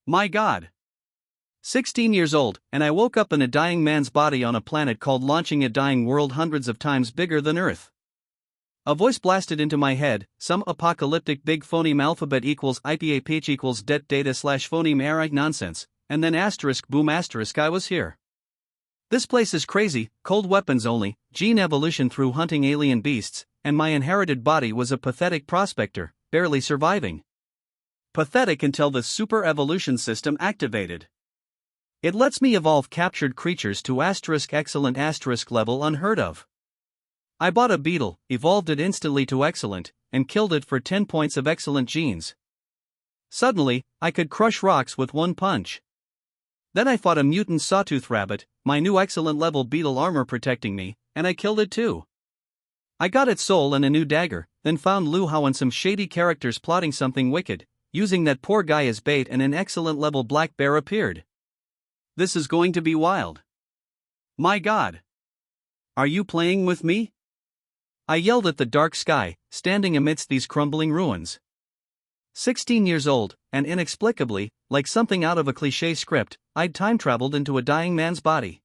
My God. 16 years old, and I woke up in a dying man's body on a planet called launching a dying world hundreds of times bigger than Earth. A voice blasted into my head, some apocalyptic big phoneme alphabet equals IPAPH equals det data slash phoneme AI nonsense, and then asterisk boom asterisk I was here. This place is crazy, cold weapons only, gene evolution through hunting alien beasts, and my inherited body was a pathetic prospector, barely surviving. Pathetic until the super evolution system activated. It lets me evolve captured creatures to excellent level unheard of. I bought a beetle, evolved it instantly to excellent, and killed it for 10 points of excellent genes. Suddenly, I could crush rocks with one punch. Then I fought a mutant sawtooth rabbit, my new excellent level beetle armor protecting me, and I killed it too. I got its soul and a new dagger, then found Lu Hao and some shady characters plotting something wicked, using that poor guy as bait, and an excellent level black bear appeared. This is going to be wild. My God. Are you playing with me? I yelled at the dark sky, standing amidst these crumbling ruins. 16 years old, and inexplicably, like something out of a cliché script, I'd time traveled into a dying man's body.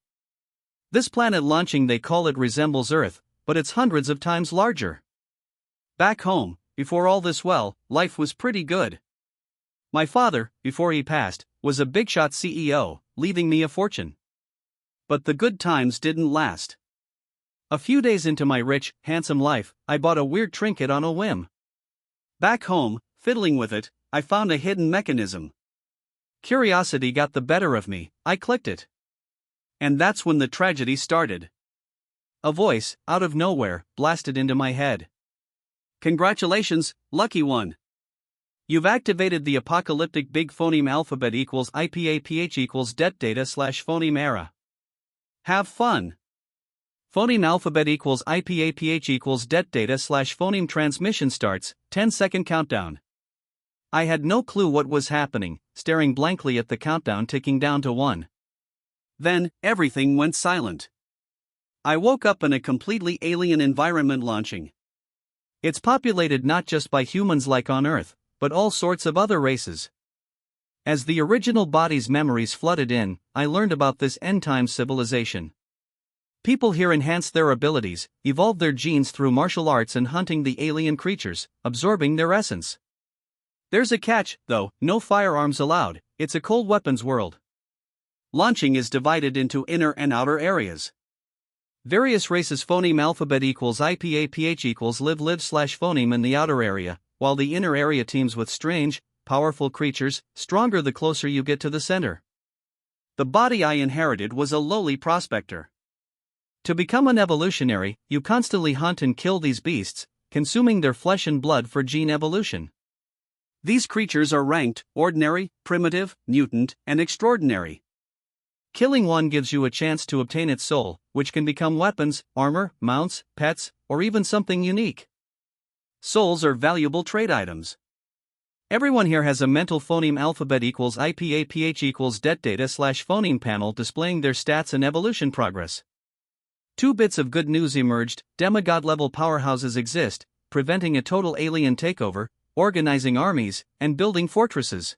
This planet launching they call it resembles Earth, but it's hundreds of times larger. Back home, before all this life was pretty good. My father, before he passed, was a big-shot CEO, leaving me a fortune. But the good times didn't last. A few days into my rich, handsome life, I bought a weird trinket on a whim. Back home, fiddling with it, I found a hidden mechanism. Curiosity got the better of me, I clicked it. And that's when the tragedy started. A voice, out of nowhere, blasted into my head. Congratulations, lucky one. You've activated the apocalyptic big phoneme alphabet equals IPAPH equals det data slash phoneme era. Have fun. Phoneme alphabet equals IPAPH equals det data slash phoneme transmission starts, 10-second countdown. I had no clue what was happening, staring blankly at the countdown ticking down to 1. Then, everything went silent. I woke up in a completely alien environment launching. It's populated not just by humans like on Earth, but all sorts of other races. As the original body's memories flooded in, I learned about this end-time civilization. People here enhance their abilities, evolve their genes through martial arts and hunting the alien creatures, absorbing their essence. There's a catch, though, no firearms allowed, it's a cold weapons world. Launching is divided into inner and outer areas. Various races phoneme alphabet equals IPAPH equals live slash phoneme in the outer area, while the inner area teems with strange, powerful creatures, stronger the closer you get to the center. The body I inherited was a lowly prospector. To become an evolutionary, you constantly hunt and kill these beasts, consuming their flesh and blood for gene evolution. These creatures are ranked ordinary, primitive, mutant, and extraordinary. Killing one gives you a chance to obtain its soul, which can become weapons, armor, mounts, pets, or even something unique. Souls are valuable trade items. Everyone here has a mental phoneme alphabet equals IPAPH equals det data slash phoneme panel displaying their stats and evolution progress. 2 bits of good news emerged: demigod-level powerhouses exist, preventing a total alien takeover, organizing armies, and building fortresses.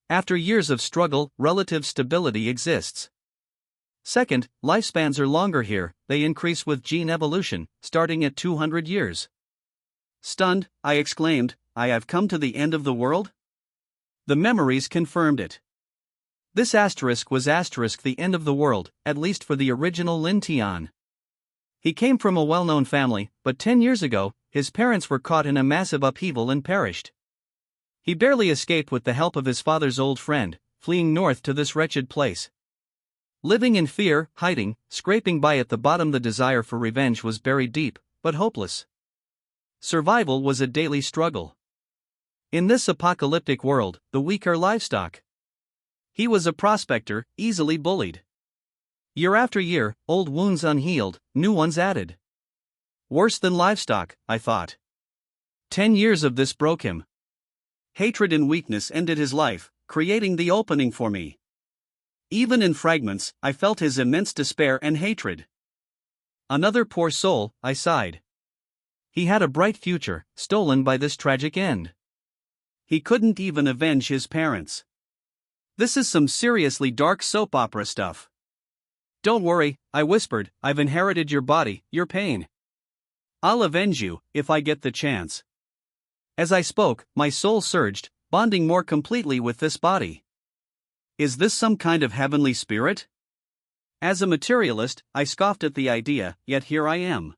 After years of struggle, relative stability exists. Second, lifespans are longer here, they increase with gene evolution, starting at 200 years. Stunned, I exclaimed, I have come to the end of the world? The memories confirmed it. This asterisk was the end of the world, at least for the original Lin Tian. He came from a well-known family, but 10 years ago, his parents were caught in a massive upheaval and perished. He barely escaped with the help of his father's old friend, fleeing north to this wretched place. Living in fear, hiding, scraping by at the bottom, the desire for revenge was buried deep, but hopeless. Survival was a daily struggle. In this apocalyptic world, the weak are livestock. He was a prospector, easily bullied. Year after year, old wounds unhealed, new ones added. Worse than livestock, I thought. 10 years of this broke him. Hatred and weakness ended his life, creating the opening for me. Even in fragments, I felt his immense despair and hatred. Another poor soul, I sighed. He had a bright future, stolen by this tragic end. He couldn't even avenge his parents. This is some seriously dark soap opera stuff. Don't worry, I whispered, I've inherited your body, your pain. I'll avenge you, if I get the chance. As I spoke, my soul surged, bonding more completely with this body. Is this some kind of heavenly spirit? As a materialist, I scoffed at the idea, yet here I am.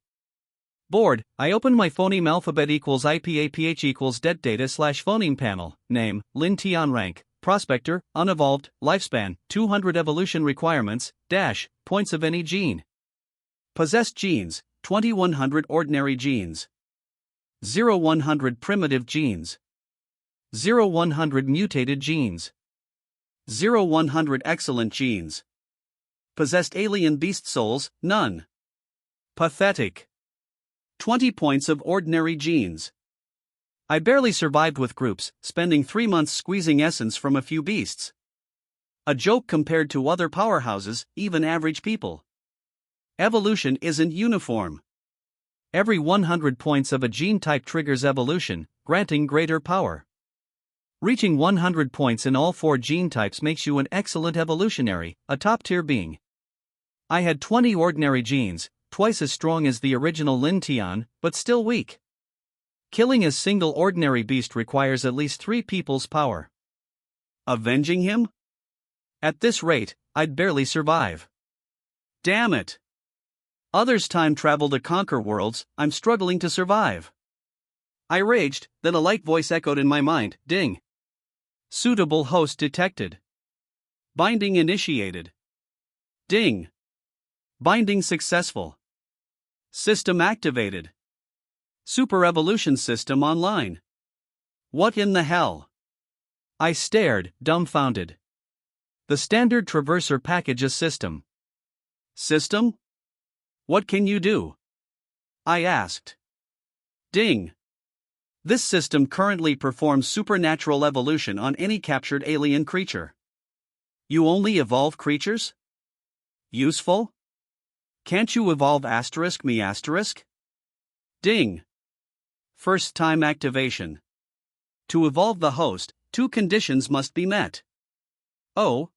Bored, I opened my phoneme alphabet equals IPAPH equals det data slash phoneme panel, name, Lin Tian rank, prospector, unevolved, lifespan, 200 evolution requirements, dash, points of any gene. Possessed genes, 2100 ordinary genes. 0100 primitive genes. 0100 mutated genes. 0100 excellent genes. Possessed alien beast souls, none. Pathetic. 20 points of ordinary genes. I barely survived with groups, spending 3 months squeezing essence from a few beasts. A joke compared to other powerhouses, even average people. Evolution isn't uniform. Every 100 points of a gene type triggers evolution, granting greater power. Reaching 100 points in all 4 gene types makes you an excellent evolutionary, a top-tier being. I had 20 ordinary genes, twice as strong as the original Lin Tian, but still weak. Killing a single ordinary beast requires at least 3 people's power. Avenging him? At this rate, I'd barely survive. Damn it! Others time travel to conquer worlds, I'm struggling to survive. I raged, then a light voice echoed in my mind, ding. Suitable host detected. Binding initiated. Ding. Binding successful. System activated. Super evolution system online. What in the hell? I stared, dumbfounded. The standard traverser package system. System? What can you do? I asked. Ding. This system currently performs supernatural evolution on any captured alien creature. You only evolve creatures? Useful? Can't you evolve *me*? Ding. First time activation. To evolve the host, 2 conditions must be met. Oh?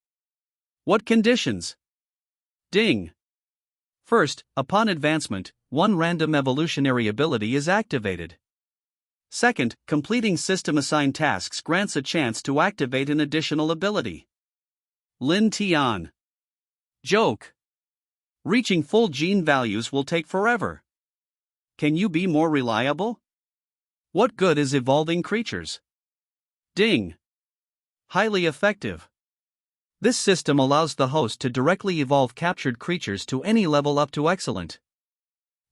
What conditions? Ding. First, upon advancement, 1 random evolutionary ability is activated. Second, completing system-assigned tasks grants a chance to activate an additional ability. Lin Tian. Joke. Reaching full gene values will take forever. Can you be more reliable? What good is evolving creatures? Ding. Highly effective. This system allows the host to directly evolve captured creatures to any level up to excellent.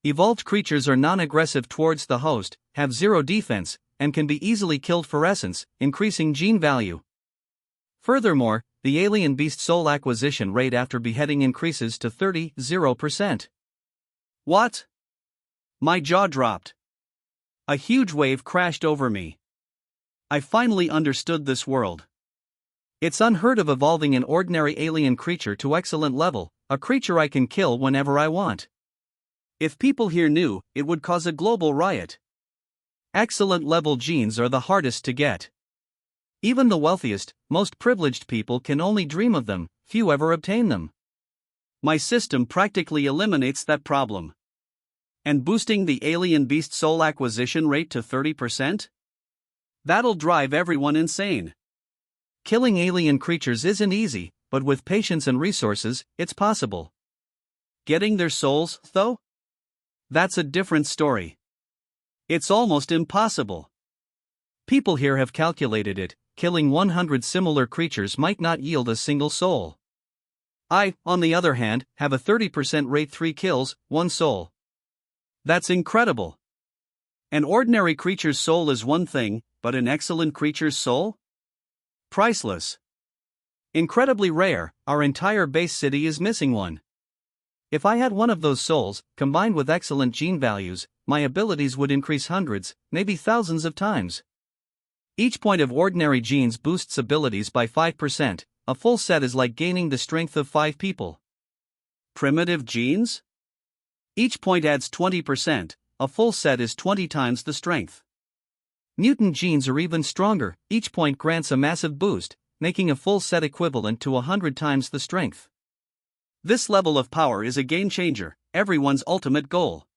Evolved creatures are non-aggressive towards the host, have 0 defense, and can be easily killed for essence, increasing gene value. Furthermore, the alien beast soul acquisition rate after beheading increases to 30%. What? My jaw dropped. A huge wave crashed over me. I finally understood this world. It's unheard of evolving an ordinary alien creature to excellent level, a creature I can kill whenever I want. If people here knew, it would cause a global riot. Excellent level genes are the hardest to get. Even the wealthiest, most privileged people can only dream of them, few ever obtain them. My system practically eliminates that problem. And boosting the alien beast soul acquisition rate to 30%? That'll drive everyone insane. Killing alien creatures isn't easy, but with patience and resources, it's possible. Getting their souls, though? That's a different story. It's almost impossible. People here have calculated it, killing 100 similar creatures might not yield a single soul. I, on the other hand, have a 30% rate 3 kills, 1 soul. That's incredible. An ordinary creature's soul is one thing, but an excellent creature's soul? Priceless. Incredibly rare, our entire base city is missing one. If I had one of those souls, combined with excellent gene values, my abilities would increase hundreds, maybe thousands of times. Each point of ordinary genes boosts abilities by 5%, a full set is like gaining the strength of 5 people. Primitive genes? Each point adds 20%, a full set is 20 times the strength. Mutant genes are even stronger, each point grants a massive boost, making a full set equivalent to 100 times the strength. This level of power is a game changer, everyone's ultimate goal.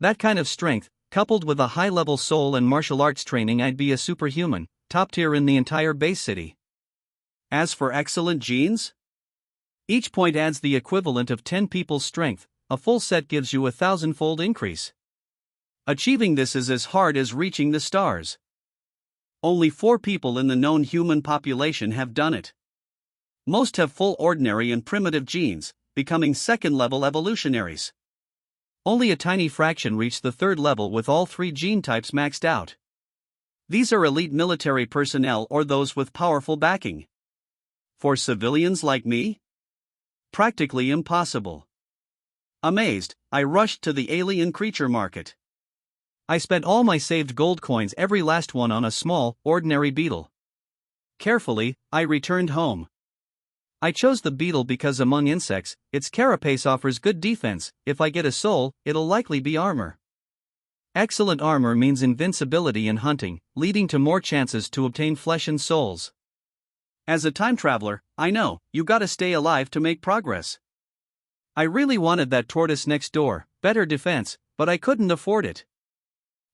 That kind of strength, coupled with a high-level soul and martial arts training, I'd be a superhuman, top tier in the entire base city. As for excellent genes? Each point adds the equivalent of 10 people's strength, a full set gives you a 1,000-fold increase. Achieving this is as hard as reaching the stars. Only 4 people in the known human population have done it. Most have full ordinary and primitive genes, becoming second-level evolutionaries. Only a tiny fraction reach the third level with all 3 gene types maxed out. These are elite military personnel or those with powerful backing. For civilians like me? Practically impossible. Amazed, I rushed to the alien creature market. I spent all my saved gold coins, every last one, on a small, ordinary beetle. Carefully, I returned home. I chose the beetle because among insects, its carapace offers good defense. If I get a soul, it'll likely be armor. Excellent armor means invincibility in hunting, leading to more chances to obtain flesh and souls. As a time traveler, I know, you gotta stay alive to make progress. I really wanted that tortoise next door, better defense, but I couldn't afford it.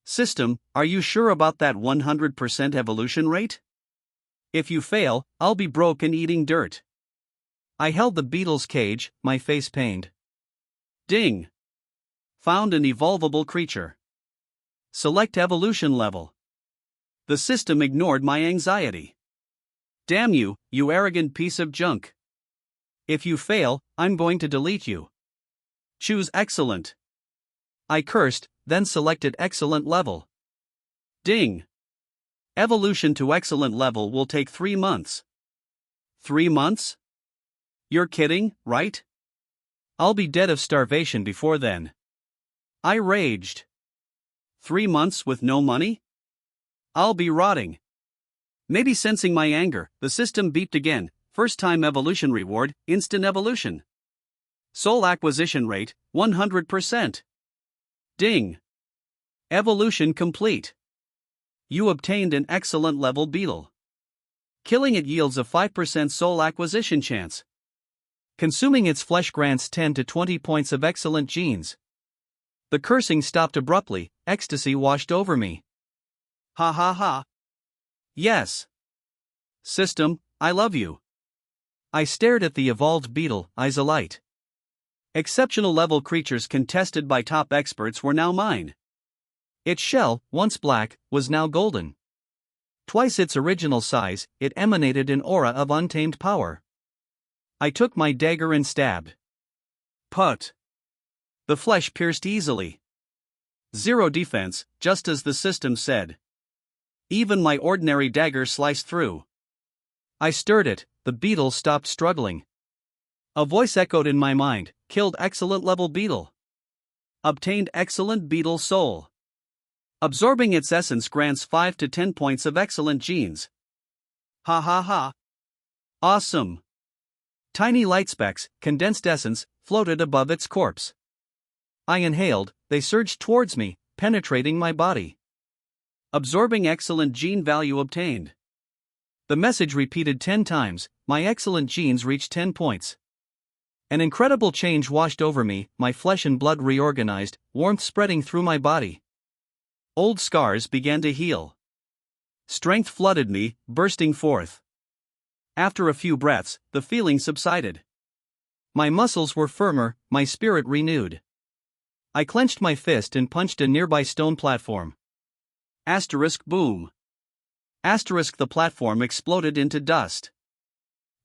System, are you sure about that 100% evolution rate? If you fail, I'll be broke and eating dirt. I held the beetle's cage, my face pained. Ding! Found an evolvable creature. Select evolution level. The system ignored my anxiety. Damn you, you arrogant piece of junk. If you fail, I'm going to delete you. Choose excellent. I cursed, then selected excellent level. Ding! Evolution to excellent level will take 3 months. 3 months? You're kidding, right? I'll be dead of starvation before then. I raged. 3 months with no money? I'll be rotting. Maybe sensing my anger, the system beeped again. First time evolution reward, instant evolution. Soul acquisition rate, 100%. Ding! Evolution complete. You obtained an excellent level beetle. Killing it yields a 5% soul acquisition chance. Consuming its flesh grants 10 to 20 points of excellent genes. The cursing stopped abruptly, ecstasy washed over me. Ha ha ha. Yes. System, I love you. I stared at the evolved beetle, eyes alight. Exceptional level creatures contested by top experts were now mine. Its shell, once black, was now golden. Twice its original size, it emanated an aura of untamed power. I took my dagger and stabbed. Put. The flesh pierced easily. 0 defense, just as the system said. Even my ordinary dagger sliced through. I stirred it, the beetle stopped struggling. A voice echoed in my mind, killed excellent level beetle. Obtained excellent beetle soul. Absorbing its essence grants 5 to 10 points of excellent genes. Ha ha ha. Awesome. Tiny light specks, condensed essence, floated above its corpse. I inhaled, they surged towards me, penetrating my body. Absorbing excellent gene value obtained. The message repeated 10 times, my excellent genes reached 10 points. An incredible change washed over me, my flesh and blood reorganized, warmth spreading through my body. Old scars began to heal. Strength flooded me, bursting forth. After a few breaths, the feeling subsided. My muscles were firmer, my spirit renewed. I clenched my fist and punched a nearby stone platform. Asterisk boom. Asterisk the platform exploded into dust.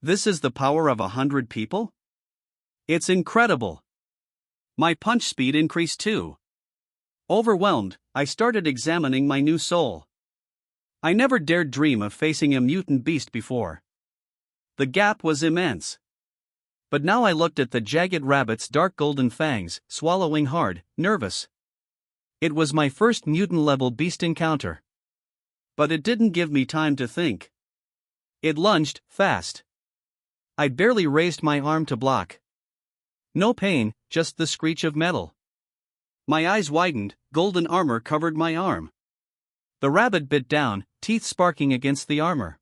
This is the power of 100 people? It's incredible. My punch speed increased too. Overwhelmed, I started examining my new soul. I never dared dream of facing a mutant beast before. The gap was immense. But now I looked at the jagged rabbit's dark golden fangs, swallowing hard, nervous. It was my first mutant-level beast encounter. But it didn't give me time to think. It lunged, fast. I barely raised my arm to block. No pain, just the screech of metal. My eyes widened, golden armor covered my arm. The rabbit bit down, teeth sparking against the armor.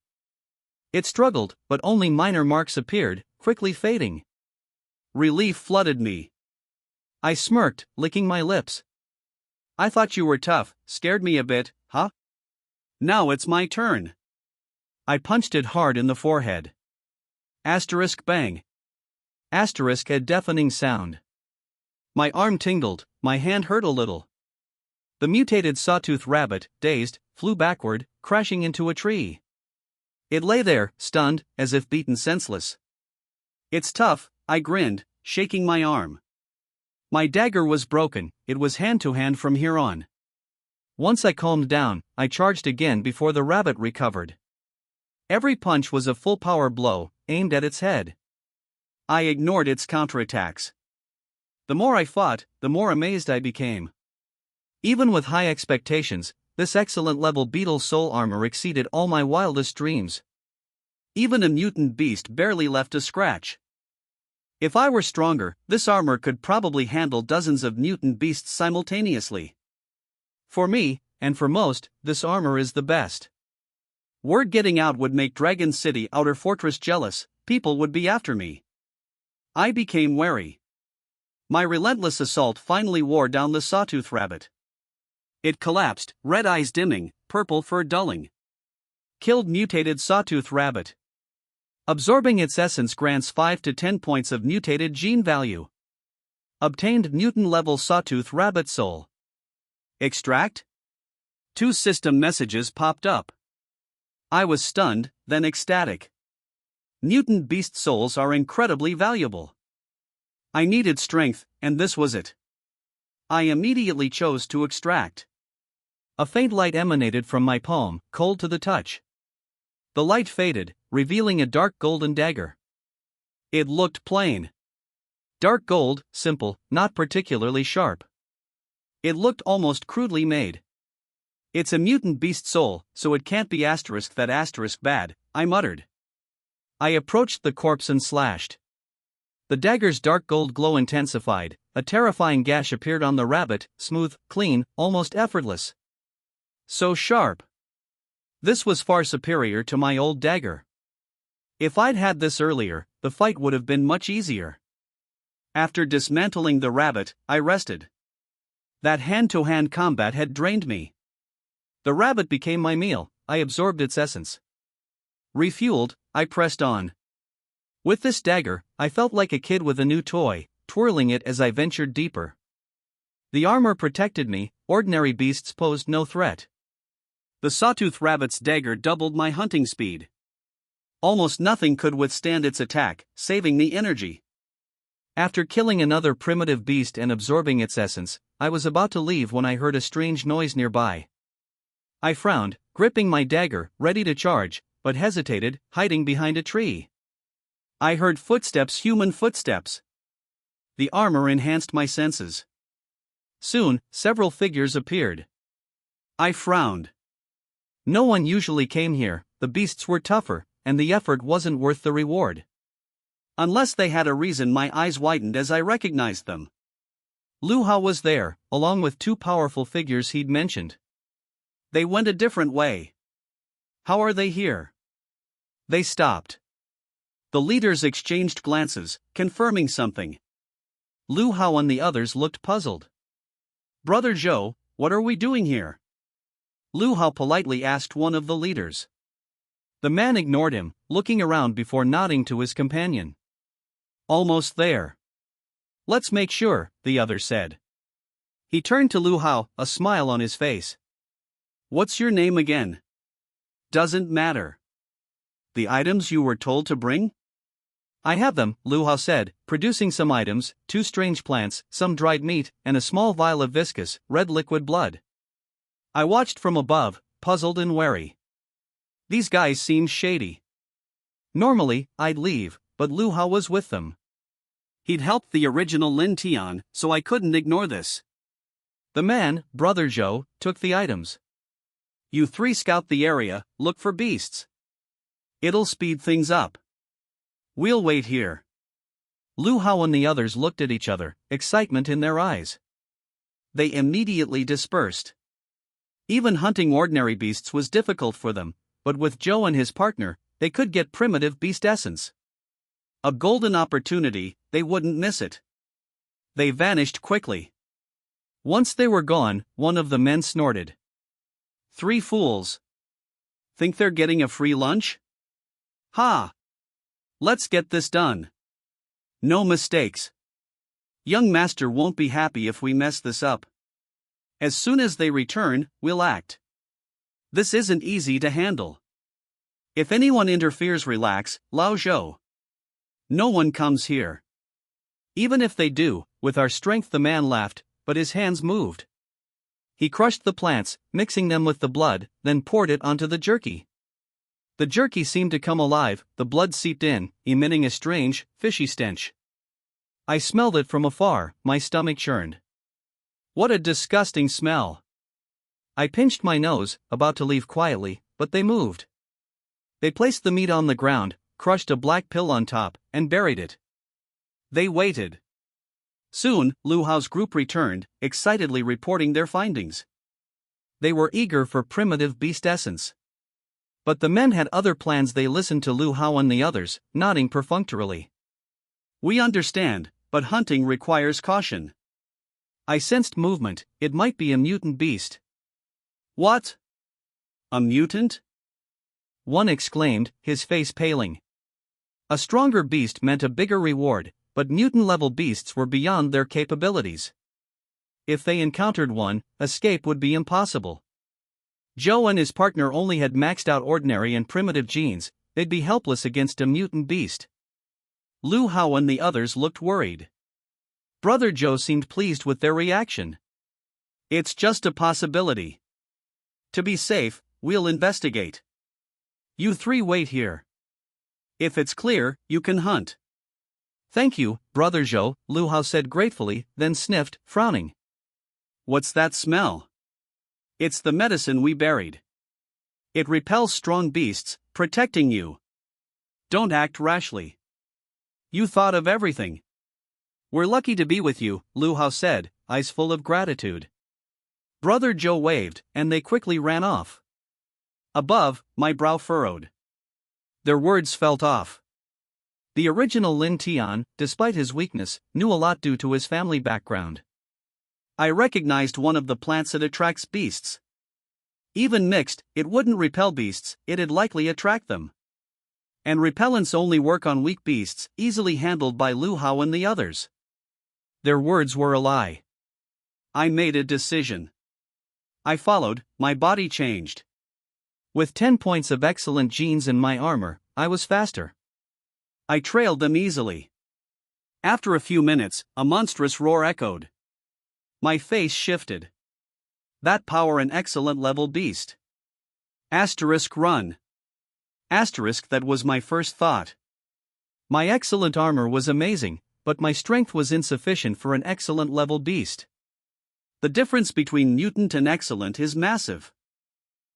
It struggled, but only minor marks appeared, quickly fading. Relief flooded me. I smirked, licking my lips. I thought you were tough, scared me a bit, huh? Now it's my turn. I punched it hard in the forehead. Asterisk bang. Asterisk a deafening sound. My arm tingled, my hand hurt a little. The mutated sawtooth rabbit, dazed, flew backward, crashing into a tree. It lay there, stunned, as if beaten senseless. It's tough, I grinned, shaking my arm. My dagger was broken, it was hand-to-hand from here on. Once I calmed down, I charged again before the rabbit recovered. Every punch was a full-power blow, aimed at its head. I ignored its counterattacks. The more I fought, the more amazed I became. Even with high expectations, this excellent-level beetle soul armor exceeded all my wildest dreams. Even a mutant beast barely left a scratch. If I were stronger, this armor could probably handle dozens of mutant beasts simultaneously. For me, and for most, this armor is the best. Word getting out would make Dragon City Outer Fortress jealous, people would be after me. I became wary. My relentless assault finally wore down the sawtooth rabbit. It collapsed, red eyes dimming, purple fur dulling. Killed mutated sawtooth rabbit. Absorbing its essence grants 5 to 10 points of mutated gene value. Obtained mutant-level sawtooth rabbit soul. Extract? 2 system messages popped up. I was stunned, then ecstatic. Mutant beast souls are incredibly valuable. I needed strength, and this was it. I immediately chose to extract. A faint light emanated from my palm, cold to the touch. The light faded, revealing a dark golden dagger. It looked plain. Dark gold, simple, not particularly sharp. It looked almost crudely made. It's a mutant beast soul, so it can't be asterisk that asterisk bad, I muttered. I approached the corpse and slashed. The dagger's dark gold glow intensified, a terrifying gash appeared on the rabbit, smooth, clean, almost effortless. So sharp. This was far superior to my old dagger. If I'd had this earlier, the fight would have been much easier. After dismantling the rabbit, I rested. That hand-to-hand combat had drained me. The rabbit became my meal, I absorbed its essence. Refueled, I pressed on. With this dagger, I felt like a kid with a new toy, twirling it as I ventured deeper. The armor protected me, ordinary beasts posed no threat. The sawtooth rabbit's dagger doubled my hunting speed. Almost nothing could withstand its attack, saving me energy. After killing another primitive beast and absorbing its essence, I was about to leave when I heard a strange noise nearby. I frowned, gripping my dagger, ready to charge, but hesitated, hiding behind a tree. I heard footsteps, human footsteps. The armor enhanced my senses. Soon, several figures appeared. I frowned. No one usually came here, the beasts were tougher, and the effort wasn't worth the reward. Unless they had a reason, my eyes widened as I recognized them. Lu Hao was there, along with 2 powerful figures he'd mentioned. They went a different way. How are they here? They stopped. The leaders exchanged glances, confirming something. Lu Hao and the others looked puzzled. Brother Zhou, what are we doing here? Lu Hao politely asked one of the leaders. The man ignored him, looking around before nodding to his companion. Almost there. Let's make sure, the other said. He turned to Lu Hao, a smile on his face. What's your name again? Doesn't matter. The items you were told to bring? I have them, Lu Hao said, producing some items, 2 strange plants, some dried meat, and a small vial of viscous, red liquid blood. I watched from above, puzzled and wary. These guys seemed shady. Normally, I'd leave, but Lu Hao was with them. He'd helped the original Lin Tian, so I couldn't ignore this. The man, Brother Zhou, took the items. You 3 scout the area, look for beasts. It'll speed things up. We'll wait here. Lu Hao and the others looked at each other, excitement in their eyes. They immediately dispersed. Even hunting ordinary beasts was difficult for them, but with Zhou and his partner, they could get primitive beast essence. A golden opportunity, they wouldn't miss it. They vanished quickly. Once they were gone, one of the men snorted. 3 fools. Think they're getting a free lunch? Ha! Let's get this done. No mistakes. Young master won't be happy if we mess this up. As soon as they return, we'll act. This isn't easy to handle. If anyone interferes, relax, Lao Zhou. No one comes here. Even if they do, with our strength, the man laughed, but his hands moved. He crushed the plants, mixing them with the blood, then poured it onto the jerky. The jerky seemed to come alive, the blood seeped in, emitting a strange, fishy stench. I smelled it from afar, my stomach churned. What a disgusting smell! I pinched my nose, about to leave quietly, but they moved. They placed the meat on the ground, crushed a black pill on top, and buried it. They waited. Soon, Lu Hao's group returned, excitedly reporting their findings. They were eager for primitive beast essence. But the men had other plans. They listened to Lu Hao and the others, nodding perfunctorily. We understand, but hunting requires caution. I sensed movement, it might be a mutant beast. What? A mutant? One exclaimed, his face paling. A stronger beast meant a bigger reward, but mutant-level beasts were beyond their capabilities. If they encountered one, escape would be impossible. Zhou and his partner only had maxed out ordinary and primitive genes, they'd be helpless against a mutant beast. Lu Hao and the others looked worried. Brother Zhou seemed pleased with their reaction. It's just a possibility. To be safe, we'll investigate. You 3 wait here. If it's clear, you can hunt. Thank you, Brother Zhou, Lu Hao said gratefully, then sniffed, frowning. What's that smell? It's the medicine we buried. It repels strong beasts, protecting you. Don't act rashly. You thought of everything. We're lucky to be with you, Lu Hao said, eyes full of gratitude. Brother Zhou waved, and they quickly ran off. Above, my brow furrowed. Their words felt off. The original Lin Tian, despite his weakness, knew a lot due to his family background. I recognized one of the plants that attracts beasts. Even mixed, it wouldn't repel beasts, it'd likely attract them. And repellents only work on weak beasts, easily handled by Lu Hao and the others. Their words were a lie. I made a decision. I followed, my body changed. With 10 points of excellent genes in my armor, I was faster. I trailed them easily. After a few minutes, a monstrous roar echoed. My face shifted. That power, an excellent level beast. Asterisk run. Asterisk, that was my first thought. My excellent armor was amazing, but my strength was insufficient for an excellent level beast. The difference between mutant and excellent is massive.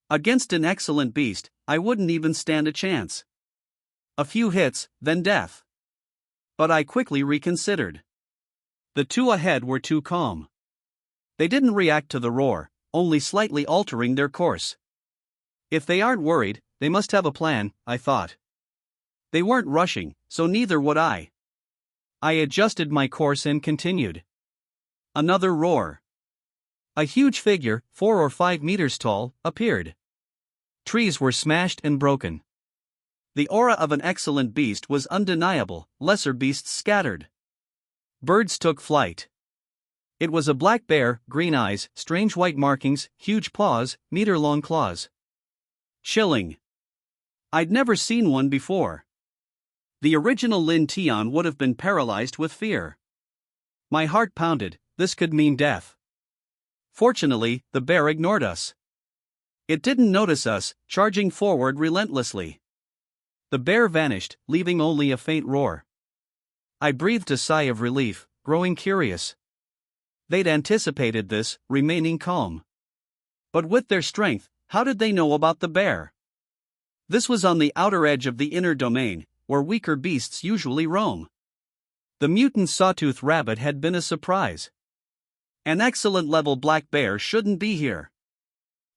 Against an excellent beast, I wouldn't even stand a chance. A few hits, then death. But I quickly reconsidered. The 2 ahead were too calm. They didn't react to the roar, only slightly altering their course. If they aren't worried, they must have a plan, I thought. They weren't rushing, so neither would I. I adjusted my course and continued. Another roar. A huge figure, 4 or 5 meters tall, appeared. Trees were smashed and broken. The aura of an excellent beast was undeniable, lesser beasts scattered. Birds took flight. It was a black bear, green eyes, strange white markings, huge paws, meter-long claws. Chilling. I'd never seen one before. The original Lin Tian would have been paralyzed with fear. My heart pounded, this could mean death. Fortunately, the bear ignored us. It didn't notice us, charging forward relentlessly. The bear vanished, leaving only a faint roar. I breathed a sigh of relief, growing curious. They'd anticipated this, remaining calm. But with their strength, how did they know about the bear? This was on the outer edge of the inner domain, where weaker beasts usually roam. The mutant sawtooth rabbit had been a surprise. An excellent level black bear shouldn't be here.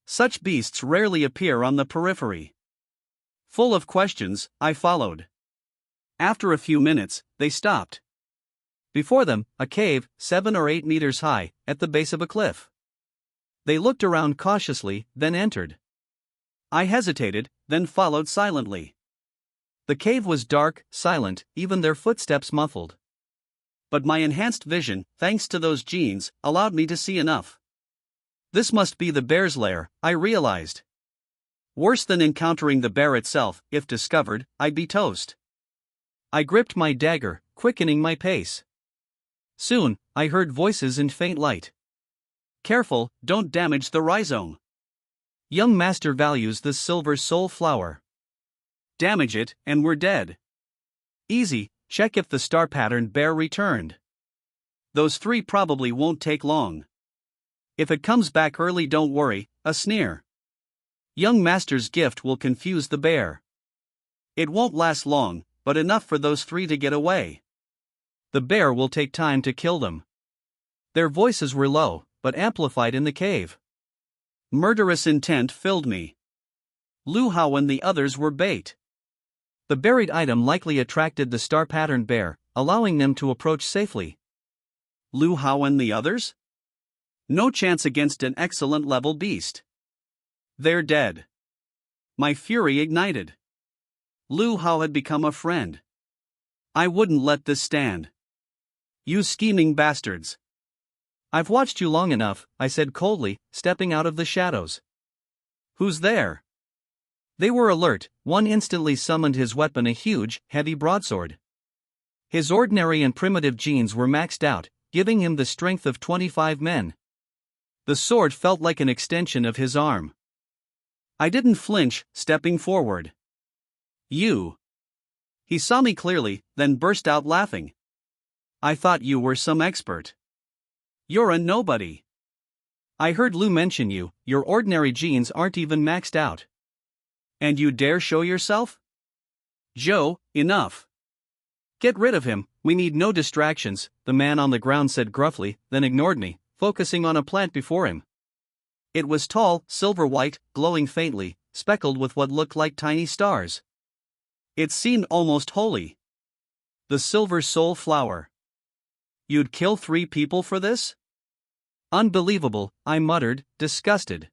Such beasts rarely appear on the periphery. Full of questions, I followed. After a few minutes, they stopped. Before them, a cave, 7 or 8 meters high, at the base of a cliff. They looked around cautiously, then entered. I hesitated, then followed silently. The cave was dark, silent, even their footsteps muffled. But my enhanced vision, thanks to those genes, allowed me to see enough. This must be the bear's lair, I realized. Worse than encountering the bear itself, if discovered, I'd be toast. I gripped my dagger, quickening my pace. Soon, I heard voices in faint light. Careful, don't damage the rhizome. Young master values this silver soul flower. Damage it, and we're dead. Easy, check if the star-patterned bear returned. Those 3 probably won't take long. If it comes back early, don't worry, a sneer. Young master's gift will confuse the bear. It won't last long, but enough for those 3 to get away. The bear will take time to kill them. Their voices were low, but amplified in the cave. Murderous intent filled me. Lu Hao and the others were bait. The buried item likely attracted the star-patterned bear, allowing them to approach safely. Lu Hao and the others? No chance against an excellent level beast. They're dead. My fury ignited. Lu Hao had become a friend. I wouldn't let this stand. You scheming bastards. I've watched you long enough, I said coldly, stepping out of the shadows. Who's there? They were alert. One instantly summoned his weapon, a huge, heavy broadsword. His ordinary and primitive genes were maxed out, giving him the strength of 25 men. The sword felt like an extension of his arm. I didn't flinch, stepping forward. You. He saw me clearly, then burst out laughing. I thought you were some expert. You're a nobody. I heard Lu mention you, your ordinary genes aren't even maxed out. And you dare show yourself? Joe, enough. Get rid of him, we need no distractions, the man on the ground said gruffly, then ignored me, focusing on a plant before him. It was tall, silver-white, glowing faintly, speckled with what looked like tiny stars. It seemed almost holy. The silver soul flower. You'd kill 3 people for this? Unbelievable, I muttered, disgusted.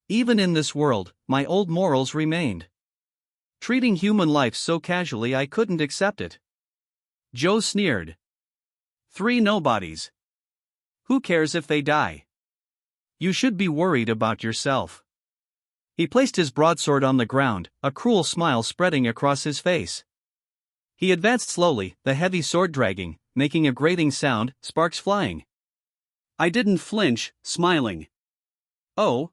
Even in this world, my old morals remained. Treating human life so casually, I couldn't accept it. Joe sneered. 3 nobodies. Who cares if they die? You should be worried about yourself. He placed his broadsword on the ground, a cruel smile spreading across his face. He advanced slowly, the heavy sword dragging, making a grating sound, sparks flying. I didn't flinch, smiling. Oh?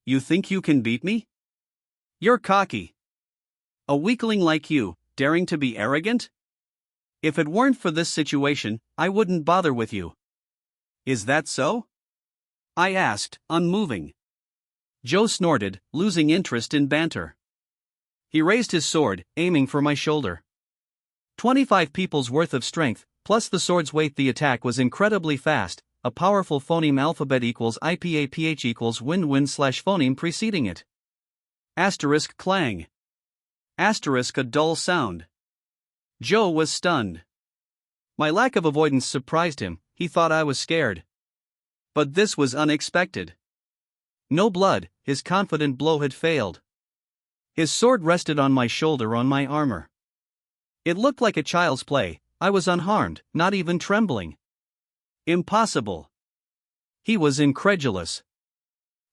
You think you can beat me? You're cocky. A weakling like you, daring to be arrogant? If it weren't for this situation, I wouldn't bother with you. Is that so? I asked, unmoving. Joe snorted, losing interest in banter. He raised his sword, aiming for my shoulder. 25 people's worth of strength, plus the sword's weight. The attack was incredibly fast, a powerful phoneme alphabet equals IPAPH equals win-win/phoneme preceding it. Asterisk clang. Asterisk a dull sound. Joe was stunned. My lack of avoidance surprised him, he thought I was scared. But this was unexpected. No blood, his confident blow had failed. His sword rested on my shoulder, on my armor. It looked like a child's play, I was unharmed, not even trembling. Impossible. He was incredulous.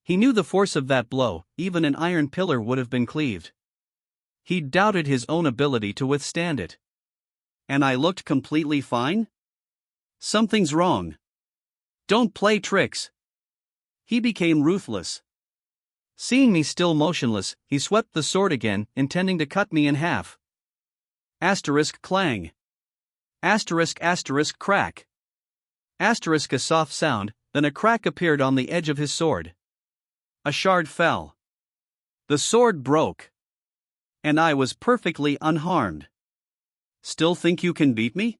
He knew the force of that blow, even an iron pillar would have been cleaved. He doubted his own ability to withstand it. And I looked completely fine? Something's wrong. Don't play tricks. He became ruthless. Seeing me still motionless, he swept the sword again, intending to cut me in half. Asterisk clang. Asterisk crack. Asterisk a soft sound, then a crack appeared on the edge of his sword. A shard fell. The sword broke. And I was perfectly unharmed. Still think you can beat me?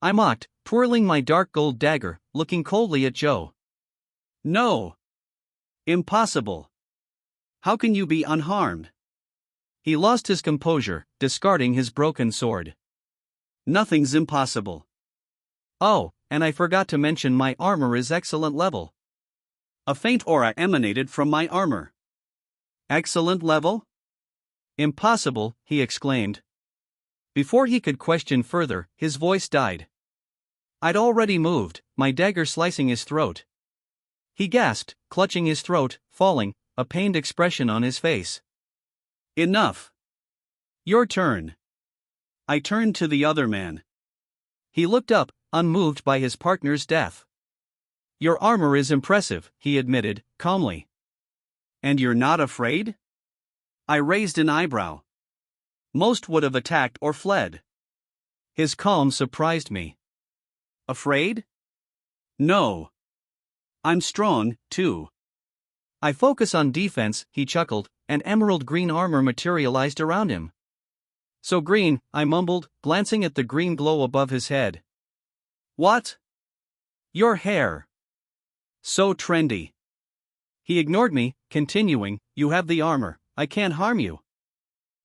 I mocked, twirling my dark gold dagger, looking coldly at Joe. No. Impossible. How can you be unharmed? He lost his composure, discarding his broken sword. Nothing's impossible. Oh, and I forgot to mention my armor is excellent level. A faint aura emanated from my armor. Excellent level? Impossible, he exclaimed. Before he could question further, his voice died. I'd already moved, my dagger slicing his throat. He gasped, clutching his throat, falling, a pained expression on his face. Enough. Your turn. I turned to the other man. He looked up, unmoved by his partner's death. Your armor is impressive, he admitted, calmly. And you're not afraid? I raised an eyebrow. Most would have attacked or fled. His calm surprised me. Afraid? No. I'm strong, too. I focus on defense, he chuckled, and emerald green armor materialized around him. So green, I mumbled, glancing at the green glow above his head. What? Your hair. So trendy. He ignored me, continuing, you have the armor, I can't harm you.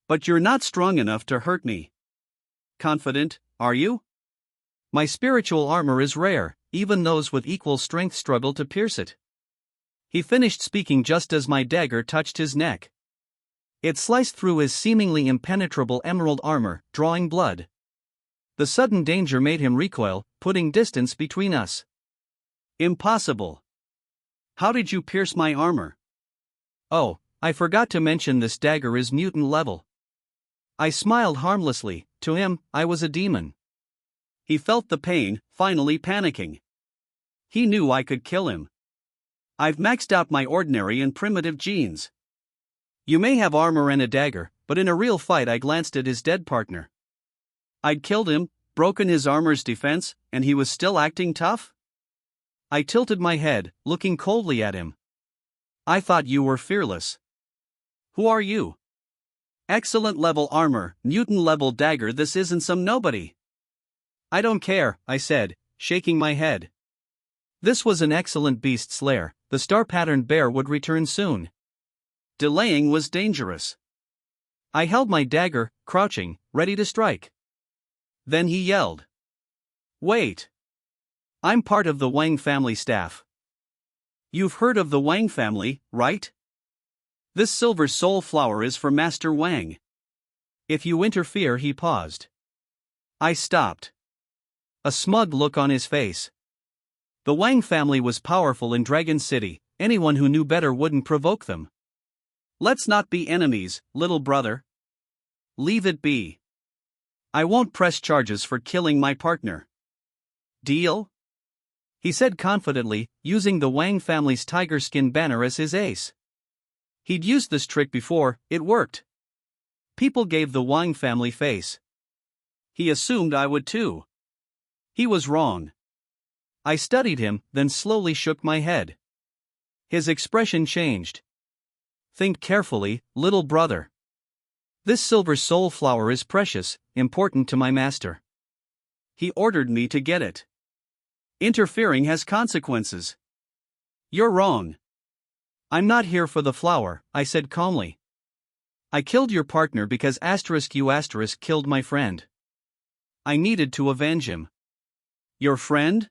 But you're not strong enough to hurt me. Confident, are you? My spiritual armor is rare, even those with equal strength struggle to pierce it. He finished speaking just as my dagger touched his neck. It sliced through his seemingly impenetrable emerald armor, drawing blood. The sudden danger made him recoil, putting distance between us. Impossible. How did you pierce my armor? Oh, I forgot to mention this dagger is mutant level. I smiled harmlessly, to him, I was a demon. He felt the pain, finally panicking. He knew I could kill him. I've maxed out my ordinary and primitive genes. You may have armor and a dagger, but in a real fight I glanced at his dead partner. I'd killed him, broken his armor's defense, and he was still acting tough? I tilted my head, looking coldly at him. I thought you were fearless. Who are you? Excellent level armor, mutant level dagger, this isn't some nobody. I don't care, I said, shaking my head. This was an excellent beast slayer, the star-patterned bear would return soon. Delaying was dangerous. I held my dagger, crouching, ready to strike. Then he yelled. Wait. I'm part of the Wang family staff. You've heard of the Wang family, right? This silver soul flower is for Master Wang. If you interfere, he paused. I stopped. A smug look on his face. The Wang family was powerful in Dragon City, anyone who knew better wouldn't provoke them. Let's not be enemies, little brother. Leave it be. I won't press charges for killing my partner. Deal? He said confidently, using the Wang family's tiger skin banner as his ace. He'd used this trick before, it worked. People gave the Wang family face. He assumed I would too. He was wrong. I studied him, then slowly shook my head. His expression changed. Think carefully, little brother. This silver soul flower is precious, important to my master. He ordered me to get it. Interfering has consequences. You're wrong. I'm not here for the flower, I said calmly. I killed your partner because *U* killed my friend. I needed to avenge him. Your friend?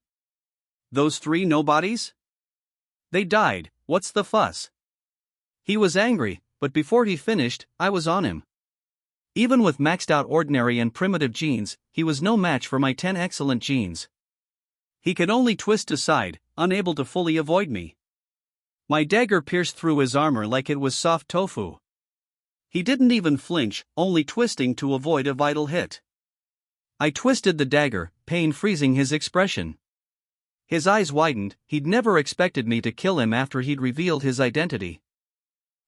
Those three nobodies? They died, what's the fuss? He was angry, but before he finished, I was on him. Even with maxed out ordinary and primitive genes, he was no match for my 10 excellent genes. He could only twist aside, unable to fully avoid me. My dagger pierced through his armor like it was soft tofu. He didn't even flinch, only twisting to avoid a vital hit. I twisted the dagger, pain freezing his expression. His eyes widened, he'd never expected me to kill him after he'd revealed his identity.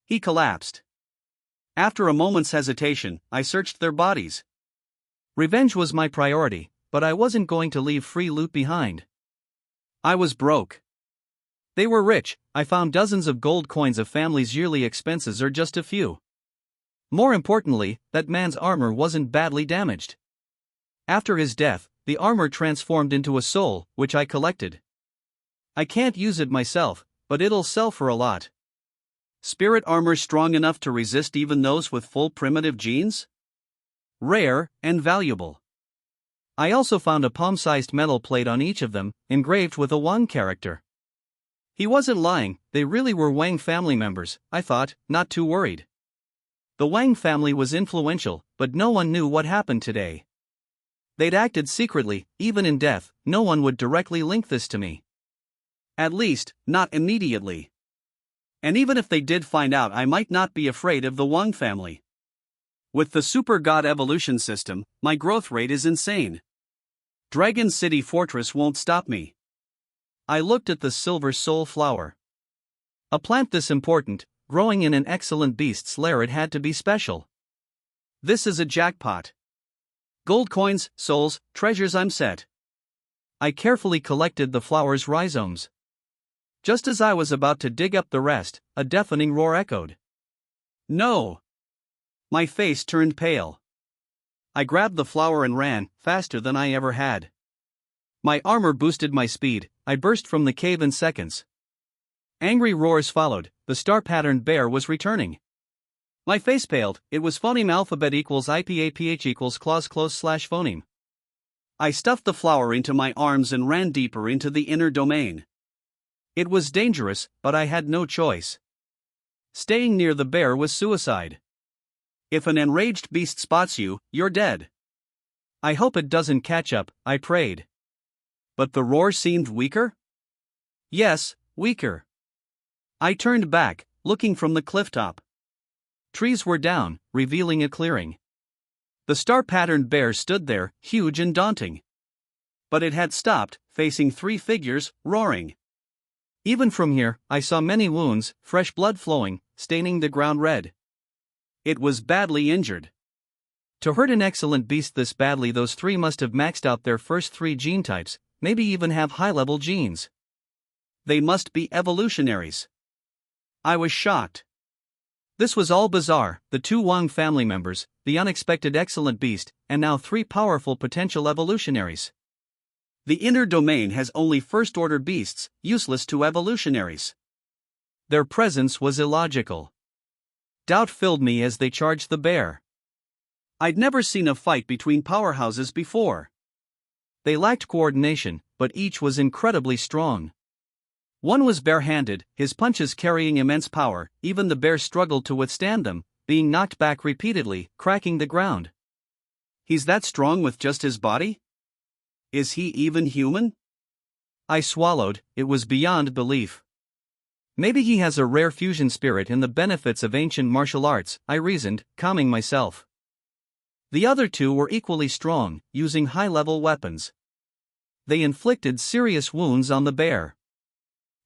He collapsed. After a moment's hesitation, I searched their bodies. Revenge was my priority, but I wasn't going to leave free loot behind. I was broke. They were rich, I found dozens of gold coins of family's yearly expenses or just a few. More importantly, that man's armor wasn't badly damaged. After his death, the armor transformed into a soul, which I collected. I can't use it myself, but it'll sell for a lot. Spirit armor strong enough to resist even those with full primitive genes? Rare and valuable. I also found a palm-sized metal plate on each of them, engraved with a Wang character. He wasn't lying, they really were Wang family members, I thought, not too worried. The Wang family was influential, but no one knew what happened today. They'd acted secretly, even in death, no one would directly link this to me. At least, not immediately. And even if they did find out, I might not be afraid of the Wang family. With the Super God evolution system, my growth rate is insane. Dragon City Fortress won't stop me. I looked at the Silver Soul Flower. A plant this important, growing in an excellent beast's lair, it had to be special. This is a jackpot. Gold coins, souls, treasures, I'm set. I carefully collected the flower's rhizomes. Just as I was about to dig up the rest, a deafening roar echoed. No! My face turned pale. I grabbed the flower and ran, faster than I ever had. My armor boosted my speed, I burst from the cave in seconds. Angry roars followed, the star-patterned bear was returning. My face paled, it was phoneme alphabet equals IPAPH equals clause close slash phoneme. I stuffed the flower into my arms and ran deeper into the inner domain. It was dangerous, but I had no choice. Staying near the bear was suicide. If an enraged beast spots you, you're dead. I hope it doesn't catch up, I prayed. But the roar seemed weaker? Yes, weaker. I turned back, looking from the clifftop. Trees were down, revealing a clearing. The star-patterned bear stood there, huge and daunting. But it had stopped, facing three figures, roaring. Even from here, I saw many wounds, fresh blood flowing, staining the ground red. It was badly injured. To hurt an excellent beast this badly, those three must have maxed out their first three gene types, maybe even have high-level genes. They must be evolutionaries. I was shocked. This was all bizarre, the two Wang family members, the unexpected excellent beast, and now three powerful potential evolutionaries. The inner domain has only first-order beasts, useless to evolutionaries. Their presence was illogical. Doubt filled me as they charged the bear. I'd never seen a fight between powerhouses before. They lacked coordination, but each was incredibly strong. One was bare-handed, his punches carrying immense power, even the bear struggled to withstand them, being knocked back repeatedly, cracking the ground. He's that strong with just his body? Is he even human? I swallowed, it was beyond belief. Maybe he has a rare fusion spirit in the benefits of ancient martial arts, I reasoned, calming myself. The other two were equally strong, using high-level weapons. They inflicted serious wounds on the bear.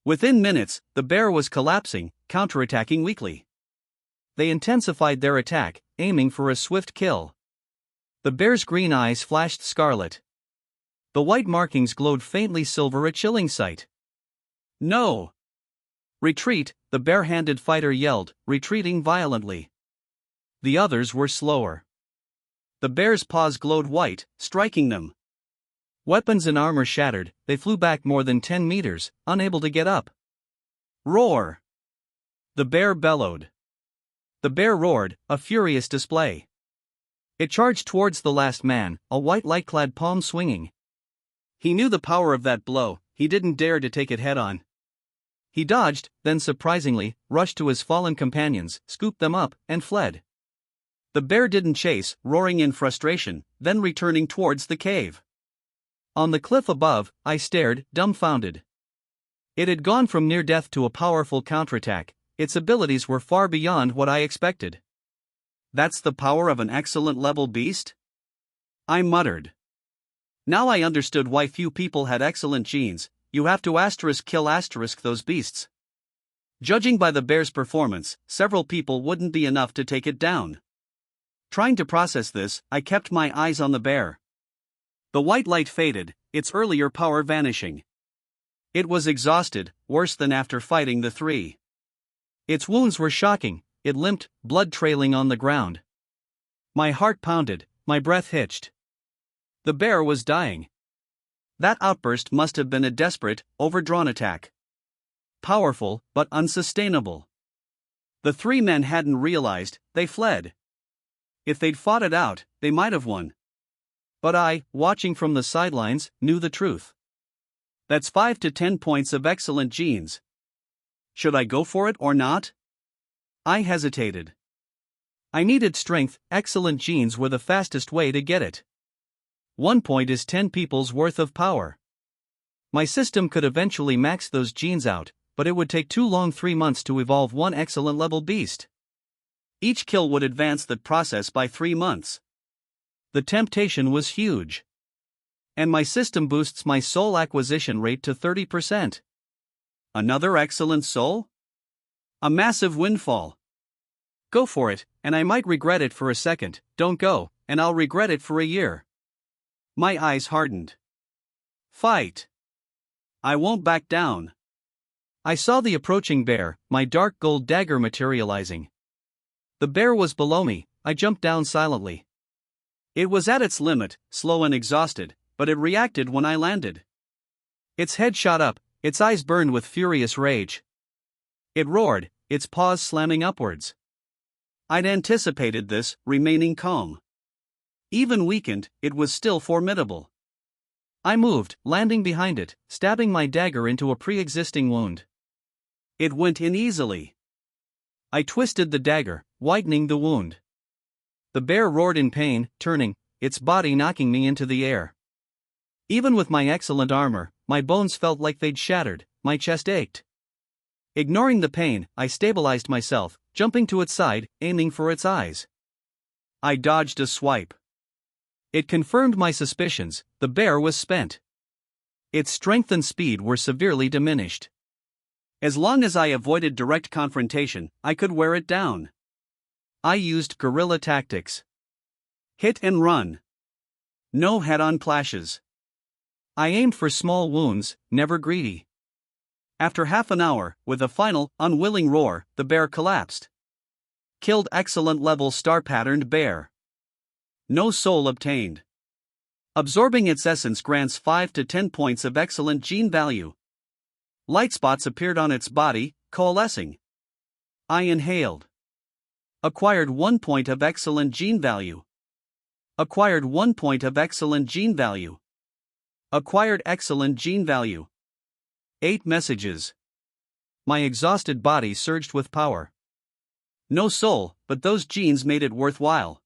Within minutes, the bear was collapsing, counterattacking weakly. They intensified their attack, aiming for a swift kill. The bear's green eyes flashed scarlet. The white markings glowed faintly silver, a chilling sight. No! Retreat, the bare-handed fighter yelled, retreating violently. The others were slower. The bear's paws glowed white, striking them. Weapons and armor shattered, they flew back more than 10 meters, unable to get up. Roar! The bear bellowed. The bear roared, a furious display. It charged towards the last man, a white light-clad palm swinging. He knew the power of that blow, he didn't dare to take it head-on. He dodged, then surprisingly, rushed to his fallen companions, scooped them up, and fled. The bear didn't chase, roaring in frustration, then returning towards the cave. On the cliff above, I stared, dumbfounded. It had gone from near death to a powerful counterattack, its abilities were far beyond what I expected. That's the power of an excellent level beast? I muttered. Now I understood why few people had excellent genes. You have to kill those beasts. Judging by the bear's performance, several people wouldn't be enough to take it down. Trying to process this, I kept my eyes on the bear. The white light faded, its earlier power vanishing. It was exhausted, worse than after fighting the three. Its wounds were shocking, it limped, blood trailing on the ground. My heart pounded, my breath hitched. The bear was dying. That outburst must have been a desperate, overdrawn attack. Powerful, but unsustainable. The three men hadn't realized, they fled. If they'd fought it out, they might have won. But I, watching from the sidelines, knew the truth. That's 5 to 10 points of excellent genes. Should I go for it or not? I hesitated. I needed strength, excellent genes were the fastest way to get it. 1 point is 10 people's worth of power. My system could eventually max those genes out, but it would take too long 3 months to evolve one excellent level beast. Each kill would advance that process by 3 months. The temptation was huge. And my system boosts my soul acquisition rate to 30%. Another excellent soul? A massive windfall. Go for it, and I might regret it for a second. Don't go, and I'll regret it for a year. My eyes hardened. Fight. I won't back down. I saw the approaching bear, my dark gold dagger materializing. The bear was below me, I jumped down silently. It was at its limit, slow and exhausted, but it reacted when I landed. Its head shot up, its eyes burned with furious rage. It roared, its paws slamming upwards. I'd anticipated this, remaining calm. Even weakened, it was still formidable. I moved, landing behind it, stabbing my dagger into a pre-existing wound. It went in easily. I twisted the dagger, widening the wound. The bear roared in pain, turning, its body knocking me into the air. Even with my excellent armor, my bones felt like they'd shattered, my chest ached. Ignoring the pain, I stabilized myself, jumping to its side, aiming for its eyes. I dodged a swipe. It confirmed my suspicions, the bear was spent. Its strength and speed were severely diminished. As long as I avoided direct confrontation, I could wear it down. I used guerrilla tactics. Hit and run. No head-on clashes. I aimed for small wounds, never greedy. After half an hour, with a final, unwilling roar, the bear collapsed. Killed excellent level star-patterned bear. No soul obtained. Absorbing its essence grants 5 to 10 points of excellent gene value. Light spots appeared on its body, coalescing. I inhaled. Acquired 1 point of excellent gene value. Acquired 1 point of excellent gene value. Acquired excellent gene value. 8 messages. My exhausted body surged with power. No soul, but those genes made it worthwhile.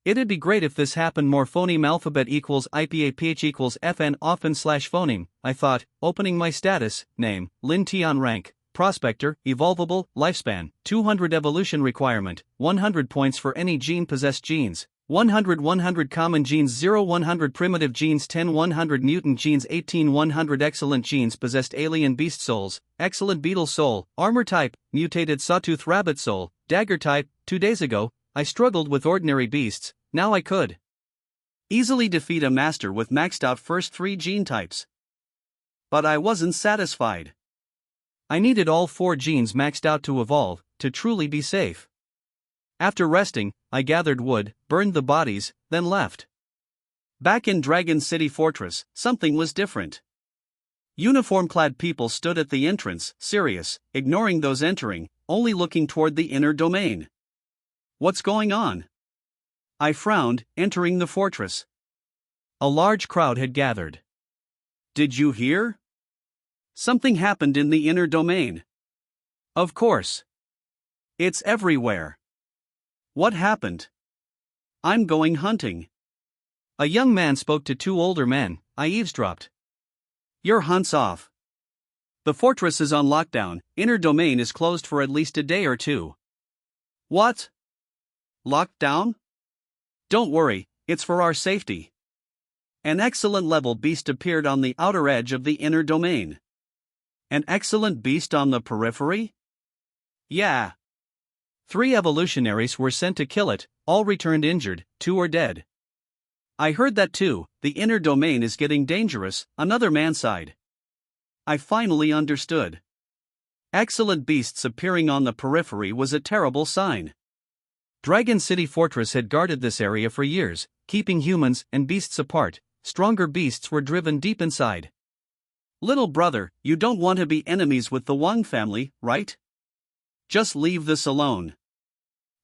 It'd be great if this happened more. Phoneme alphabet equals IPAPH equals FN often / phoneme, I thought, opening my status, name, Lin Tian rank, prospector, evolvable, lifespan, 200 evolution requirement, 100 points for any gene possessed genes, 100 common genes 0 100 primitive genes 10 100 mutant genes 18 100 excellent genes possessed alien beast souls, excellent beetle soul, armor type, mutated sawtooth rabbit soul, dagger type. 2 days ago, I struggled with ordinary beasts, now I could easily defeat a master with maxed out first 3 gene types. But I wasn't satisfied. I needed all 4 genes maxed out to evolve, to truly be safe. After resting, I gathered wood, burned the bodies, then left. Back in Dragon City Fortress, something was different. Uniform-clad people stood at the entrance, serious, ignoring those entering, only looking toward the inner domain. What's going on? I frowned, entering the fortress. A large crowd had gathered. Did you hear? Something happened in the inner domain. Of course. It's everywhere. What happened? I'm going hunting. A young man spoke to 2 older men. I eavesdropped. Your hunt's off. The fortress is on lockdown, inner domain is closed for at least a day or 2. What? Locked down? Don't worry, it's for our safety. An excellent level beast appeared on the outer edge of the inner domain. An excellent beast on the periphery? Yeah. 3 evolutionaries were sent to kill it, all returned injured, 2 are dead. I heard that too, the inner domain is getting dangerous, another man sighed. I finally understood. Excellent beasts appearing on the periphery was a terrible sign. Dragon City Fortress had guarded this area for years, keeping humans and beasts apart. Stronger beasts were driven deep inside. Little brother, you don't want to be enemies with the Wang family, right? Just leave this alone.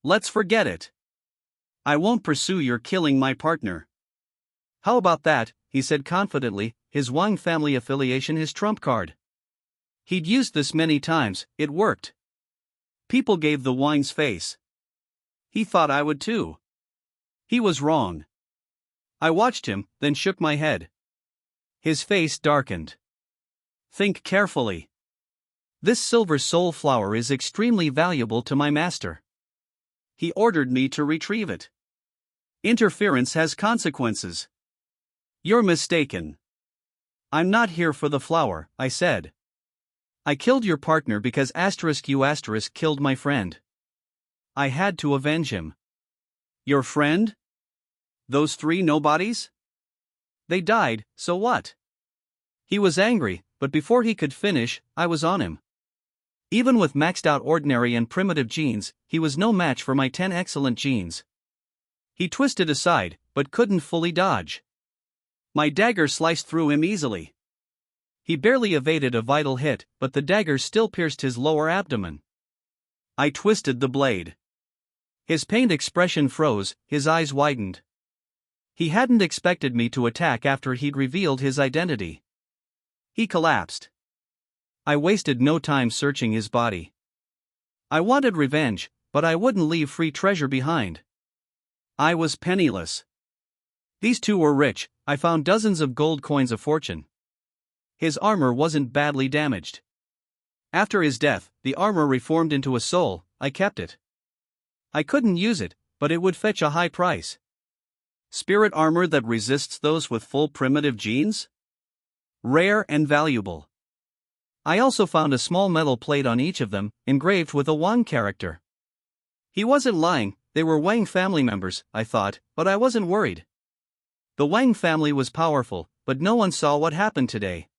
Let's forget it. I won't pursue your killing my partner. How about that, he said confidently, his Wang family affiliation his trump card. He'd used this many times, it worked. People gave the Wang's face. He thought I would too. He was wrong. I watched him, then shook my head. His face darkened. Think carefully. This silver soul flower is extremely valuable to my master. He ordered me to retrieve it. Interference has consequences. You're mistaken. I'm not here for the flower, I said. I killed your partner because *U* killed my friend. I had to avenge him. Your friend? Those 3 nobodies? They died, so what? He was angry, but before he could finish, I was on him. Even with maxed out ordinary and primitive genes, he was no match for my 10 excellent genes. He twisted aside, but couldn't fully dodge. My dagger sliced through him easily. He barely evaded a vital hit, but the dagger still pierced his lower abdomen. I twisted the blade. His pained expression froze, his eyes widened. He hadn't expected me to attack after he'd revealed his identity. He collapsed. I wasted no time searching his body. I wanted revenge, but I wouldn't leave free treasure behind. I was penniless. These 2 were rich. I found dozens of gold coins of fortune. His armor wasn't badly damaged. After his death, the armor reformed into a soul. I kept it. I couldn't use it, but it would fetch a high price. Spirit armor that resists those with full primitive genes? Rare and valuable. I also found a small metal plate on each of them, engraved with a Wang character. He wasn't lying, they were Wang family members, I thought, but I wasn't worried. The Wang family was powerful, but no one saw what happened today.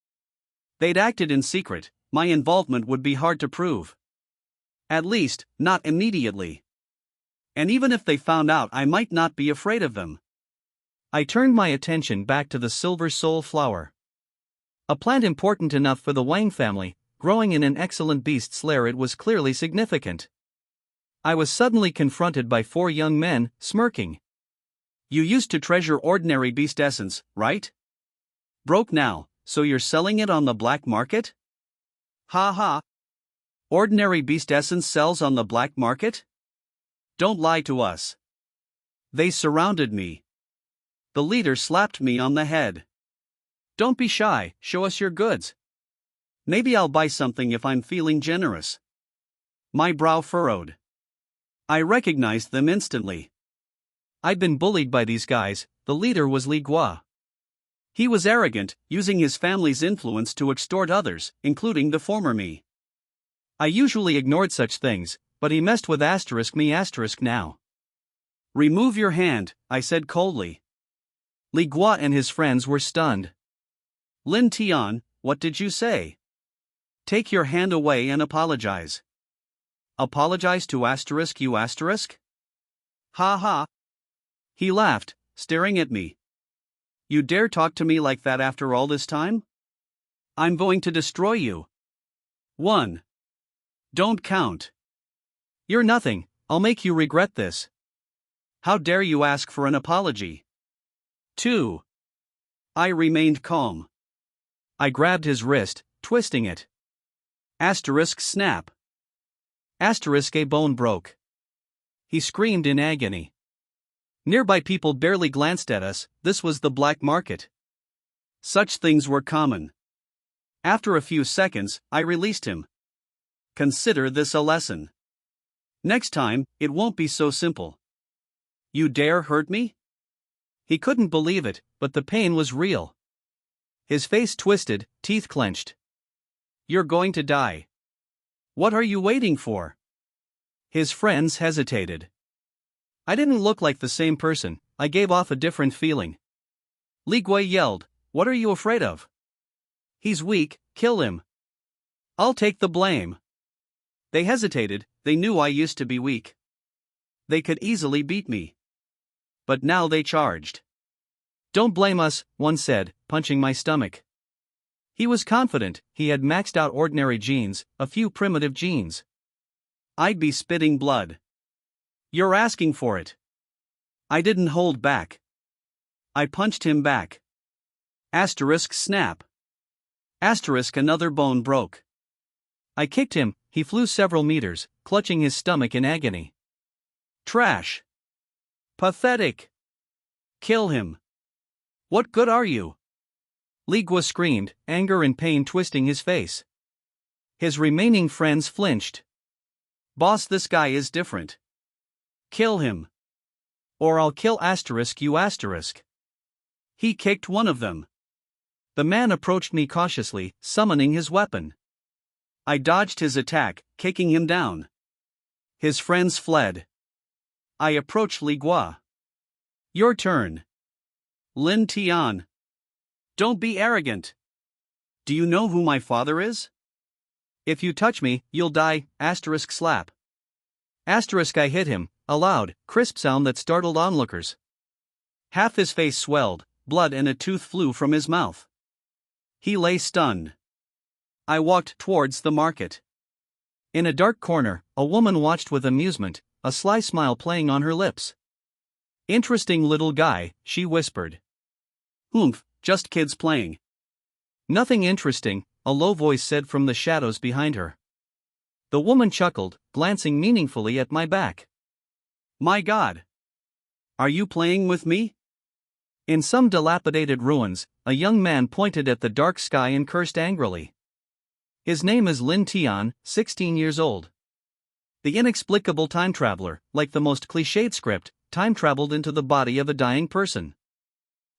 They'd acted in secret, my involvement would be hard to prove. At least, not immediately. And even if they found out, I might not be afraid of them. I turned my attention back to the silver soul flower. A plant important enough for the Wang family, growing in an excellent beast's lair, it was clearly significant. I was suddenly confronted by 4 young men, smirking. You used to treasure ordinary beast essence, right? Broke now, so you're selling it on the black market? Ha ha. Ordinary beast essence sells on the black market? Don't lie to us. They surrounded me. The leader slapped me on the head. Don't be shy, show us your goods. Maybe I'll buy something if I'm feeling generous. My brow furrowed. I recognized them instantly. I'd been bullied by these guys. The leader was Li Gua. He was arrogant, using his family's influence to extort others, including the former me. I usually ignored such things, but he messed with *me now. Remove your hand, I said coldly. Li Gua and his friends were stunned. Lin Tian, what did you say? Take your hand away and apologize. Apologize to *U*? Ha ha. He laughed, staring at me. You dare talk to me like that after all this time? I'm going to destroy you. 1. Don't count. You're nothing, I'll make you regret this. How dare you ask for an apology? 2. I remained calm. I grabbed his wrist, twisting it. Snap. A bone broke. He screamed in agony. Nearby people barely glanced at us. This was the black market. Such things were common. After a few seconds, I released him. Consider this a lesson. Next time, it won't be so simple. You dare hurt me? He couldn't believe it, but the pain was real. His face twisted, teeth clenched. You're going to die. What are you waiting for? His friends hesitated. I didn't look like the same person, I gave off a different feeling. Li Gui yelled, what are you afraid of? He's weak, kill him. I'll take the blame. They hesitated, they knew I used to be weak. They could easily beat me. But now they charged. Don't blame us, one said, punching my stomach. He was confident, he had maxed out ordinary genes, a few primitive genes. I'd be spitting blood. You're asking for it. I didn't hold back. I punched him back. Asterisk snap. Asterisk another bone broke. I kicked him, he flew several meters, clutching his stomach in agony. Trash. Pathetic. Kill him. What good are you? Ligua screamed, anger and pain twisting his face. His remaining friends flinched. Boss, this guy is different. Kill him. Or I'll kill asterisk you asterisk. He kicked one of them. The man approached me cautiously, summoning his weapon. I dodged his attack, kicking him down. His friends fled. I approached Ligua. Your turn. Lin Tian. Don't be arrogant. Do you know who my father is? If you touch me, you'll die, asterisk slap. Asterisk I hit him, a loud, crisp sound that startled onlookers. Half his face swelled, blood and a tooth flew from his mouth. He lay stunned. I walked towards the market. In a dark corner, a woman watched with amusement, a sly smile playing on her lips. Interesting little guy, she whispered. Oomph, just kids playing. Nothing interesting, a low voice said from the shadows behind her. The woman chuckled, glancing meaningfully at my back. My God! Are you playing with me? In some dilapidated ruins, a young man pointed at the dark sky and cursed angrily. His name is Lin Tian, 16 years old. The inexplicable time traveler, like the most cliched script, time traveled into the body of a dying person.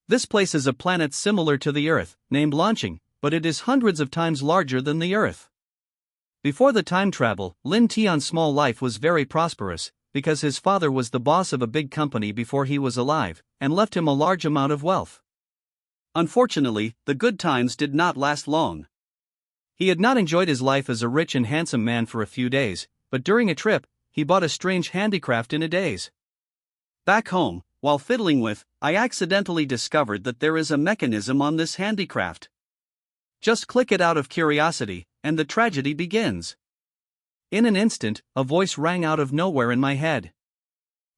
This place is a planet similar to the Earth, named Launching, but it is hundreds of times larger than the Earth. Before the time travel, Lin Tian's small life was very prosperous, because his father was the boss of a big company before he was alive, and left him a large amount of wealth. Unfortunately, the good times did not last long. He had not enjoyed his life as a rich and handsome man for a few days, but during a trip, he bought a strange handicraft in a daze. Back home, while fiddling with, I accidentally discovered that there is a mechanism on this handicraft. Just click it out of curiosity, and the tragedy begins. In an instant, a voice rang out of nowhere in my head.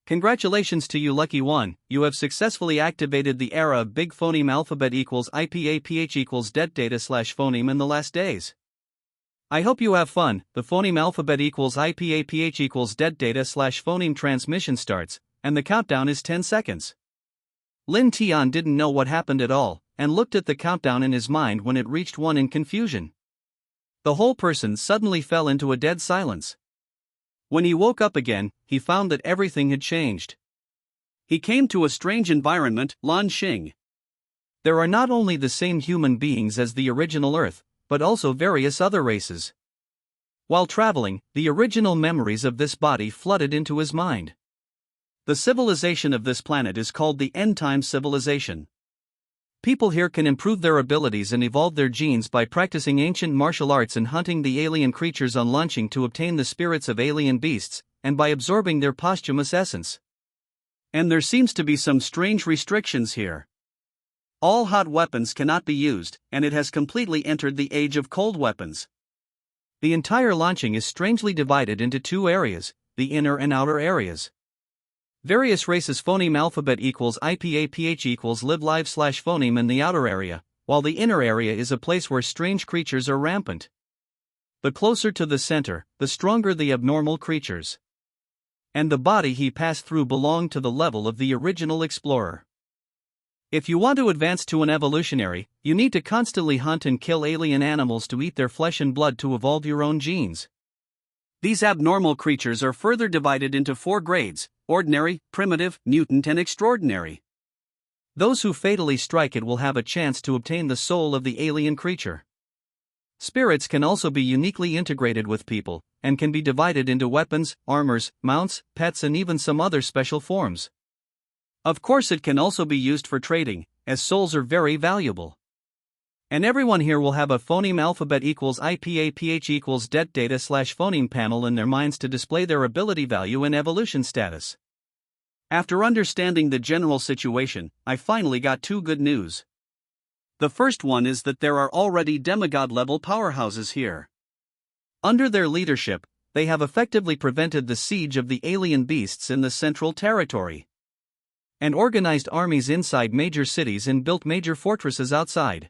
Congratulations to you, lucky one, you have successfully activated the era of big phoneme alphabet equals IPAPH equals det data slash phoneme in the last days. I hope you have fun. The phoneme alphabet equals IPAPH equals det data slash phoneme transmission starts, and the countdown is 10 seconds. Lin Tian didn't know what happened at all, and looked at the countdown in his mind when it reached 1 in confusion. The whole person suddenly fell into a dead silence. When he woke up again, he found that everything had changed. He came to a strange environment, Lanxing. There are not only the same human beings as the original Earth, but also various other races. While traveling, the original memories of this body flooded into his mind. The civilization of this planet is called the End-Time Civilization. People here can improve their abilities and evolve their genes by practicing ancient martial arts and hunting the alien creatures on launching to obtain the spirits of alien beasts, and by absorbing their posthumous essence. And there seems to be some strange restrictions here. All hot weapons cannot be used, and it has completely entered the age of cold weapons. The entire launching is strangely divided into two areas, the inner and outer areas. Various races phoneme alphabet equals IPAPH equals live live slash phoneme in the outer area, while the inner area is a place where strange creatures are rampant. The closer to the center, the stronger the abnormal creatures. And the body he passed through belonged to the level of the original explorer. If you want to advance to an evolutionary, you need to constantly hunt and kill alien animals to eat their flesh and blood to evolve your own genes. These abnormal creatures are further divided into 4 grades: ordinary, primitive, mutant and extraordinary. Those who fatally strike it will have a chance to obtain the soul of the alien creature. Spirits can also be uniquely integrated with people, and can be divided into weapons, armors, mounts, pets and even some other special forms. Of course it can also be used for trading, as souls are very valuable. And everyone here will have a phoneme alphabet equals IPAPH equals det data slash phoneme panel in their minds to display their ability value and evolution status. After understanding the general situation, I finally got 2 good news. The first one is that there are already demigod level powerhouses here. Under their leadership, they have effectively prevented the siege of the alien beasts in the Central Territory, and organized armies inside major cities and built major fortresses outside.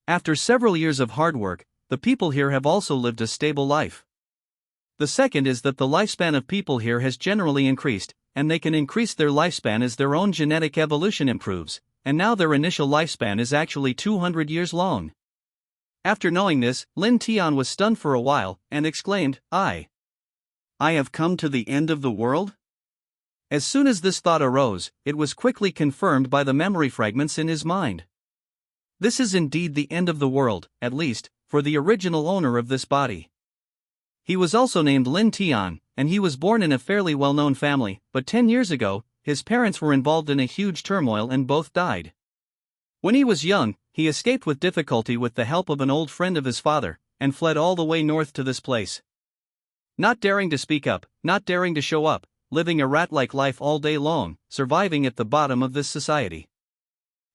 After several years of hard work, the people here have also lived a stable life. The second is that the lifespan of people here has generally increased, and they can increase their lifespan as their own genetic evolution improves, and now their initial lifespan is actually 200 years long. After knowing this, Lin Tian was stunned for a while, and exclaimed, I have come to the end of the world? As soon as this thought arose, it was quickly confirmed by the memory fragments in his mind. This is indeed the end of the world, at least, for the original owner of this body. He was also named Lin Tian, and he was born in a fairly well-known family, but 10 years ago, his parents were involved in a huge turmoil and both died. When he was young, he escaped with difficulty with the help of an old friend of his father, and fled all the way north to this place. Not daring to speak up, not daring to show up, living a rat-like life all day long, surviving at the bottom of this society.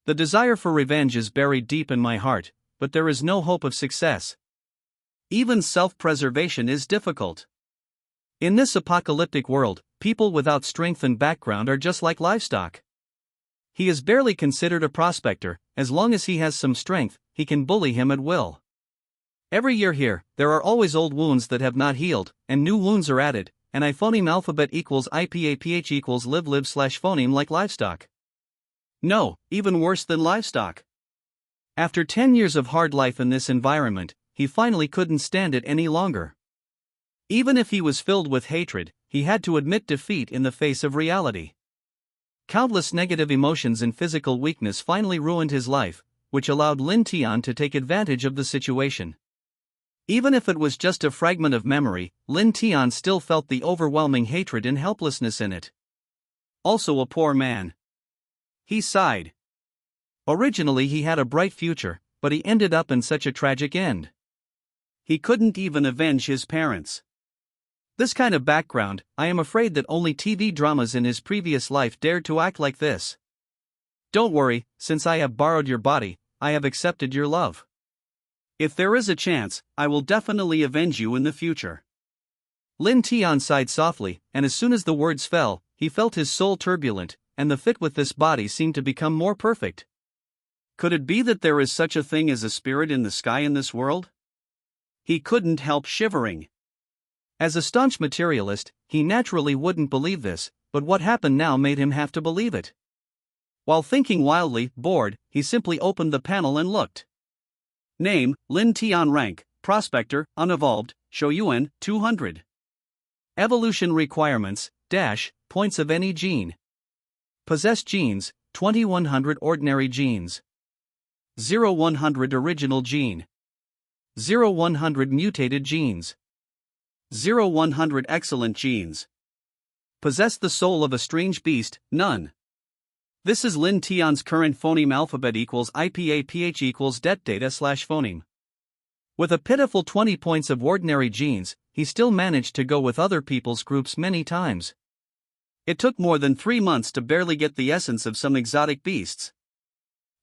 The desire for revenge is buried deep in my heart, but there is no hope of success. Even self-preservation is difficult. In this apocalyptic world, people without strength and background are just like livestock. He is barely considered a prospector. As long as he has some strength, he can bully him at will. Every year here, there are always old wounds that have not healed, and new wounds are added, and phoneme alphabet equals IPAPH equals live/phoneme like livestock. No, even worse than livestock. After 10 years of hard life in this environment, he finally couldn't stand it any longer. Even if he was filled with hatred, he had to admit defeat in the face of reality. Countless negative emotions and physical weakness finally ruined his life, which allowed Lin Tian to take advantage of the situation. Even if it was just a fragment of memory, Lin Tian still felt the overwhelming hatred and helplessness in it. Also a poor man. He sighed. Originally he had a bright future, but he ended up in such a tragic end. He couldn't even avenge his parents. This kind of background, I am afraid that only TV dramas in his previous life dared to act like this. Don't worry, since I have borrowed your body, I have accepted your love. If there is a chance, I will definitely avenge you in the future. Lin Tian sighed softly, and as soon as the words fell, he felt his soul turbulent, and the fit with this body seemed to become more perfect. Could it be that there is such a thing as a spirit in the sky in this world? He couldn't help shivering. As a staunch materialist, he naturally wouldn't believe this, but what happened now made him have to believe it. While thinking wildly, bored, he simply opened the panel and looked. Name, Lin Tian. Rank, Prospector, Unevolved, Shouyuan, 200. Evolution requirements, points of any gene. Possessed genes, 2100 ordinary genes. 0100 original gene. 0100 mutated genes. 0100 excellent genes. Possess the soul of a strange beast, none. This is Lin Tian's current phoneme alphabet equals IPAPH equals det data/phoneme. With a pitiful 20 points of ordinary genes, he still managed to go with other people's groups many times. It took more than 3 months to barely get the essence of some exotic beasts.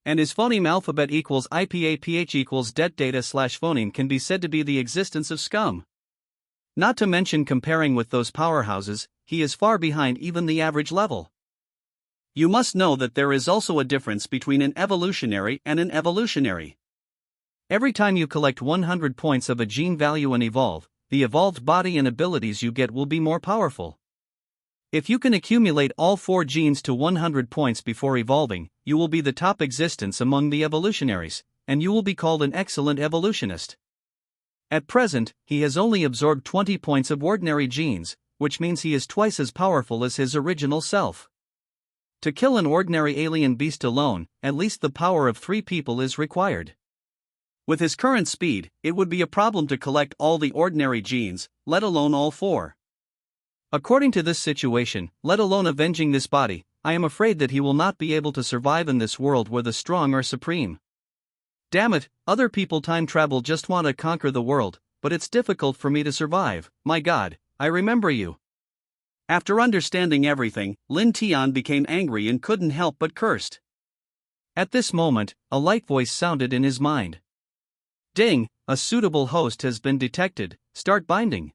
And his phoneme alphabet equals IPAPH equals det data/phoneme can be said to be the existence of scum. Not to mention comparing with those powerhouses, he is far behind even the average level. You must know that there is also a difference between an evolutionary and an evolutionary. Every time you collect 100 points of a gene value and evolve, the evolved body and abilities you get will be more powerful. If you can accumulate all 4 genes to 100 points before evolving, you will be the top existence among the evolutionaries, and you will be called an excellent evolutionist. At present, he has only absorbed 20 points of ordinary genes, which means he is twice as powerful as his original self. To kill an ordinary alien beast alone, at least the power of 3 people is required. With his current speed, it would be a problem to collect all the ordinary genes, let alone all 4. According to this situation, let alone avenging this body, I am afraid that he will not be able to survive in this world where the strong are supreme. Damn it, other people time travel just want to conquer the world, but it's difficult for me to survive. My God, I remember you. After understanding everything, Lin Tian became angry and couldn't help but cursed. At this moment, a light voice sounded in his mind. Ding, a suitable host has been detected, start binding.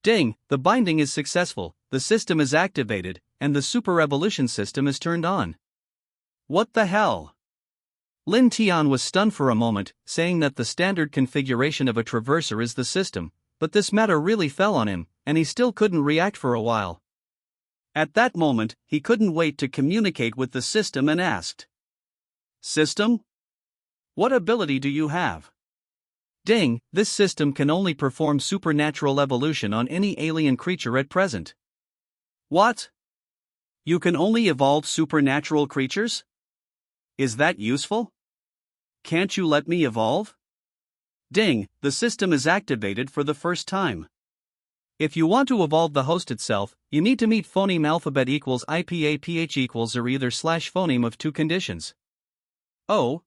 Ding, the binding is successful, the system is activated, and the super evolution system is turned on. What the hell? Lin Tian was stunned for a moment, saying that the standard configuration of a traverser is the system, but this matter really fell on him, and he still couldn't react for a while. At that moment, he couldn't wait to communicate with the system and asked, "System? What ability do you have?" Ding, this system can only perform supernatural evolution on any alien creature at present. What? You can only evolve supernatural creatures? Is that useful? Can't you let me evolve? Ding, the system is activated for the first time. If you want to evolve the host itself, you need to meet phoneme alphabet equals IPAPH equals or either slash phoneme of two conditions. Oh?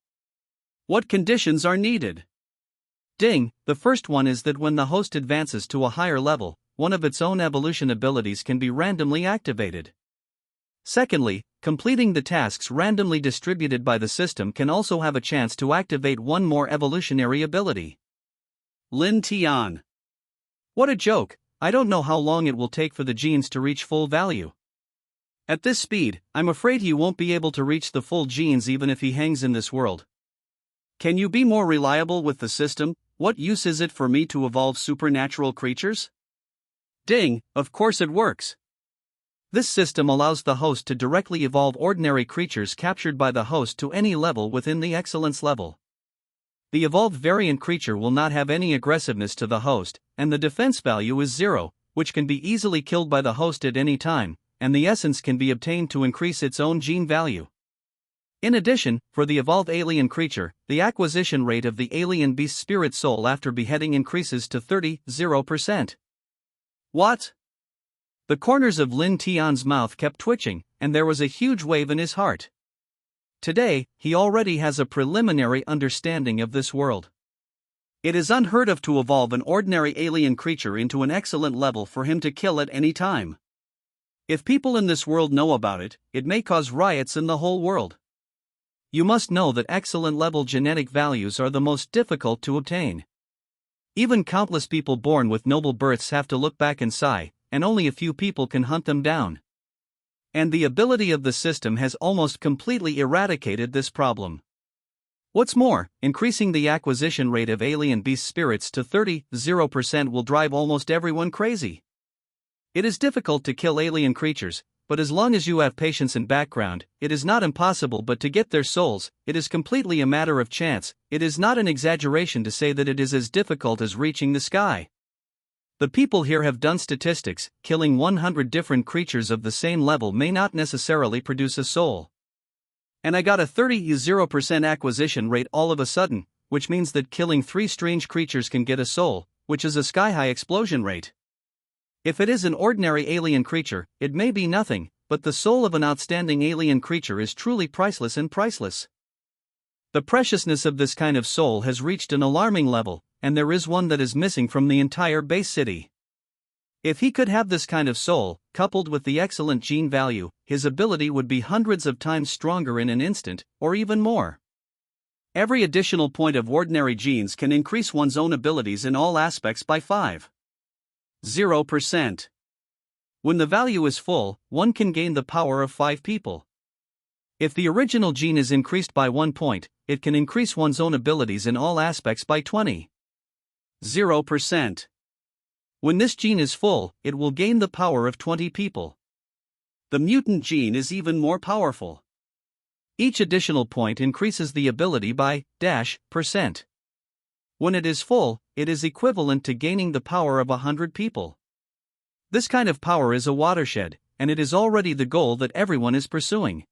What conditions are needed? Ding, the first one is that when the host advances to a higher level, one of its own evolution abilities can be randomly activated. Secondly, completing the tasks randomly distributed by the system can also have a chance to activate one more evolutionary ability. Lin Tian. What a joke, I don't know how long it will take for the genes to reach full value. At this speed, I'm afraid he won't be able to reach the full genes even if he hangs in this world. Can you be more reliable with the system? What use is it for me to evolve supernatural creatures? Ding, of course it works. This system allows the host to directly evolve ordinary creatures captured by the host to any level within the excellence level. The evolved variant creature will not have any aggressiveness to the host, and the defense value is 0, which can be easily killed by the host at any time, and the essence can be obtained to increase its own gene value. In addition, for the evolved alien creature, the acquisition rate of the alien beast spirit soul after beheading increases to 30%. What? The corners of Lin Tian's mouth kept twitching, and there was a huge wave in his heart. Today, he already has a preliminary understanding of this world. It is unheard of to evolve an ordinary alien creature into an excellent level for him to kill at any time. If people in this world know about it, it may cause riots in the whole world. You must know that excellent level genetic values are the most difficult to obtain. Even countless people born with noble births have to look back and sigh, and only a few people can hunt them down. And the ability of the system has almost completely eradicated this problem. What's more, increasing the acquisition rate of alien beast spirits to 30% will drive almost everyone crazy. It is difficult to kill alien creatures, but as long as you have patience and background, it is not impossible but to get their souls, it is completely a matter of chance. It is not an exaggeration to say that it is as difficult as reaching the sky. The people here have done statistics, killing 100 different creatures of the same level may not necessarily produce a soul. And I got a 30% acquisition rate all of a sudden, which means that killing 3 strange creatures can get a soul, which is a sky-high explosion rate. If it is an ordinary alien creature, it may be nothing, but the soul of an outstanding alien creature is truly priceless and priceless. The preciousness of this kind of soul has reached an alarming level, and there is one that is missing from the entire base city. If he could have this kind of soul, coupled with the excellent gene value, his ability would be hundreds of times stronger in an instant, or even more. Every additional point of ordinary genes can increase one's own abilities in all aspects by 5.0%. When the value is full, one can gain the power of 5 people. If the original gene is increased by 1 point, it can increase one's own abilities in all aspects by 20.0%. When this gene is full, it will gain the power of 20 people. The mutant gene is even more powerful. Each additional point increases the ability by %. When it is full, it is equivalent to gaining the power of 100 people. This kind of power is a watershed, and it is already the goal that everyone is pursuing.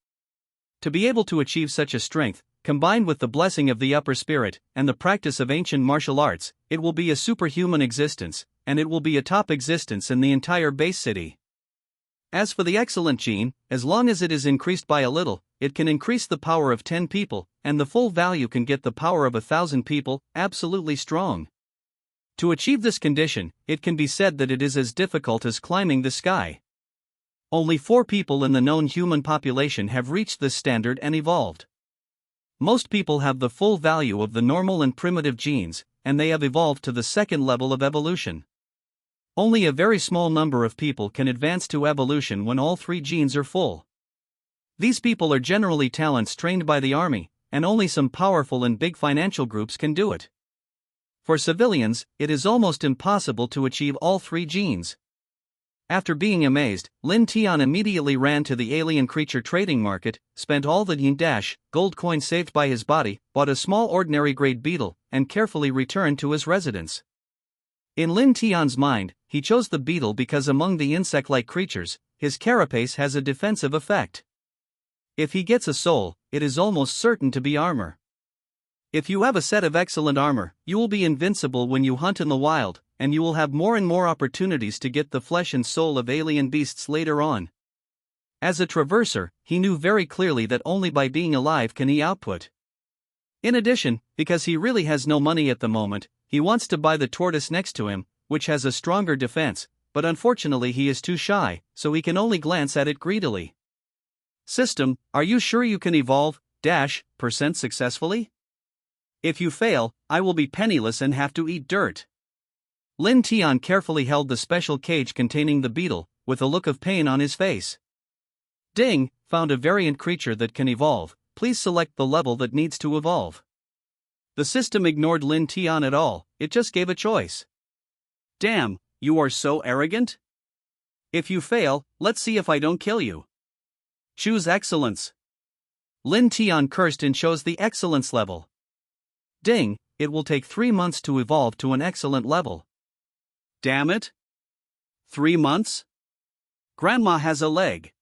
To be able to achieve such a strength, combined with the blessing of the upper spirit and the practice of ancient martial arts, it will be a superhuman existence, and it will be a top existence in the entire base city. As for the excellent gene, as long as it is increased by a little, it can increase the power of 10 people, and the full value can get the power of 1,000 people, absolutely strong. To achieve this condition, it can be said that it is as difficult as climbing the sky. Only 4 people in the known human population have reached this standard and evolved. Most people have the full value of the normal and primitive genes, and they have evolved to the second level of evolution. Only a very small number of people can advance to evolution when all three genes are full. These people are generally talents trained by the army, and only some powerful and big financial groups can do it. For civilians, it is almost impossible to achieve all three genes. After being amazed, Lin Tian immediately ran to the alien creature trading market, spent all the yin-gold coins saved by his body, bought a small ordinary grade beetle, and carefully returned to his residence. In Lin Tian's mind, he chose the beetle because among the insect-like creatures, his carapace has a defensive effect. If he gets a soul, it is almost certain to be armor. If you have a set of excellent armor, you will be invincible when you hunt in the wild, and you will have more and more opportunities to get the flesh and soul of alien beasts later on. As a traverser, he knew very clearly that only by being alive can he output. In addition, because he really has no money at the moment, he wants to buy the tortoise next to him, which has a stronger defense, but unfortunately he is too shy, so he can only glance at it greedily. System, are you sure you can evolve % successfully? If you fail, I will be penniless and have to eat dirt. Lin Tian carefully held the special cage containing the beetle, with a look of pain on his face. Ding, found a variant creature that can evolve, please select the level that needs to evolve. The system ignored Lin Tian at all, it just gave a choice. Damn, you are so arrogant? If you fail, let's see if I don't kill you. Choose excellence. Lin Tian cursed and chose the excellence level. Ding, it will take 3 months to evolve to an excellent level. Damn it! 3 months? Grandma has a leg.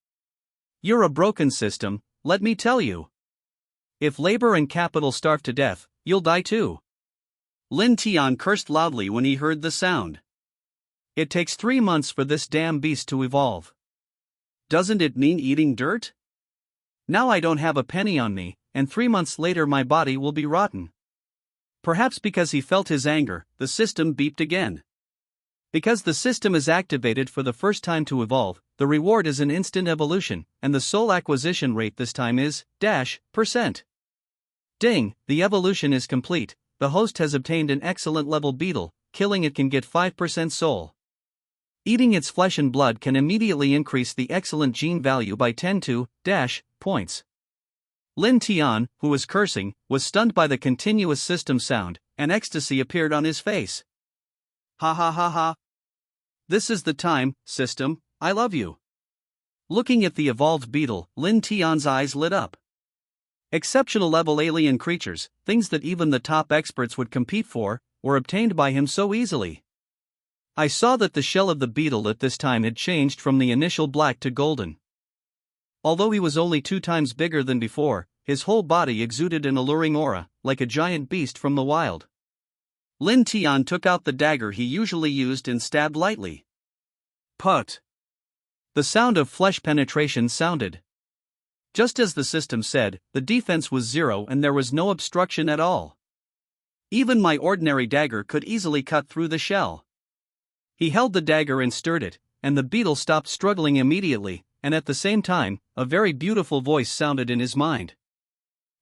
You're a broken system, let me tell you. If labor and capital starve to death, you'll die too. Lin Tian cursed loudly when he heard the sound. It takes 3 months for this damn beast to evolve. Doesn't it mean eating dirt? Now I don't have a penny on me, and 3 months later my body will be rotten. Perhaps because he felt his anger, the system beeped again. Because the system is activated for the first time to evolve, the reward is an instant evolution, and the soul acquisition rate this time is %. Ding, the evolution is complete, the host has obtained an excellent level beetle, killing it can get 5% soul. Eating its flesh and blood can immediately increase the excellent gene value by 10 to points. Lin Tian, who was cursing, was stunned by the continuous system sound, and ecstasy appeared on his face. Ha ha ha ha. This is the time, system, I love you. Looking at the evolved beetle, Lin Tian's eyes lit up. Exceptional level alien creatures, things that even the top experts would compete for, were obtained by him so easily. I saw that the shell of the beetle at this time had changed from the initial black to golden. Although he was only 2 times bigger than before, his whole body exuded an alluring aura, like a giant beast from the wild. Lin Tian took out the dagger he usually used and stabbed lightly. Put! The sound of flesh penetration sounded. Just as the system said, the defense was 0 and there was no obstruction at all. Even my ordinary dagger could easily cut through the shell. He held the dagger and stirred it, and the beetle stopped struggling immediately, and at the same time, a very beautiful voice sounded in his mind.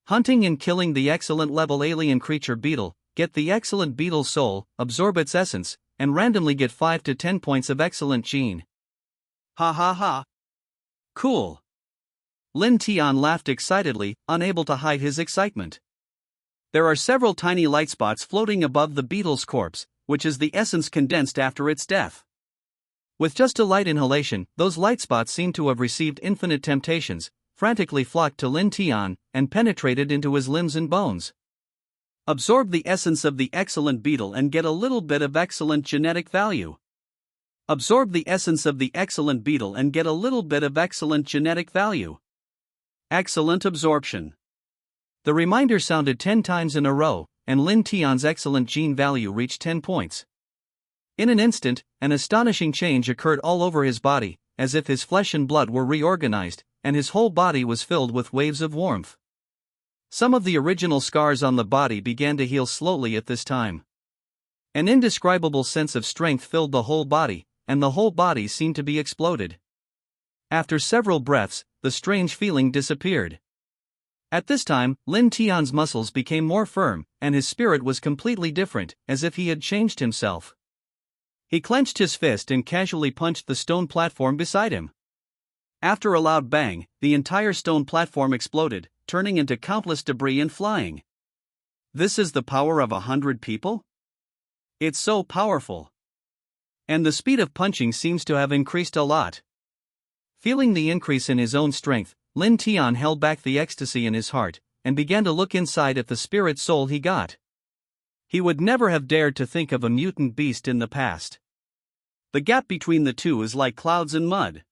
Hunting and killing the excellent level alien creature beetle, get the excellent beetle soul, absorb its essence, and randomly get 5 to 10 points of excellent gene. Ha ha ha. Cool. Lin Tian laughed excitedly, unable to hide his excitement. There are several tiny light spots floating above the beetle's corpse, which is the essence condensed after its death. With just a light inhalation, those light spots seem to have received infinite temptations, frantically flocked to Lin Tian, and penetrated into his limbs and bones. Absorb the essence of the excellent beetle and get a little bit of excellent genetic value. Absorb the essence of the excellent beetle and get a little bit of excellent genetic value. Excellent absorption. The reminder sounded 10 times in a row, and Lin Tian's excellent gene value reached 10 points. In an instant, an astonishing change occurred all over his body, as if his flesh and blood were reorganized, and his whole body was filled with waves of warmth. Some of the original scars on the body began to heal slowly at this time. An indescribable sense of strength filled the whole body, and the whole body seemed to be exploded. After several breaths, the strange feeling disappeared. At this time, Lin Tian's muscles became more firm, and his spirit was completely different, as if he had changed himself. He clenched his fist and casually punched the stone platform beside him. After a loud bang, the entire stone platform exploded, turning into countless debris and flying. This is the power of 100 people? It's so powerful. And the speed of punching seems to have increased a lot. Feeling the increase in his own strength, Lin Tian held back the ecstasy in his heart, and began to look inside at the spirit soul he got. He would never have dared to think of a mutant beast in the past. The gap between the two is like clouds and mud.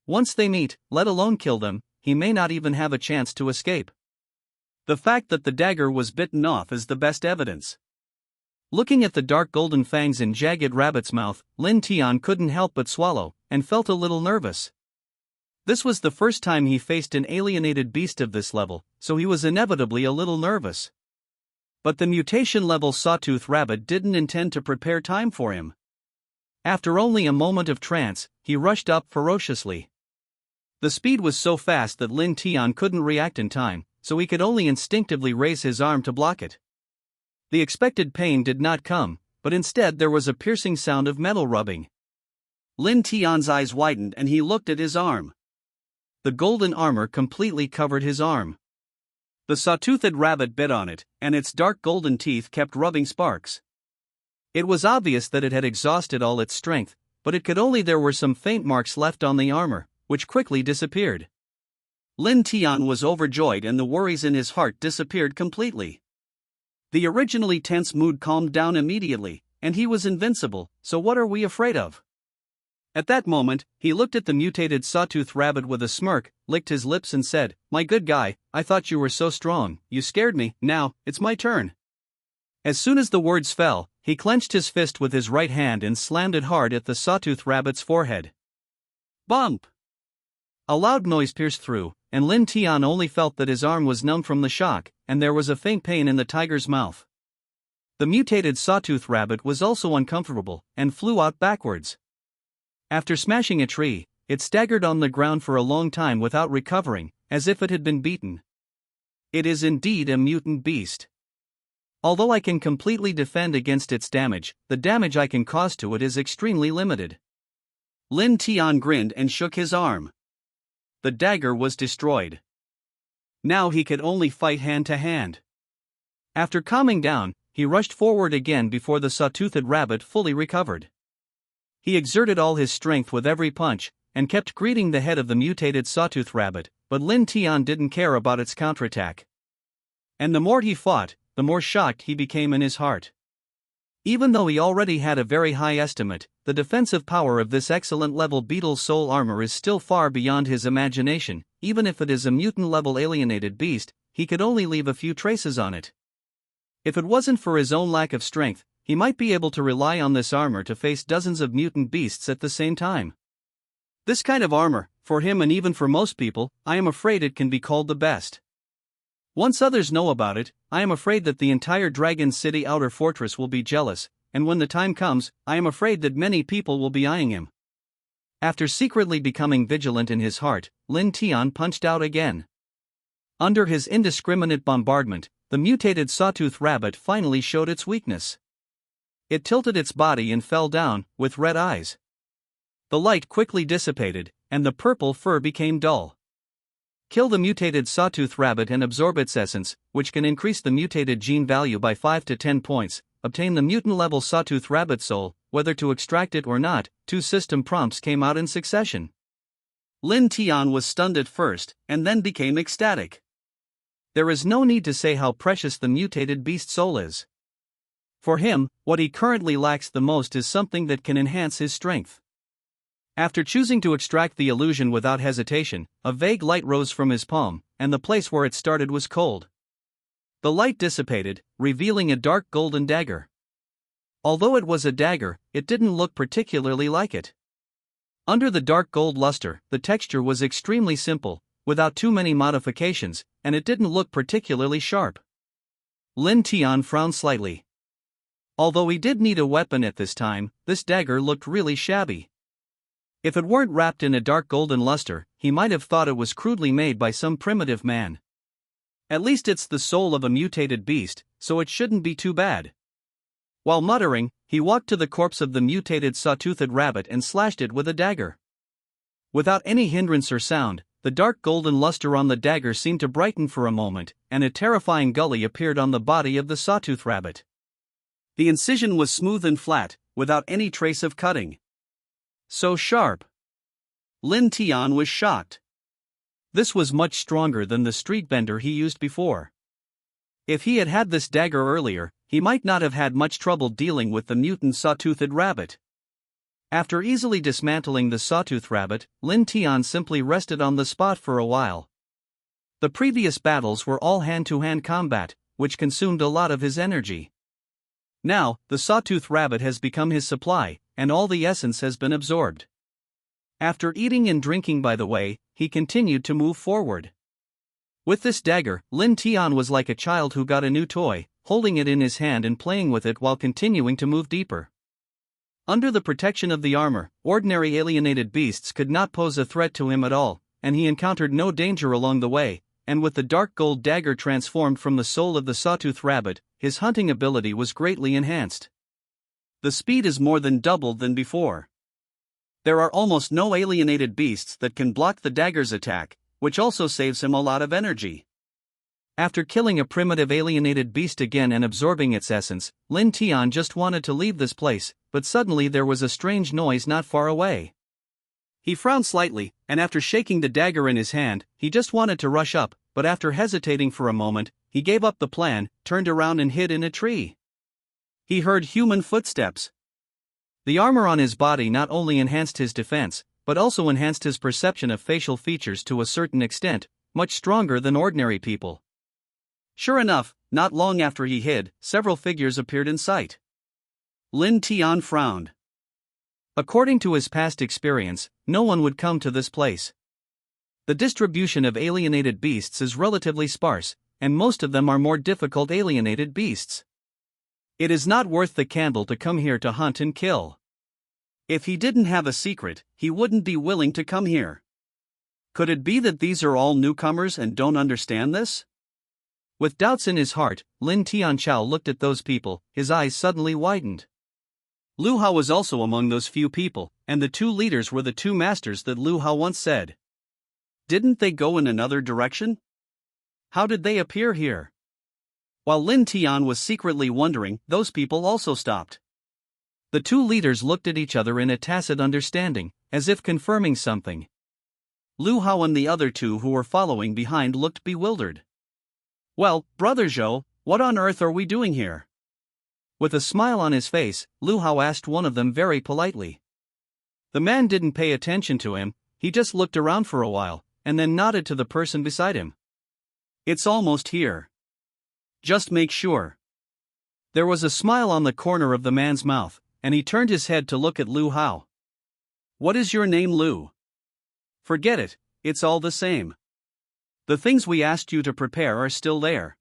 Once they meet, let alone kill them, he may not even have a chance to escape. The fact that the dagger was bitten off is the best evidence. Looking at the dark golden fangs in Jagged Rabbit's mouth, Lin Tian couldn't help but swallow, and felt a little nervous. This was the first time he faced an alienated beast of this level, so he was inevitably a little nervous. But the mutation-level Sawtooth Rabbit didn't intend to prepare time for him. After only a moment of trance, he rushed up ferociously. The speed was so fast that Lin Tian couldn't react in time, so he could only instinctively raise his arm to block it. The expected pain did not come, but instead there was a piercing sound of metal rubbing. Lin Tian's eyes widened and he looked at his arm. The golden armor completely covered his arm. The saw-toothed rabbit bit on it, and its dark golden teeth kept rubbing sparks. It was obvious that it had exhausted all its strength, but it could only there were some faint marks left on the armor, which quickly disappeared. Lin Tian was overjoyed and the worries in his heart disappeared completely. The originally tense mood calmed down immediately, and he was invincible, so what are we afraid of? At that moment, he looked at the mutated sawtooth rabbit with a smirk, licked his lips and said, "My good guy, I thought you were so strong, you scared me, now, it's my turn." As soon as the words fell, he clenched his fist with his right hand and slammed it hard at the sawtooth rabbit's forehead. Bump! A loud noise pierced through, and Lin Tian only felt that his arm was numb from the shock, and there was a faint pain in the tiger's mouth. The mutated sawtooth rabbit was also uncomfortable, and flew out backwards. After smashing a tree, it staggered on the ground for a long time without recovering, as if it had been beaten. It is indeed a mutant beast. Although I can completely defend against its damage, the damage I can cause to it is extremely limited. Lin Tian grinned and shook his arm. The dagger was destroyed. Now he could only fight hand to hand. After calming down, he rushed forward again before the saw-toothed rabbit fully recovered. He exerted all his strength with every punch, and kept greeting the head of the mutated sawtooth rabbit, but Lin Tian didn't care about its counterattack. And the more he fought, the more shocked he became in his heart. Even though he already had a very high estimate, the defensive power of this excellent-level beetle soul armor is still far beyond his imagination. Even if it is a mutant-level alienated beast, he could only leave a few traces on it. If it wasn't for his own lack of strength, he might be able to rely on this armor to face dozens of mutant beasts at the same time. This kind of armor, for him and even for most people, I am afraid it can be called the best. Once others know about it, I am afraid that the entire Dragon City outer fortress will be jealous, and when the time comes, I am afraid that many people will be eyeing him. After secretly becoming vigilant in his heart, Lin Tian punched out again. Under his indiscriminate bombardment, the mutated sawtooth rabbit finally showed its weakness. It tilted its body and fell down, with red eyes. The light quickly dissipated, and the purple fur became dull. Kill the mutated sawtooth rabbit and absorb its essence, which can increase the mutated gene value by 5 to 10 points. Obtain the mutant-level sawtooth rabbit soul. Whether to extract it or not, 2 system prompts came out in succession. Lin Tian was stunned at first, and then became ecstatic. There is no need to say how precious the mutated beast soul is. For him, what he currently lacks the most is something that can enhance his strength. After choosing to extract the illusion without hesitation, a vague light rose from his palm, and the place where it started was cold. The light dissipated, revealing a dark golden dagger. Although it was a dagger, it didn't look particularly like it. Under the dark gold luster, the texture was extremely simple, without too many modifications, and it didn't look particularly sharp. Lin Tian frowned slightly. Although he did need a weapon at this time, this dagger looked really shabby. If it weren't wrapped in a dark golden luster, he might have thought it was crudely made by some primitive man. At least it's the soul of a mutated beast, so it shouldn't be too bad. While muttering, he walked to the corpse of the mutated saw-toothed rabbit and slashed it with a dagger. Without any hindrance or sound, the dark golden luster on the dagger seemed to brighten for a moment, and a terrifying gully appeared on the body of the sawtooth rabbit. The incision was smooth and flat, without any trace of cutting. So sharp. Lin Tian was shocked. This was much stronger than the street vendor he used before. If he had had this dagger earlier, he might not have had much trouble dealing with the mutant saw-toothed rabbit. After easily dismantling the sawtooth rabbit, Lin Tian simply rested on the spot for a while. The previous battles were all hand-to-hand combat, which consumed a lot of his energy. Now, the sawtooth rabbit has become his supply, and all the essence has been absorbed. After eating and drinking by the way, he continued to move forward. With this dagger, Lin Tian was like a child who got a new toy, holding it in his hand and playing with it while continuing to move deeper. Under the protection of the armor, ordinary alienated beasts could not pose a threat to him at all, and he encountered no danger along the way, and with the dark gold dagger transformed from the soul of the sawtooth rabbit, his hunting ability was greatly enhanced. The speed is more than doubled than before. There are almost no alienated beasts that can block the dagger's attack, which also saves him a lot of energy. After killing a primitive alienated beast again and absorbing its essence, Lin Tian just wanted to leave this place, but suddenly there was a strange noise not far away. He frowned slightly, and after shaking the dagger in his hand, he just wanted to rush up, but after hesitating for a moment, he gave up the plan, turned around and hid in a tree. He heard human footsteps. The armor on his body not only enhanced his defense, but also enhanced his perception of facial features to a certain extent, much stronger than ordinary people. Sure enough, not long after he hid, several figures appeared in sight. Lin Tian frowned. According to his past experience, no one would come to this place. The distribution of alienated beasts is relatively sparse, and most of them are more difficult alienated beasts. It is not worth the candle to come here to hunt and kill. If he didn't have a secret, he wouldn't be willing to come here. Could it be that these are all newcomers and don't understand this? With doubts in his heart, Lin Tianchao looked at those people, his eyes suddenly widened. Lu Hao was also among those few people, and the two leaders were the two masters that Lu Hao once said. Didn't they go in another direction? How did they appear here? While Lin Tian was secretly wondering, those people also stopped. The two leaders looked at each other in a tacit understanding, as if confirming something. Lu Hao and the other two who were following behind looked bewildered. Well, Brother Zhou, what on earth are we doing here? With a smile on his face, Lu Hao asked one of them very politely. The man didn't pay attention to him, he just looked around for a while, and then nodded to the person beside him. It's almost here. Just make sure. There was a smile on the corner of the man's mouth, and he turned his head to look at Lu Hao. What is your name, Lu? Forget it, it's all the same. The things we asked you to prepare are still there.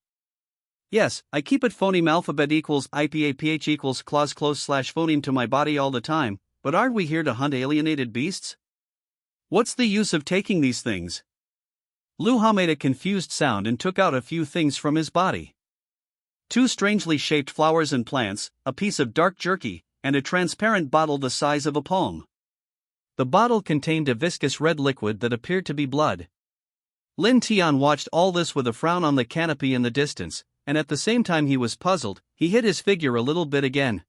Yes, I keep it phoneme alphabet equals IPAPH equals clause close slash phoneme to my body all the time, but aren't we here to hunt alienated beasts? What's the use of taking these things? Lu Hao made a confused sound and took out a few things from his body. Two strangely shaped flowers and plants, a piece of dark jerky, and a transparent bottle the size of a palm. The bottle contained a viscous red liquid that appeared to be blood. Lin Tian watched all this with a frown on the canopy in the distance, and at the same time he was puzzled, he hid his figure a little bit again.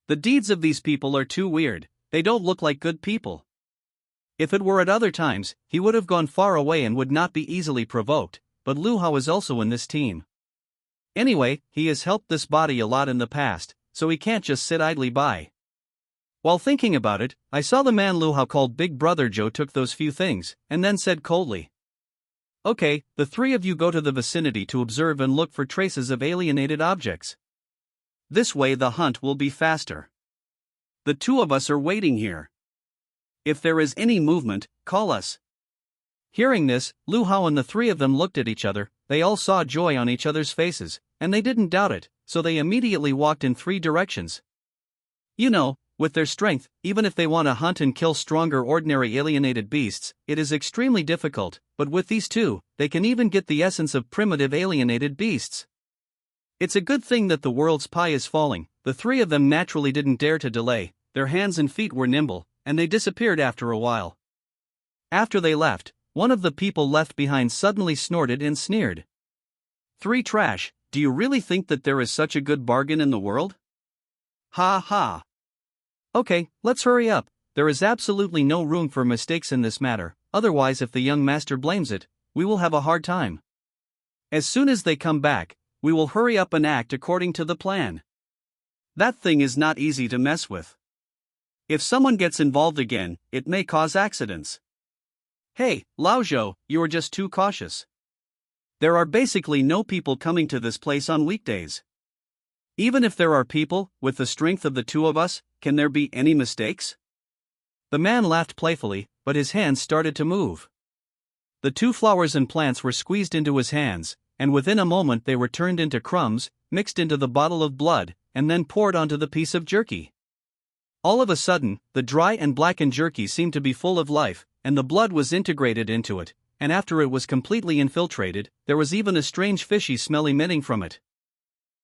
The deeds of these people are too weird, they don't look like good people. If it were at other times, he would have gone far away and would not be easily provoked, but Lu Hao is also in this team. Anyway, he has helped this body a lot in the past, so he can't just sit idly by. While thinking about it, I saw the man Lu Hao called Big Brother Joe took those few things, and then said coldly. Okay, the three of you go to the vicinity to observe and look for traces of alienated objects. This way the hunt will be faster. The two of us are waiting here. If there is any movement, call us. Hearing this, Lu Hao and the three of them looked at each other, they all saw joy on each other's faces, and they didn't doubt it, so they immediately walked in three directions. You know, with their strength, even if they want to hunt and kill stronger ordinary alienated beasts, it is extremely difficult, but with these two, they can even get the essence of primitive alienated beasts. It's a good thing that the world's pie is falling, the three of them naturally didn't dare to delay, their hands and feet were nimble, and they disappeared after a while. After they left, one of the people left behind suddenly snorted and sneered. "Three trash, do you really think that there is such a good bargain in the world? Ha ha. Okay, let's hurry up, there is absolutely no room for mistakes in this matter, otherwise if the young master blames it, we will have a hard time. As soon as they come back, we will hurry up and act according to the plan. That thing is not easy to mess with. If someone gets involved again, it may cause accidents. Hey, Lao Zhou, you are just too cautious. There are basically no people coming to this place on weekdays. Even if there are people, with the strength of the two of us, can there be any mistakes?" The man laughed playfully, but his hands started to move. The two flowers and plants were squeezed into his hands, and within a moment they were turned into crumbs, mixed into the bottle of blood, and then poured onto the piece of jerky. All of a sudden, the dry and blackened jerky seemed to be full of life, and the blood was integrated into it, and after it was completely infiltrated, there was even a strange fishy smell emitting from it.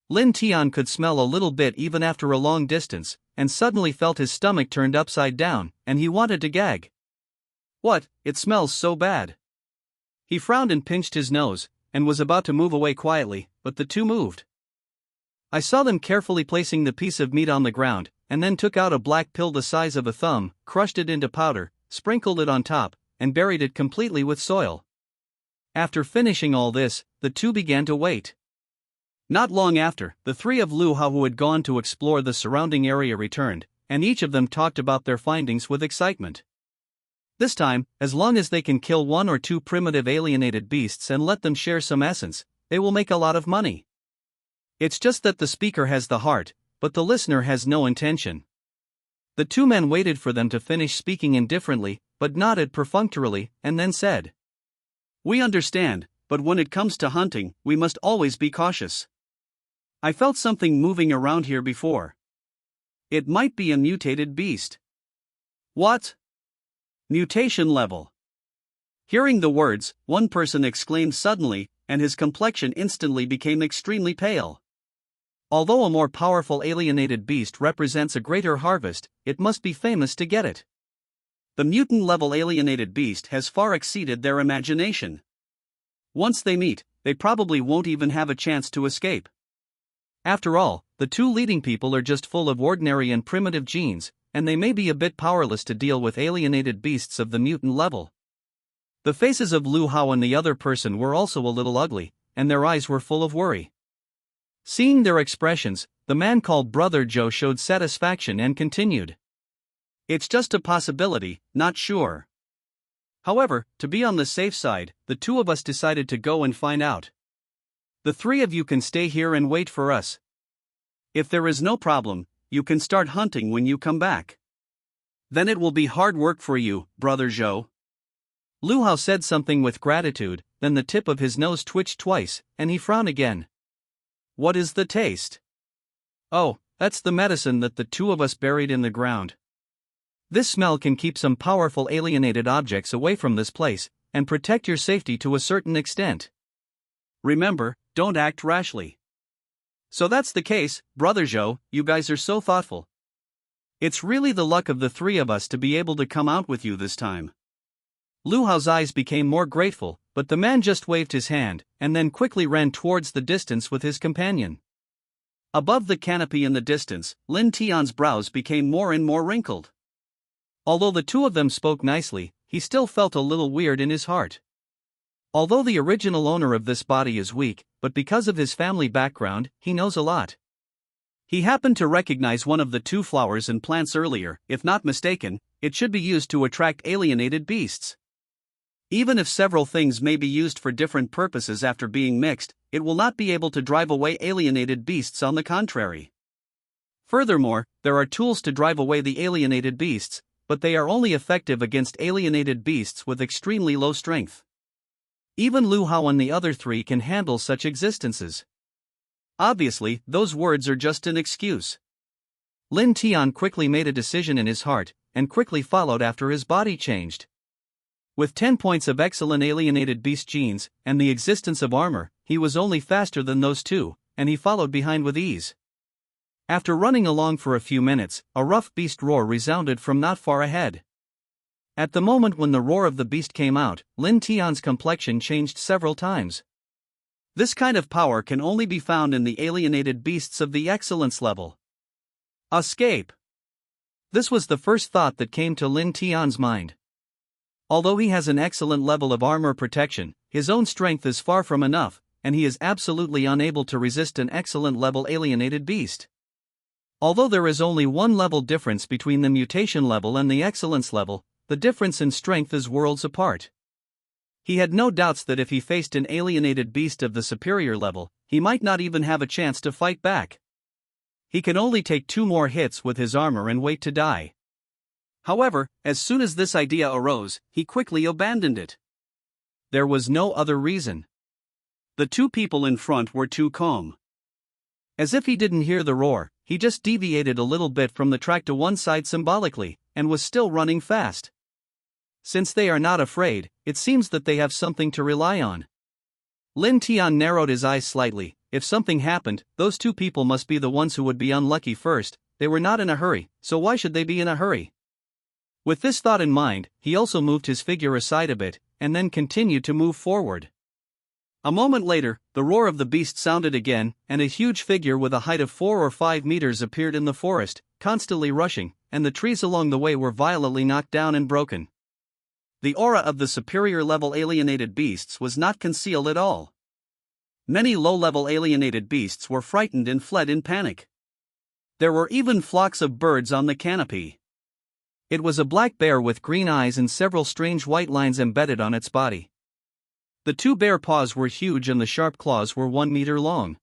Lin Tian could smell a little bit even after a long distance, and suddenly felt his stomach turned upside down, and he wanted to gag. "What, it smells so bad." He frowned and pinched his nose, and was about to move away quietly, but the two moved. I saw them carefully placing the piece of meat on the ground, and then took out a black pill the size of a thumb, crushed it into powder, sprinkled it on top, and buried it completely with soil. After finishing all this, the two began to wait. Not long after, the three of Lu Hao who had gone to explore the surrounding area returned, and each of them talked about their findings with excitement. This time, as long as they can kill one or two primitive alienated beasts and let them share some essence, they will make a lot of money. It's just that the speaker has the heart, but the listener has no intention. The two men waited for them to finish speaking indifferently, but nodded perfunctorily, and then said, "We understand, but when it comes to hunting, we must always be cautious. I felt something moving around here before. It might be a mutated beast." "What? Mutation level?" Hearing the words, one person exclaimed suddenly, and his complexion instantly became extremely pale. Although a more powerful alienated beast represents a greater harvest, it must be famous to get it. The mutant-level alienated beast has far exceeded their imagination. Once they meet, they probably won't even have a chance to escape. After all, the two leading people are just full of ordinary and primitive genes, and they may be a bit powerless to deal with alienated beasts of the mutant level. The faces of Lu Hao and the other person were also a little ugly, and their eyes were full of worry. Seeing their expressions, the man called Brother Joe showed satisfaction and continued. "It's just a possibility, not sure. However, to be on the safe side, the two of us decided to go and find out. The three of you can stay here and wait for us. If there is no problem, you can start hunting when you come back. Then it will be hard work for you, Brother Zhou." Lu Hao said something with gratitude, then the tip of his nose twitched twice, and he frowned again. "What is the taste?" "Oh, that's the medicine that the two of us buried in the ground. This smell can keep some powerful alienated objects away from this place, and protect your safety to a certain extent. Remember, don't act rashly." "So that's the case, Brother Zhou, you guys are so thoughtful. It's really the luck of the three of us to be able to come out with you this time." Lu Hao's eyes became more grateful, but the man just waved his hand, and then quickly ran towards the distance with his companion. Above the canopy in the distance, Lin Tian's brows became more and more wrinkled. Although the two of them spoke nicely, he still felt a little weird in his heart. Although the original owner of this body is weak, but because of his family background, he knows a lot. He happened to recognize one of the two flowers and plants earlier. If not mistaken, it should be used to attract alienated beasts. Even if several things may be used for different purposes after being mixed, it will not be able to drive away alienated beasts, on the contrary. Furthermore, there are tools to drive away the alienated beasts, but they are only effective against alienated beasts with extremely low strength. Even Lu Hao and the other three can handle such existences. Obviously, those words are just an excuse. Lin Tian quickly made a decision in his heart, and quickly followed after his body changed. With 10 points of excellent alienated beast genes, and the existence of armor, he was only faster than those two, and he followed behind with ease. After running along for a few minutes, a rough beast roar resounded from not far ahead. At the moment when the roar of the beast came out, Lin Tian's complexion changed several times. This kind of power can only be found in the alienated beasts of the excellence level. Escape! This was the first thought that came to Lin Tian's mind. Although he has an excellent level of armor protection, his own strength is far from enough, and he is absolutely unable to resist an excellent level alienated beast. Although there is only one level difference between the mutation level and the excellence level, the difference in strength is worlds apart. He had no doubts that if he faced an alienated beast of the superior level, he might not even have a chance to fight back. He can only take 2 more hits with his armor and wait to die. However, as soon as this idea arose, he quickly abandoned it. There was no other reason. The 2 people in front were too calm. As if he didn't hear the roar, he just deviated a little bit from the track to one side symbolically, and was still running fast. Since they are not afraid, it seems that they have something to rely on. Lin Tian narrowed his eyes slightly. If something happened, those 2 people must be the ones who would be unlucky first. They were not in a hurry, so why should they be in a hurry? With this thought in mind, he also moved his figure aside a bit, and then continued to move forward. A moment later, the roar of the beast sounded again, and a huge figure with a height of 4 or 5 meters appeared in the forest, constantly rushing, and the trees along the way were violently knocked down and broken. The aura of the superior level alienated beasts was not concealed at all. Many low-level alienated beasts were frightened and fled in panic. There were even flocks of birds on the canopy. It was a black bear with green eyes and several strange white lines embedded on its body. The 2 bare paws were huge and the sharp claws were 1 meter long.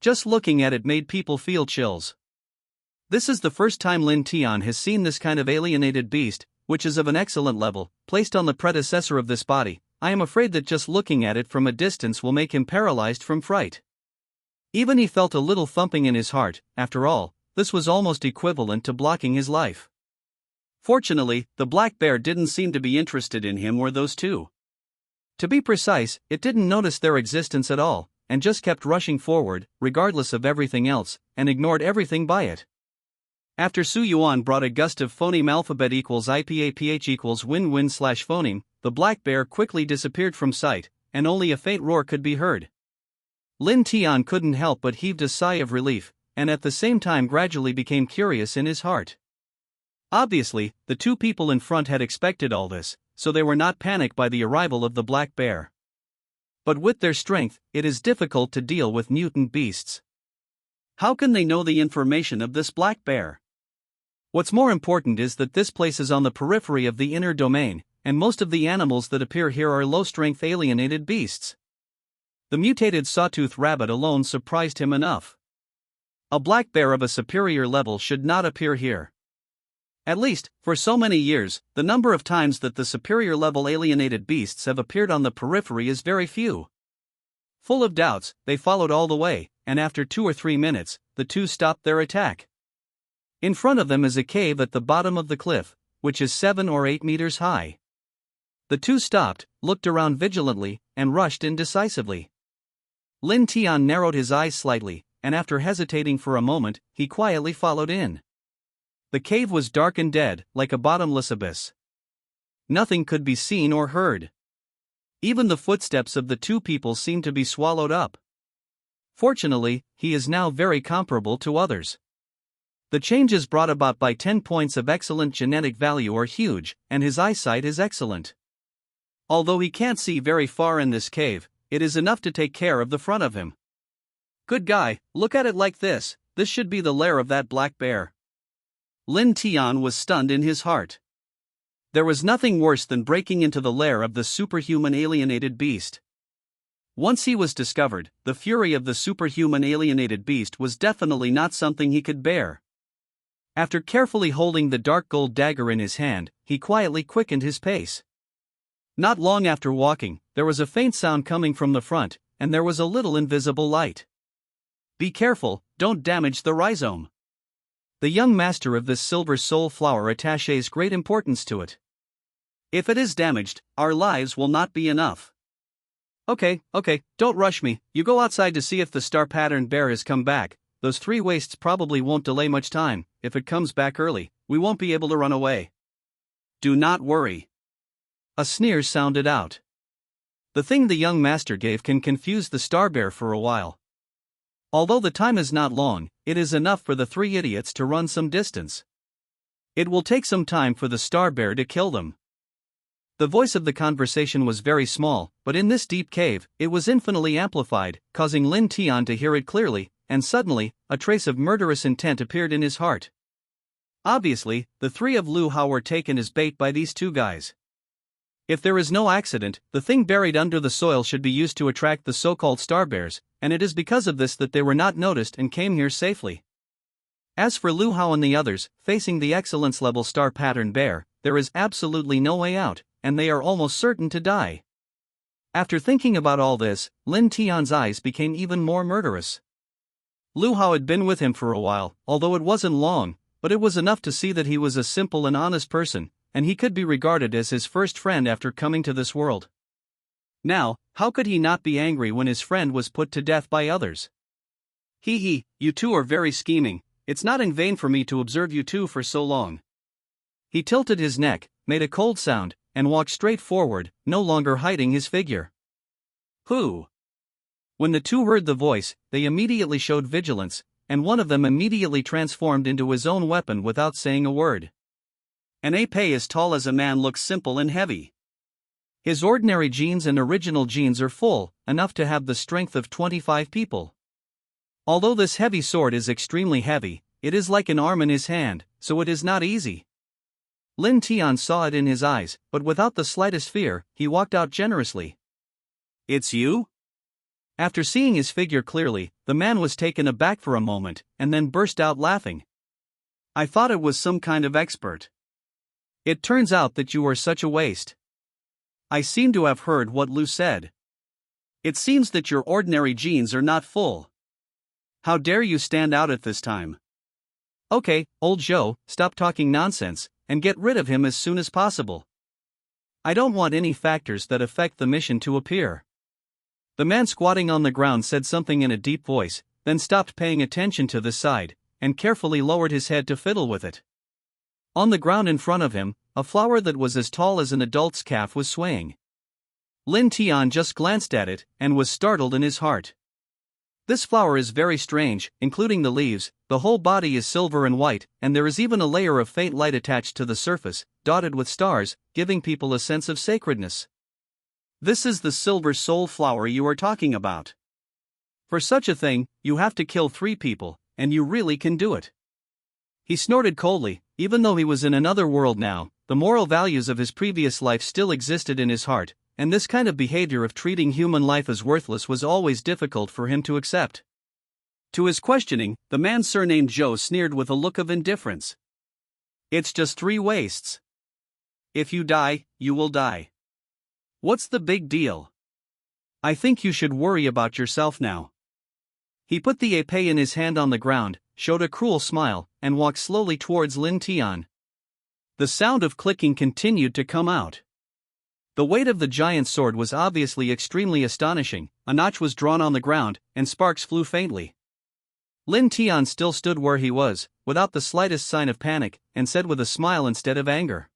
Just looking at it made people feel chills. This is the first time Lin Tian has seen this kind of alienated beast, which is of an excellent level, placed on the predecessor of this body. I am afraid that just looking at it from a distance will make him paralyzed from fright. Even he felt a little thumping in his heart. After all, this was almost equivalent to blocking his life. Fortunately, the black bear didn't seem to be interested in him or those 2. To be precise, it didn't notice their existence at all, and just kept rushing forward, regardless of everything else, and ignored everything by it. After Su Yuan brought a gust of phoneme alphabet equals IPAPH equals win-win/phoneme, the black bear quickly disappeared from sight, and only a faint roar could be heard. Lin Tian couldn't help but heaved a sigh of relief, and at the same time gradually became curious in his heart. Obviously, the 2 people in front had expected all this, so they were not panicked by the arrival of the black bear. But with their strength, it is difficult to deal with mutant beasts. How can they know the information of this black bear? What's more important is that this place is on the periphery of the inner domain, and most of the animals that appear here are low-strength alienated beasts. The mutated sawtooth rabbit alone surprised him enough. A black bear of a superior level should not appear here. At least, for so many years, the number of times that the superior level alienated beasts have appeared on the periphery is very few. Full of doubts, they followed all the way, and after 2 or 3 minutes, the 2 stopped their attack. In front of them is a cave at the bottom of the cliff, which is 7 or 8 meters high. The 2 stopped, looked around vigilantly, and rushed in decisively. Lin Tian narrowed his eyes slightly, and after hesitating for a moment, he quietly followed in. The cave was dark and dead, like a bottomless abyss. Nothing could be seen or heard. Even the footsteps of the 2 people seemed to be swallowed up. Fortunately, he is now very comparable to others. The changes brought about by 10 points of excellent genetic value are huge, and his eyesight is excellent. Although he can't see very far in this cave, it is enough to take care of the front of him. Good guy, look at it like this should be the lair of that black bear. Lin Tian was stunned in his heart. There was nothing worse than breaking into the lair of the superhuman alienated beast. Once he was discovered, the fury of the superhuman alienated beast was definitely not something he could bear. After carefully holding the dark gold dagger in his hand, he quietly quickened his pace. Not long after walking, there was a faint sound coming from the front, and there was a little invisible light. Be careful, don't damage the rhizome. The young master of this silver soul flower attaches great importance to it. If it is damaged, our lives will not be enough. Okay, don't rush me. You go outside to see if the star pattern bear has come back. those three wastes probably won't delay much time. If it comes back early, we won't be able to run away. Do not worry. A sneer sounded out. The thing the young master gave can confuse the star bear for a while. Although the time is not long, it is enough for the three idiots to run some distance. It will take some time for the star bear to kill them. The voice of the conversation was very small, but in this deep cave, it was infinitely amplified, causing Lin Tian to hear it clearly, and suddenly, a trace of murderous intent appeared in his heart. Obviously, the three of Lu Hao were taken as bait by these two guys. If there is no accident, the thing buried under the soil should be used to attract the so-called star bears, and it is because of this that they were not noticed and came here safely. As for Lu Hao and the others, facing the excellence-level star pattern bear, there is absolutely no way out, and they are almost certain to die. After thinking about all this, Lin Tian's eyes became even more murderous. Lu Hao had been with him for a while, although it wasn't long, but it was enough to see that he was a simple and honest person, and he could be regarded as his first friend after coming to this world. Now, how could he not be angry when his friend was put to death by others? You two are very scheming. It's not in vain for me to observe you two for so long. He tilted his neck, made a cold sound, and walked straight forward, no longer hiding his figure. Who? When the two heard the voice, they immediately showed vigilance, and one of them immediately transformed into his own weapon without saying a word. An ape as tall as a man looks simple and heavy. His ordinary genes and original genes are full, enough to have the strength of 25 people. Although this heavy sword is extremely heavy, it is like an arm in his hand, so it is not easy. Lin Tian saw it in his eyes, but without the slightest fear, he walked out generously. It's you? After seeing his figure clearly, the man was taken aback for a moment, and then burst out laughing. I thought it was some kind of expert. It turns out that you are such a waste. I seem to have heard what Lu said. It seems that your ordinary genes are not full. How dare you stand out at this time? Okay, old Zhou, stop talking nonsense, and get rid of him as soon as possible. I don't want any factors that affect the mission to appear. The man squatting on the ground said something in a deep voice, then stopped paying attention to the side, and carefully lowered his head to fiddle with it. On the ground in front of him, a flower that was as tall as an adult's calf was swaying. Lin Tian just glanced at it, and was startled in his heart. This flower is very strange, including the leaves. The whole body is silver and white, and there is even a layer of faint light attached to the surface, dotted with stars, giving people a sense of sacredness. This is the silver soul flower you are talking about. For such a thing, you have to kill 3 people, and you really can do it. He snorted coldly. Even though he was in another world now, the moral values of his previous life still existed in his heart, and this kind of behavior of treating human life as worthless was always difficult for him to accept. To his questioning, the man surnamed Zhou sneered with a look of indifference. It's just 3 wastes. If you die, you will die. What's the big deal? I think you should worry about yourself now. He put the épée in his hand on the ground, showed a cruel smile, and walked slowly towards Lin Tian. The sound of clicking continued to come out. The weight of the giant sword was obviously extremely astonishing. A notch was drawn on the ground, and sparks flew faintly. Lin Tian still stood where he was, without the slightest sign of panic, and said with a smile instead of anger.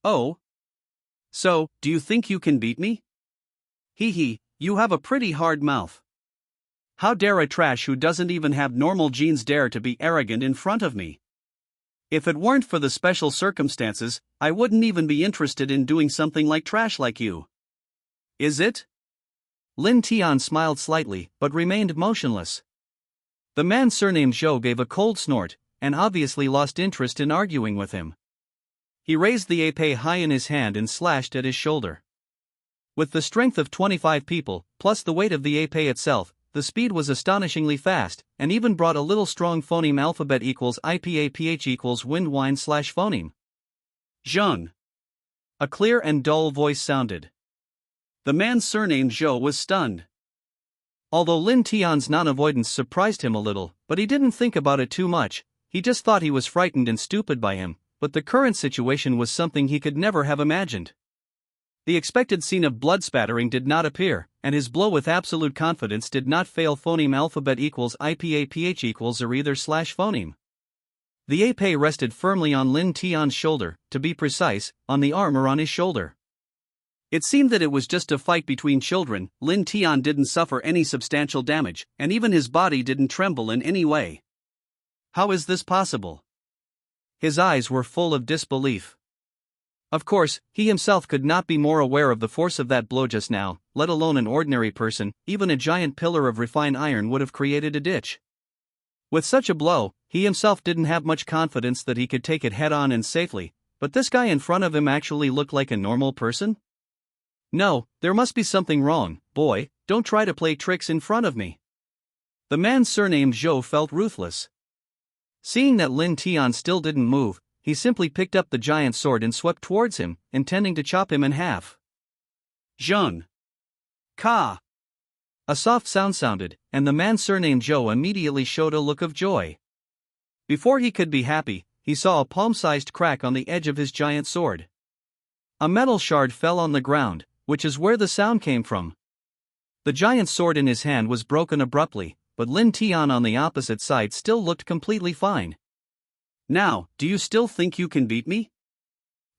Oh? So, do you think you can beat me? You have a pretty hard mouth. How dare a trash who doesn't even have normal genes dare to be arrogant in front of me? If it weren't for the special circumstances, I wouldn't even be interested in doing something like trash like you. Is it? Lin Tian smiled slightly, but remained motionless. The man surnamed Zhou gave a cold snort, and obviously lost interest in arguing with him. He raised the épée high in his hand and slashed at his shoulder. With the strength of 25 people, plus the weight of the épée itself, the speed was astonishingly fast, and even brought a little strong phoneme alphabet equals IPAPH equals wind whine / phoneme. Zheng. A clear and dull voice sounded. The man surnamed Zhou was stunned. Although Lin Tian's non-avoidance surprised him a little, but he didn't think about it too much. He just thought he was frightened and stupid by him, but the current situation was something he could never have imagined. The expected scene of blood spattering did not appear, and his blow with absolute confidence did not fail. Phoneme alphabet equals IPAPH equals or either slash phoneme. The épée rested firmly on Lin Tian's shoulder, to be precise, on the arm or on his shoulder. It seemed that it was just a fight between children. Lin Tian didn't suffer any substantial damage, and even his body didn't tremble in any way. How is this possible? His eyes were full of disbelief. Of course, he himself could not be more aware of the force of that blow just now, let alone an ordinary person. Even a giant pillar of refined iron would have created a ditch. With such a blow, he himself didn't have much confidence that he could take it head-on and safely, but this guy in front of him actually looked like a normal person? No, there must be something wrong. Boy, don't try to play tricks in front of me. The man surnamed Zhou felt ruthless. Seeing that Lin Tian still didn't move, he simply picked up the giant sword and swept towards him, intending to chop him in half. Zheng! Ka! A soft sound sounded, and the man surnamed Zhou immediately showed a look of joy. Before he could be happy, he saw a palm-sized crack on the edge of his giant sword. A metal shard fell on the ground, which is where the sound came from. The giant sword in his hand was broken abruptly, but Lin Tian on the opposite side still looked completely fine. Now, do you still think you can beat me?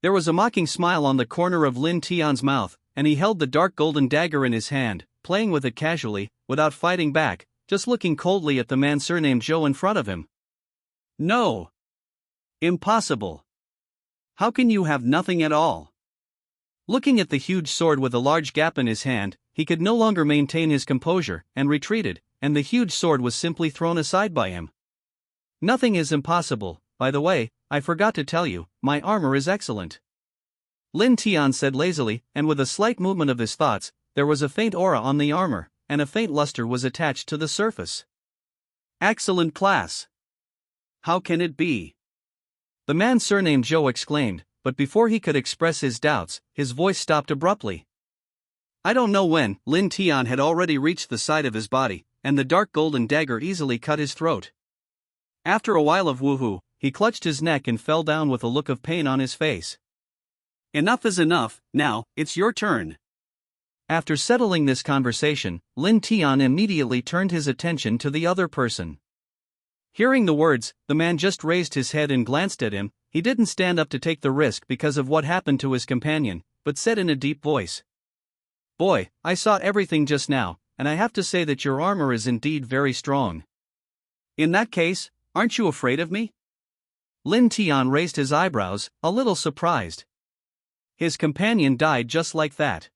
There was a mocking smile on the corner of Lin Tian's mouth, and he held the dark golden dagger in his hand, playing with it casually, without fighting back, just looking coldly at the man surnamed Zhou in front of him. No! Impossible! How can you have nothing at all? Looking at the huge sword with a large gap in his hand, he could no longer maintain his composure, and retreated, and the huge sword was simply thrown aside by him. Nothing is impossible. By the way, I forgot to tell you, my armor is excellent. Lin Tian said lazily, and with a slight movement of his thoughts, there was a faint aura on the armor, and a faint luster was attached to the surface. Excellent class! How can it be? The man surnamed Zhou exclaimed, but before he could express his doubts, his voice stopped abruptly. I don't know when. Lin Tian had already reached the side of his body, and the dark golden dagger easily cut his throat. After a while of woohoo, he clutched his neck and fell down with a look of pain on his face. Enough is enough, now, it's your turn. After settling this conversation, Lin Tian immediately turned his attention to the other person. Hearing the words, the man just raised his head and glanced at him. He didn't stand up to take the risk because of what happened to his companion, but said in a deep voice. Boy, I saw everything just now, and I have to say that your armor is indeed very strong. In that case, aren't you afraid of me? Lin Tian raised his eyebrows, a little surprised. His companion died just like that.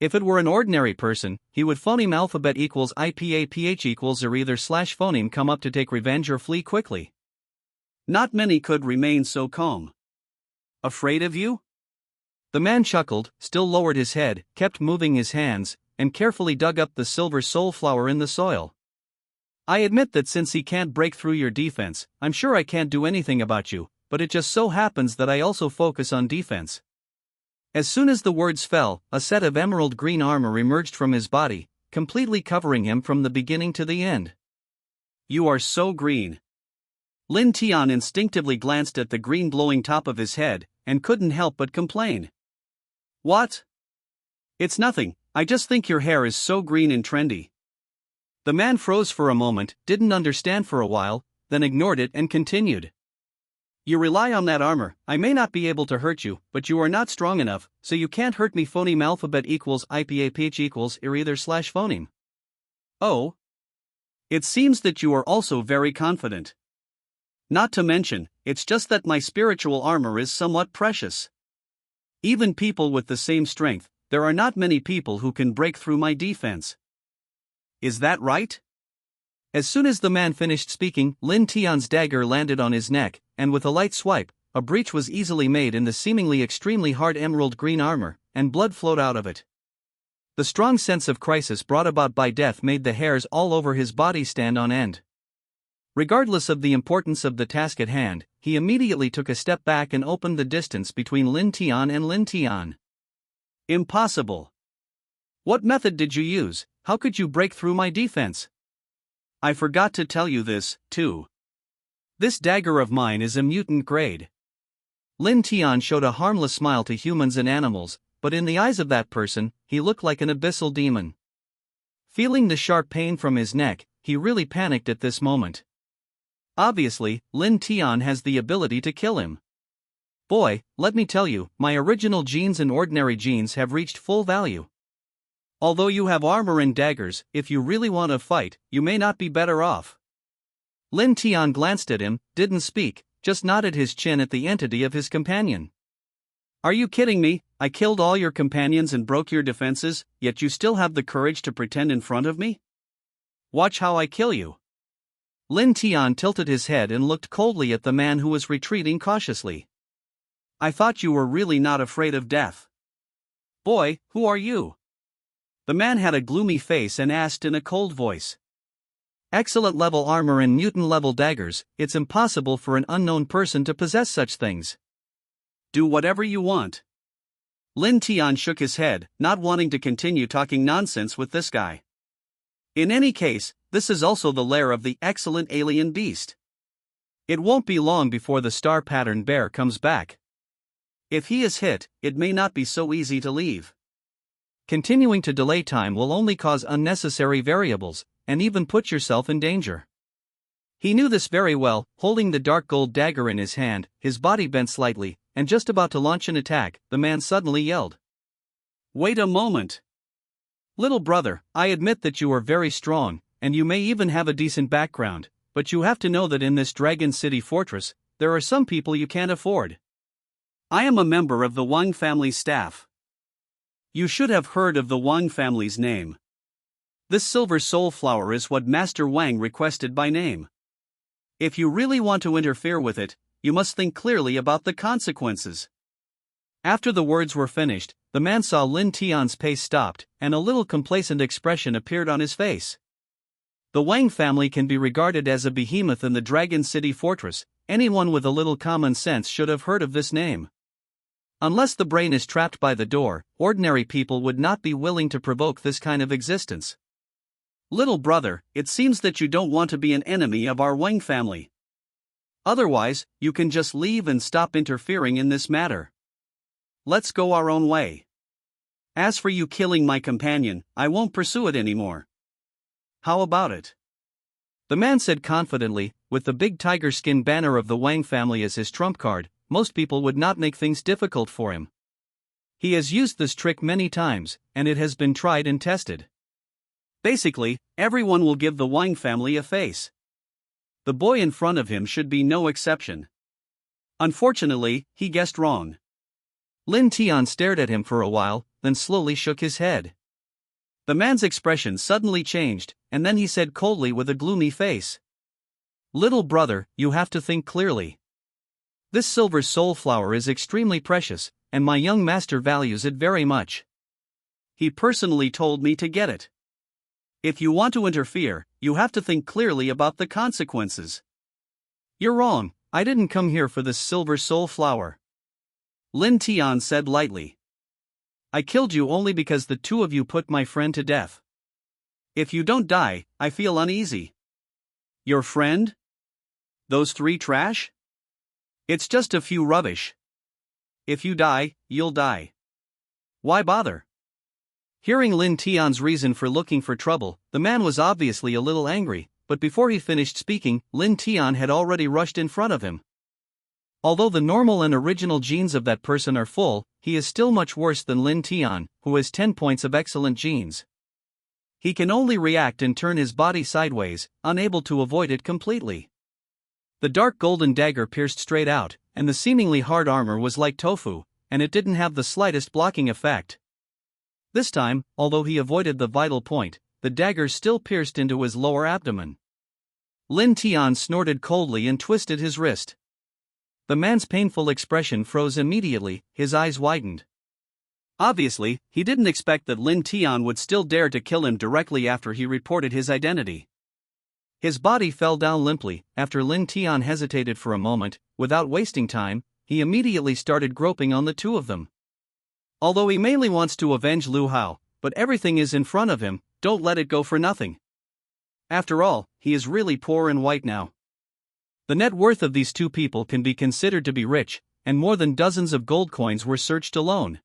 If it were an ordinary person, he would phoneme alphabet equals IPAPH equals or either slash phoneme come up to take revenge or flee quickly. Not many could remain so calm. Afraid of you? The man chuckled, still lowered his head, kept moving his hands, and carefully dug up the silver soul flower in the soil. I admit that since he can't break through your defense, I'm sure I can't do anything about you, but it just so happens that I also focus on defense. As soon as the words fell, a set of emerald green armor emerged from his body, completely covering him from the beginning to the end. You are so green. Lin Tian instinctively glanced at the green glowing top of his head, and couldn't help but complain. What? It's nothing, I just think your hair is so green and trendy. The man froze for a moment, didn't understand for a while, then ignored it and continued. You rely on that armor. I may not be able to hurt you, but you are not strong enough, so you can't hurt me. Phoneme alphabet equals IPAPH equals or either slash phoneme. Oh? It seems that you are also very confident. Not to mention, it's just that my spiritual armor is somewhat precious. Even people with the same strength, there are not many people who can break through my defense. Is that right? As soon as the man finished speaking, Lin Tian's dagger landed on his neck, and with a light swipe, a breach was easily made in the seemingly extremely hard emerald green armor, and blood flowed out of it. The strong sense of crisis brought about by death made the hairs all over his body stand on end. Regardless of the importance of the task at hand, he immediately took a step back and opened the distance between Lin Tian and Lin Tian. Impossible. What method did you use? How could you break through my defense? I forgot to tell you this, too. This dagger of mine is a mutant grade. Lin Tian showed a harmless smile to humans and animals, but in the eyes of that person, he looked like an abyssal demon. Feeling the sharp pain from his neck, he really panicked at this moment. Obviously, Lin Tian has the ability to kill him. Boy, let me tell you, my original genes and ordinary genes have reached full value. Although you have armor and daggers, if you really want to fight, you may not be better off. Lin Tian glanced at him, didn't speak, just nodded his chin at the entity of his companion. Are you kidding me? I killed all your companions and broke your defenses, yet you still have the courage to pretend in front of me? Watch how I kill you. Lin Tian tilted his head and looked coldly at the man who was retreating cautiously. I thought you were really not afraid of death. Boy, who are you? The man had a gloomy face and asked in a cold voice. Excellent level armor and mutant level daggers, it's impossible for an unknown person to possess such things. Do whatever you want. Lin Tian shook his head, not wanting to continue talking nonsense with this guy. In any case, this is also the lair of the excellent alien beast. It won't be long before the star pattern bear comes back. If he is hit, it may not be so easy to leave. Continuing to delay time will only cause unnecessary variables, and even put yourself in danger. He knew this very well, holding the dark gold dagger in his hand, his body bent slightly, and just about to launch an attack, the man suddenly yelled. Wait a moment. Little brother, I admit that you are very strong, and you may even have a decent background, but you have to know that in this Dragon City fortress, there are some people you can't afford. I am a member of the Wang family's staff. You should have heard of the Wang family's name. This silver soul flower is what Master Wang requested by name. If you really want to interfere with it, you must think clearly about the consequences. After the words were finished, the man saw Lin Tian's pace stopped, and a little complacent expression appeared on his face. The Wang family can be regarded as a behemoth in the Dragon City fortress. Anyone with a little common sense should have heard of this name. Unless the brain is trapped by the door, ordinary people would not be willing to provoke this kind of existence. Little brother, it seems that you don't want to be an enemy of our Wang family. Otherwise, you can just leave and stop interfering in this matter. Let's go our own way. As for you killing my companion, I won't pursue it anymore. How about it? The man said confidently, with the big tiger skin banner of the Wang family as his trump card. Most people would not make things difficult for him. He has used this trick many times, and it has been tried and tested. Basically, everyone will give the Wang family a face. The boy in front of him should be no exception. Unfortunately, he guessed wrong. Lin Tian stared at him for a while, then slowly shook his head. The man's expression suddenly changed, and then he said coldly with a gloomy face. Little brother, you have to think clearly. This silver soul flower is extremely precious, and my young master values it very much. He personally told me to get it. If you want to interfere, you have to think clearly about the consequences. You're wrong, I didn't come here for this silver soul flower. Lin Tian said lightly. I killed you only because the two of you put my friend to death. If you don't die, I feel uneasy. Your friend? Those three trash? It's just a few rubbish. If you die, you'll die. Why bother? Hearing Lin Tian's reason for looking for trouble, the man was obviously a little angry, but before he finished speaking, Lin Tian had already rushed in front of him. Although the normal and original genes of that person are full, he is still much worse than Lin Tian, who has 10 points of excellent genes. He can only react and turn his body sideways, unable to avoid it completely. The dark golden dagger pierced straight out, and the seemingly hard armor was like tofu, and it didn't have the slightest blocking effect. This time, although he avoided the vital point, the dagger still pierced into his lower abdomen. Lin Tian snorted coldly and twisted his wrist. The man's painful expression froze immediately, his eyes widened. Obviously, he didn't expect that Lin Tian would still dare to kill him directly after he reported his identity. His body fell down limply. After Lin Tian hesitated for a moment, without wasting time, he immediately started groping on the two of them. Although he mainly wants to avenge Lu Hao, but everything is in front of him, don't let it go for nothing. After all, he is really poor and white now. The net worth of these two people can be considered to be rich, and more than dozens of gold coins were searched alone.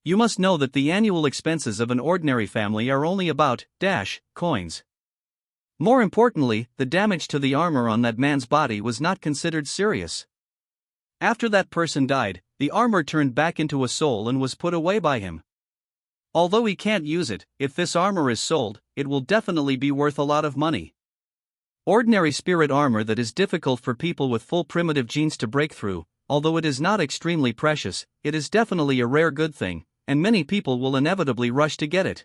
You must know that the annual expenses of an ordinary family are only about coins. More importantly, the damage to the armor on that man's body was not considered serious. After that person died, the armor turned back into a soul and was put away by him. Although he can't use it, if this armor is sold, it will definitely be worth a lot of money. Ordinary spirit armor that is difficult for people with full primitive genes to break through. Although it is not extremely precious, it is definitely a rare good thing, and many people will inevitably rush to get it.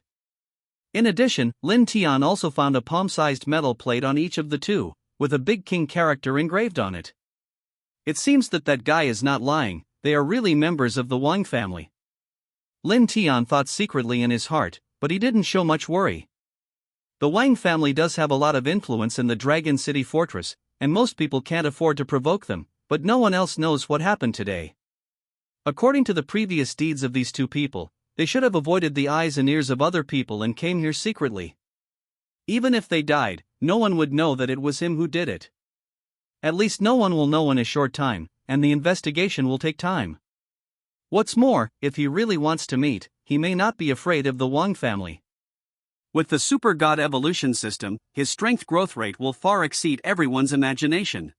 In addition, Lin Tian also found a palm-sized metal plate on each of the two, with a big king character engraved on it. It seems that guy is not lying, they are really members of the Wang family. Lin Tian thought secretly in his heart, but he didn't show much worry. The Wang family does have a lot of influence in the Dragon City fortress, and most people can't afford to provoke them, but no one else knows what happened today. According to the previous deeds of these two people, they should have avoided the eyes and ears of other people and came here secretly. Even if they died, no one would know that it was him who did it. At least no one will know in a short time, and the investigation will take time. What's more, if he really wants to meet, he may not be afraid of the Wang family. With the super god evolution system, his strength growth rate will far exceed everyone's imagination.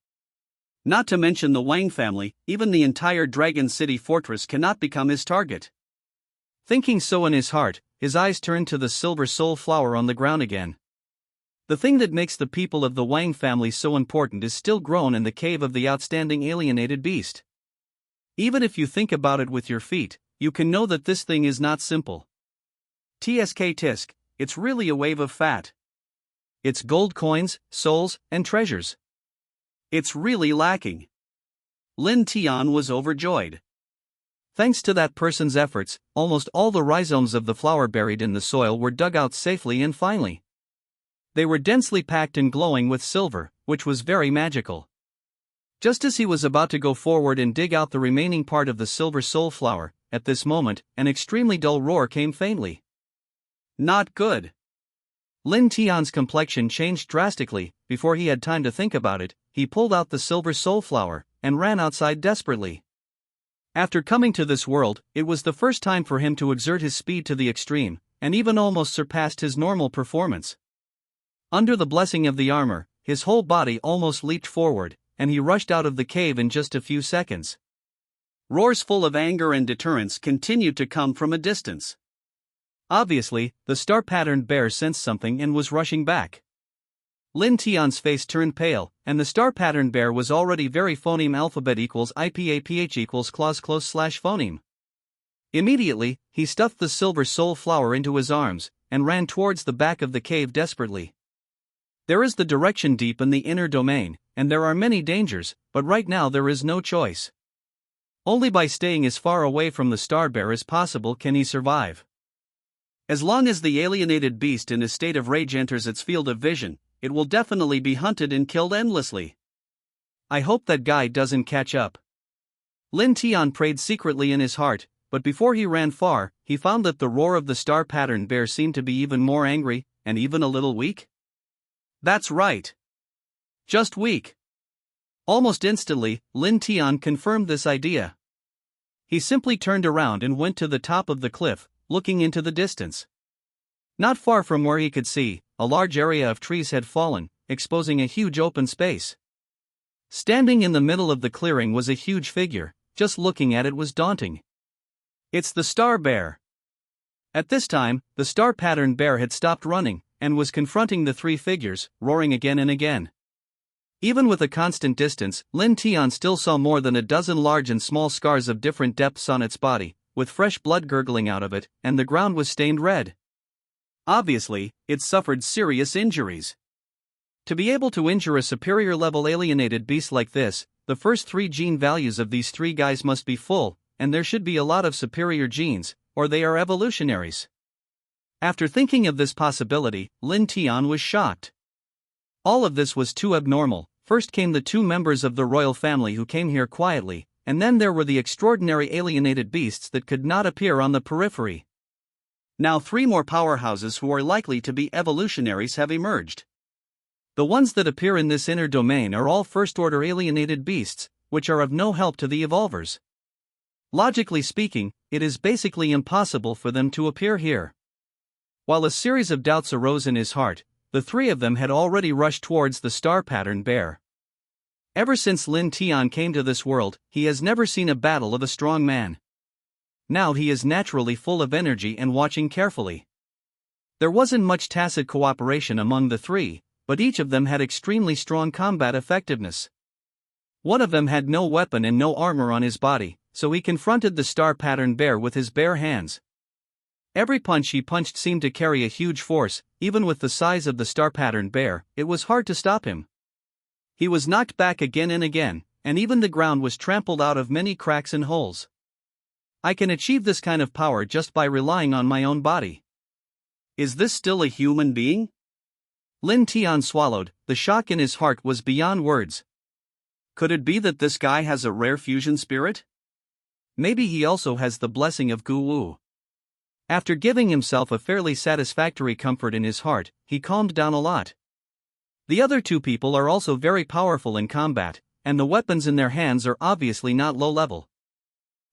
Not to mention the Wang family, even the entire Dragon City fortress cannot become his target. Thinking so in his heart, his eyes turned to the silver soul flower on the ground again. The thing that makes the people of the Wang family so important is still grown in the cave of the outstanding alienated beast. Even if you think about it with your feet, you can know that this thing is not simple. Tisk, it's really a wave of fat. It's gold coins, souls, and treasures. It's really lacking. Lin Tian was overjoyed. Thanks to that person's efforts, almost all the rhizomes of the flower buried in the soil were dug out safely and finely. They were densely packed and glowing with silver, which was very magical. Just as he was about to go forward and dig out the remaining part of the silver soul flower, at this moment, an extremely dull roar came faintly. Not good. Lin Tian's complexion changed drastically. Before he had time to think about it, he pulled out the silver soul flower and ran outside desperately. After coming to this world, it was the first time for him to exert his speed to the extreme, and even almost surpassed his normal performance. Under the blessing of the armor, his whole body almost leaped forward, and he rushed out of the cave in just a few seconds. Roars full of anger and deterrence continued to come from a distance. Obviously, the star-patterned bear sensed something and was rushing back. Lin Tian's face turned pale, and the star-patterned bear was already very phoneme alphabet equals IPAPH equals clause close / phoneme. Immediately, he stuffed the silver soul flower into his arms, and ran towards the back of the cave desperately. There is the direction deep in the inner domain, and there are many dangers, but right now there is no choice. Only by staying as far away from the star bear as possible can he survive. As long as the alienated beast in a state of rage enters its field of vision, it will definitely be hunted and killed endlessly. I hope that guy doesn't catch up. Lin Tian prayed secretly in his heart, but before he ran far, he found that the roar of the star-patterned bear seemed to be even more angry, and even a little weak. That's right. Just weak. Almost instantly, Lin Tian confirmed this idea. He simply turned around and went to the top of the cliff, looking into the distance. Not far from where he could see, a large area of trees had fallen, exposing a huge open space. Standing in the middle of the clearing was a huge figure. Just looking at it was daunting. It's the star bear. At this time, the star-patterned bear had stopped running, and was confronting the three figures, roaring again and again. Even with a constant distance, Lin Tian still saw more than a dozen large and small scars of different depths on its body, with fresh blood gurgling out of it, and the ground was stained red. Obviously, it suffered serious injuries. To be able to injure a superior-level alienated beast like this, the first 3 gene values of these 3 guys must be full, and there should be a lot of superior genes, or they are evolutionaries. After thinking of this possibility, Lin Tian was shocked. All of this was too abnormal. First came the 2 members of the royal family who came here quietly, and then there were the extraordinary alienated beasts that could not appear on the periphery. Now 3 more powerhouses who are likely to be evolutionaries have emerged. The ones that appear in this inner domain are all first-order alienated beasts, which are of no help to the evolvers. Logically speaking, it is basically impossible for them to appear here. While a series of doubts arose in his heart, the three of them had already rushed towards the star-patterned bear. Ever since Lin Tian came to this world, he has never seen a battle of a strong man. Now he is naturally full of energy and watching carefully. There wasn't much tacit cooperation among the three, but each of them had extremely strong combat effectiveness. One of them had no weapon and no armor on his body, so he confronted the star-patterned bear with his bare hands. Every punch he punched seemed to carry a huge force. Even with the size of the star-patterned bear, it was hard to stop him. He was knocked back again and again, and even the ground was trampled out of many cracks and holes. I can achieve this kind of power just by relying on my own body. Is this still a human being? Lin Tian swallowed. The shock in his heart was beyond words. Could it be that this guy has a rare fusion spirit? Maybe he also has the blessing of Gu Wu. After giving himself a fairly satisfactory comfort in his heart, he calmed down a lot. The other two people are also very powerful in combat, and the weapons in their hands are obviously not low level.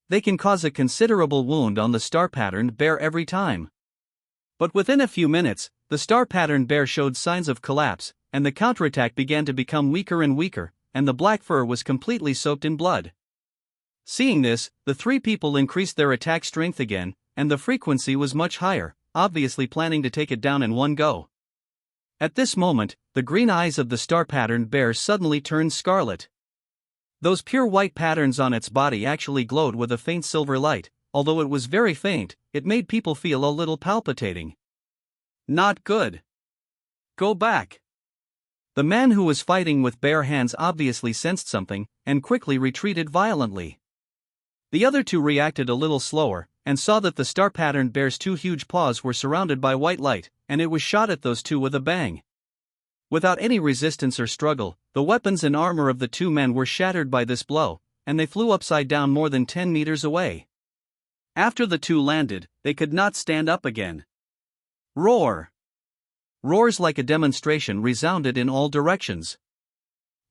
They can cause a considerable wound on the star-patterned bear every time. But within a few minutes, the star-patterned bear showed signs of collapse, and the counterattack began to become weaker and weaker, and the black fur was completely soaked in blood. Seeing this, the three people increased their attack strength again, and the frequency was much higher, obviously planning to take it down in one go. At this moment, the green eyes of the star-patterned bear suddenly turned scarlet. Those pure white patterns on its body actually glowed with a faint silver light. Although it was very faint, it made people feel a little palpitating. Not good. Go back. The man who was fighting with bare hands obviously sensed something, and quickly retreated violently. The other two reacted a little slower, and saw that the star-patterned bear's two huge paws were surrounded by white light, and it was shot at those two with a bang. Without any resistance or struggle, the weapons and armor of the two men were shattered by this blow, and they flew upside down more than 10 meters away. After the two landed, they could not stand up again. Roar! Roars like a demonstration resounded in all directions.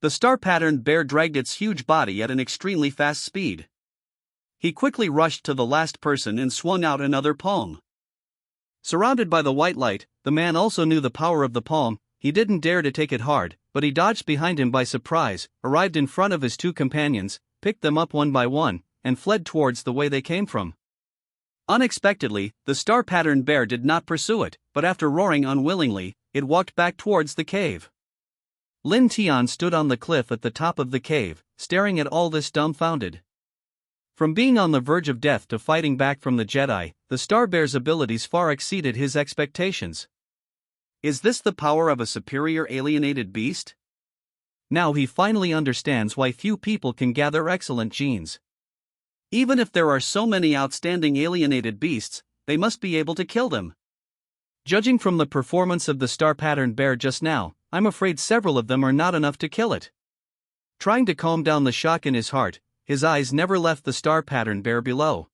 The star-patterned bear dragged its huge body at an extremely fast speed. He quickly rushed to the last person and swung out another palm. Surrounded by the white light, the man also knew the power of the palm. He didn't dare to take it hard, but he dodged behind him by surprise, arrived in front of his two companions, picked them up one by one, and fled towards the way they came from. Unexpectedly, the star-patterned bear did not pursue it, but after roaring unwillingly, it walked back towards the cave. Lin Tian stood on the cliff at the top of the cave, staring at all this dumbfounded. From being on the verge of death to fighting back from the Jedi, the star bear's abilities far exceeded his expectations. Is this the power of a superior alienated beast? Now he finally understands why few people can gather excellent genes. Even if there are so many outstanding alienated beasts, they must be able to kill them. Judging from the performance of the star-patterned bear just now, I'm afraid several of them are not enough to kill it. Trying to calm down the shock in his heart, his eyes never left the star-patterned bear below.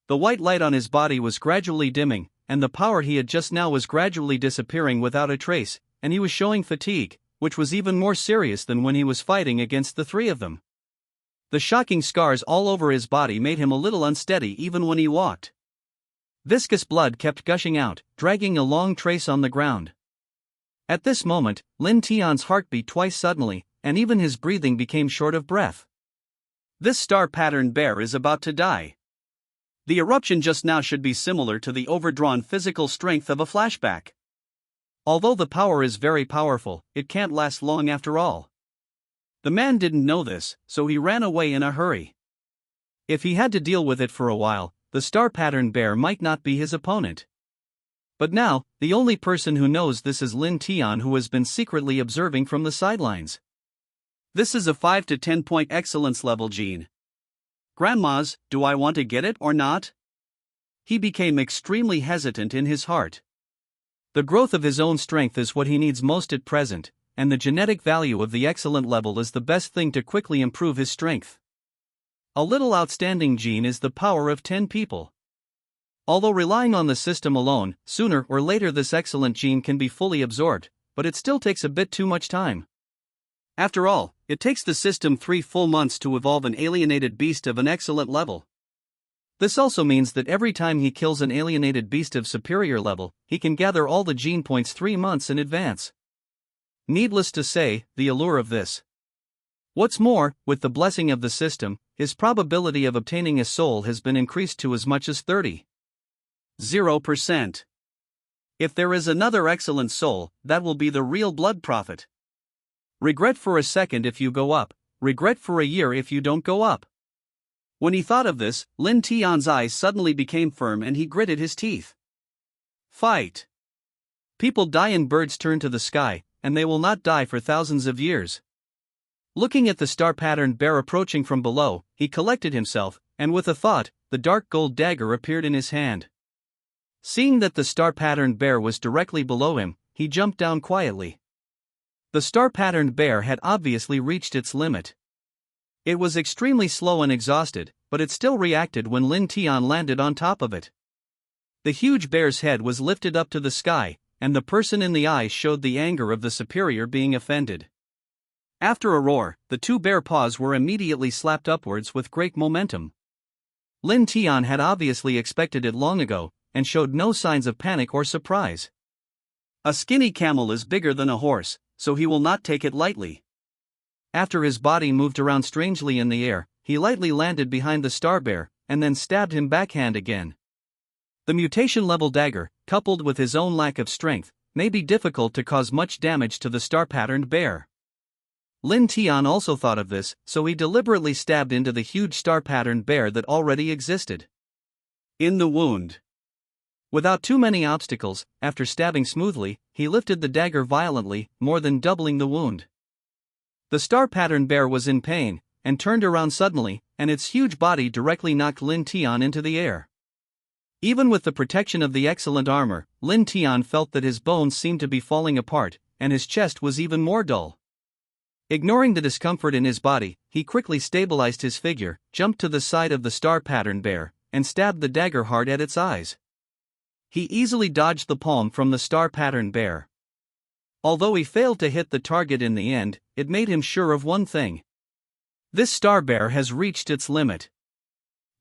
The white light on his body was gradually dimming, and the power he had just now was gradually disappearing without a trace, and he was showing fatigue, which was even more serious than when he was fighting against the three of them. The shocking scars all over his body made him a little unsteady even when he walked. Viscous blood kept gushing out, dragging a long trace on the ground. At this moment, Lin Tian's heart beat twice suddenly, and even his breathing became short of breath. This star-patterned bear is about to die. The eruption just now should be similar to the overdrawn physical strength of a flashback. Although the power is very powerful, it can't last long after all. The man didn't know this, so he ran away in a hurry. If he had to deal with it for a while, the star-patterned bear might not be his opponent. But now, the only person who knows this is Lin Tian, who has been secretly observing from the sidelines. This is a 5 to 10 point excellence level gene. Grandmas, do I want to get it or not? He became extremely hesitant in his heart. The growth of his own strength is what he needs most at present, and the genetic value of the excellent level is the best thing to quickly improve his strength. A little outstanding gene is the power of 10 people. Although relying on the system alone, sooner or later this excellent gene can be fully absorbed, but it still takes a bit too much time. After all, it takes the system 3 full months to evolve an alienated beast of an excellent level. This also means that every time he kills an alienated beast of superior level, he can gather all the gene points 3 months in advance. Needless to say, the allure of this. What's more, with the blessing of the system, his probability of obtaining a soul has been increased to as much as 30.0%. If there is another excellent soul, that will be the real blood profit. Regret for a second if you go up, regret for a year if you don't go up. When he thought of this, Lin Tian's eyes suddenly became firm and he gritted his teeth. Fight. People die and birds turn to the sky, and they will not die for thousands of years. Looking at the star-patterned bear approaching from below, he collected himself, and with a thought, the dark gold dagger appeared in his hand. Seeing that the star-patterned bear was directly below him, he jumped down quietly. The star-patterned bear had obviously reached its limit. It was extremely slow and exhausted, but it still reacted when Lin Tian landed on top of it. The huge bear's head was lifted up to the sky, and the person in the eyes showed the anger of the superior being offended. After a roar, the two bear paws were immediately slapped upwards with great momentum. Lin Tian had obviously expected it long ago, and showed no signs of panic or surprise. A skinny camel is bigger than a horse, so he will not take it lightly. After his body moved around strangely in the air, he lightly landed behind the star bear, and then stabbed him backhand again. The mutation-level dagger, coupled with his own lack of strength, may be difficult to cause much damage to the star-patterned bear. Lin Tian also thought of this, so he deliberately stabbed into the huge star-patterned bear that already existed. In the wound. Without too many obstacles, after stabbing smoothly, he lifted the dagger violently, more than doubling the wound. The star-patterned bear was in pain, and turned around suddenly, and its huge body directly knocked Lin Tian into the air. Even with the protection of the excellent armor, Lin Tian felt that his bones seemed to be falling apart, and his chest was even more dull. Ignoring the discomfort in his body, he quickly stabilized his figure, jumped to the side of the star-patterned bear, and stabbed the dagger hard at its eyes. He easily dodged the palm from the star-patterned bear. Although he failed to hit the target in the end, it made him sure of one thing. This star bear has reached its limit.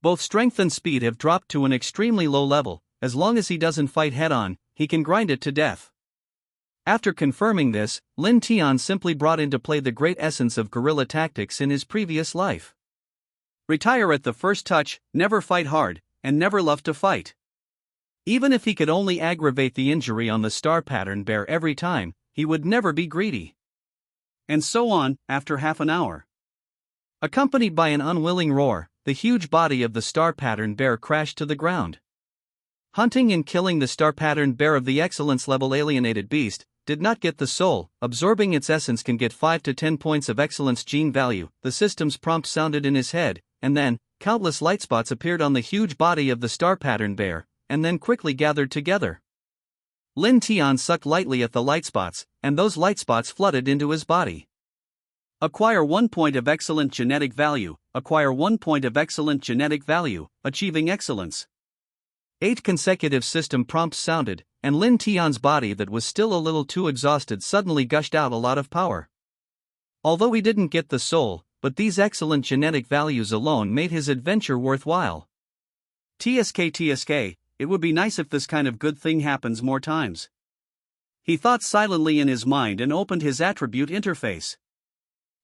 Both strength and speed have dropped to an extremely low level. As long as he doesn't fight head-on, he can grind it to death. After confirming this, Lin Tian simply brought into play the great essence of guerrilla tactics in his previous life. Retire at the first touch, never fight hard, and never love to fight. Even if he could only aggravate the injury on the star-patterned bear every time, he would never be greedy. And so on, after half an hour. Accompanied by an unwilling roar, the huge body of the star-patterned bear crashed to the ground. Hunting and killing the star-patterned bear of the excellence-level alienated beast did not get the soul. Absorbing its essence can get 5 to 10 points of excellence gene value. The system's prompt sounded in his head, and then, countless light spots appeared on the huge body of the star-patterned bear, and then quickly gathered together. Lin Tian sucked lightly at the light spots, and those light spots flooded into his body. Acquire 1 point of excellent genetic value, acquire 1 point of excellent genetic value, achieving excellence. 8 consecutive system prompts sounded, and Lin Tian's body that was still a little too exhausted suddenly gushed out a lot of power. Although he didn't get the soul, but these excellent genetic values alone made his adventure worthwhile. TSK, it would be nice if this kind of good thing happens more times. He thought silently in his mind and opened his attribute interface.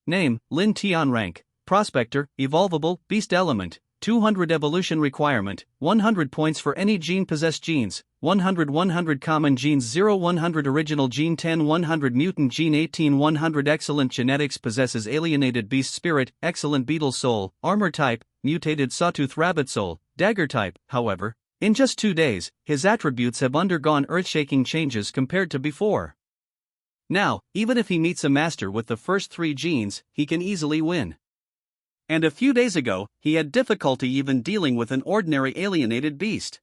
Name, Lin Tian. Rank, Prospector, Evolvable, Beast Element, 200 Evolution Requirement, 100 points for any gene possessed genes, 100 Common Genes 0 100 Original Gene 10 100 Mutant Gene 18 100 Excellent Genetics Possesses Alienated Beast Spirit, Excellent Beetle Soul, Armor Type, Mutated Sawtooth Rabbit Soul, Dagger Type. However, in just 2 days, his attributes have undergone earth-shaking changes compared to before. Now, even if he meets a master with the first 3 genes, he can easily win. And a few days ago, he had difficulty even dealing with an ordinary alienated beast.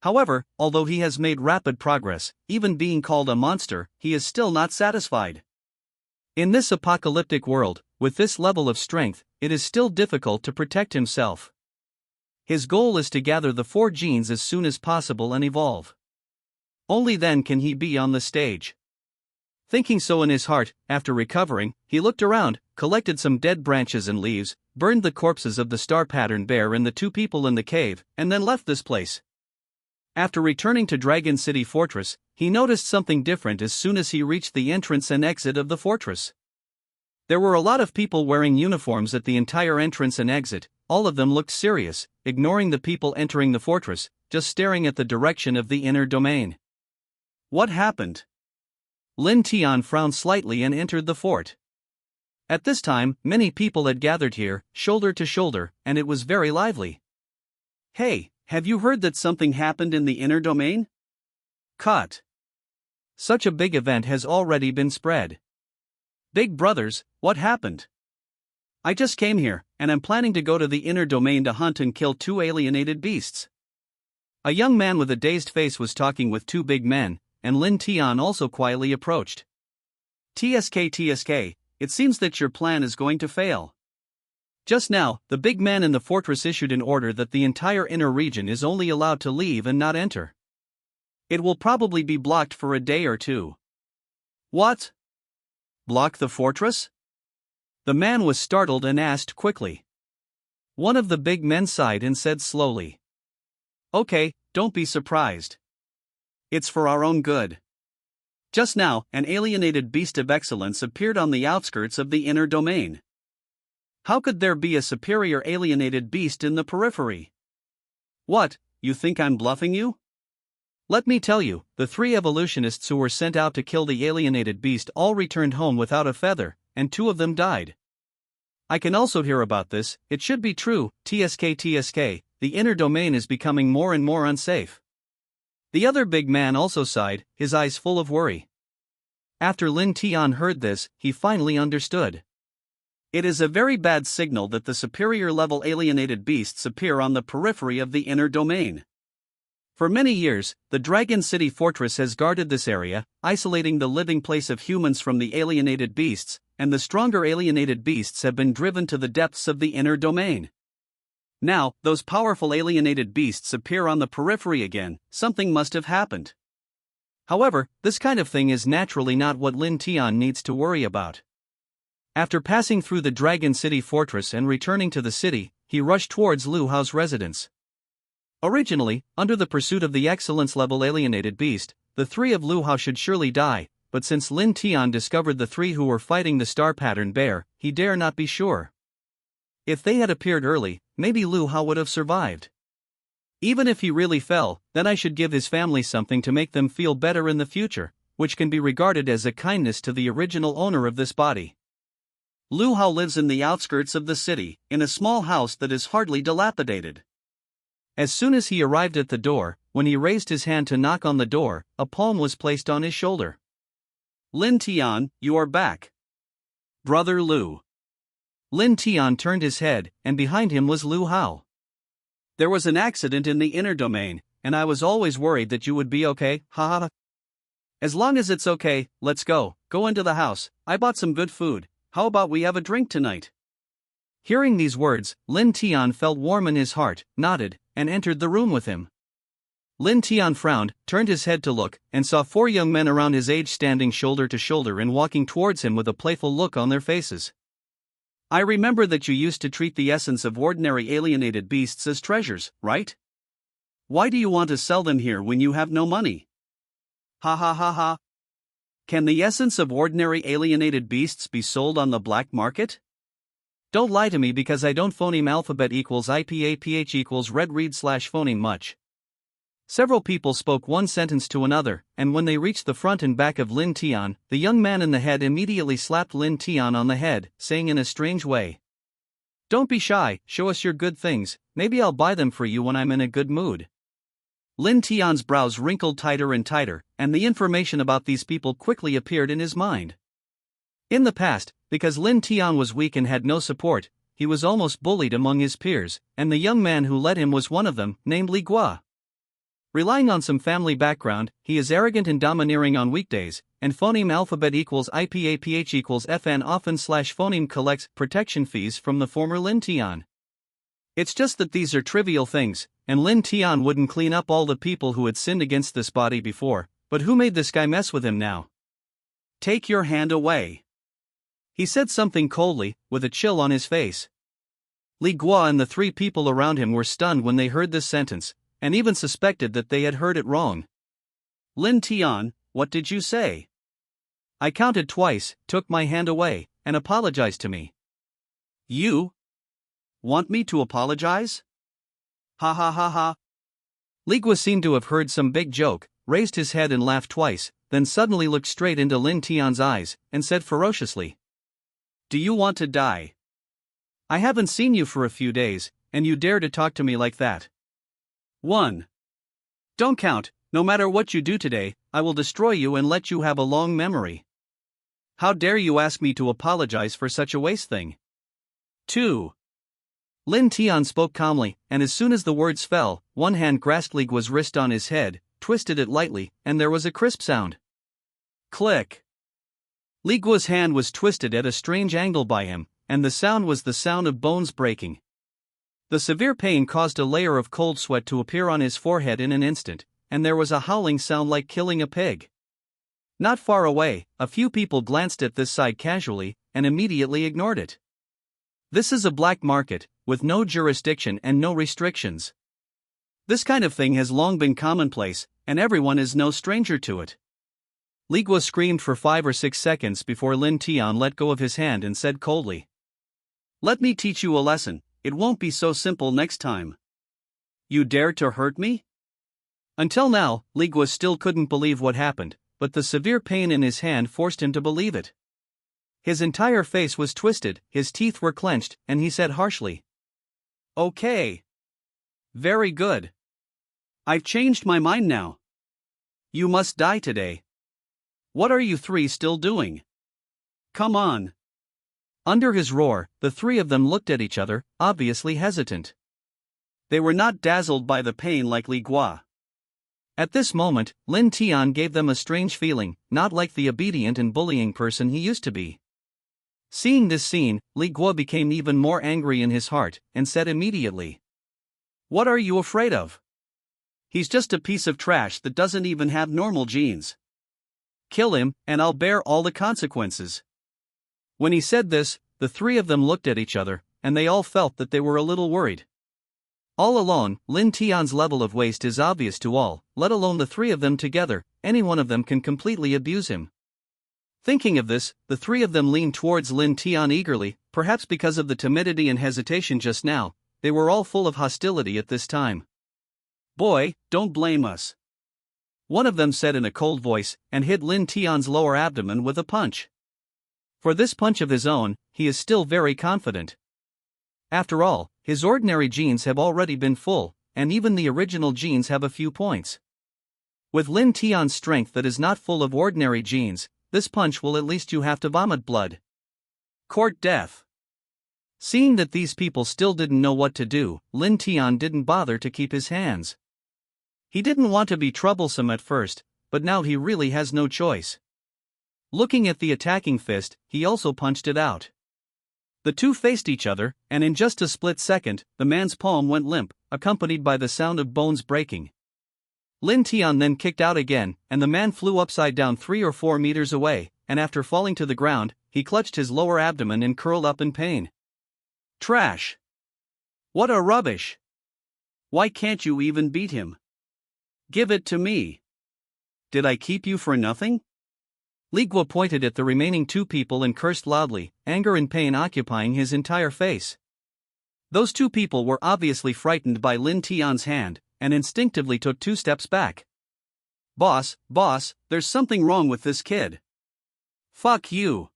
However, although he has made rapid progress, even being called a monster, he is still not satisfied. In this apocalyptic world, with this level of strength, it is still difficult to protect himself. His goal is to gather the 4 genes as soon as possible and evolve. Only then can he be on the stage. Thinking so in his heart, after recovering, he looked around, collected some dead branches and leaves, burned the corpses of the star-patterned bear and the two people in the cave, and then left this place. After returning to Dragon City Fortress, he noticed something different as soon as he reached the entrance and exit of the fortress. There were a lot of people wearing uniforms at the entire entrance and exit. All of them looked serious, ignoring the people entering the fortress, just staring at the direction of the inner domain. What happened? Lin Tian frowned slightly and entered the fort. At this time, many people had gathered here, shoulder to shoulder, and it was very lively. Hey, have you heard that something happened in the inner domain? Caught. Such a big event has already been spread. Big brothers, what happened? I just came here, and I'm planning to go to the inner domain to hunt and kill 2 alienated beasts. A young man with a dazed face was talking with 2 big men, and Lin Tian also quietly approached. TSK, it seems that your plan is going to fail. Just now, the big man in the fortress issued an order that the entire inner region is only allowed to leave and not enter. It will probably be blocked for a day or 2. What? Block the fortress? The man was startled and asked quickly. One of the big men sighed and said slowly. Okay, don't be surprised. It's for our own good. Just now, an alienated beast of excellence appeared on the outskirts of the inner domain. How could there be a superior alienated beast in the periphery? What, you think I'm bluffing you? Let me tell you, the 3 evolutionists who were sent out to kill the alienated beast all returned home without a feather, and 2 of them died. I can also hear about this. It should be true. TSK, the inner domain is becoming more and more unsafe. The other big man also sighed, his eyes full of worry. After Lin Tian heard this, he finally understood. It is a very bad signal that the superior level alienated beasts appear on the periphery of the inner domain. For many years, the Dragon City Fortress has guarded this area, isolating the living place of humans from the alienated beasts, and the stronger alienated beasts have been driven to the depths of the inner domain. Now, those powerful alienated beasts appear on the periphery again. Something must have happened. However, this kind of thing is naturally not what Lin Tian needs to worry about. After passing through the Dragon City Fortress and returning to the city, he rushed towards Lu Hao's residence. Originally, under the pursuit of the excellence-level alienated beast, the 3 of Lu Hao should surely die, but since Lin Tian discovered the 3 who were fighting the star-patterned bear, he dare not be sure. If they had appeared early, maybe Lu Hao would have survived. Even if he really fell, then I should give his family something to make them feel better in the future, which can be regarded as a kindness to the original owner of this body. Lu Hao lives in the outskirts of the city, in a small house that is hardly dilapidated. As soon as he arrived at the door, when he raised his hand to knock on the door, a palm was placed on his shoulder. Lin Tian, you are back. Brother Lu. Lin Tian turned his head, and behind him was Lu Hao. There was an accident in the inner domain, and I was always worried that you would be okay, haha. As long as it's okay, let's go into the house. I bought some good food. How about we have a drink tonight? Hearing these words, Lin Tian felt warm in his heart, nodded, and entered the room with him. Lin Tian frowned, turned his head to look, and saw 4 young men around his age standing shoulder to shoulder and walking towards him with a playful look on their faces. I remember that you used to treat the essence of ordinary alienated beasts as treasures, right? Why do you want to sell them here when you have no money? Ha ha ha ha. Can the essence of ordinary alienated beasts be sold on the black market? Don't lie to me because I don't phoneme alphabet equals IPAPH equals red read / phoneme much. Several people spoke one sentence to another, and when they reached the front and back of Lin Tian, the young man in the head immediately slapped Lin Tian on the head, saying in a strange way, "Don't be shy, show us your good things, maybe I'll buy them for you when I'm in a good mood." Lin Tian's brows wrinkled tighter and tighter, and the information about these people quickly appeared in his mind. In the past, because Lin Tian was weak and had no support, he was almost bullied among his peers, and the young man who led him was one of them, named Li Gua. Relying on some family background, he is arrogant and domineering on weekdays, and phoneme alphabet equals IPAPH equals FN often / phoneme collects protection fees from the former Lin Tian. It's just that these are trivial things, and Lin Tian wouldn't clean up all the people who had sinned against this body before, but who made this guy mess with him now? Take your hand away. He said something coldly, with a chill on his face. Li Guo and the three people around him were stunned when they heard this sentence, and even suspected that they had heard it wrong. Lin Tian, what did you say? I counted twice, took my hand away, and apologized to me. You want me to apologize? Ha ha ha ha. Li Guo seemed to have heard some big joke, raised his head and laughed twice, then suddenly looked straight into Lin Tian's eyes, and said ferociously, Do you want to die? I haven't seen you for a few days, and you dare to talk to me like that. 1. Don't count, no matter what you do today, I will destroy you and let you have a long memory. How dare you ask me to apologize for such a waste thing? 2. Lin Tian spoke calmly, and as soon as the words fell, one hand grasped Li Guo's wrist on his head, twisted it lightly, and there was a crisp sound. Click. Li Guo's hand was twisted at a strange angle by him, and the sound was the sound of bones breaking. The severe pain caused a layer of cold sweat to appear on his forehead in an instant, and there was a howling sound like killing a pig. Not far away, a few people glanced at this side casually, and immediately ignored it. This is a black market, with no jurisdiction and no restrictions. This kind of thing has long been commonplace, and everyone is no stranger to it. Li Guo screamed for 5 or 6 seconds before Lin Tian let go of his hand and said coldly, Let me teach you a lesson, it won't be so simple next time. You dare to hurt me? Until now, Li Guo still couldn't believe what happened, but the severe pain in his hand forced him to believe it. His entire face was twisted, his teeth were clenched, and he said harshly, Okay. Very good. I've changed my mind now. You must die today. What are you three still doing? Come on. Under his roar, the three of them looked at each other, obviously hesitant. They were not dazzled by the pain like Li Guo. At this moment, Lin Tian gave them a strange feeling, not like the obedient and bullying person he used to be. Seeing this scene, Li Guo became even more angry in his heart, and said immediately, What are you afraid of? He's just a piece of trash that doesn't even have normal genes. Kill him, and I'll bear all the consequences. When he said this, the three of them looked at each other, and they all felt that they were a little worried. All alone, Lin Tian's level of waste is obvious to all, let alone the three of them together, any one of them can completely abuse him. Thinking of this, the three of them leaned towards Lin Tian eagerly, perhaps because of the timidity and hesitation just now, they were all full of hostility at this time. Boy, don't blame us. One of them said in a cold voice, and hit Lin Tian's lower abdomen with a punch. For this punch of his own, he is still very confident. After all, his ordinary genes have already been full, and even the original genes have a few points. With Lin Tian's strength that is not full of ordinary genes, this punch will at least you have to vomit blood. Court death. Seeing that these people still didn't know what to do, Lin Tian didn't bother to keep his hands. He didn't want to be troublesome at first, but now he really has no choice. Looking at the attacking fist, he also punched it out. The two faced each other, and in just a split second, the man's palm went limp, accompanied by the sound of bones breaking. Lin Tian then kicked out again, and the man flew upside down 3 or 4 meters away, and after falling to the ground, he clutched his lower abdomen and curled up in pain. Trash! What a rubbish! Why can't you even beat him? Give it to me. Did I keep you for nothing? Li Guo pointed at the remaining 2 people and cursed loudly, anger and pain occupying his entire face. Those 2 people were obviously frightened by Lin Tian's hand, and instinctively took 2 steps back. Boss, there's something wrong with this kid. Fuck you.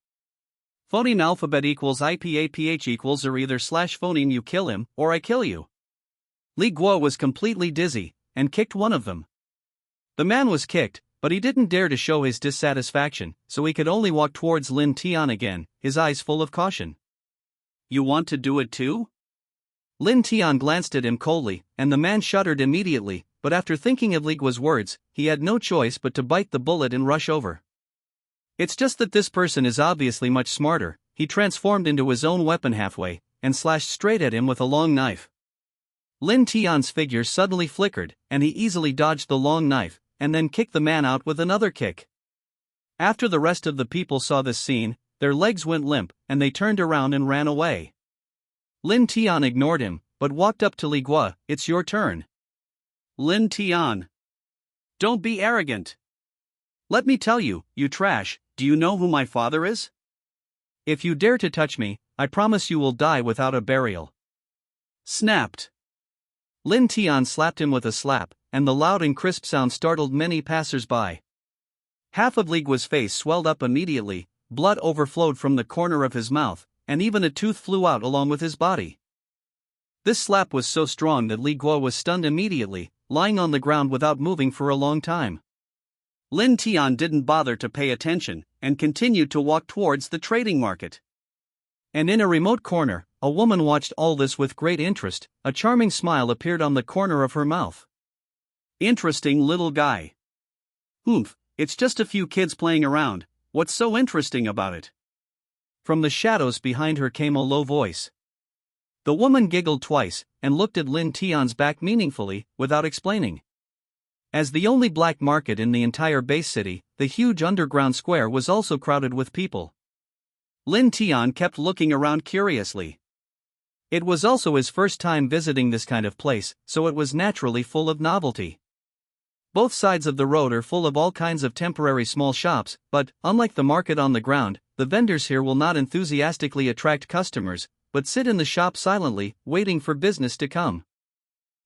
Phoneme alphabet equals IPAPH equals or either / phoneme you kill him, or I kill you. Li Guo was completely dizzy, and kicked one of them. The man was kicked, but he didn't dare to show his dissatisfaction, so he could only walk towards Lin Tian again, his eyes full of caution. You want to do it too? Lin Tian glanced at him coldly, and the man shuddered immediately, but after thinking of Li Guo's words, he had no choice but to bite the bullet and rush over. It's just that this person is obviously much smarter. He transformed into his own weapon halfway, and slashed straight at him with a long knife. Lin Tian's figure suddenly flickered, and he easily dodged the long knife, and then kicked the man out with another kick. After the rest of the people saw this scene, their legs went limp, and they turned around and ran away. Lin Tian ignored him, but walked up to Li Guo. "It's your turn." "Lin Tian. Don't be arrogant. Let me tell you, you trash, do you know who my father is? If you dare to touch me, I promise you will die without a burial." Snapped. Lin Tian slapped him with a slap, and the loud and crisp sound startled many passers-by. Half of Li Guo's face swelled up immediately, blood overflowed from the corner of his mouth, and even a tooth flew out along with his body. This slap was so strong that Li Guo was stunned immediately, lying on the ground without moving for a long time. Lin Tian didn't bother to pay attention, and continued to walk towards the trading market. And in a remote corner, a woman watched all this with great interest. A charming smile appeared on the corner of her mouth. "Interesting little guy. Oomph, it's just a few kids playing around, what's so interesting about it?" From the shadows behind her came a low voice. The woman giggled twice, and looked at Lin Tian's back meaningfully, without explaining. As the only black market in the entire base city, the huge underground square was also crowded with people. Lin Tian kept looking around curiously. It was also his first time visiting this kind of place, so it was naturally full of novelty. Both sides of the road are full of all kinds of temporary small shops, but, unlike the market on the ground, the vendors here will not enthusiastically attract customers, but sit in the shop silently, waiting for business to come.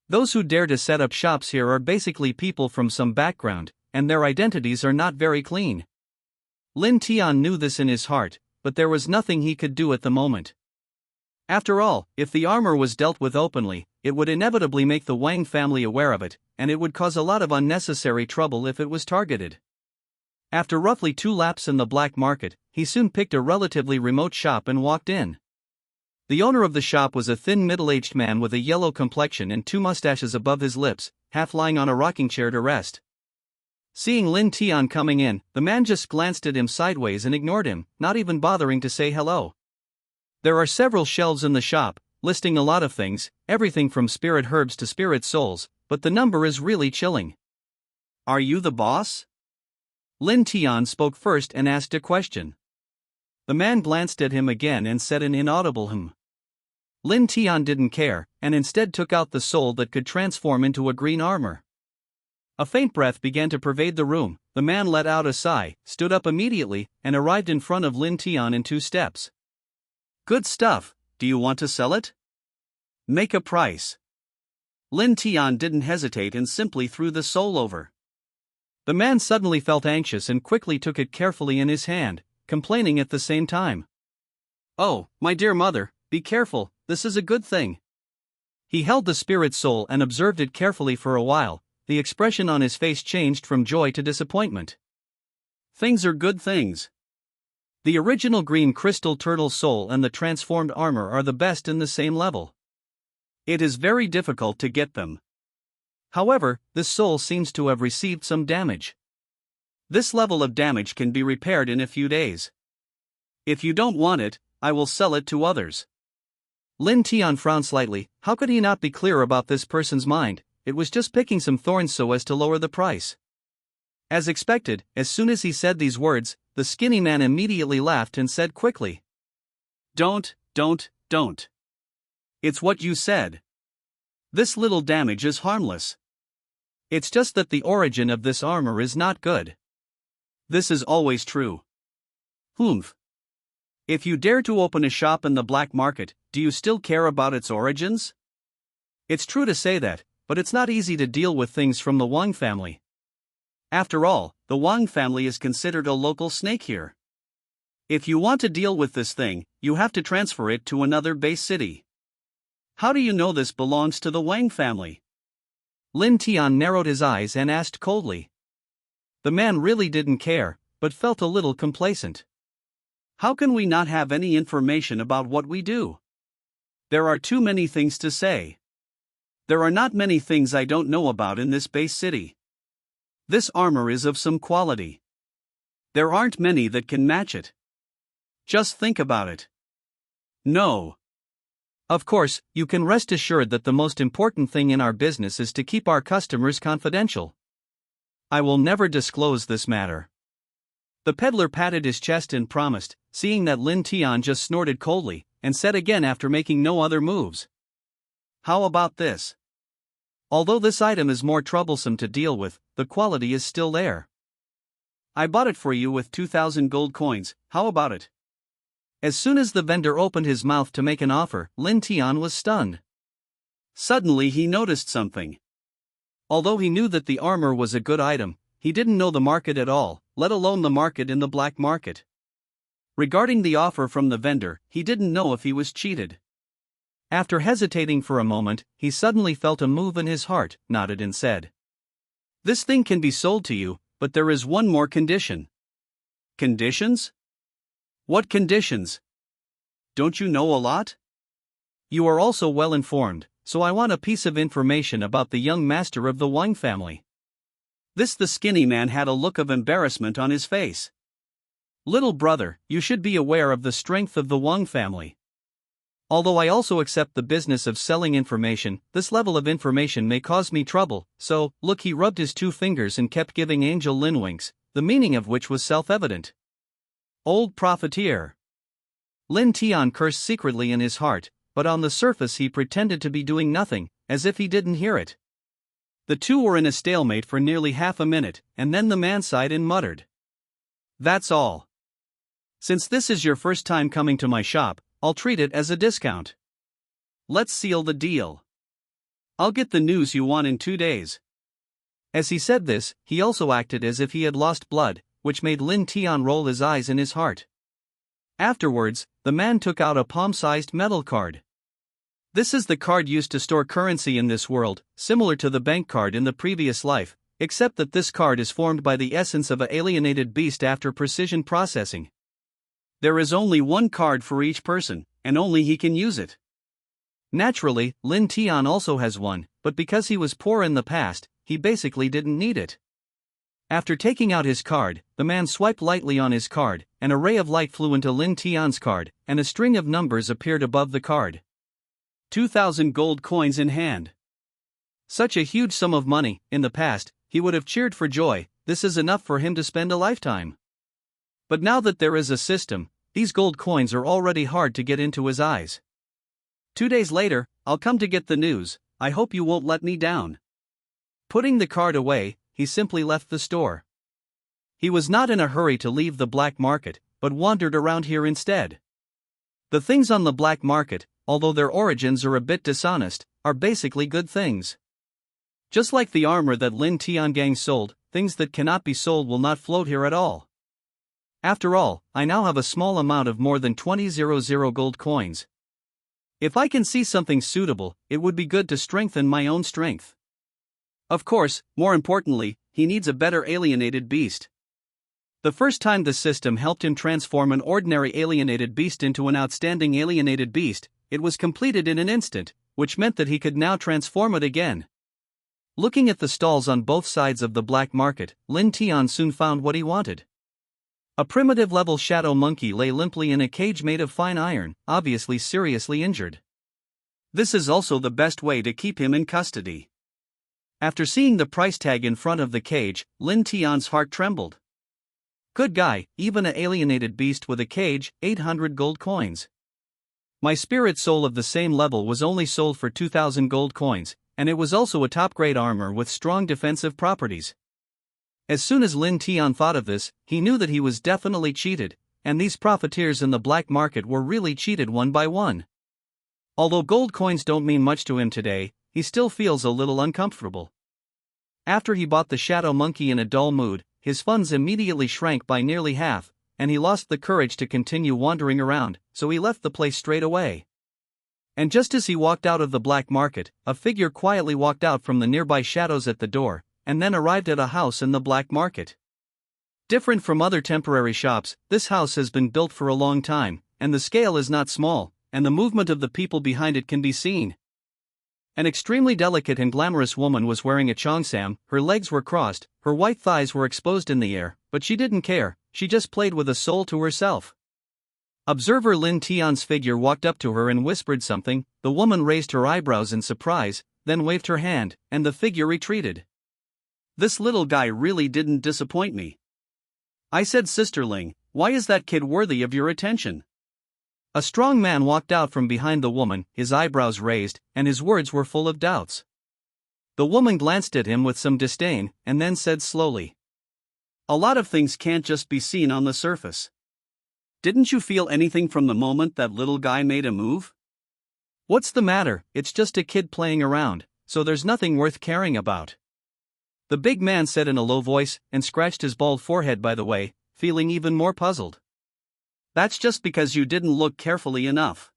Those who dare to set up shops here are basically people from some background, and their identities are not very clean. Lin Tian knew this in his heart, but there was nothing he could do at the moment. After all, if the armor was dealt with openly, it would inevitably make the Wang family aware of it, and it would cause a lot of unnecessary trouble if it was targeted. After roughly 2 laps in the black market, he soon picked a relatively remote shop and walked in. The owner of the shop was a thin middle-aged man with a yellow complexion and 2 mustaches above his lips, half lying on a rocking chair to rest. Seeing Lin Tian coming in, the man just glanced at him sideways and ignored him, not even bothering to say hello. There are several shelves in the shop, listing a lot of things, everything from spirit herbs to spirit souls, but the number is really chilling. "Are you the boss?" Lin Tian spoke first and asked a question. The man glanced at him again and said an inaudible "hm." Lin Tian didn't care, and instead took out the soul that could transform into a green armor. A faint breath began to pervade the room. The man let out a sigh, stood up immediately, and arrived in front of Lin Tian in 2 steps. "Good stuff, do you want to sell it? Make a price." Lin Tian didn't hesitate and simply threw the soul over. The man suddenly felt anxious and quickly took it carefully in his hand, complaining at the same time. "Oh, my dear mother, be careful, this is a good thing." He held the spirit soul and observed it carefully for a while. The expression on his face changed from joy to disappointment. "Things are good things. The original green crystal turtle soul and the transformed armor are the best in the same level. It is very difficult to get them. However, this soul seems to have received some damage. This level of damage can be repaired in a few days. If you don't want it, I will sell it to others." Lin Tian frowned slightly. How could he not be clear about this person's mind? It was just picking some thorns so as to lower the price. As expected, as soon as he said these words, the skinny man immediately laughed and said quickly, Don't. It's what you said. This little damage is harmless. It's just that the origin of this armor is not good. This is always true. Humph. If you dare to open a shop in the black market, do you still care about its origins? It's true to say that, but it's not easy to deal with things from the Wang family. After all, the Wang family is considered a local snake here. If you want to deal with this thing, you have to transfer it to another base city. How do you know this belongs to the Wang family? Lin Tian narrowed his eyes and asked coldly. The man really didn't care, but felt a little complacent. How can we not have any information about what we do? There are too many things to say. There are not many things I don't know about in this base city. This armor is of some quality. There aren't many that can match it. Just think about it. No. Of course, you can rest assured that the most important thing in our business is to keep our customers confidential. I will never disclose this matter. The peddler patted his chest and promised, seeing that Lin Tian just snorted coldly, and said again after making no other moves. How about this? Although this item is more troublesome to deal with, the quality is still there. I bought it for you with 2,000 gold coins, how about it? As soon as the vendor opened his mouth to make an offer, Lin Tian was stunned. Suddenly he noticed something. Although he knew that the armor was a good item, he didn't know the market at all, let alone the market in the black market. Regarding the offer from the vendor, he didn't know if he was cheated. After hesitating for a moment, he suddenly felt a move in his heart, nodded and said, "This thing can be sold to you, but there is one more condition." Conditions? What conditions? Don't you know a lot? You are also well informed, so I want a piece of information about the young master of the Wang family. The skinny man had a look of embarrassment on his face. Little brother, you should be aware of the strength of the Wang family. Although I also accept the business of selling information, this level of information may cause me trouble, so, look, he rubbed his 2 fingers and kept giving Angel Lin winks, the meaning of which was self-evident. Old profiteer. Lin Tian cursed secretly in his heart, but on the surface he pretended to be doing nothing, as if he didn't hear it. The two were in a stalemate for nearly half a minute, and then the man sighed and muttered, "That's all. Since this is your first time coming to my shop, I'll treat it as a discount. Let's seal the deal. I'll get the news you want in 2 days." As he said this, he also acted as if he had lost blood, which made Lin Tian roll his eyes in his heart. Afterwards, the man took out a palm-sized metal card. This is the card used to store currency in this world, similar to the bank card in the previous life, except that this card is formed by the essence of an alienated beast after precision processing. There is only one card for each person, and only he can use it. Naturally, Lin Tian also has one, but because he was poor in the past, he basically didn't need it. After taking out his card, the man swiped lightly on his card, and a ray of light flew into Lin Tian's card, and a string of numbers appeared above the card. 2,000 gold coins in hand. Such a huge sum of money. In the past, he would have cheered for joy. This is enough for him to spend a lifetime. But now that there is a system, these gold coins are already hard to get into his eyes. 2 days later, I'll come to get the news. I hope you won't let me down. Putting the card away, he simply left the store. He was not in a hurry to leave the black market, but wandered around here instead. The things on the black market, although their origins are a bit dishonest, are basically good things. Just like the armor that Lin Tiangang sold, things that cannot be sold will not float here at all. After all, I now have a small amount of more than 2,000 gold coins. If I can see something suitable, it would be good to strengthen my own strength. Of course, more importantly, he needs a better alienated beast. The first time the system helped him transform an ordinary alienated beast into an outstanding alienated beast, it was completed in an instant, which meant that he could now transform it again. Looking at the stalls on both sides of the black market, Lin Tian soon found what he wanted. A primitive level shadow monkey lay limply in a cage made of fine iron, obviously seriously injured. This is also the best way to keep him in custody. After seeing the price tag in front of the cage, Lin Tian's heart trembled. Good guy, even an alienated beast with a cage, 800 gold coins. My spirit soul of the same level was only sold for 2,000 gold coins, and it was also a top-grade armor with strong defensive properties. As soon as Lin Tian thought of this, he knew that he was definitely cheated, and these profiteers in the black market were really cheated one by one. Although gold coins don't mean much to him today, he still feels a little uncomfortable. After he bought the shadow monkey in a dull mood, his funds immediately shrank by nearly half, and he lost the courage to continue wandering around, so he left the place straight away. And just as he walked out of the black market, a figure quietly walked out from the nearby shadows at the door, and then arrived at a house in the black market. Different from other temporary shops, this house has been built for a long time, and the scale is not small, and the movement of the people behind it can be seen. An extremely delicate and glamorous woman was wearing a cheongsam, her legs were crossed, her white thighs were exposed in the air, but she didn't care, she just played with a soul to herself. Observer Lin Tian's figure walked up to her and whispered something. The woman raised her eyebrows in surprise, then waved her hand, and the figure retreated. This little guy really didn't disappoint me. I said, Sister Ling, why is that kid worthy of your attention? A strong man walked out from behind the woman, his eyebrows raised, and his words were full of doubts. The woman glanced at him with some disdain, and then said slowly, "A lot of things can't just be seen on the surface. Didn't you feel anything from the moment that little guy made a move?" "What's the matter? It's just a kid playing around, so there's nothing worth caring about," the big man said in a low voice, and scratched his bald forehead by the way, feeling even more puzzled. "That's just because you didn't look carefully enough.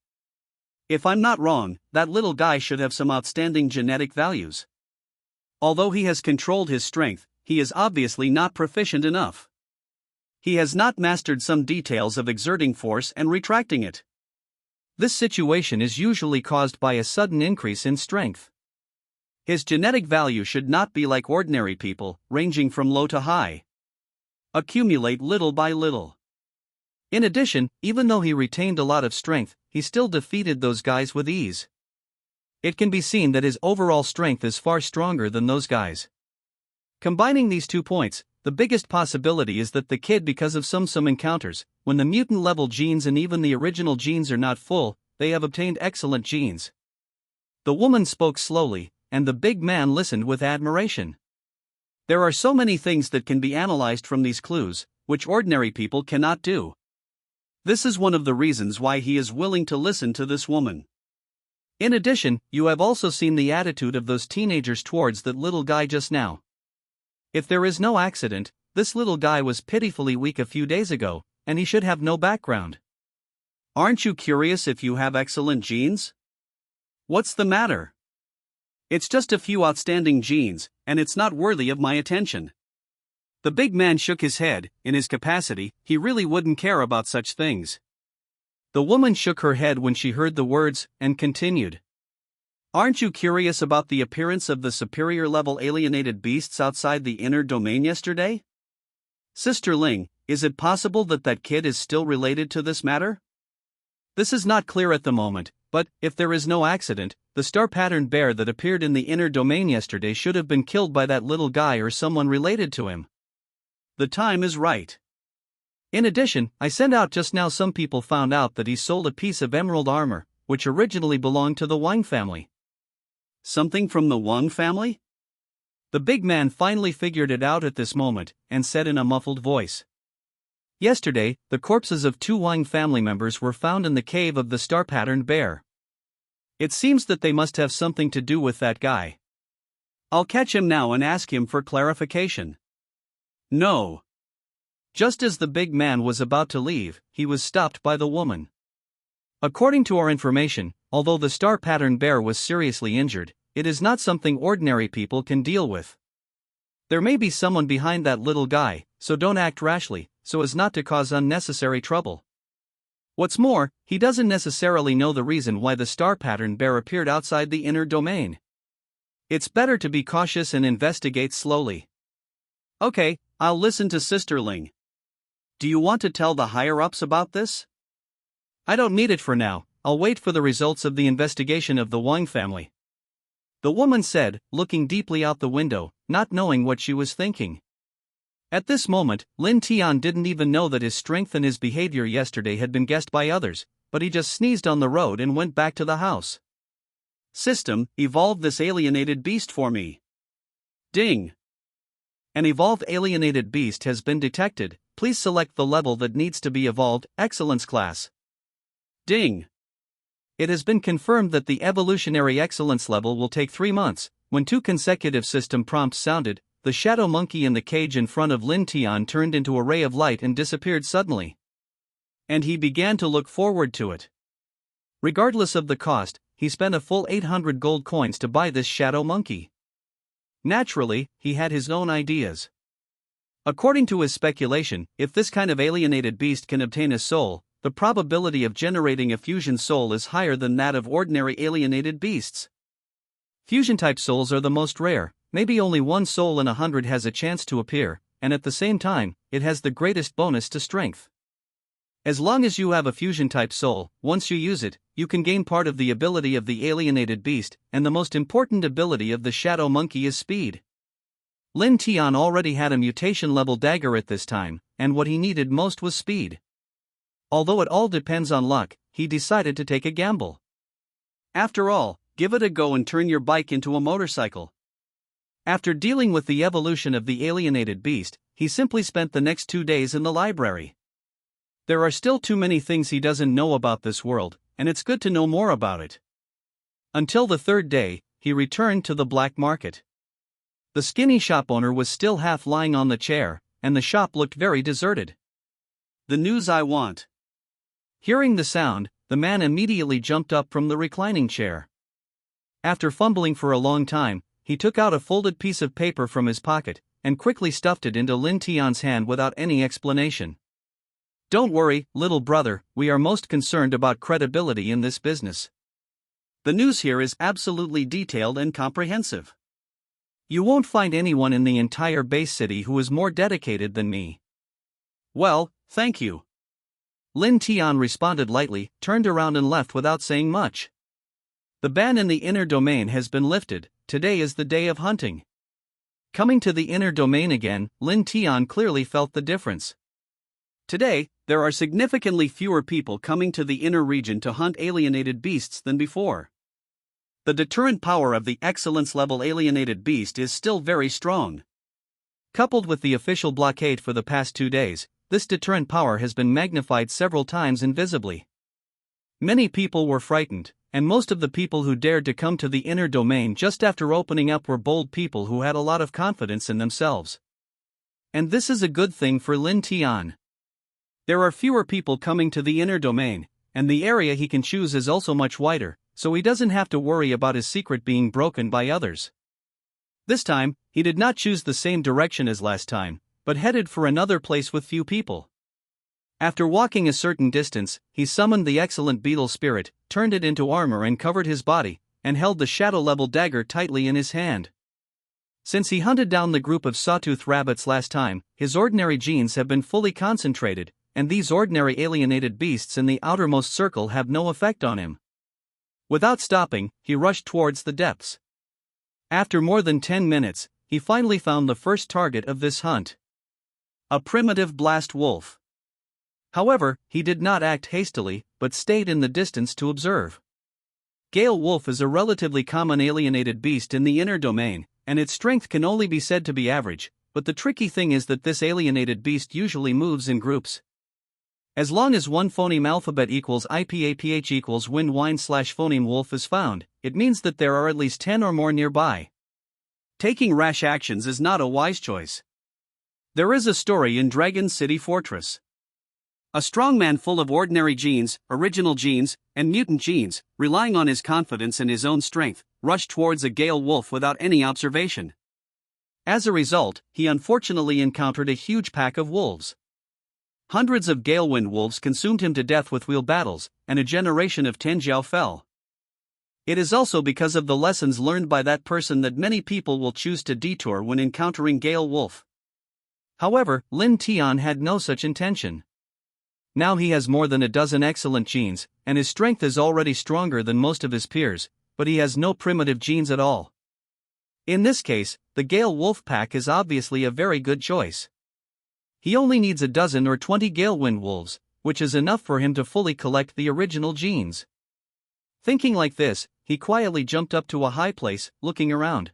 If I'm not wrong, that little guy should have some outstanding genetic values. Although he has controlled his strength, he is obviously not proficient enough. He has not mastered some details of exerting force and retracting it. This situation is usually caused by a sudden increase in strength. His genetic value should not be like ordinary people, ranging from low to high. Accumulate little by little. In addition, even though he retained a lot of strength, he still defeated those guys with ease. It can be seen that his overall strength is far stronger than those guys. Combining these 2 points, the biggest possibility is that the kid, because of some encounters, when the mutant level genes and even the original genes are not full, they have obtained excellent genes." The woman spoke slowly, and the big man listened with admiration. There are so many things that can be analyzed from these clues, which ordinary people cannot do. This is one of the reasons why he is willing to listen to this woman. In addition, you have also seen the attitude of those teenagers towards that little guy just now. If there is no accident, this little guy was pitifully weak a few days ago, and he should have no background. Aren't you curious if you have excellent genes? What's the matter? It's just a few outstanding genes, and it's not worthy of my attention. The big man shook his head. In his capacity, he really wouldn't care about such things. The woman shook her head when she heard the words, and continued. Aren't you curious about the appearance of the superior level alienated beasts outside the inner domain yesterday? Sister Ling, is it possible that that kid is still related to this matter? This is not clear at the moment, but, if there is no accident, the star-patterned bear that appeared in the inner domain yesterday should have been killed by that little guy or someone related to him. The time is right. In addition, I sent out just now some people found out that he sold a piece of emerald armor, which originally belonged to the Wang family. Something from the Wang family? The big man finally figured it out at this moment, and said in a muffled voice. Yesterday, the corpses of 2 Wang family members were found in the cave of the star-patterned bear. It seems that they must have something to do with that guy. I'll catch him now and ask him for clarification. No. Just as the big man was about to leave, he was stopped by the woman. According to our information, although the star-patterned bear was seriously injured, it is not something ordinary people can deal with. There may be someone behind that little guy, so don't act rashly, so as not to cause unnecessary trouble. What's more, he doesn't necessarily know the reason why the star-patterned bear appeared outside the inner domain. It's better to be cautious and investigate slowly. Okay, I'll listen to Sister Ling. Do you want to tell the higher-ups about this? I don't need it for now, I'll wait for the results of the investigation of the Wang family. The woman said, looking deeply out the window, not knowing what she was thinking. At this moment, Lin Tian didn't even know that his strength and his behavior yesterday had been guessed by others, but he just sneezed on the road and went back to the house. System, evolve this alienated beast for me. Ding! An evolved alienated beast has been detected. Please select the level that needs to be evolved, Excellence class. Ding! It has been confirmed that the evolutionary excellence level will take 3 months. When 2 consecutive system prompts sounded, the shadow monkey in the cage in front of Lin Tian turned into a ray of light and disappeared suddenly. And he began to look forward to it. Regardless of the cost, he spent a full 800 gold coins to buy this shadow monkey. Naturally, he had his own ideas. According to his speculation, if this kind of alienated beast can obtain a soul, the probability of generating a fusion soul is higher than that of ordinary alienated beasts. Fusion-type souls are the most rare, maybe only 1 soul in 100 has a chance to appear, and at the same time, it has the greatest bonus to strength. As long as you have a fusion-type soul, once you use it, you can gain part of the ability of the alienated beast, and the most important ability of the shadow monkey is speed. Lin Tian already had a mutation-level dagger at this time, and what he needed most was speed. Although it all depends on luck, he decided to take a gamble. After all, give it a go and turn your bike into a motorcycle. After dealing with the evolution of the alienated beast, he simply spent the next 2 days in the library. There are still too many things he doesn't know about this world, and it's good to know more about it. Until the 3rd day, he returned to the black market. The skinny shop owner was still half lying on the chair, and the shop looked very deserted. The news I want. Hearing the sound, the man immediately jumped up from the reclining chair. After fumbling for a long time, he took out a folded piece of paper from his pocket, and quickly stuffed it into Lin Tian's hand without any explanation. Don't worry, little brother, we are most concerned about credibility in this business. The news here is absolutely detailed and comprehensive. You won't find anyone in the entire base city who is more dedicated than me. Well, thank you. Lin Tian responded lightly, turned around and left without saying much. The ban in the inner domain has been lifted. Today is the day of hunting. Coming to the inner domain again, Lin Tian clearly felt the difference. Today, there are significantly fewer people coming to the inner region to hunt alienated beasts than before. The deterrent power of the excellence level alienated beast is still very strong. Coupled with the official blockade for the past 2 days, this deterrent power has been magnified several times invisibly. Many people were frightened, and most of the people who dared to come to the inner domain just after opening up were bold people who had a lot of confidence in themselves. And this is a good thing for Lin Tian. There are fewer people coming to the inner domain, and the area he can choose is also much wider, so he doesn't have to worry about his secret being broken by others. This time, he did not choose the same direction as last time, but headed for another place with few people. After walking a certain distance, he summoned the excellent beetle spirit, turned it into armor and covered his body, and held the shadow-level dagger tightly in his hand. Since he hunted down the group of sawtooth rabbits last time, his ordinary genes have been fully concentrated, and these ordinary alienated beasts in the outermost circle have no effect on him. Without stopping, he rushed towards the depths. After more than 10 minutes, he finally found the first target of this hunt. A primitive blast wolf. However, he did not act hastily, but stayed in the distance to observe. Gale wolf is a relatively common alienated beast in the inner domain, and its strength can only be said to be average, but the tricky thing is that this alienated beast usually moves in groups. As long as one phoneme alphabet equals IPAPH equals win wine/phoneme wolf is found, it means that there are at least 10 or more nearby. Taking rash actions is not a wise choice. There is a story in Dragon City Fortress. A strong man full of ordinary genes, original genes, and mutant genes, relying on his confidence and his own strength, rushed towards a gale wolf without any observation. As a result, he unfortunately encountered a huge pack of wolves. Hundreds of galewind wolves consumed him to death with wheel battles, and a generation of Tenjiao fell. It is also because of the lessons learned by that person that many people will choose to detour when encountering gale wolf. However, Lin Tian had no such intention. Now he has more than a dozen excellent genes, and his strength is already stronger than most of his peers, but he has no primitive genes at all. In this case, the gale wolf pack is obviously a very good choice. He only needs a dozen or 20 galewind wolves, which is enough for him to fully collect the original genes. Thinking like this, he quietly jumped up to a high place, looking around.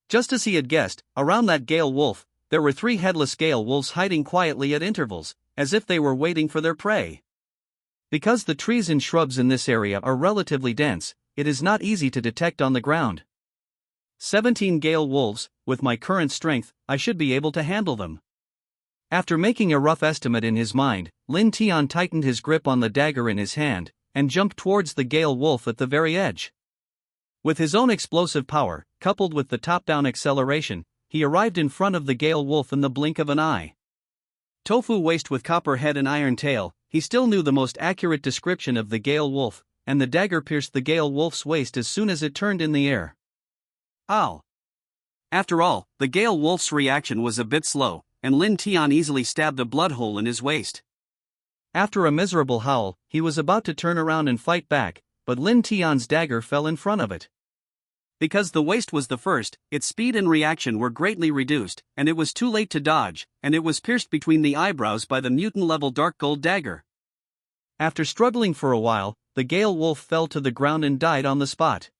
Just as he had guessed, around that gale wolf, there were 3 headless gale wolves hiding quietly at intervals, as if they were waiting for their prey. Because the trees and shrubs in this area are relatively dense, it is not easy to detect on the ground. 17 gale wolves, with my current strength, I should be able to handle them. After making a rough estimate in his mind, Lin Tian tightened his grip on the dagger in his hand, and jumped towards the gale wolf at the very edge. With his own explosive power, coupled with the top-down acceleration, he arrived in front of the gale wolf in the blink of an eye. Tofu waist with copper head and iron tail, he still knew the most accurate description of the gale wolf, and the dagger pierced the gale wolf's waist as soon as it turned in the air. Ow! After all, the gale wolf's reaction was a bit slow, and Lin Tian easily stabbed a blood hole in his waist. After a miserable howl, he was about to turn around and fight back, but Lin Tian's dagger fell in front of it. Because the waist was the first, its speed and reaction were greatly reduced, and it was too late to dodge, and it was pierced between the eyebrows by the mutant-level dark gold dagger. After struggling for a while, the Gale wolf fell to the ground and died on the spot.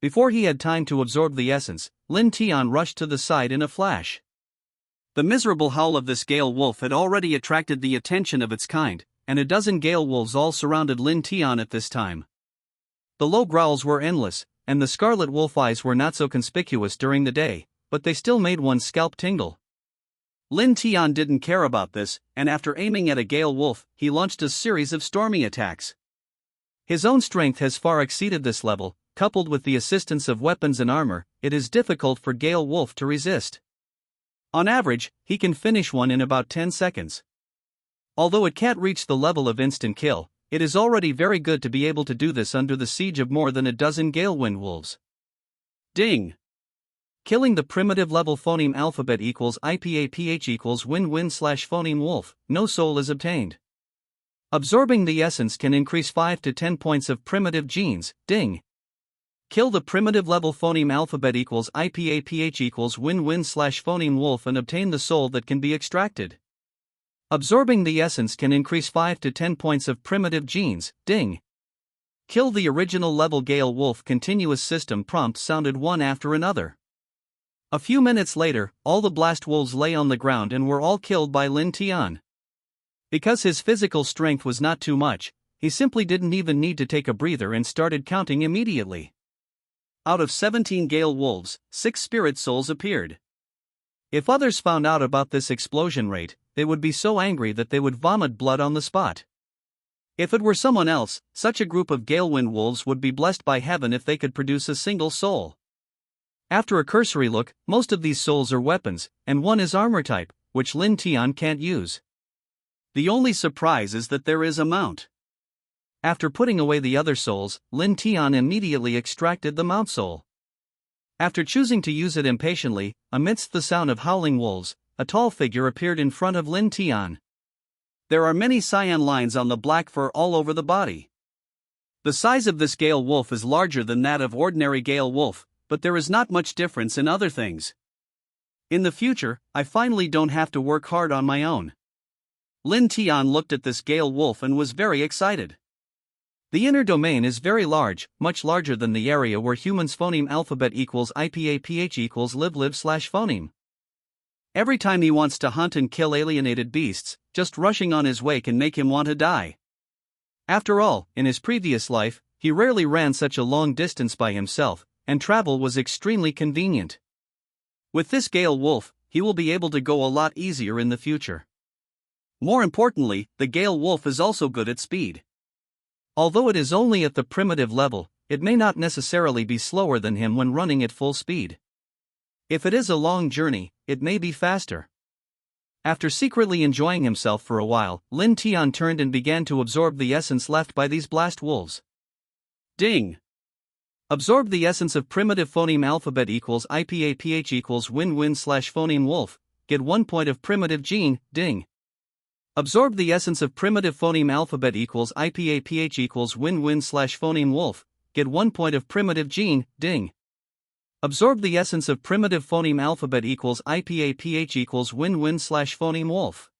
Before he had time to absorb the essence, Lin Tian rushed to the side in a flash. The miserable howl of this Gale wolf had already attracted the attention of its kind, and a dozen Gale wolves all surrounded Lin Tian at this time. The low growls were endless, and the scarlet wolf eyes were not so conspicuous during the day, but they still made one's scalp tingle. Lin Tian didn't care about this, and after aiming at a Gale wolf, he launched a series of storming attacks. His own strength has far exceeded this level. Coupled with the assistance of weapons and armor, it is difficult for Gale wolf to resist. On average, he can finish one in about 10 seconds. Although it can't reach the level of instant kill, it is already very good to be able to do this under the siege of more than a dozen Gale wind wolves. Ding! Killing the primitive level phoneme alphabet equals IPAPH equals win-win/phoneme wolf, no soul is obtained. Absorbing the essence can increase 5 to 10 points of primitive genes, ding! Kill the primitive level phoneme alphabet equals IPAPH equals win-win/phoneme wolf and obtain the soul that can be extracted. Absorbing the essence can increase 5 to 10 points of primitive genes, ding! Kill the original level Gale wolf. Continuous system prompt sounded one after another. A few minutes later, all the blast wolves lay on the ground and were all killed by Lin Tian. Because his physical strength was not too much, he simply didn't even need to take a breather and started counting immediately. Out of 17 Gale wolves, 6 spirit souls appeared. If others found out about this explosion rate, they would be so angry that they would vomit blood on the spot. If it were someone else, such a group of Gale wind wolves would be blessed by heaven if they could produce a single soul. After a cursory look, most of these souls are weapons, and one is armor type, which Lin Tian can't use. The only surprise is that there is a mount. After putting away the other souls, Lin Tian immediately extracted the mount soul. After choosing to use it impatiently, amidst the sound of howling wolves, a tall figure appeared in front of Lin Tian. There are many cyan lines on the black fur all over the body. The size of this Gale wolf is larger than that of ordinary Gale wolf, but there is not much difference in other things. In the future, I finally don't have to work hard on my own. Lin Tian looked at this Gale wolf and was very excited. The inner domain is very large, much larger than the area where humans' phoneme alphabet equals IPAPH equals live/phoneme. Every time he wants to hunt and kill alienated beasts, just rushing on his way can make him want to die. After all, in his previous life, he rarely ran such a long distance by himself, and travel was extremely convenient. With this Gale wolf, he will be able to go a lot easier in the future. More importantly, the Gale wolf is also good at speed. Although it is only at the primitive level, it may not necessarily be slower than him when running at full speed. If it is a long journey, it may be faster. After secretly enjoying himself for a while, Lin Tian turned and began to absorb the essence left by these blast wolves. Ding! Absorb the essence of primitive phoneme alphabet equals IPAPH equals win-win/phoneme wolf, get 1 point of primitive gene, ding! Absorb the essence of primitive phoneme alphabet equals IPAPH equals win-win/phoneme wolf, get 1 point of primitive gene, ding! Absorb the essence of primitive phoneme alphabet equals IPAPH equals win-win/phoneme wolf.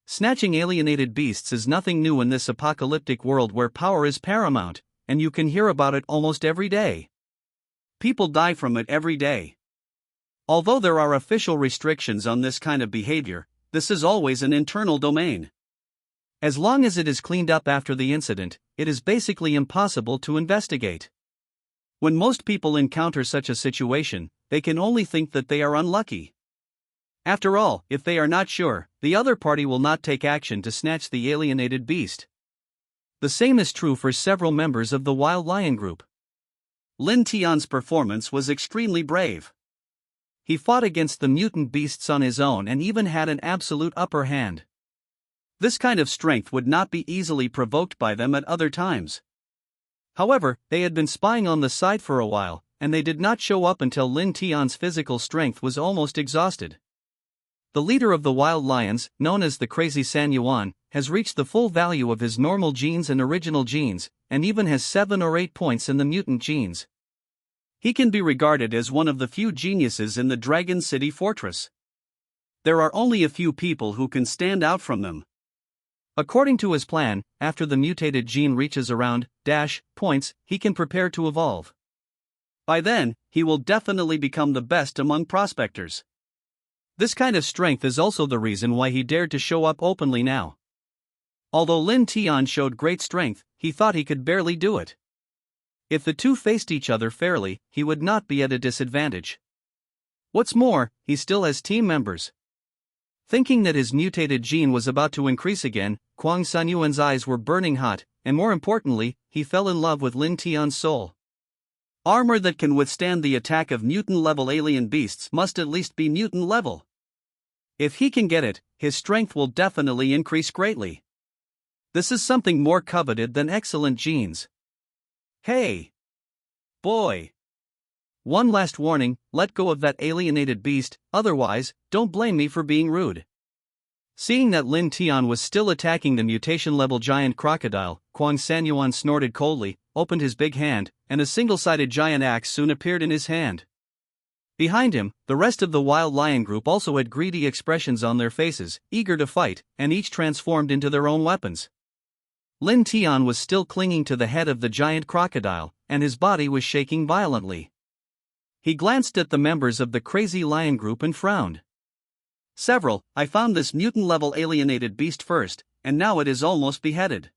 Snatching alienated beasts is nothing new in this apocalyptic world where power is paramount, and you can hear about it almost every day. People die from it every day. Although there are official restrictions on this kind of behavior, this is always an internal domain. As long as it is cleaned up after the incident, it is basically impossible to investigate. When most people encounter such a situation, they can only think that they are unlucky. After all, if they are not sure, the other party will not take action to snatch the alienated beast. The same is true for several members of the Wild Lion group. Lin Tian's performance was extremely brave. He fought against the mutant beasts on his own and even had an absolute upper hand. This kind of strength would not be easily provoked by them at other times. However, they had been spying on the side for a while, and they did not show up until Lin Tian's physical strength was almost exhausted. The leader of the wild lions, known as the Crazy San Yuan, has reached the full value of his normal genes and original genes, and even has 7 or 8 points in the mutant genes. He can be regarded as one of the few geniuses in the Dragon City Fortress. There are only a few people who can stand out from them. According to his plan, after the mutated gene reaches around points, he can prepare to evolve. By then, he will definitely become the best among prospectors. This kind of strength is also the reason why he dared to show up openly now. Although Lin Tian showed great strength, he thought he could barely do it. If the two faced each other fairly, he would not be at a disadvantage. What's more, he still has team members. Thinking that his mutated gene was about to increase again, Kwang Sanyuan's eyes were burning hot, and more importantly, he fell in love with Lin Tian's soul. Armor that can withstand the attack of mutant-level alien beasts must at least be mutant-level. If he can get it, his strength will definitely increase greatly. This is something more coveted than excellent genes. Hey! Boy! One last warning, let go of that alienated beast, otherwise, don't blame me for being rude. Seeing that Lin Tian was still attacking the mutation-level giant crocodile, Kwang Sanyuan snorted coldly, opened his big hand, and a single-sided giant axe soon appeared in his hand. Behind him, the rest of the wild lion group also had greedy expressions on their faces, eager to fight, and each transformed into their own weapons. Lin Tian was still clinging to the head of the giant crocodile, and his body was shaking violently. He glanced at the members of the crazy lion group and frowned. I found this mutant-level alienated beast first, and now it is almost beheaded.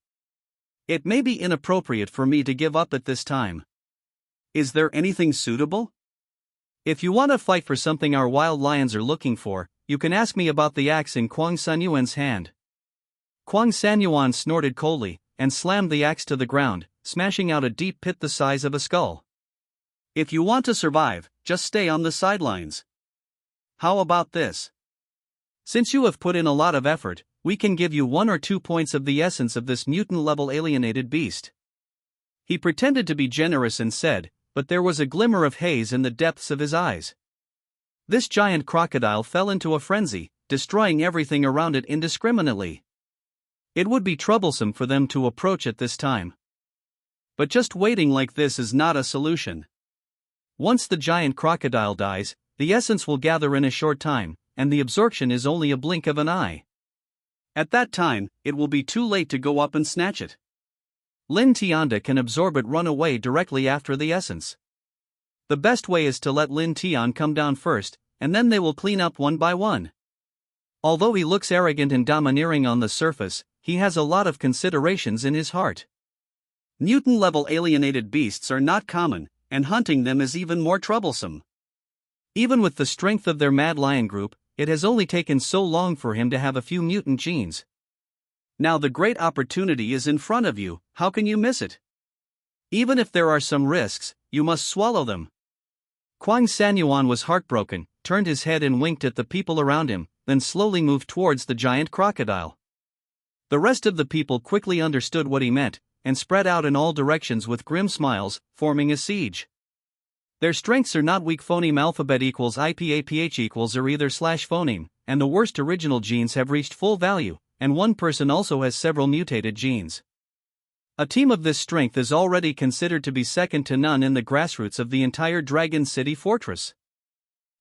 It may be inappropriate for me to give up at this time. Is there anything suitable? If you want to fight for something our wild lions are looking for, you can ask me about the axe in Kwang Sanyuan's hand. Kwang Sanyuan snorted coldly, and slammed the axe to the ground, smashing out a deep pit the size of a skull. If you want to survive, just stay on the sidelines. How about this? Since you have put in a lot of effort, we can give you 1 or 2 points of the essence of this mutant-level alienated beast. He pretended to be generous and said, but there was a glimmer of haze in the depths of his eyes. This giant crocodile fell into a frenzy, destroying everything around it indiscriminately. It would be troublesome for them to approach at this time. But just waiting like this is not a solution. Once the giant crocodile dies, the essence will gather in a short time, and the absorption is only a blink of an eye. At that time, it will be too late to go up and snatch it. Lin Tianda can absorb it run away directly after the essence. The best way is to let Lin Tian come down first, and then they will clean up one by one. Although he looks arrogant and domineering on the surface, he has a lot of considerations in his heart. Mutant-level alienated beasts are not common, and hunting them is even more troublesome. Even with the strength of their mad lion group, it has only taken so long for him to have a few mutant genes. Now the great opportunity is in front of you, how can you miss it? Even if there are some risks, you must swallow them. Kwang Sanyuan was heartbroken, turned his head and winked at the people around him, then slowly moved towards the giant crocodile. The rest of the people quickly understood what he meant, and spread out in all directions with grim smiles, forming a siege. Their strengths are not weak. Phoneme alphabet equals IPAPH equals or either slash phoneme, and the worst original genes have reached full value, and one person also has several mutated genes. A team of this strength is already considered to be second to none in the grassroots of the entire Dragon City fortress.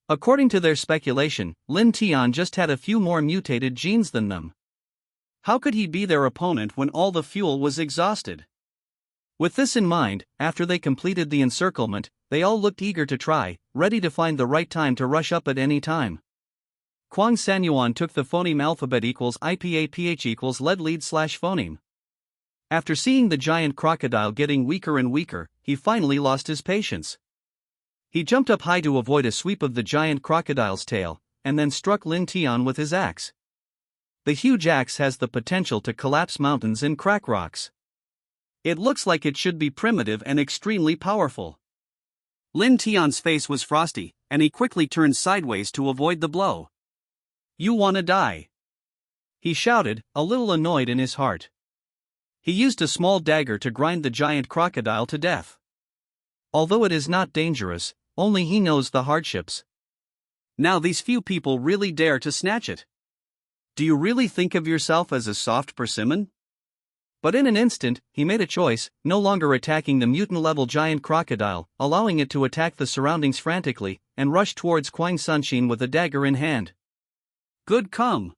According to their speculation, Lin Tian just had a few more mutated genes than them. How could he be their opponent when all the fuel was exhausted? With this in mind, after they completed the encirclement, they all looked eager to try, ready to find the right time to rush up at any time. Kwang Sanyuan took the phoneme alphabet equals IPAPH equals lead slash phoneme. After seeing the giant crocodile getting weaker and weaker, he finally lost his patience. He jumped up high to avoid a sweep of the giant crocodile's tail, and then struck Lin Tian with his axe. The huge axe has the potential to collapse mountains and crack rocks. It looks like it should be primitive and extremely powerful. Lin Tian's face was frosty, and he quickly turned sideways to avoid the blow. "You wanna die?" he shouted, a little annoyed in his heart. He used a small dagger to grind the giant crocodile to death. Although it is not dangerous, only he knows the hardships. Now these few people really dare to snatch it. Do you really think of yourself as a soft persimmon? But in an instant, he made a choice, no longer attacking the mutant-level giant crocodile, allowing it to attack the surroundings frantically, and rushed towards Kwang Sunshin with a dagger in hand. "Good come!"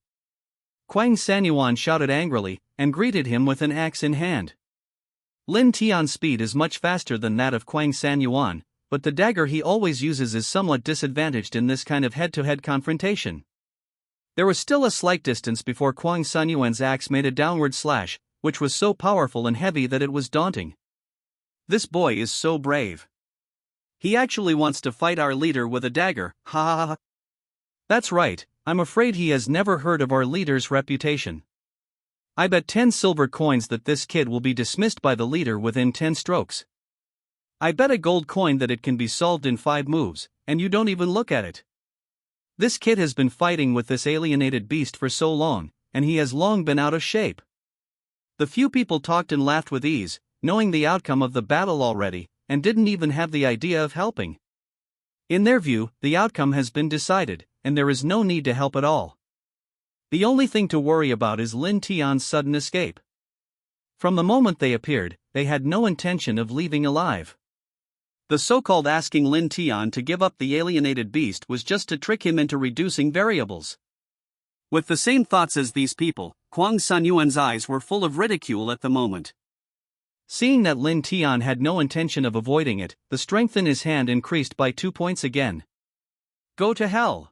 Kwang Sanyuan shouted angrily, and greeted him with an axe in hand. Lin Tian's speed is much faster than that of Kwang Sanyuan, but the dagger he always uses is somewhat disadvantaged in this kind of head-to-head confrontation. There was still a slight distance before Kwang Sanyuan's axe made a downward slash, which was so powerful and heavy that it was daunting. This boy is so brave. He actually wants to fight our leader with a dagger, ha ha ha. That's right, I'm afraid he has never heard of our leader's reputation. I bet 10 silver coins that this kid will be dismissed by the leader within 10 strokes. I bet a gold coin that it can be solved in 5 moves, and you don't even look at it. This kid has been fighting with this alienated beast for so long, and he has long been out of shape. The few people talked and laughed with ease, knowing the outcome of the battle already, and didn't even have the idea of helping. In their view, the outcome has been decided, and there is no need to help at all. The only thing to worry about is Lin Tian's sudden escape. From the moment they appeared, they had no intention of leaving alive. The so-called asking Lin Tian to give up the alienated beast was just to trick him into reducing variables. With the same thoughts as these people, Kwang Sanyuan's eyes were full of ridicule at the moment. Seeing that Lin Tian had no intention of avoiding it, the strength in his hand increased by 2 points again. Go to hell!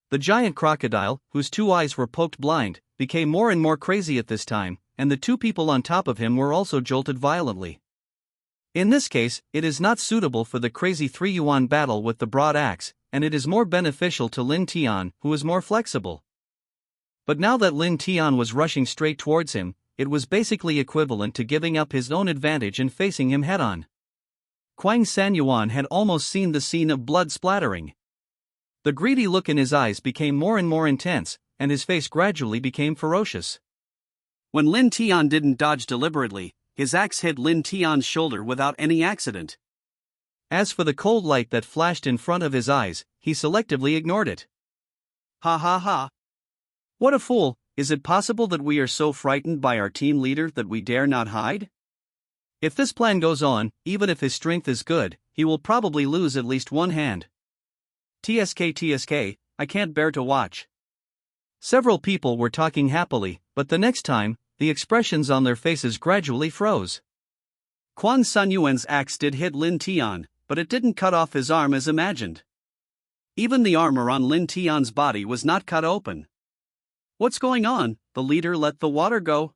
The giant crocodile, whose 2 eyes were poked blind, became more and more crazy at this time, and the 2 people on top of him were also jolted violently. In this case, it is not suitable for the crazy 3-yuan battle with the broad axe, and it is more beneficial to Lin Tian, who is more flexible. But now that Lin Tian was rushing straight towards him, it was basically equivalent to giving up his own advantage and facing him head-on. Kwang Sanyuan had almost seen the scene of blood splattering. The greedy look in his eyes became more and more intense, and his face gradually became ferocious. When Lin Tian didn't dodge deliberately, his axe hit Lin Tian's shoulder without any accident. As for the cold light that flashed in front of his eyes, he selectively ignored it. Ha ha ha! What a fool! Is it possible that we are so frightened by our team leader that we dare not hide? If this plan goes on, even if his strength is good, he will probably lose at least one hand. TSK, I can't bear to watch. Several people were talking happily, but the next time, the expressions on their faces gradually froze. Kwang Sanyuan's axe did hit Lin Tian, but it didn't cut off his arm as imagined. Even the armor on Lin Tian's body was not cut open. What's going on? The leader let the water go.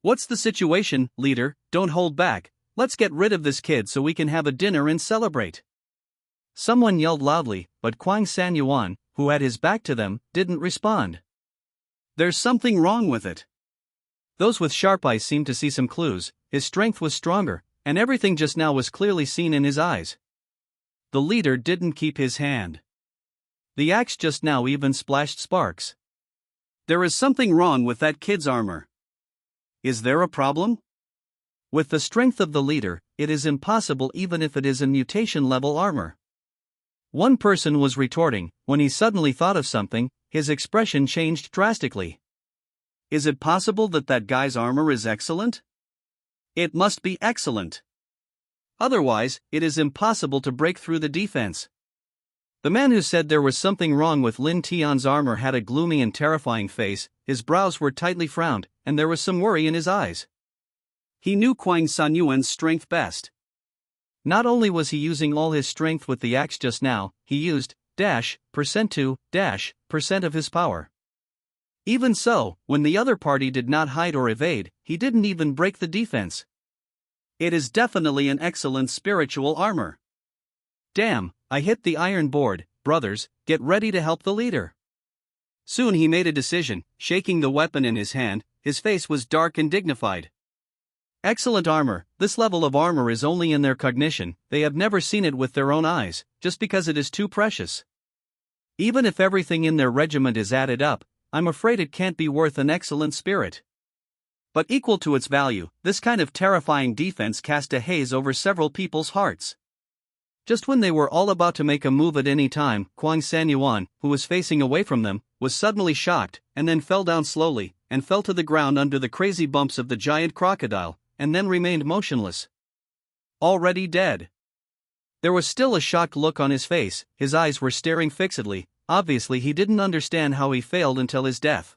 What's the situation, leader? Don't hold back, let's get rid of this kid so we can have a dinner and celebrate. Someone yelled loudly, but Kwang Sanyuan, who had his back to them, didn't respond. There's something wrong with it. Those with sharp eyes seemed to see some clues. His strength was stronger, and everything just now was clearly seen in his eyes. The leader didn't keep his hand. The axe just now even splashed sparks. There is something wrong with that kid's armor. Is there a problem? With the strength of the leader, it is impossible even if it is a mutation-level armor. One person was retorting. When he suddenly thought of something, his expression changed drastically. Is it possible that that guy's armor is excellent? It must be excellent. Otherwise, it is impossible to break through the defense. The man who said there was something wrong with Lin Tian's armor had a gloomy and terrifying face, his brows were tightly frowned, and there was some worry in his eyes. He knew Kwang Sanyuan's strength best. Not only was he using all his strength with the axe just now, he used %2% of his power. Even so, when the other party did not hide or evade, he didn't even break the defense. It is definitely an excellent spiritual armor. Damn, I hit the iron board, brothers, get ready to help the leader. Soon he made a decision, shaking the weapon in his hand, his face was dark and dignified. Excellent armor. This level of armor is only in their cognition, they have never seen it with their own eyes, just because it is too precious. Even if everything in their regiment is added up, I'm afraid it can't be worth an excellent spirit. But equal to its value, this kind of terrifying defense cast a haze over several people's hearts. Just when they were all about to make a move at any time, Kwang Sanyuan, who was facing away from them, was suddenly shocked, and then fell down slowly, and fell to the ground under the crazy bumps of the giant crocodile, and then remained motionless. Already dead. There was still a shocked look on his face, his eyes were staring fixedly, obviously he didn't understand how he failed until his death.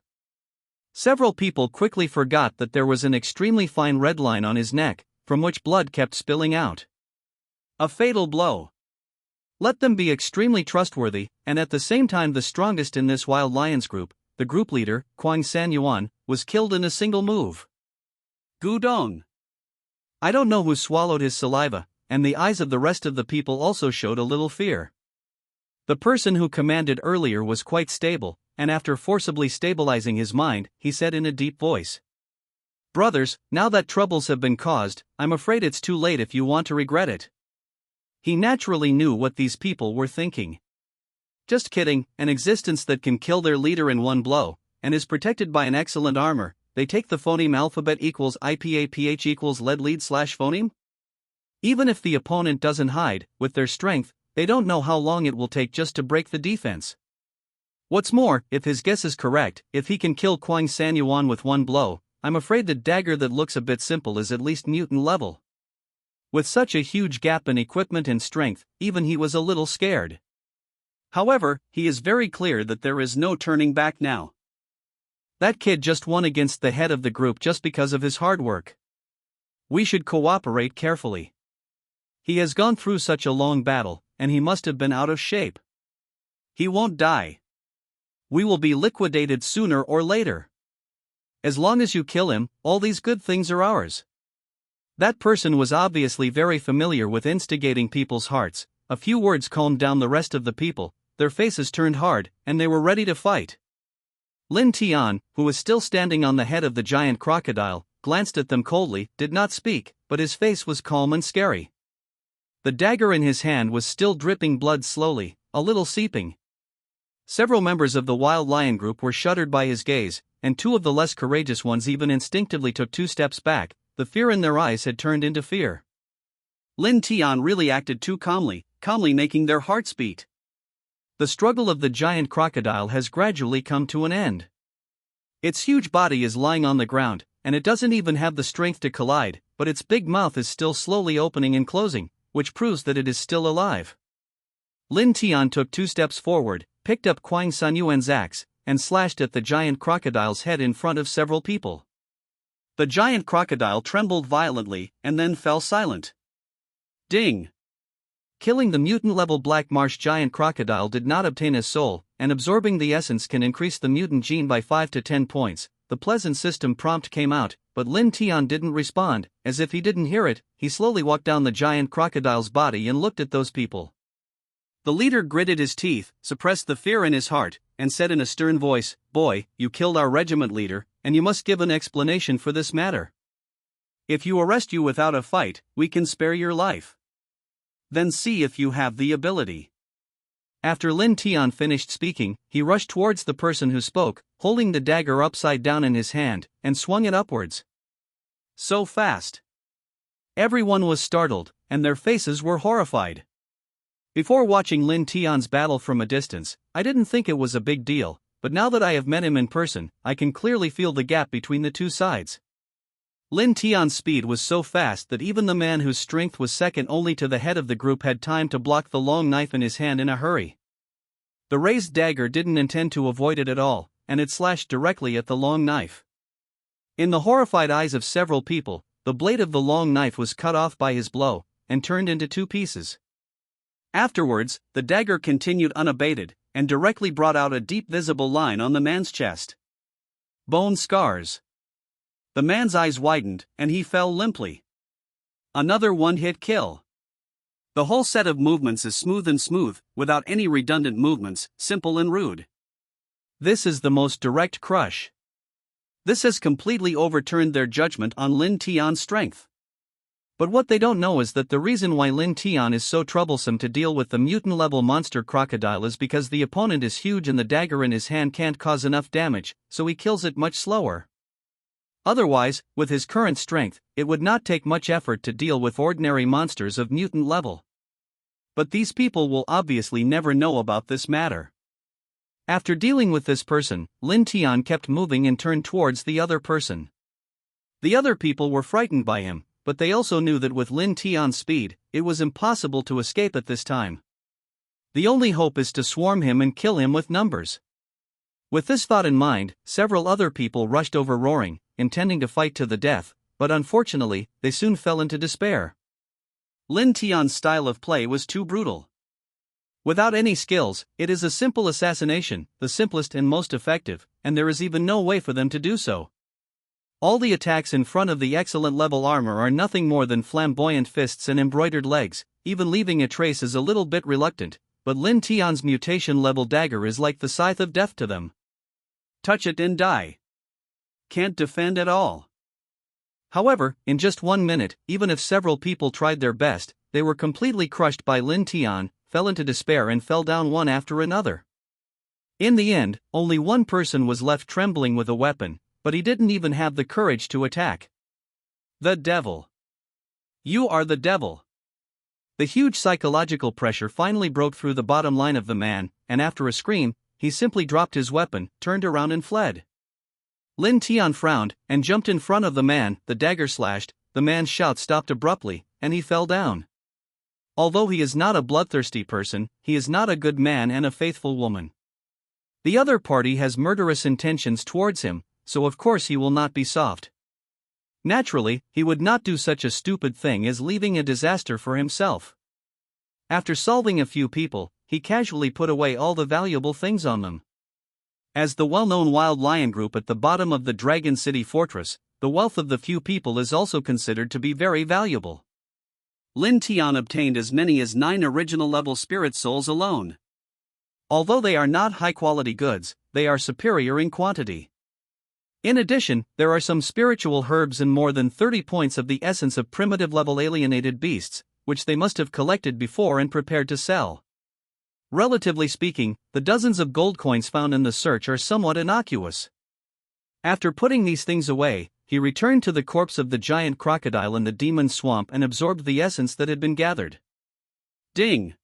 Several people quickly forgot that there was an extremely fine red line on his neck, from which blood kept spilling out. A fatal blow. Let them be extremely trustworthy, and at the same time the strongest in this wild lions group, the group leader, Kwang San-yuan, was killed in a single move. Gudong. I don't know who swallowed his saliva, and the eyes of the rest of the people also showed a little fear. The person who commanded earlier was quite stable, and after forcibly stabilizing his mind, he said in a deep voice, "Brothers, now that troubles have been caused, I'm afraid it's too late if you want to regret it." He naturally knew what these people were thinking. Just kidding, an existence that can kill their leader in one blow, and is protected by an excellent armor, they take the phoneme alphabet equals IPAPH equals lead/phoneme? Even if the opponent doesn't hide, with their strength, they don't know how long it will take just to break the defense. What's more, if his guess is correct, if he can kill Kwang San-yuan with one blow, I'm afraid the dagger that looks a bit simple is at least mutant level. With such a huge gap in equipment and strength, even he was a little scared. However, he is very clear that there is no turning back now. That kid just won against the head of the group just because of his hard work. We should cooperate carefully. He has gone through such a long battle, and he must have been out of shape. He won't die. We will be liquidated sooner or later. As long as you kill him, all these good things are ours. That person was obviously very familiar with instigating people's hearts. A few words calmed down the rest of the people, their faces turned hard, and they were ready to fight. Lin Tian, who was still standing on the head of the giant crocodile, glanced at them coldly, did not speak, but his face was calm and scary. The dagger in his hand was still dripping blood slowly, a little seeping. Several members of the wild lion group were shuddered by his gaze, and two of the less courageous ones even instinctively took 2 steps back. The fear in their eyes had turned into fear. Lin Tian really acted too calmly making their hearts beat. The struggle of the giant crocodile has gradually come to an end. Its huge body is lying on the ground, and it doesn't even have the strength to collide, but its big mouth is still slowly opening and closing, which proves that it is still alive. Lin Tian took 2 steps forward, picked up Kwang San-yuan's axe, and slashed at the giant crocodile's head in front of several people. The giant crocodile trembled violently, and then fell silent. Ding! Killing the mutant-level black marsh giant crocodile did not obtain his soul, and absorbing the essence can increase the mutant gene by 5 to 10 points. The pleasant system prompt came out, but Lin Tian didn't respond. As if he didn't hear it, he slowly walked down the giant crocodile's body and looked at those people. The leader gritted his teeth, suppressed the fear in his heart, and said in a stern voice, "Boy, you killed our regiment leader, and you must give an explanation for this matter. If you arrest you without a fight, we can spare your life. Then see if you have the ability." After Lin Tian finished speaking, he rushed towards the person who spoke, holding the dagger upside down in his hand, and swung it upwards. So fast. Everyone was startled, and their faces were horrified. Before watching Lin Tian's battle from a distance, I didn't think it was a big deal, but now that I have met him in person, I can clearly feel the gap between the two sides. Lin Tian's speed was so fast that even the man whose strength was second only to the head of the group had time to block the long knife in his hand in a hurry. The raised dagger didn't intend to avoid it at all, and it slashed directly at the long knife. In the horrified eyes of several people, the blade of the long knife was cut off by his blow, and turned into 2 pieces. Afterwards, the dagger continued unabated, and directly brought out a deep visible line on the man's chest. Bone scars. The man's eyes widened, and he fell limply. Another one-hit kill. The whole set of movements is smooth, without any redundant movements, simple and rude. This is the most direct crush. This has completely overturned their judgment on Lin Tian's strength. But what they don't know is that the reason why Lin Tian is so troublesome to deal with the mutant-level monster crocodile is because the opponent is huge and the dagger in his hand can't cause enough damage, so he kills it much slower. Otherwise, with his current strength, it would not take much effort to deal with ordinary monsters of mutant level. But these people will obviously never know about this matter. After dealing with this person, Lin Tian kept moving and turned towards the other person. The other people were frightened by him, but they also knew that with Lin Tian's speed, it was impossible to escape at this time. The only hope is to swarm him and kill him with numbers. With this thought in mind, several other people rushed over roaring, intending to fight to the death, but unfortunately, they soon fell into despair. Lin Tian's style of play was too brutal. Without any skills, it is a simple assassination, the simplest and most effective, and there is even no way for them to do so. All the attacks in front of the excellent level armor are nothing more than flamboyant fists and embroidered legs, even leaving a trace is a little bit reluctant, but Lin Tian's mutation level dagger is like the scythe of death to them. Touch it and die. Can't defend at all. However, in just 1 minute, even if several people tried their best, they were completely crushed by Lin Tian, fell into despair and fell down one after another. In the end, only one person was left trembling with a weapon, but he didn't even have the courage to attack. The devil. You are the devil. The huge psychological pressure finally broke through the bottom line of the man, and after a scream, he simply dropped his weapon, turned around and fled. Lin Tian frowned, and jumped in front of the man, the dagger slashed, the man's shout stopped abruptly, and he fell down. Although he is not a bloodthirsty person, he is not a good man and a faithful woman. The other party has murderous intentions towards him, so of course he will not be soft. Naturally, he would not do such a stupid thing as leaving a disaster for himself. After solving a few people, he casually put away all the valuable things on them. As the well-known wild lion group at the bottom of the Dragon City Fortress, the wealth of the few people is also considered to be very valuable. Lin Tian obtained as many as 9 original level spirit souls alone. Although they are not high-quality goods, they are superior in quantity. In addition, there are some spiritual herbs and more than 30 points of the essence of primitive-level alienated beasts, which they must have collected before and prepared to sell. Relatively speaking, the dozens of gold coins found in the search are somewhat innocuous. After putting these things away, he returned to the corpse of the giant crocodile in the demon swamp and absorbed the essence that had been gathered. Ding!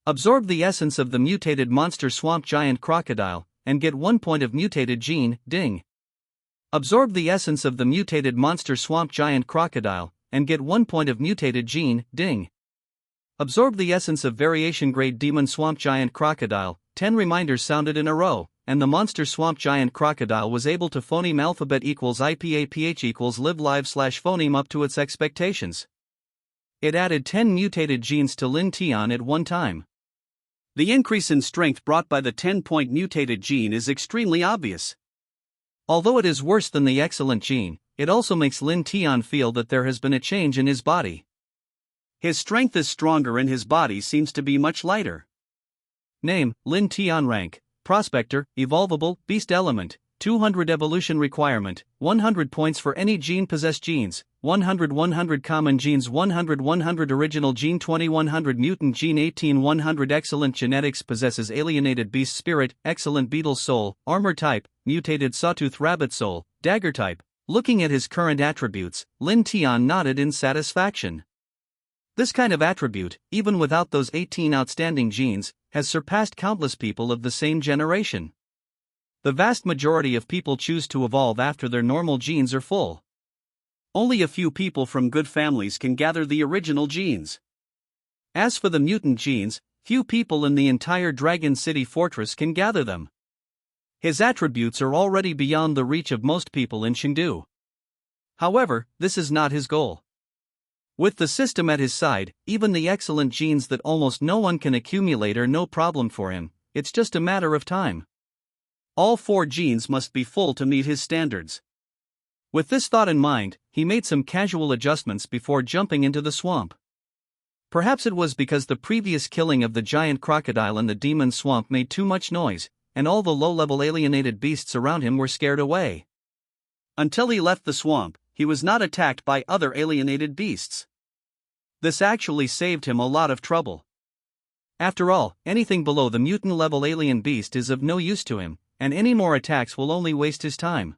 Absorb the essence of the mutated monster swamp giant crocodile, and get 1 point of mutated gene, ding. Absorb the essence of the mutated monster swamp giant crocodile, and get 1 point of mutated gene, ding. Absorb the essence of variation grade demon swamp giant crocodile, 10 reminders sounded in a row, and the monster swamp giant crocodile was able to phoneme alphabet equals IPAPH equals live live slash phoneme up to its expectations. It added 10 mutated genes to Lin Tian at one time. The increase in strength brought by the 10-point mutated gene is extremely obvious. Although it is worse than the excellent gene, it also makes Lin Tian feel that there has been a change in his body. His strength is stronger and his body seems to be much lighter. Name, Lin Tian. Rank, Prospector, Evolvable, Beast Element, 200 Evolution Requirement, 100 points for any gene-possessed genes, 100 common genes, 100 original gene, 100 mutant gene, 100 excellent genetics, possesses alienated beast spirit, excellent beetle soul, armor type, mutated sawtooth rabbit soul, dagger type. Looking at his current attributes, Lin Tian nodded in satisfaction. This kind of attribute, even without those 18 outstanding genes, has surpassed countless people of the same generation. The vast majority of people choose to evolve after their normal genes are full. Only a few people from good families can gather the original genes. As for the mutant genes, few people in the entire Dragon City Fortress can gather them. His attributes are already beyond the reach of most people in Chengdu. However, this is not his goal. With the system at his side, even the excellent genes that almost no one can accumulate are no problem for him, it's just a matter of time. All 4 genes must be full to meet his standards. With this thought in mind, he made some casual adjustments before jumping into the swamp. Perhaps it was because the previous killing of the giant crocodile in the demon swamp made too much noise, and all the low-level alienated beasts around him were scared away. Until he left the swamp, he was not attacked by other alienated beasts. This actually saved him a lot of trouble. After all, anything below the mutant-level alien beast is of no use to him, and any more attacks will only waste his time.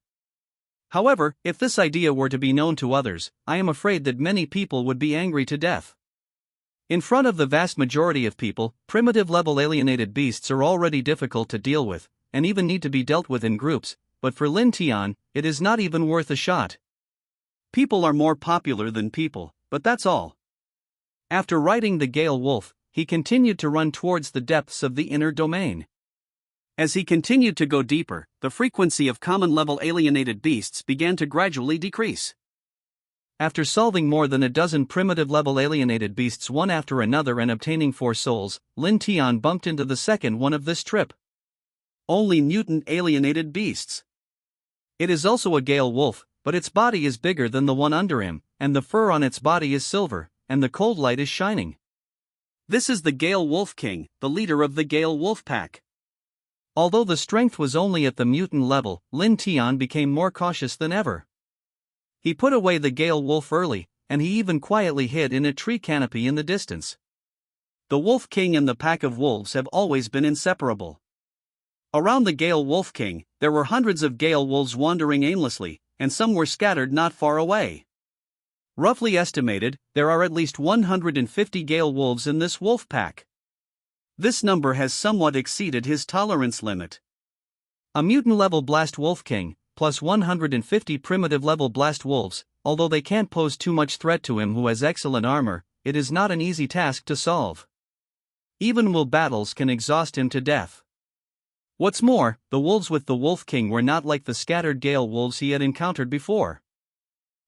However, if this idea were to be known to others, I am afraid that many people would be angry to death. In front of the vast majority of people, primitive-level alienated beasts are already difficult to deal with, and even need to be dealt with in groups, but for Lin Tian, it is not even worth a shot. People are more popular than people, but that's all. After riding the Gale Wolf, he continued to run towards the depths of the inner domain. As he continued to go deeper, the frequency of common-level alienated beasts began to gradually decrease. After solving more than a dozen primitive-level alienated beasts one after another and obtaining 4 souls, Lin Tian bumped into the second one of this trip. Only mutant alienated beasts. It is also a Gale wolf, but its body is bigger than the one under him, and the fur on its body is silver, and the cold light is shining. This is the Gale Wolf King, the leader of the Gale Wolf Pack. Although the strength was only at the mutant level, Lin Tian became more cautious than ever. He put away the Gale wolf early, and he even quietly hid in a tree canopy in the distance. The Wolf King and the pack of wolves have always been inseparable. Around the Gale Wolf King, there were hundreds of Gale wolves wandering aimlessly, and some were scattered not far away. Roughly estimated, there are at least 150 Gale wolves in this wolf pack. This number has somewhat exceeded his tolerance limit. A mutant-level Blast Wolf King, plus 150 primitive-level Blast Wolves, although they can't pose too much threat to him who has excellent armor, it is not an easy task to solve. Even will battles can exhaust him to death. What's more, the wolves with the Wolf King were not like the scattered Gale wolves he had encountered before.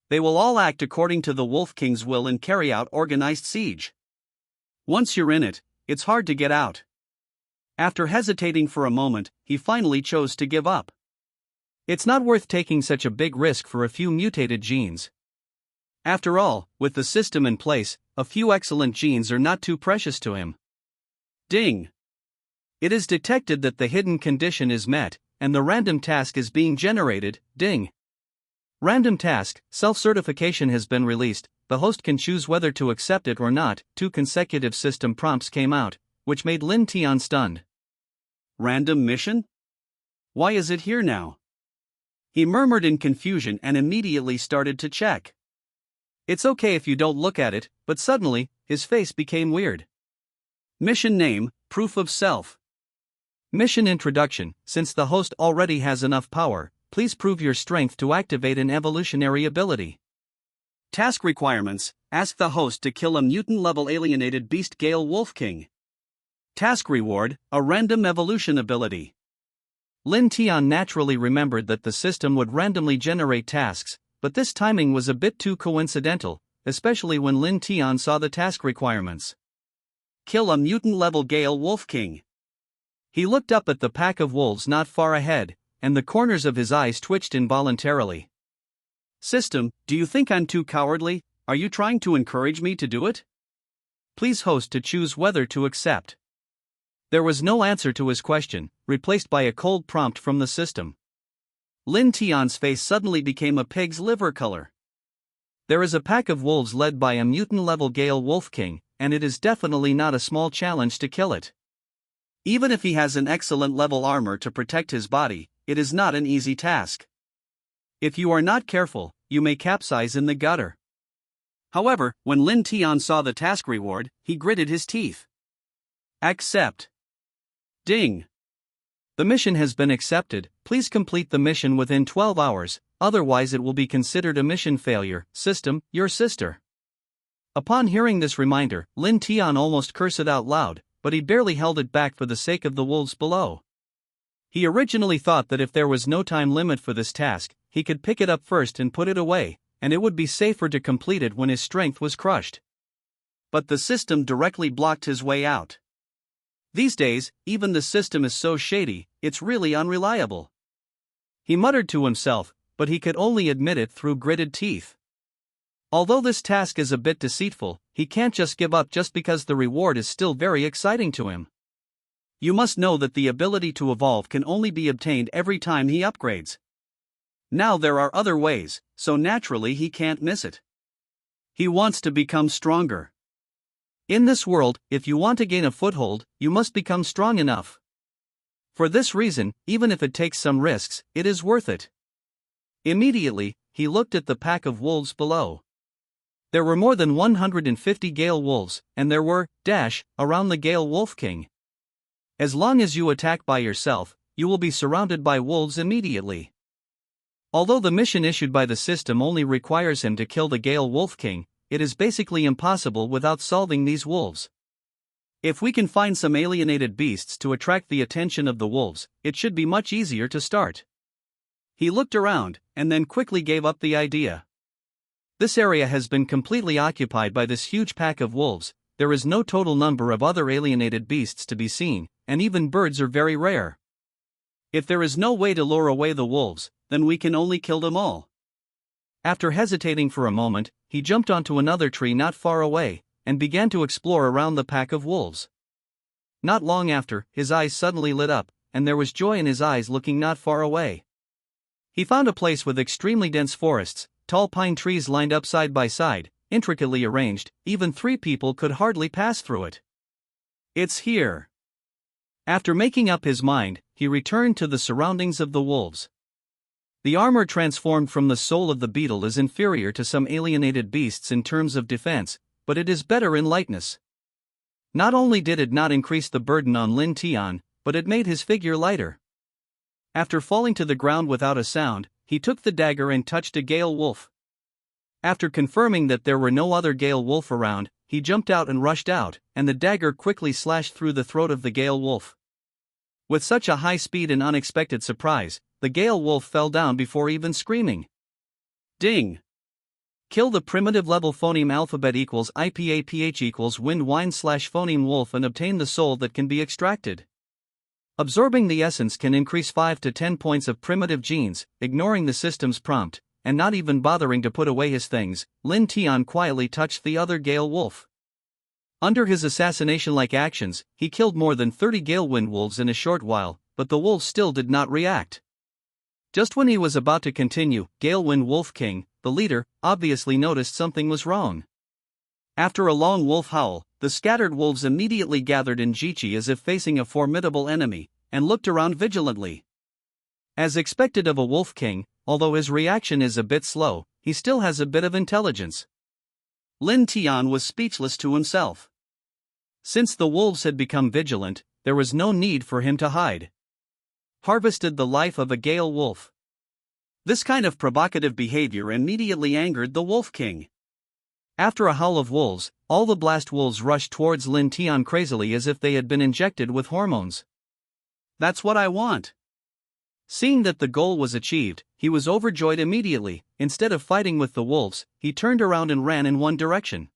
They will all act according to the Wolf King's will and carry out organized siege. Once you're in it, it's hard to get out. After hesitating for a moment, he finally chose to give up. It's not worth taking such a big risk for a few mutated genes. After all, with the system in place, a few excellent genes are not too precious to him. Ding! It is detected that the hidden condition is met, and the random task is being generated. Ding! Random task, self-certification has been released. The host can choose whether to accept it or not. 2 consecutive system prompts came out, which made Lin Tian stunned. Random mission? Why is it here now? He murmured in confusion and immediately started to check. It's okay if you don't look at it, but suddenly, his face became weird. Mission name, Proof of Self. Mission introduction. Since the host already has enough power, please prove your strength to activate an evolutionary ability. Task requirements. Ask the host to kill a mutant-level alienated beast Gale Wolf King. Task reward, a random evolution ability. Lin Tian naturally remembered that the system would randomly generate tasks, but this timing was a bit too coincidental, especially when Lin Tian saw the task requirements. Kill a mutant-level Gale Wolf King. He looked up at the pack of wolves not far ahead, and the corners of his eyes twitched involuntarily. System, do you think I'm too cowardly? Are you trying to encourage me to do it? Please host to choose whether to accept. There was no answer to his question, replaced by a cold prompt from the system. Lin Tian's face suddenly became a pig's liver color. There is a pack of wolves led by a mutant-level Gale Wolf King, and it is definitely not a small challenge to kill it. Even if he has an excellent level armor to protect his body, it is not an easy task. If you are not careful, you may capsize in the gutter. However, when Lin Tian saw the task reward, he gritted his teeth. Accept. Ding! The mission has been accepted. Please complete the mission within 12 hours, otherwise it will be considered a mission failure. System, your sister. Upon hearing this reminder, Lin Tian almost cursed out loud, but he barely held it back for the sake of the wolves below. He originally thought that if there was no time limit for this task, he could pick it up first and put it away, and it would be safer to complete it when his strength was crushed. But the system directly blocked his way out. These days, even the system is so shady, it's really unreliable. He muttered to himself, but he could only admit it through gritted teeth. Although this task is a bit deceitful, he can't just give up just because the reward is still very exciting to him. You must know that the ability to evolve can only be obtained every time he upgrades. Now there are other ways, so naturally he can't miss it. He wants to become stronger. In this world, if you want to gain a foothold, you must become strong enough. For this reason, even if it takes some risks, it is worth it. Immediately, he looked at the pack of wolves below. There were more than 150 Gale wolves, and there were, around the Gale Wolf King. As long as you attack by yourself, you will be surrounded by wolves immediately. Although the mission issued by the system only requires him to kill the Gale Wolf King, it is basically impossible without solving these wolves. If we can find some alienated beasts to attract the attention of the wolves, it should be much easier to start. He looked around, and then quickly gave up the idea. This area has been completely occupied by this huge pack of wolves. There is no total number of other alienated beasts to be seen, and even birds are very rare. If there is no way to lure away the wolves, then we can only kill them all. After hesitating for a moment, he jumped onto another tree not far away, and began to explore around the pack of wolves. Not long after, his eyes suddenly lit up, and there was joy in his eyes looking not far away. He found a place with extremely dense forests, tall pine trees lined up side by side, intricately arranged, even 3 people could hardly pass through it. It's here. After making up his mind, he returned to the surroundings of the wolves. The armor transformed from the soul of the beetle is inferior to some alienated beasts in terms of defense, but it is better in lightness. Not only did it not increase the burden on Lin Tian, but it made his figure lighter. After falling to the ground without a sound, he took the dagger and touched a Gale wolf. After confirming that there were no other Gale wolf around, he jumped out and rushed out, and the dagger quickly slashed through the throat of the Gale wolf. With such a high speed and unexpected surprise, the Gale wolf fell down before even screaming. Ding! Kill the primitive level phoneme alphabet equals IPAPH equals wind wine / phoneme wolf and obtain the soul that can be extracted. Absorbing the essence can increase 5 to 10 points of primitive genes, ignoring the system's prompt, and not even bothering to put away his things. Lin Tian quietly touched the other Gale wolf. Under his assassination-like actions, he killed more than 30 Gale wind wolves in a short while, but the wolves still did not react. Just when he was about to continue, Gale Wind Wolf King, the leader, obviously noticed something was wrong. After a long wolf howl, the scattered wolves immediately gathered in Jichi as if facing a formidable enemy, and looked around vigilantly. As expected of a wolf king, although his reaction is a bit slow, he still has a bit of intelligence. Lin Tian was speechless to himself. Since the wolves had become vigilant, there was no need for him to hide. Harvested the life of a Gale wolf. This kind of provocative behavior immediately angered the Wolf King. After a howl of wolves, all the blast wolves rushed towards Lin Tian crazily as if they had been injected with hormones. That's what I want. Seeing that the goal was achieved, he was overjoyed immediately. Instead of fighting with the wolves, he turned around and ran in one direction.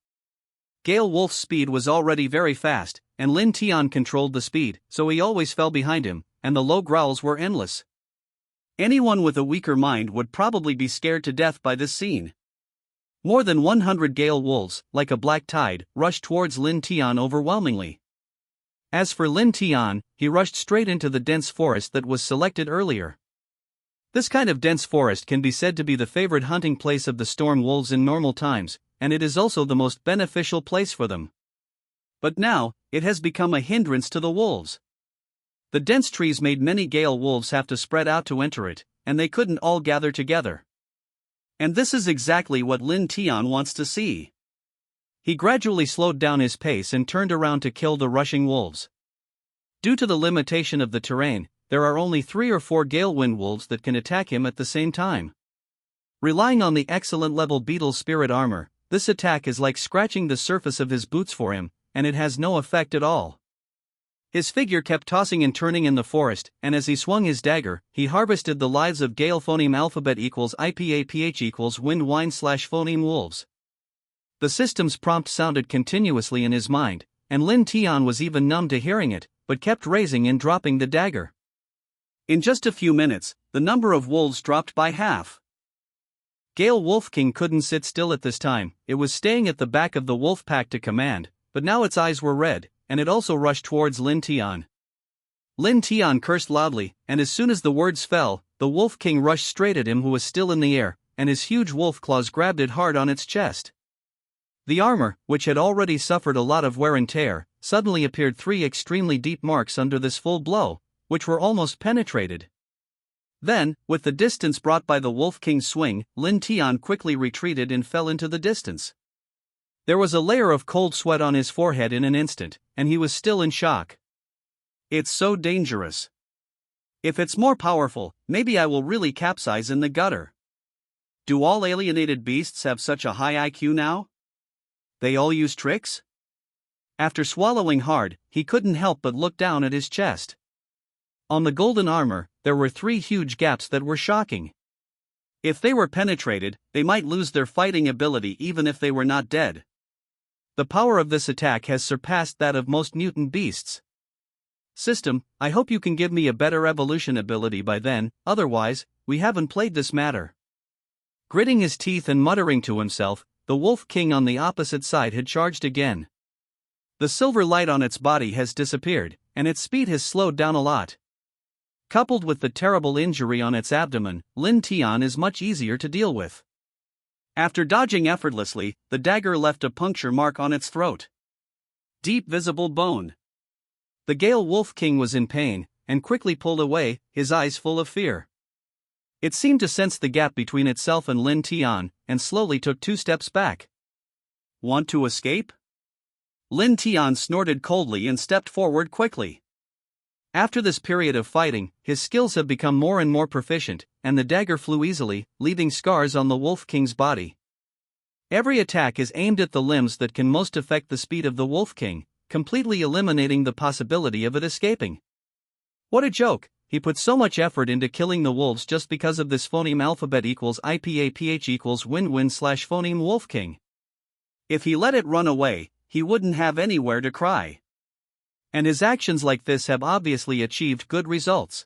Gale Wolf's speed was already very fast, and Lin Tian controlled the speed, so he always fell behind him, and the low growls were endless. Anyone with a weaker mind would probably be scared to death by this scene. More than 100 Gale wolves, like a black tide, rushed towards Lin Tian overwhelmingly. As for Lin Tian, he rushed straight into the dense forest that was selected earlier. This kind of dense forest can be said to be the favorite hunting place of the storm wolves in normal times, and it is also the most beneficial place for them. But now, it has become a hindrance to the wolves. The dense trees made many Gale wolves have to spread out to enter it, and they couldn't all gather together. And this is exactly what Lin Tian wants to see. He gradually slowed down his pace and turned around to kill the rushing wolves. Due to the limitation of the terrain, there are only 3 or 4 Gale wind wolves that can attack him at the same time. Relying on the excellent level beetle spirit armor, this attack is like scratching the surface of his boots for him, and it has no effect at all. His figure kept tossing and turning in the forest, and as he swung his dagger, he harvested the lives of Gale phoneme alphabet equals IPAPH equals wind wine / phoneme wolves. The system's prompt sounded continuously in his mind, and Lin Tian was even numb to hearing it, but kept raising and dropping the dagger. In just a few minutes, the number of wolves dropped by half. Gale Wolf King couldn't sit still at this time. It was staying at the back of the wolf pack to command, but now its eyes were red, and it also rushed towards Lin Tian. Lin Tian cursed loudly, and as soon as the words fell, the Wolf King rushed straight at him who was still in the air, and his huge wolf claws grabbed it hard on its chest. The armor, which had already suffered a lot of wear and tear, suddenly appeared 3 extremely deep marks under this full blow, which were almost penetrated. Then, with the distance brought by the Wolf King's swing, Lin Tian quickly retreated and fell into the distance. There was a layer of cold sweat on his forehead in an instant, and he was still in shock. It's so dangerous. If it's more powerful, maybe I will really capsize in the gutter. Do all alienated beasts have such a high IQ now? They all use tricks? After swallowing hard, he couldn't help but look down at his chest. On the golden armor, there were 3 huge gaps that were shocking. If they were penetrated, they might lose their fighting ability even if they were not dead. The power of this attack has surpassed that of most mutant beasts. System, I hope you can give me a better evolution ability by then, otherwise, we haven't played this matter. Gritting his teeth and muttering to himself, the Wolf King on the opposite side had charged again. The silver light on its body has disappeared, and its speed has slowed down a lot. Coupled with the terrible injury on its abdomen, Lin Tian is much easier to deal with. After dodging effortlessly, the dagger left a puncture mark on its throat. Deep visible bone. The Gale Wolf King was in pain, and quickly pulled away, his eyes full of fear. It seemed to sense the gap between itself and Lin Tian, and slowly took 2 steps back. Want to escape? Lin Tian snorted coldly and stepped forward quickly. After this period of fighting, his skills have become more and more proficient, and the dagger flew easily, leaving scars on the Wolf King's body. Every attack is aimed at the limbs that can most affect the speed of the Wolf King, completely eliminating the possibility of it escaping. What a joke! He put so much effort into killing the wolves just because of this phoneme alphabet equals IPAPH equals win-win / phoneme Wolf King. If he let it run away, he wouldn't have anywhere to cry. And his actions like this have obviously achieved good results.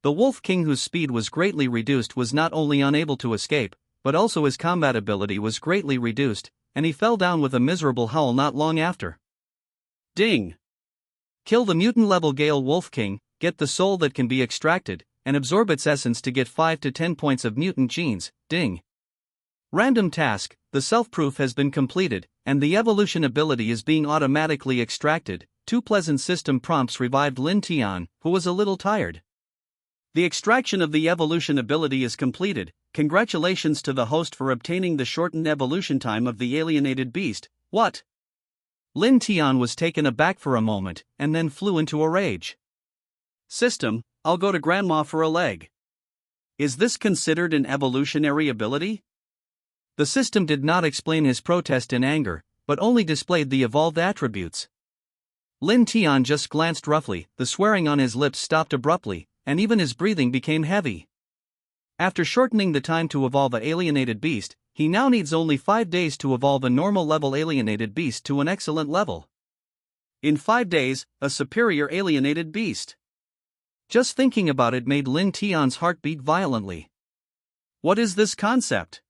The Wolf King, whose speed was greatly reduced, was not only unable to escape, but also his combat ability was greatly reduced, and he fell down with a miserable howl not long after. Ding! Kill the mutant-level Gale Wolf King, get the soul that can be extracted, and absorb its essence to get 5 to 10 points of mutant genes, ding. Random task, the self-proof has been completed, and the evolution ability is being automatically extracted. 2 pleasant system prompts revived Lin Tian, who was a little tired. The extraction of the evolution ability is completed. Congratulations to the host for obtaining the shortened evolution time of the alienated beast. What? Lin Tian was taken aback for a moment, and then flew into a rage. System, I'll go to grandma for a leg. Is this considered an evolutionary ability? The system did not explain his protest in anger, but only displayed the evolved attributes. Lin Tian just glanced roughly, the swearing on his lips stopped abruptly, and even his breathing became heavy. After shortening the time to evolve a alienated beast, he now needs only 5 days to evolve a normal level alienated beast to an excellent level. In 5 days, a superior alienated beast. Just thinking about it made Lin Tian's heart beat violently. What is this concept?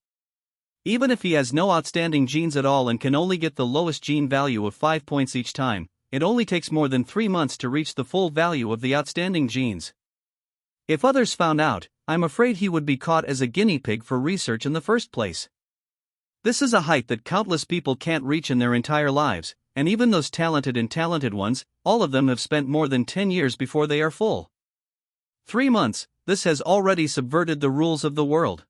Even if he has no outstanding genes at all and can only get the lowest gene value of 5 points each time, it only takes more than 3 months to reach the full value of the outstanding genes. If others found out, I'm afraid he would be caught as a guinea pig for research in the first place. This is a height that countless people can't reach in their entire lives, and even those talented ones, all of them have spent more than 10 years before they are full. 3 months, this has already subverted the rules of the world.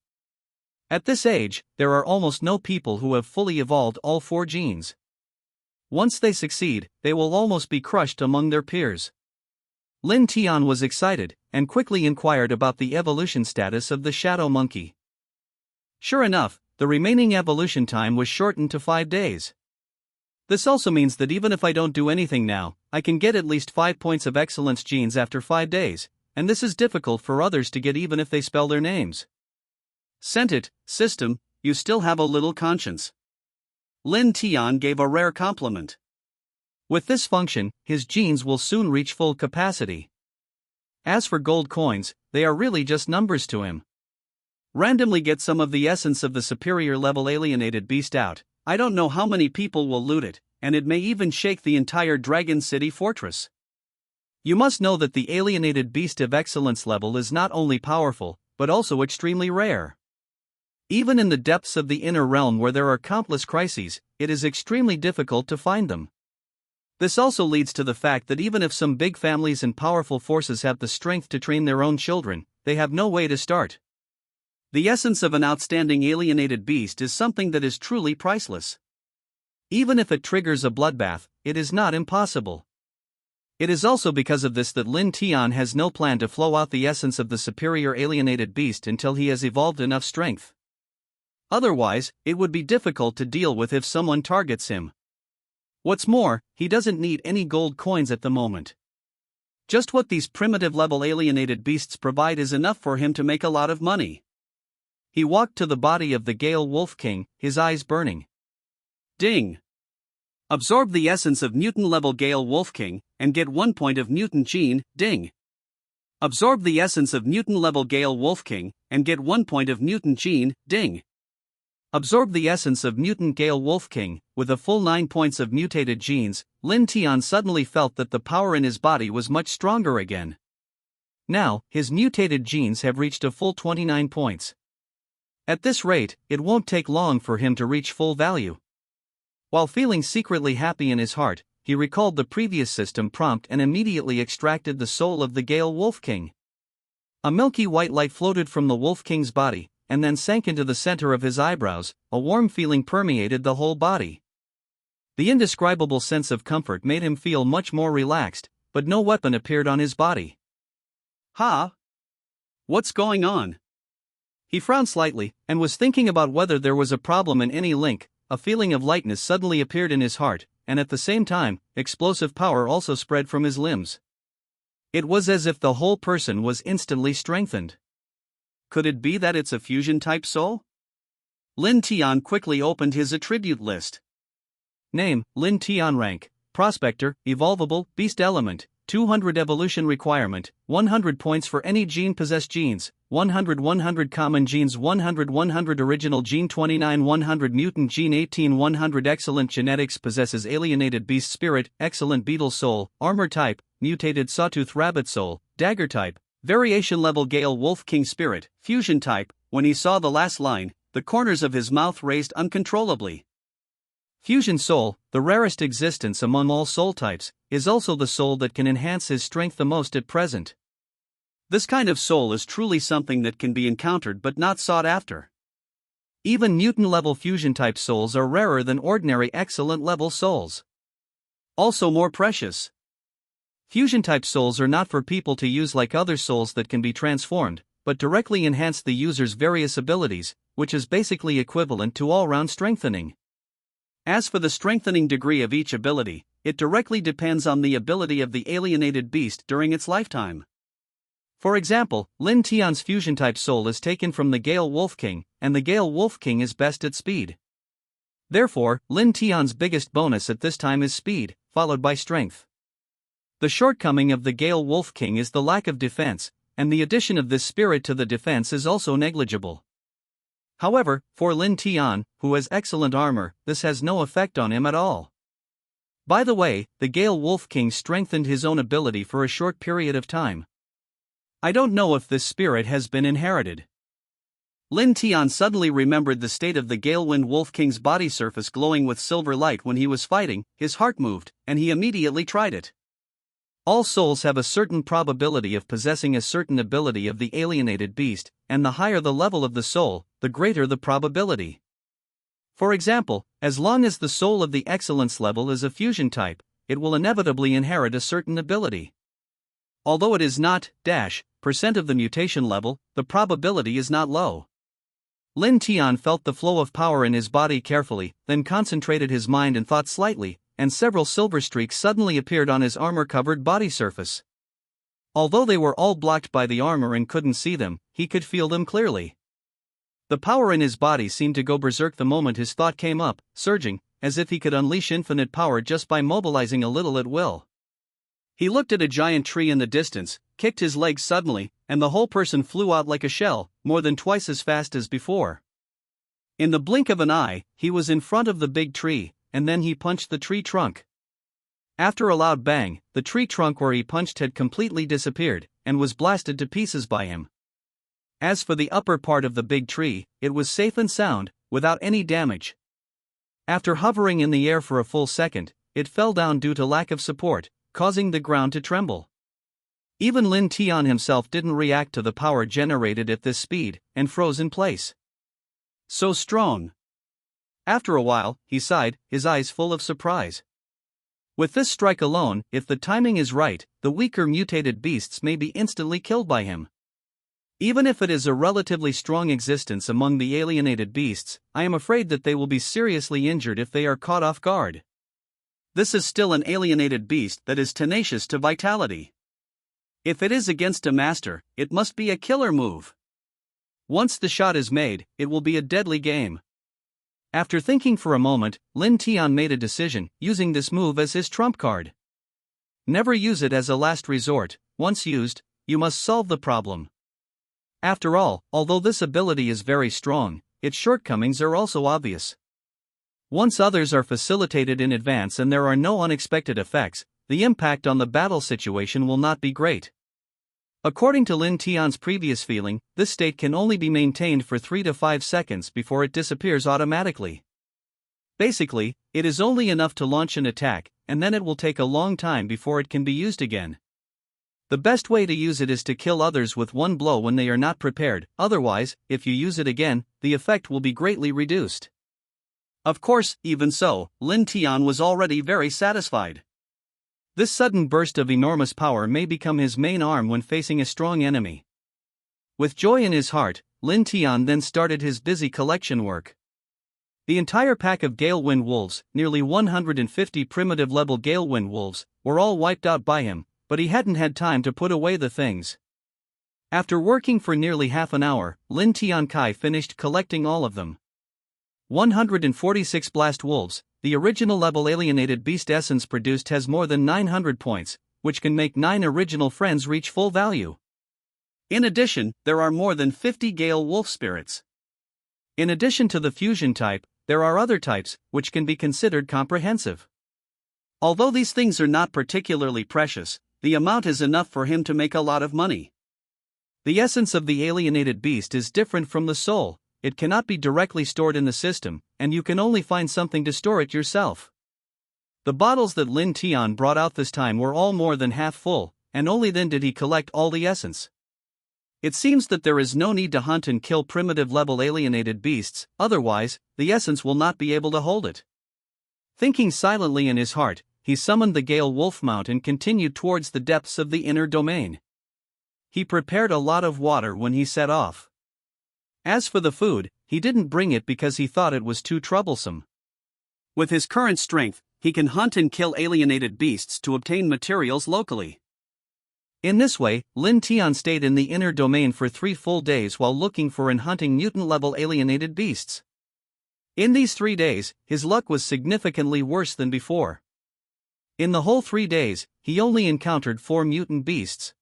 At this age, there are almost no people who have fully evolved all 4 genes. Once they succeed, they will almost be crushed among their peers. Lin Tian was excited, and quickly inquired about the evolution status of the shadow monkey. Sure enough, the remaining evolution time was shortened to 5 days. This also means that even if I don't do anything now, I can get at least 5 points of excellence genes after 5 days, and this is difficult for others to get even if they spell their names. Sent it, system, you still have a little conscience. Lin Tian gave a rare compliment. With this function, his genes will soon reach full capacity. As for gold coins, they are really just numbers to him. Randomly get some of the essence of the superior level alienated beast out. I don't know how many people will loot it, and it may even shake the entire Dragon City fortress. You must know that the alienated beast of excellence level is not only powerful, but also extremely rare. Even in the depths of the inner realm where there are countless crises, it is extremely difficult to find them. This also leads to the fact that even if some big families and powerful forces have the strength to train their own children, they have no way to start. The essence of an outstanding alienated beast is something that is truly priceless. Even if it triggers a bloodbath, it is not impossible. It is also because of this that Lin Tian has no plan to flow out the essence of the superior alienated beast until he has evolved enough strength. Otherwise, it would be difficult to deal with if someone targets him. What's more, he doesn't need any gold coins at the moment. Just what these primitive level alienated beasts provide is enough for him to make a lot of money. He walked to the body of the Gale Wolf King, his eyes burning. Ding! Absorb the essence of mutant level Gale Wolf King, and get 1 point of mutant gene, ding! Absorb the essence of mutant level Gale Wolf King, and get 1 point of mutant gene, ding! Absorb the essence of mutant Gale Wolf King, with a full 9 points of mutated genes. Lin Tian suddenly felt that the power in his body was much stronger again. Now, his mutated genes have reached a full 29 points. At this rate, it won't take long for him to reach full value. While feeling secretly happy in his heart, he recalled the previous system prompt and immediately extracted the soul of the Gale Wolf King. A milky white light floated from the Wolf King's body, and then sank into the center of his eyebrows. A warm feeling permeated the whole body. The indescribable sense of comfort made him feel much more relaxed, but no weapon appeared on his body. Ha! What's going on? He frowned slightly, and was thinking about whether there was a problem in any link. A feeling of lightness suddenly appeared in his heart, and at the same time, explosive power also spread from his limbs. It was as if the whole person was instantly strengthened. Could it be that it's a fusion-type soul? Lin Tian quickly opened his attribute list. Name, Lin Tian. Rank, Prospector, Evolvable, Beast Element, 200 Evolution Requirement, 100 points for any gene-possessed genes, 100 common genes, 100 original gene, 29 100 mutant gene, 18 100 excellent genetics, possesses alienated beast spirit, excellent beetle soul, armor type, mutated sawtooth rabbit soul, dagger type, variation level Gale Wolf King spirit, fusion type. When he saw the last line, the corners of his mouth raised uncontrollably. Fusion soul, the rarest existence among all soul types, is also the soul that can enhance his strength the most at present. This kind of soul is truly something that can be encountered but not sought after. Even mutant-level fusion-type souls are rarer than ordinary excellent-level souls. Also more precious. Fusion-type souls are not for people to use like other souls that can be transformed, but directly enhance the user's various abilities, which is basically equivalent to all-round strengthening. As for the strengthening degree of each ability, it directly depends on the ability of the alienated beast during its lifetime. For example, Lin Tian's fusion-type soul is taken from the Gale Wolf King, and the Gale Wolf King is best at speed. Therefore, Lin Tian's biggest bonus at this time is speed, followed by strength. The shortcoming of the Gale Wolf King is the lack of defense, and the addition of this spirit to the defense is also negligible. However, for Lin Tian, who has excellent armor, this has no effect on him at all. By the way, the Gale Wolf King strengthened his own ability for a short period of time. I don't know if this spirit has been inherited. Lin Tian suddenly remembered the state of the Galewind Wolf King's body surface glowing with silver light when he was fighting. His heart moved, and he immediately tried it. All souls have a certain probability of possessing a certain ability of the alienated beast, and the higher the level of the soul, the greater the probability. For example, as long as the soul of the excellence level is a fusion type, it will inevitably inherit a certain ability. Although it is not % of the mutation level, the probability is not low. Lin Tian felt the flow of power in his body carefully, then concentrated his mind and thought slightly, and several silver streaks suddenly appeared on his armor-covered body surface. Although they were all blocked by the armor and couldn't see them, he could feel them clearly. The power in his body seemed to go berserk the moment his thought came up, surging, as if he could unleash infinite power just by mobilizing a little at will. He looked at a giant tree in the distance, kicked his legs suddenly, and the whole person flew out like a shell, more than twice as fast as before. In the blink of an eye, he was in front of the big tree, and then he punched the tree trunk. After a loud bang, the tree trunk where he punched had completely disappeared, and was blasted to pieces by him. As for the upper part of the big tree, it was safe and sound, without any damage. After hovering in the air for a full second, it fell down due to lack of support, causing the ground to tremble. Even Lin Tian himself didn't react to the power generated at this speed, and froze in place. So strong. After a while, he sighed, his eyes full of surprise. With this strike alone, if the timing is right, the weaker mutated beasts may be instantly killed by him. Even if it is a relatively strong existence among the alienated beasts, I am afraid that they will be seriously injured if they are caught off guard. this is still an alienated beast that is tenacious to vitality. If it is against a master, it must be a killer move. Once the shot is made, it will be a deadly game. After thinking for a moment, Lin Tian made a decision, using this move as his trump card. Never use it as a last resort. Once used, you must solve the problem. After all, although this ability is very strong, its shortcomings are also obvious. Once others are facilitated in advance and there are no unexpected effects, the impact on the battle situation will not be great. According to Lin Tian's previous feeling, this state can only be maintained for 3 to 5 seconds before it disappears automatically. Basically, it is only enough to launch an attack, and then it will take a long time before it can be used again. The best way to use it is to kill others with one blow when they are not prepared, otherwise, if you use it again, the effect will be greatly reduced. Of course, even so, Lin Tian was already very satisfied. This sudden burst of enormous power may become his main arm when facing a strong enemy. With joy in his heart, Lin Tian then started his busy collection work. The entire pack of Galewind wolves, nearly 150 primitive-level Galewind wolves, were all wiped out by him, but he hadn't had time to put away the things. After working for nearly half an hour, Lin Tiankai finished collecting all of them. 146 blast wolves. The original level alienated beast essence produced has more than 900 points, which can make 9 original friends reach full value. In addition, there are more than 50 Gale wolf spirits. In addition to the fusion type, there are other types, which can be considered comprehensive. Although these things are not particularly precious, the amount is enough for him to make a lot of money. The essence of the alienated beast is different from the soul. It cannot be directly stored in the system, and you can only find something to store it yourself. The bottles that Lin Tian brought out this time were all more than half full, and only then did he collect all the essence. It seems that there is no need to hunt and kill primitive-level alienated beasts, otherwise, the essence will not be able to hold it. Thinking silently in his heart, he summoned the Gale wolf mount and continued towards the depths of the inner domain. He prepared a lot of water when he set off. As for the food, he didn't bring it because he thought it was too troublesome. With his current strength, he can hunt and kill alienated beasts to obtain materials locally. In this way, Lin Tian stayed in the inner domain for 3 full days while looking for and hunting mutant-level alienated beasts. In these 3 days, his luck was significantly worse than before. In the whole 3 days, he only encountered 4 mutant beasts.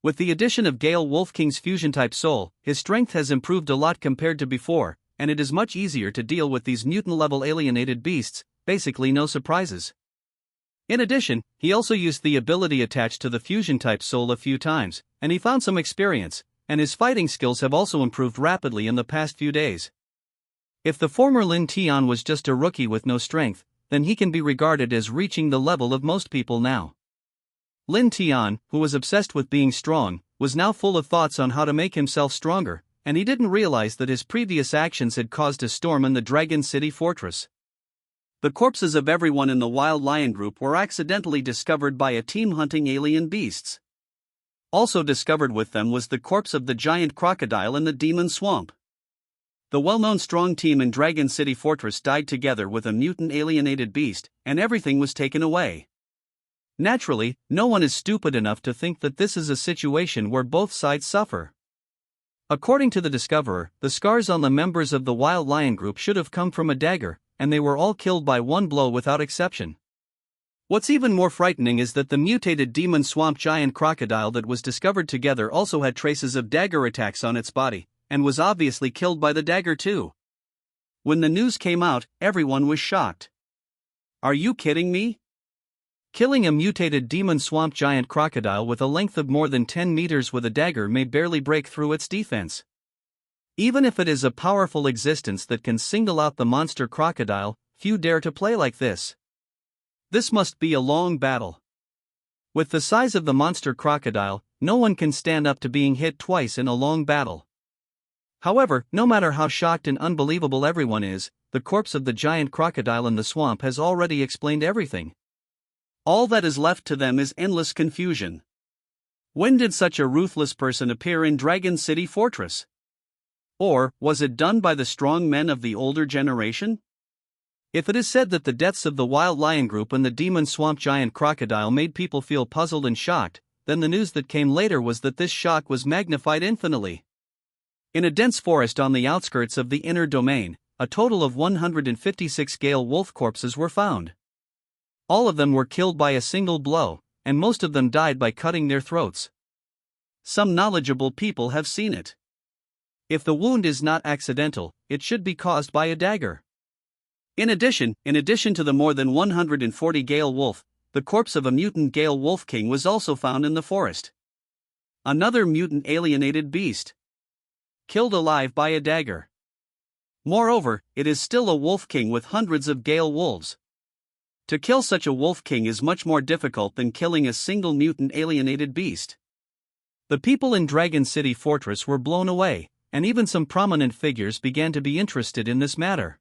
With the addition of Gale Wolf King's fusion-type soul, his strength has improved a lot compared to before, and it is much easier to deal with these mutant-level alienated beasts, basically no surprises. In addition, he also used the ability attached to the fusion-type soul a few times, and he found some experience, and his fighting skills have also improved rapidly in the past few days. If the former Lin Tian was just a rookie with no strength, then he can be regarded as reaching the level of most people now. Lin Tian, who was obsessed with being strong, was now full of thoughts on how to make himself stronger, and he didn't realize that his previous actions had caused a storm in the Dragon City fortress. The corpses of everyone in the Wild Lion group were accidentally discovered by a team hunting alien beasts. Also discovered with them was the corpse of the giant crocodile in the demon swamp. The well-known strong team in Dragon City fortress died together with a mutant alienated beast, and everything was taken away. Naturally, no one is stupid enough to think that this is a situation where both sides suffer. According to the discoverer, the scars on the members of the Wild Lion group should have come from a dagger, and they were all killed by one blow without exception. What's even more frightening is that the mutated demon swamp giant crocodile that was discovered together also had traces of dagger attacks on its body, and was obviously killed by the dagger too. When the news came out, everyone was shocked. Are you kidding me? Killing a mutated demon swamp giant crocodile with a length of more than 10 meters with a dagger may barely break through its defense. Even if it is a powerful existence that can single out the monster crocodile, few dare to play like this. This must be a long battle. With the size of the monster crocodile, no one can stand up to being hit twice in a long battle. However, no matter how shocked and unbelievable everyone is, the corpse of the giant crocodile in the swamp has already explained everything. All that is left to them is endless confusion. When did such a ruthless person appear in Dragon City Fortress? Or, was it done by the strong men of the older generation? If it is said that the deaths of the wild lion group and the demon swamp giant crocodile made people feel puzzled and shocked, then the news that came later was that this shock was magnified infinitely. In a dense forest on the outskirts of the inner domain, a total of 156 Gale wolf corpses were found. All of them were killed by a single blow, and most of them died by cutting their throats. Some knowledgeable people have seen it. If the wound is not accidental, it should be caused by a dagger. In addition to the more than 140 Gale wolf, the corpse of a mutant Gale wolf king was also found in the forest. Another mutant alienated beast. Killed alive by a dagger. Moreover, it is still a wolf king with hundreds of Gale wolves. To kill such a wolf king is much more difficult than killing a single mutant alienated beast. The people in Dragon City Fortress were blown away, and even some prominent figures began to be interested in this matter.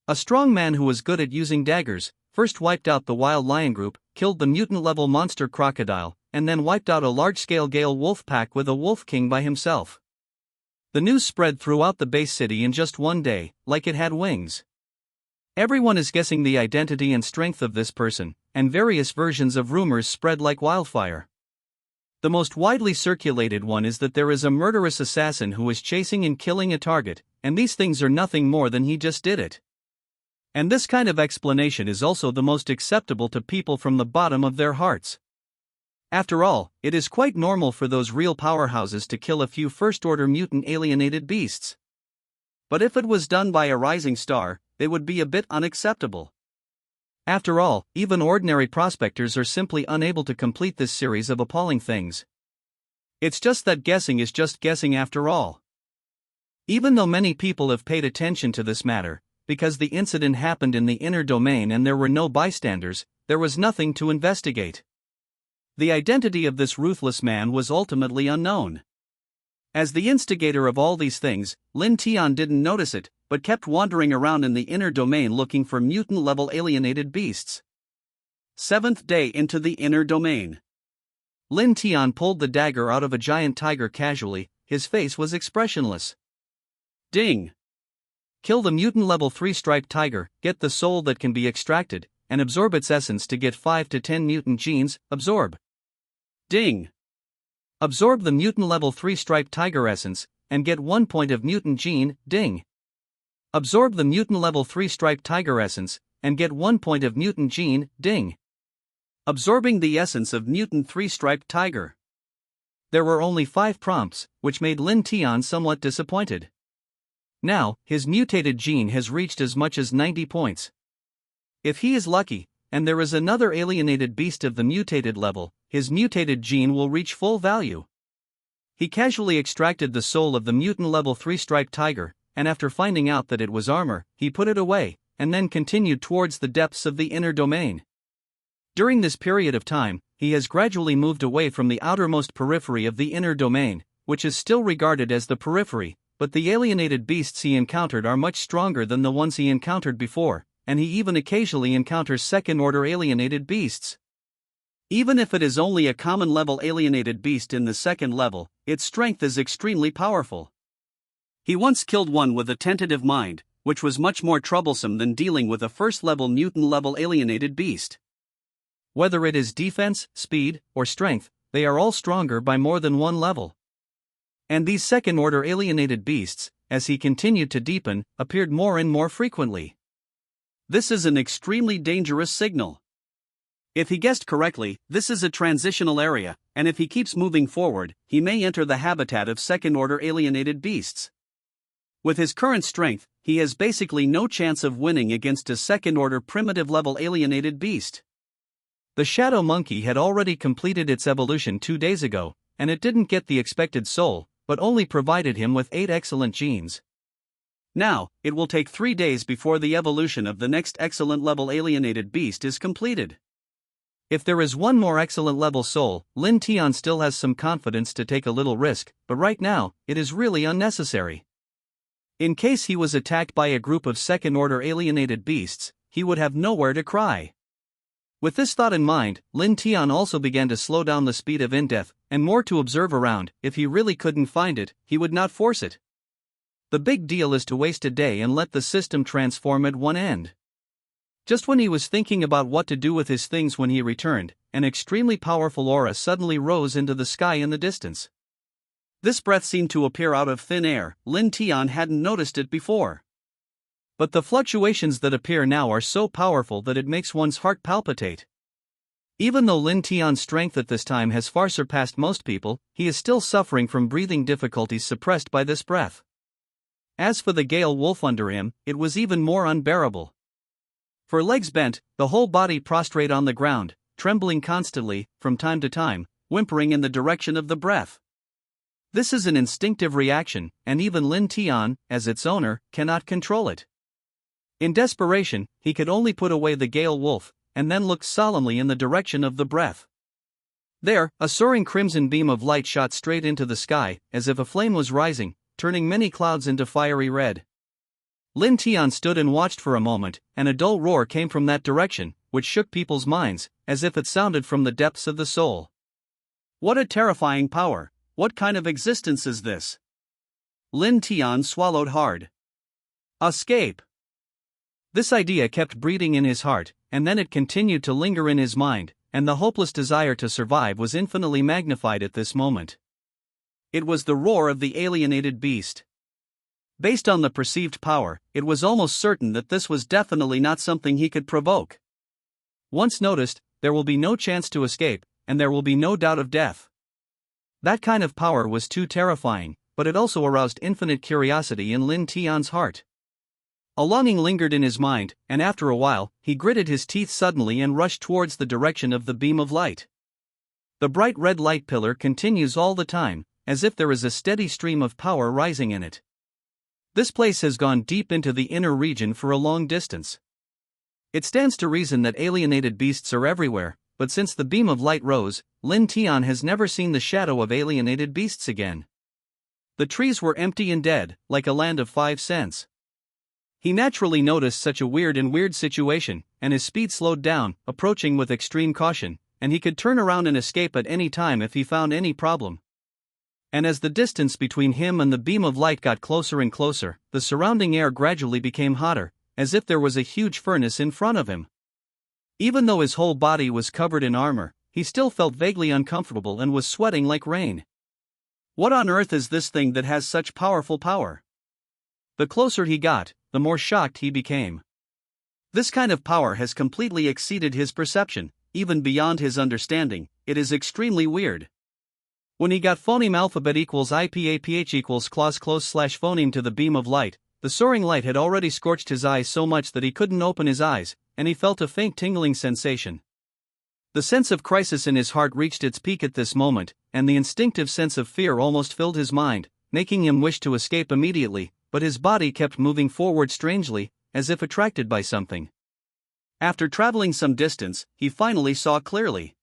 A strong man who was good at using daggers first wiped out the wild lion group, killed the mutant-level monster crocodile, and then wiped out a large-scale Gale wolf pack with a wolf king by himself. The news spread throughout the base city in just one day, like it had wings. Everyone is guessing the identity and strength of this person, and various versions of rumors spread like wildfire. The most widely circulated one is that there is a murderous assassin who is chasing and killing a target, and these things are nothing more than he just did it. And this kind of explanation is also the most acceptable to people from the bottom of their hearts. After all, it is quite normal for those real powerhouses to kill a few first-order mutant alienated beasts. But if it was done by a rising star, it would be a bit unacceptable. After all, even ordinary prospectors are simply unable to complete this series of appalling things. It's just that guessing is just guessing after all. Even though many people have paid attention to this matter, because the incident happened in the inner domain and there were no bystanders, there was nothing to investigate. The identity of this ruthless man was ultimately unknown. As the instigator of all these things, Lin Tian didn't notice it, but kept wandering around in the inner domain looking for mutant-level alienated beasts. 7th day into the inner domain. Lin Tian pulled the dagger out of a giant tiger casually, his face was expressionless. Ding! Kill the mutant level 3 striped tiger, get the soul that can be extracted, and absorb its essence to get 5 to 10 mutant genes, absorb. Ding! Absorb the mutant level 3 striped tiger essence, and get 1 point of mutant gene, ding. Absorb the mutant level 3 striped tiger essence, and get 1 point of mutant gene, ding. Absorbing the essence of mutant 3 striped tiger. There were only 5 prompts, which made Lin Tian somewhat disappointed. Now, his mutated gene has reached as much as 90 points. If he is lucky, and there is another alienated beast of the mutated level, his mutated gene will reach full value. He casually extracted the soul of the mutant level 3 striped tiger, and after finding out that it was armor, he put it away, and then continued towards the depths of the inner domain. During this period of time, he has gradually moved away from the outermost periphery of the inner domain, which is still regarded as the periphery, but the alienated beasts he encountered are much stronger than the ones he encountered before, and he even occasionally encounters second-order alienated beasts. Even if it is only a common-level alienated beast in the second level, its strength is extremely powerful. He once killed one with a tentative mind, which was much more troublesome than dealing with a first-level mutant-level alienated beast. Whether it is defense, speed, or strength, they are all stronger by more than one level. And these second-order alienated beasts, as he continued to deepen, appeared more and more frequently. This is an extremely dangerous signal. If he guessed correctly, this is a transitional area, and if he keeps moving forward, he may enter the habitat of second-order alienated beasts. With his current strength, he has basically no chance of winning against a second-order primitive-level alienated beast. The shadow monkey had already completed its evolution 2 days ago, and it didn't get the expected soul, but only provided him with 8 excellent genes. Now, it will take 3 days before the evolution of the next excellent-level alienated beast is completed. If there is one more excellent-level soul, Lin Tian still has some confidence to take a little risk, but right now, it is really unnecessary. In case he was attacked by a group of second-order alienated beasts, he would have nowhere to cry. With this thought in mind, Lin Tian also began to slow down the speed of in-depth, and more to observe around. If he really couldn't find it, he would not force it. The big deal is to waste a day and let the system transform at one end. Just when he was thinking about what to do with his things when he returned, an extremely powerful aura suddenly rose into the sky in the distance. This breath seemed to appear out of thin air. Lin Tian hadn't noticed it before. But the fluctuations that appear now are so powerful that it makes one's heart palpitate. Even though Lin Tian's strength at this time has far surpassed most people, he is still suffering from breathing difficulties suppressed by this breath. As for the Gale Wolf under him, it was even more unbearable. For legs bent, the whole body prostrate on the ground, trembling constantly, from time to time, whimpering in the direction of the breath. This is an instinctive reaction, and even Lin Tian, as its owner, cannot control it. In desperation, he could only put away the Gale Wolf, and then looked solemnly in the direction of the breath. There, a soaring crimson beam of light shot straight into the sky, as if a flame was rising, turning many clouds into fiery red. Lin Tian stood and watched for a moment, and a dull roar came from that direction, which shook people's minds, as if it sounded from the depths of the soul. What a terrifying power! What kind of existence is this? Lin Tian swallowed hard. Escape! This idea kept breeding in his heart, and then it continued to linger in his mind, and the hopeless desire to survive was infinitely magnified at this moment. It was the roar of the alienated beast. Based on the perceived power, it was almost certain that this was definitely not something he could provoke. Once noticed, there will be no chance to escape, and there will be no doubt of death. That kind of power was too terrifying, but it also aroused infinite curiosity in Lin Tian's heart. A longing lingered in his mind, and after a while, he gritted his teeth suddenly and rushed towards the direction of the beam of light. The bright red light pillar continues all the time, as if there is a steady stream of power rising in it. This place has gone deep into the inner region for a long distance. It stands to reason that alienated beasts are everywhere, but since the beam of light rose, Lin Tian has never seen the shadow of alienated beasts again. The trees were empty and dead, like a land of 5 cents. He naturally noticed such a weird situation, and his speed slowed down, approaching with extreme caution, and he could turn around and escape at any time if he found any problem. And as the distance between him and the beam of light got closer and closer, the surrounding air gradually became hotter, as if there was a huge furnace in front of him. Even though his whole body was covered in armor, he still felt vaguely uncomfortable and was sweating like rain. What on earth is this thing that has such powerful power? The closer he got, the more shocked he became. This kind of power has completely exceeded his perception, even beyond his understanding. It is extremely weird. When he got phoneme alphabet equals IPAPH equals clause close slash phoneme to the beam of light, the soaring light had already scorched his eyes so much that he couldn't open his eyes, and he felt a faint tingling sensation. The sense of crisis in his heart reached its peak at this moment, and the instinctive sense of fear almost filled his mind, making him wish to escape immediately, but his body kept moving forward strangely, as if attracted by something. After traveling some distance, he finally saw clearly.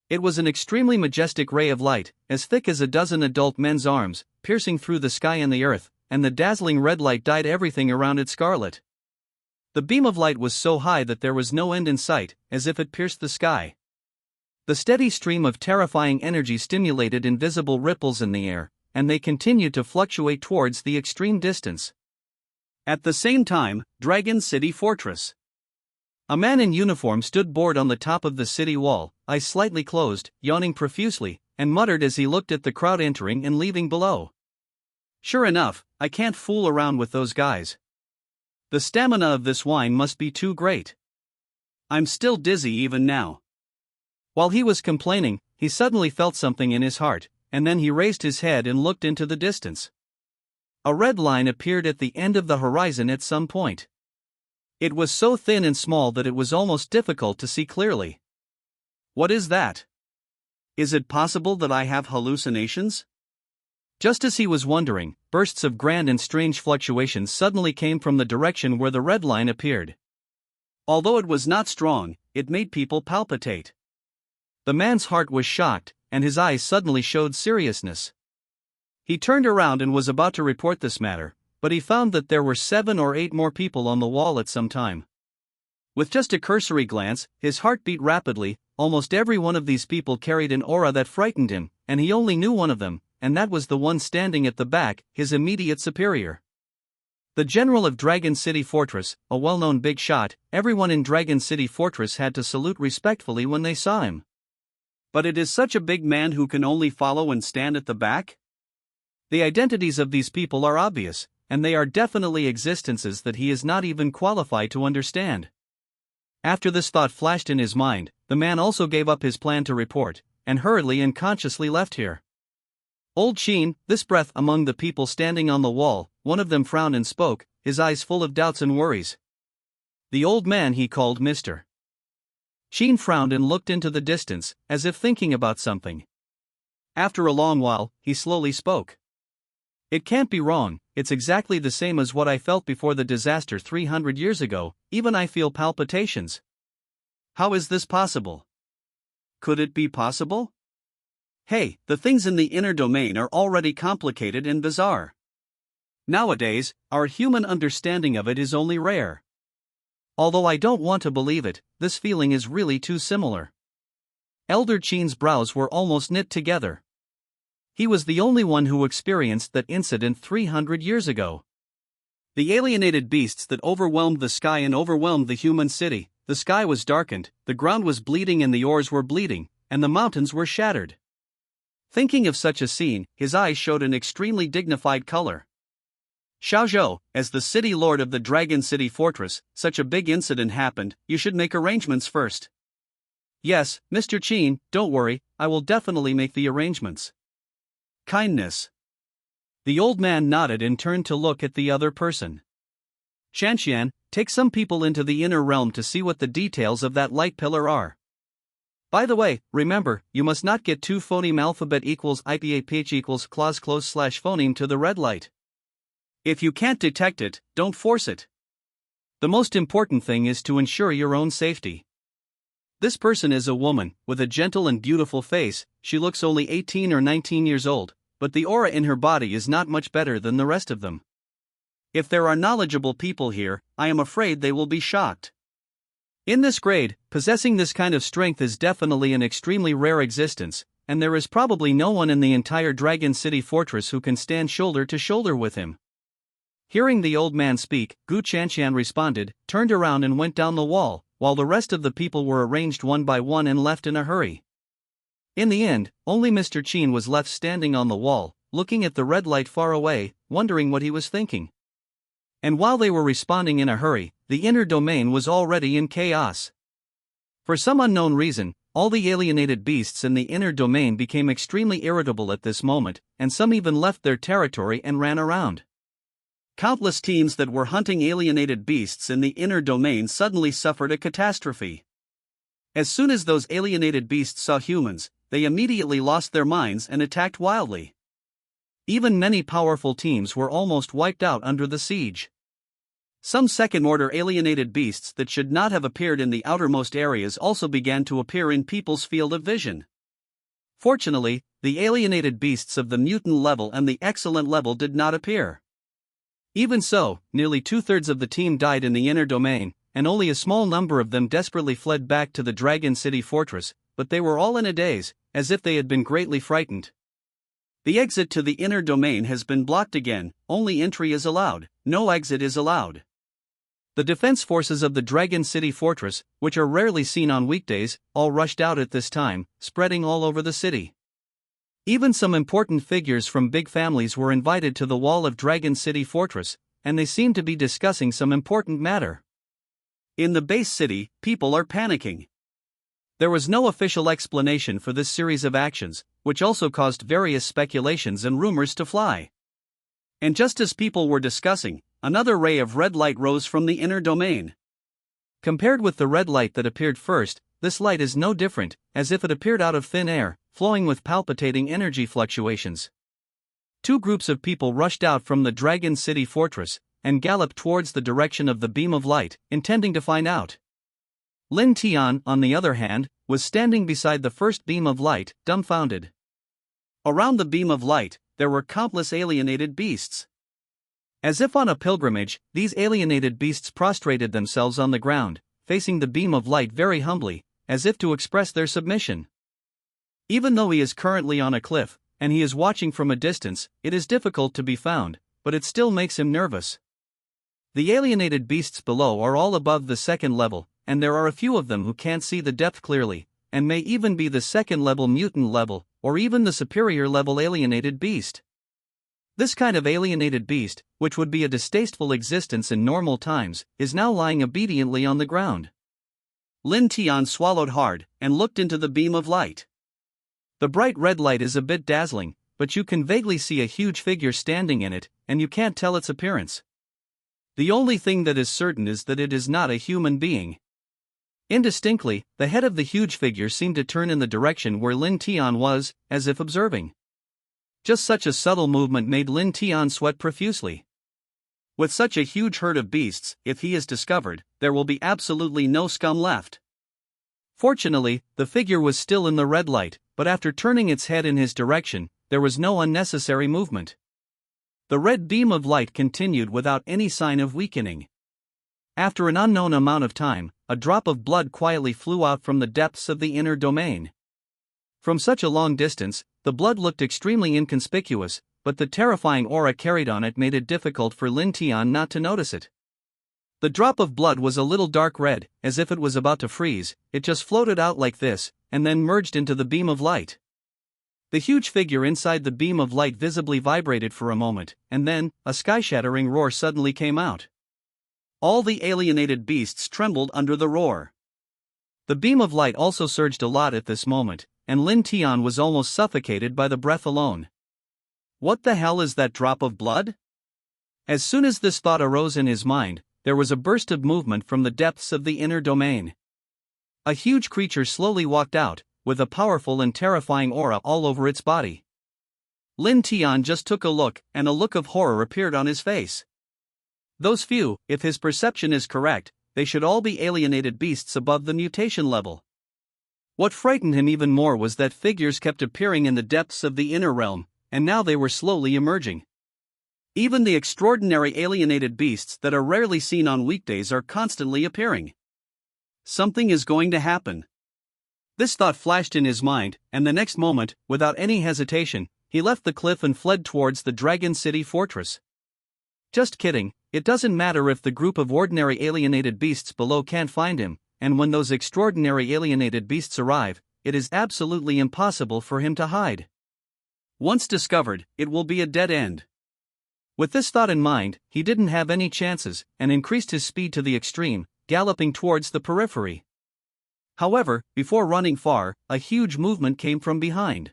It was an extremely majestic ray of light, as thick as a dozen adult men's arms, piercing through the sky and the earth, and the dazzling red light dyed everything around it scarlet. The beam of light was so high that there was no end in sight, as if it pierced the sky. The steady stream of terrifying energy stimulated invisible ripples in the air, and they continued to fluctuate towards the extreme distance. At the same time, Dragon City Fortress. A man in uniform stood bored on the top of the city wall, eyes slightly closed, yawning profusely, and muttered as he looked at the crowd entering and leaving below. Sure enough, I can't fool around with those guys. The stamina of this wine must be too great. I'm still dizzy even now. While he was complaining, he suddenly felt something in his heart, and then he raised his head and looked into the distance. A red line appeared at the end of the horizon at some point. It was so thin and small that it was almost difficult to see clearly. What is that? Is it possible that I have hallucinations? Just as he was wondering, bursts of grand and strange fluctuations suddenly came from the direction where the red line appeared. Although it was not strong, it made people palpitate. The man's heart was shocked, and his eyes suddenly showed seriousness. He turned around and was about to report this matter, but he found that there were 7 or 8 more people on the wall at some time. With just a cursory glance, his heart beat rapidly. Almost every one of these people carried an aura that frightened him, and he only knew one of them, and that was the one standing at the back, his immediate superior. The general of Dragon City Fortress, a well-known big shot, everyone in Dragon City Fortress had to salute respectfully when they saw him. But it is such a big man who can only follow and stand at the back? The identities of these people are obvious, and they are definitely existences that he is not even qualified to understand. After this thought flashed in his mind, the man also gave up his plan to report, and hurriedly and consciously left here. Old Sheen, this breath among the people standing on the wall, one of them frowned and spoke, his eyes full of doubts and worries. The old man he called Mr. Sheen frowned and looked into the distance, as if thinking about something. After a long while, he slowly spoke. It can't be wrong, it's exactly the same as what I felt before the disaster 300 years ago, even I feel palpitations. How is this possible? Could it be possible? Hey, the things in the inner domain are already complicated and bizarre. Nowadays, our human understanding of it is only rare. Although I don't want to believe it, this feeling is really too similar. Elder Sheen's brows were almost knit together. He was the only one who experienced that incident 300 years ago. The alienated beasts that overwhelmed the sky and overwhelmed the human city, the sky was darkened, the ground was bleeding and the oars were bleeding, and the mountains were shattered. Thinking of such a scene, his eyes showed an extremely dignified color. Xiaozhou, as the city lord of the Dragon City Fortress, such a big incident happened, you should make arrangements first. Yes, Mr. Sheen, don't worry, I will definitely make the arrangements. Kindness. The old man nodded and turned to look at the other person. Shanshan, take some people into the inner realm to see what the details of that light pillar are. By the way, remember, you must not get two phoneme alphabet equals IPAPH equals clause close slash phoneme to the red light. If you can't detect it, don't force it. The most important thing is to ensure your own safety. This person is a woman, with a gentle and beautiful face. She looks only 18 or 19 years old, but the aura in her body is not much better than the rest of them. If there are knowledgeable people here, I am afraid they will be shocked. In this grade, possessing this kind of strength is definitely an extremely rare existence, and there is probably no one in the entire Dragon City Fortress who can stand shoulder to shoulder with him. Hearing the old man speak, Gu Chanshan responded, turned around and went down the wall, while the rest of the people were arranged one by one and left in a hurry. In the end, only Mr. Sheen was left standing on the wall, looking at the red light far away, wondering what he was thinking. And while they were responding in a hurry, the inner domain was already in chaos. For some unknown reason, all the alienated beasts in the inner domain became extremely irritable at this moment, and some even left their territory and ran around. Countless teams that were hunting alienated beasts in the inner domain suddenly suffered a catastrophe. As soon as those alienated beasts saw humans, they immediately lost their minds and attacked wildly. Even many powerful teams were almost wiped out under the siege. Some second-order alienated beasts that should not have appeared in the outermost areas also began to appear in people's field of vision. Fortunately, the alienated beasts of the mutant level and the excellent level did not appear. Even so, nearly two-thirds of the team died in the inner domain, and only a small number of them desperately fled back to the Dragon City Fortress, but they were all in a daze, as if they had been greatly frightened. The exit to the inner domain has been blocked again, only entry is allowed, no exit is allowed. The defense forces of the Dragon City Fortress, which are rarely seen on weekdays, all rushed out at this time, spreading all over the city. Even some important figures from big families were invited to the wall of Dragon City Fortress, and they seemed to be discussing some important matter. In the base city, people are panicking. There was no official explanation for this series of actions, which also caused various speculations and rumors to fly. And just as people were discussing, another ray of red light rose from the inner domain. Compared with the red light that appeared first, this light is no different, as if it appeared out of thin air, flowing with palpitating energy fluctuations. Two groups of people rushed out from the Dragon City Fortress, and galloped towards the direction of the beam of light, intending to find out. Lin Tian, on the other hand, was standing beside the first beam of light, dumbfounded. Around the beam of light, there were countless alienated beasts. As if on a pilgrimage, these alienated beasts prostrated themselves on the ground, facing the beam of light very humbly, as if to express their submission. Even though he is currently on a cliff, and he is watching from a distance, it is difficult to be found, but it still makes him nervous. The alienated beasts below are all above the second level, and there are a few of them who can't see the depth clearly, and may even be the second level mutant level, or even the superior level alienated beast. This kind of alienated beast, which would be a distasteful existence in normal times, is now lying obediently on the ground. Lin Tian swallowed hard, and looked into the beam of light. The bright red light is a bit dazzling, but you can vaguely see a huge figure standing in it, and you can't tell its appearance. The only thing that is certain is that it is not a human being. Indistinctly, the head of the huge figure seemed to turn in the direction where Lin Tian was, as if observing. Just such a subtle movement made Lin Tian sweat profusely. With such a huge herd of beasts, if he is discovered, there will be absolutely no scum left. Fortunately, the figure was still in the red light, but after turning its head in his direction, there was no unnecessary movement. The red beam of light continued without any sign of weakening. After an unknown amount of time, a drop of blood quietly flew out from the depths of the inner domain. From such a long distance, the blood looked extremely inconspicuous, but the terrifying aura carried on it made it difficult for Lin Tian not to notice it. The drop of blood was a little dark red, as if it was about to freeze. It just floated out like this, and then merged into the beam of light. The huge figure inside the beam of light visibly vibrated for a moment, and then, a sky-shattering roar suddenly came out. All the alienated beasts trembled under the roar. The beam of light also surged a lot at this moment, and Lin Tian was almost suffocated by the breath alone. What the hell is that drop of blood? As soon as this thought arose in his mind, there was a burst of movement from the depths of the inner domain. A huge creature slowly walked out, with a powerful and terrifying aura all over its body. Lin Tian just took a look, and a look of horror appeared on his face. Those few, if his perception is correct, they should all be alienated beasts above the mutation level. What frightened him even more was that figures kept appearing in the depths of the inner realm, and now they were slowly emerging. Even the extraordinary alienated beasts that are rarely seen on weekdays are constantly appearing. Something is going to happen. This thought flashed in his mind, and the next moment, without any hesitation, he left the cliff and fled towards the Dragon City fortress. Just kidding, it doesn't matter if the group of ordinary alienated beasts below can't find him, and when those extraordinary alienated beasts arrive, it is absolutely impossible for him to hide. Once discovered, it will be a dead end. With this thought in mind, he didn't have any chances, and increased his speed to the extreme, galloping towards the periphery. However, before running far, a huge movement came from behind.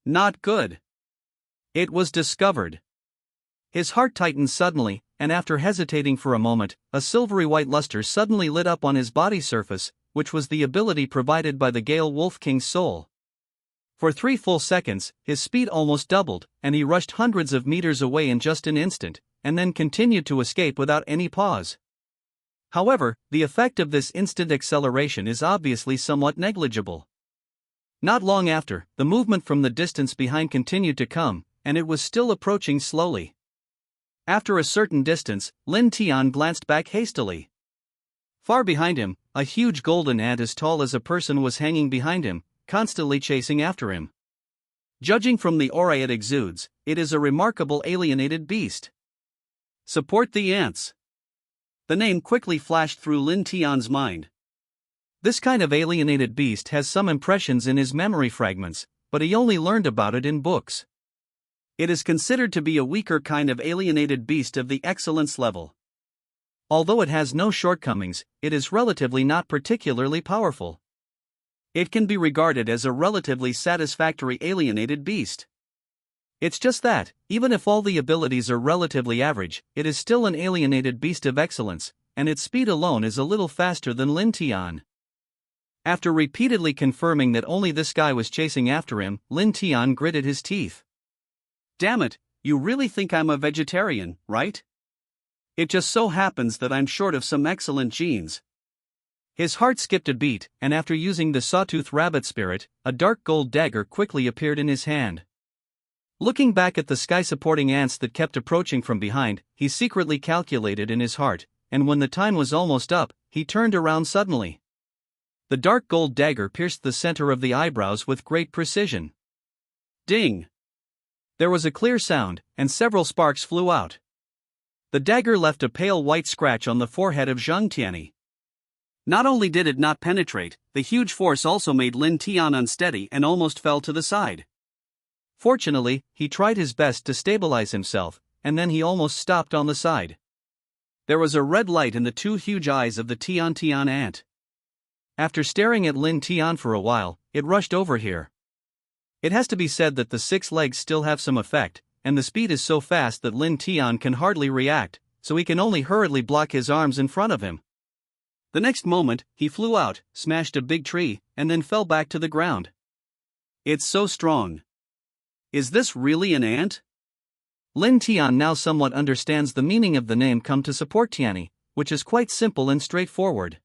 Not good. It was discovered. His heart tightened suddenly, and after hesitating for a moment, a silvery white luster suddenly lit up on his body surface, which was the ability provided by the Gale Wolf King's soul. For 3 full seconds, his speed almost doubled, and he rushed hundreds of meters away in just an instant, and then continued to escape without any pause. However, the effect of this instant acceleration is obviously somewhat negligible. Not long after, the movement from the distance behind continued to come, and it was still approaching slowly. After a certain distance, Lin Tian glanced back hastily. Far behind him, a huge golden ant as tall as a person was hanging behind him, constantly chasing after him. Judging from the aura it exudes, it is a remarkable alienated beast. Support the ants. The name quickly flashed through Lin Tian's mind. This kind of alienated beast has some impressions in his memory fragments, but he only learned about it in books. It is considered to be a weaker kind of alienated beast of the excellence level. Although it has no shortcomings, it is relatively not particularly powerful. It can be regarded as a relatively satisfactory alienated beast. It's just that, even if all the abilities are relatively average, it is still an alienated beast of excellence, and its speed alone is a little faster than Lin Tian. After repeatedly confirming that only this guy was chasing after him, Lin Tian gritted his teeth. Damn it, you really think I'm a vegetarian, right? It just so happens that I'm short of some excellent genes. His heart skipped a beat, and after using the sawtooth rabbit spirit, a dark gold dagger quickly appeared in his hand. Looking back at the sky-supporting ants that kept approaching from behind, he secretly calculated in his heart, and when the time was almost up, he turned around suddenly. The dark gold dagger pierced the center of the eyebrows with great precision. Ding! There was a clear sound, and several sparks flew out. The dagger left a pale white scratch on the forehead of Zhang Tianyi. Not only did it not penetrate, the huge force also made Lin Tian unsteady and almost fell to the side. Fortunately, he tried his best to stabilize himself, and then he almost stopped on the side. There was a red light in the two huge eyes of the Tian Tian ant. After staring at Lin Tian for a while, it rushed over here. It has to be said that the 6 legs still have some effect, and the speed is so fast that Lin Tian can hardly react, so he can only hurriedly block his arms in front of him. The next moment, he flew out, smashed a big tree, and then fell back to the ground. It's so strong. Is this really an ant? Lin Tian now somewhat understands the meaning of the name come to support Tianyi, which is quite simple and straightforward.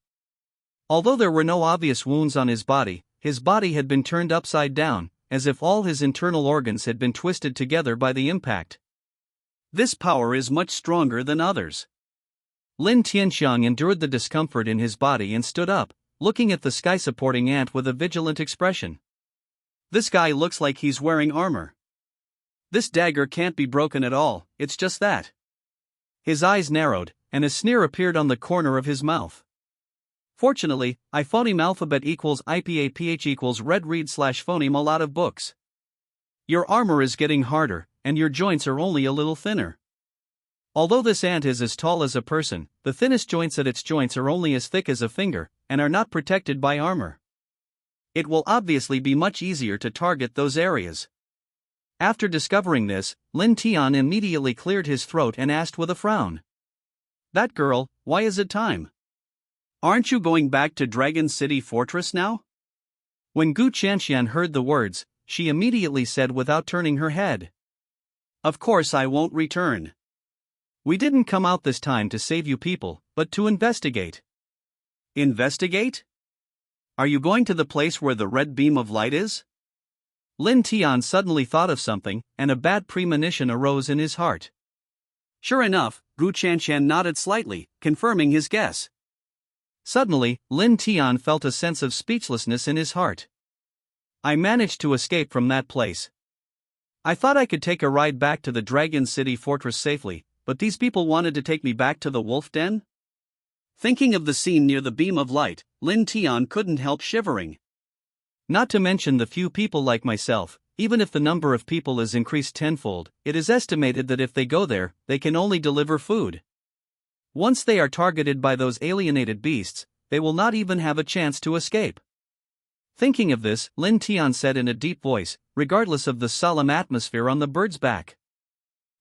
Although there were no obvious wounds on his body had been turned upside down, as if all his internal organs had been twisted together by the impact. This power is much stronger than others. Lin Tianxiang endured the discomfort in his body and stood up, looking at the sky-supporting ant with a vigilant expression. This guy looks like he's wearing armor. This dagger can't be broken at all, it's just that. His eyes narrowed, and a sneer appeared on the corner of his mouth. Fortunately, phoneme alphabet equals IPAPH equals red read / phoneme a lot of books. Your armor is getting harder, and your joints are only a little thinner. Although this ant is as tall as a person, the thinnest joints at its joints are only as thick as a finger, and are not protected by armor. It will obviously be much easier to target those areas. After discovering this, Lin Tian immediately cleared his throat and asked with a frown. That girl, why is it time? Aren't you going back to Dragon City Fortress now? When Gu Qianxian heard the words, she immediately said without turning her head. Of course I won't return. We didn't come out this time to save you people, but to investigate. Investigate? Are you going to the place where the red beam of light is? Lin Tian suddenly thought of something, and a bad premonition arose in his heart. Sure enough, Gu Qianxian nodded slightly, confirming his guess. Suddenly, Lin Tian felt a sense of speechlessness in his heart. I managed to escape from that place. I thought I could take a ride back to the Dragon City Fortress safely, but these people wanted to take me back to the wolf den? Thinking of the scene near the beam of light, Lin Tian couldn't help shivering. Not to mention the few people like myself, even if the number of people is increased tenfold, it is estimated that if they go there, they can only deliver food. Once they are targeted by those alienated beasts, they will not even have a chance to escape. Thinking of this, Lin Tian said in a deep voice, regardless of the solemn atmosphere on the bird's back.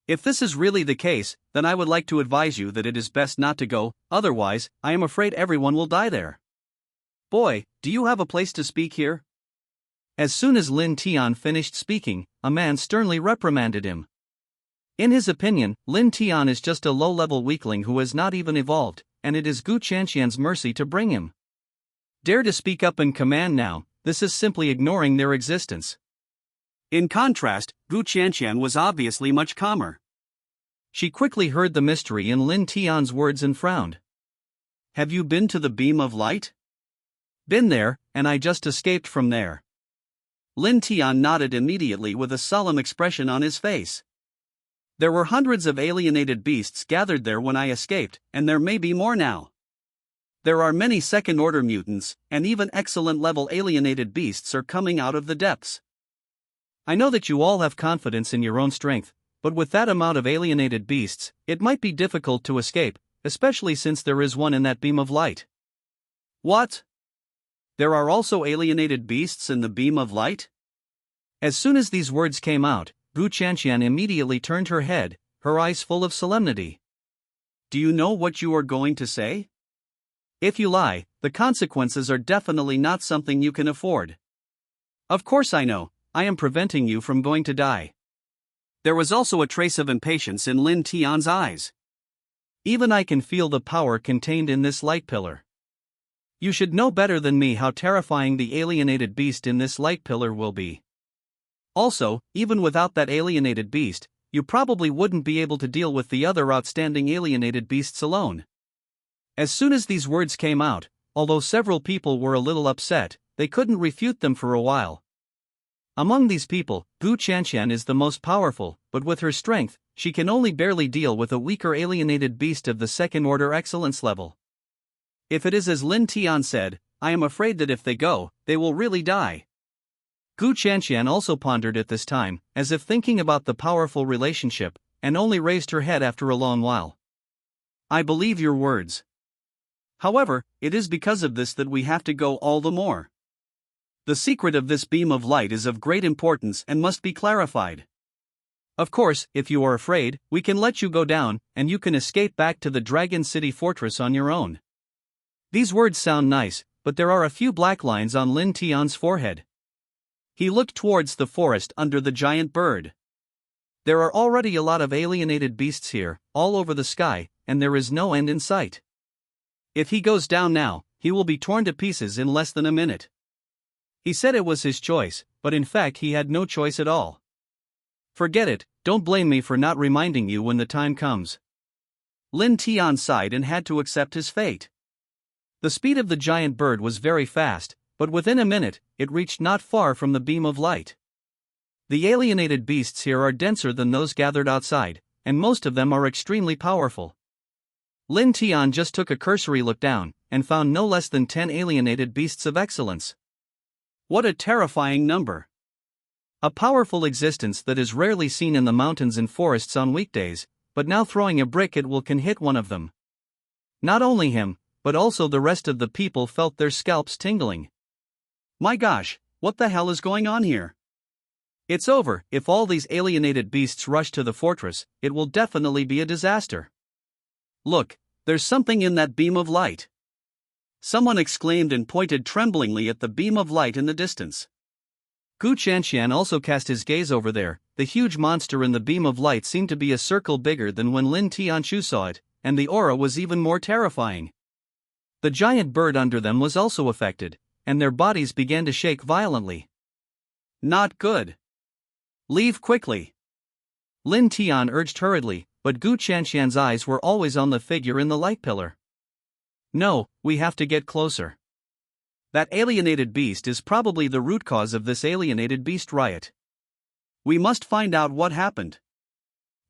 If this is really the case, then I would like to advise you that it is best not to go, otherwise, I am afraid everyone will die there. Boy, do you have a place to speak here? As soon as Lin Tian finished speaking, a man sternly reprimanded him. In his opinion, Lin Tian is just a low-level weakling who has not even evolved, and it is Gu Qianxian's mercy to bring him. Dare to speak up and command now, this is simply ignoring their existence. In contrast, Gu Qianxian was obviously much calmer. She quickly heard the mystery in Lin Tian's words and frowned. Have you been to the beam of light? Been there, and I just escaped from there. Lin Tian nodded immediately with a solemn expression on his face. There were hundreds of alienated beasts gathered there when I escaped, and there may be more now. There are many second-order mutants, and even excellent-level alienated beasts are coming out of the depths. I know that you all have confidence in your own strength, but with that amount of alienated beasts, it might be difficult to escape, especially since there is one in that beam of light. What? There are also alienated beasts in the beam of light? As soon as these words came out, Gu Qianxian immediately turned her head, her eyes full of solemnity. Do you know what you are going to say? If you lie, the consequences are definitely not something you can afford. Of course I know, I am preventing you from going to die. There was also a trace of impatience in Lin Tian's eyes. Even I can feel the power contained in this light pillar. You should know better than me how terrifying the alienated beast in this light pillar will be. Also, even without that alienated beast, you probably wouldn't be able to deal with the other outstanding alienated beasts alone. As soon as these words came out, although several people were a little upset, they couldn't refute them for a while. Among these people, Gu Qianxian is the most powerful, but with her strength, she can only barely deal with a weaker alienated beast of the second-order excellence level. If it is as Lin Tian said, I am afraid that if they go, they will really die. Gu Chanxian also pondered at this time, as if thinking about the powerful relationship, and only raised her head after a long while. I believe your words. However, it is because of this that we have to go all the more. The secret of this beam of light is of great importance and must be clarified. Of course, if you are afraid, we can let you go down, and you can escape back to the Dragon City Fortress on your own. These words sound nice, but there are a few black lines on Lin Tian's forehead. He looked towards the forest under the giant bird. There are already a lot of alienated beasts here, all over the sky, and there is no end in sight. If he goes down now, he will be torn to pieces in less than a minute. He said it was his choice, but in fact he had no choice at all. Forget it, don't blame me for not reminding you when the time comes. Lin Tian sighed and had to accept his fate. The speed of the giant bird was very fast, but within a minute, it reached not far from the beam of light. The alienated beasts here are denser than those gathered outside, and most of them are extremely powerful. Lin Tian just took a cursory look down, and found no less than 10 alienated beasts of excellence. What a terrifying number! A powerful existence that is rarely seen in the mountains and forests on weekdays, but now throwing a brick at will can hit one of them. Not only him, but also the rest of the people felt their scalps tingling. My gosh, what the hell is going on here? It's over. If all these alienated beasts rush to the fortress, it will definitely be a disaster. Look, there's something in that beam of light. Someone exclaimed and pointed tremblingly at the beam of light in the distance. Gu Chanxian also cast his gaze over there. The huge monster in the beam of light seemed to be a circle bigger than when Lin Tianchu saw it, and the aura was even more terrifying. The giant bird under them was also affected, and their bodies began to shake violently. Not good. Leave quickly. Lin Tian urged hurriedly, but Gu Chanxian's eyes were always on the figure in the light pillar. No, we have to get closer. That alienated beast is probably the root cause of this alienated beast riot. We must find out what happened.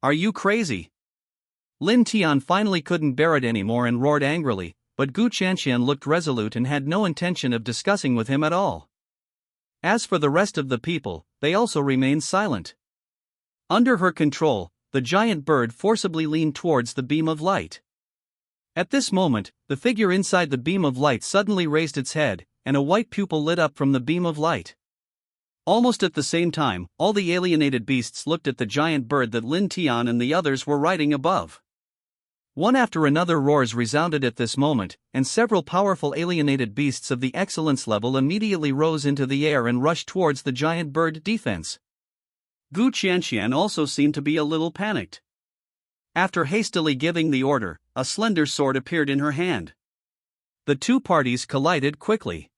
Are you crazy? Lin Tian finally couldn't bear it anymore and roared angrily, but Gu Chanxian looked resolute and had no intention of discussing with him at all. As for the rest of the people, they also remained silent. Under her control, the giant bird forcibly leaned towards the beam of light. At this moment, the figure inside the beam of light suddenly raised its head, and a white pupil lit up from the beam of light. Almost at the same time, all the alienated beasts looked at the giant bird that Lin Tian and the others were riding above. One after another roars resounded at this moment, and several powerful alienated beasts of the excellence level immediately rose into the air and rushed towards the giant bird defense. Gu Chanxian also seemed to be a little panicked. After hastily giving the order, a slender sword appeared in her hand. The two parties collided quickly.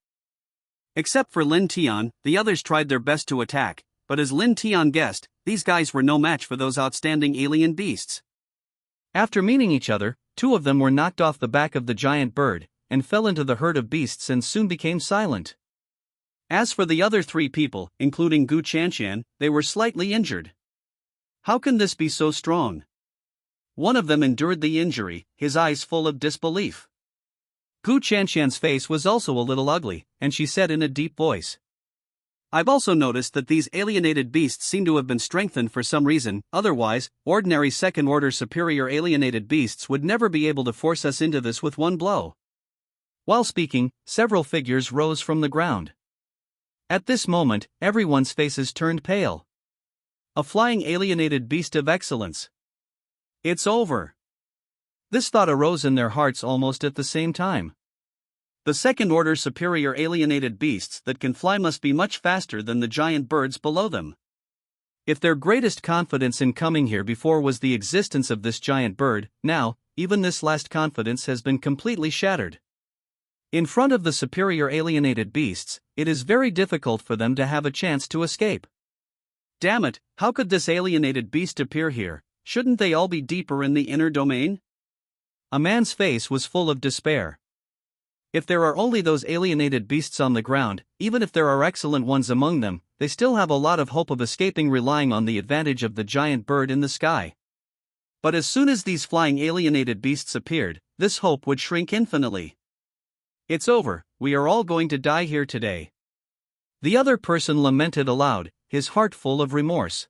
Except for Lin Tian, the others tried their best to attack, but as Lin Tian guessed, these guys were no match for those outstanding alien beasts. After meeting each other, two of them were knocked off the back of the giant bird, and fell into the herd of beasts and soon became silent. As for the other three people, including Gu Chanxian, they were slightly injured. How can this be so strong? One of them endured the injury, his eyes full of disbelief. Gu Chanxian's face was also a little ugly, and she said in a deep voice, I've also noticed that these alienated beasts seem to have been strengthened for some reason, otherwise, ordinary second-order superior alienated beasts would never be able to force us into this with one blow. While speaking, several figures rose from the ground. At this moment, everyone's faces turned pale. A flying alienated beast of excellence. It's over. This thought arose in their hearts almost at the same time. The second-order superior alienated beasts that can fly must be much faster than the giant birds below them. If their greatest confidence in coming here before was the existence of this giant bird, now, even this last confidence has been completely shattered. In front of the superior alienated beasts, it is very difficult for them to have a chance to escape. Damn it, how could this alienated beast appear here? Shouldn't they all be deeper in the inner domain? A man's face was full of despair. If there are only those alienated beasts on the ground, even if there are excellent ones among them, they still have a lot of hope of escaping relying on the advantage of the giant bird in the sky. But as soon as these flying alienated beasts appeared, this hope would shrink infinitely. It's over, we are all going to die here today. The other person lamented aloud, his heart full of remorse.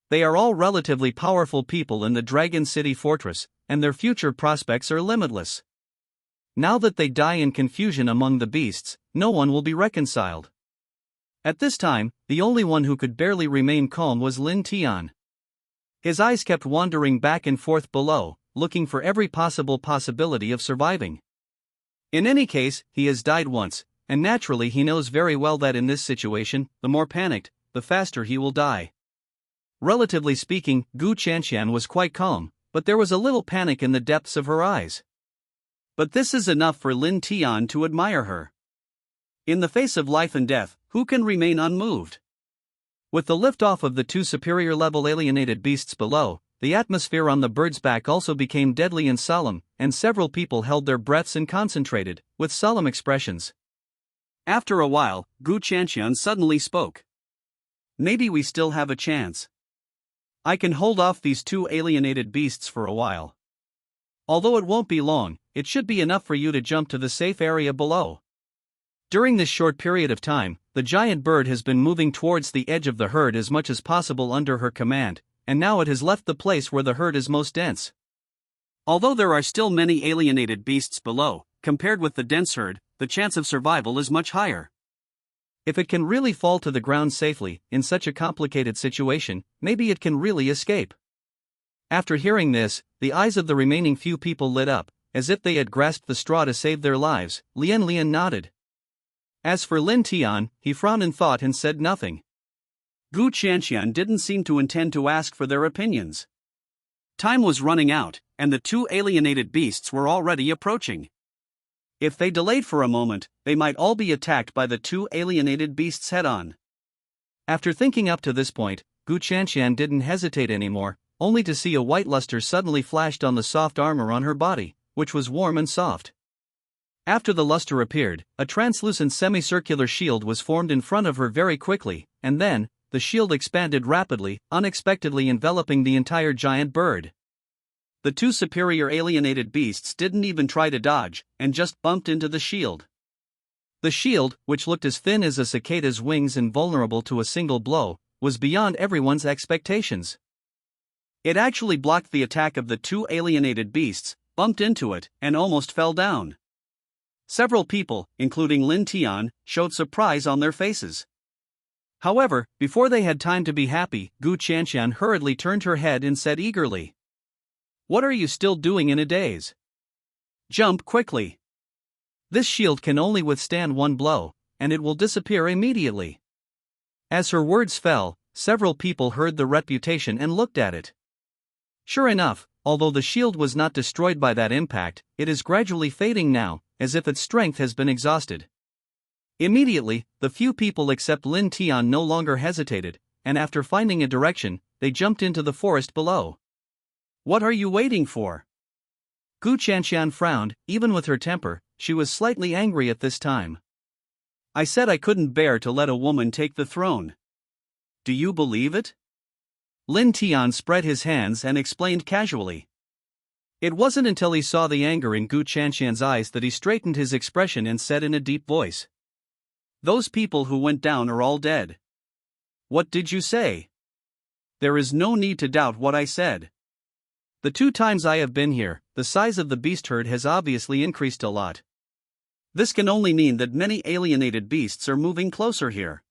They are all relatively powerful people in the Dragon City fortress, and their future prospects are limitless. Now that they die in confusion among the beasts, no one will be reconciled. At this time, the only one who could barely remain calm was Lin Tian. His eyes kept wandering back and forth below, looking for every possible possibility of surviving. In any case, he has died once, and naturally he knows very well that in this situation, the more panicked, the faster he will die. Relatively speaking, Gu Chanxian was quite calm, but there was a little panic in the depths of her eyes. But this is enough for Lin Tian to admire her. In the face of life and death, who can remain unmoved? With the liftoff of the two superior-level alienated beasts below, the atmosphere on the bird's back also became deadly and solemn, and several people held their breaths and concentrated, with solemn expressions. After a while, Gu Chanxian suddenly spoke. Maybe we still have a chance. I can hold off these two alienated beasts for a while. Although it won't be long, it should be enough for you to jump to the safe area below. During this short period of time, the giant bird has been moving towards the edge of the herd as much as possible under her command, and now it has left the place where the herd is most dense. Although there are still many alienated beasts below, compared with the dense herd, the chance of survival is much higher. If it can really fall to the ground safely, in such a complicated situation, maybe it can really escape. After hearing this, the eyes of the remaining few people lit up, as if they had grasped the straw to save their lives. Lian nodded. As for Lin Tian, he frowned in thought and said nothing. Gu Chanxian didn't seem to intend to ask for their opinions. Time was running out, and the two alienated beasts were already approaching. If they delayed for a moment, they might all be attacked by the two alienated beasts head-on. After thinking up to this point, Gu Chanxian didn't hesitate anymore, only to see a white luster suddenly flashed on the soft armor on her body, which was warm and soft. After the luster appeared, a translucent semicircular shield was formed in front of her very quickly, and then, the shield expanded rapidly, unexpectedly enveloping the entire giant bird. The two superior alienated beasts didn't even try to dodge, and just bumped into the shield. The shield, which looked as thin as a cicada's wings and vulnerable to a single blow, was beyond everyone's expectations. It actually blocked the attack of the two alienated beasts, bumped into it, and almost fell down. Several people, including Lin Tian, showed surprise on their faces. However, before they had time to be happy, Gu Chanxian hurriedly turned her head and said eagerly, "What are you still doing in a daze? Jump quickly. This shield can only withstand one blow, and it will disappear immediately." As her words fell, several people heard the reputation and looked at it. Sure enough, although the shield was not destroyed by that impact, it is gradually fading now, as if its strength has been exhausted. Immediately, the few people except Lin Tian no longer hesitated, and after finding a direction, they jumped into the forest below. "What are you waiting for?" Gu Chanxian frowned. Even with her temper, she was slightly angry at this time. "I said I couldn't bear to let a woman take the throne. Do you believe it?" Lin Tian spread his hands and explained casually. It wasn't until he saw the anger in Gu Chanxian's eyes that he straightened his expression and said in a deep voice, "Those people who went down are all dead." "What did you say?" "There is no need to doubt what I said. The 2 times I have been here, the size of the beast herd has obviously increased a lot. This can only mean that many alienated beasts are moving closer here.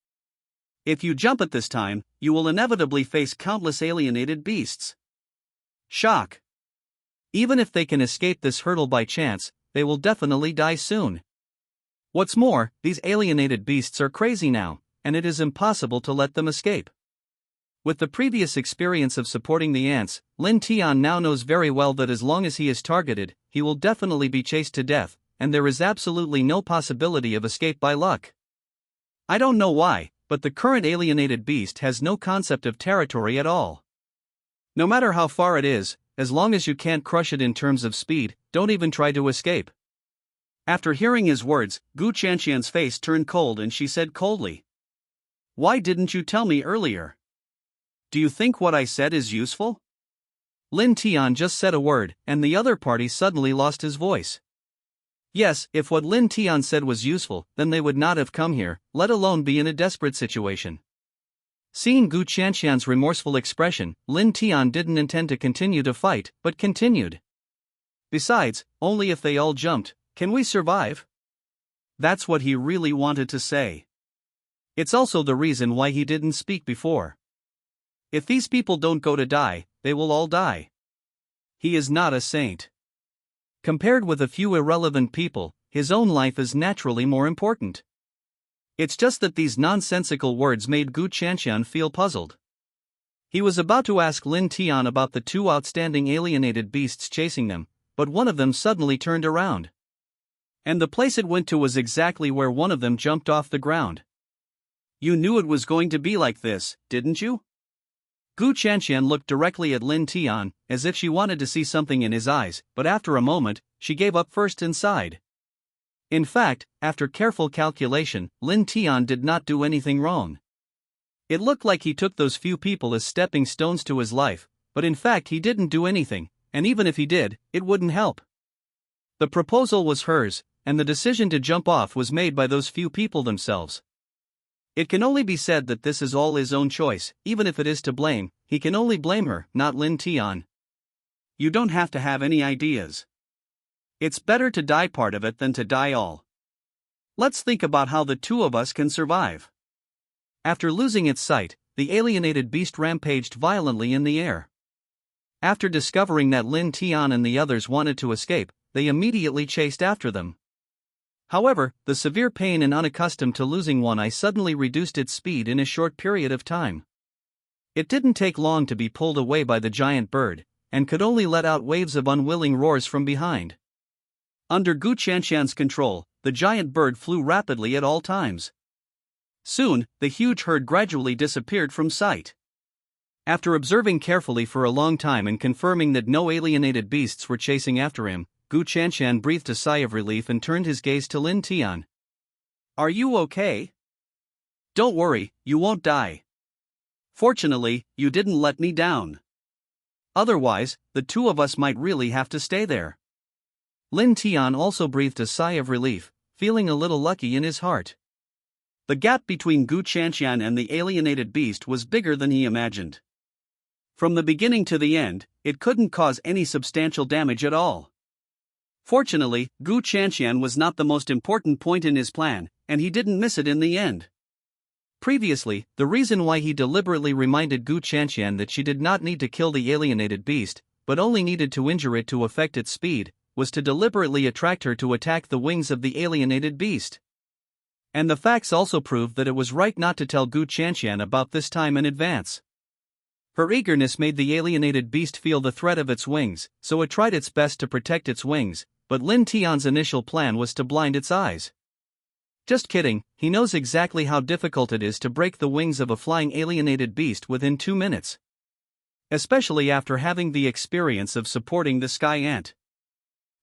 If you jump at this time, you will inevitably face countless alienated beasts. Shock. Even if they can escape this hurdle by chance, they will definitely die soon. What's more, these alienated beasts are crazy now, and it is impossible to let them escape." With the previous experience of supporting the ants, Lin Tian now knows very well that as long as he is targeted, he will definitely be chased to death, and there is absolutely no possibility of escape by luck. I don't know why, but the current alienated beast has no concept of territory at all. No matter how far it is, as long as you can't crush it in terms of speed, don't even try to escape. After hearing his words, Gu Chanxian's face turned cold and she said coldly, "Why didn't you tell me earlier? Do you think what I said is useful?" Lin Tian just said a word, and the other party suddenly lost his voice. Yes, if what Lin Tian said was useful, then they would not have come here, let alone be in a desperate situation. Seeing Gu Qianqian's remorseful expression, Lin Tian didn't intend to continue to fight, but continued. Besides, only if they all jumped, can we survive? That's what he really wanted to say. It's also the reason why he didn't speak before. If these people don't go to die, they will all die. He is not a saint. Compared with a few irrelevant people, his own life is naturally more important. It's just that these nonsensical words made Gu Qianqian feel puzzled. He was about to ask Lin Tian about the two outstanding alienated beasts chasing them, but one of them suddenly turned around. And the place it went to was exactly where one of them jumped off the ground. You knew it was going to be like this, didn't you? Gu Qianqian looked directly at Lin Tian, as if she wanted to see something in his eyes, but after a moment, she gave up first and sighed. In fact, after careful calculation, Lin Tian did not do anything wrong. It looked like he took those few people as stepping stones to his life, but in fact he didn't do anything, and even if he did, it wouldn't help. The proposal was hers, and the decision to jump off was made by those few people themselves. It can only be said that this is all his own choice, even if it is to blame, he can only blame her, not Lin Tian. You don't have to have any ideas. It's better to die part of it than to die all. Let's think about how the two of us can survive. After losing its sight, the alienated beast rampaged violently in the air. After discovering that Lin Tian and the others wanted to escape, they immediately chased after them. However, the severe pain and unaccustomed to losing one eye suddenly reduced its speed in a short period of time. It didn't take long to be pulled away by the giant bird, and could only let out waves of unwilling roars from behind. Under Gu Qianqian's control, the giant bird flew rapidly at all times. Soon, the huge herd gradually disappeared from sight. After observing carefully for a long time and confirming that no alienated beasts were chasing after him, Gu Qianqian breathed a sigh of relief and turned his gaze to Lin Tian. Are you okay? Don't worry, you won't die. Fortunately, you didn't let me down. Otherwise, the two of us might really have to stay there. Lin Tian also breathed a sigh of relief, feeling a little lucky in his heart. The gap between Gu Qianqian and the alienated beast was bigger than he imagined. From the beginning to the end, it couldn't cause any substantial damage at all. Fortunately, Gu Qianqian was not the most important point in his plan, and he didn't miss it in the end. Previously, the reason why he deliberately reminded Gu Qianqian that she did not need to kill the alienated beast, but only needed to injure it to affect its speed, was to deliberately attract her to attack the wings of the alienated beast. And the facts also proved that it was right not to tell Gu Qianqian about this time in advance. Her eagerness made the alienated beast feel the threat of its wings, so it tried its best to protect its wings, but Lin Tian's initial plan was to blind its eyes. Just kidding, he knows exactly how difficult it is to break the wings of a flying alienated beast within 2 minutes. Especially after having the experience of supporting the sky ant.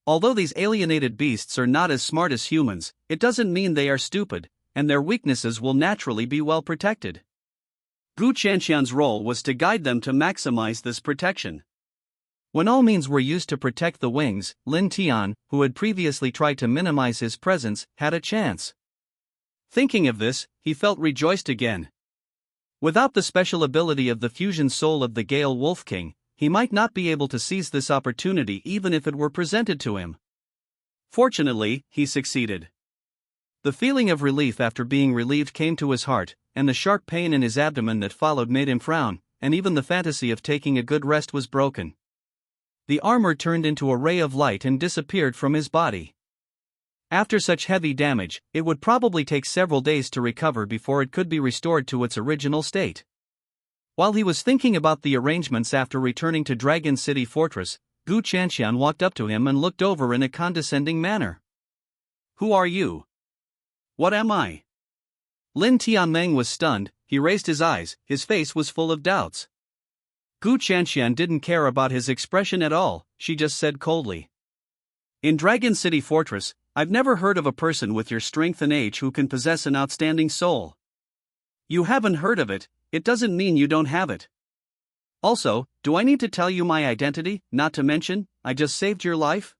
Although these alienated beasts are not as smart as humans, it doesn't mean they are stupid, and their weaknesses will naturally be well protected. Gu Qianqian's role was to guide them to maximize this protection. When all means were used to protect the wings, Lin Tian, who had previously tried to minimize his presence, had a chance. Thinking of this, he felt rejoiced again. Without the special ability of the fusion soul of the Gale Wolf King, he might not be able to seize this opportunity even if it were presented to him. Fortunately, he succeeded. The feeling of relief after being relieved came to his heart, and the sharp pain in his abdomen that followed made him frown, and even the fantasy of taking a good rest was broken. The armor turned into a ray of light and disappeared from his body. After such heavy damage, it would probably take several days to recover before it could be restored to its original state. While he was thinking about the arrangements after returning to Dragon City Fortress, Gu Qianqian walked up to him and looked over in a condescending manner. Who are you? What am I? Lin Tianmeng was stunned. He raised his eyes, his face was full of doubts. Gu Qianqian didn't care about his expression at all, she just said coldly. In Dragon City Fortress, I've never heard of a person with your strength and age who can possess an outstanding soul. You haven't heard of it, it doesn't mean you don't have it. Also, do I need to tell you my identity, not to mention, I just saved your life?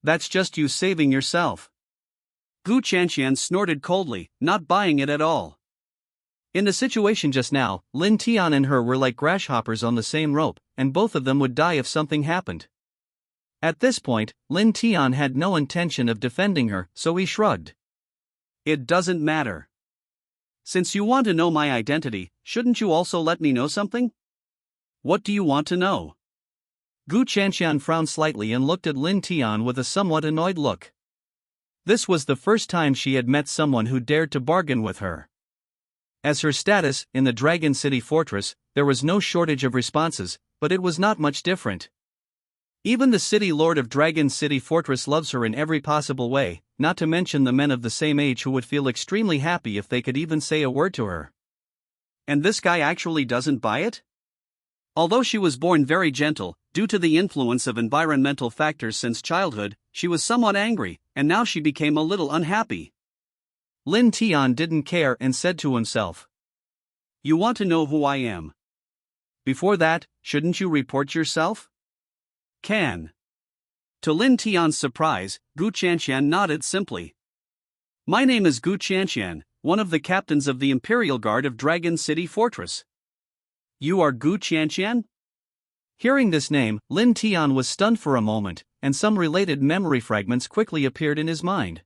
That's just you saving yourself. Gu Chanxian snorted coldly, not buying it at all. In the situation just now, Lin Tian and her were like grasshoppers on the same rope, and both of them would die if something happened. At this point, Lin Tian had no intention of defending her, so he shrugged. It doesn't matter. Since you want to know my identity, shouldn't you also let me know something? What do you want to know? Gu Chanxian frowned slightly and looked at Lin Tian with a somewhat annoyed look. This was the first time she had met someone who dared to bargain with her. As her status in the Dragon City Fortress, there was no shortage of responses, but it was not much different. Even the city lord of Dragon City Fortress loves her in every possible way, not to mention the men of the same age who would feel extremely happy if they could even say a word to her. And this guy actually doesn't buy it? Although she was born very gentle, due to the influence of environmental factors since childhood, she was somewhat angry, and now she became a little unhappy. Lin Tian didn't care and said to himself, "You want to know who I am? Before that, shouldn't you report yourself?" Can. To Lin Tian's surprise, Gu Chanxian nodded simply. "My name is Gu Chanxian, one of the captains of the Imperial Guard of Dragon City Fortress." "You are Gu Chanxian?" Hearing this name, Lin Tian was stunned for a moment, and some related memory fragments quickly appeared in his mind.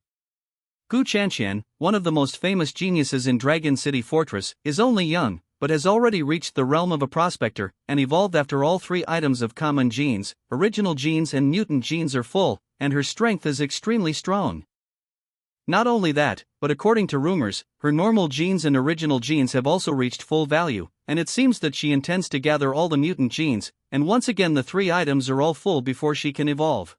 Gu Chanxian, one of the most famous geniuses in Dragon City Fortress, is only young, but has already reached the realm of a prospector, and evolved after all three items of common genes. Original genes and mutant genes are full, and her strength is extremely strong. Not only that, but according to rumors, her normal genes and original genes have also reached full value, and it seems that she intends to gather all the mutant genes, and once again the three items are all full before she can evolve.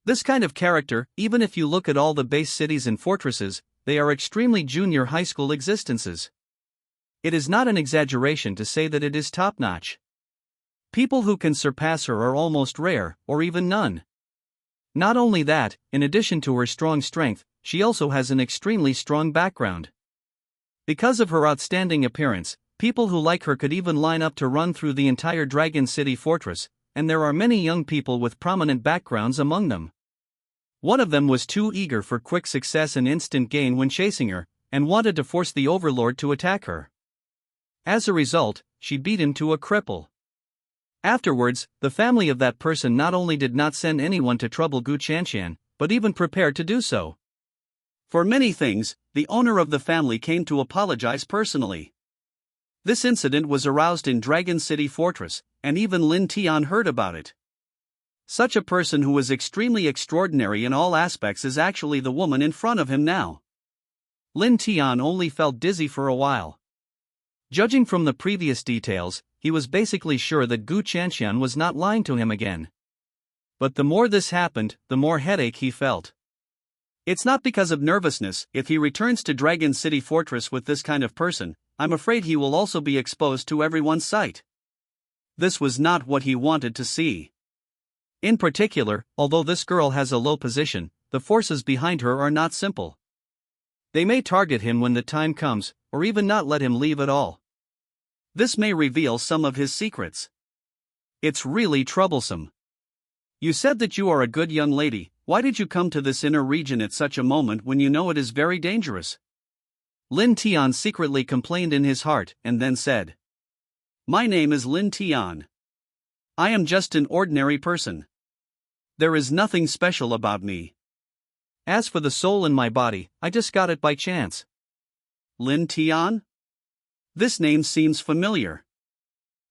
This kind of character, even if you look at all the base cities and fortresses, they are extremely junior high school existences. It is not an exaggeration to say that it is top-notch. People who can surpass her are almost rare, or even none. Not only that, in addition to her strong strength, she also has an extremely strong background. Because of her outstanding appearance, people who like her could even line up to run through the entire Dragon City Fortress, and there are many young people with prominent backgrounds among them. One of them was too eager for quick success and instant gain when chasing her, and wanted to force the Overlord to attack her. As a result, she beat him to a cripple. Afterwards, the family of that person not only did not send anyone to trouble Gu Chanxian, but even prepared to do so. For many things, the owner of the family came to apologize personally. This incident was aroused in Dragon City Fortress, and even Lin Tian heard about it. Such a person who is extremely extraordinary in all aspects is actually the woman in front of him now. Lin Tian only felt dizzy for a while. Judging from the previous details, he was basically sure that Gu Chanxian was not lying to him again. But the more this happened, the more headache he felt. It's not because of nervousness. If he returns to Dragon City Fortress with this kind of person, I'm afraid he will also be exposed to everyone's sight. This was not what he wanted to see. In particular, although this girl has a low position, the forces behind her are not simple. They may target him when the time comes, or even not let him leave at all. This may reveal some of his secrets. It's really troublesome. You said that you are a good young lady. Why did you come to this inner region at such a moment when you know it is very dangerous? Lin Tian secretly complained in his heart, and then said, "My name is Lin Tian. I am just an ordinary person. There is nothing special about me. As for the soul in my body, I just got it by chance." Lin Tian? This name seems familiar.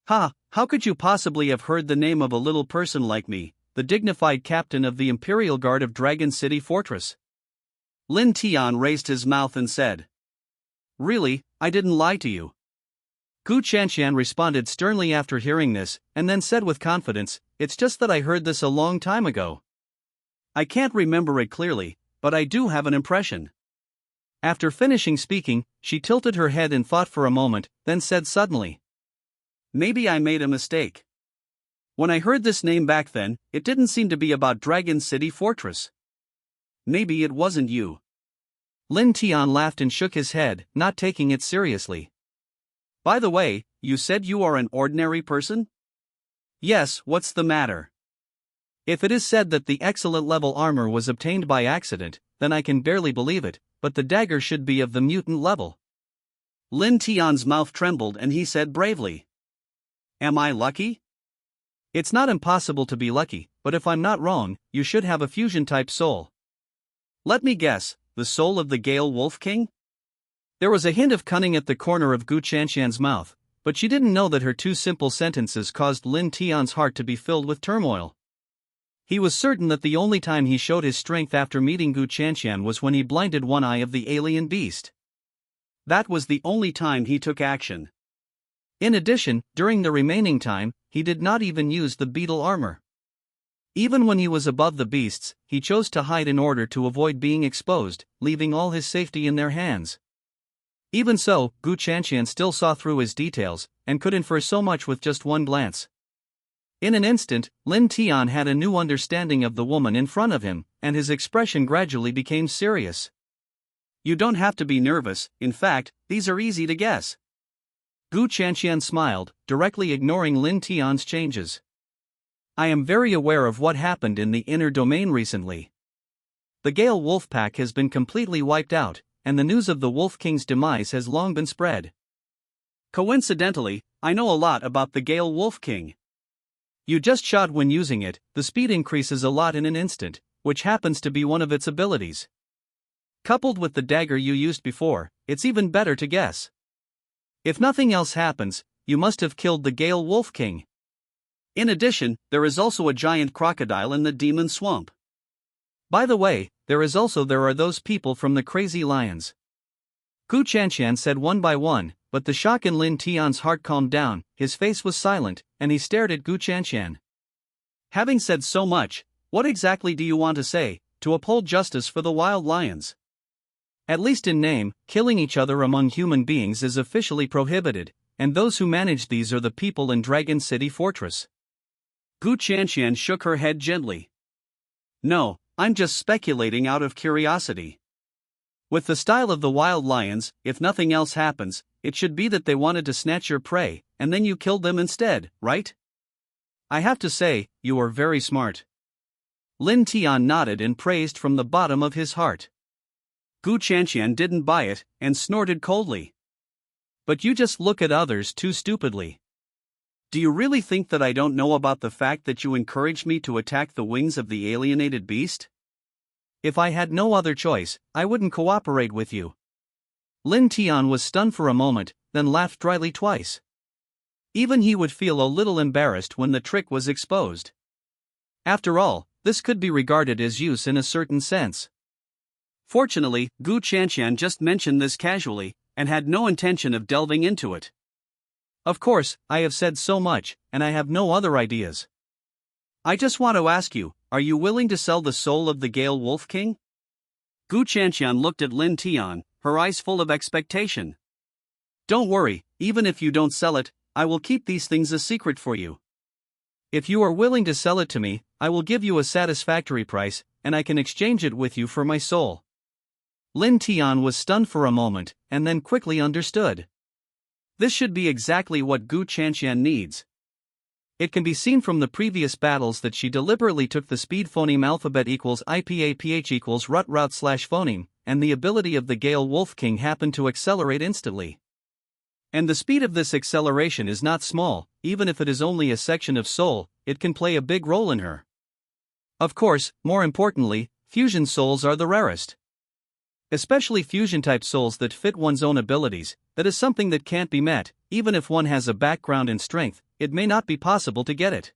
How could you possibly have heard the name of a little person like me, the dignified captain of the Imperial Guard of Dragon City Fortress? Lin Tian raised his mouth and said, "Really, I didn't lie to you." Gu Chanxian responded sternly after hearing this, and then said with confidence, "It's just that I heard this a long time ago. I can't remember it clearly, but I do have an impression." After finishing speaking, she tilted her head and thought for a moment, then said suddenly, "Maybe I made a mistake. When I heard this name back then, it didn't seem to be about Dragon City Fortress. Maybe it wasn't you." Lin Tian laughed and shook his head, not taking it seriously. "By the way, you said you are an ordinary person? Yes, what's the matter? If it is said that the excellent level armor was obtained by accident, then I can barely believe it, but the dagger should be of the mutant level. Lin Tian's mouth trembled and he said bravely, "Am I lucky?" It's not impossible to be lucky, but if I'm not wrong, you should have a fusion-type soul. Let me guess, the soul of the Gale Wolf King? There was a hint of cunning at the corner of Gu Chanshan's mouth, but she didn't know that her two simple sentences caused Lin Tian's heart to be filled with turmoil. He was certain that the only time he showed his strength after meeting Gu Chanshan was when he blinded one eye of the alien beast. That was the only time he took action. In addition, during the remaining time, he did not even use the beetle armor. Even when he was above the beasts, he chose to hide in order to avoid being exposed, leaving all his safety in their hands. Even so, Gu Chanshan still saw through his details, and could infer so much with just one glance. In an instant, Lin Tian had a new understanding of the woman in front of him, and his expression gradually became serious. You don't have to be nervous, in fact, these are easy to guess. Gu Chanshan smiled, directly ignoring Lin Tian's changes. I am very aware of what happened in the inner domain recently. The Gale Wolf Pack has been completely wiped out, and the news of the Wolf King's demise has long been spread. Coincidentally, I know a lot about the Gale Wolf King. You just shot when using it, the speed increases a lot in an instant, which happens to be one of its abilities. Coupled with the dagger you used before, it's even better to guess. If nothing else happens, you must have killed the Gale Wolf King. In addition, there is also a giant crocodile in the demon swamp. By the way, there are those people from the Crazy Lions. Gu Chanshan said one by one, but the shock in Lin Tian's heart calmed down, his face was silent, and he stared at Gu Chanshan. Having said so much, what exactly do you want to say, to uphold justice for the wild lions? At least in name, killing each other among human beings is officially prohibited, and those who manage these are the people in Dragon City Fortress. Gu Chanshan shook her head gently. No, I'm just speculating out of curiosity. With the style of the wild lions, if nothing else happens, it should be that they wanted to snatch your prey, and then you killed them instead, right? I have to say, you are very smart. Lin Tian nodded and praised from the bottom of his heart. Gu Chanshan didn't buy it, and snorted coldly. But you just look at others too stupidly. Do you really think that I don't know about the fact that you encouraged me to attack the wings of the alienated beast? If I had no other choice, I wouldn't cooperate with you. Lin Tian was stunned for a moment, then laughed dryly twice. Even he would feel a little embarrassed when the trick was exposed. After all, this could be regarded as use in a certain sense. Fortunately, Gu Chanshan just mentioned this casually, and had no intention of delving into it. Of course, I have said so much, and I have no other ideas. I just want to ask you, are you willing to sell the soul of the Gale Wolf King? Gu Chanshan looked at Lin Tian, her eyes full of expectation. Don't worry, even if you don't sell it, I will keep these things a secret for you. If you are willing to sell it to me, I will give you a satisfactory price, and I can exchange it with you for my soul. Lin Tian was stunned for a moment, and then quickly understood. This should be exactly what Gu Chanshan needs. It can be seen from the previous battles that she deliberately took the speed phoneme alphabet equals IPAPH equals rut route slash phoneme, and the ability of the Gale Wolf King happened to accelerate instantly. And the speed of this acceleration is not small, even if it is only a section of soul, it can play a big role in her. Of course, more importantly, fusion souls are the rarest. Especially fusion-type souls that fit one's own abilities, that is something that can't be met, even if one has a background in strength, it may not be possible to get it.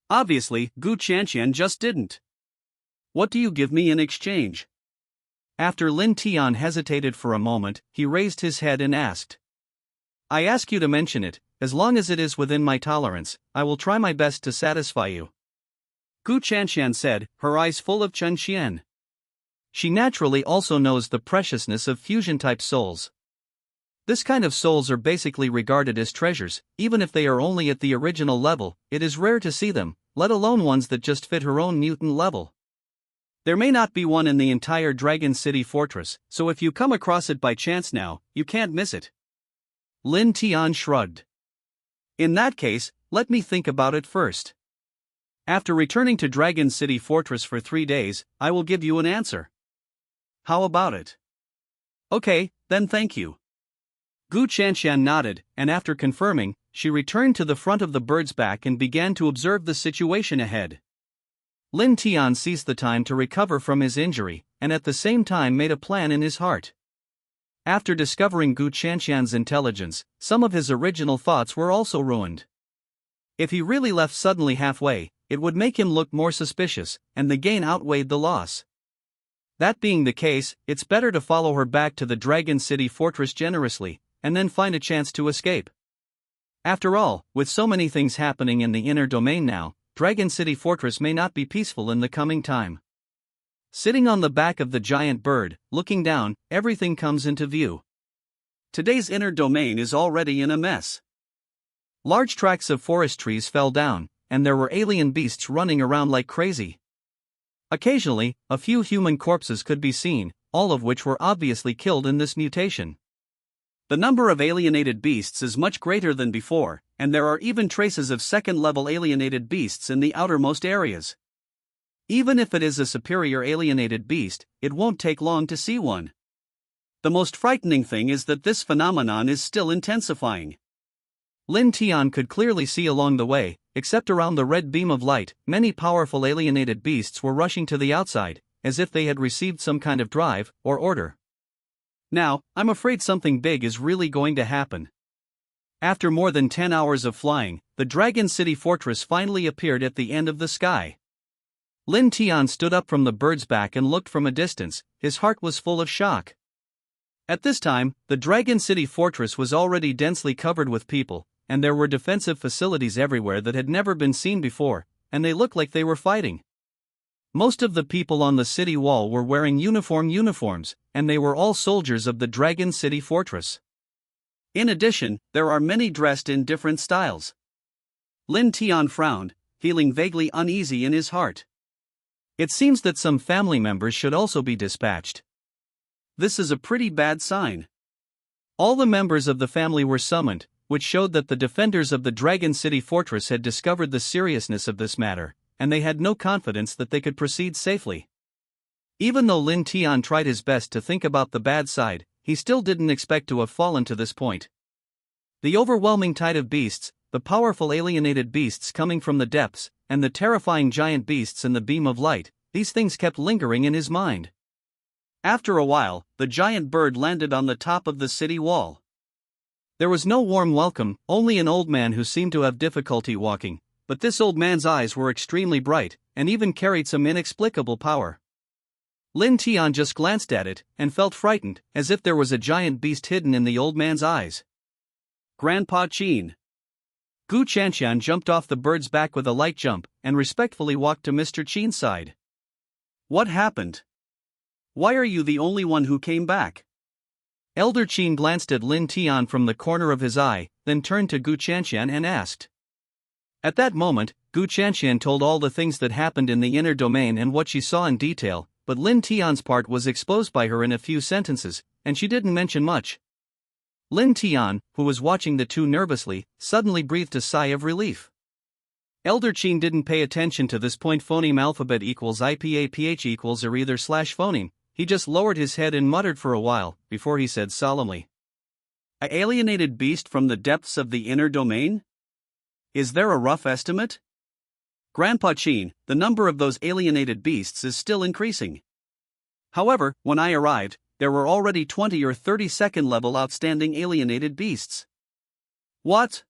Obviously, Gu Chanshan just didn't. What do you give me in exchange? After Lin Tian hesitated for a moment, he raised his head and asked. I ask you to mention it, as long as it is within my tolerance, I will try my best to satisfy you. Gu Chanshan said, her eyes full of Chen Xian. She naturally also knows the preciousness of fusion-type souls. This kind of souls are basically regarded as treasures, even if they are only at the original level, it is rare to see them, let alone ones that just fit her own mutant level. There may not be one in the entire Dragon City Fortress, so if you come across it by chance now, you can't miss it. Lin Tian shrugged. In that case, let me think about it first. After returning to Dragon City Fortress for 3 days, I will give you an answer. How about it? Okay, then thank you. Gu Chanshan nodded, and after confirming, she returned to the front of the bird's back and began to observe the situation ahead. Lin Tian seized the time to recover from his injury, and at the same time made a plan in his heart. After discovering Gu Chanshan's intelligence, some of his original thoughts were also ruined. If he really left suddenly halfway, it would make him look more suspicious, and the gain outweighed the loss. That being the case, it's better to follow her back to the Dragon City Fortress generously, and then find a chance to escape. After all, with so many things happening in the inner domain now, Dragon City Fortress may not be peaceful in the coming time. Sitting on the back of the giant bird, looking down, everything comes into view. Today's inner domain is already in a mess. Large tracts of forest trees fell down, and there were alien beasts running around like crazy. Occasionally, a few human corpses could be seen, all of which were obviously killed in this mutation. The number of alienated beasts is much greater than before, and there are even traces of second-level alienated beasts in the outermost areas. Even if it is a superior alienated beast, it won't take long to see one. The most frightening thing is that this phenomenon is still intensifying. Lin Tian could clearly see along the way, except around the red beam of light, many powerful alienated beasts were rushing to the outside, as if they had received some kind of drive or order. Now, I'm afraid something big is really going to happen. After more than 10 hours of flying, the Dragon City Fortress finally appeared at the end of the sky. Lin Tian stood up from the bird's back and looked from a distance, his heart was full of shock. At this time, the Dragon City Fortress was already densely covered with people, and there were defensive facilities everywhere that had never been seen before, and they looked like they were fighting. Most of the people on the city wall were wearing uniforms, and they were all soldiers of the Dragon City Fortress. In addition, there are many dressed in different styles. Lin Tian frowned, feeling vaguely uneasy in his heart. It seems that some family members should also be dispatched. This is a pretty bad sign. All the members of the family were summoned, which showed that the defenders of the Dragon City Fortress had discovered the seriousness of this matter, and they had no confidence that they could proceed safely. Even though Lin Tian tried his best to think about the bad side, he still didn't expect to have fallen to this point. The overwhelming tide of beasts, the powerful alienated beasts coming from the depths, and the terrifying giant beasts in the beam of light, these things kept lingering in his mind. After a while, the giant bird landed on the top of the city wall. There was no warm welcome, only an old man who seemed to have difficulty walking, but this old man's eyes were extremely bright, and even carried some inexplicable power. Lin Tian just glanced at it, and felt frightened, as if there was a giant beast hidden in the old man's eyes. Grandpa Qin. Gu Chanshan jumped off the bird's back with a light jump, and respectfully walked to Mr. Qin's side. What happened? Why are you the only one who came back? Elder Qin glanced at Lin Tian from the corner of his eye, then turned to Gu Chanshan and asked. At that moment, Gu Chanshan told all the things that happened in the inner domain and what she saw in detail, but Lin Tian's part was exposed by her in a few sentences, and she didn't mention much. Lin Tian, who was watching the two nervously, suddenly breathed a sigh of relief. Elder Qin didn't pay attention to this point. Phoneme alphabet equals IPAPH equals or either slash phoneme. He just lowered his head and muttered for a while, before he said solemnly. A alienated beast from the depths of the inner domain? Is there a rough estimate? Grandpa Qin, the number of those alienated beasts is still increasing. However, when I arrived, there were already 20 or 30 second-level outstanding alienated beasts. What?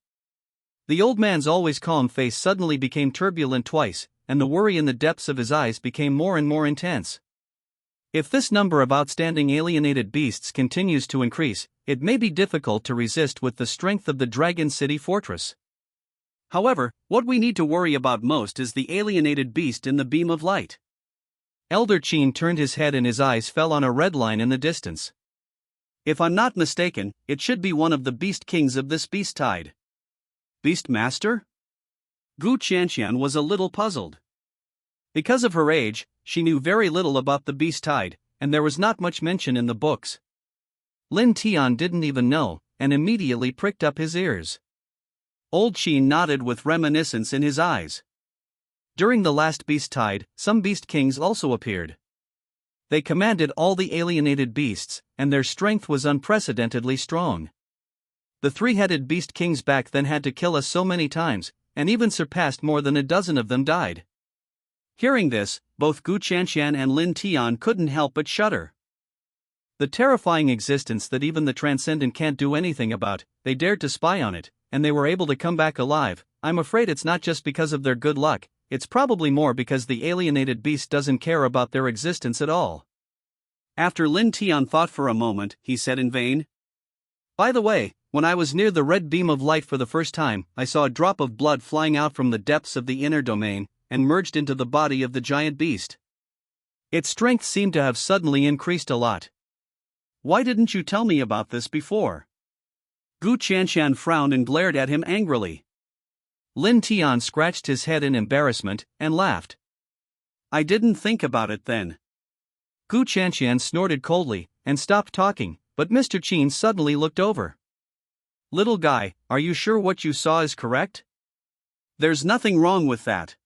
The old man's always calm face suddenly became turbulent twice, and the worry in the depths of his eyes became more and more intense. If this number of outstanding alienated beasts continues to increase, it may be difficult to resist with the strength of the Dragon City Fortress. However, what we need to worry about most is the alienated beast in the beam of light. Elder Qin turned his head and his eyes fell on a red line in the distance. If I'm not mistaken, it should be one of the beast kings of this beast tide. Beast Master? Gu Chanshan was a little puzzled. Because of her age, she knew very little about the beast tide, and there was not much mention in the books. Lin Tian didn't even know, and immediately pricked up his ears. Old Qin nodded with reminiscence in his eyes. During the last beast tide, some beast kings also appeared. They commanded all the alienated beasts, and their strength was unprecedentedly strong. The three-headed beast kings back then had to kill us so many times, and even surpassed more than a dozen of them died. Hearing this, both Gu Qianqian and Lin Tian couldn't help but shudder. The terrifying existence that even the transcendent can't do anything about, they dared to spy on it, and they were able to come back alive. I'm afraid it's not just because of their good luck, it's probably more because the alienated beast doesn't care about their existence at all. After Lin Tian thought for a moment, he said in vain, "By the way, when I was near the red beam of light for the first time, I saw a drop of blood flying out from the depths of the inner domain, and merged into the body of the giant beast. Its strength seemed to have suddenly increased a lot. Why didn't you tell me about this before?" Gu Qianqian frowned and glared at him angrily. Lin Tian scratched his head in embarrassment, and laughed. "I didn't think about it then." Gu Qianqian snorted coldly, and stopped talking, but Mr. Qin suddenly looked over. "Little guy, are you sure what you saw is correct? There's nothing wrong with that.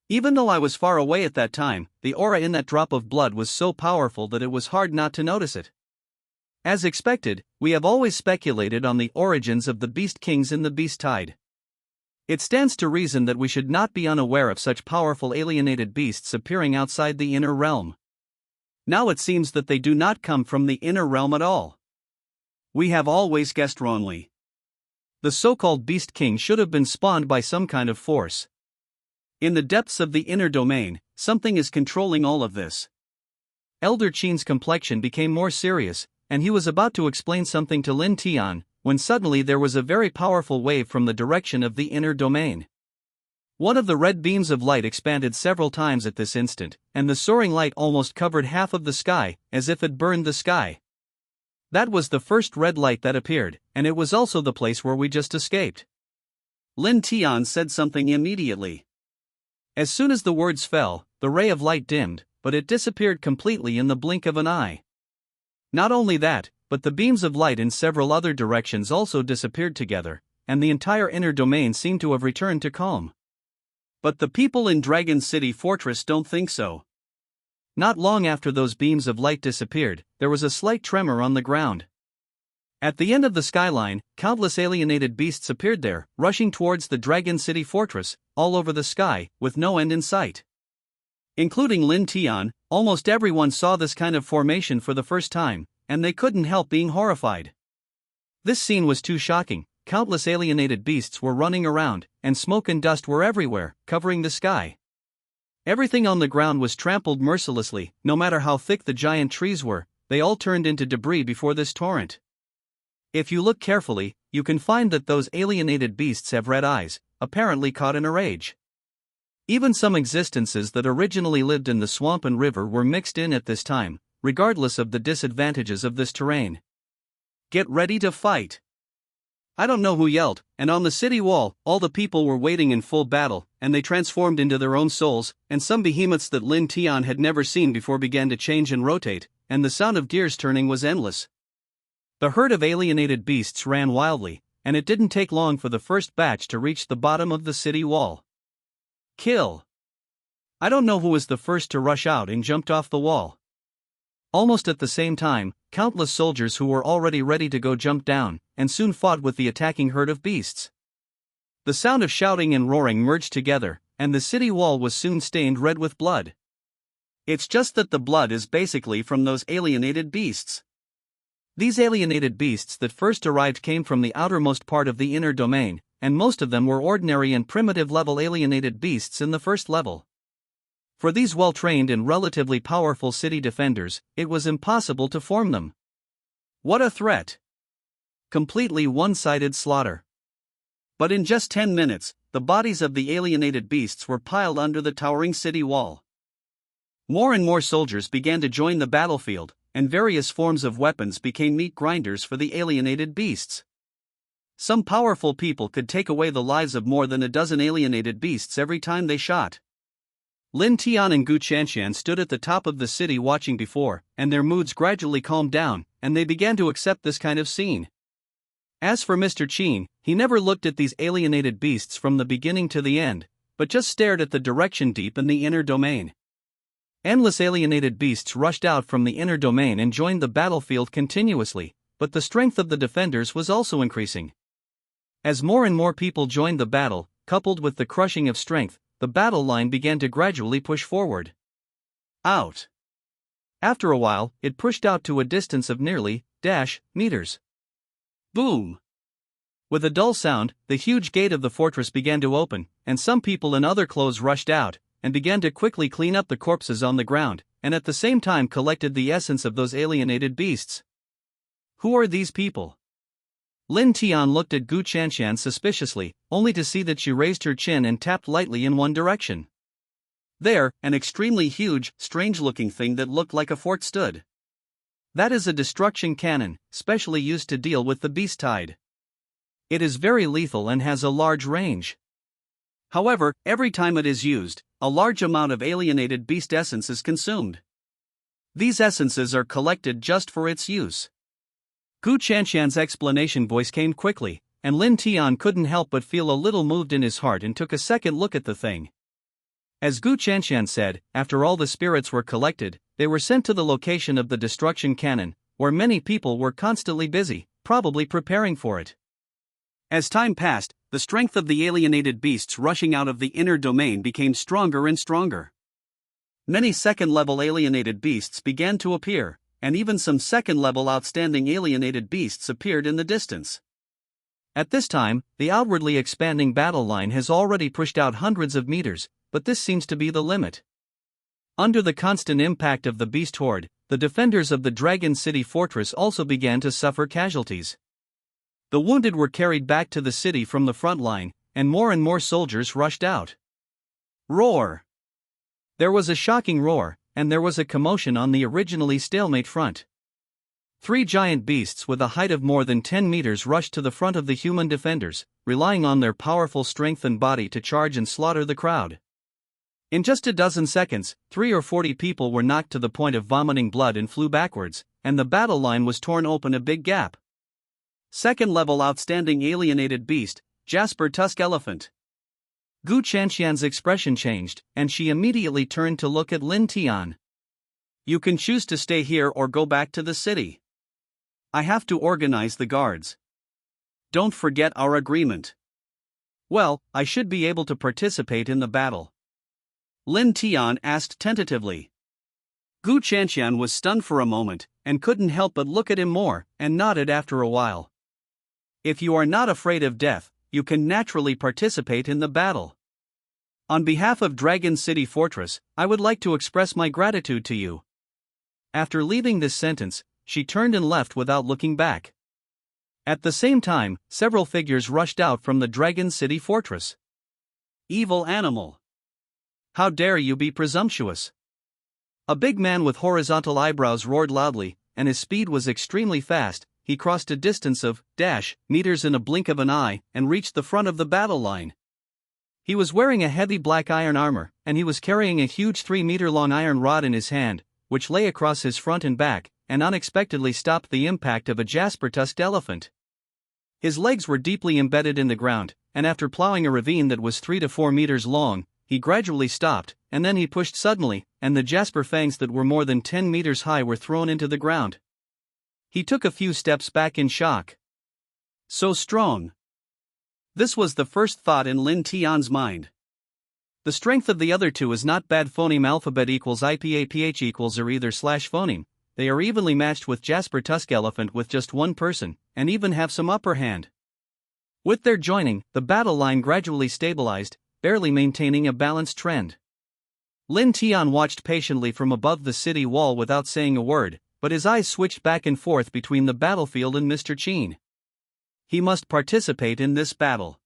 Even though I was far away at that time, the aura in that drop of blood was so powerful that it was hard not to notice it. As expected, we have always speculated on the origins of the beast kings in the beast tide. It stands to reason that we should not be unaware of such powerful alienated beasts appearing outside the inner realm. Now it seems that they do not come from the inner realm at all. We have always guessed wrongly. The so-called beast king should have been spawned by some kind of force. In the depths of the inner domain, something is controlling all of this." Elder Qin's complexion became more serious, and he was about to explain something to Lin Tian, when suddenly there was a very powerful wave from the direction of the inner domain. One of the red beams of light expanded several times at this instant, and the soaring light almost covered half of the sky, as if it burned the sky. That was the first red light that appeared, and it was also the place where we just escaped. Lin Tian said something immediately. As soon as the words fell, the ray of light dimmed, but it disappeared completely in the blink of an eye. Not only that, but the beams of light in several other directions also disappeared together, and the entire inner domain seemed to have returned to calm. But the people in Dragon City Fortress don't think so. Not long after those beams of light disappeared, there was a slight tremor on the ground. At the end of the skyline, countless alienated beasts appeared there, rushing towards the Dragon City Fortress, all over the sky, with no end in sight. Including Lin Tian, almost everyone saw this kind of formation for the first time, and they couldn't help being horrified. This scene was too shocking. Countless alienated beasts were running around, and smoke and dust were everywhere, covering the sky. Everything on the ground was trampled mercilessly. No matter how thick the giant trees were, they all turned into debris before this torrent. If you look carefully, you can find that those alienated beasts have red eyes, apparently caught in a rage. Even some existences that originally lived in the swamp and river were mixed in at this time, regardless of the disadvantages of this terrain. "Get ready to fight!" I don't know who yelled, and on the city wall, all the people were waiting in full battle, and they transformed into their own souls, and some behemoths that Lin Tian had never seen before began to change and rotate, and the sound of gears turning was endless. The herd of alienated beasts ran wildly, and it didn't take long for the first batch to reach the bottom of the city wall. Kill! I don't know who was the first to rush out and jumped off the wall. Almost at the same time, countless soldiers who were already ready to go jumped down, and soon fought with the attacking herd of beasts. The sound of shouting and roaring merged together, and the city wall was soon stained red with blood. It's just that the blood is basically from those alienated beasts. These alienated beasts that first arrived came from the outermost part of the inner domain, and most of them were ordinary and primitive level alienated beasts in the first level. For these well-trained and relatively powerful city defenders, it was impossible to form them. What a threat! Completely one-sided slaughter. But in just 10 minutes, the bodies of the alienated beasts were piled under the towering city wall. More and more soldiers began to join the battlefield, and various forms of weapons became meat grinders for the alienated beasts. Some powerful people could take away the lives of more than a dozen alienated beasts every time they shot. Lin Tian and Gu Qianqian stood at the top of the city watching before, and their moods gradually calmed down, and they began to accept this kind of scene. As for Mr. Chin, he never looked at these alienated beasts from the beginning to the end, but just stared at the direction deep in the inner domain. Endless alienated beasts rushed out from the inner domain and joined the battlefield continuously, but the strength of the defenders was also increasing. As more and more people joined the battle, coupled with the crushing of strength, the battle line began to gradually push forward. Out. After a while, it pushed out to a distance of nearly meters. Boom! With a dull sound, the huge gate of the fortress began to open, and some people in other clothes rushed out, and began to quickly clean up the corpses on the ground, and at the same time collected the essence of those alienated beasts. Who are these people? Lin Tian looked at Gu Chanshan suspiciously, only to see that she raised her chin and tapped lightly in one direction. There, an extremely huge, strange-looking thing that looked like a fort stood. That is a destruction cannon, specially used to deal with the beast tide. It is very lethal and has a large range. However, every time it is used, a large amount of alienated beast essence is consumed. These essences are collected just for its use. Gu Chanshan's explanation voice came quickly, and Lin Tian couldn't help but feel a little moved in his heart and took a second look at the thing. As Gu Chanshan said, after all the spirits were collected, they were sent to the location of the destruction cannon, where many people were constantly busy, probably preparing for it. As time passed, the strength of the alienated beasts rushing out of the inner domain became stronger and stronger. Many second-level alienated beasts began to appear, and even some second-level outstanding alienated beasts appeared in the distance. At this time, the outwardly expanding battle line has already pushed out hundreds of meters, but this seems to be the limit. Under the constant impact of the beast horde, the defenders of the Dragon City fortress also began to suffer casualties. The wounded were carried back to the city from the front line, and more soldiers rushed out. Roar! There was a shocking roar, and there was a commotion on the originally stalemate front. 3 giant beasts with a height of more than 10 meters rushed to the front of the human defenders, relying on their powerful strength and body to charge and slaughter the crowd. In just a dozen seconds, 30 or 40 people were knocked to the point of vomiting blood and flew backwards, and the battle line was torn open a big gap. Second-level outstanding alienated beast, Jasper Tusk Elephant. Gu Chanshan's expression changed, and she immediately turned to look at Lin Tian. You can choose to stay here or go back to the city. I have to organize the guards. Don't forget our agreement. Well, I should be able to participate in the battle. Lin Tian asked tentatively. Gu Chanshan was stunned for a moment, and couldn't help but look at him more, and nodded after a while. If you are not afraid of death, you can naturally participate in the battle. On behalf of Dragon City Fortress, I would like to express my gratitude to you. After leaving this sentence, she turned and left without looking back. At the same time, several figures rushed out from the Dragon City Fortress. Evil animal! How dare you be presumptuous? A big man with horizontal eyebrows roared loudly, and his speed was extremely fast. He crossed a distance of meters in a blink of an eye and reached the front of the battle line. He was wearing a heavy black iron armor, and he was carrying a huge 3-meter-long iron rod in his hand, which lay across his front and back, and unexpectedly stopped the impact of a jasper-tusked elephant. His legs were deeply embedded in the ground, and after plowing a ravine that was 3 to 4 meters long, he gradually stopped, and then he pushed suddenly, and the jasper fangs that were more than 10 meters high were thrown into the ground. He took a few steps back in shock. So strong. This was the first thought in Lin Tian's mind. The strength of the other two is not bad. Phoneme alphabet equals IPAPH equals or either slash phoneme. They are evenly matched with Jasper Tusk Elephant with just one person, and even have some upper hand. With their joining, the battle line gradually stabilized, barely maintaining a balanced trend. Lin Tian watched patiently from above the city wall without saying a word, but his eyes switched back and forth between the battlefield and Mr. Chin. He must participate in this battle.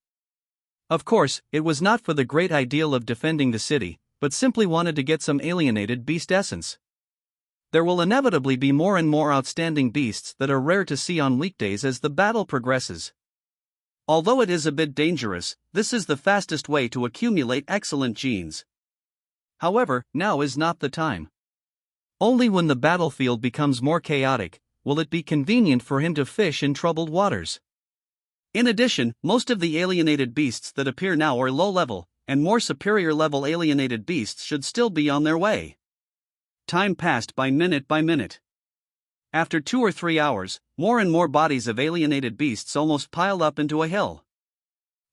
Of course, it was not for the great ideal of defending the city, but simply wanted to get some alienated beast essence. There will inevitably be more and more outstanding beasts that are rare to see on weekdays as the battle progresses. Although it is a bit dangerous, this is the fastest way to accumulate excellent genes. However, now is not the time. Only when the battlefield becomes more chaotic will it be convenient for him to fish in troubled waters. In addition, most of the alienated beasts that appear now are low level, and more superior level alienated beasts should still be on their way. Time passed by minute. After 2 or 3 hours, more and more bodies of alienated beasts almost piled up into a hill.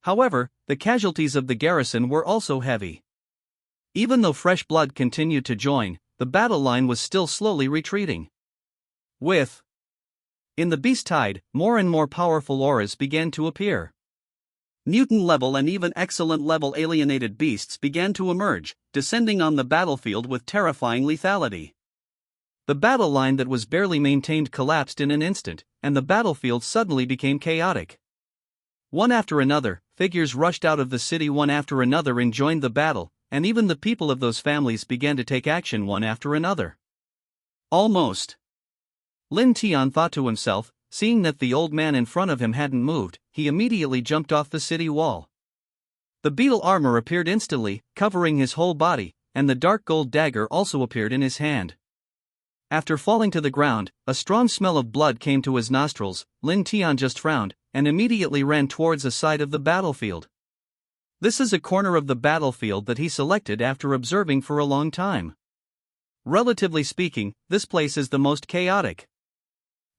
However, the casualties of the garrison were also heavy. Even though fresh blood continued to join, the battle line was still slowly retreating. In the beast tide, more and more powerful auras began to appear. Mutant level and even excellent level alienated beasts began to emerge, descending on the battlefield with terrifying lethality. The battle line that was barely maintained collapsed in an instant, and the battlefield suddenly became chaotic. One after another, figures rushed out of the city one after another and joined the battle, and even the people of those families began to take action one after another. Almost. Lin Tian thought to himself, seeing that the old man in front of him hadn't moved, he immediately jumped off the city wall. The beetle armor appeared instantly, covering his whole body, and the dark gold dagger also appeared in his hand. After falling to the ground, a strong smell of blood came to his nostrils. Lin Tian just frowned, and immediately ran towards a side of the battlefield. This is a corner of the battlefield that he selected after observing for a long time. Relatively speaking, this place is the most chaotic.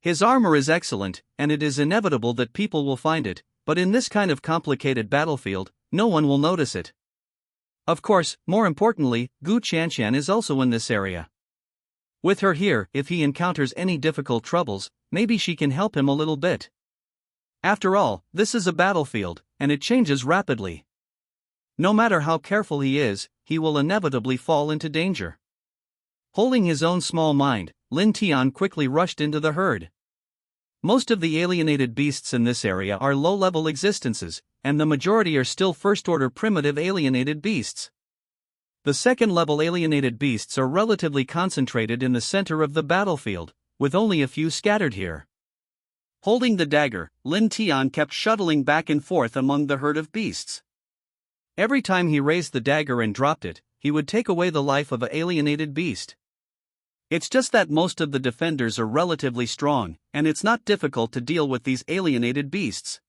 His armor is excellent, and it is inevitable that people will find it, but in this kind of complicated battlefield, no one will notice it. Of course, more importantly, Gu Qianshan is also in this area. With her here, if he encounters any difficult troubles, maybe she can help him a little bit. After all, this is a battlefield, and it changes rapidly. No matter how careful he is, he will inevitably fall into danger. Holding his own small mind, Lin Tian quickly rushed into the herd. Most of the alienated beasts in this area are low-level existences, and the majority are still first-order primitive alienated beasts. The second-level alienated beasts are relatively concentrated in the center of the battlefield, with only a few scattered here. Holding the dagger, Lin Tian kept shuttling back and forth among the herd of beasts. Every time he raised the dagger and dropped it, he would take away the life of an alienated beast. It's just that most of the defenders are relatively strong, and it's not difficult to deal with these alienated beasts.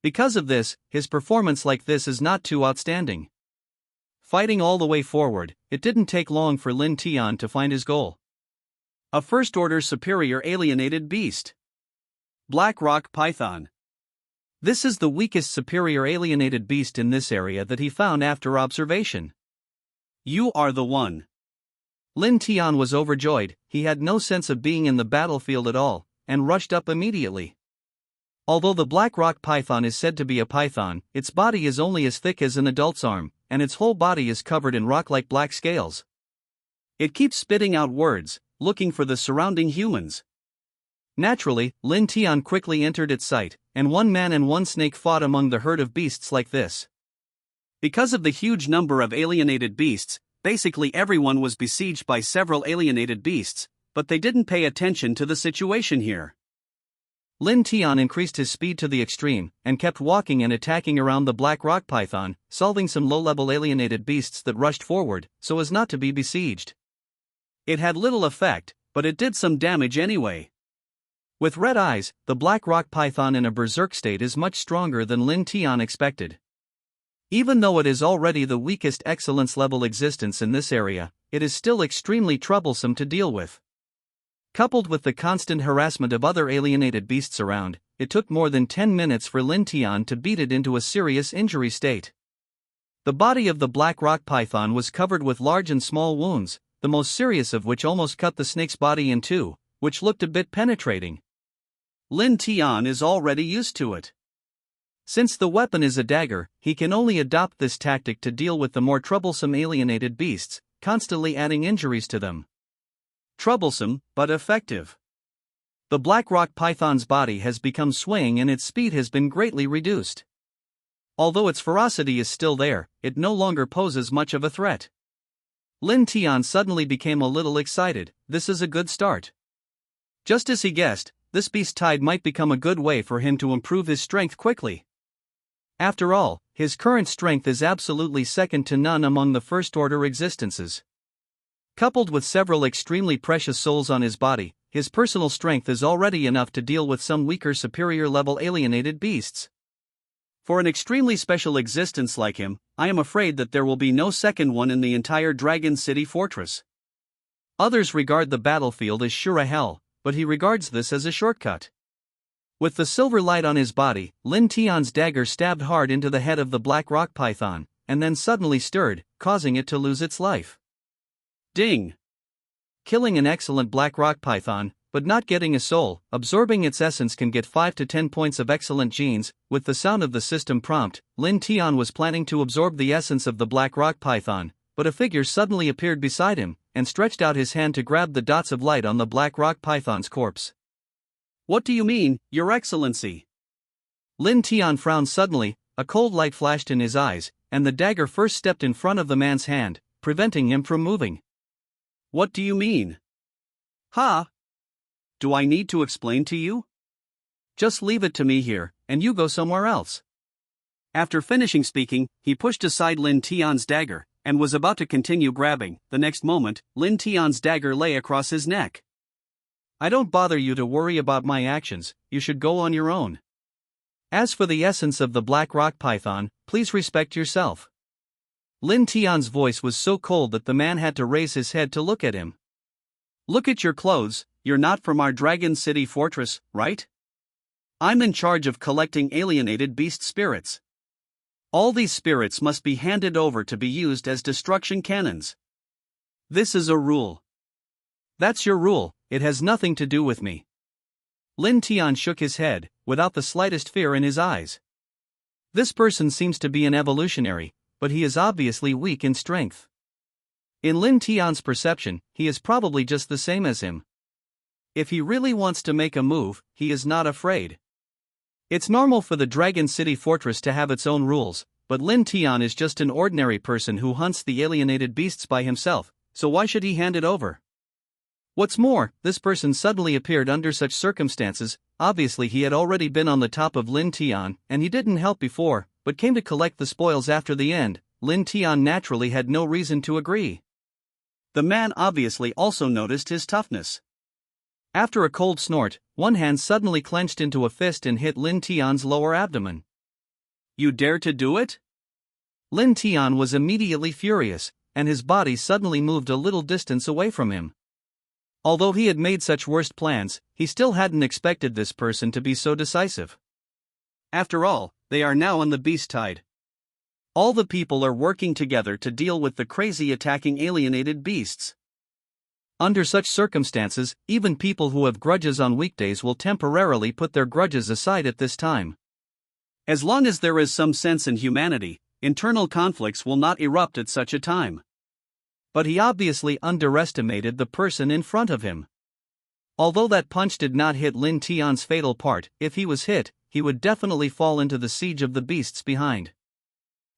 Because of this, his performance like this is not too outstanding. Fighting all the way forward, it didn't take long for Lin Tian to find his goal. A first-order superior alienated beast. Black Rock Python. This is the weakest superior alienated beast in this area that he found after observation. You are the one. Lin Tian was overjoyed. He had no sense of being in the battlefield at all, and rushed up immediately. Although the Black Rock Python is said to be a python, its body is only as thick as an adult's arm, and its whole body is covered in rock-like black scales. It keeps spitting out words, looking for the surrounding humans. Naturally, Lin Tian quickly entered its sight, and one man and one snake fought among the herd of beasts like this. Because of the huge number of alienated beasts, basically everyone was besieged by several alienated beasts, but they didn't pay attention to the situation here. Lin Tian increased his speed to the extreme, and kept walking and attacking around the Black Rock Python, solving some low-level alienated beasts that rushed forward, so as not to be besieged. It had little effect, but it did some damage anyway. With red eyes, the Black Rock Python in a berserk state is much stronger than Lin Tian expected. Even though it is already the weakest excellence-level existence in this area, it is still extremely troublesome to deal with. Coupled with the constant harassment of other alienated beasts around, it took more than 10 minutes for Lin Tian to beat it into a serious injury state. The body of the Black Rock Python was covered with large and small wounds, the most serious of which almost cut the snake's body in two, which looked a bit penetrating. Lin Tian is already used to it. Since the weapon is a dagger, he can only adopt this tactic to deal with the more troublesome alienated beasts, constantly adding injuries to them. Troublesome, but effective. The Black Rock Python's body has become swaying and its speed has been greatly reduced. Although its ferocity is still there, it no longer poses much of a threat. Lin Tian suddenly became a little excited. This is a good start. Just as he guessed, this beast tide might become a good way for him to improve his strength quickly. After all, his current strength is absolutely second to none among the first-order existences. Coupled with several extremely precious souls on his body, his personal strength is already enough to deal with some weaker superior level alienated beasts. For an extremely special existence like him, I am afraid that there will be no second one in the entire Dragon City fortress. Others regard the battlefield as sure hell, but he regards this as a shortcut. With the silver light on his body, Lin Tian's dagger stabbed hard into the head of the black rock python, and then suddenly stirred, causing it to lose its life. Ding! Killing an excellent black rock python, but not getting a soul, absorbing its essence can get 5 to 10 points of excellent genes. With the sound of the system prompt, Lin Tian was planning to absorb the essence of the black rock python, but a figure suddenly appeared beside him, and stretched out his hand to grab the dots of light on the black rock python's corpse. What do you mean, Your Excellency? Lin Tian frowned suddenly, a cold light flashed in his eyes, and the dagger first stepped in front of the man's hand, preventing him from moving. What do you mean? Ha! Do I need to explain to you? Just leave it to me here, and you go somewhere else. After finishing speaking, he pushed aside Lin Tian's dagger, and was about to continue grabbing. The next moment, Lin Tian's dagger lay across his neck. I don't bother you to worry about my actions, you should go on your own. As for the essence of the black rock python, please respect yourself. Lin Tian's voice was so cold that the man had to raise his head to look at him. Look at your clothes, you're not from our Dragon City fortress, right? I'm in charge of collecting alienated beast spirits. All these spirits must be handed over to be used as destruction cannons. This is a rule. That's your rule, it has nothing to do with me. Lin Tian shook his head, without the slightest fear in his eyes. This person seems to be an evolutionary, but he is obviously weak in strength. In Lin Tian's perception, he is probably just the same as him. If he really wants to make a move, he is not afraid. It's normal for the Dragon City fortress to have its own rules, but Lin Tian is just an ordinary person who hunts the alienated beasts by himself, so why should he hand it over? What's more, this person suddenly appeared under such circumstances. Obviously he had already been on the top of Lin Tian, and he didn't help before, but came to collect the spoils after the end. Lin Tian naturally had no reason to agree. The man obviously also noticed his toughness. After a cold snort, one hand suddenly clenched into a fist and hit Lin Tian's lower abdomen. You dare to do it? Lin Tian was immediately furious, and his body suddenly moved a little distance away from him. Although he had made such worst plans, he still hadn't expected this person to be so decisive. After all, they are now on the beast tide. All the people are working together to deal with the crazy attacking alienated beasts. Under such circumstances, even people who have grudges on weekdays will temporarily put their grudges aside at this time. As long as there is some sense in humanity, internal conflicts will not erupt at such a time. But he obviously underestimated the person in front of him. Although that punch did not hit Lin Tian's fatal part, if he was hit, he would definitely fall into the siege of the beasts behind.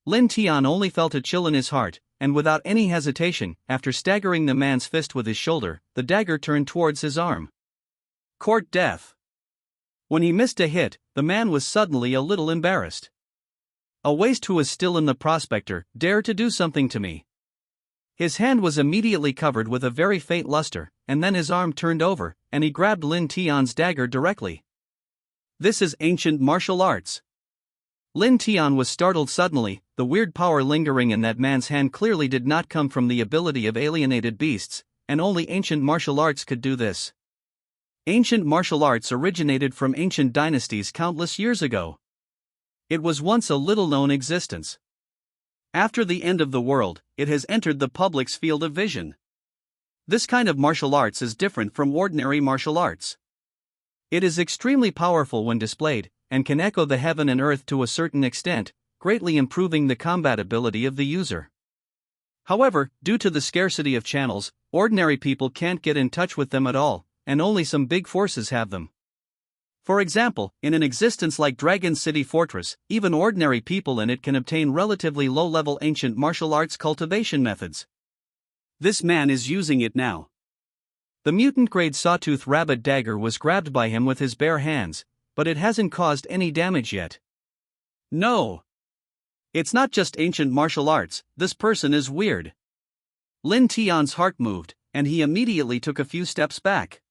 Lin Tian only felt a chill in his heart, and without any hesitation, after staggering the man's fist with his shoulder, the dagger turned towards his arm. Court death. When he missed a hit, the man was suddenly a little embarrassed. A waste who is still in the prospector, dare to do something to me. His hand was immediately covered with a very faint luster, and then his arm turned over, and he grabbed Lin Tian's dagger directly. This is ancient martial arts. Lin Tian was startled suddenly. The weird power lingering in that man's hand clearly did not come from the ability of alienated beasts, and only ancient martial arts could do this. Ancient martial arts originated from ancient dynasties countless years ago. It was once a little-known existence. After the end of the world, it has entered the public's field of vision. This kind of martial arts is different from ordinary martial arts. It is extremely powerful when displayed, and can echo the heaven and earth to a certain extent, greatly improving the combatability of the user. However, due to the scarcity of channels, ordinary people can't get in touch with them at all, and only some big forces have them. For example, in an existence like Dragon City Fortress, even ordinary people in it can obtain relatively low-level ancient martial arts cultivation methods. This man is using it now. The mutant-grade sawtooth rabbit dagger was grabbed by him with his bare hands, but it hasn't caused any damage yet. No. It's not just ancient martial arts, this person is weird. Lin Tian's heart moved, and he immediately took a few steps back.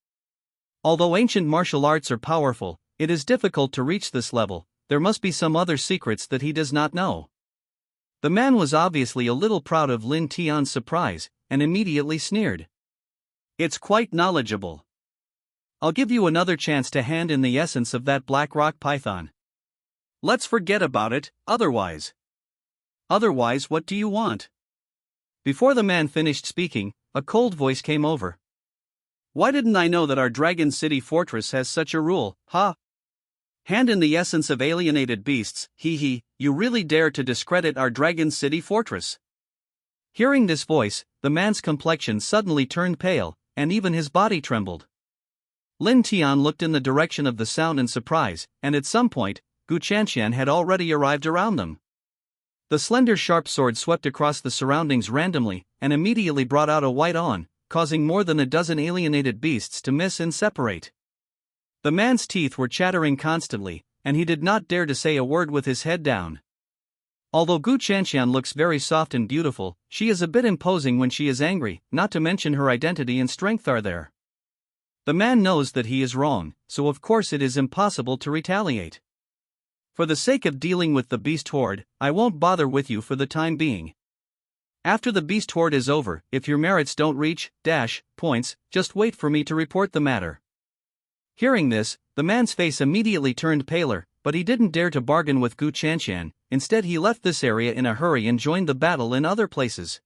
Although ancient martial arts are powerful, it is difficult to reach this level. There must be some other secrets that he does not know. The man was obviously a little proud of Lin Tian's surprise, and immediately sneered. It's quite knowledgeable. I'll give you another chance to hand in the essence of that black rock python. Let's forget about it, otherwise. Otherwise, what do you want? Before the man finished speaking, a cold voice came over. Why didn't I know that our Dragon City fortress has such a rule, huh? Hand in the essence of alienated beasts, hee, you really dare to discredit our Dragon City fortress? Hearing this voice, the man's complexion suddenly turned pale, and even his body trembled. Lin Tian looked in the direction of the sound in surprise, and at some point, Gu Chanxian had already arrived around them. The slender sharp sword swept across the surroundings randomly, and immediately brought out a white on, causing more than a dozen alienated beasts to miss and separate. The man's teeth were chattering constantly, and he did not dare to say a word with his head down. Although Gu Chanxian looks very soft and beautiful, she is a bit imposing when she is angry, not to mention her identity and strength are there. The man knows that he is wrong, so of course it is impossible to retaliate. For the sake of dealing with the beast horde, I won't bother with you for the time being. After the beast horde is over, if your merits don't reach points, just wait for me to report the matter. Hearing this, the man's face immediately turned paler, but he didn't dare to bargain with Gu Chanxian. Instead he left this area in a hurry and joined the battle in other places.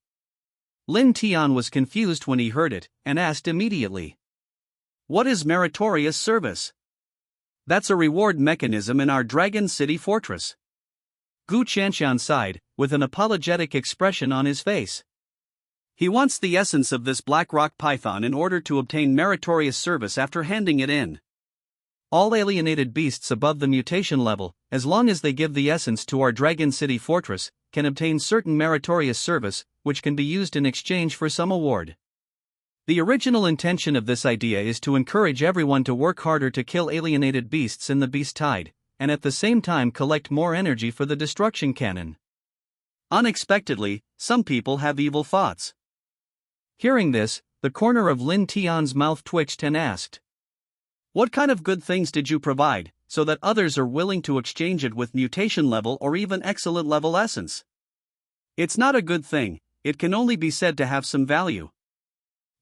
Lin Tian was confused when he heard it, and asked immediately. What is meritorious service? That's a reward mechanism in our Dragon City fortress. Gu Chanxian sighed, with an apologetic expression on his face. He wants the essence of this black rock python in order to obtain meritorious service after handing it in. All alienated beasts above the mutation level, as long as they give the essence to our Dragon City fortress, can obtain certain meritorious service, which can be used in exchange for some award. The original intention of this idea is to encourage everyone to work harder to kill alienated beasts in the beast tide, and at the same time collect more energy for the destruction cannon. Unexpectedly, some people have evil thoughts. Hearing this, the corner of Lin Tian's mouth twitched and asked. What kind of good things did you provide, so that others are willing to exchange it with mutation level or even excellent level essence? It's not a good thing, it can only be said to have some value.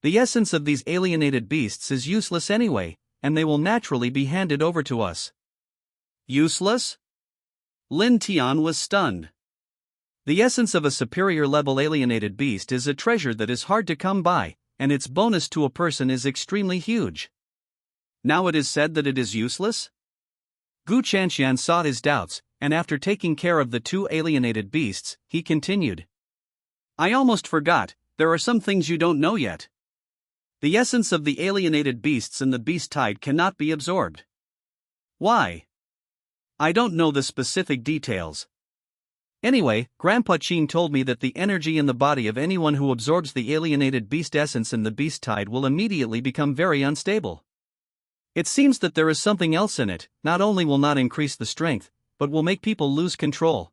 The essence of these alienated beasts is useless anyway, and they will naturally be handed over to us. Useless? Lin Tian was stunned. The essence of a superior level alienated beast is a treasure that is hard to come by, and its bonus to a person is extremely huge. Now it is said that it is useless? Gu Chanxian sought his doubts, and after taking care of the two alienated beasts, he continued. I almost forgot, there are some things you don't know yet. The essence of the alienated beasts in the beast tide cannot be absorbed. Why? I don't know the specific details. Anyway, Grandpa Qin told me that the energy in the body of anyone who absorbs the alienated beast essence in the beast tide will immediately become very unstable. It seems that there is something else in it, not only will not increase the strength, but will make people lose control.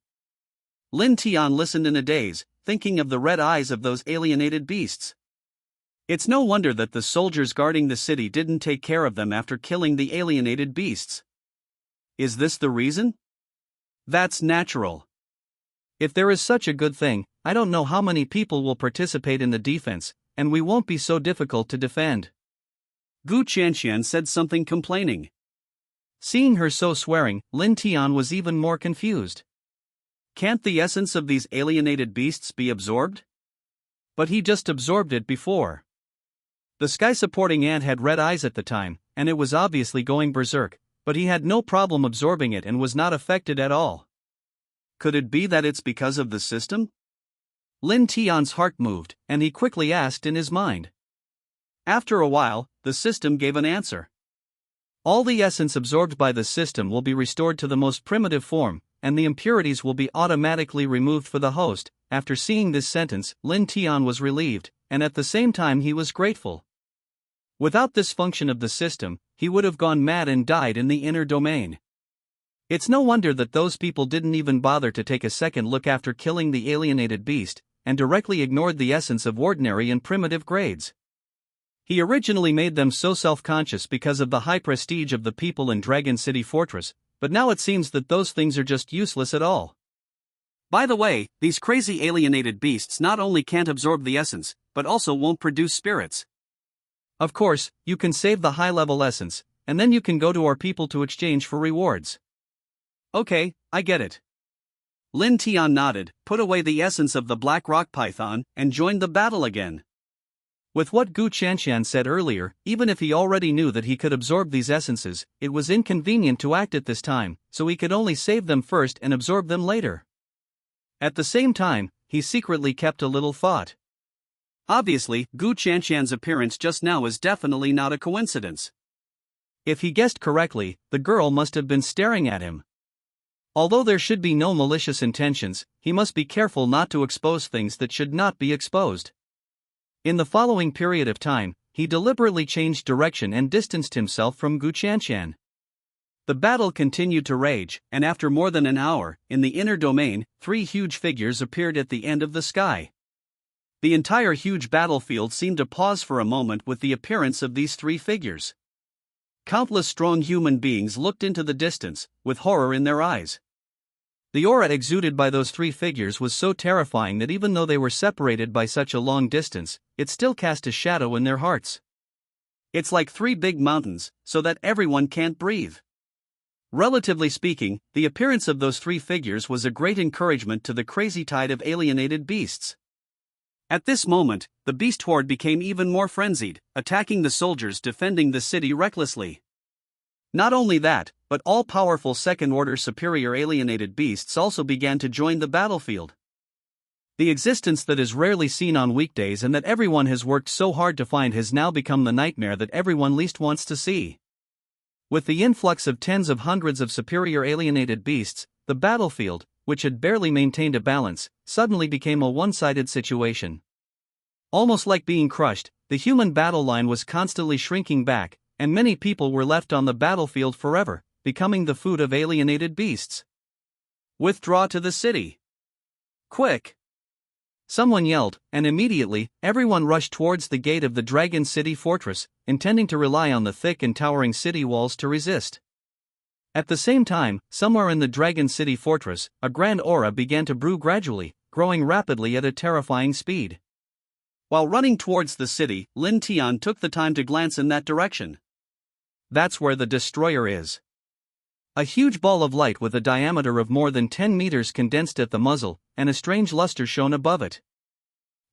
Lin Tian listened in a daze, thinking of the red eyes of those alienated beasts. It's no wonder that the soldiers guarding the city didn't take care of them after killing the alienated beasts. Is this the reason? That's natural. If there is such a good thing, I don't know how many people will participate in the defense, and we won't be so difficult to defend. Gu Chanxian said something complaining. Seeing her so swearing, Lin Tian was even more confused. Can't the essence of these alienated beasts be absorbed? But he just absorbed it before. The sky-supporting ant had red eyes at the time, and it was obviously going berserk, but he had no problem absorbing it and was not affected at all. Could it be that it's because of the system? Lin Tian's heart moved, and he quickly asked in his mind. After a while, the system gave an answer. All the essence absorbed by the system will be restored to the most primitive form, and the impurities will be automatically removed for the host. After seeing this sentence, Lin Tian was relieved, and at the same time he was grateful. Without this function of the system, he would have gone mad and died in the inner domain. It's no wonder that those people didn't even bother to take a second look after killing the alienated beast, and directly ignored the essence of ordinary and primitive grades. He originally made them so self-conscious because of the high prestige of the people in Dragon City Fortress, but now it seems that those things are just useless at all. By the way, these crazy alienated beasts not only can't absorb the essence, but also won't produce spirits. Of course, you can save the high-level essence, and then you can go to our people to exchange for rewards. Okay, I get it. Lin Tian nodded, put away the essence of the black rock python, and joined the battle again. With what Gu Qianqian said earlier, even if he already knew that he could absorb these essences, it was inconvenient to act at this time, so he could only save them first and absorb them later. At the same time, he secretly kept a little thought. Obviously, Gu Qianqian's appearance just now is definitely not a coincidence. If he guessed correctly, the girl must have been staring at him. Although there should be no malicious intentions, he must be careful not to expose things that should not be exposed. In the following period of time, he deliberately changed direction and distanced himself from Gu Qianqian. The battle continued to rage, and after more than an hour, in the inner domain, 3 huge figures appeared at the end of the sky. The entire huge battlefield seemed to pause for a moment with the appearance of these 3 figures. Countless strong human beings looked into the distance, with horror in their eyes. The aura exuded by those 3 figures was so terrifying that even though they were separated by such a long distance, it still cast a shadow in their hearts. It's like 3 big mountains, so that everyone can't breathe. Relatively speaking, the appearance of those 3 figures was a great encouragement to the crazy tide of alienated beasts. At this moment, the beast horde became even more frenzied, attacking the soldiers defending the city recklessly. Not only that, but all-powerful second-order superior alienated beasts also began to join the battlefield. The existence that is rarely seen on weekdays and that everyone has worked so hard to find has now become the nightmare that everyone least wants to see. With the influx of tens of hundreds of superior alienated beasts, the battlefield, which had barely maintained a balance, suddenly became a one-sided situation. Almost like being crushed, the human battle line was constantly shrinking back, and many people were left on the battlefield forever, becoming the food of alienated beasts. Withdraw to the city. Quick! Someone yelled, and immediately, everyone rushed towards the gate of the Dragon City Fortress, intending to rely on the thick and towering city walls to resist. At the same time, somewhere in the Dragon City Fortress, a grand aura began to brew gradually, growing rapidly at a terrifying speed. While running towards the city, Lin Tian took the time to glance in that direction. That's where the destroyer is. A huge ball of light with a diameter of more than 10 meters condensed at the muzzle, and a strange luster shone above it.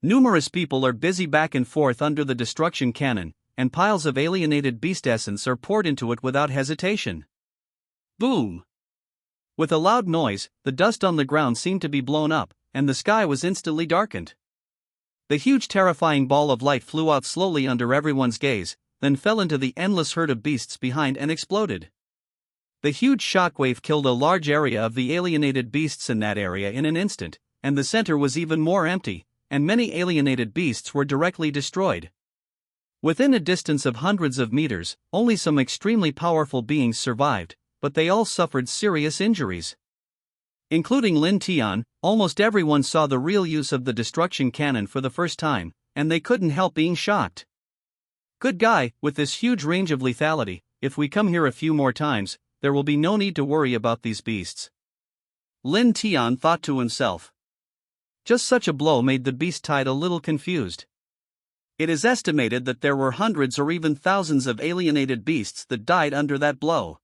Numerous people are busy back and forth under the destruction cannon, and piles of alienated beast essence are poured into it without hesitation. Boom! With a loud noise, the dust on the ground seemed to be blown up, and the sky was instantly darkened. The huge terrifying ball of light flew out slowly under everyone's gaze, then fell into the endless herd of beasts behind and exploded. The huge shockwave killed a large area of the alienated beasts in that area in an instant, and the center was even more empty, and many alienated beasts were directly destroyed. Within a distance of hundreds of meters, only some extremely powerful beings survived, but they all suffered serious injuries. Including Lin Tian, almost everyone saw the real use of the destruction cannon for the first time, and they couldn't help being shocked. Good guy, with this huge range of lethality, if we come here a few more times, there will be no need to worry about these beasts. Lin Tian thought to himself. Just such a blow made the beast tide a little confused. It is estimated that there were hundreds or even thousands of alienated beasts that died under that blow.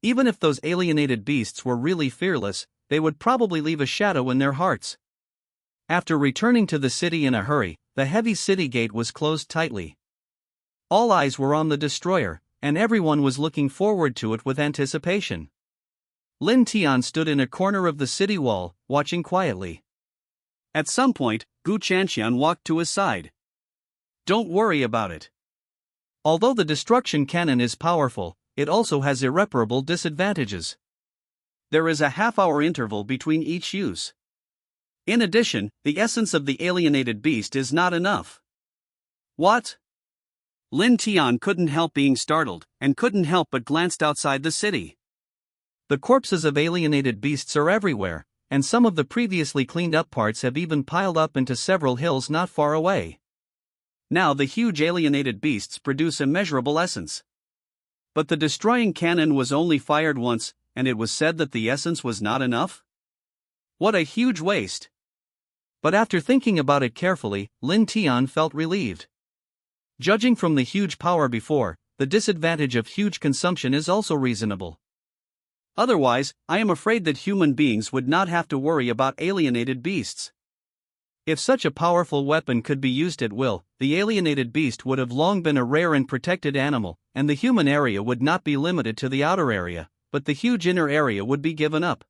Even if those alienated beasts were really fearless, they would probably leave a shadow in their hearts. After returning to the city in a hurry, the heavy city gate was closed tightly. All eyes were on the destroyer, and everyone was looking forward to it with anticipation. Lin Tian stood in a corner of the city wall, watching quietly. At some point, Gu Qianqian walked to his side. Don't worry about it. Although the destruction cannon is powerful, it also has irreparable disadvantages. There is a half-hour interval between each use. In addition, the essence of the alienated beast is not enough. What? Lin Tian couldn't help being startled, and couldn't help but glanced outside the city. The corpses of alienated beasts are everywhere, and some of the previously cleaned up parts have even piled up into several hills not far away. Now the huge alienated beasts produce immeasurable essence. But the destroying cannon was only fired once, and it was said that the essence was not enough? What a huge waste! But after thinking about it carefully, Lin Tian felt relieved. Judging from the huge power before, the disadvantage of huge consumption is also reasonable. Otherwise, I am afraid that human beings would not have to worry about alienated beasts. If such a powerful weapon could be used at will, the alienated beast would have long been a rare and protected animal, and the human area would not be limited to the outer area, but the huge inner area would be given up.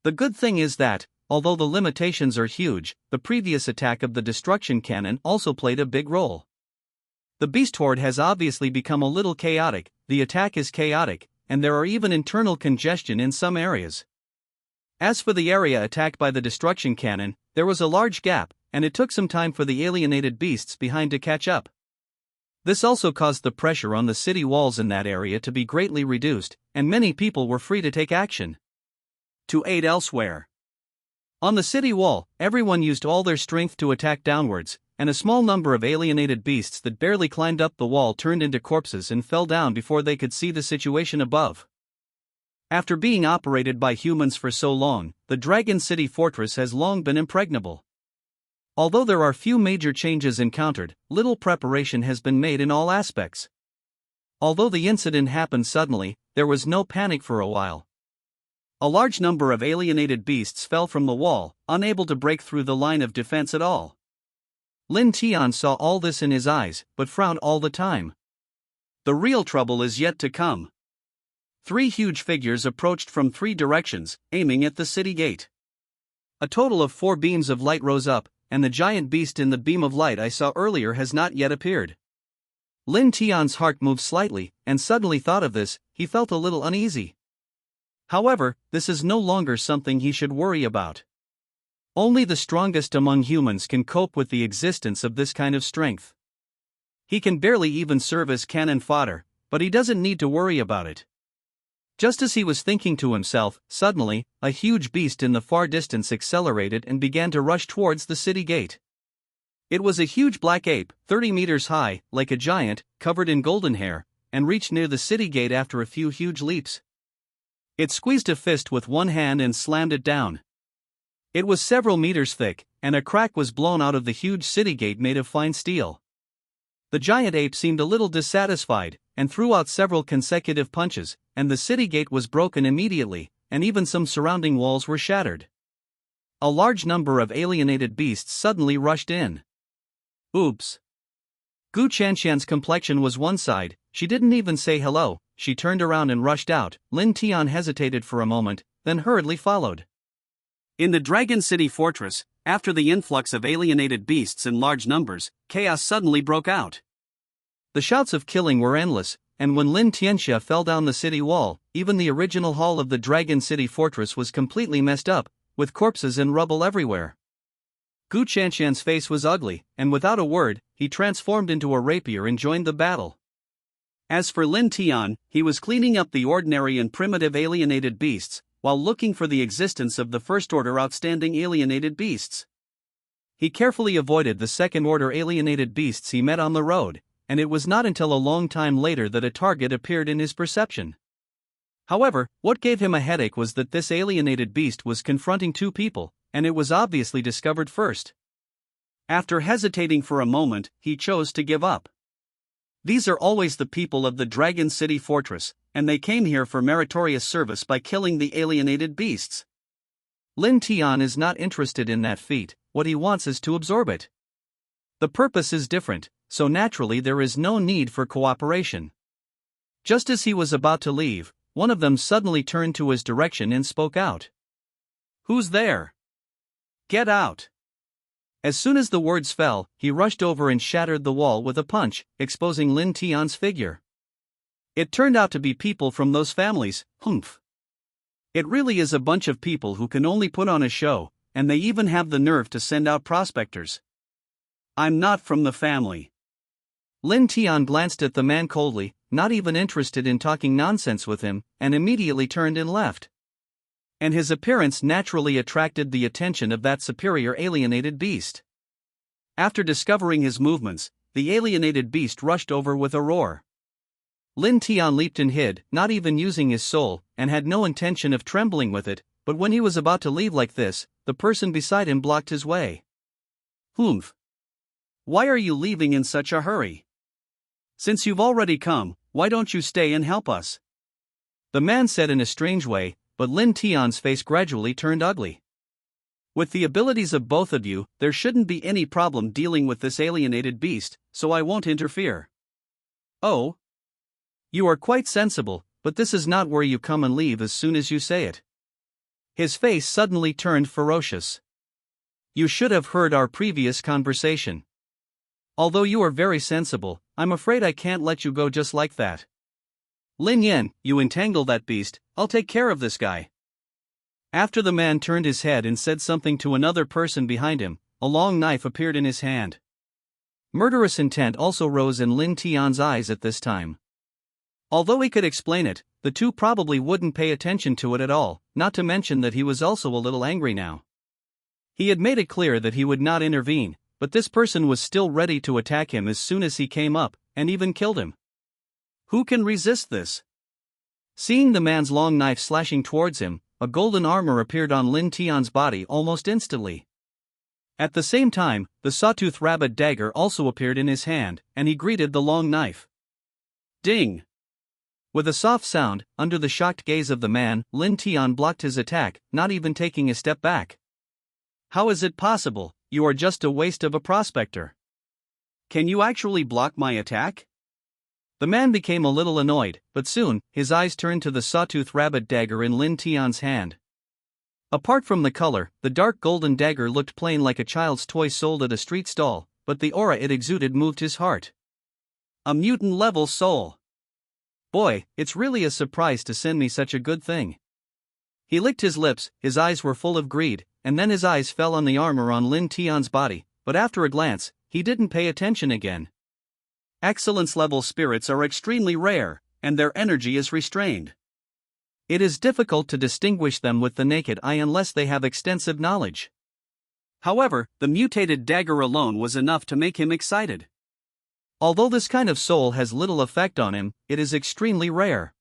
The good thing is that, although the limitations are huge, the previous attack of the destruction cannon also played a big role. The beast horde has obviously become a little chaotic, the attack is chaotic, and there are even internal congestion in some areas. As for the area attacked by the destruction cannon, there was a large gap, and it took some time for the alienated beasts behind to catch up. This also caused the pressure on the city walls in that area to be greatly reduced, and many people were free to take action. To aid elsewhere. On the city wall, everyone used all their strength to attack downwards, and a small number of alienated beasts that barely climbed up the wall turned into corpses and fell down before they could see the situation above. After being operated by humans for so long, the Dragon City Fortress has long been impregnable. Although there are few major changes encountered, little preparation has been made in all aspects. Although the incident happened suddenly, there was no panic for a while. A large number of alienated beasts fell from the wall, unable to break through the line of defense at all. Lin Tian saw all this in his eyes, but frowned all the time. The real trouble is yet to come. 3 huge figures approached from 3 directions, aiming at the city gate. A total of 4 beams of light rose up, and the giant beast in the beam of light I saw earlier has not yet appeared. Lin Tian's heart moved slightly, and suddenly thought of this, he felt a little uneasy. However, this is no longer something he should worry about. Only the strongest among humans can cope with the existence of this kind of strength. He can barely even serve as cannon fodder, but he doesn't need to worry about it. Just as he was thinking to himself, suddenly, a huge beast in the far distance accelerated and began to rush towards the city gate. It was a huge black ape, 30 meters high, like a giant, covered in golden hair, and reached near the city gate after a few huge leaps. It squeezed a fist with one hand and slammed it down. It was several meters thick, and a crack was blown out of the huge city gate made of fine steel. The giant ape seemed a little dissatisfied, and threw out several consecutive punches, and the city gate was broken immediately, and even some surrounding walls were shattered. A large number of alienated beasts suddenly rushed in. Oops. Gu Chanshan's complexion was one side, she didn't even say hello, she turned around and rushed out. Lin Tian hesitated for a moment, then hurriedly followed. In the Dragon City Fortress, after the influx of alienated beasts in large numbers, chaos suddenly broke out. The shouts of killing were endless, and when Lin Tianxia fell down the city wall, even the original hall of the Dragon City Fortress was completely messed up, with corpses and rubble everywhere. Gu Chanshan's face was ugly, and without a word, he transformed into a rapier and joined the battle. As for Lin Tian, he was cleaning up the ordinary and primitive alienated beasts, while looking for the existence of the first-order outstanding alienated beasts. He carefully avoided the second-order alienated beasts he met on the road, and it was not until a long time later that a target appeared in his perception. However, what gave him a headache was that this alienated beast was confronting 2 people, and it was obviously discovered first. After hesitating for a moment, he chose to give up. These are always the people of the Dragon City Fortress, and they came here for meritorious service by killing the alienated beasts. Lin Tian is not interested in that feat, what he wants is to absorb it. The purpose is different, so naturally there is no need for cooperation. Just as he was about to leave, one of them suddenly turned to his direction and spoke out. "Who's there? Get out!" As soon as the words fell, he rushed over and shattered the wall with a punch, exposing Lin Tian's figure. It turned out to be people from those families. Humph. It really is a bunch of people who can only put on a show, and they even have the nerve to send out prospectors. I'm not from the family. Lin Tian glanced at the man coldly, not even interested in talking nonsense with him, and immediately turned and left. And his appearance naturally attracted the attention of that superior alienated beast. After discovering his movements, the alienated beast rushed over with a roar. Lin Tian leaped and hid, not even using his soul, and had no intention of trembling with it, but when he was about to leave like this, the person beside him blocked his way. "Humph! Why are you leaving in such a hurry? Since you've already come, why don't you stay and help us?" The man said in a strange way, but Lin Tian's face gradually turned ugly. "With the abilities of both of you, there shouldn't be any problem dealing with this alienated beast, so I won't interfere." "Oh? You are quite sensible, but this is not where you come and leave as soon as you say it." His face suddenly turned ferocious. "You should have heard our previous conversation. Although you are very sensible, I'm afraid I can't let you go just like that. Lin Yen, you entangle that beast, I'll take care of this guy." After the man turned his head and said something to another person behind him, a long knife appeared in his hand. Murderous intent also rose in Lin Tian's eyes at this time. Although he could explain it, the two probably wouldn't pay attention to it at all, not to mention that he was also a little angry now. He had made it clear that he would not intervene, but this person was still ready to attack him as soon as he came up, and even killed him. Who can resist this? Seeing the man's long knife slashing towards him, a golden armor appeared on Lin Tian's body almost instantly. At the same time, the sawtooth rabbit dagger also appeared in his hand, and he greeted the long knife. Ding! With a soft sound, under the shocked gaze of the man, Lin Tian blocked his attack, not even taking a step back. "How is it possible? You are just a waste of a prospector. Can you actually block my attack?" The man became a little annoyed, but soon, his eyes turned to the sawtooth rabbit dagger in Lin Tian's hand. Apart from the color, the dark golden dagger looked plain like a child's toy sold at a street stall, but the aura it exuded moved his heart. A mutant-level soul. Boy, it's really a surprise to send me such a good thing. He licked his lips, his eyes were full of greed, and then his eyes fell on the armor on Lin Tian's body, but after a glance, he didn't pay attention again. Excellence-level spirits are extremely rare, and their energy is restrained. It is difficult to distinguish them with the naked eye unless they have extensive knowledge. However, the mutated dagger alone was enough to make him excited. Although this kind of soul has little effect on him, it is extremely rare.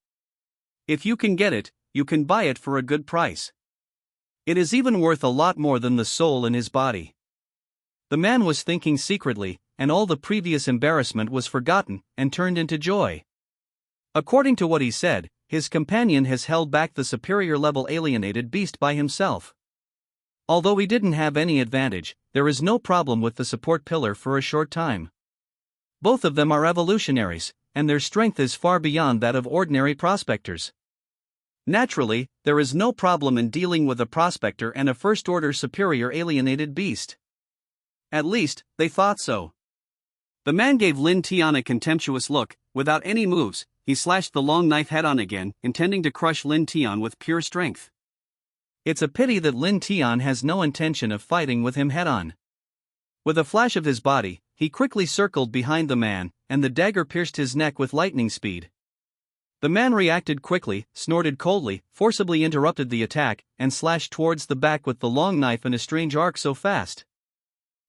If you can get it, you can buy it for a good price. It is even worth a lot more than the soul in his body. The man was thinking secretly, and all the previous embarrassment was forgotten and turned into joy. According to what he said, his companion has held back the superior-level alienated beast by himself. Although he didn't have any advantage, there is no problem with the support pillar for a short time. Both of them are evolutionaries, and their strength is far beyond that of ordinary prospectors. Naturally, there is no problem in dealing with a prospector and a first-order superior alienated beast. At least, they thought so. The man gave Lin Tian a contemptuous look. Without any moves, he slashed the long knife head-on again, intending to crush Lin Tian with pure strength. It's a pity that Lin Tian has no intention of fighting with him head-on. With a flash of his body, he quickly circled behind the man, and the dagger pierced his neck with lightning speed. The man reacted quickly, snorted coldly, forcibly interrupted the attack, and slashed towards the back with the long knife in a strange arc so fast.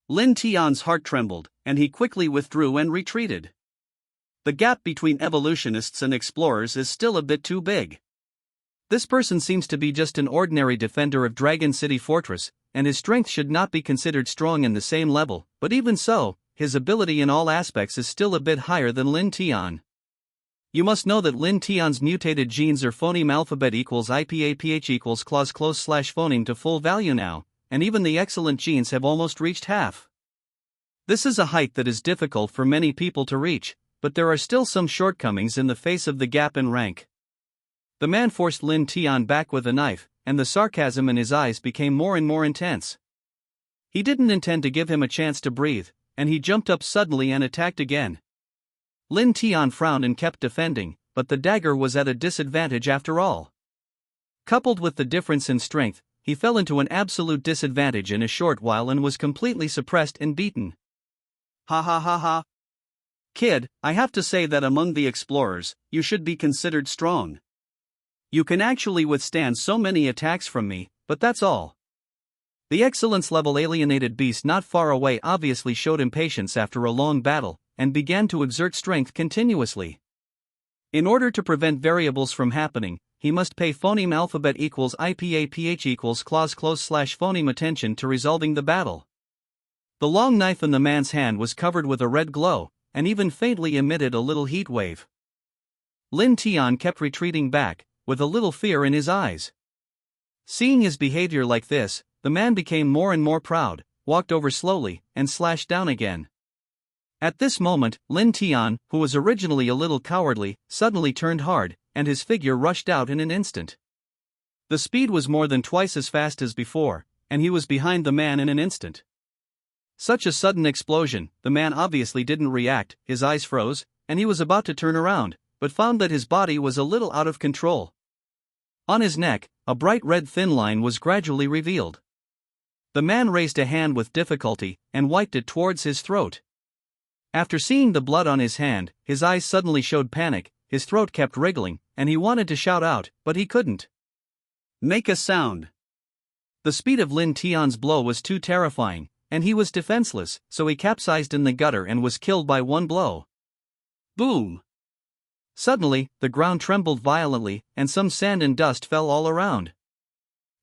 Lin Tian's heart trembled, and he quickly withdrew and retreated. The gap between evolutionists and explorers is still a bit too big. This person seems to be just an ordinary defender of Dragon City Fortress, and his strength should not be considered strong in the same level, but even so, his ability in all aspects is still a bit higher than Lin Tian. You must know that Lin Tian's mutated genes are phoneme alphabet equals IPAPH equals clause close slash phoneme to full value now, and even the excellent genes have almost reached half. This is a height that is difficult for many people to reach, but there are still some shortcomings in the face of the gap in rank. The man forced Lin Tian back with a knife, and the sarcasm in his eyes became more and more intense. He didn't intend to give him a chance to breathe, and he jumped up suddenly and attacked again. Lin Tian frowned and kept defending, but the dagger was at a disadvantage after all. Coupled with the difference in strength, he fell into an absolute disadvantage in a short while and was completely suppressed and beaten. Ha ha ha ha. Kid, I have to say that among the explorers, you should be considered strong. You can actually withstand so many attacks from me, but that's all. The excellence-level alienated beast not far away obviously showed impatience after a long battle, and began to exert strength continuously. In order to prevent variables from happening, he must pay phoneme alphabet equals IPAPH equals clause close slash phoneme attention to resolving the battle. The long knife in the man's hand was covered with a red glow, and even faintly emitted a little heat wave. Lin Tian kept retreating back, with a little fear in his eyes. Seeing his behavior like this, the man became more and more proud, walked over slowly, and slashed down again. At this moment, Lin Tian, who was originally a little cowardly, suddenly turned hard, and his figure rushed out in an instant. The speed was more than twice as fast as before, and he was behind the man in an instant. Such a sudden explosion, the man obviously didn't react, his eyes froze, and he was about to turn around, but found that his body was a little out of control. On his neck, a bright red thin line was gradually revealed. The man raised a hand with difficulty, and wiped it towards his throat. After seeing the blood on his hand, his eyes suddenly showed panic, his throat kept wriggling, and he wanted to shout out, but he couldn't make a sound. The speed of Lin Tian's blow was too terrifying, and he was defenseless, so he capsized in the gutter and was killed by one blow. Boom! Suddenly, the ground trembled violently, and some sand and dust fell all around.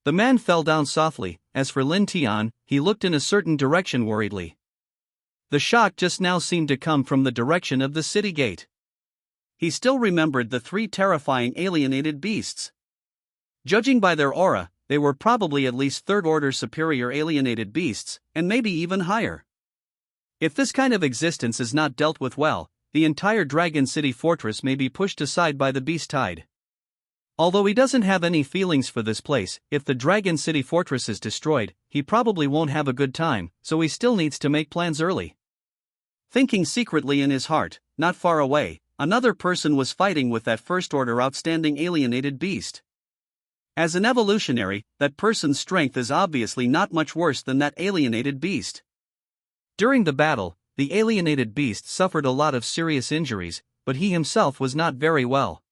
The man fell down softly. As for Lin Tian, he looked in a certain direction worriedly. The shock just now seemed to come from the direction of the city gate. He still remembered the three terrifying alienated beasts. Judging by their aura, they were probably at least third-order superior alienated beasts, and maybe even higher. If this kind of existence is not dealt with well, the entire Dragon City fortress may be pushed aside by the beast tide. Although he doesn't have any feelings for this place, if the Dragon City fortress is destroyed, he probably won't have a good time, so he still needs to make plans early. Thinking secretly in his heart, not far away, another person was fighting with that first-order outstanding alienated beast. As an evolutionary, that person's strength is obviously not much worse than that alienated beast. During the battle, the alienated beast suffered a lot of serious injuries, but he himself was not very well.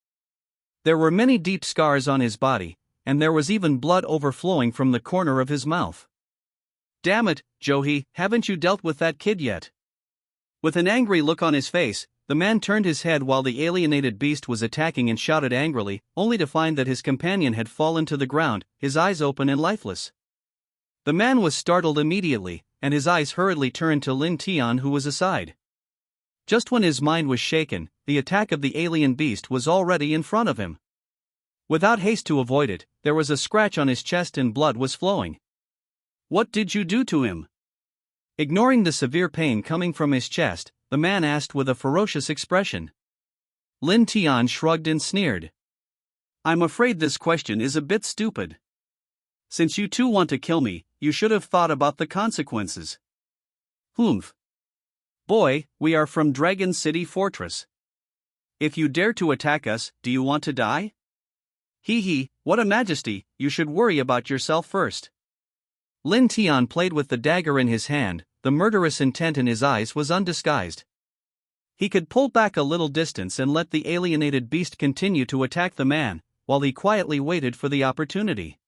There were many deep scars on his body, and there was even blood overflowing from the corner of his mouth. "Damn it, Johi, haven't you dealt with that kid yet?" With an angry look on his face, the man turned his head while the alienated beast was attacking and shouted angrily, only to find that his companion had fallen to the ground, his eyes open and lifeless. The man was startled immediately, and his eyes hurriedly turned to Lin Tian, who was aside. Just when his mind was shaken, the attack of the alien beast was already in front of him. Without haste to avoid it, there was a scratch on his chest and blood was flowing. "What did you do to him?" Ignoring the severe pain coming from his chest, the man asked with a ferocious expression. Lin Tian shrugged and sneered. "I'm afraid this question is a bit stupid. Since you two want to kill me, you should have thought about the consequences." "Humph. Boy, we are from Dragon City Fortress. If you dare to attack us, do you want to die? Hee hee, what a majesty, you should worry about yourself first." Lin Tian played with the dagger in his hand, the murderous intent in his eyes was undisguised. He could pull back a little distance and let the alienated beast continue to attack the man, while he quietly waited for the opportunity.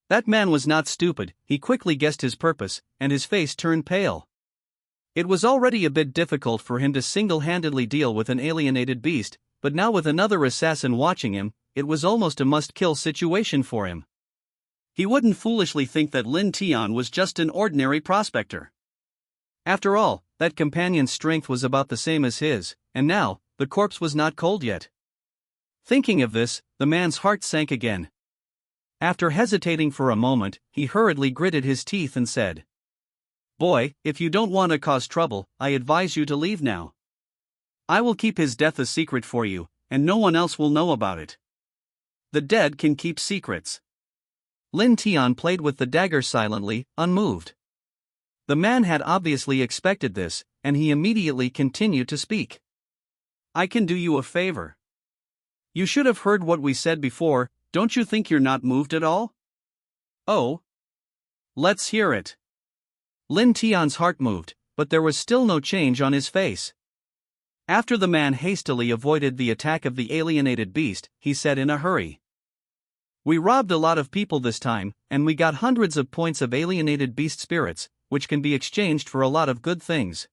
That man was not stupid, he quickly guessed his purpose, and his face turned pale. It was already a bit difficult for him to single-handedly deal with an alienated beast, but now with another assassin watching him, it was almost a must-kill situation for him. He wouldn't foolishly think that Lin Tian was just an ordinary prospector. After all, that companion's strength was about the same as his, and now, the corpse was not cold yet. Thinking of this, the man's heart sank again. After hesitating for a moment, he hurriedly gritted his teeth and said, "Boy, if you don't want to cause trouble, I advise you to leave now. I will keep his death a secret for you, and no one else will know about it. The dead can keep secrets." Lin Tian played with the dagger silently, unmoved. The man had obviously expected this, and he immediately continued to speak. "I can do you a favor. You should have heard what we said before, don't you think you're not moved at all?" "Oh? Let's hear it." Lin Tian's heart moved, but there was still no change on his face. After the man hastily avoided the attack of the alienated beast, he said in a hurry, "We robbed a lot of people this time, and we got hundreds of points of alienated beast spirits, which can be exchanged for a lot of good things.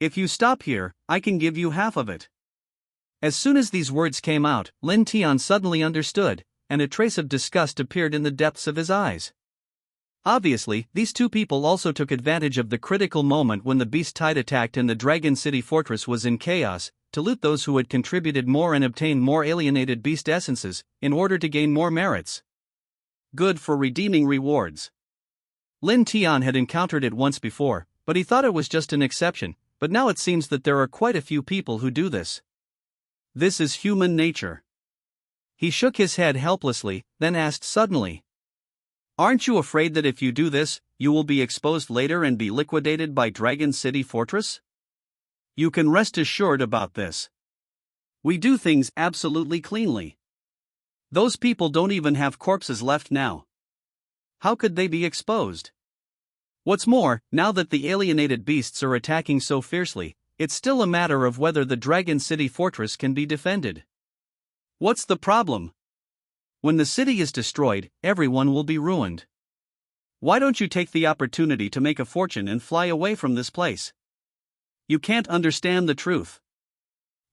If you stop here, I can give you half of it. As soon as these words came out, Lin Tian suddenly understood, and a trace of disgust appeared in the depths of his eyes. Obviously, these two people also took advantage of the critical moment when the beast tide attacked and the Dragon City fortress was in chaos, to loot those who had contributed more and obtain more alienated beast essences, in order to gain more merits. Good for redeeming rewards. Lin Tian had encountered it once before, but he thought it was just an exception, but now it seems that there are quite a few people who do this. This is human nature. He shook his head helplessly, then asked suddenly, "Aren't you afraid that if you do this, you will be exposed later and be liquidated by Dragon City Fortress?" "You can rest assured about this. We do things absolutely cleanly. Those people don't even have corpses left now. How could they be exposed? What's more, now that the alienated beasts are attacking so fiercely, it's still a matter of whether the Dragon City Fortress can be defended. What's the problem? When the city is destroyed, everyone will be ruined. Why don't you take the opportunity to make a fortune and fly away from this place? You can't understand the truth.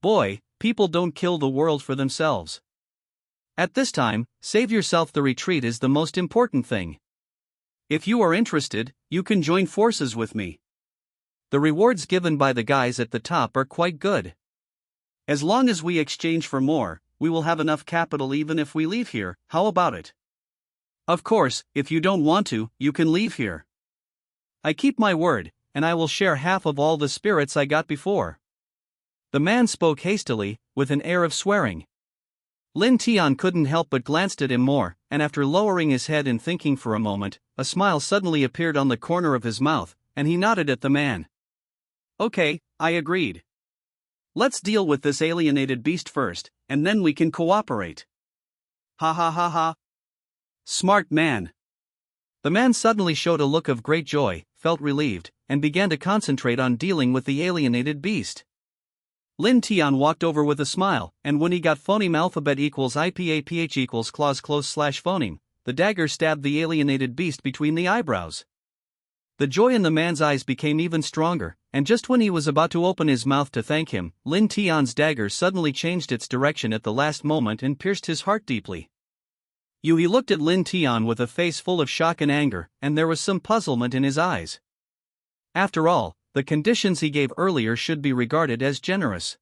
Boy, people don't kill the world for themselves. At this time, save yourself. The retreat is the most important thing. If you are interested, you can join forces with me. The rewards given by the guys at the top are quite good. As long as we exchange for more, we will have enough capital even if we leave here. How about it? Of course, if you don't want to, you can leave here. I keep my word, and I will share half of all the spirits I got before." The man spoke hastily, with an air of swearing. Lin Tian couldn't help but glanced at him more, and after lowering his head and thinking for a moment, a smile suddenly appeared on the corner of his mouth, and he nodded at the man. "Okay, I agreed. Let's deal with this alienated beast first, and then we can cooperate." "Ha ha ha ha. Smart man." The man suddenly showed a look of great joy, felt relieved, and began to concentrate on dealing with the alienated beast. Lin Tian walked over with a smile, and when he got phoneme alphabet equals IPAPH equals clause close / phoneme, the dagger stabbed the alienated beast between the eyebrows. The joy in the man's eyes became even stronger, and just when he was about to open his mouth to thank him, Lin Tian's dagger suddenly changed its direction at the last moment and pierced his heart deeply. He looked at Lin Tian with a face full of shock and anger, and there was some puzzlement in his eyes. After all, the conditions he gave earlier should be regarded as generous.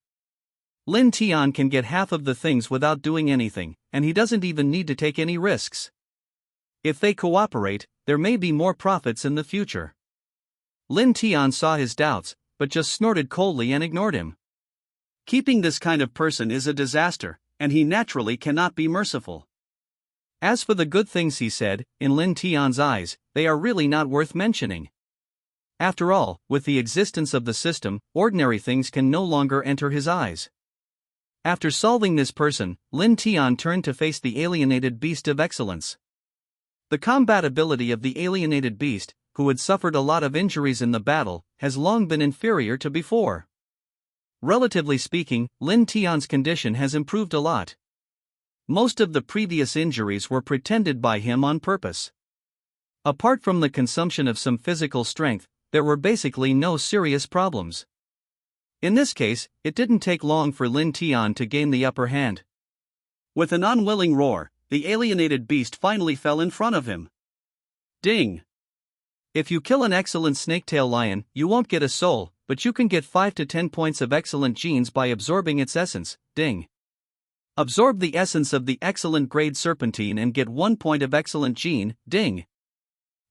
Lin Tian can get half of the things without doing anything, and he doesn't even need to take any risks. If they cooperate, there may be more profits in the future. Lin Tian saw his doubts, but just snorted coldly and ignored him. Keeping this kind of person is a disaster, and he naturally cannot be merciful. As for the good things he said, in Lin Tian's eyes, they are really not worth mentioning. After all, with the existence of the system, ordinary things can no longer enter his eyes. After solving this person, Lin Tian turned to face the alienated beast of excellence. The combatability of the alienated beast, who had suffered a lot of injuries in the battle, has long been inferior to before. Relatively speaking, Lin Tian's condition has improved a lot. Most of the previous injuries were pretended by him on purpose. Apart from the consumption of some physical strength, there were basically no serious problems. In this case, it didn't take long for Lin Tian to gain the upper hand. With an unwilling roar, the alienated beast finally fell in front of him. Ding! If you kill an excellent snake-tail lion, you won't get a soul, but you can get 5 to 10 points of excellent genes by absorbing its essence. Ding! Absorb the essence of the excellent grade serpentine and get 1 point of excellent gene. Ding!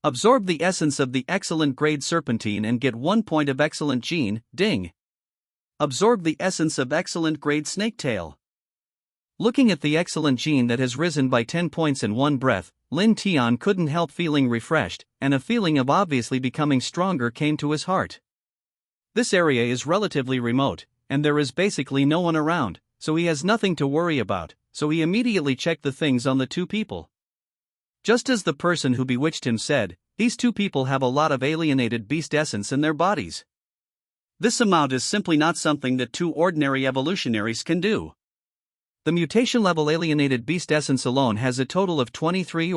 Absorb the essence of the excellent grade serpentine and get 1 point of excellent gene. Ding! Absorb the essence of excellent grade snaketail. Looking at the excellent gene that has risen by 10 points in one breath, Lin Tian couldn't help feeling refreshed, and a feeling of obviously becoming stronger came to his heart. This area is relatively remote, and there is basically no one around, so he has nothing to worry about, so he immediately checked the things on the two people. Just as the person who bewitched him said, these two people have a lot of alienated beast essence in their bodies. This amount is simply not something that two ordinary evolutionaries can do. The mutation level alienated beast essence alone has a total of 23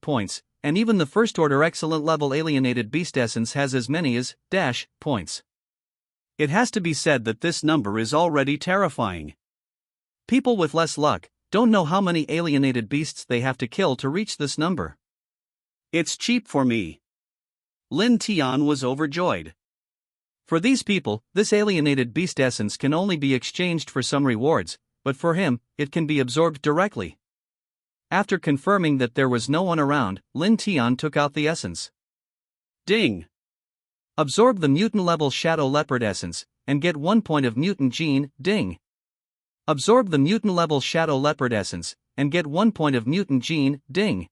points, and even the first order excellent level alienated beast essence has as many as points. It has to be said that this number is already terrifying. People with less luck don't know how many alienated beasts they have to kill to reach this number. It's cheap for me. Lin Tian was overjoyed. For these people, this alienated beast essence can only be exchanged for some rewards, but for him, it can be absorbed directly. After confirming that there was no one around, Lin Tian took out the essence. Ding! Absorb the mutant level Shadow Leopard essence, and get 1 point of mutant gene, ding! Absorb the mutant level Shadow Leopard essence, and get 1 point of mutant gene, ding!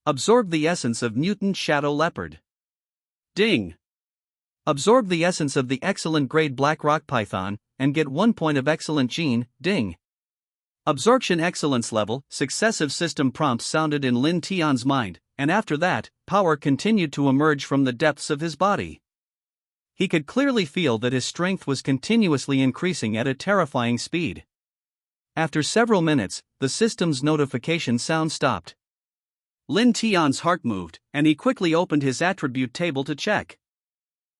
Absorb the essence of mutant Shadow Leopard. Ding! Absorb the essence of the excellent grade Black Rock Python, and get 1 point of excellent gene, ding! Absorption excellence level. Successive system prompts sounded in Lin Tian's mind, and after that, power continued to emerge from the depths of his body. He could clearly feel that his strength was continuously increasing at a terrifying speed. After several minutes, the system's notification sound stopped. Lin Tian's heart moved, and he quickly opened his attribute table to check.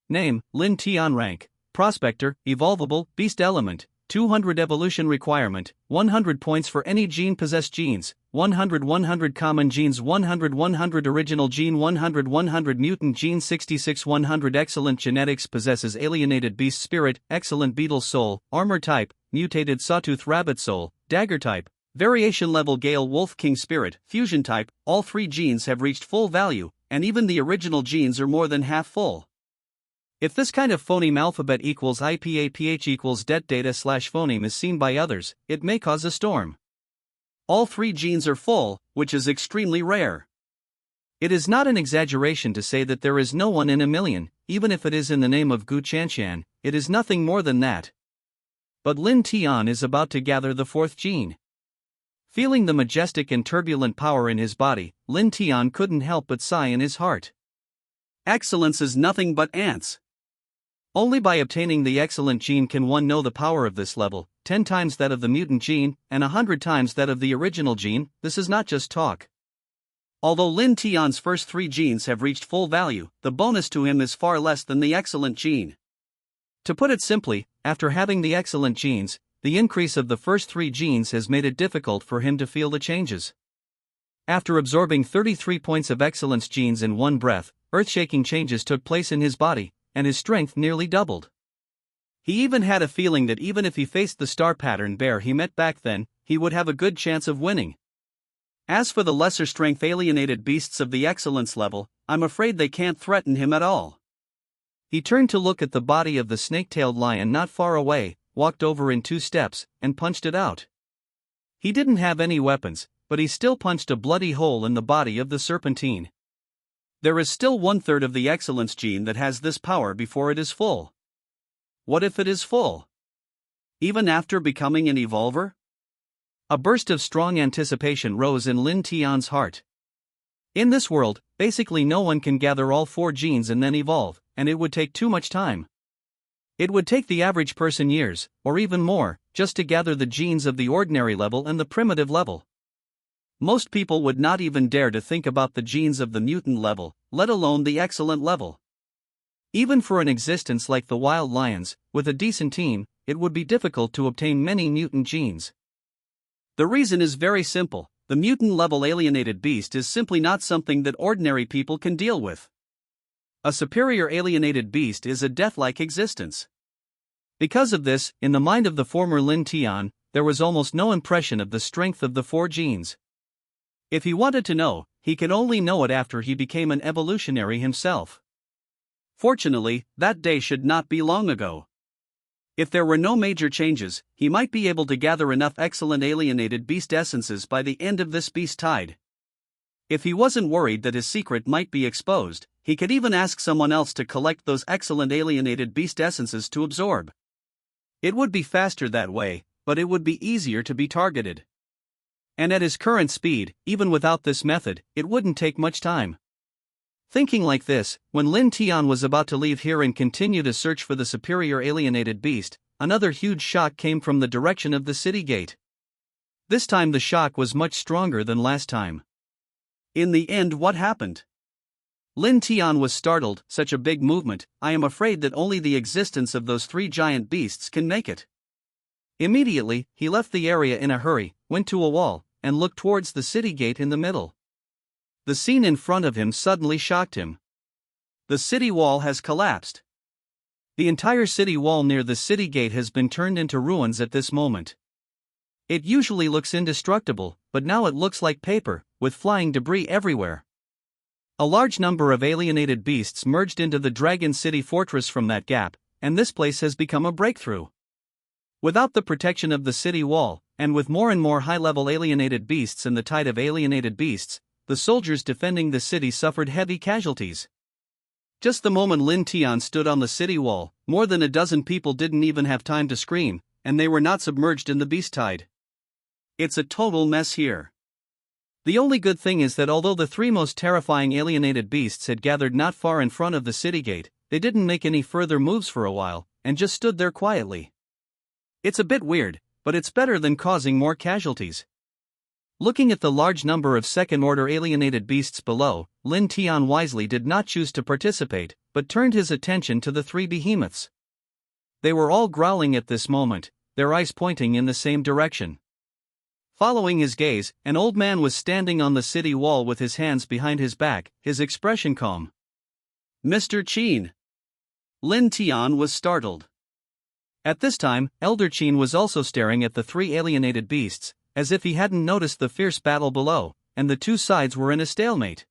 Name, Lin Tian. Rank, Prospector, Evolvable, Beast Element, 200 Evolution Requirement, 100 points for any gene-possessed genes, 100 common genes, 100 original gene, 100 mutant gene, 100 excellent genetics, possesses alienated beast spirit, excellent beetle soul, armor type, mutated sawtooth rabbit soul, dagger type, variation level Gale Wolf King spirit, fusion type. All 3 genes have reached full value, and even the original genes are more than half full. If this kind of phoneme alphabet equals IPAPH equals det data / phoneme is seen by others, it may cause a storm. All 3 genes are full, which is extremely rare. It is not an exaggeration to say that there is no one in a million, even if it is in the name of Gu Chanshan, it is nothing more than that. But Lin Tian is about to gather the 4th gene. Feeling the majestic and turbulent power in his body, Lin Tian couldn't help but sigh in his heart. Excellence is nothing but ants. Only by obtaining the excellent gene can one know the power of this level, 10 times that of the mutant gene, and 100 times that of the original gene. This is not just talk. Although Lin Tian's first 3 genes have reached full value, the bonus to him is far less than the excellent gene. To put it simply, after having the excellent genes, the increase of the first 3 genes has made it difficult for him to feel the changes. After absorbing 33 points of excellence genes in one breath, earth-shaking changes took place in his body, and his strength nearly doubled. He even had a feeling that even if he faced the star pattern bear he met back then, he would have a good chance of winning. As for the lesser strength alienated beasts of the excellence level, I'm afraid they can't threaten him at all. He turned to look at the body of the snake-tailed lion not far away, walked over in 2 steps, and punched it out. He didn't have any weapons, but he still punched a bloody hole in the body of the serpentine. There is still 1/3 of the excellence gene that has this power before it is full. What if it is full? Even after becoming an evolver? A burst of strong anticipation rose in Lin Tian's heart. In this world, basically no one can gather all 4 genes and then evolve, and it would take too much time. It would take the average person years, or even more, just to gather the genes of the ordinary level and the primitive level. Most people would not even dare to think about the genes of the mutant level, let alone the excellent level. Even for an existence like the wild lions, with a decent team, it would be difficult to obtain many mutant genes. The reason is very simple: the mutant level alienated beast is simply not something that ordinary people can deal with. A superior alienated beast is a death-like existence. Because of this, in the mind of the former Lin Tian, there was almost no impression of the strength of the 4 genes. If he wanted to know, he could only know it after he became an evolutionary himself. Fortunately, that day should not be long ago. If there were no major changes, he might be able to gather enough excellent alienated beast essences by the end of this beast tide. If he wasn't worried that his secret might be exposed, he could even ask someone else to collect those excellent alienated beast essences to absorb. It would be faster that way, but it would be easier to be targeted. And at his current speed, even without this method, it wouldn't take much time. Thinking like this, when Lin Tian was about to leave here and continue to search for the superior alienated beast, another huge shock came from the direction of the city gate. This time the shock was much stronger than last time. In the end, what happened? Lin Tian was startled. Such a big movement, I am afraid that only the existence of those three giant beasts can make it. Immediately, he left the area in a hurry, went to a wall, and looked towards the city gate in the middle. The scene in front of him suddenly shocked him. The city wall has collapsed. The entire city wall near the city gate has been turned into ruins at this moment. It usually looks indestructible, but now it looks like paper, with flying debris everywhere. A large number of alienated beasts merged into the Dragon City fortress from that gap, and this place has become a breakthrough. Without the protection of the city wall, and with more and more high-level alienated beasts and the tide of alienated beasts, the soldiers defending the city suffered heavy casualties. Just the moment Lin Tian stood on the city wall, more than a dozen people didn't even have time to scream, and they were not submerged in the beast tide. It's a total mess here. The only good thing is that although the three most terrifying alienated beasts had gathered not far in front of the city gate, they didn't make any further moves for a while, and just stood there quietly. It's a bit weird, but it's better than causing more casualties. Looking at the large number of second-order alienated beasts below, Lin Tian wisely did not choose to participate, but turned his attention to the three behemoths. They were all growling at this moment, their eyes pointing in the same direction. Following his gaze, an old man was standing on the city wall with his hands behind his back, his expression calm. Mr. Qin. Lin Tian was startled. At this time, Elder Qin was also staring at the three alienated beasts, as if he hadn't noticed the fierce battle below, and the two sides were in a stalemate.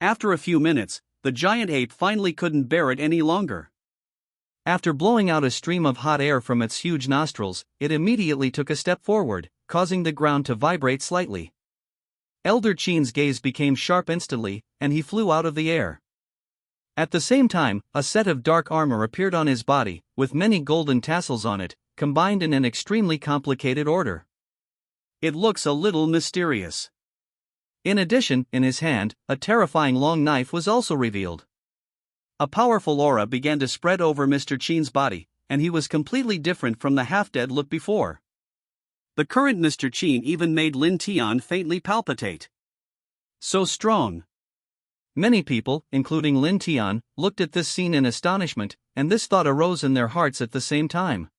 After a few minutes, the giant ape finally couldn't bear it any longer. After blowing out a stream of hot air from its huge nostrils, it immediately took a step forward, causing the ground to vibrate slightly. Elder Qin's gaze became sharp instantly, and he flew out of the air. At the same time, a set of dark armor appeared on his body, with many golden tassels on it, combined in an extremely complicated order. It looks a little mysterious. In addition, in his hand, a terrifying long knife was also revealed. A powerful aura began to spread over Mr. Qin's body, and he was completely different from the half-dead look before. The current Mr. Qin even made Lin Tian faintly palpitate. So strong. Many people, including Lin Tian, looked at this scene in astonishment, and this thought arose in their hearts at the same time.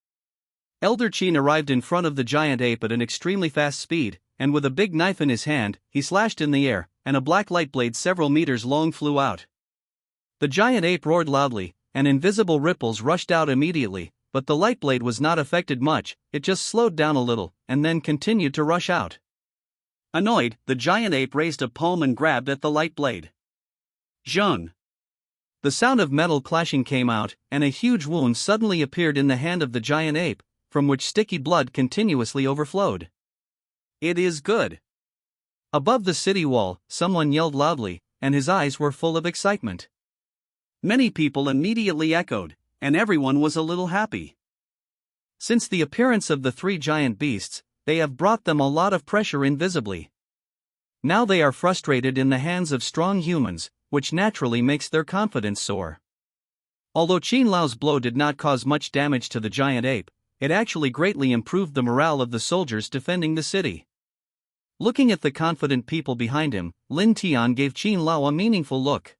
Elder Qin arrived in front of the giant ape at an extremely fast speed, and with a big knife in his hand, he slashed in the air, and a black light blade several meters long flew out. The giant ape roared loudly, and invisible ripples rushed out immediately, but the light blade was not affected much, it just slowed down a little, and then continued to rush out. Annoyed, the giant ape raised a palm and grabbed at the light blade. Zhung! The sound of metal clashing came out, and a huge wound suddenly appeared in the hand of the giant ape, from which sticky blood continuously overflowed. It is good! Above the city wall, someone yelled loudly, and his eyes were full of excitement. Many people immediately echoed, and everyone was a little happy. Since the appearance of the three giant beasts, they have brought them a lot of pressure invisibly. Now they are frustrated in the hands of strong humans, which naturally makes their confidence soar. Although Qin Lao's blow did not cause much damage to the giant ape, it actually greatly improved the morale of the soldiers defending the city. Looking at the confident people behind him, Lin Tian gave Qin Lao a meaningful look.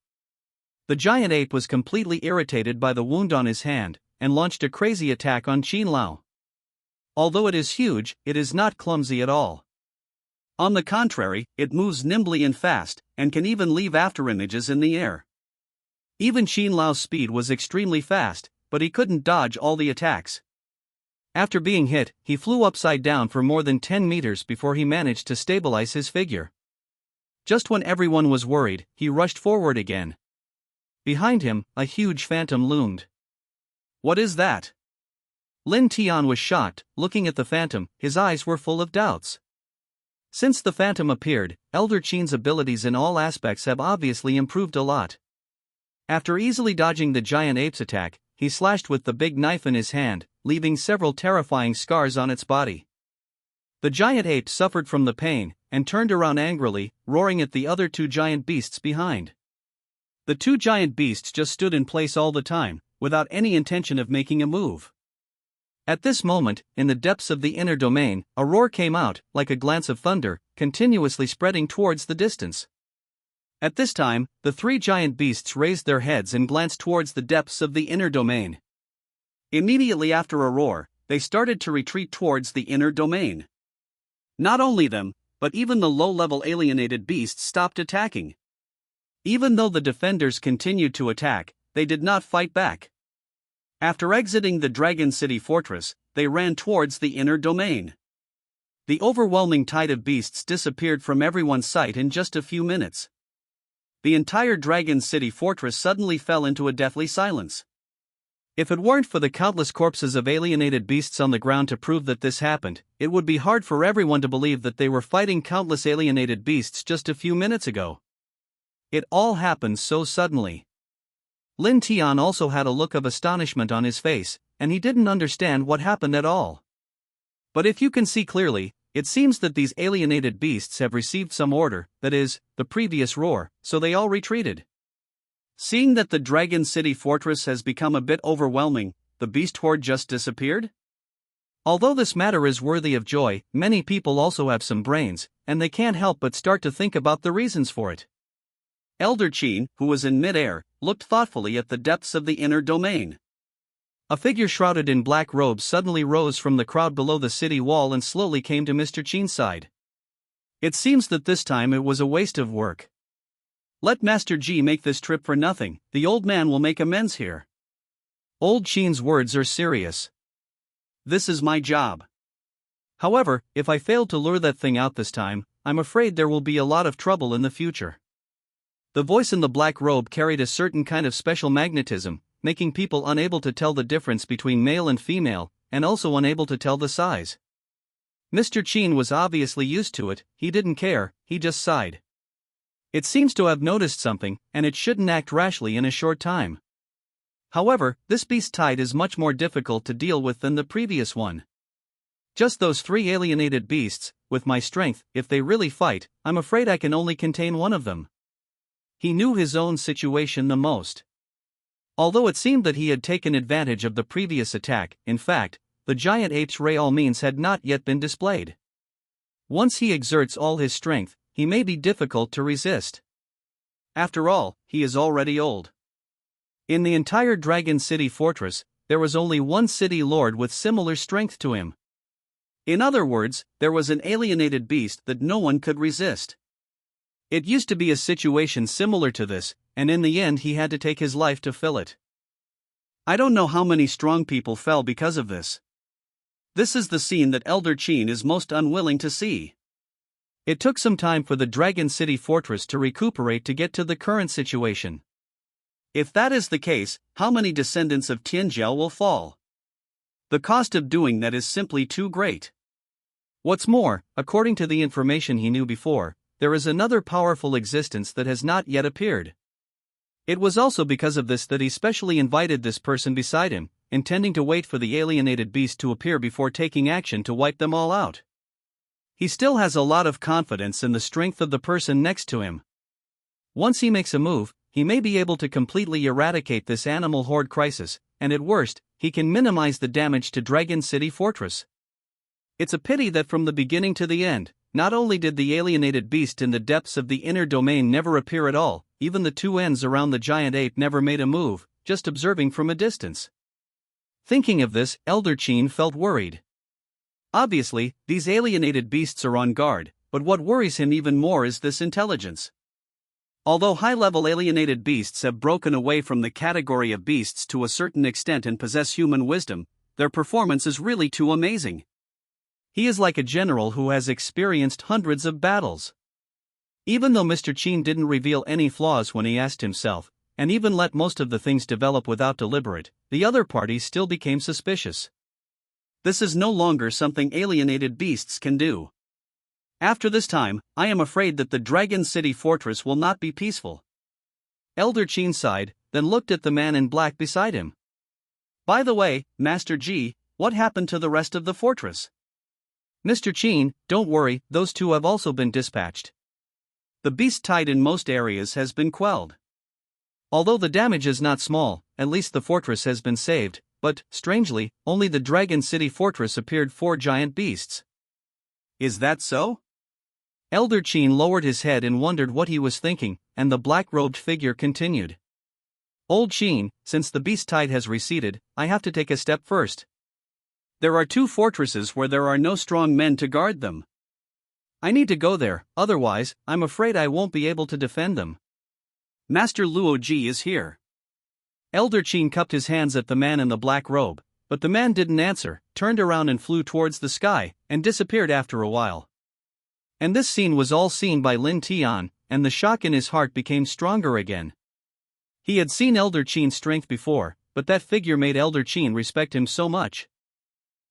The giant ape was completely irritated by the wound on his hand, and launched a crazy attack on Qin Lao. Although it is huge, it is not clumsy at all. On the contrary, it moves nimbly and fast, and can even leave afterimages in the air. Even Qin Lao's speed was extremely fast, but he couldn't dodge all the attacks. After being hit, he flew upside down for more than 10 meters before he managed to stabilize his figure. Just when everyone was worried, he rushed forward again. Behind him, a huge phantom loomed. What is that? Lin Tian was shocked, looking at the phantom, his eyes were full of doubts. Since the phantom appeared, Elder Qin's abilities in all aspects have obviously improved a lot. After easily dodging the giant ape's attack, he slashed with the big knife in his hand, leaving several terrifying scars on its body. The giant ape suffered from the pain, and turned around angrily, roaring at the other two giant beasts behind. The two giant beasts just stood in place all the time, without any intention of making a move. At this moment, in the depths of the inner domain, a roar came out, like a glance of thunder, continuously spreading towards the distance. At this time, the three giant beasts raised their heads and glanced towards the depths of the inner domain. Immediately after a roar, they started to retreat towards the inner domain. Not only them, but even the low-level alienated beasts stopped attacking. Even though the defenders continued to attack, they did not fight back. After exiting the Dragon City Fortress, they ran towards the inner domain. The overwhelming tide of beasts disappeared from everyone's sight in just a few minutes. The entire Dragon City Fortress suddenly fell into a deathly silence. If it weren't for the countless corpses of alienated beasts on the ground to prove that this happened, it would be hard for everyone to believe that they were fighting countless alienated beasts just a few minutes ago. It all happened so suddenly. Lin Tian also had a look of astonishment on his face, and he didn't understand what happened at all. But if you can see clearly, it seems that these alienated beasts have received some order, that is, the previous roar, so they all retreated. Seeing that the Dragon City Fortress has become a bit overwhelming, the beast horde just disappeared? Although this matter is worthy of joy, many people also have some brains, and they can't help but start to think about the reasons for it. Elder Qin, who was in mid-air, looked thoughtfully at the depths of the inner domain. A figure shrouded in black robes suddenly rose from the crowd below the city wall and slowly came to Mr. Qin's side. It seems that this time it was a waste of work. Let Master Ji make this trip for nothing, the old man will make amends here. Old Qin's words are serious. This is my job. However, if I fail to lure that thing out this time, I'm afraid there will be a lot of trouble in the future. The voice in the black robe carried a certain kind of special magnetism, making people unable to tell the difference between male and female, and also unable to tell the size. Mr. Qin was obviously used to it, he didn't care, he just sighed. It seems to have noticed something, and it shouldn't act rashly in a short time. However, this beast tide is much more difficult to deal with than the previous one. Just those three alienated beasts, with my strength, if they really fight, I'm afraid I can only contain one of them. He knew his own situation the most. Although it seemed that he had taken advantage of the previous attack, in fact, the giant ape's real means had not yet been displayed. Once he exerts all his strength, he may be difficult to resist. After all, he is already old. In the entire Dragon City Fortress, there was only one city lord with similar strength to him. In other words, there was an alienated beast that no one could resist. It used to be a situation similar to this, and in the end he had to take his life to fill it. I don't know how many strong people fell because of this. This is the scene that Elder Qin is most unwilling to see. It took some time for the Dragon City Fortress to recuperate to get to the current situation. If that is the case, how many descendants of Tianjiao will fall? The cost of doing that is simply too great. What's more, according to the information he knew before, there is another powerful existence that has not yet appeared. It was also because of this that he specially invited this person beside him, intending to wait for the alienated beast to appear before taking action to wipe them all out. He still has a lot of confidence in the strength of the person next to him. Once he makes a move, he may be able to completely eradicate this animal horde crisis, and at worst, he can minimize the damage to Dragon City Fortress. It's a pity that from the beginning to the end, not only did the alienated beast in the depths of the inner domain never appear at all, even the two ends around the giant ape never made a move, just observing from a distance. Thinking of this, Elder Qin felt worried. Obviously, these alienated beasts are on guard, but what worries him even more is this intelligence. Although high-level alienated beasts have broken away from the category of beasts to a certain extent and possess human wisdom, their performance is really too amazing. He is like a general who has experienced hundreds of battles. Even though Mr. Qin didn't reveal any flaws when he asked himself, and even let most of the things develop without deliberate, the other parties still became suspicious. This is no longer something alienated beasts can do. After this time, I am afraid that the Dragon City Fortress will not be peaceful. Elder Qin sighed, then looked at the man in black beside him. By the way, Master Ji, what happened to the rest of the fortress? Mr. Qin, don't worry, those two have also been dispatched. The beast tide in most areas has been quelled. Although the damage is not small, at least the fortress has been saved, but, strangely, only the Dragon City Fortress appeared 4 giant beasts. Is that so? Elder Qin lowered his head and wondered what he was thinking, and the black-robed figure continued. Old Qin, since the beast tide has receded, I have to take a step first. There are 2 fortresses where there are no strong men to guard them. I need to go there, otherwise, I'm afraid I won't be able to defend them. Master Luo Ji is here. Elder Qin cupped his hands at the man in the black robe, but the man didn't answer, turned around and flew towards the sky, and disappeared after a while. And this scene was all seen by Lin Tian, and the shock in his heart became stronger again. He had seen Elder Qin's strength before, but that figure made Elder Qin respect him so much.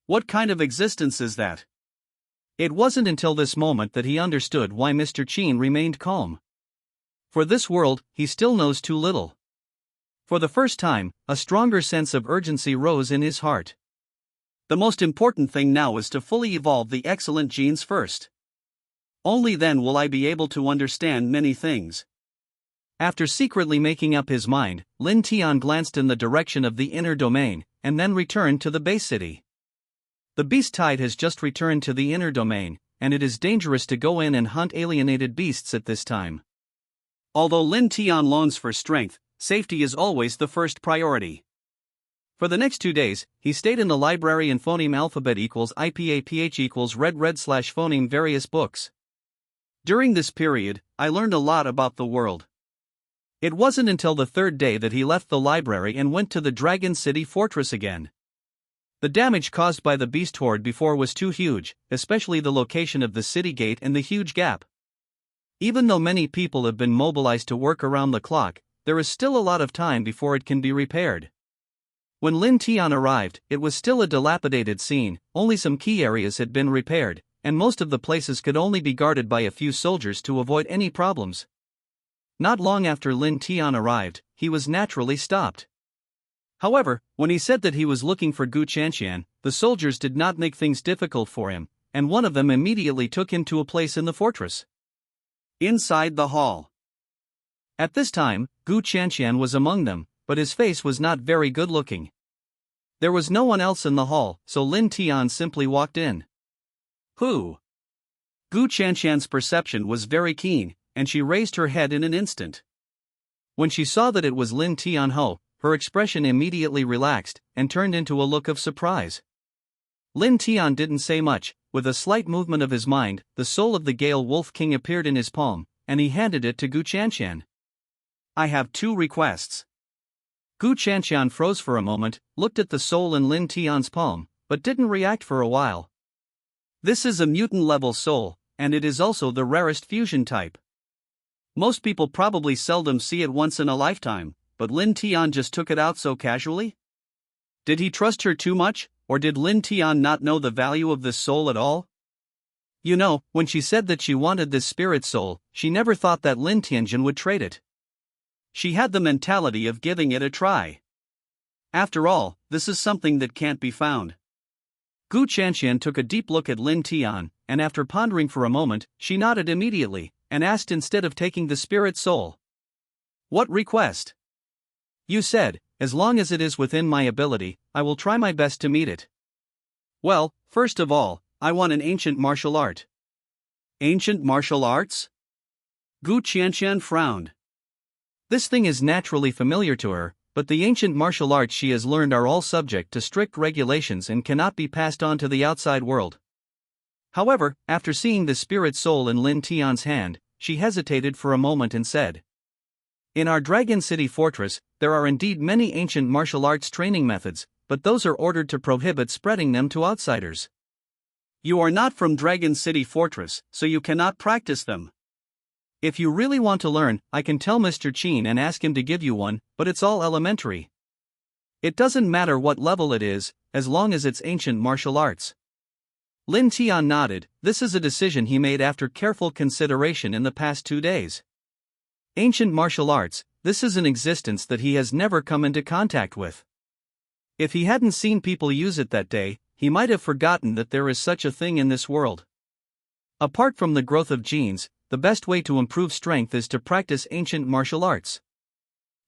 What kind of existence is that? It wasn't until this moment that he understood why Mr. Qin remained calm. For this world, he still knows too little. For the first time, a stronger sense of urgency rose in his heart. The most important thing now is to fully evolve the excellent genes first. Only then will I be able to understand many things. After secretly making up his mind, Lin Tian glanced in the direction of the inner domain, and then returned to the base city. The beast tide has just returned to the inner domain, and it is dangerous to go in and hunt alienated beasts at this time. Although Lin Tian longs for strength, safety is always the first priority. For the next 2 days, he stayed in the library and phoneme alphabet equals IPAPH equals red/phoneme various books. During this period, I learned a lot about the world. It wasn't until the 3rd day that he left the library and went to the Dragon City Fortress again. The damage caused by the beast horde before was too huge, especially the location of the city gate and the huge gap. Even though many people have been mobilized to work around the clock, there is still a lot of time before it can be repaired. When Lin Tian arrived, it was still a dilapidated scene, only some key areas had been repaired, and most of the places could only be guarded by a few soldiers to avoid any problems. Not long after Lin Tian arrived, he was naturally stopped. However, when he said that he was looking for Gu Qianqian, the soldiers did not make things difficult for him, and one of them immediately took him to a place in the fortress. Inside the hall. At this time, Gu Qianqian was among them, but his face was not very good looking. There was no one else in the hall, so Lin Tian simply walked in. Who? Gu Qianqian's perception was very keen, and she raised her head in an instant. When she saw that it was Lin Tianho, her expression immediately relaxed, and turned into a look of surprise. Lin Tian didn't say much. With a slight movement of his mind, the soul of the Gale Wolf King appeared in his palm, and he handed it to Gu Qianqian. I have 2 requests. Gu Qianqian froze for a moment, looked at the soul in Lin Tian's palm, but didn't react for a while. This is a mutant-level soul, and it is also the rarest fusion type. Most people probably seldom see it once in a lifetime, but Lin Tian just took it out so casually? Did he trust her too much, or did Lin Tian not know the value of this soul at all? You know, when she said that she wanted this spirit soul, she never thought that Lin Tianjin would trade it. She had the mentality of giving it a try. After all, this is something that can't be found. Gu Qianqian took a deep look at Lin Tian, and after pondering for a moment, she nodded immediately, and asked instead of taking the spirit soul. What request? You said, as long as it is within my ability, I will try my best to meet it. Well, first of all, I want an ancient martial art. Ancient martial arts? Gu Qianqian frowned. This thing is naturally familiar to her, but the ancient martial arts she has learned are all subject to strict regulations and cannot be passed on to the outside world. However, after seeing the spirit soul in Lin Tian's hand, she hesitated for a moment and said, in our Dragon City fortress, there are indeed many ancient martial arts training methods, but those are ordered to prohibit spreading them to outsiders. You are not from Dragon City Fortress, so you cannot practice them. If you really want to learn, I can tell Mr. Qin and ask him to give you one, but it's all elementary. It doesn't matter what level it is, as long as it's ancient martial arts. Lin Tian nodded. This is a decision he made after careful consideration in the past 2 days. Ancient martial arts, this is an existence that he has never come into contact with. If he hadn't seen people use it that day, he might have forgotten that there is such a thing in this world. Apart from the growth of genes, the best way to improve strength is to practice ancient martial arts.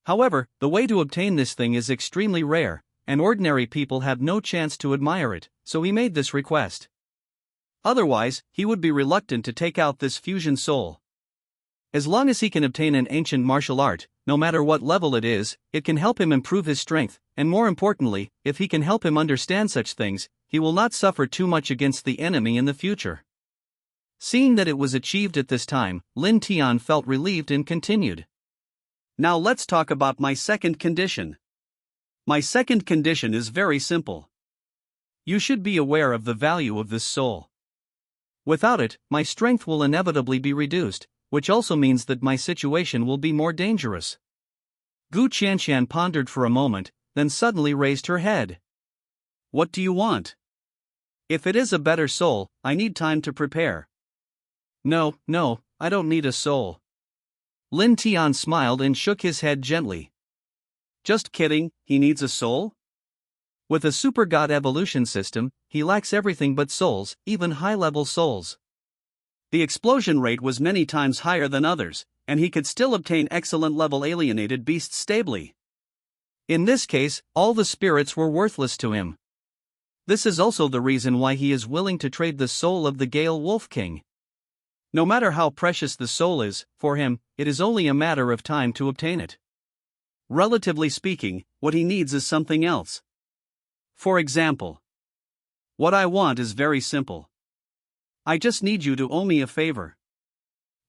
However, the way to obtain this thing is extremely rare, and ordinary people have no chance to admire it, so he made this request. Otherwise, he would be reluctant to take out this fusion soul. As long as he can obtain an ancient martial art, no matter what level it is, it can help him improve his strength, and more importantly, if he can help him understand such things, he will not suffer too much against the enemy in the future. Seeing that it was achieved at this time, Lin Tian felt relieved and continued. Now let's talk about my second condition. My second condition is very simple. You should be aware of the value of this soul. Without it, my strength will inevitably be reduced, which also means that my situation will be more dangerous. Gu Qianshan pondered for a moment, then suddenly raised her head. What do you want? If it is a better soul, I need time to prepare. No, I don't need a soul. Lin Tian smiled and shook his head gently. Just kidding, he needs a soul? With a super god evolution system, he lacks everything but souls, even high-level souls. The explosion rate was many times higher than others, and he could still obtain excellent level alienated beasts stably. In this case, all the spirits were worthless to him. This is also the reason why he is willing to trade the soul of the Gale Wolf King. No matter how precious the soul is, for him, it is only a matter of time to obtain it. Relatively speaking, what he needs is something else. For example, what I want is very simple. I just need you to owe me a favor.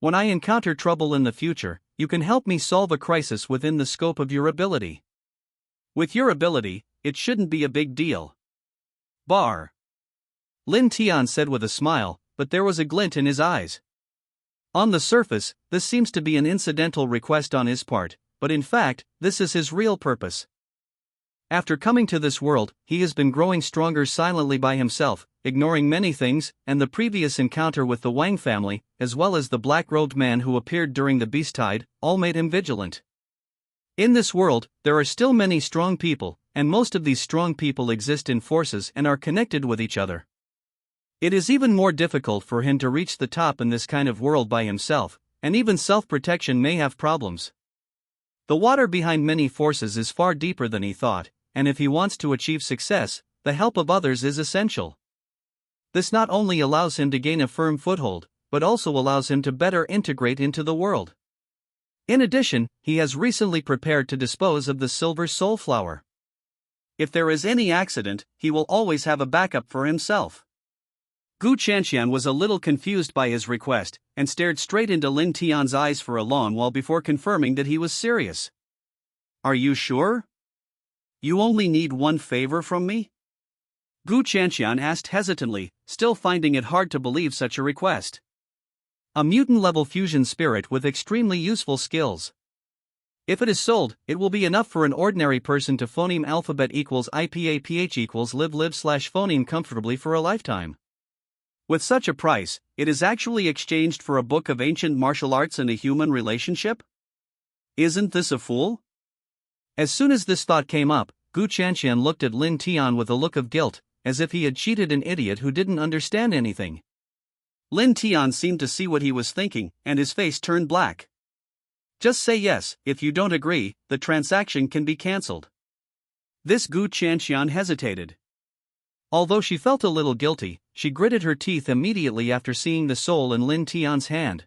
When I encounter trouble in the future, you can help me solve a crisis within the scope of your ability. With your ability, it shouldn't be a big deal. Bar. Lin Tian said with a smile, but there was a glint in his eyes. On the surface, this seems to be an incidental request on his part, but in fact, this is his real purpose. After coming to this world, he has been growing stronger silently by himself, ignoring many things, and the previous encounter with the Wang family, as well as the black-robed man who appeared during the beast tide, all made him vigilant. In this world, there are still many strong people, and most of these strong people exist in forces and are connected with each other. It is even more difficult for him to reach the top in this kind of world by himself, and even self-protection may have problems. The water behind many forces is far deeper than he thought, and if he wants to achieve success, the help of others is essential. This not only allows him to gain a firm foothold, but also allows him to better integrate into the world. In addition, he has recently prepared to dispose of the silver soul flower. If there is any accident, he will always have a backup for himself. Gu Qianshan was a little confused by his request, and stared straight into Lin Tian's eyes for a long while before confirming that he was serious. Are you sure? You only need one favor from me? Gu Qianshan asked hesitantly, still finding it hard to believe such a request. A mutant-level fusion spirit with extremely useful skills. If it is sold, it will be enough for an ordinary person to phoneme alphabet equals IPAPH equals live/phoneme comfortably for a lifetime. With such a price, it is actually exchanged for a book of ancient martial arts and a human relationship? Isn't this a fool? As soon as this thought came up, Gu Qianshan looked at Lin Tian with a look of guilt, as if he had cheated an idiot who didn't understand anything. Lin Tian seemed to see what he was thinking, and his face turned black. Just say yes. If you don't agree, the transaction can be cancelled. This Gu Qianshan hesitated. Although she felt a little guilty, she gritted her teeth immediately after seeing the soul in Lin Tian's hand.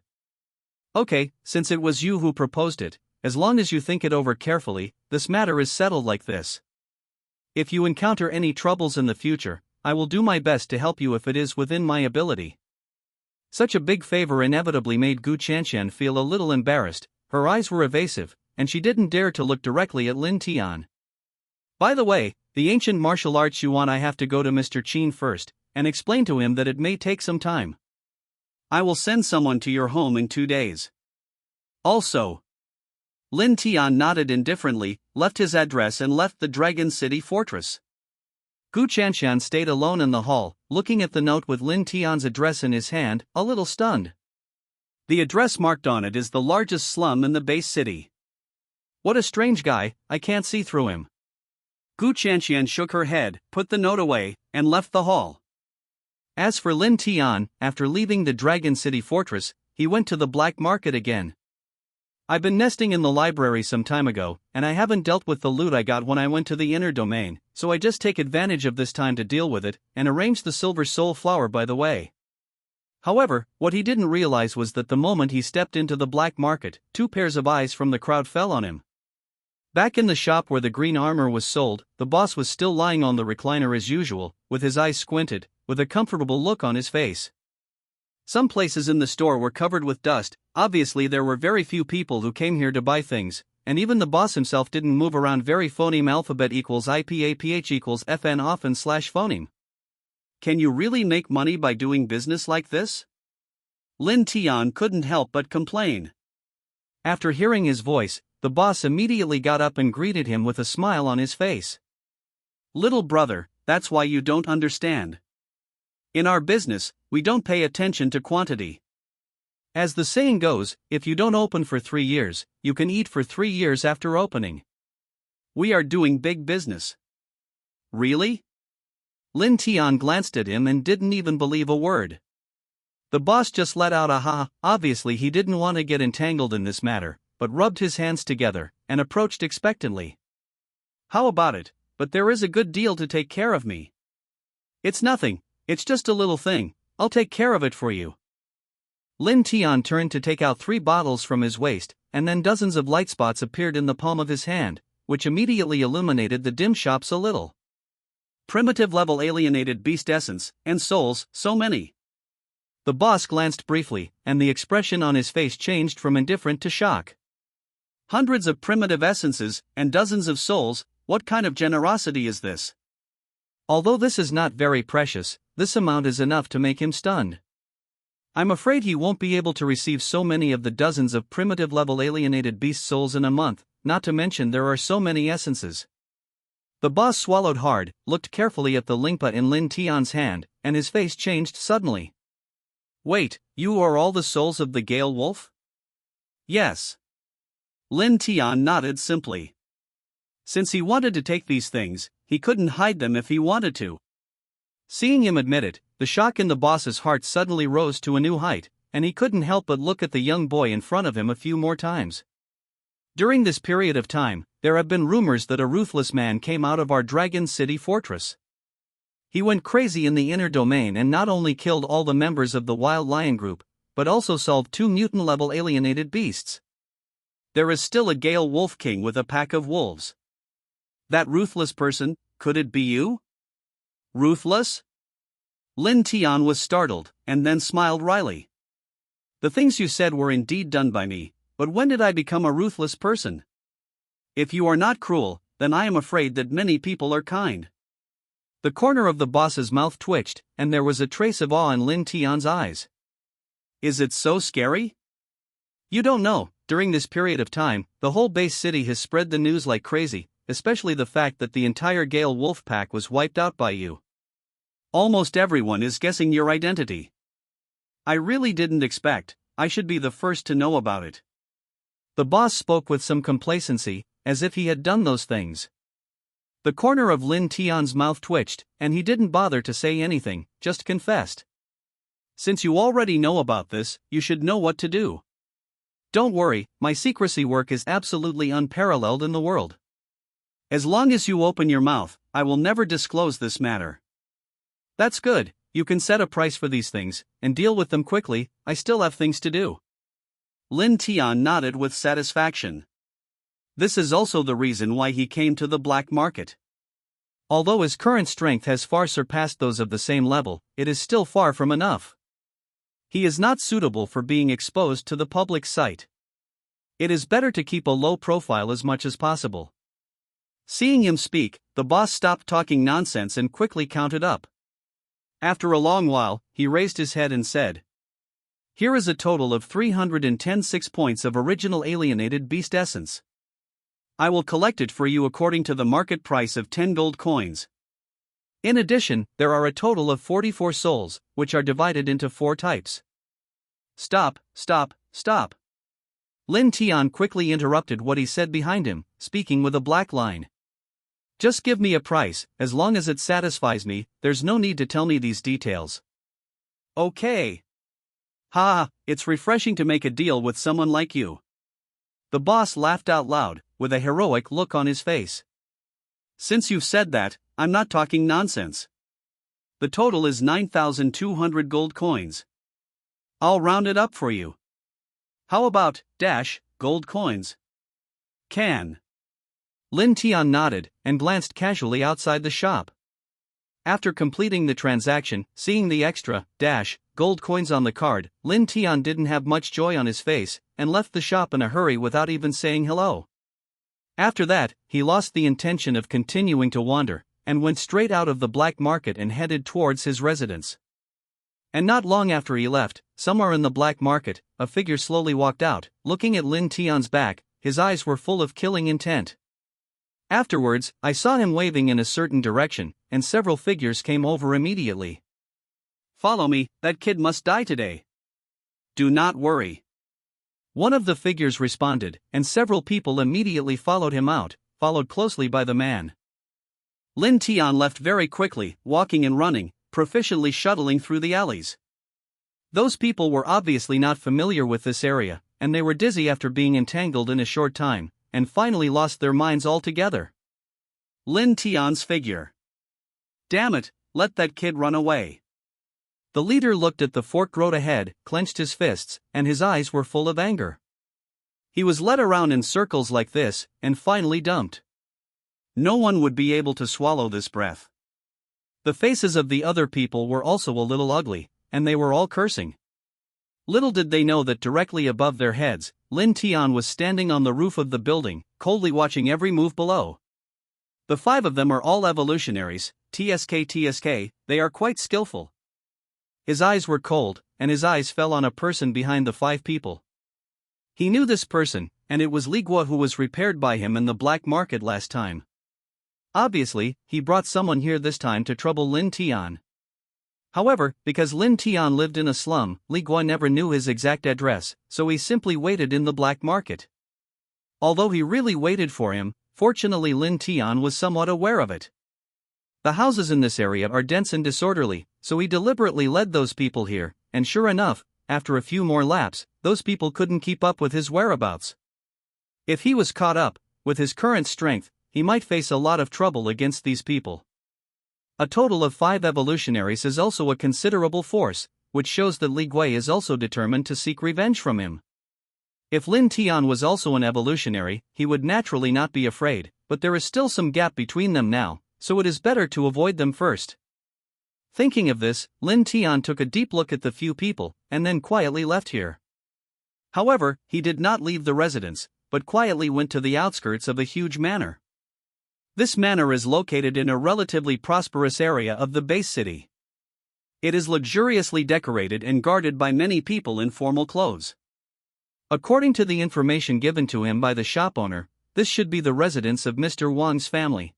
Okay, since it was you who proposed it, as long as you think it over carefully, this matter is settled like this. If you encounter any troubles in the future, I will do my best to help you if it is within my ability. Such a big favor inevitably made Gu Qianshan feel a little embarrassed, her eyes were evasive, and she didn't dare to look directly at Lin Tian. By the way, the ancient martial arts you want, I have to go to Mr. Qin first, and explain to him that it may take some time. I will send someone to your home in 2 days. Also. Lin Tian nodded indifferently, left his address and left the Dragon City fortress. Gu Qianshan stayed alone in the hall, looking at the note with Lin Tian's address in his hand, a little stunned. The address marked on it is the largest slum in the base city. What a strange guy, I can't see through him. Gu Qianshan shook her head, put the note away, and left the hall. As for Lin Tian, after leaving the Dragon City fortress, he went to the black market again. I've been nesting in the library some time ago, and I haven't dealt with the loot I got when I went to the inner domain, so I just take advantage of this time to deal with it, and arrange the silver soul flower by the way. However, what he didn't realize was that the moment he stepped into the black market, two pairs of eyes from the crowd fell on him. Back in the shop where the green armor was sold, the boss was still lying on the recliner as usual, with his eyes squinted, with a comfortable look on his face. Some places in the store were covered with dust. Obviously there were very few people who came here to buy things, and even the boss himself didn't move around. Very phoneme alphabet equals IPAPH equals FN often / phoneme. Can you really make money by doing business like this? Lin Tian couldn't help but complain. After hearing his voice, the boss immediately got up and greeted him with a smile on his face. Little brother, that's why you don't understand. In our business, we don't pay attention to quantity. As the saying goes, if you don't open for 3 years, you can eat for 3 years after opening. We are doing big business. Really? Lin Tian glanced at him and didn't even believe a word. The boss just let out a ha. Obviously he didn't want to get entangled in this matter, but rubbed his hands together and approached expectantly. How about it? But there is a good deal to take care of me. It's nothing, it's just a little thing, I'll take care of it for you. Lin Tian turned to take out 3 bottles from his waist, and then dozens of light spots appeared in the palm of his hand, which immediately illuminated the dim shops a little. Primitive level alienated beast essence, and souls, so many. The boss glanced briefly, and the expression on his face changed from indifferent to shock. Hundreds of primitive essences, and dozens of souls, what kind of generosity is this? Although this is not very precious, this amount is enough to make him stunned. I'm afraid he won't be able to receive so many of the dozens of primitive level alienated beast souls in a month, not to mention there are so many essences. The boss swallowed hard, looked carefully at the lingpa in Lin Tian's hand, and his face changed suddenly. Wait, you are all the souls of the Gale Wolf? Yes. Lin Tian nodded simply. Since he wanted to take these things, he couldn't hide them if he wanted to. Seeing him admit it, the shock in the boss's heart suddenly rose to a new height, and he couldn't help but look at the young boy in front of him a few more times. During this period of time, there have been rumors that a ruthless man came out of our Dragon City fortress. He went crazy in the inner domain and not only killed all the members of the Wild Lion group, but also solved 2 mutant-level alienated beasts. There is still a Gale Wolf King with a pack of wolves. That ruthless person, could it be you? Ruthless? Lin Tian was startled, and then smiled wryly. The things you said were indeed done by me, but when did I become a ruthless person? If you are not cruel, then I am afraid that many people are kind. The corner of the boss's mouth twitched, and there was a trace of awe in Lin Tian's eyes. Is it so scary? You don't know, during this period of time, the whole base city has spread the news like crazy, especially the fact that the entire Gale Wolf pack was wiped out by you. Almost everyone is guessing your identity. I really didn't expect, I should be the first to know about it. The boss spoke with some complacency, as if he had done those things. The corner of Lin Tian's mouth twitched, and he didn't bother to say anything, just confessed. Since you already know about this, you should know what to do. Don't worry, my secrecy work is absolutely unparalleled in the world. As long as you open your mouth, I will never disclose this matter. That's good, you can set a price for these things, and deal with them quickly, I still have things to do. Lin Tian nodded with satisfaction. This is also the reason why he came to the black market. Although his current strength has far surpassed those of the same level, it is still far from enough. He is not suitable for being exposed to the public sight. It is better to keep a low profile as much as possible. Seeing him speak, the boss stopped talking nonsense and quickly counted up. After a long while, he raised his head and said, "Here is a total of 316 points of original alienated beast essence. I will collect it for you according to the market price of 10 gold coins. In addition, there are a total of 44 souls, which are divided into 4 types." Stop, stop, stop. Lin Tian quickly interrupted what he said behind him, speaking with a black line. Just give me a price, as long as it satisfies me, there's no need to tell me these details. Okay. Ha, it's refreshing to make a deal with someone like you. The boss laughed out loud, with a heroic look on his face. Since you've said that, I'm not talking nonsense. The total is 9,200 gold coins. I'll round it up for you. How about, gold coins? Can. Lin Tian nodded, and glanced casually outside the shop. After completing the transaction, seeing the extra, gold coins on the card, Lin Tian didn't have much joy on his face, and left the shop in a hurry without even saying hello. After that, he lost the intention of continuing to wander, and went straight out of the black market and headed towards his residence. And not long after he left, somewhere in the black market, a figure slowly walked out, looking at Lin Tian's back. His eyes were full of killing intent. Afterwards, I saw him waving in a certain direction, and several figures came over immediately. Follow me, that kid must die today. Do not worry. One of the figures responded, and several people immediately followed him out, followed closely by the man. Lin Tian left very quickly, walking and running, proficiently shuttling through the alleys. Those people were obviously not familiar with this area, and they were dizzy after being entangled in a short time, and finally lost their minds altogether. Lin Tian's figure. Damn it, let that kid run away. The leader looked at the forked road ahead, clenched his fists, and his eyes were full of anger. He was led around in circles like this, and finally dumped. No one would be able to swallow this breath. The faces of the other people were also a little ugly, and they were all cursing. Little did they know that directly above their heads, Lin Tian was standing on the roof of the building, coldly watching every move below. The 5 of them are all evolutionaries, TSK, they are quite skillful. His eyes were cold, and his eyes fell on a person behind the 5 people. He knew this person, and it was Li Guo who was repaired by him in the black market last time. Obviously, he brought someone here this time to trouble Lin Tian. However, because Lin Tian lived in a slum, Li Guo never knew his exact address, so he simply waited in the black market. Although he really waited for him, fortunately Lin Tian was somewhat aware of it. The houses in this area are dense and disorderly, so he deliberately led those people here, and sure enough, after a few more laps, those people couldn't keep up with his whereabouts. If he was caught up, with his current strength, he might face a lot of trouble against these people. A total of 5 evolutionaries is also a considerable force, which shows that Li Gui is also determined to seek revenge from him. If Lin Tian was also an evolutionary, he would naturally not be afraid, but there is still some gap between them now, so it is better to avoid them first. Thinking of this, Lin Tian took a deep look at the few people, and then quietly left here. However, he did not leave the residence, but quietly went to the outskirts of a huge manor. This manor is located in a relatively prosperous area of the base city. It is luxuriously decorated and guarded by many people in formal clothes. According to the information given to him by the shop owner, this should be the residence of Mr. Wang's family.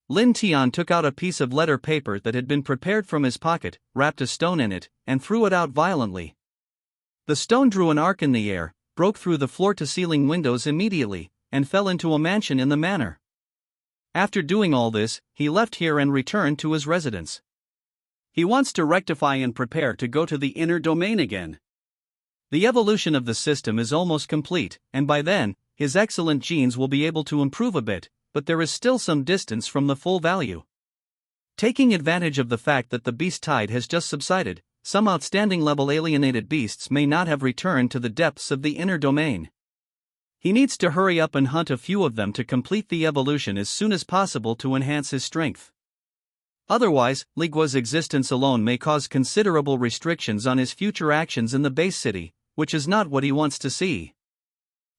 Lin Tian took out a piece of letter paper that had been prepared from his pocket, wrapped a stone in it, and threw it out violently. The stone drew an arc in the air, broke through the floor-to-ceiling windows immediately, and fell into a mansion in the manor. After doing all this, he left here and returned to his residence. He wants to rectify and prepare to go to the inner domain again. The evolution of the system is almost complete, and by then, his excellent genes will be able to improve a bit, but there is still some distance from the full value. Taking advantage of the fact that the beast tide has just subsided, some outstanding level alienated beasts may not have returned to the depths of the inner domain. He needs to hurry up and hunt a few of them to complete the evolution as soon as possible to enhance his strength. Otherwise, Li Guo's existence alone may cause considerable restrictions on his future actions in the base city, which is not what he wants to see.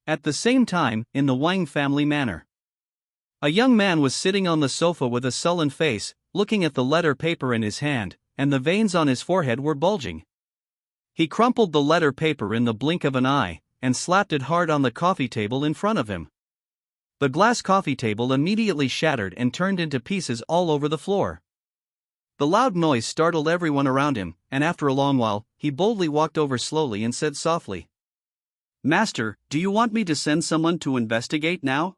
At the same time, in the Wang family manor, a young man was sitting on the sofa with a sullen face, looking at the letter paper in his hand, and the veins on his forehead were bulging. He crumpled the letter paper in the blink of an eye, and slapped it hard on the coffee table in front of him. The glass coffee table immediately shattered and turned into pieces all over the floor. The loud noise startled everyone around him, and after a long while, he boldly walked over slowly and said softly, "Master, do you want me to send someone to investigate now?"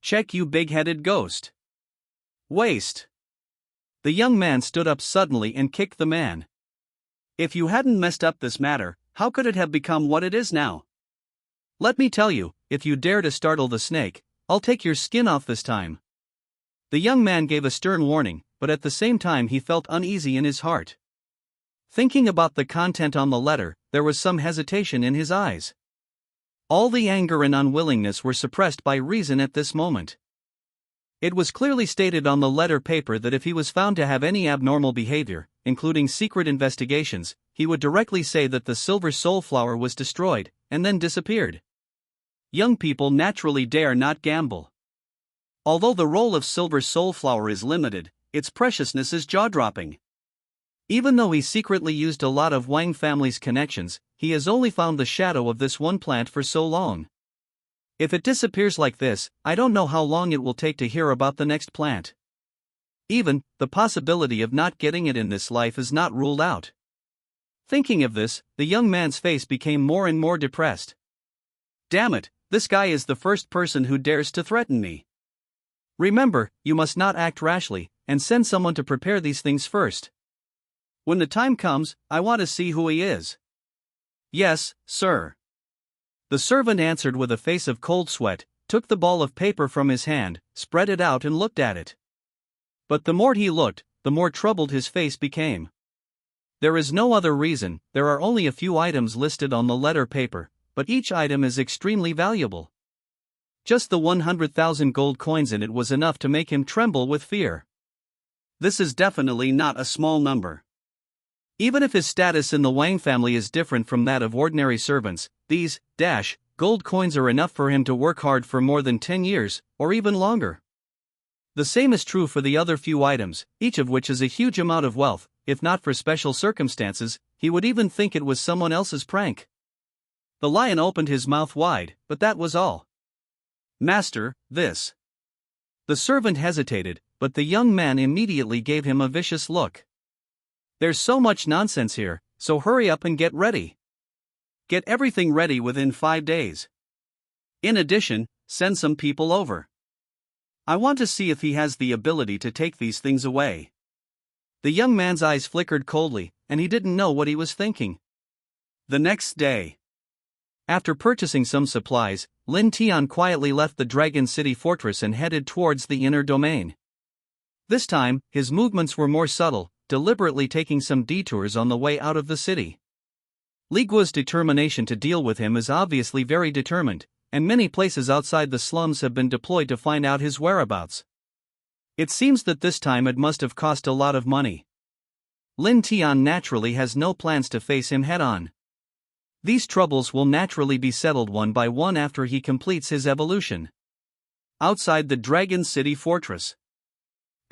"Check, you big-headed ghost." "Waste." The young man stood up suddenly and kicked the man. "If you hadn't messed up this matter, how could it have become what it is now? Let me tell you, if you dare to startle the snake, I'll take your skin off this time." The young man gave a stern warning, but at the same time he felt uneasy in his heart. Thinking about the content on the letter, there was some hesitation in his eyes. All the anger and unwillingness were suppressed by reason at this moment. It was clearly stated on the letter paper that if he was found to have any abnormal behavior, including secret investigations, he would directly say that the silver soul flower was destroyed, and then disappeared. Young people naturally dare not gamble. Although the role of silver soul flower is limited, its preciousness is jaw-dropping. Even though he secretly used a lot of Wang family's connections, he has only found the shadow of this one plant for so long. If it disappears like this, I don't know how long it will take to hear about the next plant. Even, the possibility of not getting it in this life is not ruled out. Thinking of this, the young man's face became more and more depressed. Damn it, this guy is the first person who dares to threaten me. Remember, you must not act rashly, and send someone to prepare these things first. When the time comes, I want to see who he is. Yes, sir. The servant answered with a face of cold sweat, took the ball of paper from his hand, spread it out and looked at it. But the more he looked, the more troubled his face became. There is no other reason, there are only a few items listed on the letter paper, but each item is extremely valuable. Just the 100,000 gold coins in it was enough to make him tremble with fear. This is definitely not a small number. Even if his status in the Wang family is different from that of ordinary servants, these gold coins are enough for him to work hard for more than 10 years, or even longer. The same is true for the other few items, each of which is a huge amount of wealth. If not for special circumstances, he would even think it was someone else's prank. The lion opened his mouth wide, but that was all. Master, this. The servant hesitated, but the young man immediately gave him a vicious look. There's so much nonsense here, so hurry up and get ready. Get everything ready within 5 days. In addition, send some people over. I want to see if he has the ability to take these things away. The young man's eyes flickered coldly, and he didn't know what he was thinking. The next day, after purchasing some supplies, Lin Tian quietly left the Dragon City fortress and headed towards the inner domain. This time, his movements were more subtle, deliberately taking some detours on the way out of the city. Li Guo's determination to deal with him is obviously very determined, and many places outside the slums have been deployed to find out his whereabouts. It seems that this time it must have cost a lot of money. Lin Tian naturally has no plans to face him head-on. These troubles will naturally be settled one by one after he completes his evolution. Outside the Dragon City fortress.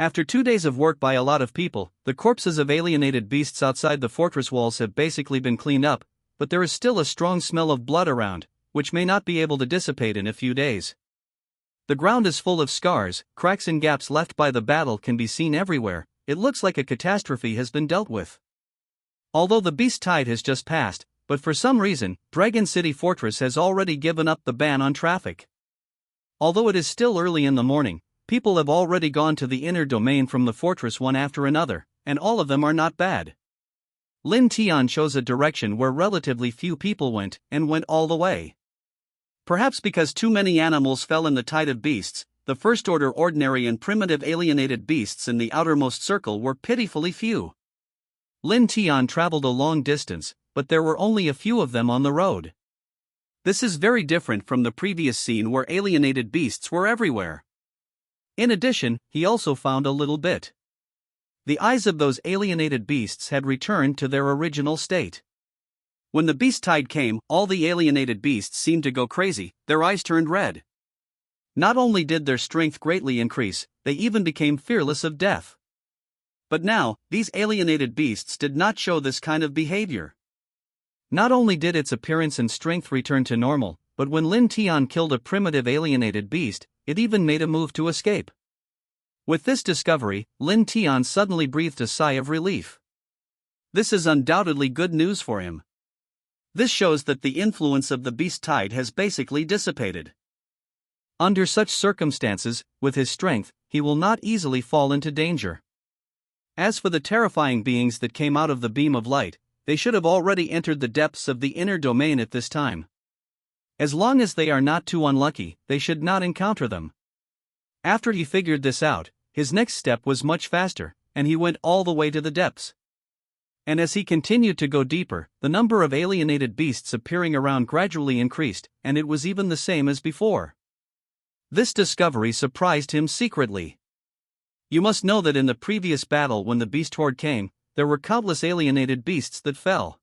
After 2 days of work by a lot of people, the corpses of alienated beasts outside the fortress walls have basically been cleaned up, but there is still a strong smell of blood around, which may not be able to dissipate in a few days. The ground is full of scars, cracks and gaps left by the battle can be seen everywhere. It looks like a catastrophe has been dealt with. Although the beast tide has just passed, but for some reason, Dragon City Fortress has already given up the ban on traffic. Although it is still early in the morning, people have already gone to the inner domain from the fortress one after another, and all of them are not bad. Lin Tian chose a direction where relatively few people went, and went all the way. Perhaps because too many animals fell in the tide of beasts, the first-order ordinary and primitive alienated beasts in the outermost circle were pitifully few. Lin Tian traveled a long distance, but there were only a few of them on the road. This is very different from the previous scene where alienated beasts were everywhere. In addition, he also found a little bit. The eyes of those alienated beasts had returned to their original state. When the beast tide came, all the alienated beasts seemed to go crazy, their eyes turned red. Not only did their strength greatly increase, they even became fearless of death. But now, these alienated beasts did not show this kind of behavior. Not only did its appearance and strength return to normal, but when Lin Tian killed a primitive alienated beast, it even made a move to escape. With this discovery, Lin Tian suddenly breathed a sigh of relief. This is undoubtedly good news for him. This shows that the influence of the beast tide has basically dissipated. Under such circumstances, with his strength, he will not easily fall into danger. As for the terrifying beings that came out of the beam of light, they should have already entered the depths of the inner domain at this time. As long as they are not too unlucky, they should not encounter them. After he figured this out, his next step was much faster, and he went all the way to the depths. And as he continued to go deeper, the number of alienated beasts appearing around gradually increased, and it was even the same as before. This discovery surprised him secretly. You must know that in the previous battle when the beast horde came, there were countless alienated beasts that fell.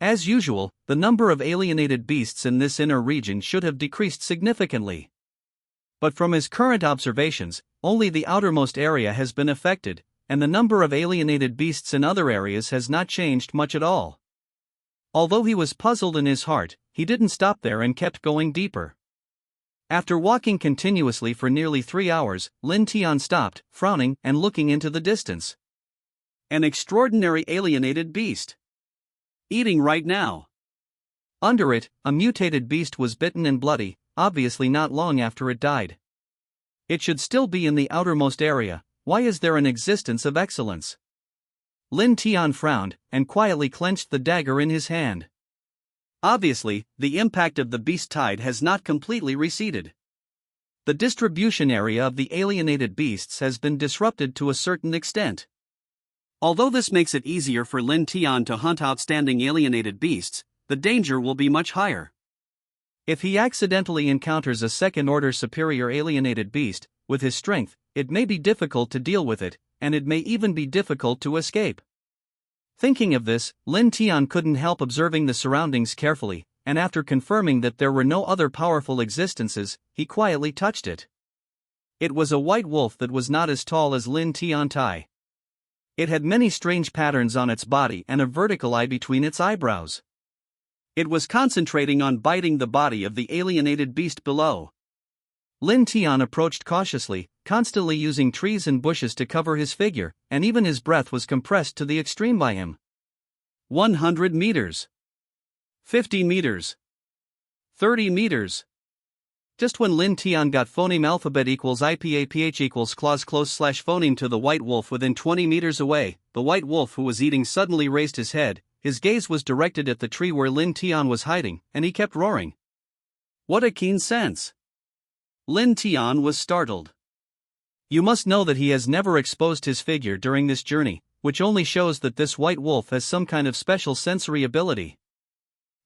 As usual, the number of alienated beasts in this inner region should have decreased significantly. But from his current observations, only the outermost area has been affected, and the number of alienated beasts in other areas has not changed much at all. Although he was puzzled in his heart, he didn't stop there and kept going deeper. After walking continuously for nearly 3 hours, Lin Tian stopped, frowning and looking into the distance. An extraordinary alienated beast. Eating right now. Under it, a mutated beast was bitten and bloody, obviously not long after it died. It should still be in the outermost area. Why is there an existence of excellence? Lin Tian frowned, and quietly clenched the dagger in his hand. Obviously, the impact of the beast tide has not completely receded. The distribution area of the alienated beasts has been disrupted to a certain extent. Although this makes it easier for Lin Tian to hunt outstanding alienated beasts, the danger will be much higher. If he accidentally encounters a second-order superior alienated beast, with his strength, it may be difficult to deal with it, and it may even be difficult to escape. Thinking of this, Lin Tian couldn't help observing the surroundings carefully, and after confirming that there were no other powerful existences, he quietly touched it. It was a white wolf that was not as tall as Lin Tian Tai. It had many strange patterns on its body and a vertical eye between its eyebrows. It was concentrating on biting the body of the alienated beast below. Lin Tian approached cautiously, constantly using trees and bushes to cover his figure, and even his breath was compressed to the extreme by him. 100 meters. 50 meters. 30 meters. Just when Lin Tian got phoneme alphabet equals IPAPH equals clause close slash phoneme to the white wolf within 20 meters away, the white wolf who was eating suddenly raised his head, his gaze was directed at the tree where Lin Tian was hiding, and he kept roaring. What a keen sense! Lin Tian was startled. You must know that he has never exposed his figure during this journey, which only shows that this white wolf has some kind of special sensory ability.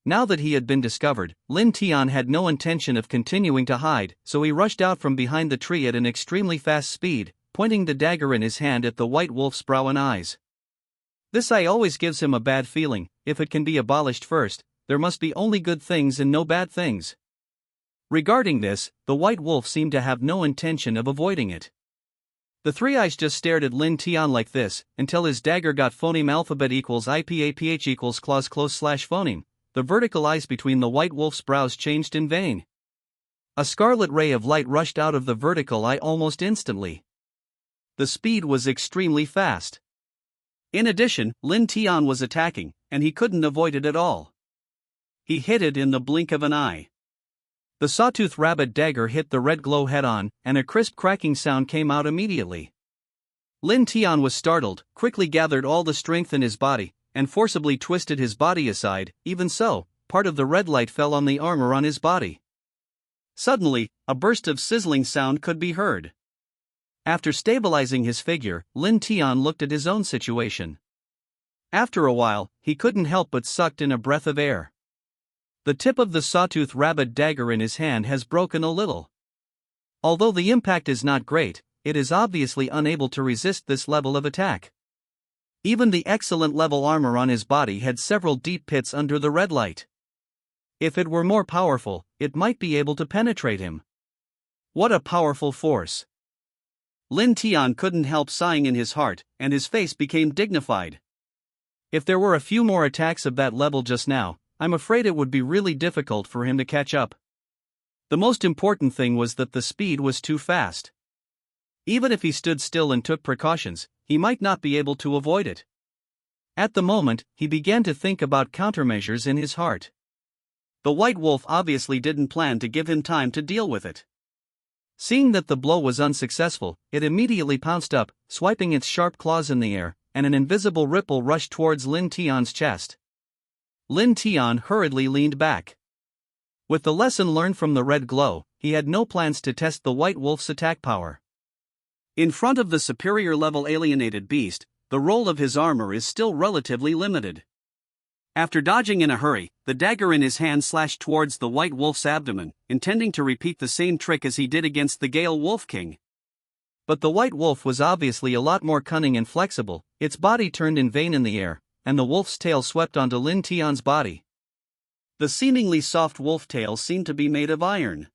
Now that he had been discovered, Lin Tian had no intention of continuing to hide, so he rushed out from behind the tree at an extremely fast speed, pointing the dagger in his hand at the white wolf's brow and eyes. This eye always gives him a bad feeling. If it can be abolished first, there must be only good things and no bad things. Regarding this, the white wolf seemed to have no intention of avoiding it. The three eyes just stared at Lin Tian like this, until his dagger got phoneme alphabet equals IPAPH equals clause close slash phoneme. The vertical eyes between the white wolf's brows changed in vain. A scarlet ray of light rushed out of the vertical eye almost instantly. The speed was extremely fast. In addition, Lin Tian was attacking, and he couldn't avoid it at all. He hit it in the blink of an eye. The sawtooth rabbit dagger hit the red glow head-on, and a crisp cracking sound came out immediately. Lin Tian was startled, quickly gathered all the strength in his body, and forcibly twisted his body aside. Even so, part of the red light fell on the armor on his body. Suddenly, a burst of sizzling sound could be heard. After stabilizing his figure, Lin Tian looked at his own situation. After a while, he couldn't help but sucked in a breath of air. The tip of the sawtooth rabbit dagger in his hand has broken a little. Although the impact is not great, it is obviously unable to resist this level of attack. Even the excellent level armor on his body had several deep pits under the red light. If it were more powerful, it might be able to penetrate him. What a powerful force! Lin Tian couldn't help sighing in his heart, and his face became dignified. If there were a few more attacks of that level just now, I'm afraid it would be really difficult for him to catch up. The most important thing was that the speed was too fast. Even if he stood still and took precautions, he might not be able to avoid it. At the moment, he began to think about countermeasures in his heart. The white wolf obviously didn't plan to give him time to deal with it. Seeing that the blow was unsuccessful, it immediately pounced up, swiping its sharp claws in the air, and an invisible ripple rushed towards Lin Tian's chest. Lin Tian hurriedly leaned back. With the lesson learned from the red glow, he had no plans to test the white wolf's attack power. In front of the superior level alienated beast, the roll of his armor is still relatively limited. After dodging in a hurry, the dagger in his hand slashed towards the white wolf's abdomen, intending to repeat the same trick as he did against the Gale Wolf King. But the white wolf was obviously a lot more cunning and flexible. Its body turned in vain in the air, and the wolf's tail swept onto Lin Tian's body. The seemingly soft wolf tail seemed to be made of iron.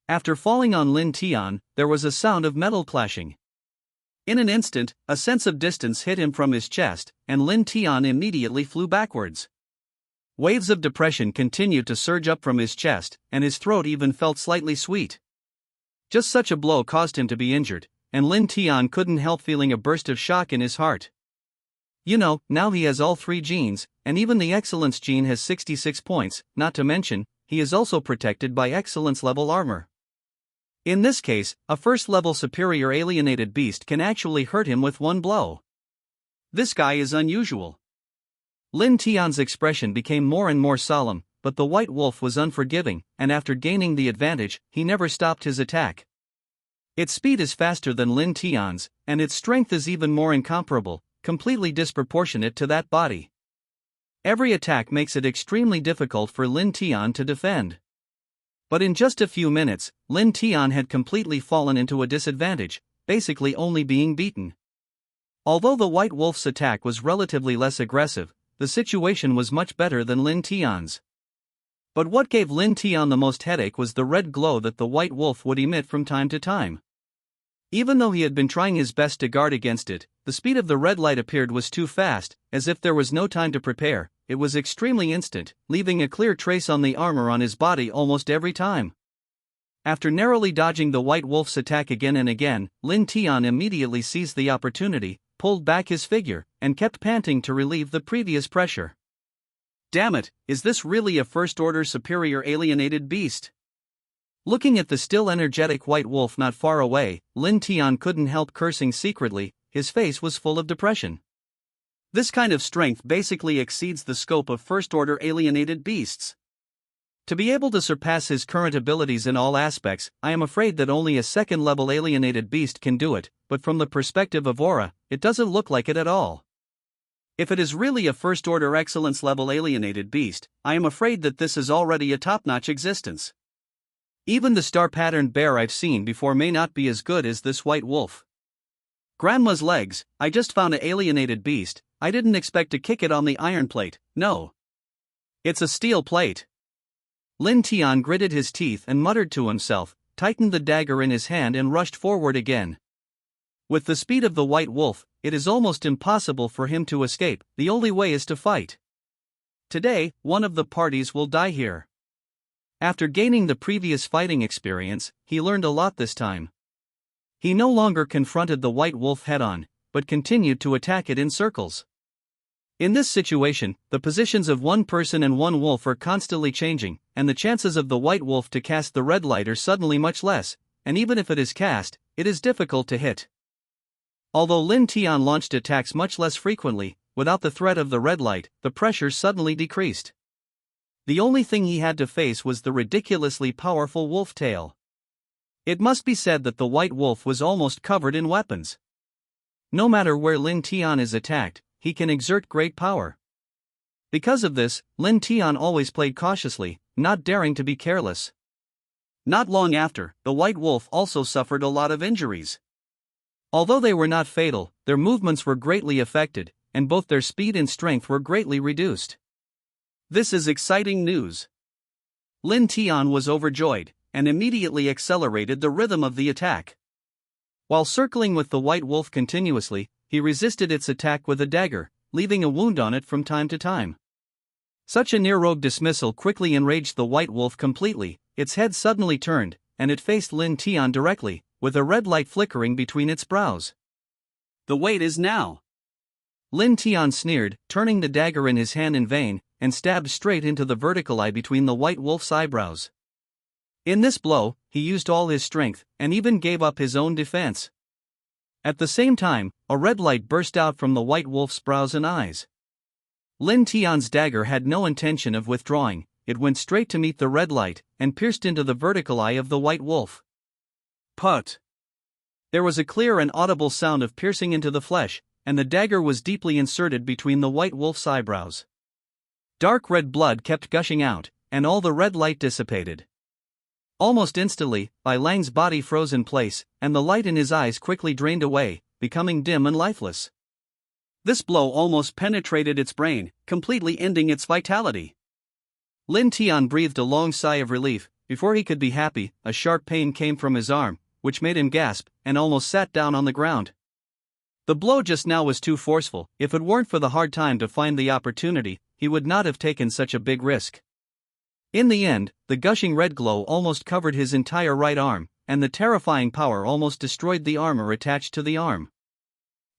After falling on Lin Tian, there was a sound of metal clashing. In an instant, a sense of distance hit him from his chest, and Lin Tian immediately flew backwards. Waves of depression continued to surge up from his chest, and his throat even felt slightly sweet. Just such a blow caused him to be injured, and Lin Tian couldn't help feeling a burst of shock in his heart. You know, now he has all 3 genes, and even the excellence gene has 66 points, not to mention, he is also protected by excellence level armor. In this case, a first-level superior alienated beast can actually hurt him with one blow. This guy is unusual. Lin Tian's expression became more and more solemn, but the white wolf was unforgiving, and after gaining the advantage, he never stopped his attack. Its speed is faster than Lin Tian's, and its strength is even more incomparable, completely disproportionate to that body. Every attack makes it extremely difficult for Lin Tian to defend. But in just a few minutes, Lin Tian had completely fallen into a disadvantage, basically only being beaten. Although the white wolf's attack was relatively less aggressive, the situation was much better than Lin Tian's. But what gave Lin Tian the most headache was the red glow that the white wolf would emit from time to time. Even though he had been trying his best to guard against it, the speed of the red light appeared was too fast, as if there was no time to prepare. It was extremely instant, leaving a clear trace on the armor on his body almost every time. After narrowly dodging the white wolf's attack again and again, Lin Tian immediately seized the opportunity, pulled back his figure, and kept panting to relieve the previous pressure. Damn it, is this really a first-order superior alienated beast? Looking at the still energetic white wolf not far away, Lin Tian couldn't help cursing secretly. His face was full of depression. This kind of strength basically exceeds the scope of first-order alienated beasts. To be able to surpass his current abilities in all aspects, I am afraid that only a second-level alienated beast can do it, but from the perspective of aura, it doesn't look like it at all. If it is really a first-order excellence-level alienated beast, I am afraid that this is already a top-notch existence. Even the star-patterned bear I've seen before may not be as good as this white wolf. Grandma's legs, I just found an alienated beast. I didn't expect to kick it on the iron plate, no. It's a steel plate. Lin Tian gritted his teeth and muttered to himself, tightened the dagger in his hand and rushed forward again. With the speed of the white wolf, it is almost impossible for him to escape. The only way is to fight. Today, one of the parties will die here. After gaining the previous fighting experience, he learned a lot this time. He no longer confronted the white wolf head-on, but continued to attack it in circles. In this situation, the positions of one person and one wolf are constantly changing, and the chances of the white wolf to cast the red light are suddenly much less, and even if it is cast, it is difficult to hit. Although Lin Tian launched attacks much less frequently, without the threat of the red light, the pressure suddenly decreased. The only thing he had to face was the ridiculously powerful wolf tail. It must be said that the white wolf was almost covered in weapons. No matter where Lin Tian is attacked, he can exert great power. Because of this, Lin Tian always played cautiously, not daring to be careless. Not long after, the white wolf also suffered a lot of injuries. Although they were not fatal, their movements were greatly affected, and both their speed and strength were greatly reduced. This is exciting news. Lin Tian was overjoyed, and immediately accelerated the rhythm of the attack. While circling with the white wolf continuously, he resisted its attack with a dagger, leaving a wound on it from time to time. Such a near-rogue dismissal quickly enraged the white wolf completely. Its head suddenly turned, and it faced Lin Tian directly, with a red light flickering between its brows. The wait is now. Lin Tian sneered, turning the dagger in his hand in vain, and stabbed straight into the vertical eye between the white wolf's eyebrows. In this blow, he used all his strength, and even gave up his own defense. At the same time, a red light burst out from the white wolf's brows and eyes. Lin Tian's dagger had no intention of withdrawing. It went straight to meet the red light, and pierced into the vertical eye of the white wolf. Put! There was a clear and audible sound of piercing into the flesh, and the dagger was deeply inserted between the white wolf's eyebrows. Dark red blood kept gushing out, and all the red light dissipated. Almost instantly, Bai Lang's body froze in place, and the light in his eyes quickly drained away, becoming dim and lifeless. This blow almost penetrated its brain, completely ending its vitality. Lin Tian breathed a long sigh of relief. Before he could be happy, a sharp pain came from his arm, which made him gasp, and almost sat down on the ground. The blow just now was too forceful. If it weren't for the hard time to find the opportunity, he would not have taken such a big risk. In the end, the gushing red glow almost covered his entire right arm, and the terrifying power almost destroyed the armor attached to the arm.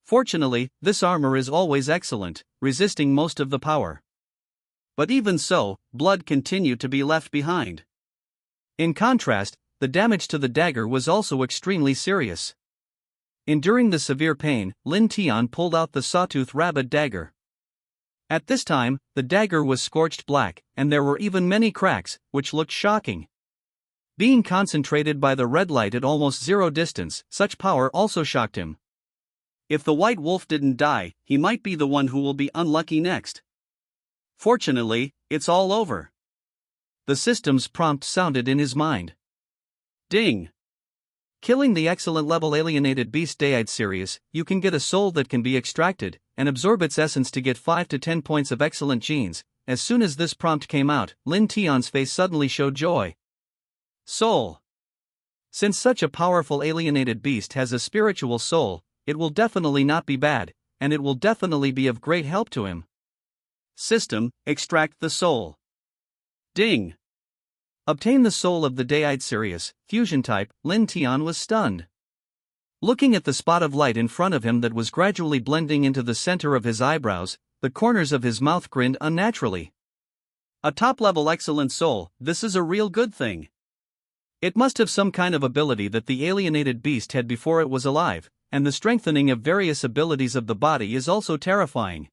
Fortunately, this armor is always excellent, resisting most of the power. But even so, blood continued to be left behind. In contrast, the damage to the dagger was also extremely serious. Enduring the severe pain, Lin Tian pulled out the sawtooth rabbit dagger. At this time, the dagger was scorched black, and there were even many cracks, which looked shocking. Being concentrated by the red light at almost zero distance, such power also shocked him. If the white wolf didn't die, he might be the one who will be unlucky next. Fortunately, it's all over. The system's prompt sounded in his mind. Ding! Killing the excellent level alienated beast Deide Sirius, you can get a soul that can be extracted, and absorb its essence to get 5 to 10 points of excellent genes. As soon as this prompt came out, Lin Tian's face suddenly showed joy. Soul! Since such a powerful alienated beast has a spiritual soul, it will definitely not be bad, and it will definitely be of great help to him. System, extract the soul. Ding! Obtain the soul of the Deide Sirius, fusion type. Lin Tian was stunned. Looking at the spot of light in front of him that was gradually blending into the center of his eyebrows, the corners of his mouth grinned unnaturally. A top-level excellent soul, this is a real good thing. It must have some kind of ability that the alienated beast had before it was alive, and the strengthening of various abilities of the body is also terrifying.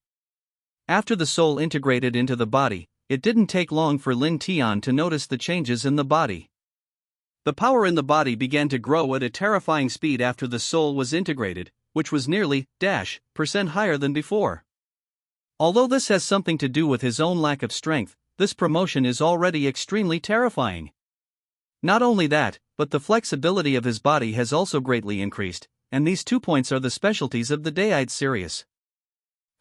After the soul integrated into the body, it didn't take long for Lin Tian to notice the changes in the body. The power in the body began to grow at a terrifying speed after the soul was integrated, which was nearly % higher than before. Although this has something to do with his own lack of strength, this promotion is already extremely terrifying. Not only that, but the flexibility of his body has also greatly increased, and these 2 points are the specialties of the Deide Sirius.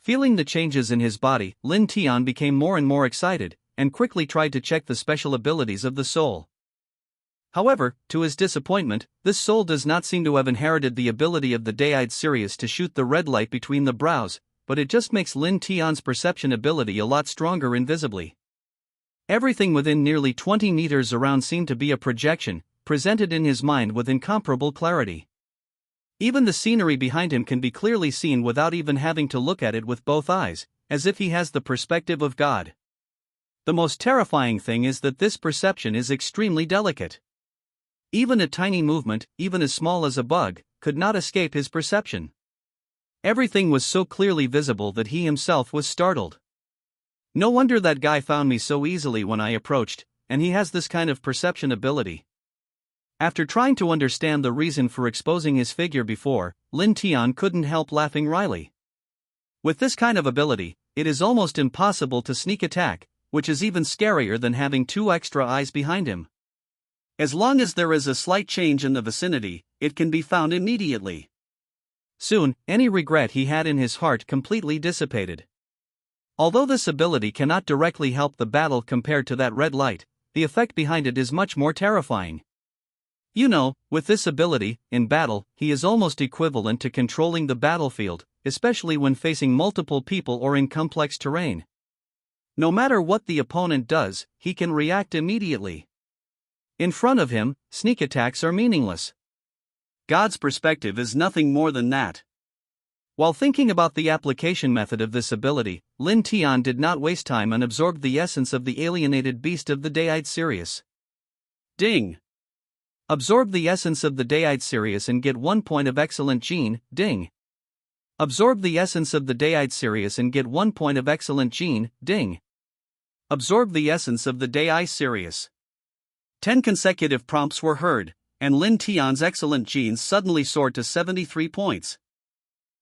Feeling the changes in his body, Lin Tian became more and more excited, and quickly tried to check the special abilities of the soul. However, to his disappointment, this soul does not seem to have inherited the ability of the Deide Sirius to shoot the red light between the brows, but it just makes Lin Tian's perception ability a lot stronger invisibly. Everything within nearly 20 meters around seemed to be a projection, presented in his mind with incomparable clarity. Even the scenery behind him can be clearly seen without even having to look at it with both eyes, as if he has the perspective of God. The most terrifying thing is that this perception is extremely delicate. Even a tiny movement, even as small as a bug, could not escape his perception. Everything was so clearly visible that he himself was startled. No wonder that guy found me so easily when I approached, and he has this kind of perception ability. After trying to understand the reason for exposing his figure before, Lin Tian couldn't help laughing wryly. With this kind of ability, it is almost impossible to sneak attack, which is even scarier than having 2 extra eyes behind him. As long as there is a slight change in the vicinity, it can be found immediately. Soon, any regret he had in his heart completely dissipated. Although this ability cannot directly help the battle compared to that red light, the effect behind it is much more terrifying. You know, with this ability, in battle, he is almost equivalent to controlling the battlefield, especially when facing multiple people or in complex terrain. No matter what the opponent does, he can react immediately. In front of him, sneak attacks are meaningless. God's perspective is nothing more than that. While thinking about the application method of this ability, Lin Tian did not waste time and absorbed the essence of the alienated beast of the Deide Sirius. Ding! Absorb the essence of the Deide Sirius and get 1 point of excellent gene. Ding! Absorb the essence of the Deide Sirius and get 1 point of excellent gene. Ding! Absorb the essence of the Deide Sirius. 10 consecutive prompts were heard, and Lin Tian's excellent genes suddenly soared to 73 points.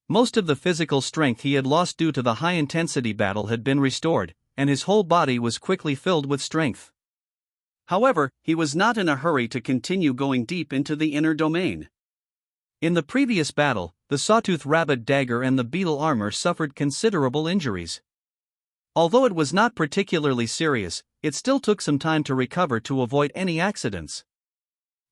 Most of the physical strength he had lost due to the high-intensity battle had been restored, and his whole body was quickly filled with strength. However, he was not in a hurry to continue going deep into the inner domain. In the previous battle, the sawtooth rabbit dagger and the beetle armor suffered considerable injuries. Although it was not particularly serious, it still took some time to recover to avoid any accidents.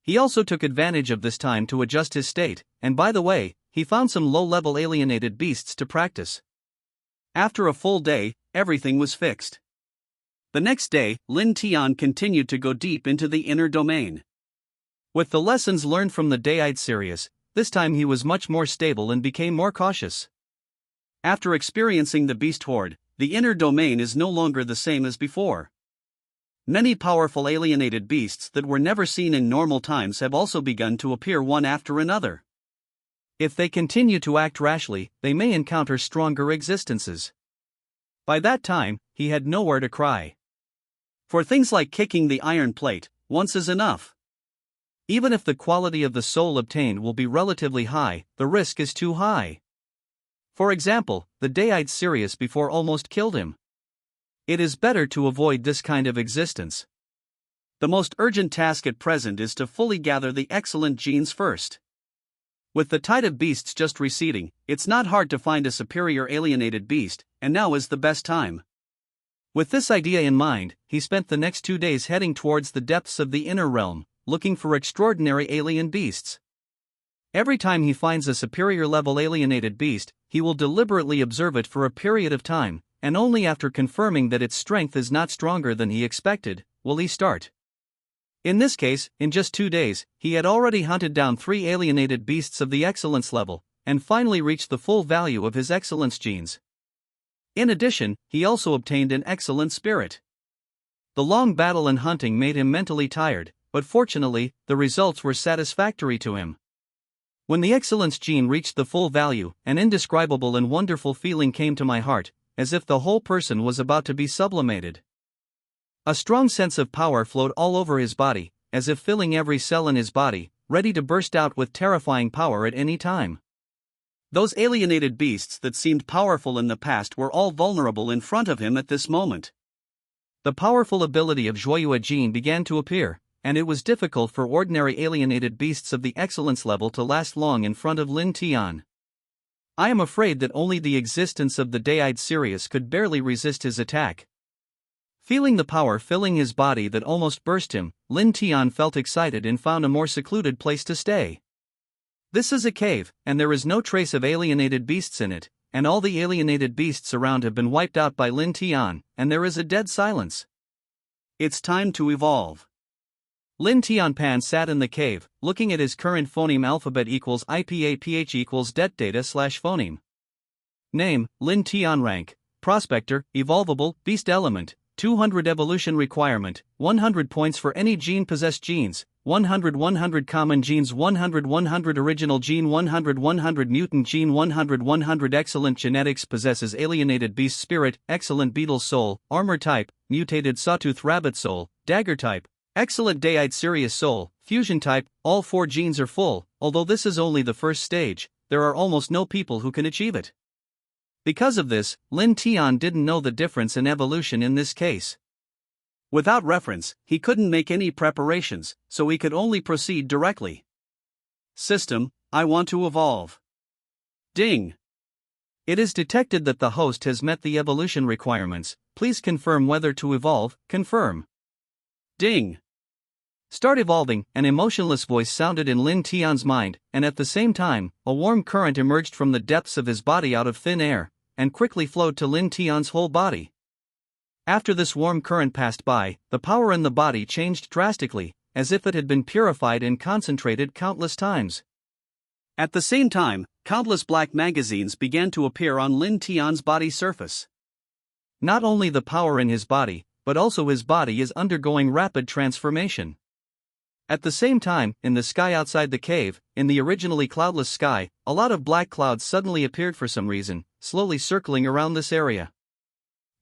He also took advantage of this time to adjust his state, and by the way, he found some low-level alienated beasts to practice. After a full day, everything was fixed. The next day, Lin Tian continued to go deep into the inner domain. With the lessons learned from the Dayite series, this time he was much more stable and became more cautious. After experiencing the beast horde, the inner domain is no longer the same as before. Many powerful alienated beasts that were never seen in normal times have also begun to appear one after another. If they continue to act rashly, they may encounter stronger existences. By that time, he had nowhere to cry. For things like kicking the iron plate, once is enough. Even if the quality of the soul obtained will be relatively high, the risk is too high. For example, the Dayite Sirius before almost killed him. It is better to avoid this kind of existence. The most urgent task at present is to fully gather the excellent genes first. With the tide of beasts just receding, it's not hard to find a superior alienated beast, and now is the best time. With this idea in mind, he spent the next 2 days heading towards the depths of the inner realm, looking for extraordinary alien beasts. Every time he finds a superior level alienated beast, he will deliberately observe it for a period of time, and only after confirming that its strength is not stronger than he expected, will he start. In this case, in just 2 days, he had already hunted down 3 alienated beasts of the excellence level, and finally reached the full value of his excellence genes. In addition, he also obtained an excellent spirit. The long battle and hunting made him mentally tired, but fortunately, the results were satisfactory to him. When the excellence gene reached the full value, an indescribable and wonderful feeling came to my heart, as if the whole person was about to be sublimated. A strong sense of power flowed all over his body, as if filling every cell in his body, ready to burst out with terrifying power at any time. Those alienated beasts that seemed powerful in the past were all vulnerable in front of him at this moment. The powerful ability of Zhuoyue Jin began to appear, and it was difficult for ordinary alienated beasts of the excellence level to last long in front of Lin Tian. I am afraid that only the existence of the Dayite Sirius could barely resist his attack. Feeling the power filling his body that almost burst him, Lin Tian felt excited and found a more secluded place to stay. This is a cave, and there is no trace of alienated beasts in it, and all the alienated beasts around have been wiped out by Lin Tian, and there is a dead silence. It's time to evolve. Lin Tianpan sat in the cave, looking at his current phoneme alphabet equals IPAPH equals det data / phoneme. Name, Lin Tian. Rank, Prospector, Evolvable, Beast Element, 200 Evolution Requirement, 100 points for any gene possessed genes, 100 common genes, 100 original gene, 100 mutant gene, 100 excellent genetics, possesses alienated beast spirit, excellent beetle soul, armor type, mutated sawtooth rabbit soul, dagger type, excellent Dayite Sirius soul, fusion type. All 4 genes are full. Although this is only the first stage, there are almost no people who can achieve it. Because of this, Lin Tian didn't know the difference in evolution in this case. Without reference, he couldn't make any preparations, so he could only proceed directly. System, I want to evolve. Ding. It is detected that the host has met the evolution requirements. Please confirm whether to evolve. Confirm. Ding. Start evolving, an emotionless voice sounded in Lin Tian's mind, and at the same time, a warm current emerged from the depths of his body out of thin air, and quickly flowed to Lin Tian's whole body. After this warm current passed by, the power in the body changed drastically, as if it had been purified and concentrated countless times. At the same time, countless black magazines began to appear on Lin Tian's body surface. Not only the power in his body, but also his body is undergoing rapid transformation. At the same time, in the sky outside the cave, in the originally cloudless sky, a lot of black clouds suddenly appeared for some reason, slowly circling around this area.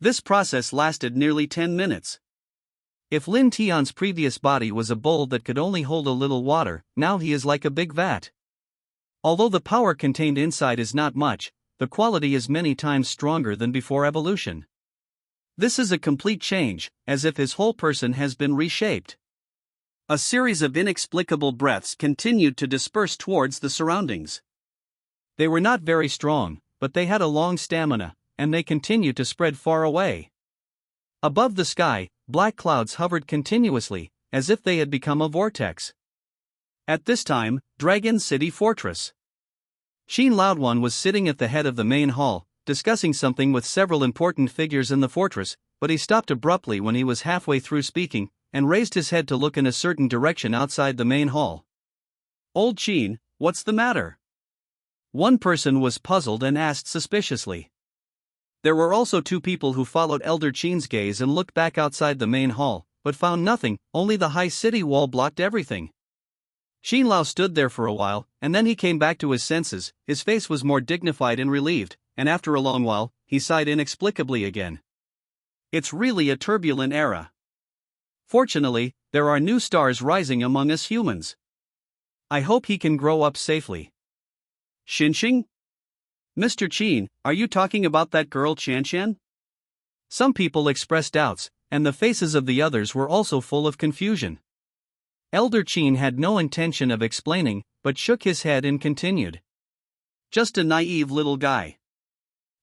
This process lasted nearly 10 minutes. If Lin Tian's previous body was a bowl that could only hold a little water, now he is like a big vat. Although the power contained inside is not much, the quality is many times stronger than before evolution. This is a complete change, as if his whole person has been reshaped. A series of inexplicable breaths continued to disperse towards the surroundings. They were not very strong, but they had a long stamina, and they continued to spread far away. Above the sky, black clouds hovered continuously, as if they had become a vortex. At this time, Dragon City Fortress. Sheen Loudone was sitting at the head of the main hall, discussing something with several important figures in the fortress, but he stopped abruptly when he was halfway through speaking, and raised his head to look in a certain direction outside the main hall. "Old Sheen, what's the matter?" One person was puzzled and asked suspiciously. There were also two people who followed Elder Sheen's gaze and looked back outside the main hall, but found nothing, only the high city wall blocked everything. Sheen Lao stood there for a while, and then he came back to his senses. His face was more dignified and relieved, and after a long while, he sighed inexplicably again. It's really a turbulent era. Fortunately, there are new stars rising among us humans. I hope he can grow up safely. Shinshing? Mr. Qin, are you talking about that girl Chanshan? Some people expressed doubts, and the faces of the others were also full of confusion. Elder Qin had no intention of explaining, but shook his head and continued. Just a naive little guy.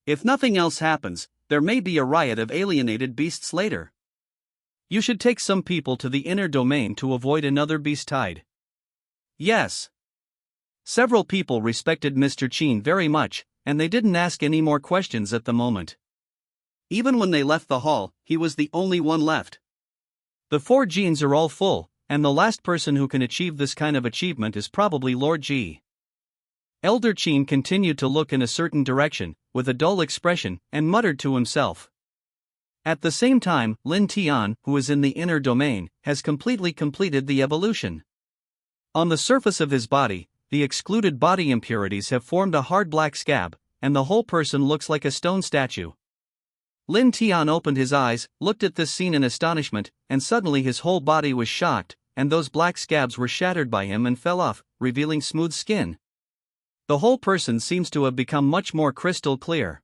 If nothing else happens, there may be a riot of alienated beasts later. You should take some people to the inner domain to avoid another beast tide. Yes. Several people respected Mr. Qin very much, and they didn't ask any more questions at the moment. Even when they left the hall, he was the only one left. The 4 genes are all full, and the last person who can achieve this kind of achievement is probably Lord Ji. Elder Qin continued to look in a certain direction, with a dull expression, and muttered to himself. At the same time, Lin Tian, who is in the inner domain, has completely completed the evolution. On the surface of his body, the excluded body impurities have formed a hard black scab, and the whole person looks like a stone statue. Lin Tian opened his eyes, looked at this scene in astonishment, and suddenly his whole body was shocked, and those black scabs were shattered by him and fell off, revealing smooth skin. The whole person seems to have become much more crystal clear.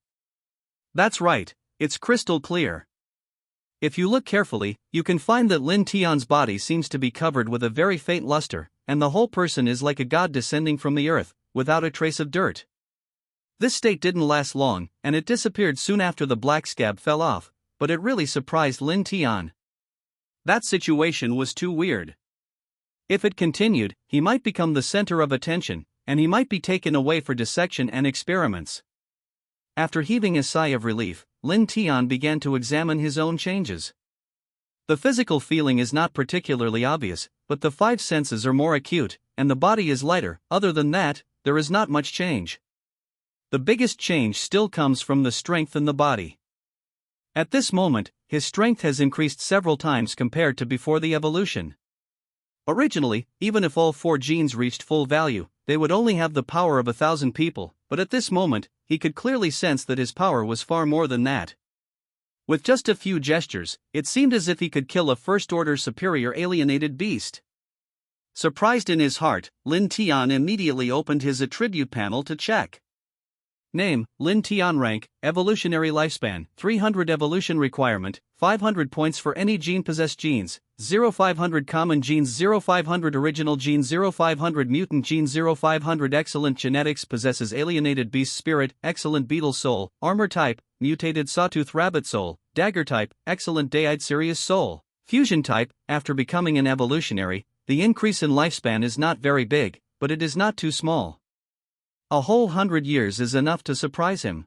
That's right, it's crystal clear. If you look carefully, you can find that Lin Tian's body seems to be covered with a very faint luster, and the whole person is like a god descending from the earth, without a trace of dirt. This state didn't last long, and it disappeared soon after the black scab fell off, but it really surprised Lin Tian. That situation was too weird. If it continued, he might become the center of attention, and he might be taken away for dissection and experiments. After heaving a sigh of relief, Lin Tian began to examine his own changes. The physical feeling is not particularly obvious, but the 5 senses are more acute, and the body is lighter. Other than that, there is not much change. The biggest change still comes from the strength in the body. At this moment, his strength has increased several times compared to before the evolution. Originally, even if all 4 genes reached full value, they would only have the power of 1,000 people, but at this moment, he could clearly sense that his power was far more than that. With just a few gestures, it seemed as if he could kill a first-order superior alienated beast. Surprised in his heart, Lin Tian immediately opened his attribute panel to check. Name, Lin Tian. Rank, evolutionary lifespan, 300 evolution requirement, 500 points for any gene-possessed genes, 0500 common genes, 0500 original genes, 0500 mutant genes, 0500 excellent genetics, possesses alienated beast spirit, excellent beetle soul, armor type, mutated sawtooth rabbit soul, dagger type, excellent day-eyed Sirius soul, fusion type. After becoming an evolutionary, the increase in lifespan is not very big, but it is not too small. A whole 100 years is enough to surprise him.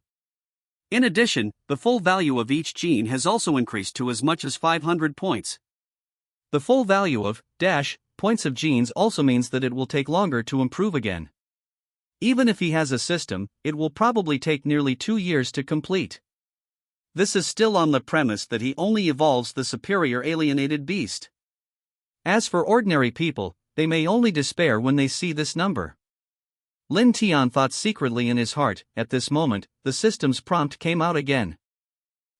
In addition, the full value of each gene has also increased to as much as 500 points. The full value of points of genes also means that it will take longer to improve again. Even if he has a system, it will probably take nearly 2 years to complete. This is still on the premise that he only evolves the superior alienated beast. As for ordinary people, they may only despair when they see this number. Lin Tian thought secretly in his heart. At this moment, the system's prompt came out again.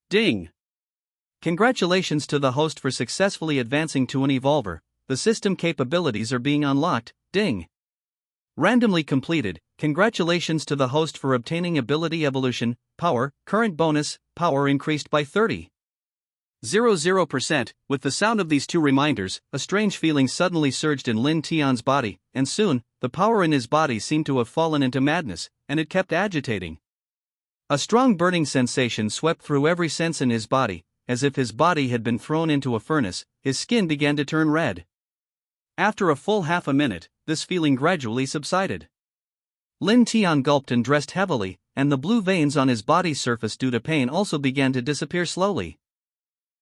Ding! Congratulations to the host for successfully advancing to an evolver. The system capabilities are being unlocked. Ding! Randomly completed. Congratulations to the host for obtaining ability evolution, power, current bonus, power increased by 30.00%. With the sound of these two reminders, a strange feeling suddenly surged in Lin Tian's body, and soon, the power in his body seemed to have fallen into madness, and it kept agitating. A strong burning sensation swept through every sense in his body, as if his body had been thrown into a furnace. His skin began to turn red. After a full half a minute, this feeling gradually subsided. Lin Tian gulped and dressed heavily, and the blue veins on his body's surface due to pain also began to disappear slowly.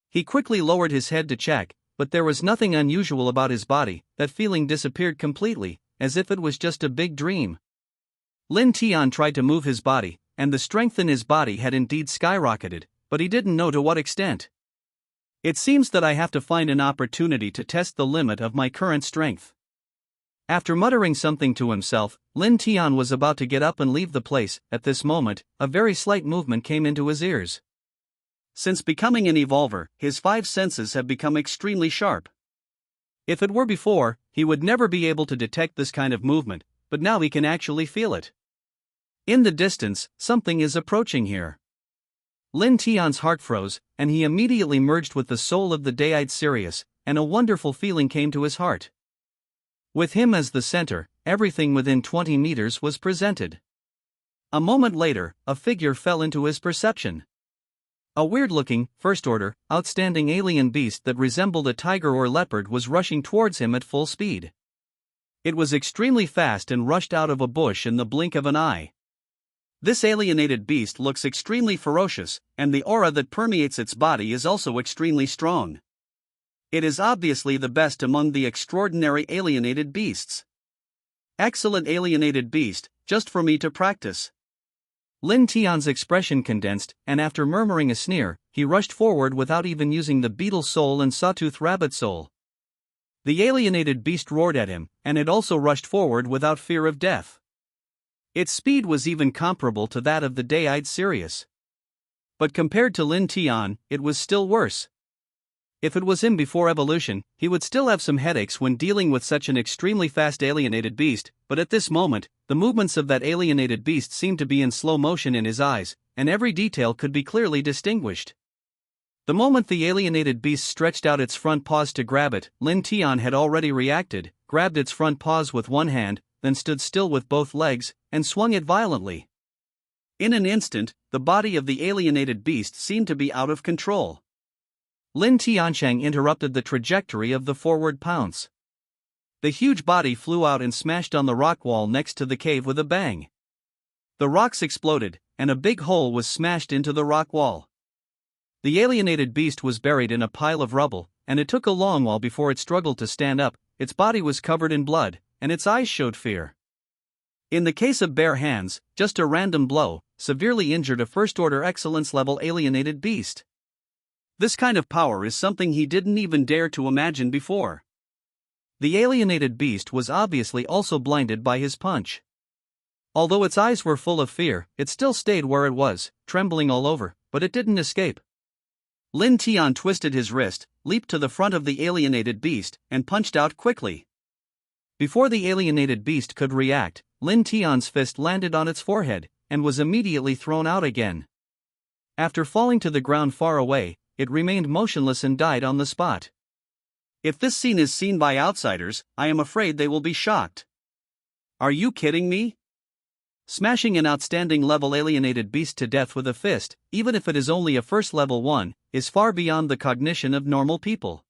He quickly lowered his head to check, but there was nothing unusual about his body. That feeling disappeared completely, as if it was just a big dream. Lin Tian tried to move his body, and the strength in his body had indeed skyrocketed, but he didn't know to what extent. It seems that I have to find an opportunity to test the limit of my current strength. After muttering something to himself, Lin Tian was about to get up and leave the place. At this moment, a very slight movement came into his ears. Since becoming an evolver, his 5 senses have become extremely sharp. If it were before, he would never be able to detect this kind of movement, but now he can actually feel it. In the distance, something is approaching here. Lin Tian's heart froze, and he immediately merged with the soul of the Deide Sirius, and a wonderful feeling came to his heart. With him as the center, everything within 20 meters was presented. A moment later, a figure fell into his perception. A weird-looking, first-order, outstanding alien beast that resembled a tiger or leopard was rushing towards him at full speed. It was extremely fast and rushed out of a bush in the blink of an eye. This alienated beast looks extremely ferocious, and the aura that permeates its body is also extremely strong. It is obviously the best among the extraordinary alienated beasts. Excellent alienated beast, just for me to practice. Lin Tian's expression condensed, and after murmuring a sneer, he rushed forward without even using the beetle soul and sawtooth rabbit soul. The alienated beast roared at him, and it also rushed forward without fear of death. Its speed was even comparable to that of the Deide Sirius. But compared to Lin Tian, it was still worse. If it was him before evolution, he would still have some headaches when dealing with such an extremely fast alienated beast, but at this moment, the movements of that alienated beast seemed to be in slow motion in his eyes, and every detail could be clearly distinguished. The moment the alienated beast stretched out its front paws to grab it, Lin Tian had already reacted, grabbed its front paws with one hand, then stood still with both legs, and swung it violently. In an instant, the body of the alienated beast seemed to be out of control. Lin Tiancheng interrupted the trajectory of the forward pounce. The huge body flew out and smashed on the rock wall next to the cave with a bang. The rocks exploded, and a big hole was smashed into the rock wall. The alienated beast was buried in a pile of rubble, and it took a long while before it struggled to stand up. Its body was covered in blood, and its eyes showed fear. In the case of bare hands, just a random blow severely injured a first-order excellence-level alienated beast. This kind of power is something he didn't even dare to imagine before. The alienated beast was obviously also blinded by his punch. Although its eyes were full of fear, it still stayed where it was, trembling all over, but it didn't escape. Lin Tian twisted his wrist, leaped to the front of the alienated beast, and punched out quickly. Before the alienated beast could react, Lin Tian's fist landed on its forehead, and was immediately thrown out again. After falling to the ground far away, it remained motionless and died on the spot. If this scene is seen by outsiders, I am afraid they will be shocked. Are you kidding me? Smashing an outstanding level alienated beast to death with a fist, even if it is only a first level one, is far beyond the cognition of normal people.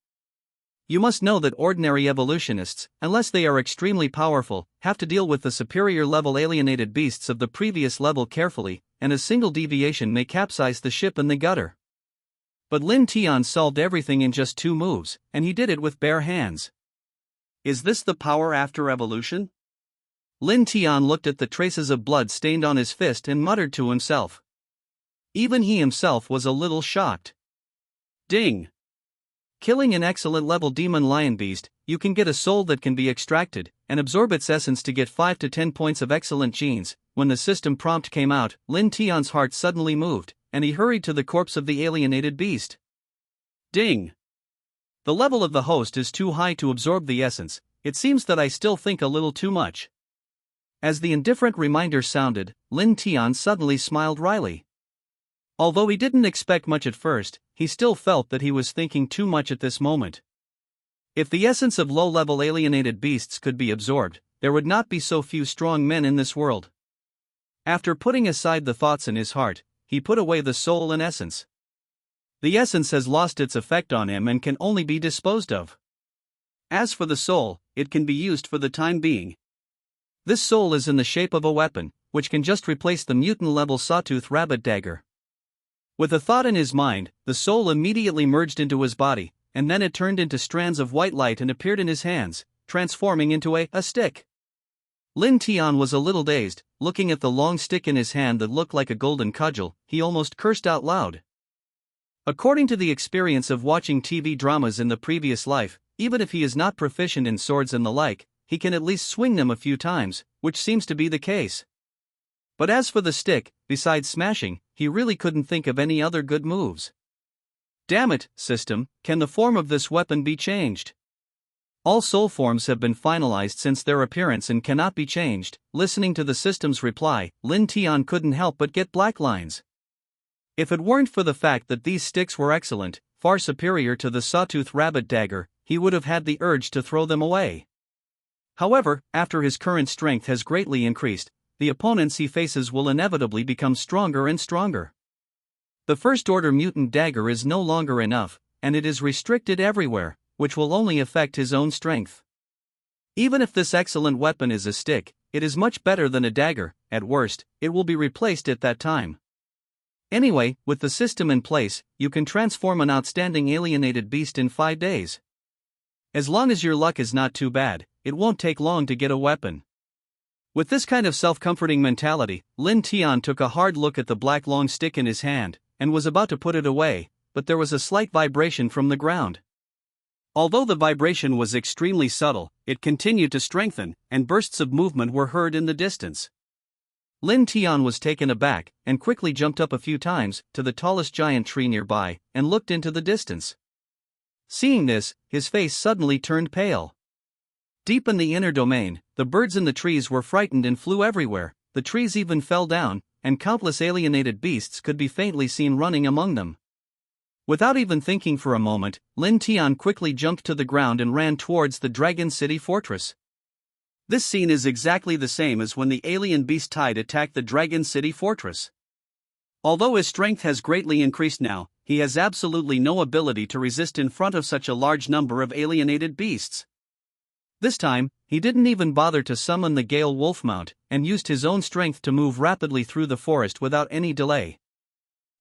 You must know that ordinary evolutionists, unless they are extremely powerful, have to deal with the superior level alienated beasts of the previous level carefully, and a single deviation may capsize the ship in the gutter. But Lin Tian solved everything in just 2 moves, and he did it with bare hands. Is this the power after evolution? Lin Tian looked at the traces of blood stained on his fist and muttered to himself. Even he himself was a little shocked. Ding! Killing an excellent level demon lion beast, you can get a soul that can be extracted, and absorb its essence to get 5 to 10 points of excellent genes. When the system prompt came out, Lin Tian's heart suddenly moved, and he hurried to the corpse of the alienated beast. Ding! The level of the host is too high to absorb the essence. It seems that I still think a little too much. As the indifferent reminder sounded, Lin Tian suddenly smiled wryly. Although he didn't expect much at first, he still felt that he was thinking too much at this moment. If the essence of low-level alienated beasts could be absorbed, there would not be so few strong men in this world. After putting aside the thoughts in his heart, he put away the soul and essence. The essence has lost its effect on him and can only be disposed of. As for the soul, it can be used for the time being. This soul is in the shape of a weapon, which can just replace the mutant-level sawtooth rabbit dagger. With a thought in his mind, the soul immediately merged into his body, and then it turned into strands of white light and appeared in his hands, transforming into a stick. Lin Tian was a little dazed, looking at the long stick in his hand that looked like a golden cudgel. He almost cursed out loud. According to the experience of watching TV dramas in the previous life, even if he is not proficient in swords and the like, he can at least swing them a few times, which seems to be the case. But as for the stick, besides smashing, he really couldn't think of any other good moves. Damn it, system, can the form of this weapon be changed? All soul forms have been finalized since their appearance and cannot be changed. Listening to the system's reply, Lin Tian couldn't help but get black lines. If it weren't for the fact that these sticks were excellent, far superior to the sawtooth rabbit dagger, he would have had the urge to throw them away. However, after his current strength has greatly increased, the opponents he faces will inevitably become stronger and stronger. The first-order mutant dagger is no longer enough, and it is restricted everywhere, which will only affect his own strength. Even if this excellent weapon is a stick, it is much better than a dagger. At worst, it will be replaced at that time. Anyway, with the system in place, you can transform an outstanding alienated beast in 5 days. As long as your luck is not too bad, it won't take long to get a weapon. With this kind of self-comforting mentality, Lin Tian took a hard look at the black long stick in his hand, and was about to put it away, but there was a slight vibration from the ground. Although the vibration was extremely subtle, it continued to strengthen, and bursts of movement were heard in the distance. Lin Tian was taken aback, and quickly jumped up a few times, to the tallest giant tree nearby, and looked into the distance. Seeing this, his face suddenly turned pale. Deep in the inner domain, the birds in the trees were frightened and flew everywhere. The trees even fell down, and countless alienated beasts could be faintly seen running among them. Without even thinking for a moment, Lin Tian quickly jumped to the ground and ran towards the Dragon City fortress. This scene is exactly the same as when the alien beast tide attacked the Dragon City fortress. Although his strength has greatly increased now, he has absolutely no ability to resist in front of such a large number of alienated beasts. This time, he didn't even bother to summon the Gale Wolf mount, and used his own strength to move rapidly through the forest without any delay.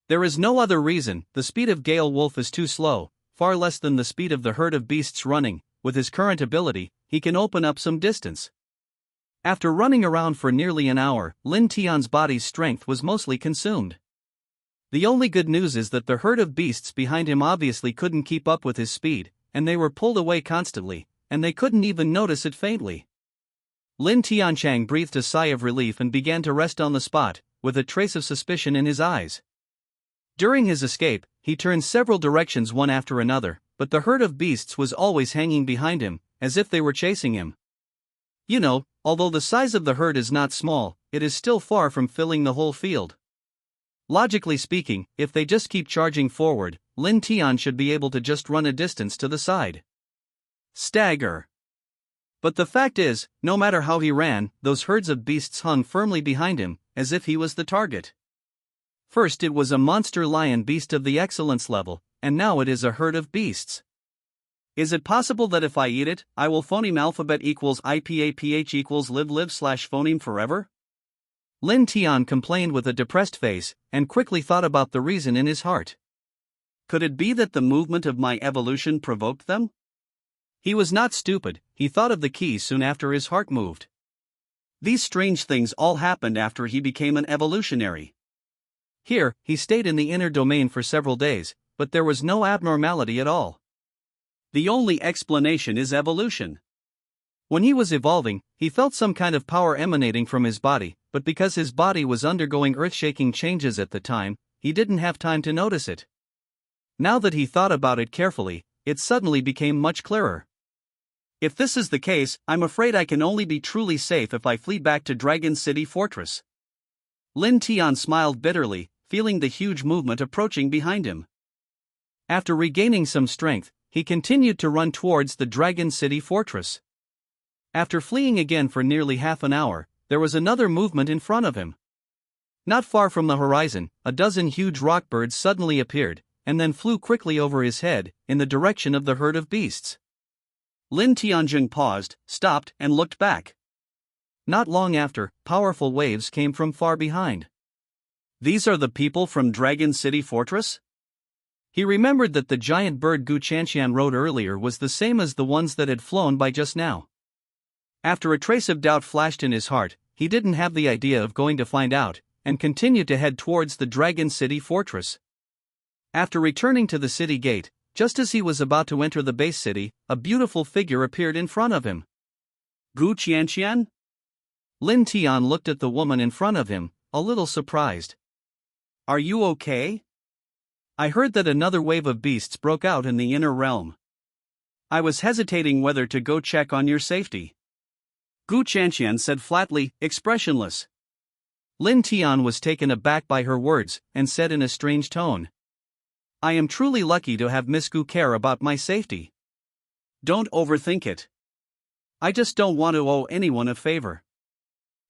There is no other reason. The speed of Gale Wolf is too slow, far less than the speed of the herd of beasts running. With his current ability, he can open up some distance. After running around for nearly an hour, Lin Tian's body's strength was mostly consumed. The only good news is that the herd of beasts behind him obviously couldn't keep up with his speed, and they were pulled away constantly, and they couldn't even notice it faintly. Lin Tianchang breathed a sigh of relief and began to rest on the spot, with a trace of suspicion in his eyes. During his escape, he turned several directions one after another, but the herd of beasts was always hanging behind him, as if they were chasing him. You know, although the size of the herd is not small, it is still far from filling the whole field. Logically speaking, if they just keep charging forward, Lin Tian should be able to just run a distance to the side. Stagger. But the fact is, no matter how he ran, those herds of beasts hung firmly behind him, as if he was the target. First it was a monster lion beast of the excellence level, and now it is a herd of beasts. Is it possible that if I eat it, I will phoneme alphabet equals IPAPH equals live/phoneme forever? Lin Tian complained with a depressed face, and quickly thought about the reason in his heart. Could it be that the movement of my evolution provoked them? He was not stupid. He thought of the key soon after his heart moved. These strange things all happened after he became an evolutionary. Here, he stayed in the inner domain for several days, but there was no abnormality at all. The only explanation is evolution. When he was evolving, he felt some kind of power emanating from his body, but because his body was undergoing earth-shaking changes at the time, he didn't have time to notice it. Now that he thought about it carefully, it suddenly became much clearer. If this is the case, I'm afraid I can only be truly safe if I flee back to Dragon City Fortress. Lin Tian smiled bitterly, feeling the huge movement approaching behind him. After regaining some strength, he continued to run towards the Dragon City Fortress. After fleeing again for nearly half an hour, there was another movement in front of him. Not far from the horizon, a dozen huge rock birds suddenly appeared, and then flew quickly over his head, in the direction of the herd of beasts. Lin Tianjung paused, stopped, and looked back. Not long after, powerful waves came from far behind. These are the people from Dragon City Fortress? He remembered that the giant bird Gu Chanxian rode earlier was the same as the ones that had flown by just now. After a trace of doubt flashed in his heart, he didn't have the idea of going to find out, and continued to head towards the Dragon City Fortress. After returning to the city gate, just as he was about to enter the base city, a beautiful figure appeared in front of him. Gu Qianqian? Lin Tian looked at the woman in front of him, a little surprised. Are you okay? I heard that another wave of beasts broke out in the inner realm. I was hesitating whether to go check on your safety. Gu Qianqian said flatly, expressionless. Lin Tian was taken aback by her words, and said in a strange tone. I am truly lucky to have Miss Gu care about my safety. Don't overthink it. I just don't want to owe anyone a favor.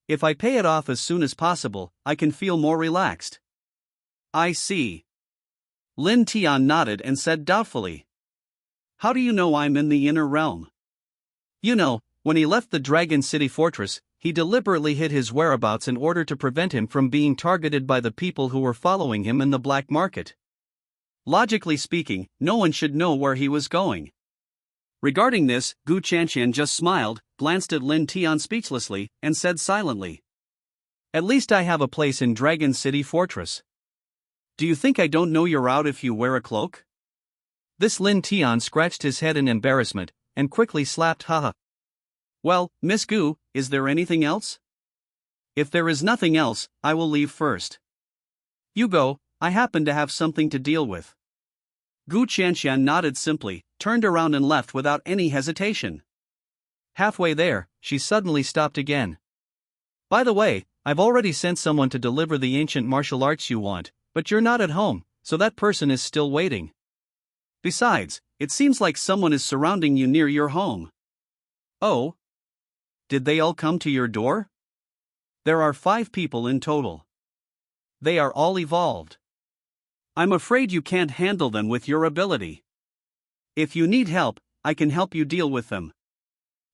If I pay it off as soon as possible, I can feel more relaxed. I see. Lin Tian nodded and said doubtfully. How do you know I'm in the inner realm? You know, when he left the Dragon City Fortress, he deliberately hid his whereabouts in order to prevent him from being targeted by the people who were following him in the black market. Logically speaking, no one should know where he was going. Regarding this, Gu Chanqian just smiled, glanced at Lin Tian speechlessly, and said silently. At least I have a place in Dragon City Fortress. Do you think I don't know you're out if you wear a cloak? This Lin Tian scratched his head in embarrassment, and quickly slapped haha. Well, Miss Gu, is there anything else? If there is nothing else, I will leave first. You go, I happen to have something to deal with. Gu Qianqian nodded simply, turned around and left without any hesitation. Halfway there, she suddenly stopped again. By the way, I've already sent someone to deliver the ancient martial arts you want, but you're not at home, so that person is still waiting. Besides, it seems like someone is surrounding you near your home. Oh? Did they all come to your door? There are 5 people in total. They are all evolved. I'm afraid you can't handle them with your ability. If you need help, I can help you deal with them.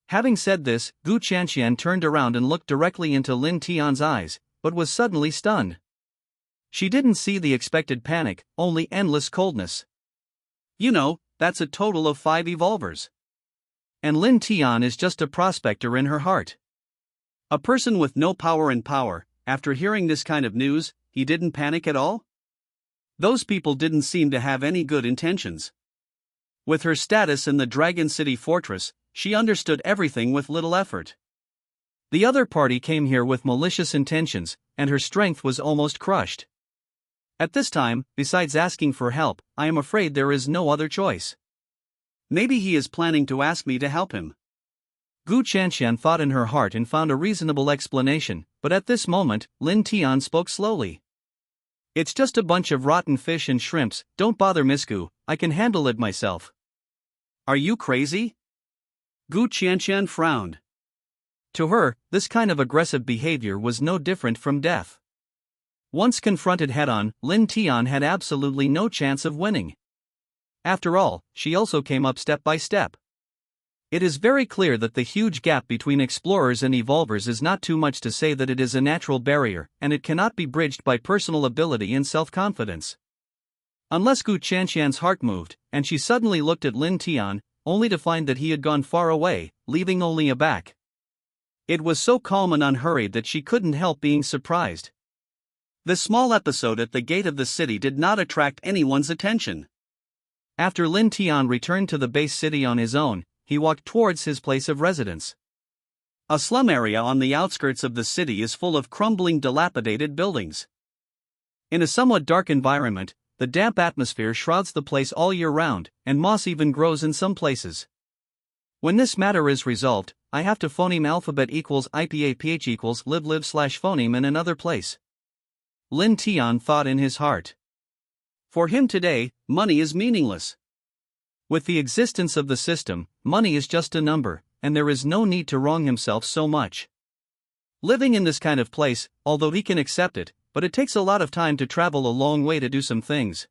Having said this, Gu Chanqian turned around and looked directly into Lin Tian's eyes, but was suddenly stunned. She didn't see the expected panic, only endless coldness. You know, that's a total of 5 evolvers. And Lin Tian is just a prospector in her heart. A person with no power and power, after hearing this kind of news, he didn't panic at all? Those people didn't seem to have any good intentions. With her status in the Dragon City Fortress, she understood everything with little effort. The other party came here with malicious intentions, and her strength was almost crushed. At this time, besides asking for help, I am afraid there is no other choice. Maybe he is planning to ask me to help him. Gu Chanqian thought in her heart and found a reasonable explanation, but at this moment, Lin Tian spoke slowly. It's just a bunch of rotten fish and shrimps, don't bother Miss Gu, I can handle it myself. Are you crazy? Gu Qianqian frowned. To her, this kind of aggressive behavior was no different from death. Once confronted head-on, Lin Tian had absolutely no chance of winning. After all, she also came up step by step. It is very clear that the huge gap between explorers and evolvers is not too much to say that it is a natural barrier, and it cannot be bridged by personal ability and self-confidence. Unless Gu Chanqian's heart moved, and she suddenly looked at Lin Tian, only to find that he had gone far away, leaving only a back. It was so calm and unhurried that she couldn't help being surprised. This small episode at the gate of the city did not attract anyone's attention. After Lin Tian returned to the base city on his own, he walked towards his place of residence. A slum area on the outskirts of the city is full of crumbling, dilapidated buildings. In a somewhat dark environment, the damp atmosphere shrouds the place all year round, and moss even grows in some places. When this matter is resolved, I have to phoneme alphabet equals IPAPH equals live/phoneme in another place. Lin Tian thought in his heart. For him today, money is meaningless. With the existence of the system, money is just a number, and there is no need to wrong himself so much. Living in this kind of place, although he can accept it, but it takes a lot of time to travel a long way to do some things.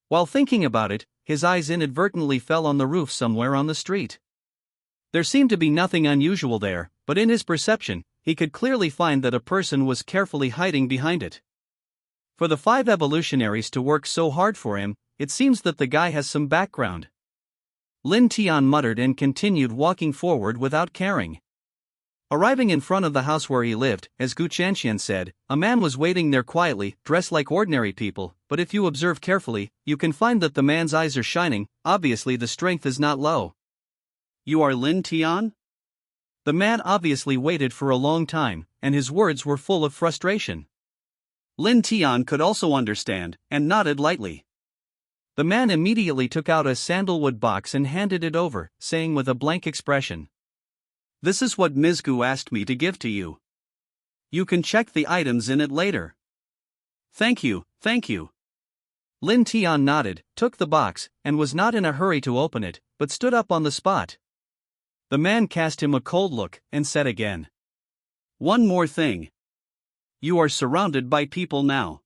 While thinking about it, his eyes inadvertently fell on the roof somewhere on the street. There seemed to be nothing unusual there, but in his perception, he could clearly find that a person was carefully hiding behind it. For the 5 evolutionaries to work so hard for him, it seems that the guy has some background. Lin Tian muttered and continued walking forward without caring. Arriving in front of the house where he lived, as Gu Chanxian said, a man was waiting there quietly, dressed like ordinary people, but if you observe carefully, you can find that the man's eyes are shining. Obviously the strength is not low. You are Lin Tian? The man obviously waited for a long time, and his words were full of frustration. Lin Tian could also understand, and nodded lightly. The man immediately took out a sandalwood box and handed it over, saying with a blank expression, "This is what Ms. Gu asked me to give to you. You can check the items in it later." Thank you, thank you." Lin Tian nodded, took the box, and was not in a hurry to open it, but stood up on the spot. The man cast him a cold look, and said again, "One more thing. You are surrounded by people now.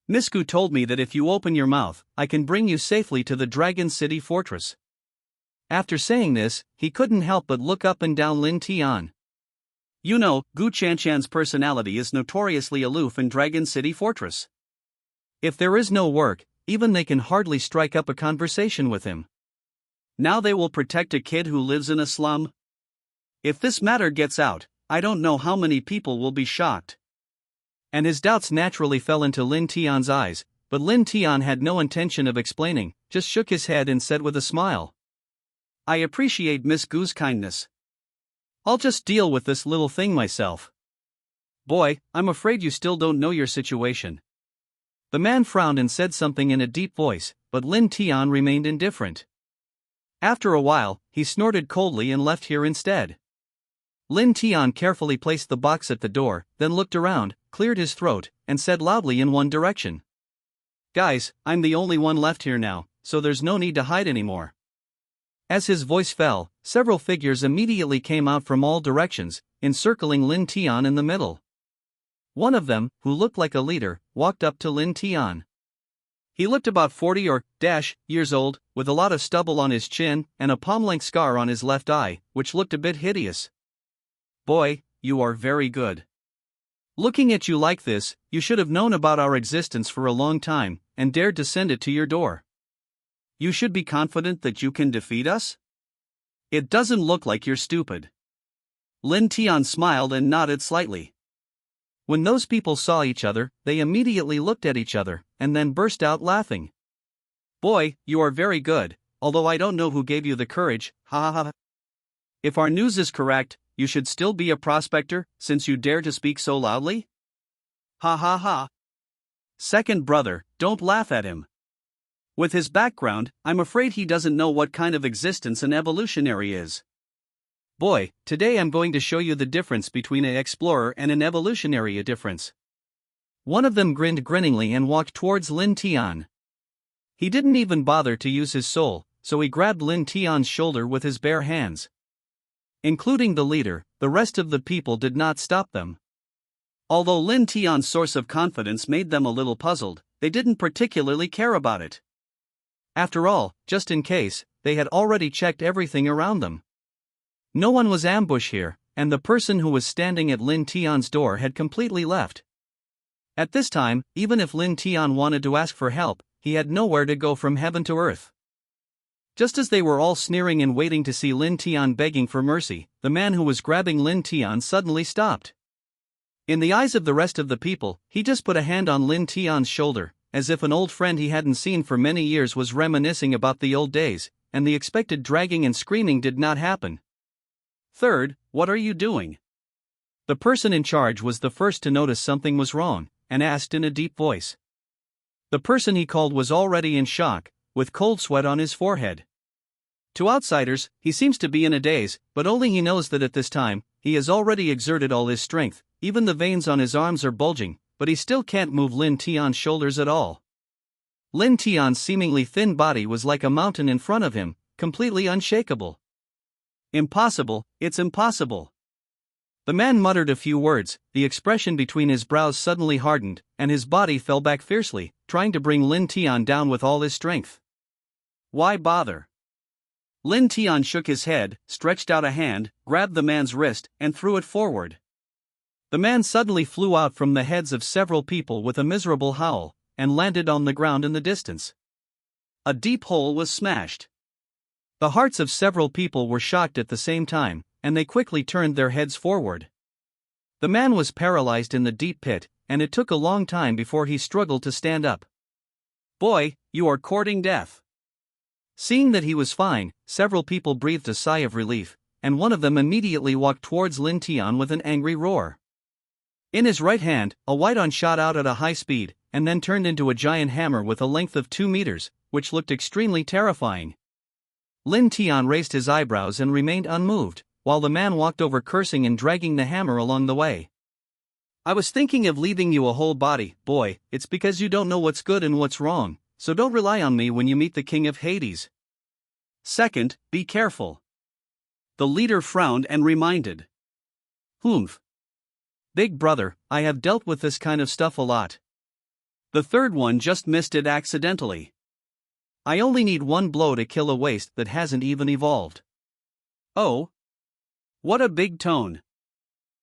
Miss Gu told me that if you open your mouth, I can bring you safely to the Dragon City Fortress." After saying this, he couldn't help but look up and down Lin Tian. You know, Gu Chanxian's personality is notoriously aloof in Dragon City Fortress. If there is no work, even they can hardly strike up a conversation with him. Now they will protect a kid who lives in a slum? If this matter gets out, I don't know how many people will be shocked. And his doubts naturally fell into Lin Tian's eyes, but Lin Tian had no intention of explaining, just shook his head and said with a smile, "I appreciate Miss Gu's kindness. I'll just deal with this little thing myself." "Boy, I'm afraid you still don't know your situation." The man frowned and said something in a deep voice, but Lin Tian remained indifferent. After a while, he snorted coldly and left here instead. Lin Tian carefully placed the box at the door, then looked around, cleared his throat, and said loudly in one direction, "Guys, I'm the only one left here now, so there's no need to hide anymore." As his voice fell, several figures immediately came out from all directions, encircling Lin Tian in the middle. One of them, who looked like a leader, walked up to Lin Tian. He looked about 40 years old, with a lot of stubble on his chin and a palm-length scar on his left eye, which looked a bit hideous. "Boy, you are very good. Looking at you like this, you should have known about our existence for a long time, and dared to send it to your door. You should be confident that you can defeat us? It doesn't look like you're stupid." Lin Tian smiled and nodded slightly. When those people saw each other, they immediately looked at each other, and then burst out laughing. "Boy, you are very good, although I don't know who gave you the courage, ha ha ha. If our news is correct, you should still be a prospector, since you dare to speak so loudly? Ha ha ha. Second brother, don't laugh at him. With his background, I'm afraid he doesn't know what kind of existence an evolutionary is. Boy, today I'm going to show you the difference between an explorer and an evolutionary. A difference." One of them grinned grinningly and walked towards Lin Tian. He didn't even bother to use his soul, so he grabbed Lin Tian's shoulder with his bare hands. Including the leader, the rest of the people did not stop them. Although Lin Tian's source of confidence made them a little puzzled, they didn't particularly care about it. After all, just in case, they had already checked everything around them. No one was ambushed here, and the person who was standing at Lin Tian's door had completely left. At this time, even if Lin Tian wanted to ask for help, he had nowhere to go from heaven to earth. Just as they were all sneering and waiting to see Lin Tian begging for mercy, the man who was grabbing Lin Tian suddenly stopped. In the eyes of the rest of the people, he just put a hand on Lin Tian's shoulder, as if an old friend he hadn't seen for many years was reminiscing about the old days, and the expected dragging and screaming did not happen. "Third, what are you doing?" The person in charge was the first to notice something was wrong, and asked in a deep voice. The person he called was already in shock, with cold sweat on his forehead. To outsiders, he seems to be in a daze, but only he knows that at this time, he has already exerted all his strength. Even the veins on his arms are bulging, but he still can't move Lin Tian's shoulders at all. Lin Tian's seemingly thin body was like a mountain in front of him, completely unshakable. Impossible, it's impossible. The man muttered a few words, the expression between his brows suddenly hardened, and his body fell back fiercely, trying to bring Lin Tian down with all his strength. Why bother? Lin Tian shook his head, stretched out a hand, grabbed the man's wrist, and threw it forward. The man suddenly flew out from the heads of several people with a miserable howl, and landed on the ground in the distance. A deep hole was smashed. The hearts of several people were shocked at the same time, and they quickly turned their heads forward. The man was paralyzed in the deep pit, and it took a long time before he struggled to stand up. Boy, you are courting death. Seeing that he was fine, several people breathed a sigh of relief, and one of them immediately walked towards Lin Tian with an angry roar. In his right hand, a white-on shot out at a high speed, and then turned into a giant hammer with a length of 2 meters, which looked extremely terrifying. Lin Tian raised his eyebrows and remained unmoved, while the man walked over cursing and dragging the hammer along the way. I was thinking of leaving you a whole body, boy. It's because you don't know what's good and what's wrong, so don't rely on me when you meet the king of Hades. Second, be careful. The leader frowned and reminded. Humph. Big brother, I have dealt with this kind of stuff a lot. The third one just missed it accidentally. I only need one blow to kill a waste that hasn't even evolved. Oh? What a big tone.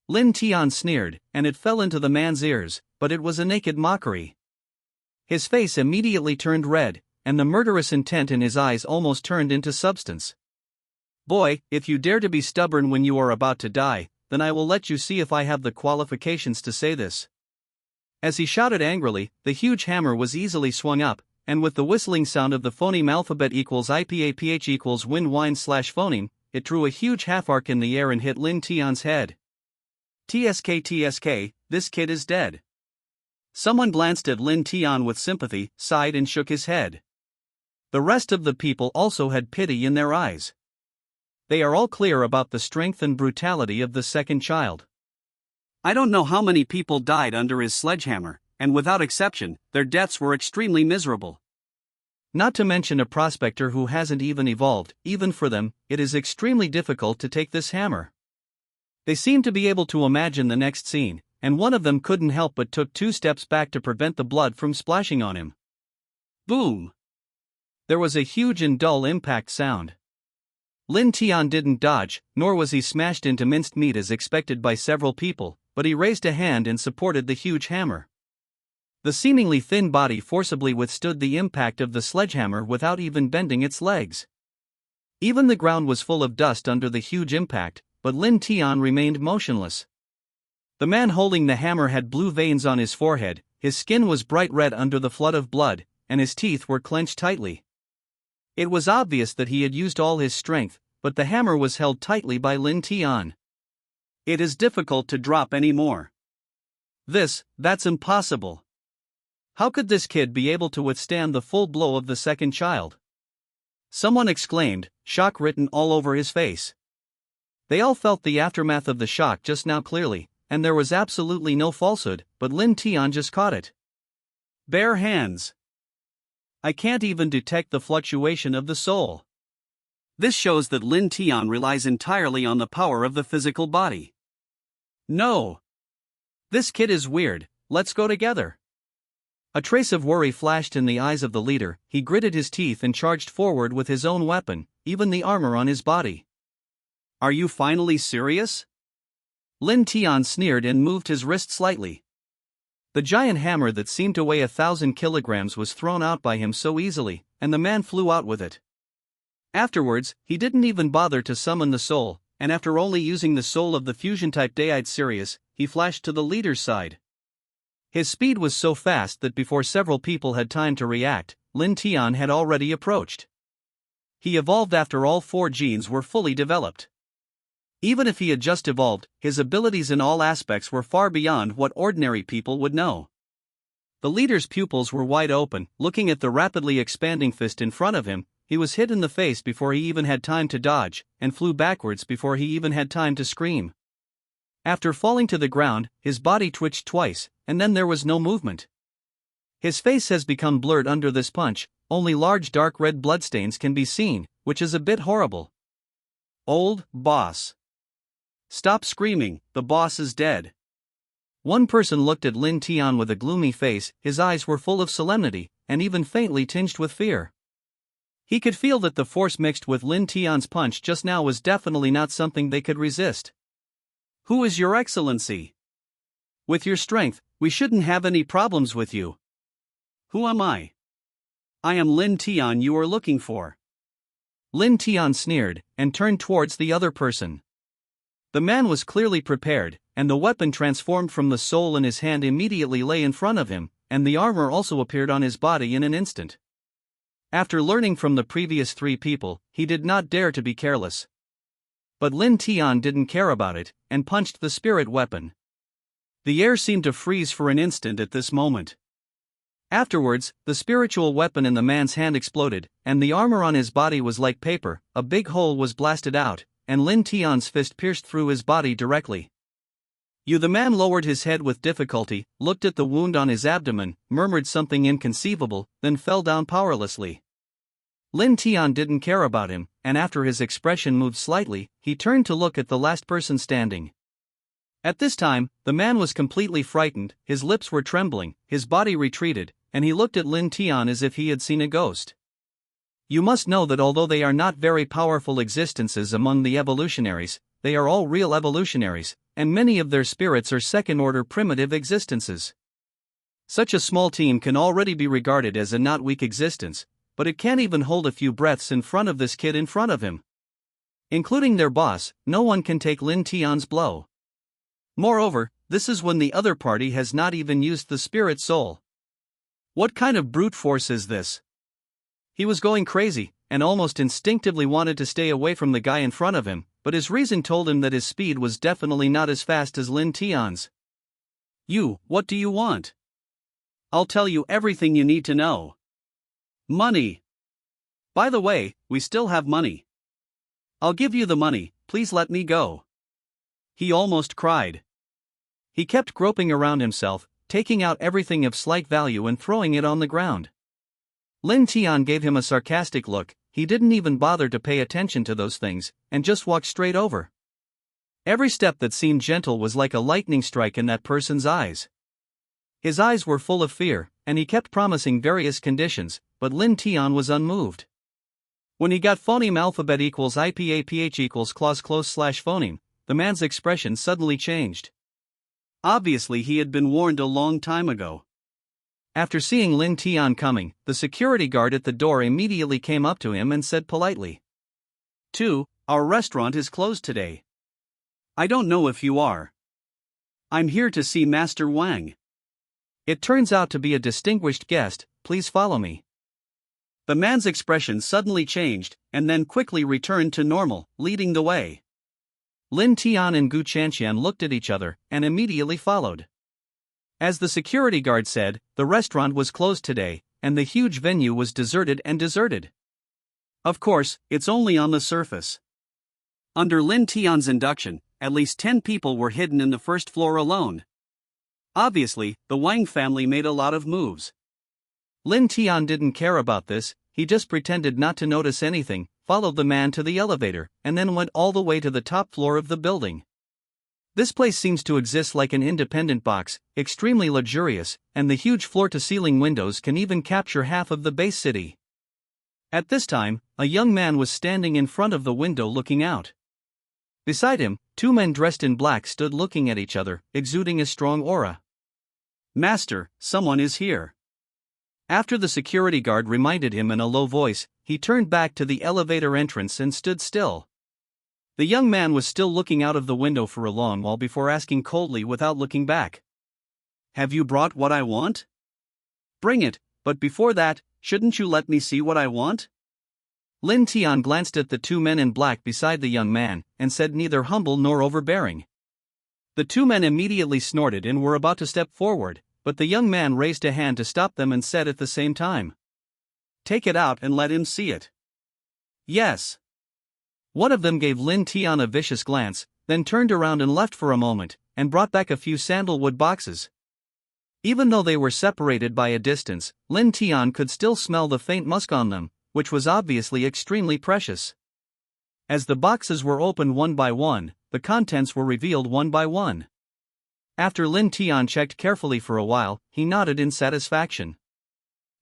Lin Tian sneered, and it fell into the man's ears, but it was a naked mockery. His face immediately turned red, and the murderous intent in his eyes almost turned into substance. Boy, if you dare to be stubborn when you are about to die, then I will let you see if I have the qualifications to say this. As he shouted angrily, the huge hammer was easily swung up, and with the whistling sound of the phoneme alphabet equals IPAPH equals win wine / phoneme, it drew a huge half-arc in the air and hit Lin Tian's head. TSK, this kid is dead. Someone glanced at Lin Tian with sympathy, sighed and shook his head. The rest of the people also had pity in their eyes. They are all clear about the strength and brutality of the second child. I don't know how many people died under his sledgehammer, and without exception, their deaths were extremely miserable. Not to mention a prospector who hasn't even evolved. Even for them, it is extremely difficult to take this hammer. They seem to be able to imagine the next scene, and one of them couldn't help but took 2 steps back to prevent the blood from splashing on him. Boom! There was a huge and dull impact sound. Lin Tian didn't dodge, nor was he smashed into minced meat as expected by several people, but he raised a hand and supported the huge hammer. The seemingly thin body forcibly withstood the impact of the sledgehammer without even bending its legs. Even the ground was full of dust under the huge impact, but Lin Tian remained motionless. The man holding the hammer had blue veins on his forehead, his skin was bright red under the flood of blood, and his teeth were clenched tightly. It was obvious that he had used all his strength, but the hammer was held tightly by Lin Tian. It is difficult to drop any more. That's impossible. How could this kid be able to withstand the full blow of the second child? Someone exclaimed, shock written all over his face. They all felt the aftermath of the shock just now clearly, and there was absolutely no falsehood, but Lin Tian just caught it. Bare hands. I can't even detect the fluctuation of the soul. This shows that Lin Tian relies entirely on the power of the physical body. No. This kid is weird, let's go together. A trace of worry flashed in the eyes of the leader. He gritted his teeth and charged forward with his own weapon, even the armor on his body. Are you finally serious? Lin Tian sneered and moved his wrist slightly. The giant hammer that seemed to weigh 1,000 kilograms was thrown out by him so easily, and the man flew out with it. Afterwards, he didn't even bother to summon the soul, and after only using the soul of the fusion-type Deide Sirius, he flashed to the leader's side. His speed was so fast that before several people had time to react, Lin Tian had already approached. He evolved after all 4 genes were fully developed. Even if he had just evolved, his abilities in all aspects were far beyond what ordinary people would know. The leader's pupils were wide open, looking at the rapidly expanding fist in front of him. he was hit in the face before he even had time to dodge, and flew backwards before he even had time to scream. After falling to the ground, his body twitched twice, and then there was no movement. His face has become blurred under this punch, only large dark red bloodstains can be seen, which is a bit horrible. Old boss. Stop screaming, the boss is dead. One person looked at Lin Tian with a gloomy face, his eyes were full of solemnity, and even faintly tinged with fear. He could feel that the force mixed with Lin Tian's punch just now was definitely not something they could resist. Who is your excellency? With your strength, we shouldn't have any problems with you. Who am I? I am Lin Tian you are looking for. Lin Tian sneered, and turned towards the other person. The man was clearly prepared, and the weapon transformed from the soul in his hand immediately lay in front of him, and the armor also appeared on his body in an instant. After learning from the previous three people, he did not dare to be careless. But Lin Tian didn't care about it, and punched the spirit weapon. The air seemed to freeze for an instant at this moment. Afterwards, the spiritual weapon in the man's hand exploded, and the armor on his body was like paper, a big hole was blasted out, and Lin Tian's fist pierced through his body directly. The man lowered his head with difficulty, looked at the wound on his abdomen, murmured something inconceivable, then fell down powerlessly. Lin Tian didn't care about him, and after his expression moved slightly, he turned to look at the last person standing. At this time, the man was completely frightened, his lips were trembling, his body retreated, and he looked at Lin Tian as if he had seen a ghost. You must know that although they are not very powerful existences among the evolutionaries, they are all real evolutionaries, and many of their spirits are second-order primitive existences. Such a small team can already be regarded as a not weak existence, but it can't even hold a few breaths in front of this kid in front of him. Including their boss, no one can take Lin Tian's blow. Moreover, this is when the other party has not even used the spirit soul. What kind of brute force is this? He was going crazy, and almost instinctively wanted to stay away from the guy in front of him, but his reason told him that his speed was definitely not as fast as Lin Tian's. What do you want? I'll tell you everything you need to know. Money. By the way, we still have money. I'll give you the money, please let me go. He almost cried. He kept groping around himself, taking out everything of slight value and throwing it on the ground. Lin Tian gave him a sarcastic look, he didn't even bother to pay attention to those things, and just walked straight over. Every step that seemed gentle was like a lightning strike in that person's eyes. His eyes were full of fear, and he kept promising various conditions, but Lin Tian was unmoved. When he got phoneme alphabet equals IPAPH equals clause close slash phoneme, the man's expression suddenly changed. Obviously he had been warned a long time ago. After seeing Lin Tian coming, the security guard at the door immediately came up to him and said politely, Our restaurant is closed today. I don't know if you are. I'm here to see Master Wang. It turns out to be a distinguished guest, please follow me. The man's expression suddenly changed, and then quickly returned to normal, leading the way. Lin Tian and Gu Chanqian looked at each other, and immediately followed. As the security guard said, the restaurant was closed today, and the huge venue was deserted. Of course, it's only on the surface. Under Lin Tian's induction, at least 10 people were hidden in the first floor alone. Obviously, the Wang family made a lot of moves. Lin Tian didn't care about this, he just pretended not to notice anything, followed the man to the elevator, and then went all the way to the top floor of the building. This place seems to exist like an independent box, extremely luxurious, and the huge floor-to-ceiling windows can even capture half of the base city. At this time, a young man was standing in front of the window looking out. Beside him, 2 men dressed in black stood looking at each other, exuding a strong aura. Master, someone is here. After the security guard reminded him in a low voice, he turned back to the elevator entrance and stood still. The young man was still looking out of the window for a long while before asking coldly without looking back. Have you brought what I want? Bring it, but before that, shouldn't you let me see what I want? Lin Tian glanced at the 2 men in black beside the young man, and said neither humble nor overbearing. The 2 men immediately snorted and were about to step forward, but the young man raised a hand to stop them and said at the same time, Take it out and let him see it. Yes. One of them gave Lin Tian a vicious glance, then turned around and left for a moment, and brought back a few sandalwood boxes. Even though they were separated by a distance, Lin Tian could still smell the faint musk on them, which was obviously extremely precious. As the boxes were opened one by one, the contents were revealed one by one. After Lin Tian checked carefully for a while, he nodded in satisfaction.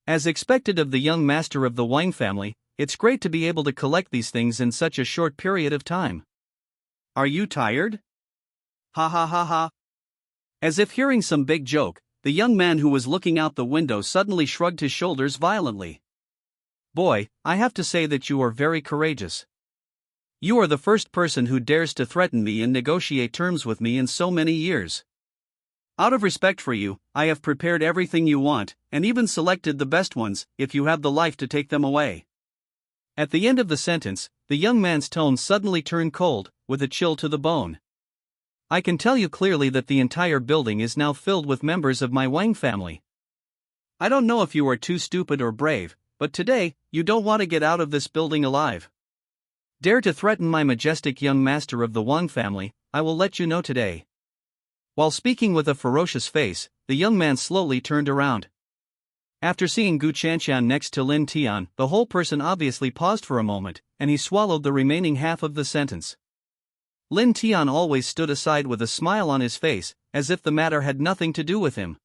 As expected of the young master of the Wang family, it's great to be able to collect these things in such a short period of time. Are you tired? Ha ha ha ha. As if hearing some big joke, the young man who was looking out the window suddenly shrugged his shoulders violently. Boy, I have to say that you are very courageous. You are the first person who dares to threaten me and negotiate terms with me in so many years. Out of respect for you, I have prepared everything you want, and even selected the best ones, if you have the life to take them away. At the end of the sentence, the young man's tone suddenly turned cold, with a chill to the bone. I can tell you clearly that the entire building is now filled with members of my Wang family. I don't know if you are too stupid or brave, but today, you don't want to get out of this building alive. Dare to threaten my majestic young master of the Wang family, I will let you know today. While speaking with a ferocious face, the young man slowly turned around. After seeing Gu Chanqian next to Lin Tian, the whole person obviously paused for a moment, and he swallowed the remaining half of the sentence. Lin Tian always stood aside with a smile on his face, as if the matter had nothing to do with him.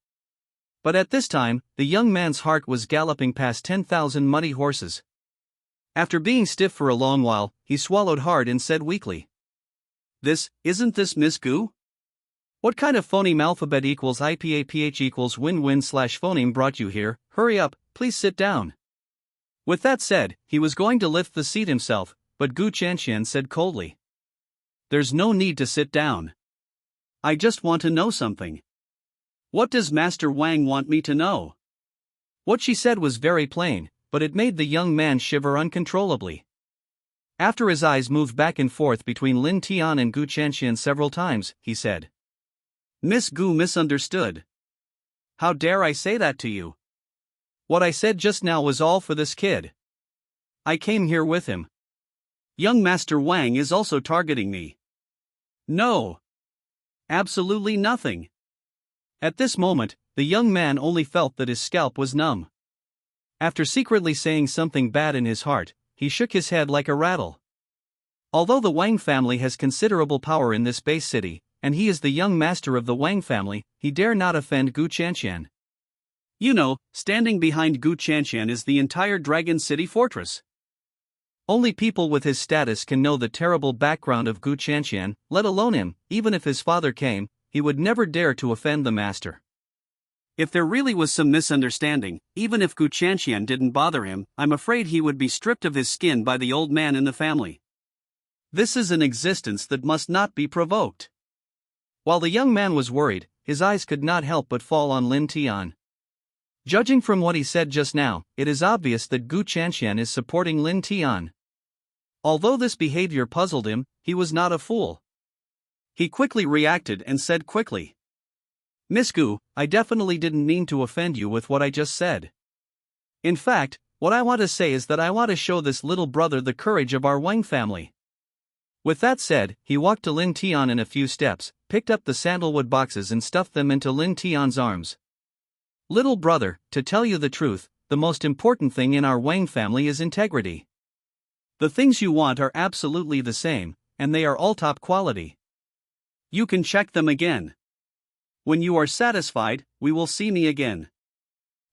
But at this time, the young man's heart was galloping past 10,000 muddy horses. After being stiff for a long while, he swallowed hard and said weakly, Isn't this Miss Gu? What kind of phoneme alphabet equals IPAPH equals win-win/phoneme brought you here? Hurry up, please sit down. With that said, he was going to lift the seat himself, but Gu Chanqian said coldly, There's no need to sit down. I just want to know something. What does Master Wang want me to know? What she said was very plain, but it made the young man shiver uncontrollably. After his eyes moved back and forth between Lin Tian and Gu Chanqian several times, he said, Miss Gu misunderstood. How dare I say that to you? What I said just now was all for this kid. I came here with him. Young Master Wang is also targeting me. No. Absolutely nothing. At this moment, the young man only felt that his scalp was numb. After secretly saying something bad in his heart, he shook his head like a rattle. Although the Wang family has considerable power in this base city, and he is the young master of the Wang family, he dare not offend Gu Chanqian. You know, standing behind Gu Chanqian is the entire Dragon City fortress. Only people with his status can know the terrible background of Gu Chanqian, let alone him. Even if his father came, he would never dare to offend the master. If there really was some misunderstanding, even if Gu Chanqian didn't bother him, I'm afraid he would be stripped of his skin by the old man in the family. This is an existence that must not be provoked. While the young man was worried, his eyes could not help but fall on Lin Tian. Judging from what he said just now, it is obvious that Gu Chanqian is supporting Lin Tian. Although this behavior puzzled him, he was not a fool. He quickly reacted and said quickly, Miss Gu, I definitely didn't mean to offend you with what I just said. In fact, what I want to say is that I want to show this little brother the courage of our Wang family. With that said, he walked to Lin Tian in a few steps, picked up the sandalwood boxes and stuffed them into Lin Tian's arms. Little brother, to tell you the truth, the most important thing in our Wang family is integrity. The things you want are absolutely the same, and they are all top quality. You can check them again. When you are satisfied, we will see me again.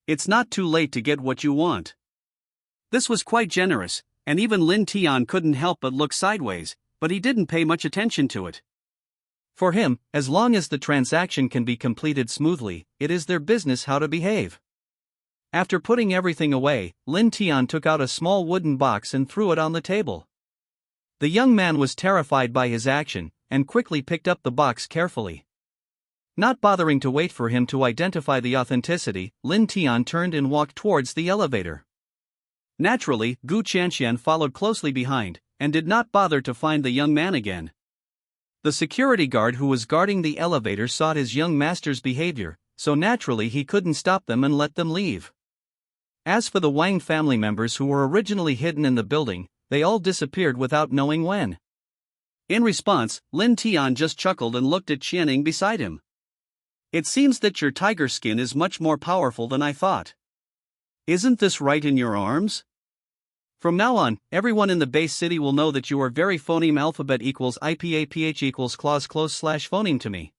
It's not too late to get what you want. This was quite generous, and even Lin Tian couldn't help but look sideways, but he didn't pay much attention to it. For him, as long as the transaction can be completed smoothly, it is their business how to behave. After putting everything away, Lin Tian took out a small wooden box and threw it on the table. The young man was terrified by his action, and quickly picked up the box carefully. Not bothering to wait for him to identify the authenticity, Lin Tian turned and walked towards the elevator. Naturally, Gu Chanqian followed closely behind, and did not bother to find the young man again. The security guard who was guarding the elevator saw his young master's behavior, so naturally he couldn't stop them and let them leave. As for the Wang family members who were originally hidden in the building, they all disappeared without knowing when. In response, Lin Tian just chuckled and looked at Qianing beside him. It seems that your tiger skin is much more powerful than I thought. Isn't this right in your arms? From now on, everyone in the base city will know that you are very phoneme alphabet equals IPAPH equals clause close slash phoneme to me.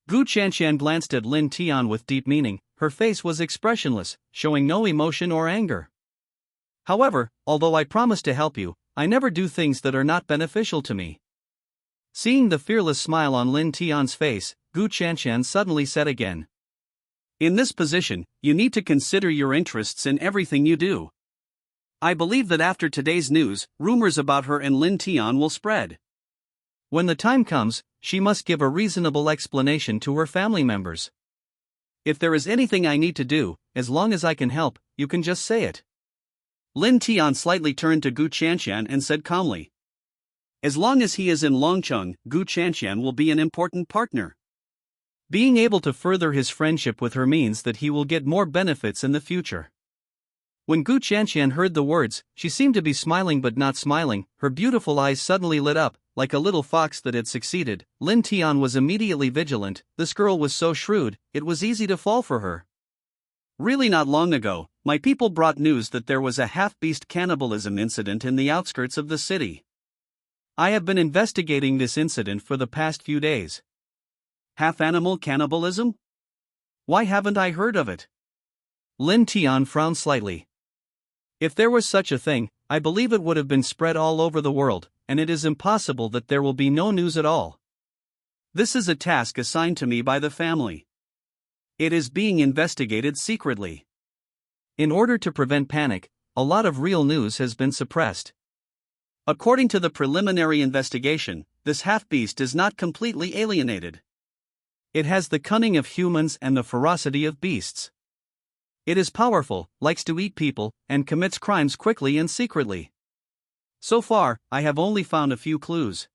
Gu Chanshan glanced at Lin Tian with deep meaning. Her face was expressionless, showing no emotion or anger. However, although I promise to help you, I never do things that are not beneficial to me. Seeing the fearless smile on Lin Tian's face, Gu Chanshan suddenly said again. In this position, you need to consider your interests in everything you do. I believe that after today's news, rumors about her and Lin Tian will spread. When the time comes, she must give a reasonable explanation to her family members. If there is anything I need to do, as long as I can help, you can just say it. Lin Tian slightly turned to Gu Chanshan and said calmly. As long as he is in Longcheng, Gu Chanshan will be an important partner. Being able to further his friendship with her means that he will get more benefits in the future. When Gu Chanshan heard the words, she seemed to be smiling but not smiling. Her beautiful eyes suddenly lit up, like a little fox that had succeeded. Lin Tian was immediately vigilant. This girl was so shrewd, it was easy to fall for her. Really not long ago, my people brought news that there was a half-beast cannibalism incident in the outskirts of the city. I have been investigating this incident for the past few days. Half-animal cannibalism? Why haven't I heard of it? Lin Tian frowned slightly. If there was such a thing, I believe it would have been spread all over the world, and it is impossible that there will be no news at all. This is a task assigned to me by the family. It is being investigated secretly. In order to prevent panic, a lot of real news has been suppressed. According to the preliminary investigation, this half-beast is not completely alienated. It has the cunning of humans and the ferocity of beasts. It is powerful, likes to eat people, and commits crimes quickly and secretly. So far, I have only found a few clues.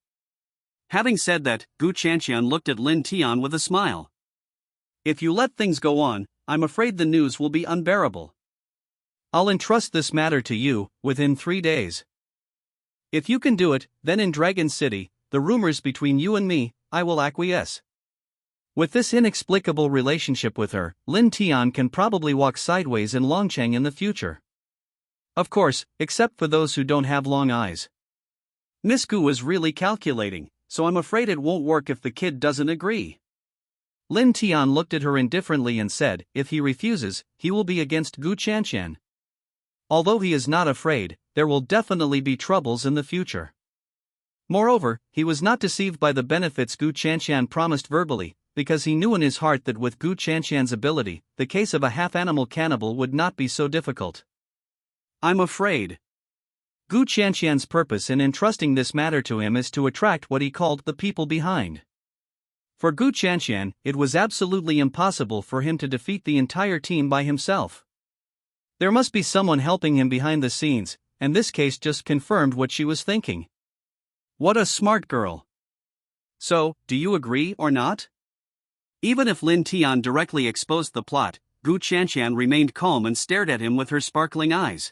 Having said that, Gu Chanshan looked at Lin Tian with a smile. If you let things go on, I'm afraid the news will be unbearable. I'll entrust this matter to you, within 3 days. If you can do it, then in Dragon City, the rumors between you and me, I will acquiesce. With this inexplicable relationship with her, Lin Tian can probably walk sideways in Longcheng in the future. Of course, except for those who don't have long eyes. Miss Gu is really calculating, so I'm afraid it won't work if the kid doesn't agree. Lin Tian looked at her indifferently and said, if he refuses, he will be against Gu Chanshan. Although he is not afraid, there will definitely be troubles in the future. Moreover, he was not deceived by the benefits Gu Chanshan promised verbally, because he knew in his heart that with Gu Chanshan's ability, the case of a half-animal cannibal would not be so difficult. I'm afraid. Gu Chanshan's purpose in entrusting this matter to him is to attract what he called the people behind. For Gu Chanshan, it was absolutely impossible for him to defeat the entire team by himself. There must be someone helping him behind the scenes, and this case just confirmed what she was thinking. What a smart girl. So, do you agree or not? Even if Lin Tian directly exposed the plot, Gu Chanshan remained calm and stared at him with her sparkling eyes.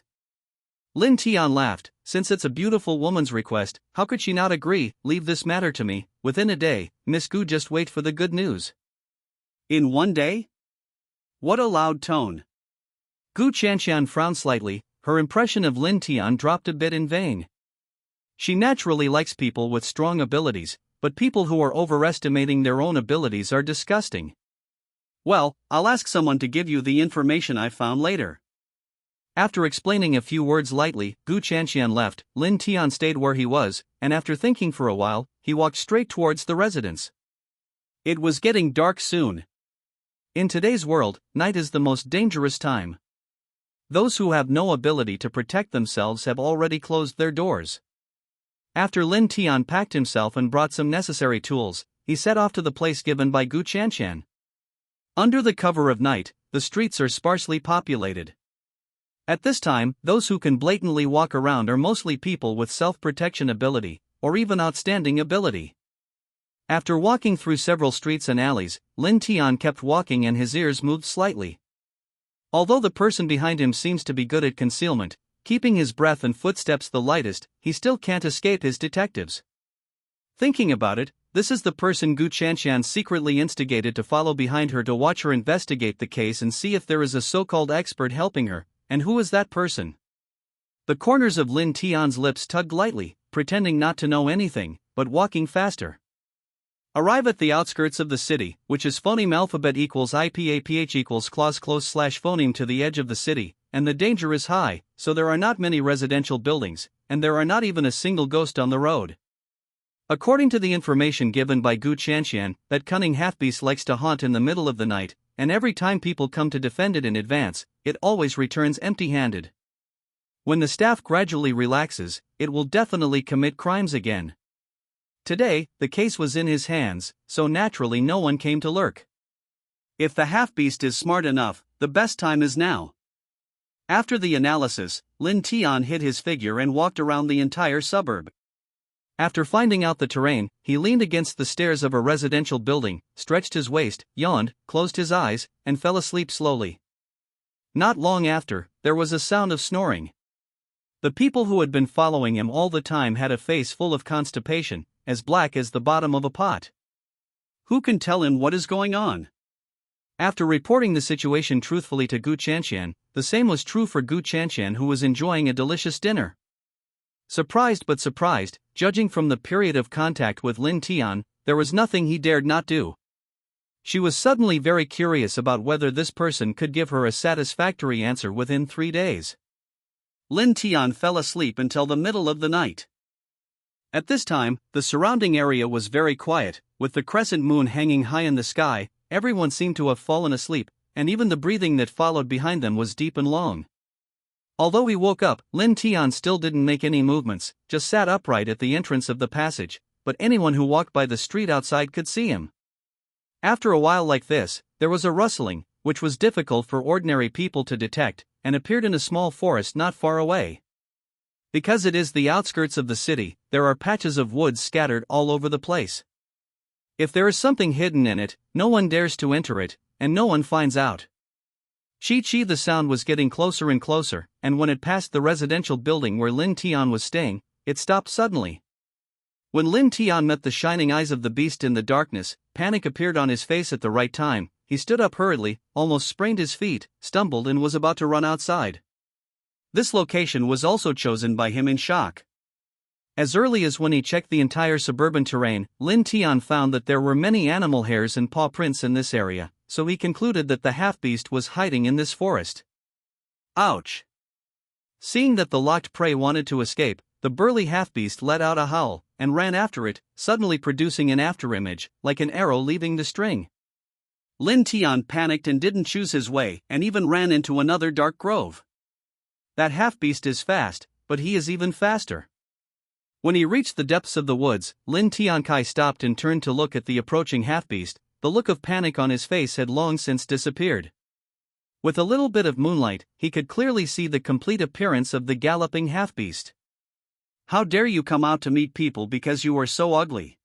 Lin Tian laughed. Since it's a beautiful woman's request, how could she not agree? Leave this matter to me. Within a day, Miss Gu, just wait for the good news. In 1 day? What a loud tone. Gu Chanshan frowned slightly. Her impression of Lin Tian dropped a bit in vain. She naturally likes people with strong abilities, but people who are overestimating their own abilities are disgusting. Well, I'll ask someone to give you the information I found later. After explaining a few words lightly, Gu Chanshan left. Lin Tian stayed where he was, and after thinking for a while, he walked straight towards the residence. It was getting dark soon. In today's world, night is the most dangerous time. Those who have no ability to protect themselves have already closed their doors. After Lin Tian packed himself and brought some necessary tools, he set off to the place given by Gu Chanshan. Under the cover of night, the streets are sparsely populated. At this time, those who can blatantly walk around are mostly people with self-protection ability, or even outstanding ability. After walking through several streets and alleys, Lin Tian kept walking and his ears moved slightly. Although the person behind him seems to be good at concealment, keeping his breath and footsteps the lightest, he still can't escape his detectives. Thinking about it, this is the person Gu Chanshan secretly instigated to follow behind her to watch her investigate the case and see if there is a so-called expert helping her, and who is that person? The corners of Lin Tian's lips tugged lightly, pretending not to know anything, but walking faster. Arrive at the outskirts of the city, which is phoneme alphabet equals IPAPH equals clause close slash phoneme to the edge of the city, and the danger is high, so there are not many residential buildings, and there are not even a single ghost on the road. According to the information given by Gu Chanshan, that cunning half-beast likes to haunt in the middle of the night, and every time people come to defend it in advance, it always returns empty-handed. When the staff gradually relaxes, it will definitely commit crimes again. Today, the case was in his hands, so naturally no one came to lurk. If the half-beast is smart enough, the best time is now. After the analysis, Lin Tian hid his figure and walked around the entire suburb. After finding out the terrain, he leaned against the stairs of a residential building, stretched his waist, yawned, closed his eyes, and fell asleep slowly. Not long after, there was a sound of snoring. The people who had been following him all the time had a face full of constipation, as black as the bottom of a pot. Who can tell him what is going on? After reporting the situation truthfully to Gu Chanshan, the same was true for Gu Chanshan, who was enjoying a delicious dinner. Surprised but surprised, judging from the period of contact with Lin Tian, there was nothing he dared not do. She was suddenly very curious about whether this person could give her a satisfactory answer within 3 days. Lin Tian fell asleep until the middle of the night. At this time, the surrounding area was very quiet, with the crescent moon hanging high in the sky. Everyone seemed to have fallen asleep, and even the breathing that followed behind them was deep and long. Although he woke up, Lin Tian still didn't make any movements, just sat upright at the entrance of the passage, but anyone who walked by the street outside could see him. After a while like this, there was a rustling, which was difficult for ordinary people to detect, and appeared in a small forest not far away. Because it is the outskirts of the city, there are patches of woods scattered all over the place. If there is something hidden in it, no one dares to enter it, and no one finds out. Chi, the sound was getting closer and closer, and when it passed the residential building where Lin Tian was staying, it stopped suddenly. When Lin Tian met the shining eyes of the beast in the darkness, panic appeared on his face at the right time. He stood up hurriedly, almost sprained his feet, stumbled and was about to run outside. This location was also chosen by him in shock. As early as when he checked the entire suburban terrain, Lin Tian found that there were many animal hairs and paw prints in this area, so he concluded that the half-beast was hiding in this forest. Ouch! Seeing that the locked prey wanted to escape, the burly half-beast let out a howl, and ran after it, suddenly producing an afterimage, like an arrow leaving the string. Lin Tian panicked and didn't choose his way, and even ran into another dark grove. That half-beast is fast, but he is even faster. When he reached the depths of the woods, Lin Tiankai stopped and turned to look at the approaching half-beast. The look of panic on his face had long since disappeared. With a little bit of moonlight, he could clearly see the complete appearance of the galloping half-beast. How dare you come out to meet people because you are so ugly?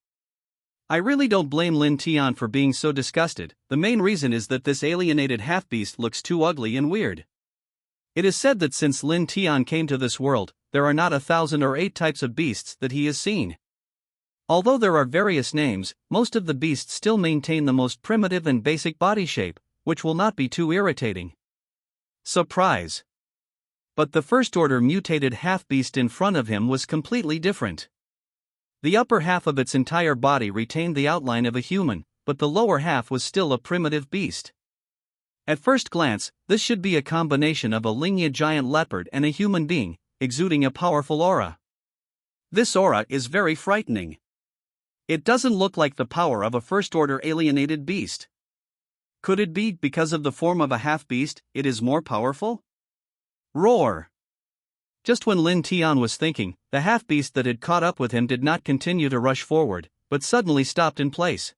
I really don't blame Lin Tian for being so disgusted. The main reason is that this alienated half-beast looks too ugly and weird. It is said that since Lin Tian came to this world, there are not 1,008 types of beasts that he has seen. Although there are various names, most of the beasts still maintain the most primitive and basic body shape, which will not be too irritating. Surprise! But the first-order mutated half-beast in front of him was completely different. The upper half of its entire body retained the outline of a human, but the lower half was still a primitive beast. At first glance, this should be a combination of a Lingya giant leopard and a human being, exuding a powerful aura. This aura is very frightening. It doesn't look like the power of a first-order alienated beast. Could it be because of the form of a half-beast, it is more powerful? Roar! Just when Lin Tian was thinking, the half-beast that had caught up with him did not continue to rush forward, but suddenly stopped in place.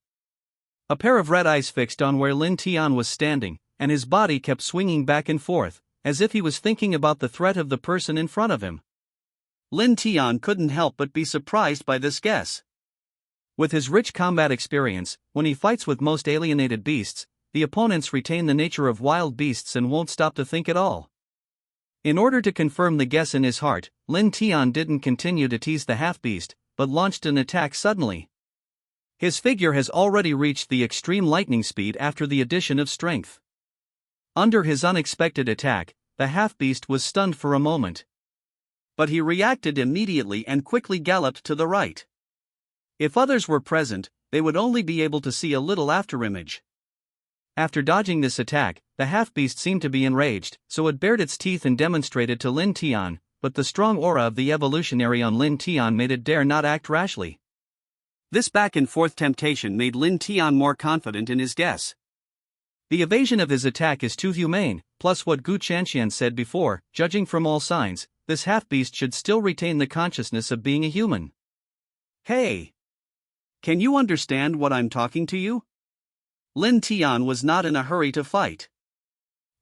A pair of red eyes fixed on where Lin Tian was standing, and his body kept swinging back and forth, as if he was thinking about the threat of the person in front of him. Lin Tian couldn't help but be surprised by this guess. With his rich combat experience, when he fights with most alienated beasts, the opponents retain the nature of wild beasts and won't stop to think at all. In order to confirm the guess in his heart, Lin Tian didn't continue to tease the half-beast, but launched an attack suddenly. His figure has already reached the extreme lightning speed after the addition of strength. Under his unexpected attack, the half-beast was stunned for a moment. But he reacted immediately and quickly galloped to the right. If others were present, they would only be able to see a little afterimage. After dodging this attack, the half-beast seemed to be enraged, so it bared its teeth and demonstrated to Lin Tian, but the strong aura of the evolutionary on Lin Tian made it dare not act rashly. This back-and-forth temptation made Lin Tian more confident in his guess. The evasion of his attack is too humane, plus what Gu Chanxian said before, judging from all signs, this half-beast should still retain the consciousness of being a human. Hey! Can you understand what I'm talking to you? Lin Tian was not in a hurry to fight.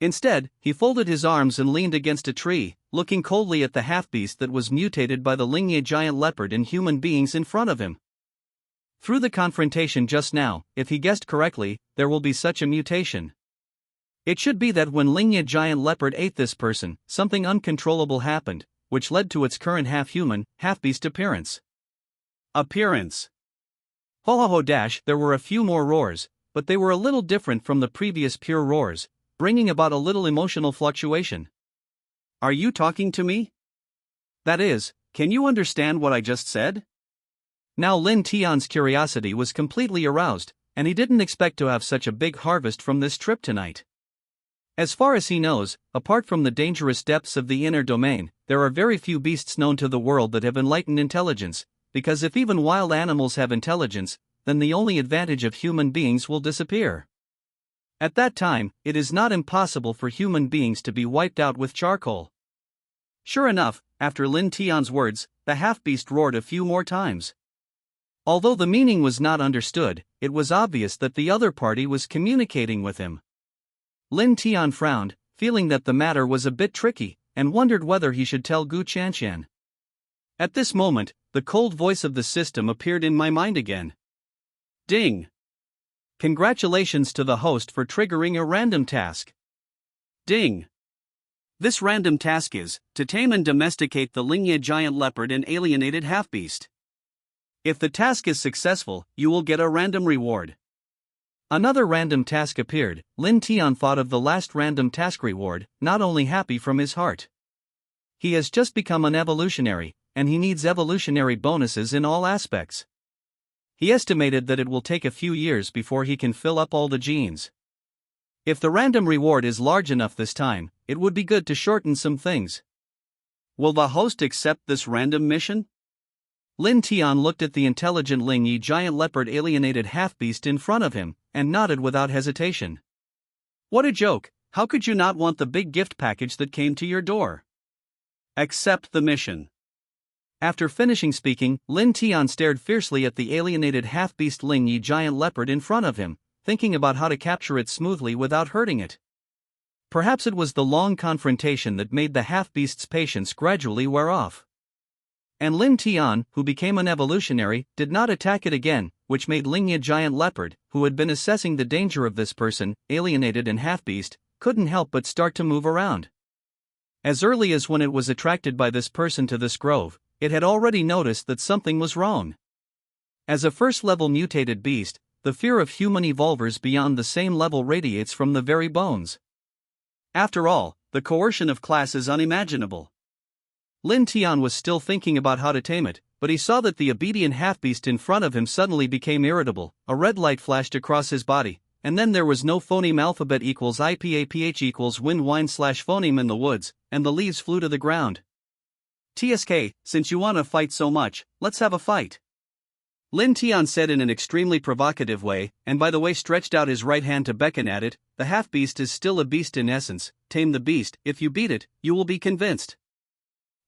Instead, he folded his arms and leaned against a tree, looking coldly at the half-beast that was mutated by the Lingye giant leopard and human beings in front of him. Through the confrontation just now, if he guessed correctly, there will be such a mutation. It should be that when Lingye giant leopard ate this person, something uncontrollable happened, which led to its current half-human, half-beast appearance. Ho dash, there were a few more roars, but they were a little different from the previous pure roars, bringing about a little emotional fluctuation. Are you talking to me? That is, can you understand what I just said? Now Lin Tian's curiosity was completely aroused, and he didn't expect to have such a big harvest from this trip tonight. As far as he knows, apart from the dangerous depths of the inner domain, there are very few beasts known to the world that have enlightened intelligence, because if even wild animals have intelligence, then the only advantage of human beings will disappear. At that time, it is not impossible for human beings to be wiped out with charcoal. Sure enough, after Lin Tian's words, the half-beast roared a few more times. Although the meaning was not understood, it was obvious that the other party was communicating with him. Lin Tian frowned, feeling that the matter was a bit tricky, and wondered whether he should tell Gu Chanxian. At this moment, the cold voice of the system appeared in my mind again. Ding! Congratulations to the host for triggering a random task. Ding! This random task is to tame and domesticate the Lingye giant leopard and alienated half-beast. If the task is successful, you will get a random reward. Another random task appeared. Lin Tian thought of the last random task reward, not only happy from his heart. He has just become an evolutionary, and he needs evolutionary bonuses in all aspects. He estimated that it will take a few years before he can fill up all the genes. If the random reward is large enough this time, it would be good to shorten some things. Will the host accept this random mission? Lin Tian looked at the intelligent Lingye giant leopard alienated half-beast in front of him, and nodded without hesitation. What a joke, how could you not want the big gift package that came to your door? Accept the mission. After finishing speaking, Lin Tian stared fiercely at the alienated half-beast Lingye giant leopard in front of him, thinking about how to capture it smoothly without hurting it. Perhaps it was the long confrontation that made the half-beast's patience gradually wear off. And Lin Tian, who became an evolutionary, did not attack it again, which made Lingye giant leopard, who had been assessing the danger of this person, alienated and half-beast, couldn't help but start to move around. As early as when it was attracted by this person to this grove, it had already noticed that something was wrong. As a first-level mutated beast, the fear of human evolvers beyond the same level radiates from the very bones. After all, the coercion of class is unimaginable. Lin Tian was still thinking about how to tame it, but he saw that the obedient half-beast in front of him suddenly became irritable. A red light flashed across his body, and then there was no phoneme alphabet equals IPAPH equals wind wine / phoneme in the woods, and the leaves flew to the ground. TSK, since you want to fight so much, let's have a fight. Lin Tian said in an extremely provocative way, and by the way stretched out his right hand to beckon at it. The half-beast is still a beast in essence. Tame the beast, if you beat it, you will be convinced.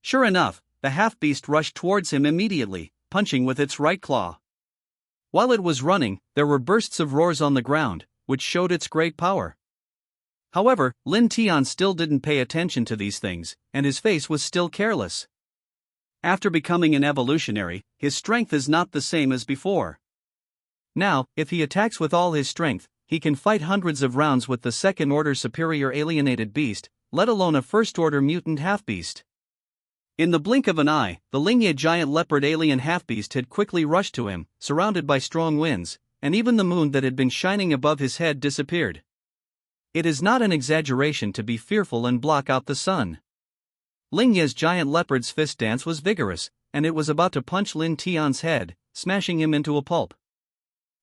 Sure enough, the half-beast rushed towards him immediately, punching with its right claw. While it was running, there were bursts of roars on the ground, which showed its great power. However, Lin Tian still didn't pay attention to these things, and his face was still careless. After becoming an evolutionary, his strength is not the same as before. Now, if he attacks with all his strength, he can fight hundreds of rounds with the second-order superior alienated beast, let alone a first-order mutant half-beast. In the blink of an eye, the Lingya giant leopard alien half-beast had quickly rushed to him, surrounded by strong winds, and even the moon that had been shining above his head disappeared. It is not an exaggeration to be fearful and block out the sun. Lingya's giant leopard's fist dance was vigorous, and it was about to punch Lin Tian's head, smashing him into a pulp.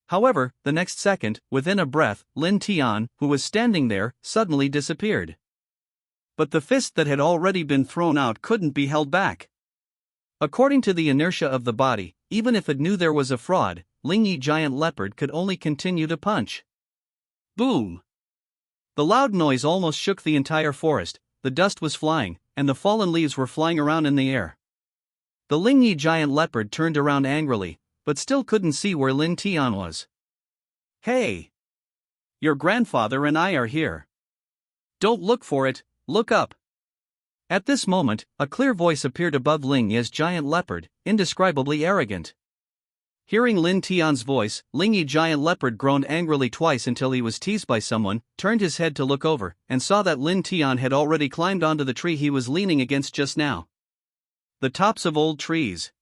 However, the next second, within a breath, Lin Tian, who was standing there, suddenly disappeared. But the fist that had already been thrown out couldn't be held back. According to the inertia of the body, even if it knew there was a fraud, Lingyi giant leopard could only continue to punch. Boom! The loud noise almost shook the entire forest, the dust was flying, and the fallen leaves were flying around in the air. The Lingyi giant leopard turned around angrily, but still couldn't see where Lin Tian was. Hey! Your grandfather and I are here. Don't look for it, look up. At this moment, a clear voice appeared above Lingya's giant leopard, indescribably arrogant. Hearing Lin Tian's voice, Lingyi giant leopard groaned angrily twice until he was teased by someone, turned his head to look over, and saw that Lin Tian had already climbed onto the tree he was leaning against just now. The tops of old trees.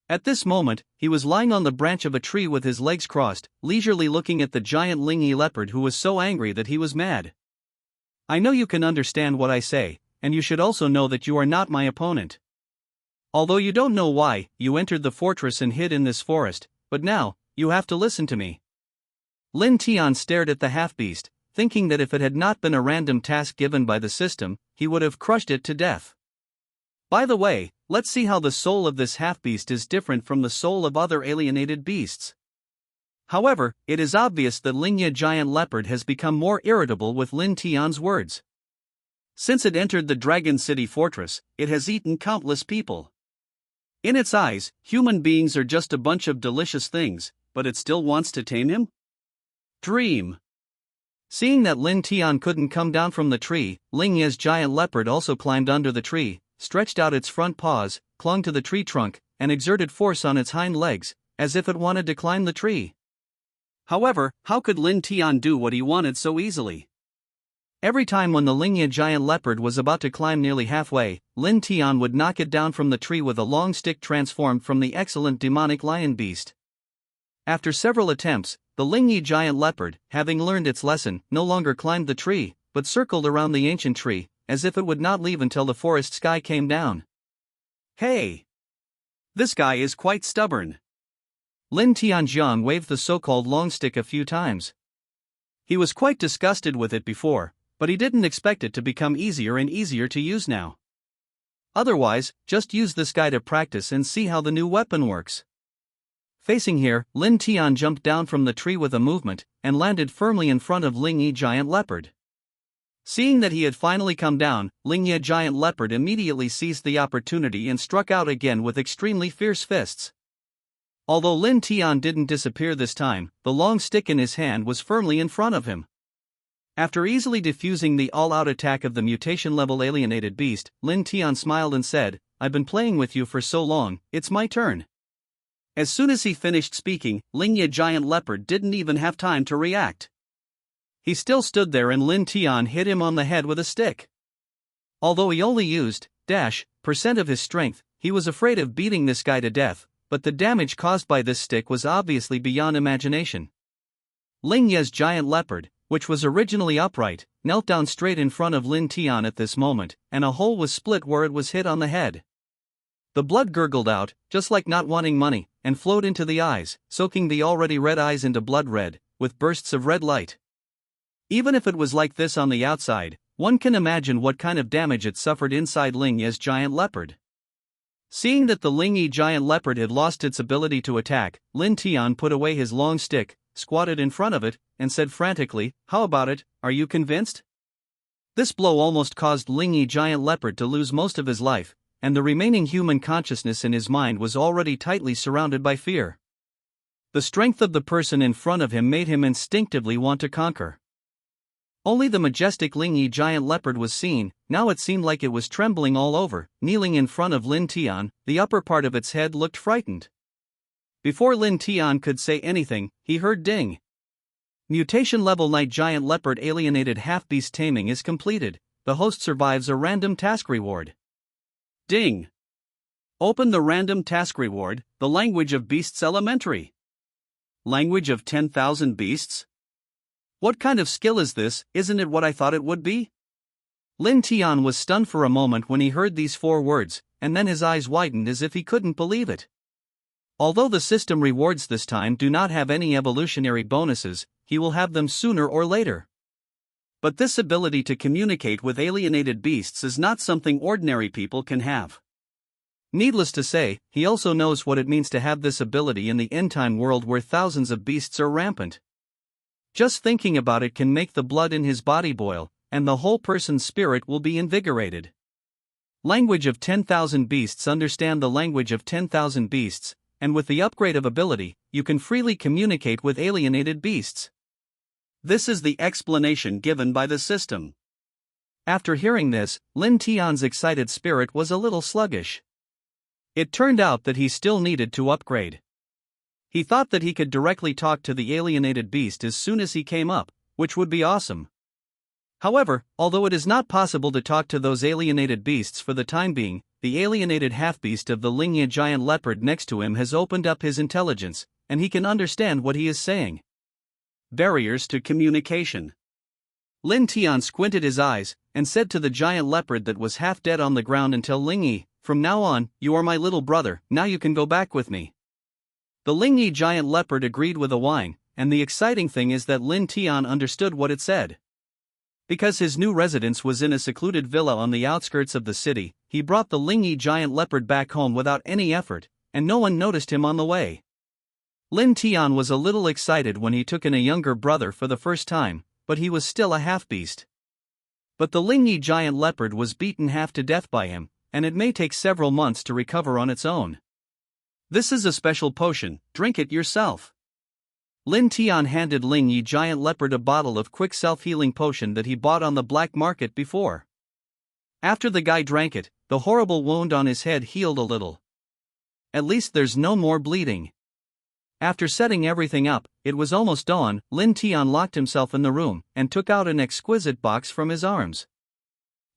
At this moment, he was lying on the branch of a tree with his legs crossed, leisurely looking at the giant Lingyi leopard who was so angry that he was mad. I know you can understand what I say, and you should also know that you are not my opponent. Although you don't know why, you entered the fortress and hid in this forest, but now, you have to listen to me. Lin Tian stared at the half-beast, thinking that if it had not been a random task given by the system, he would have crushed it to death. By the way, let's see how the soul of this half-beast is different from the soul of other alienated beasts. However, it is obvious that Lingya giant leopard has become more irritable with Lin Tian's words. Since it entered the Dragon City fortress, it has eaten countless people. In its eyes, human beings are just a bunch of delicious things, but it still wants to tame him? Dream. Seeing that Lin Tian couldn't come down from the tree, Lingya's giant leopard also climbed under the tree, stretched out its front paws, clung to the tree trunk, and exerted force on its hind legs, as if it wanted to climb the tree. However, how could Lin Tian do what he wanted so easily? Every time when the Lingya giant leopard was about to climb nearly halfway, Lin Tian would knock it down from the tree with a long stick transformed from the excellent demonic lion beast. After several attempts, the Lingyi giant leopard, having learned its lesson, no longer climbed the tree, but circled around the ancient tree, as if it would not leave until the forest sky came down. Hey! This guy is quite stubborn. Lin Tianjiang waved the so-called long stick a few times. He was quite disgusted with it before, but he didn't expect it to become easier and easier to use now. Otherwise, just use this guy to practice and see how the new weapon works. Facing here, Lin Tian jumped down from the tree with a movement, and landed firmly in front of Lingyi giant leopard. Seeing that he had finally come down, Lingya giant leopard immediately seized the opportunity and struck out again with extremely fierce fists. Although Lin Tian didn't disappear this time, the long stick in his hand was firmly in front of him. After easily defusing the all-out attack of the mutation-level alienated beast, Lin Tian smiled and said, "I've been playing with you for so long, it's my turn." As soon as he finished speaking, Lingya giant leopard didn't even have time to react. He still stood there and Lin Tian hit him on the head with a stick. Although he only used % of his strength, he was afraid of beating this guy to death, but the damage caused by this stick was obviously beyond imagination. Lingya's giant leopard, which was originally upright, knelt down straight in front of Lin Tian at this moment, and a hole was split where it was hit on the head. The blood gurgled out, just like not wanting money, and flowed into the eyes, soaking the already red eyes into blood red, with bursts of red light. Even if it was like this on the outside, one can imagine what kind of damage it suffered inside Lingya's giant leopard. Seeing that the Lingyi giant leopard had lost its ability to attack, Lin Tian put away his long stick, squatted in front of it, and said frantically, "How about it, are you convinced?" This blow almost caused Lingyi giant leopard to lose most of his life, and the remaining human consciousness in his mind was already tightly surrounded by fear. The strength of the person in front of him made him instinctively want to conquer. Only the majestic Lingyi giant leopard was seen. Now it seemed like it was trembling all over, kneeling in front of Lin Tian. The upper part of its head looked frightened. Before Lin Tian could say anything, he heard ding. Mutation level night giant leopard alienated half-beast taming is completed. the host survives a random task reward. Ding! Open the random task reward, the language of beasts elementary. Language of 10,000 beasts? What kind of skill is this? Isn't it what I thought it would be? Lin Tian was stunned for a moment when he heard these 4 words, and then his eyes widened as if he couldn't believe it. Although the system rewards this time do not have any evolutionary bonuses, he will have them sooner or later. But this ability to communicate with alienated beasts is not something ordinary people can have. Needless to say, he also knows what it means to have this ability in the end-time world where thousands of beasts are rampant. Just thinking about it can make the blood in his body boil, and the whole person's spirit will be invigorated. Language of 10,000 beasts. Understand the language of 10,000 beasts, and with the upgrade of ability, you can freely communicate with alienated beasts. This is the explanation given by the system. After hearing this, Lin Tian's excited spirit was a little sluggish. It turned out that he still needed to upgrade. He thought that he could directly talk to the alienated beast as soon as he came up, which would be awesome. However, although it is not possible to talk to those alienated beasts for the time being, the alienated half-beast of the Lingya giant leopard next to him has opened up his intelligence, and he can understand what he is saying. Barriers to communication. Lin Tian squinted his eyes, and said to the giant leopard that was half dead on the ground until Lingyi, "From now on, you are my little brother, now you can go back with me." The Lingyi giant leopard agreed with a whine, and the exciting thing is that Lin Tian understood what it said. Because his new residence was in a secluded villa on the outskirts of the city, he brought the Lingyi giant leopard back home without any effort, and no one noticed him on the way. Lin Tian was a little excited when he took in a younger brother for the first time, but he was still a half-beast. But the Lingyi giant leopard was beaten half to death by him, and it may take several months to recover on its own. This is a special potion, drink it yourself. Lin Tian handed Lingyi giant leopard a bottle of quick self-healing potion that he bought on the black market before. After the guy drank it, the horrible wound on his head healed a little. At least there's no more bleeding. After setting everything up, it was almost dawn. Lin Tian locked himself in the room, and took out an exquisite box from his arms.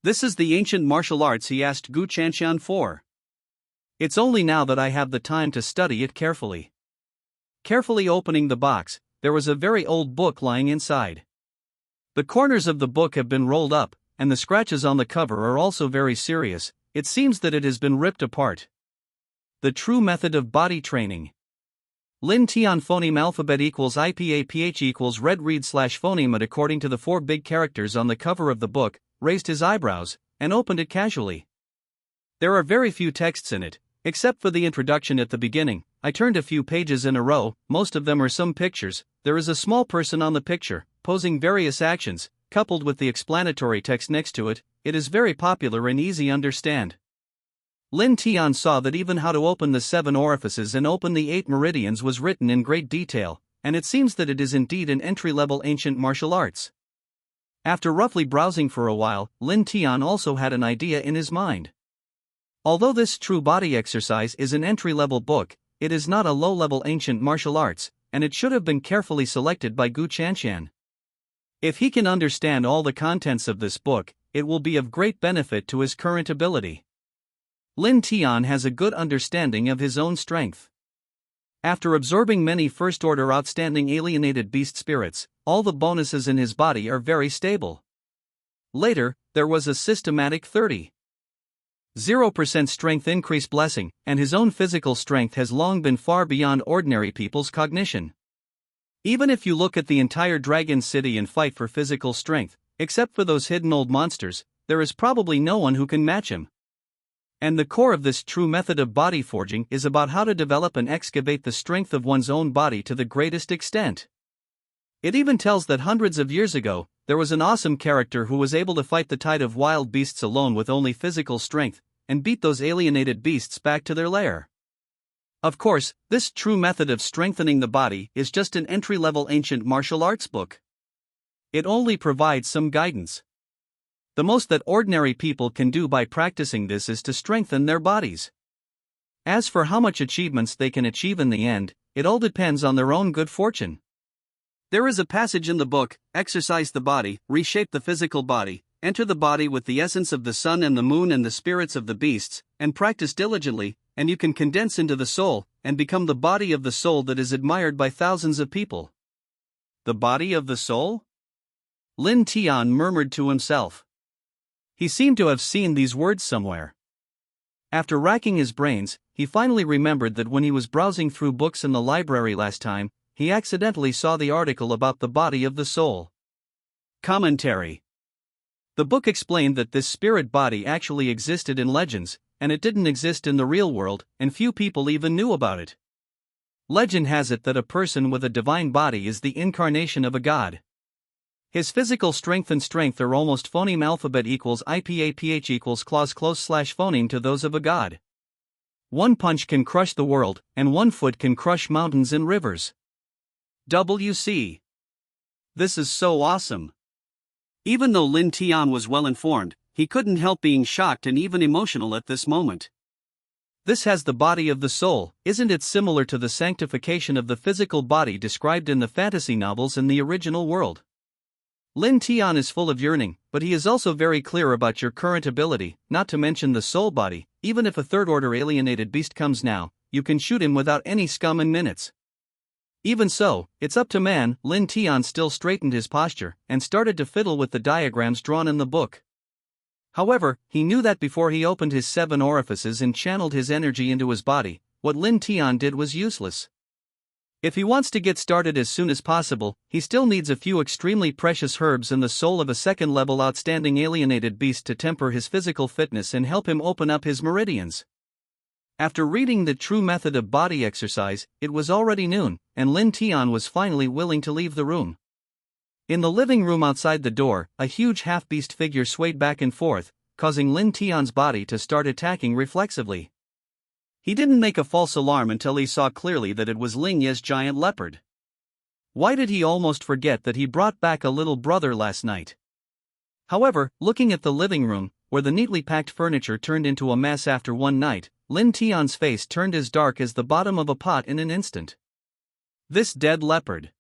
"This is the ancient martial arts he asked Gu Chanshan for. It's only now that I have the time to study it carefully." Carefully opening the box, there was a very old book lying inside. The corners of the book have been rolled up, and the scratches on the cover are also very serious. It seems that it has been ripped apart. The true method of body training. Lin Tian phoneme alphabet equals IPAPH equals red read / phoneme. According to the 4 big characters on the cover of the book, raised his eyebrows, and opened it casually. There are very few texts in it, except for the introduction at the beginning. I turned a few pages in a row, most of them are some pictures. There is a small person on the picture, posing various actions, coupled with the explanatory text next to it. It is very popular and easy understand. Lin Tian saw that even how to open the 7 orifices and open the 8 meridians was written in great detail, and it seems that it is indeed an entry-level ancient martial arts. After roughly browsing for a while, Lin Tian also had an idea in his mind. Although this true body exercise is an entry-level book, it is not a low-level ancient martial arts, and it should have been carefully selected by Gu Chanshan. If he can understand all the contents of this book, it will be of great benefit to his current ability. Lin Tian has a good understanding of his own strength. After absorbing many first-order outstanding alienated beast spirits, all the bonuses in his body are very stable. Later, there was a systematic 30% strength increase blessing, and his own physical strength has long been far beyond ordinary people's cognition. Even if you look at the entire Dragon City and fight for physical strength, except for those hidden old monsters, there is probably no one who can match him. And the core of this true method of body forging is about how to develop and excavate the strength of one's own body to the greatest extent. It even tells that hundreds of years ago, there was an awesome character who was able to fight the tide of wild beasts alone with only physical strength, and beat those alienated beasts back to their lair. Of course, this true method of strengthening the body is just an entry-level ancient martial arts book. It only provides some guidance. The most that ordinary people can do by practicing this is to strengthen their bodies. As for how much achievements they can achieve in the end, it all depends on their own good fortune. There is a passage in the book, exercise the body, reshape the physical body, enter the body with the essence of the sun and the moon and the spirits of the beasts, and practice diligently, and you can condense into the soul, and become the body of the soul that is admired by thousands of people. The body of the soul? Lin Tian murmured to himself. He seemed to have seen these words somewhere. After racking his brains, he finally remembered that when he was browsing through books in the library last time, he accidentally saw the article about the body of the soul. Commentary. The book explained that this spirit body actually existed in legends, and it didn't exist in the real world, and few people even knew about it. Legend has it that a person with a divine body is the incarnation of a god. His physical strength and strength are almost phoneme alphabet equals IPAPH equals clause close slash phoneme to those of a god. One punch can crush the world, and one foot can crush mountains and rivers. WC. This is so awesome. Even though Lin Tian was well informed, he couldn't help being shocked and even emotional at this moment. This has the body of the soul, isn't it similar to the sanctification of the physical body described in the fantasy novels in the original world? Lin Tian is full of yearning, but he is also very clear about your current ability, not to mention the soul body. Even if a third-order alienated beast comes now, you can shoot him without any scum in minutes. Even so, it's up to man. Lin Tian still straightened his posture, and started to fiddle with the diagrams drawn in the book. However, he knew that before he opened his 7 orifices and channeled his energy into his body, what Lin Tian did was useless. If he wants to get started as soon as possible, he still needs a few extremely precious herbs and the soul of a second-level outstanding alienated beast to temper his physical fitness and help him open up his meridians. After reading the true method of body exercise, it was already noon, and Lin Tian was finally willing to leave the room. In the living room outside the door, a huge half-beast figure swayed back and forth, causing Lin Tian's body to start attacking reflexively. He didn't make a false alarm until he saw clearly that it was Ling Ye's giant leopard. Why did he almost forget that he brought back a little brother last night? However, looking at the living room, where the neatly packed furniture turned into a mess after one night, Lin Tian's face turned as dark as the bottom of a pot in an instant. This dead leopard.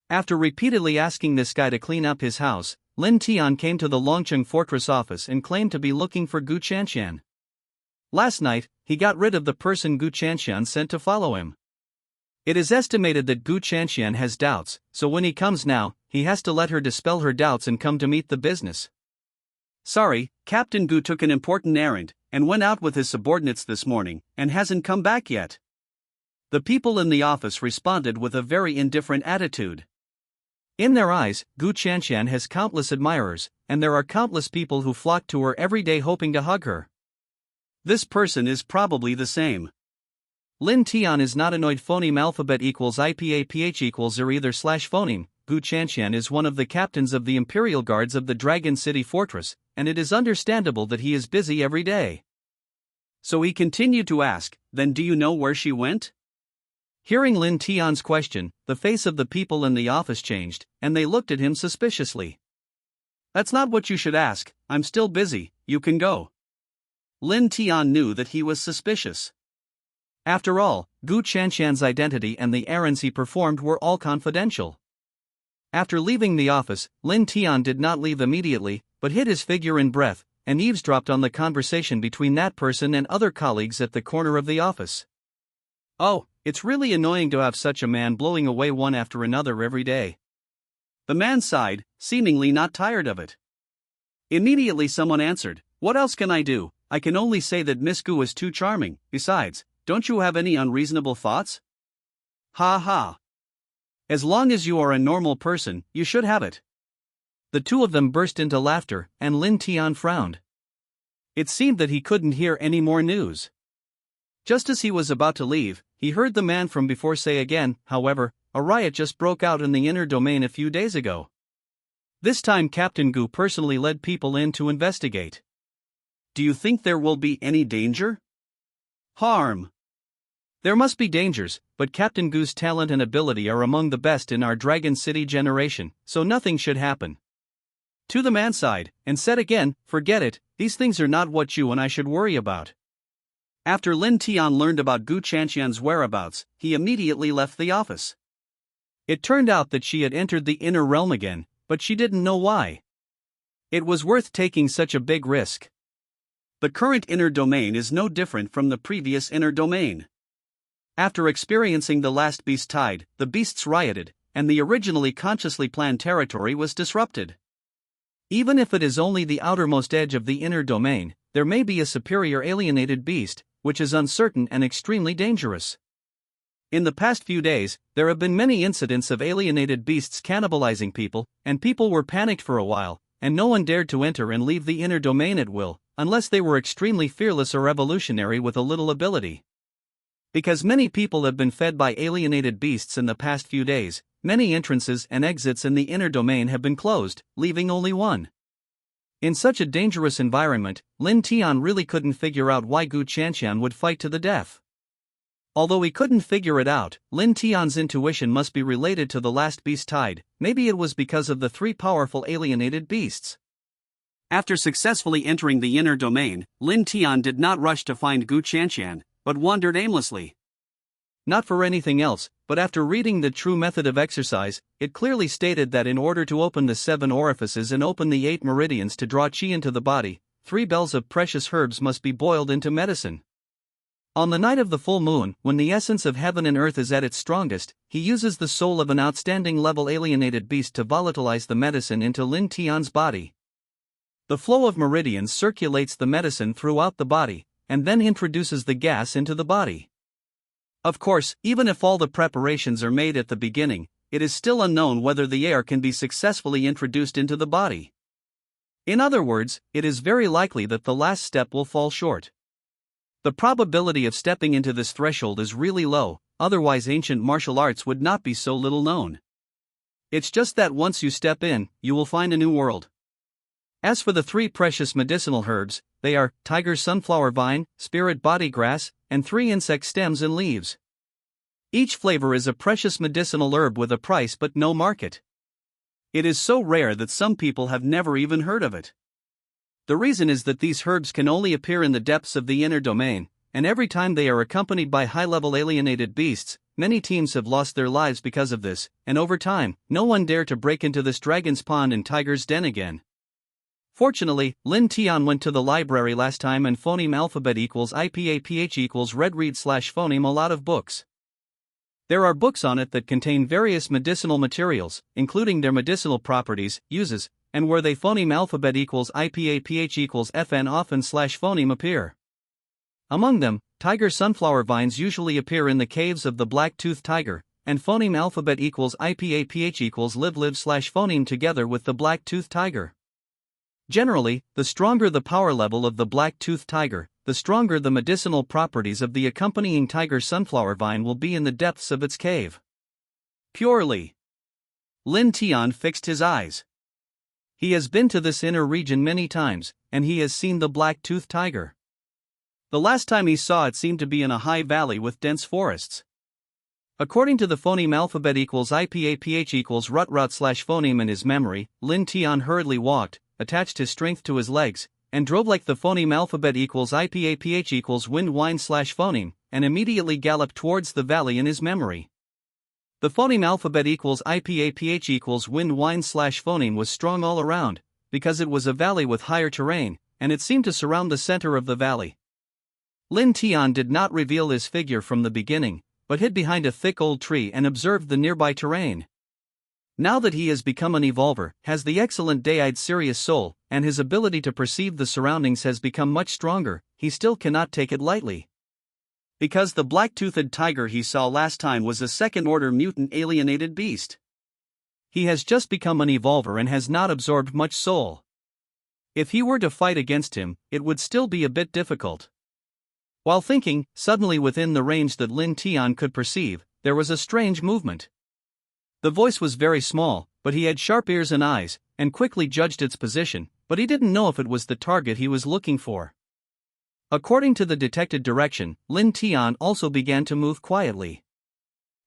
After repeatedly asking this guy to clean up his house, Lin Tian came to the Longcheng Fortress office and claimed to be looking for Gu Chanshan. Last night, he got rid of the person Gu Chanshan sent to follow him. It is estimated that Gu Chanshan has doubts, so when he comes now, he has to let her dispel her doubts and come to meet the business. Sorry, Captain Gu took an important errand, and went out with his subordinates this morning, and hasn't come back yet. The people in the office responded with a very indifferent attitude. In their eyes, Gu Chanshan has countless admirers, and there are countless people who flock to her every day hoping to hug her. This person is probably the same. Lin Tian is not annoyed. Phoneme alphabet equals IPAPH equals or either slash phoneme. Gu Chanshan is one of the captains of the Imperial Guards of the Dragon City Fortress, and it is understandable that he is busy every day. So he continued to ask, then do you know where she went? Hearing Lin Tian's question, the face of the people in the office changed, and they looked at him suspiciously. That's not what you should ask. I'm still busy, you can go. Lin Tian knew that he was suspicious. After all, Gu Chanshan's identity and the errands he performed were all confidential. After leaving the office, Lin Tian did not leave immediately, but hid his figure in breath, and eavesdropped on the conversation between that person and other colleagues at the corner of the office. Oh, it's really annoying to have such a man blowing away one after another every day. The man sighed, seemingly not tired of it. Immediately someone answered, what else can I do? I can only say that Miss Gu is too charming. Besides, don't you have any unreasonable thoughts? Ha ha. As long as you are a normal person, you should have it. The two of them burst into laughter, and Lin Tian frowned. It seemed that he couldn't hear any more news. Just as he was about to leave, he heard the man from before say again, however, a riot just broke out in the inner domain a few days ago. This time Captain Gu personally led people in to investigate. Do you think there will be any danger? Harm. There must be dangers, but Captain Gu's talent and ability are among the best in our Dragon City generation, so nothing should happen. To the man sighed, and said again, forget it, these things are not what you and I should worry about. After Lin Tian learned about Gu Chanshan's whereabouts, he immediately left the office. It turned out that she had entered the inner realm again, but she didn't know why. It was worth taking such a big risk. The current inner domain is no different from the previous inner domain. After experiencing the last beast tide, the beasts rioted, and the originally consciously planned territory was disrupted. Even if it is only the outermost edge of the inner domain, there may be a superior alienated beast, which is uncertain and extremely dangerous. In the past few days, there have been many incidents of alienated beasts cannibalizing people, and people were panicked for a while, and no one dared to enter and leave the inner domain at will, unless they were extremely fearless or revolutionary with a little ability. Because many people have been fed by alienated beasts in the past few days, many entrances and exits in the inner domain have been closed, leaving only one. In such a dangerous environment, Lin Tian really couldn't figure out why Gu Qianqian would fight to the death. Although he couldn't figure it out, Lin Tian's intuition must be related to the last beast tide. Maybe it was because of the three powerful alienated beasts. After successfully entering the inner domain, Lin Tian did not rush to find Gu Qianqian, but wandered aimlessly. Not for anything else, but after reading the true method of exercise, it clearly stated that in order to open the 7 orifices and open the 8 meridians to draw qi into the body, 3 bells of precious herbs must be boiled into medicine. On the night of the full moon, when the essence of heaven and earth is at its strongest, he uses the soul of an outstanding level alienated beast to volatilize the medicine into Lin Tian's body. The flow of meridians circulates the medicine throughout the body, and then introduces the gas into the body. Of course, even if all the preparations are made at the beginning, it is still unknown whether the air can be successfully introduced into the body. In other words, it is very likely that the last step will fall short. The probability of stepping into this threshold is really low, otherwise ancient martial arts would not be so little known. It's just that once you step in, you will find a new world. As for the 3 precious medicinal herbs, they are tiger sunflower vine, spirit body grass, and 3 insect stems and leaves. Each flavor is a precious medicinal herb with a price but no market. It is so rare that some people have never even heard of it. The reason is that these herbs can only appear in the depths of the inner domain, and every time they are accompanied by high-level alienated beasts, many teams have lost their lives because of this, and over time, no one dare to break into this dragon's pond and tiger's den again. Fortunately, Lin Tian went to the library last time and phoneme alphabet equals IPAPH equals red read/phoneme a lot of books. There are books on it that contain various medicinal materials, including their medicinal properties, uses, and where they phoneme alphabet equals IPAPH equals FN often/phoneme appear. Among them, tiger sunflower vines usually appear in the caves of the black-toothed tiger, and phoneme alphabet equals IPAPH equals live/phoneme together with the black-toothed tiger. Generally, the stronger the power level of the black-toothed tiger, the stronger the medicinal properties of the accompanying tiger sunflower vine will be in the depths of its cave. Purely. Lin Tian fixed his eyes. He has been to this inner region many times, and he has seen the black-toothed tiger. The last time he saw it seemed to be in a high valley with dense forests. According to the phoneme alphabet equals IPAPH equals rut/phoneme in his memory, Lin Tian hurriedly walked, attached his strength to his legs, and drove like the phoneme alphabet equals IPAPH equals wind wine/phoneme, and immediately galloped towards the valley in his memory. The phoneme alphabet equals IPAPH equals wind wine/phoneme was strong all around, because it was a valley with higher terrain, and it seemed to surround the center of the valley. Lin Tian did not reveal his figure from the beginning, but hid behind a thick old tree and observed the nearby terrain. Now that he has become an evolver, has the excellent day-eyed Sirius soul, and his ability to perceive the surroundings has become much stronger, he still cannot take it lightly. Because the black-toothed tiger he saw last time was a second-order mutant alienated beast. He has just become an evolver and has not absorbed much soul. If he were to fight against him, it would still be a bit difficult. While thinking, suddenly within the range that Lin Tian could perceive, there was a strange movement. The voice was very small, but he had sharp ears and eyes, and quickly judged its position, but he didn't know if it was the target he was looking for. According to the detected direction, Lin Tian also began to move quietly.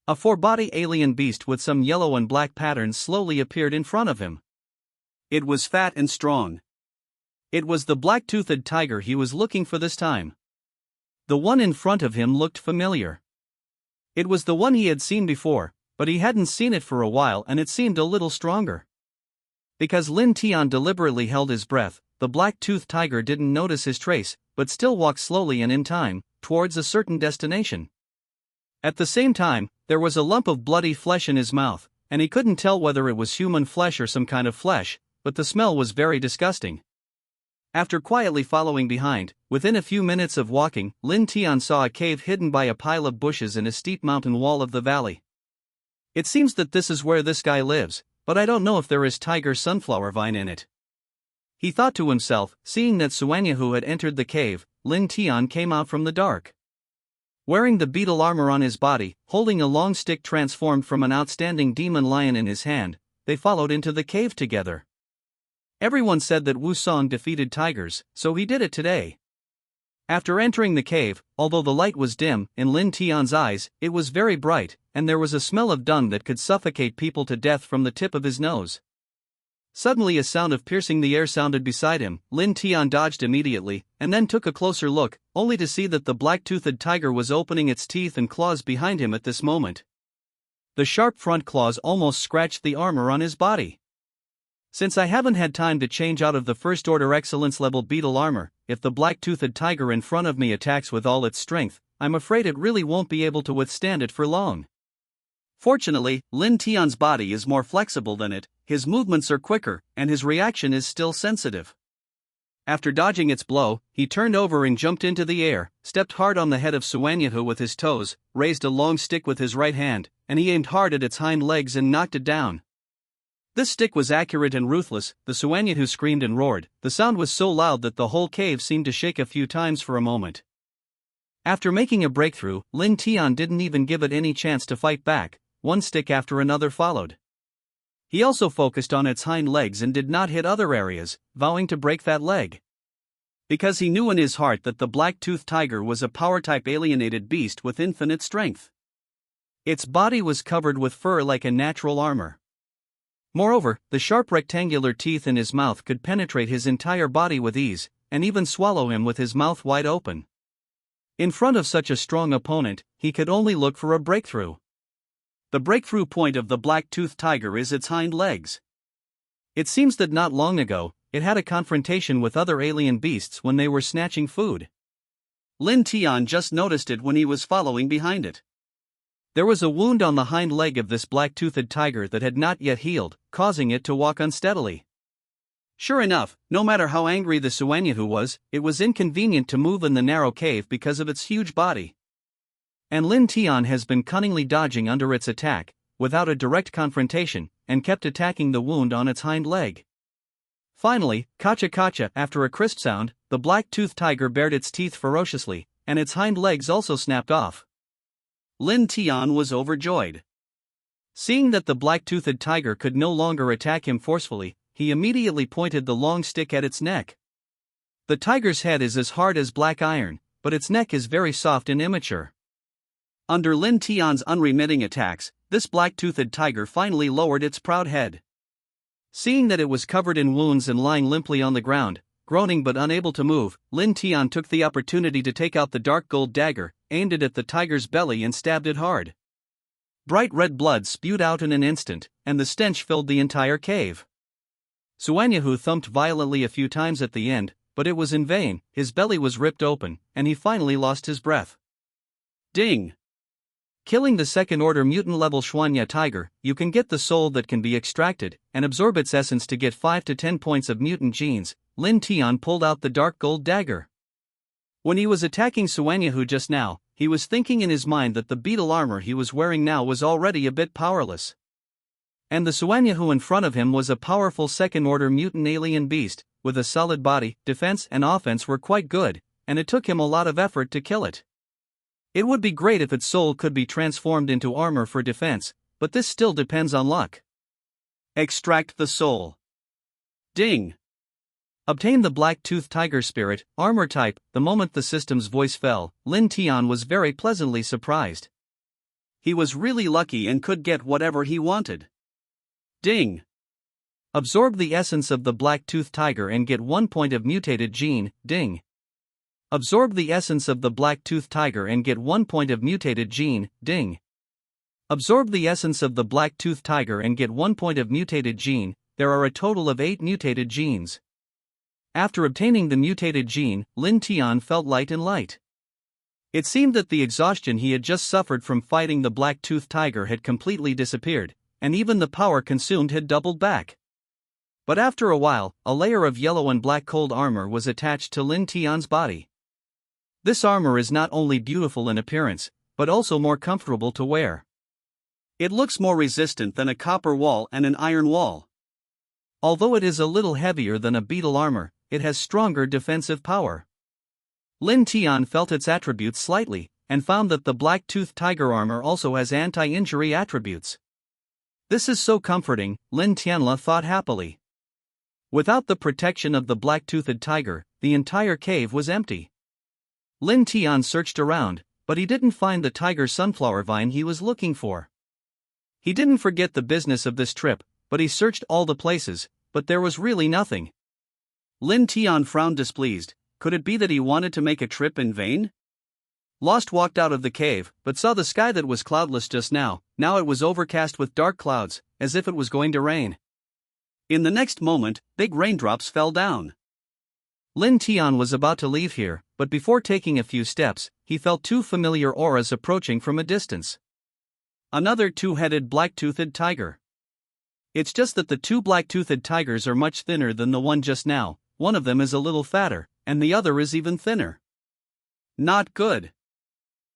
A 4-body alien beast with some yellow and black patterns slowly appeared in front of him. It was fat and strong. It was the black-toothed tiger he was looking for this time. The one in front of him looked familiar. It was the one he had seen before, but he hadn't seen it for a while and it seemed a little stronger. Because Lin Tian deliberately held his breath, the black-toothed tiger didn't notice his trace, but still walked slowly and in time, towards a certain destination. At the same time, there was a lump of bloody flesh in his mouth, and he couldn't tell whether it was human flesh or some kind of flesh, but the smell was very disgusting. After quietly following behind, within a few minutes of walking, Lin Tian saw a cave hidden by a pile of bushes in a steep mountain wall of the valley. It seems that this is where this guy lives, but I don't know if there is tiger sunflower vine in it. He thought to himself. Seeing that Suanyahu had entered the cave, Lin Tian came out from the dark. Wearing the beetle armor on his body, holding a long stick transformed from an outstanding demon lion in his hand, they followed into the cave together. Everyone said that Wu Song defeated tigers, so he did it today. After entering the cave, although the light was dim, in Lin Tian's eyes, it was very bright, and there was a smell of dung that could suffocate people to death from the tip of his nose. Suddenly a sound of piercing the air sounded beside him. Lin Tian dodged immediately, and then took a closer look, only to see that the black-toothed tiger was opening its teeth and claws behind him at this moment. The sharp front claws almost scratched the armor on his body. Since I haven't had time to change out of the first-order excellence-level beetle armor, if the black-toothed tiger in front of me attacks with all its strength, I'm afraid it really won't be able to withstand it for long. Fortunately, Lin Tian's body is more flexible than it, his movements are quicker, and his reaction is still sensitive. After dodging its blow, he turned over and jumped into the air, stepped hard on the head of Suanyahu with his toes, raised a long stick with his right hand, and he aimed hard at its hind legs and knocked it down. This stick was accurate and ruthless. The Suanyahu screamed and roared. The sound was so loud that the whole cave seemed to shake a few times for a moment. After making a breakthrough, Lin Tian didn't even give it any chance to fight back. One stick after another followed. He also focused on its hind legs and did not hit other areas, vowing to break that leg. Because he knew in his heart that the black-toothed tiger was a power-type alienated beast with infinite strength. Its body was covered with fur like a natural armor. Moreover, the sharp rectangular teeth in his mouth could penetrate his entire body with ease, and even swallow him with his mouth wide open. In front of such a strong opponent, he could only look for a breakthrough. The breakthrough point of the black-toothed tiger is its hind legs. It seems that not long ago, it had a confrontation with other alien beasts when they were snatching food. Lin Tian just noticed it when he was following behind it. There was a wound on the hind leg of this black-toothed tiger that had not yet healed, causing it to walk unsteadily. Sure enough, no matter how angry the Suanyahu was, it was inconvenient to move in the narrow cave because of its huge body. And Lin Tian has been cunningly dodging under its attack, without a direct confrontation, and kept attacking the wound on its hind leg. Finally, kacha-kacha, after a crisp sound, the black-toothed tiger bared its teeth ferociously, and its hind legs also snapped off. Lin Tian was overjoyed. Seeing that the black-toothed tiger could no longer attack him forcefully, he immediately pointed the long stick at its neck. The tiger's head is as hard as black iron, but its neck is very soft and immature. Under Lin Tian's unremitting attacks, this black-toothed tiger finally lowered its proud head. Seeing that it was covered in wounds and lying limply on the ground, groaning but unable to move, Lin Tian took the opportunity to take out the dark gold dagger, aimed it at the tiger's belly and stabbed it hard. Bright red blood spewed out in an instant, and the stench filled the entire cave. Suanyahu thumped violently a few times at the end, but it was in vain. His belly was ripped open, and he finally lost his breath. Ding! Killing the second-order mutant-level Xuanya tiger, you can get the soul that can be extracted, and absorb its essence to get 5 to 10 points of mutant genes. Lin Tian pulled out the dark gold dagger. When he was attacking Suanyahu just now, he was thinking in his mind that the beetle armor he was wearing now was already a bit powerless. And the Suanyahu in front of him was a powerful second-order mutant alien beast, with a solid body. Defense and offense were quite good, and it took him a lot of effort to kill it. It would be great if its soul could be transformed into armor for defense, but this still depends on luck. Extract the soul. Ding! Obtain the black-toothed tiger spirit, armor type. The moment the system's voice fell, Lin Tian was very pleasantly surprised. He was really lucky and could get whatever he wanted. Ding! Absorb the essence of the black-toothed tiger and get 1 point of mutated gene. Ding! Absorb the essence of the black-toothed tiger and get 1 point of mutated gene. Ding! Absorb the essence of the black-toothed tiger and get 1 point of mutated gene. there are a total of 8 mutated genes. After obtaining the mutated gene, Lin Tian felt light and light. It seemed that the exhaustion he had just suffered from fighting the black-toothed tiger had completely disappeared, and even the power consumed had doubled back. But after a while, a layer of yellow and black cold armor was attached to Lin Tian's body. This armor is not only beautiful in appearance, but also more comfortable to wear. It looks more resistant than a copper wall and an iron wall. Although it is a little heavier than a beetle armor, it has stronger defensive power. Lin Tian felt its attributes slightly, and found that the black-toothed tiger armor also has anti-injury attributes. This is so comforting, Lin Tianla thought happily. Without the protection of the black-toothed tiger, the entire cave was empty. Lin Tian searched around, but he didn't find the tiger sunflower vine he was looking for. He didn't forget the business of this trip, but he searched all the places, but there was really nothing. Lin Tian frowned displeased. Could it be that he wanted to make a trip in vain? Lost walked out of the cave, but saw the sky that was cloudless just now. Now it was overcast with dark clouds, as if it was going to rain. In the next moment, big raindrops fell down. Lin Tian was about to leave here, but before taking a few steps, he felt 2 familiar auras approaching from a distance. Another 2-headed black-toothed tiger. It's just that the 2 black-toothed tigers are much thinner than the one just now. One of them is a little fatter, and the other is even thinner. Not good.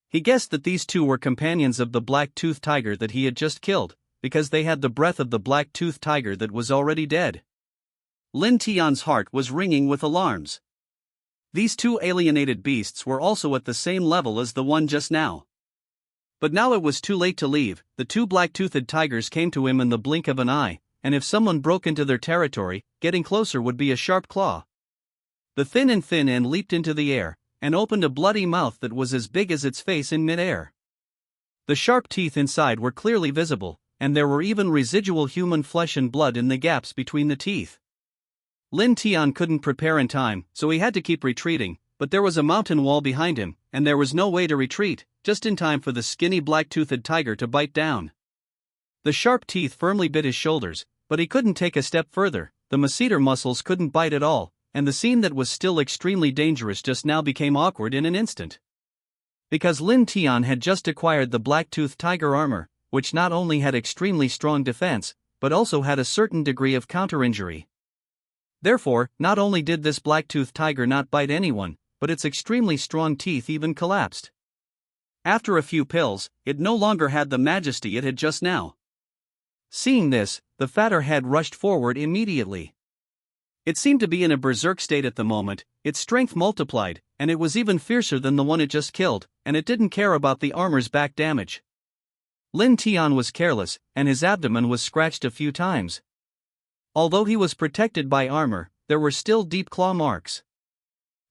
He guessed that these 2 were companions of the black-toothed tiger that he had just killed, because they had the breath of the black-toothed tiger that was already dead. Lin Tian's heart was ringing with alarms. These 2 alienated beasts were also at the same level as the one just now. But now it was too late to leave. The 2 black-toothed tigers came to him in the blink of an eye, and if someone broke into their territory, getting closer would be a sharp claw. The thin end leaped into the air, and opened a bloody mouth that was as big as its face in mid-air. The sharp teeth inside were clearly visible, and there were even residual human flesh and blood in the gaps between the teeth. Lin Tian couldn't prepare in time, so he had to keep retreating, but there was a mountain wall behind him, and there was no way to retreat, just in time for the skinny black-toothed tiger to bite down. The sharp teeth firmly bit his shoulders, but he couldn't take a step further. The masseter muscles couldn't bite at all, and the scene that was still extremely dangerous just now became awkward in an instant. Because Lin Tian had just acquired the black-toothed tiger armor, which not only had extremely strong defense, but also had a certain degree of counter-injury. Therefore, not only did this black-toothed tiger not bite anyone, but its extremely strong teeth even collapsed. After a few pills, it no longer had the majesty it had just now. Seeing this, the fatter head rushed forward immediately. It seemed to be in a berserk state at the moment. Its strength multiplied, and it was even fiercer than the one it just killed, and it didn't care about the armor's back damage. Lin Tian was careless, and his abdomen was scratched a few times. Although he was protected by armor, there were still deep claw marks.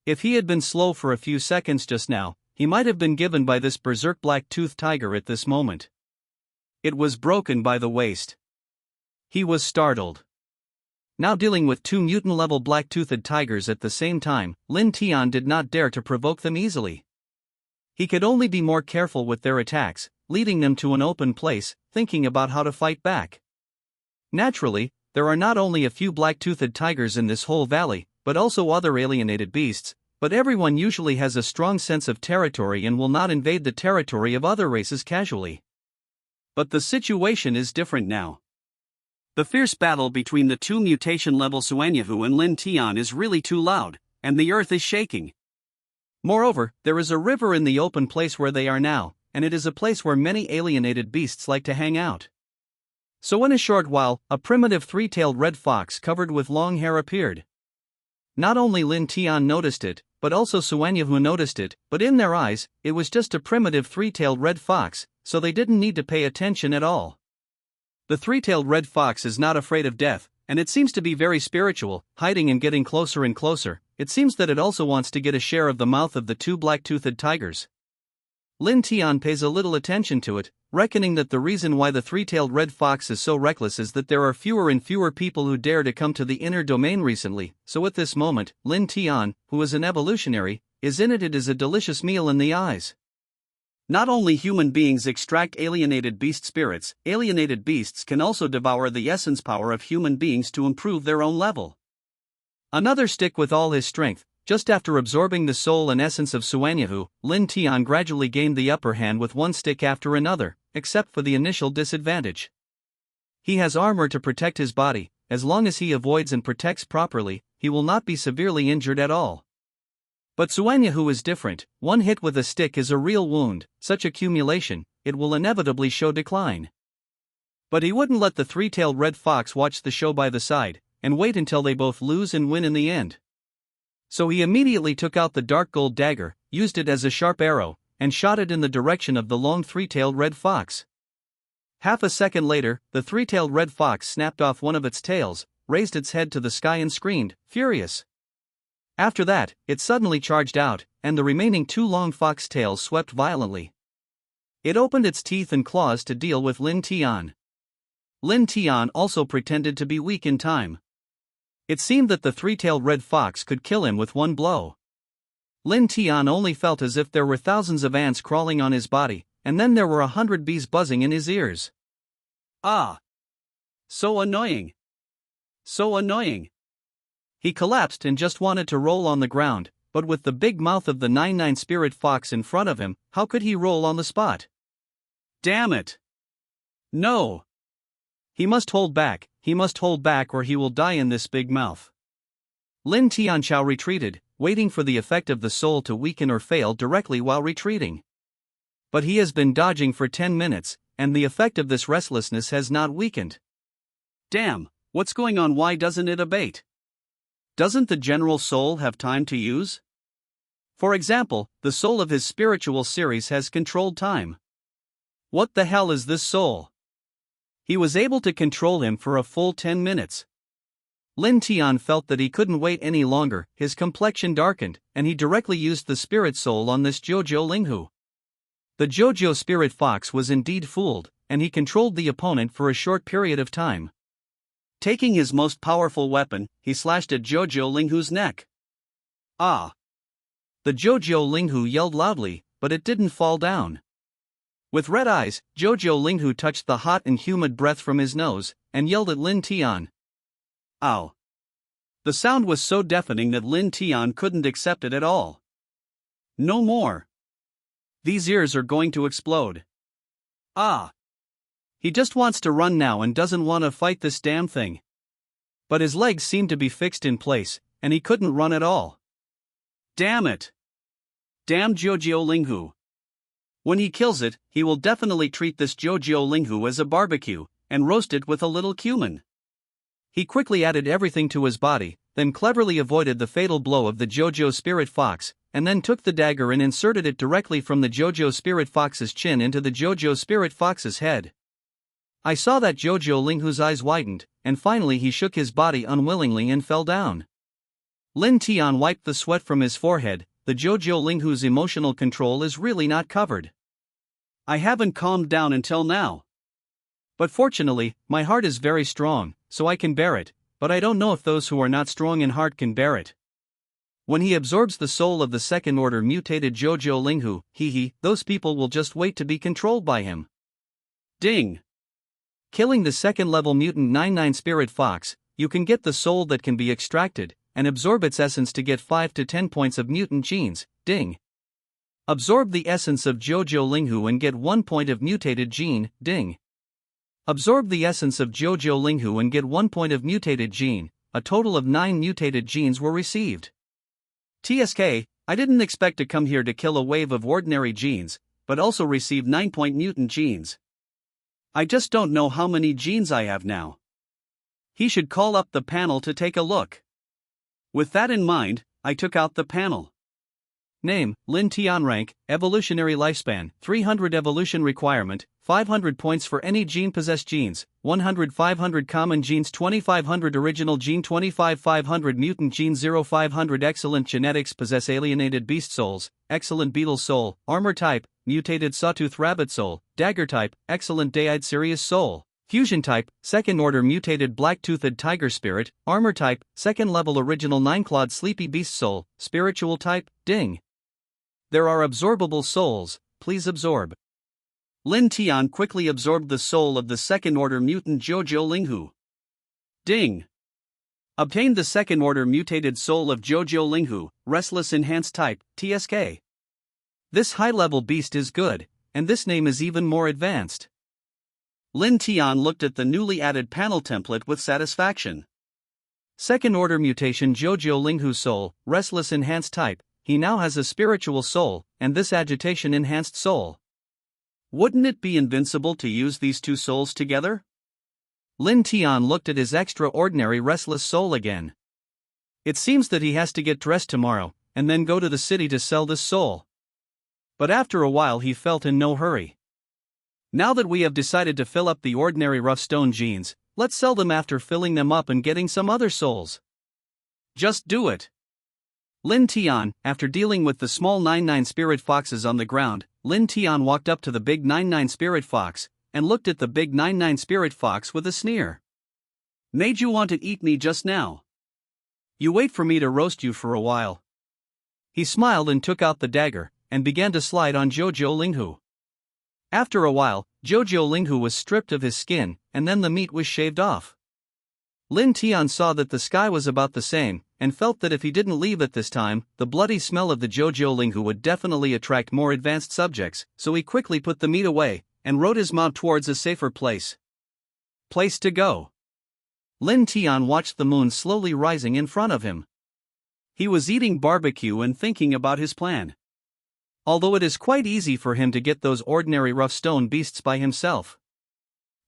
If he had been slow for a few seconds just now, he might have been given by this berserk black-toothed tiger at this moment. It was broken by the waist. He was startled. Now dealing with 2 mutant-level black-toothed tigers at the same time, Lin Tian did not dare to provoke them easily. He could only be more careful with their attacks, leading them to an open place, thinking about how to fight back. Naturally, there are not only a few black-toothed tigers in this whole valley, but also other alienated beasts, but everyone usually has a strong sense of territory and will not invade the territory of other races casually. But the situation is different now. The fierce battle between the 2 mutation-level Suanyahu and Lin Tian is really too loud, and the earth is shaking. Moreover, there is a river in the open place where they are now, and it is a place where many alienated beasts like to hang out. So in a short while, a primitive 3-tailed red fox covered with long hair appeared. Not only Lin Tian noticed it, but also Suanyahu noticed it, but in their eyes, it was just a primitive 3-tailed red fox, so they didn't need to pay attention at all. The 3-tailed red fox is not afraid of death, and it seems to be very spiritual, hiding and getting closer and closer. It seems that it also wants to get a share of the mouth of the 2 black-toothed tigers. Lin Tian pays a little attention to it, reckoning that the reason why the 3-tailed red fox is so reckless is that there are fewer and fewer people who dare to come to the inner domain recently, so at this moment, Lin Tian, who is an evolutionary, is in it. It is a delicious meal in the eyes. Not only human beings extract alienated beast spirits, alienated beasts can also devour the essence power of human beings to improve their own level. Another stick with all his strength. Just after absorbing the soul and essence of Suanyahu, Lin Tian gradually gained the upper hand with one stick after another, except for the initial disadvantage. He has armor to protect his body. As long as he avoids and protects properly, he will not be severely injured at all. But Suanyahu is different. One hit with a stick is a real wound. Such accumulation, it will inevitably show decline. But he wouldn't let the three-tailed red fox watch the show by the side, and wait until they both lose and win in the end. So he immediately took out the dark gold dagger, used it as a sharp arrow, and shot it in the direction of the long three-tailed red fox. Half a second later, the three-tailed red fox snapped off one of its tails, raised its head to the sky and screamed, furious. After that, it suddenly charged out, and the remaining two long fox tails swept violently. It opened its teeth and claws to deal with Lin Tian. Lin Tian also pretended to be weak in time. It seemed that the three-tailed red fox could kill him with one blow. Lin Tian only felt as if there were thousands of ants crawling on his body, and then there were 100 bees buzzing in his ears. Ah! So annoying! So annoying! He collapsed and just wanted to roll on the ground, but with the big mouth of the 99 spirit fox in front of him, how could he roll on the spot? Damn it! No! He must hold back or he will die in this big mouth. Lin Tianchao retreated, waiting for the effect of the soul to weaken or fail directly while retreating. But he has been dodging for 10 minutes, and the effect of this restlessness has not weakened. Damn, what's going on? Why doesn't it abate? Doesn't the general soul have time to use? For example, the soul of his spiritual series has controlled time. What the hell is this soul? He was able to control him for a full 10 minutes. Lin Tian felt that he couldn't wait any longer. His complexion darkened, and he directly used the spirit soul on this Jojo Linghu. The Jojo spirit fox was indeed fooled, and he controlled the opponent for a short period of time. Taking his most powerful weapon, he slashed at Jojo Linghu's neck. Ah! The Jojo Linghu yelled loudly, but it didn't fall down. With red eyes, Jojo Linghu touched the hot and humid breath from his nose, and yelled at Lin Tian. Ow! The sound was so deafening that Lin Tian couldn't accept it at all. No more. These ears are going to explode. Ah! He just wants to run now and doesn't want to fight this damn thing. But his legs seemed to be fixed in place, and he couldn't run at all. Damn it! Damn Jojo Linghu! When he kills it, he will definitely treat this Jojo Linghu as a barbecue, and roast it with a little cumin. He quickly added everything to his body, then cleverly avoided the fatal blow of the Jojo spirit fox, and then took the dagger and inserted it directly from the Jojo spirit fox's chin into the Jojo spirit fox's head. I saw that Jojo Linghu's eyes widened, and finally he shook his body unwillingly and fell down. Lin Tian wiped the sweat from his forehead. The Jojo Linghu's emotional control is really not covered. I haven't calmed down until now. But fortunately, my heart is very strong, so I can bear it, but I don't know if those who are not strong in heart can bear it. When he absorbs the soul of the second-order mutated Jojo Linghu, those people will just wait to be controlled by him. Ding! Killing the second-level mutant 99 spirit fox, you can get the soul that can be extracted, and absorb its essence to get 5 to 10 points of mutant genes, ding. Absorb the essence of Jojo Linghu and get 1 point of mutated gene, ding. Absorb the essence of Jojo Linghu and get 1 point of mutated gene, a total of 9 mutated genes were received. TSK, I didn't expect to come here to kill a wave of ordinary genes, but also receive 9-point mutant genes. I just don't know how many genes I have now. He should call up the panel to take a look. With that in mind, I took out the panel. Name, Lin Tian. Rank, evolutionary lifespan, 300 evolution requirement, 500 points for any gene-possessed genes, 100 500 common genes, 2500 original gene, 25 500 mutant genes, 0 500 excellent genetics, possess alienated beast souls, excellent beetle soul, armor type, mutated sawtooth rabbit soul, dagger type, excellent day-eyed Sirius soul. Fusion type, second-order mutated black-toothed tiger spirit, armor type, second-level original 9-clawed sleepy beast soul, spiritual type, ding. There are absorbable souls, please absorb. Lin Tian quickly absorbed the soul of the second-order mutant Jojo Linghu. Ding! Obtained the second-order mutated soul of Jojo Linghu, Restless Enhanced Type, TSK. This high-level beast is good, and this name is even more advanced. Lin Tian looked at the newly added panel template with satisfaction. Second-order mutation Jojo Linghu soul, Restless Enhanced Type. He now has a spiritual soul, and this agitation enhanced soul. Wouldn't it be invincible to use these two souls together? Lin Tian looked at his extraordinary restless soul again. It seems that he has to get dressed tomorrow, and then go to the city to sell this soul. But after a while he felt in no hurry. Now that we have decided to fill up the ordinary rough stone genes, let's sell them after filling them up and getting some other souls. Just do it. Lin Tian, after dealing with the small 99 spirit foxes on the ground, Lin Tian walked up to the big 99 spirit fox, and looked at the big 99 spirit fox with a sneer. Made you want to eat me just now? You wait for me to roast you for a while. He smiled and took out the dagger, and began to slide on Jojo Linghu. After a while, Jojo Linghu was stripped of his skin, and then the meat was shaved off. Lin Tian saw that the sky was about the same, and felt that if he didn't leave at this time, the bloody smell of the Jojo Linghu would definitely attract more advanced subjects, so he quickly put the meat away, and rode his mount towards a safer place. Place to go. Lin Tian watched the moon slowly rising in front of him. He was eating barbecue and thinking about his plan. Although it is quite easy for him to get those ordinary rough stone beasts by himself.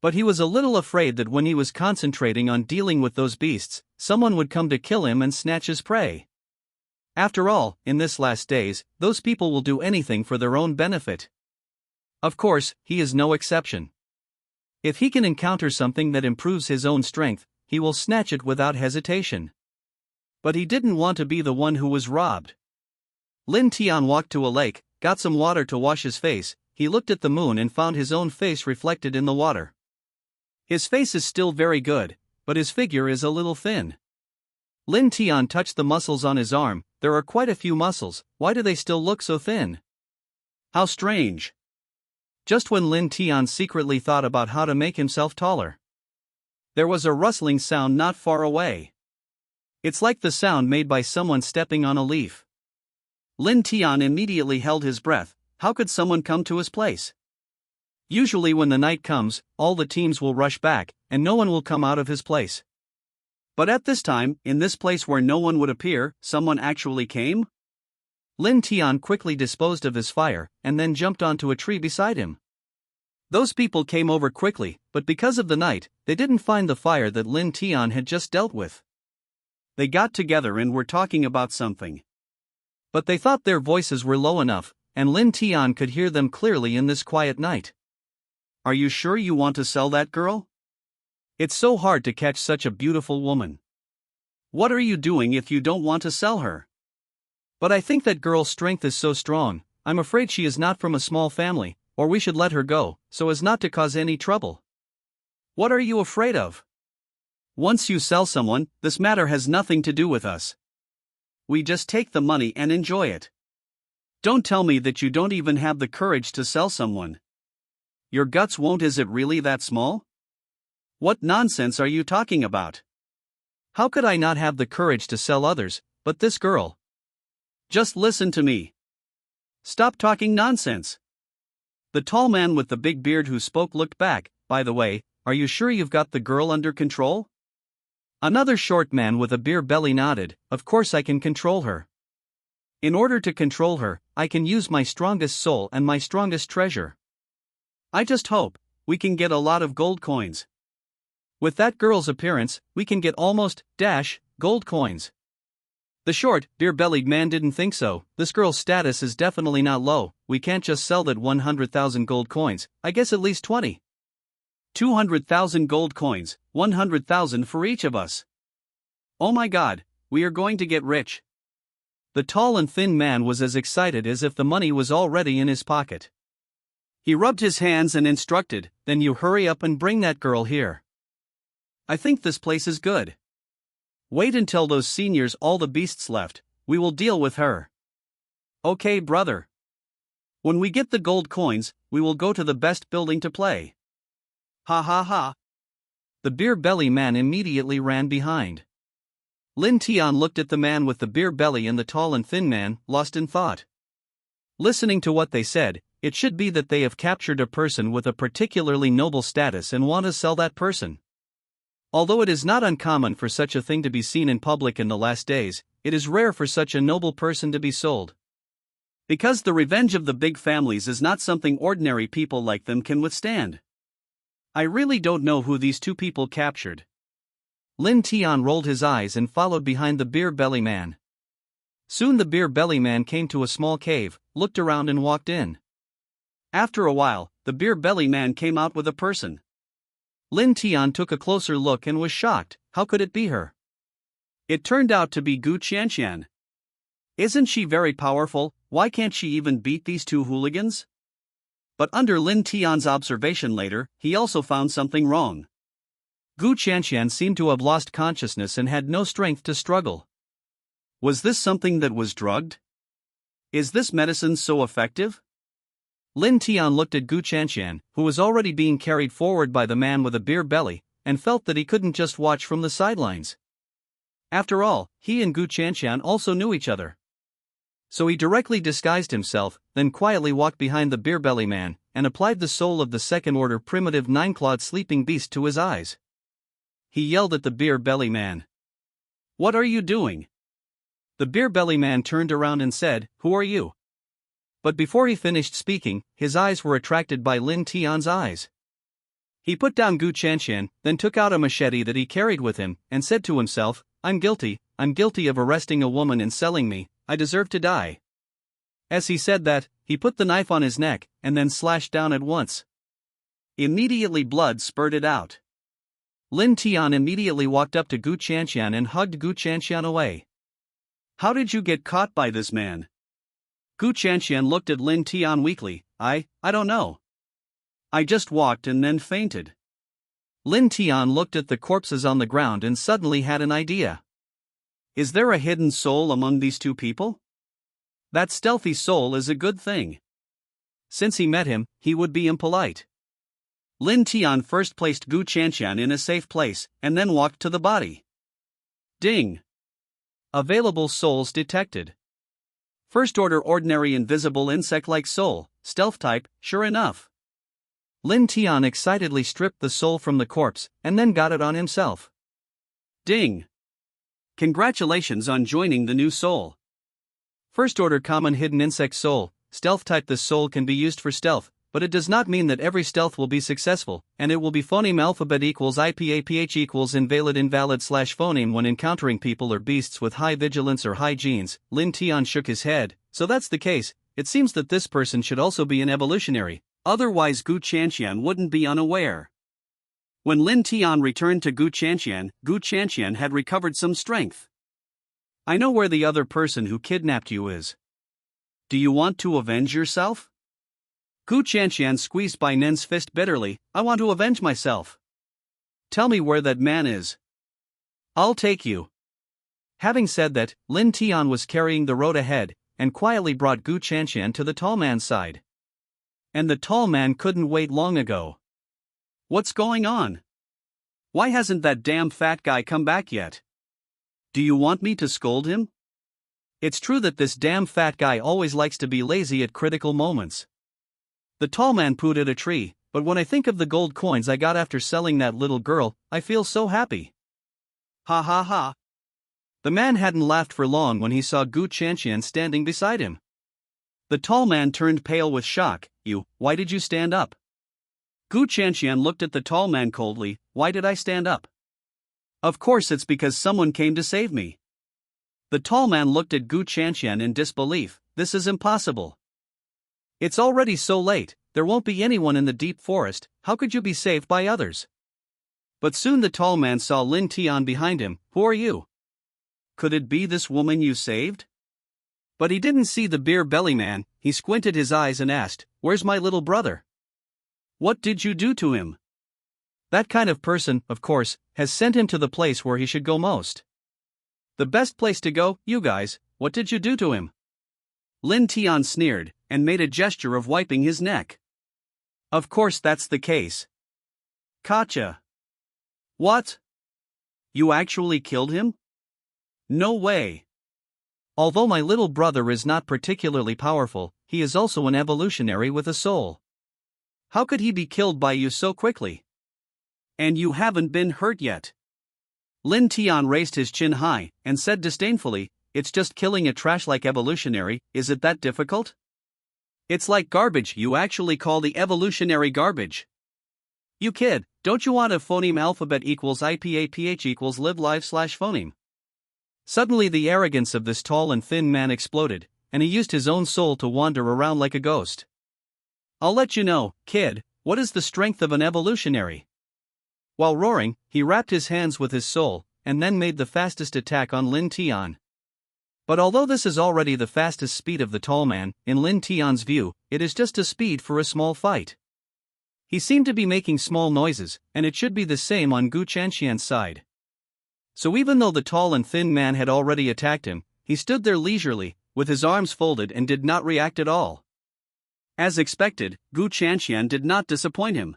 But he was a little afraid that when he was concentrating on dealing with those beasts, someone would come to kill him and snatch his prey. After all, in this last days, those people will do anything for their own benefit. Of course, he is no exception. If he can encounter something that improves his own strength, he will snatch it without hesitation. But he didn't want to be the one who was robbed. Lin Tian walked to a lake, got some water to wash his face. He looked at the moon and found his own face reflected in the water. His face is still very good, but his figure is a little thin. Lin Tian touched the muscles on his arm. There are quite a few muscles. Why do they still look so thin? How strange. Just when Lin Tian secretly thought about how to make himself taller, there was a rustling sound not far away. It's like the sound made by someone stepping on a leaf. Lin Tian immediately held his breath. How could someone come to his place? Usually when the night comes, all the teams will rush back, and no one will come out of his place. But at this time, in this place where no one would appear, someone actually came? Lin Tian quickly disposed of his fire, and then jumped onto a tree beside him. Those people came over quickly, but because of the night, they didn't find the fire that Lin Tian had just dealt with. They got together and were talking about something. But they thought their voices were low enough, and Lin Tian could hear them clearly in this quiet night. Are you sure you want to sell that girl? It's so hard to catch such a beautiful woman. What are you doing if you don't want to sell her? But I think that girl's strength is so strong. I'm afraid she is not from a small family, or we should let her go, so as not to cause any trouble. What are you afraid of? Once you sell someone, this matter has nothing to do with us. We just take the money and enjoy it. Don't tell me that you don't even have the courage to sell someone. Your guts won't. Is it really that small? What nonsense are you talking about? How could I not have the courage to sell others, but this girl? Just listen to me. Stop talking nonsense. The tall man with the big beard who spoke looked back. By the way, are you sure you've got the girl under control? Another short man with a beer belly nodded. Of course I can control her. In order to control her, I can use my strongest soul and my strongest treasure. I just hope we can get a lot of gold coins. With that girl's appearance, we can get almost gold coins. The short, beer-bellied man didn't think so. This girl's status is definitely not low. We can't just sell that 100,000 gold coins. I guess at least 200,000 gold coins, 100,000 for each of us. Oh my God, we are going to get rich. The tall and thin man was as excited as if the money was already in his pocket. He rubbed his hands and instructed, then you hurry up and bring that girl here. I think this place is good. Wait until those seniors all the beasts left, we will deal with her. Okay, brother. When we get the gold coins, we will go to the best building to play. Ha ha ha. The beer belly man immediately ran behind. Lin Tian looked at the man with the beer belly and the tall and thin man, lost in thought. Listening to what they said, it should be that they have captured a person with a particularly noble status and want to sell that person. Although it is not uncommon for such a thing to be seen in public in the last days, it is rare for such a noble person to be sold. Because the revenge of the big families is not something ordinary people like them can withstand. I really don't know who these two people captured. Lin Tian rolled his eyes and followed behind the beer belly man. Soon the beer belly man came to a small cave, looked around and walked in. After a while, the beer belly man came out with a person. Lin Tian took a closer look and was shocked. How could it be her? It turned out to be Gu Qianqian. Isn't she very powerful? Why can't she even beat these two hooligans? But under Lin Tian's observation later, he also found something wrong. Gu Qianqian seemed to have lost consciousness and had no strength to struggle. Was this something that was drugged? Is this medicine so effective? Lin Tian looked at Gu Qianqian, who was already being carried forward by the man with a beer belly, and felt that he couldn't just watch from the sidelines. After all, he and Gu Qianqian also knew each other. So he directly disguised himself, then quietly walked behind the beer belly man, and applied the soul of the second-order primitive nine-clawed sleeping beast to his eyes. He yelled at the beer belly man. "What are you doing?" The beer belly man turned around and said, "Who are you?" But before he finished speaking, his eyes were attracted by Lin Tian's eyes. He put down Gu Qianqian, then took out a machete that he carried with him, and said to himself, I'm guilty of arresting a woman and selling me, I deserve to die." As he said that, he put the knife on his neck, and then slashed down at once. Immediately blood spurted out. Lin Tian immediately walked up to Gu Qianqian and hugged Gu Qianqian away. "How did you get caught by this man?" Gu Qianqian looked at Lin Tian weakly. I don't know. I just walked and then fainted." Lin Tian looked at the corpses on the ground and suddenly had an idea. Is there a hidden soul among these two people? That stealthy soul is a good thing. Since he met him, he would be impolite. Lin Tian first placed Gu Qianqian in a safe place, and then walked to the body. Ding! Available souls detected. First order ordinary invisible insect-like soul, stealth type, sure enough. Lin Tian excitedly stripped the soul from the corpse, and then got it on himself. Ding! Congratulations on joining the new soul. First order common hidden insect soul, stealth type. This soul can be used for stealth, but it does not mean that every stealth will be successful, and it will be phoneme alphabet equals IPAPH equals invalid / phoneme when encountering people or beasts with high vigilance or high genes. Lin Tian shook his head. So that's the case. It seems that this person should also be an evolutionary, otherwise Gu Qianqian wouldn't be unaware. When Lin Tian returned to Gu Qianqian had recovered some strength. I know where the other person who kidnapped you is. Do you want to avenge yourself? Gu Qianqian squeezed Bai Nin's fist bitterly. I want to avenge myself. Tell me where that man is. I'll take you. Having said that, Lin Tian was carrying the road ahead, and quietly brought Gu Qianqian to the tall man's side. And the tall man couldn't wait long ago. What's going on? Why hasn't that damn fat guy come back yet? Do you want me to scold him? It's true that this damn fat guy always likes to be lazy at critical moments. The tall man pooed at a tree, but when I think of the gold coins I got after selling that little girl, I feel so happy. Ha ha ha. The man hadn't laughed for long when he saw Gu Qianqian standing beside him. The tall man turned pale with shock. Why did you stand up? Gu Qianqian looked at the tall man coldly. Why did I stand up? Of course it's because someone came to save me. The tall man looked at Gu Qianqian in disbelief. This is impossible. It's already so late, there won't be anyone in the deep forest, how could you be saved by others? But soon the tall man saw Lin Tian behind him. Who are you? Could it be this woman you saved? But he didn't see the beer belly man. He squinted his eyes and asked, Where's my little brother? What did you do to him? That kind of person, of course, has sent him to the place where he should go most. The best place to go, you guys, what did you do to him? Lin Tian sneered, and made a gesture of wiping his neck. Of course that's the case. Gotcha. What? You actually killed him? No way. Although my little brother is not particularly powerful, he is also an evolutionary with a soul. How could he be killed by you so quickly? And you haven't been hurt yet. Lin Tian raised his chin high, and said disdainfully, "It's just killing a trash-like evolutionary, is it that difficult? It's like garbage you actually call the evolutionary garbage. You kid, don't you want a phoneme alphabet equals IPAPH equals live live slash phoneme?" Suddenly the arrogance of this tall and thin man exploded, and he used his own soul to wander around like a ghost. "I'll let you know, kid, what is the strength of an evolutionary?" While roaring, he wrapped his hands with his soul, and then made the fastest attack on Lin Tian. But although this is already the fastest speed of the tall man, in Lin Tian's view, it is just a speed for a small fight. He seemed to be making small noises, and it should be the same on Gu Chanxian's side. So even though the tall and thin man had already attacked him, he stood there leisurely, with his arms folded and did not react at all. As expected, Gu Chanxian did not disappoint him.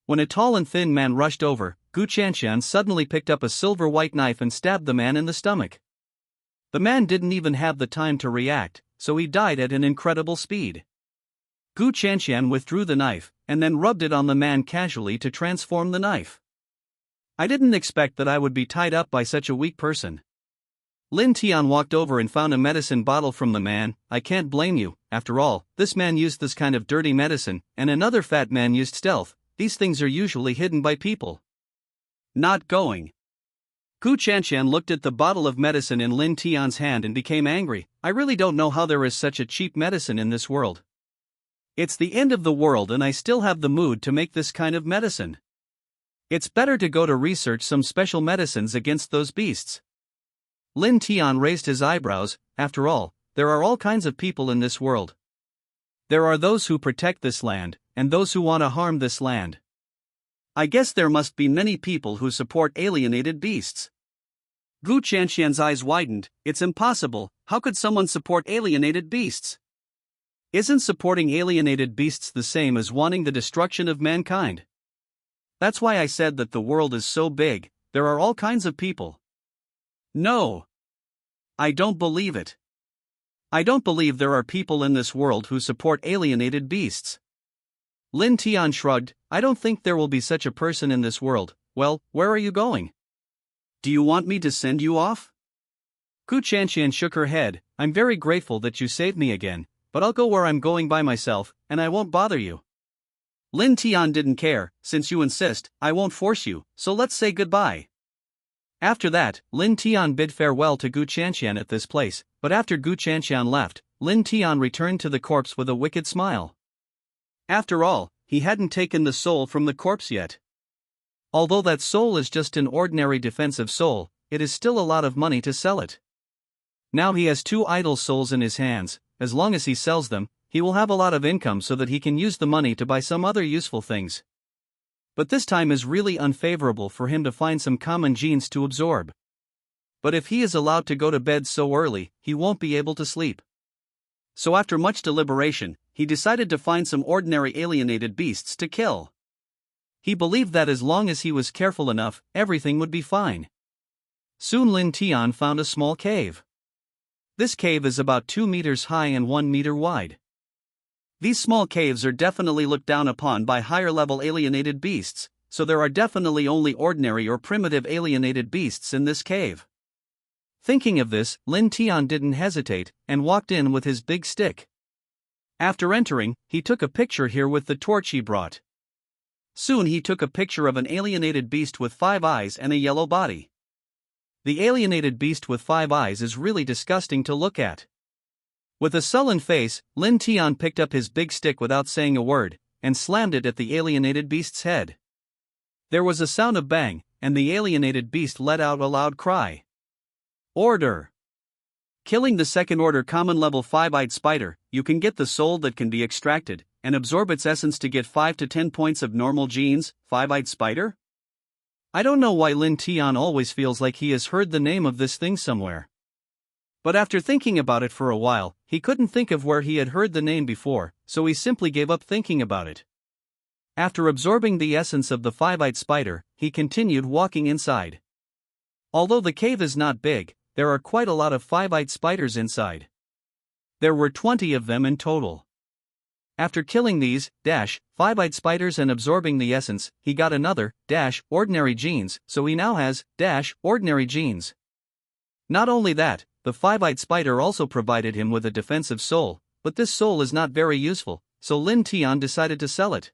When a tall and thin man rushed over, Gu Chanxian suddenly picked up a silver-white knife and stabbed the man in the stomach. The man didn't even have the time to react, so he died at an incredible speed. Gu Chanxian withdrew the knife, and then rubbed it on the man casually to transform the knife. I didn't expect that I would be tied up by such a weak person. Lin Tian walked over and found a medicine bottle from the man. "I can't blame you, after all, this man used this kind of dirty medicine, and another fat man used stealth. These things are usually hidden by people." Not going. Gu Chanxian looked at the bottle of medicine in Lin Tian's hand and became angry. "I really don't know how there is such a cheap medicine in this world. It's the end of the world and I still have the mood to make this kind of medicine. It's better to go to research some special medicines against those beasts." Lin Tian raised his eyebrows. "After all, there are all kinds of people in this world. There are those who protect this land, and those who want to harm this land. I guess there must be many people who support alienated beasts." Gu Chanxian's eyes widened. "It's impossible, how could someone support alienated beasts? Isn't supporting alienated beasts the same as wanting the destruction of mankind? That's why I said that the world is so big, there are all kinds of people." "No. I don't believe it. I don't believe there are people in this world who support alienated beasts." Lin Tian shrugged. "I don't think there will be such a person in this world." "Well, where are you going? Do you want me to send you off?" Gu Chanxian shook her head. "I'm very grateful that you saved me again, but I'll go where I'm going by myself, and I won't bother you." Lin Tian didn't care. "Since you insist, I won't force you, so let's say goodbye." After that, Lin Tian bid farewell to Gu Chanxian at this place, but after Gu Chanxian left, Lin Tian returned to the corpse with a wicked smile. After all, he hadn't taken the soul from the corpse yet. Although that soul is just an ordinary defensive soul, it is still a lot of money to sell it. Now he has 2 idle souls in his hands. As long as he sells them, he will have a lot of income so that he can use the money to buy some other useful things. But this time is really unfavorable for him to find some common genes to absorb. But if he is allowed to go to bed so early, he won't be able to sleep. So after much deliberation, he decided to find some ordinary alienated beasts to kill. He believed that as long as he was careful enough, everything would be fine. Soon Lin Tian found a small cave. This cave is about 2 meters high and 1 meter wide. These small caves are definitely looked down upon by higher-level alienated beasts, so there are definitely only ordinary or primitive alienated beasts in this cave. Thinking of this, Lin Tian didn't hesitate, and walked in with his big stick. After entering, he took a picture here with the torch he brought. Soon he took a picture of an alienated beast with 5 eyes and a yellow body. The alienated beast with 5 eyes is really disgusting to look at. With a sullen face, Lin Tian picked up his big stick without saying a word, and slammed it at the alienated beast's head. There was a sound of bang, and the alienated beast let out a loud cry. Order! Killing the second-order common-level 5-eyed spider, you can get the soul that can be extracted, and absorb its essence to get 5 to 10 points of normal genes. 5-eyed spider? I don't know why Lin Tian always feels like he has heard the name of this thing somewhere. But after thinking about it for a while, he couldn't think of where he had heard the name before, so he simply gave up thinking about it. After absorbing the essence of the five-eyed spider, he continued walking inside. Although the cave is not big, there are quite a lot of five-eyed spiders inside. There were 20 of them in total. After killing these, five-eyed spiders and absorbing the essence, he got another, ordinary genes, so he now has, ordinary genes. Not only that, the five-eyed spider also provided him with a defensive soul, but this soul is not very useful, so Lin Tian decided to sell it.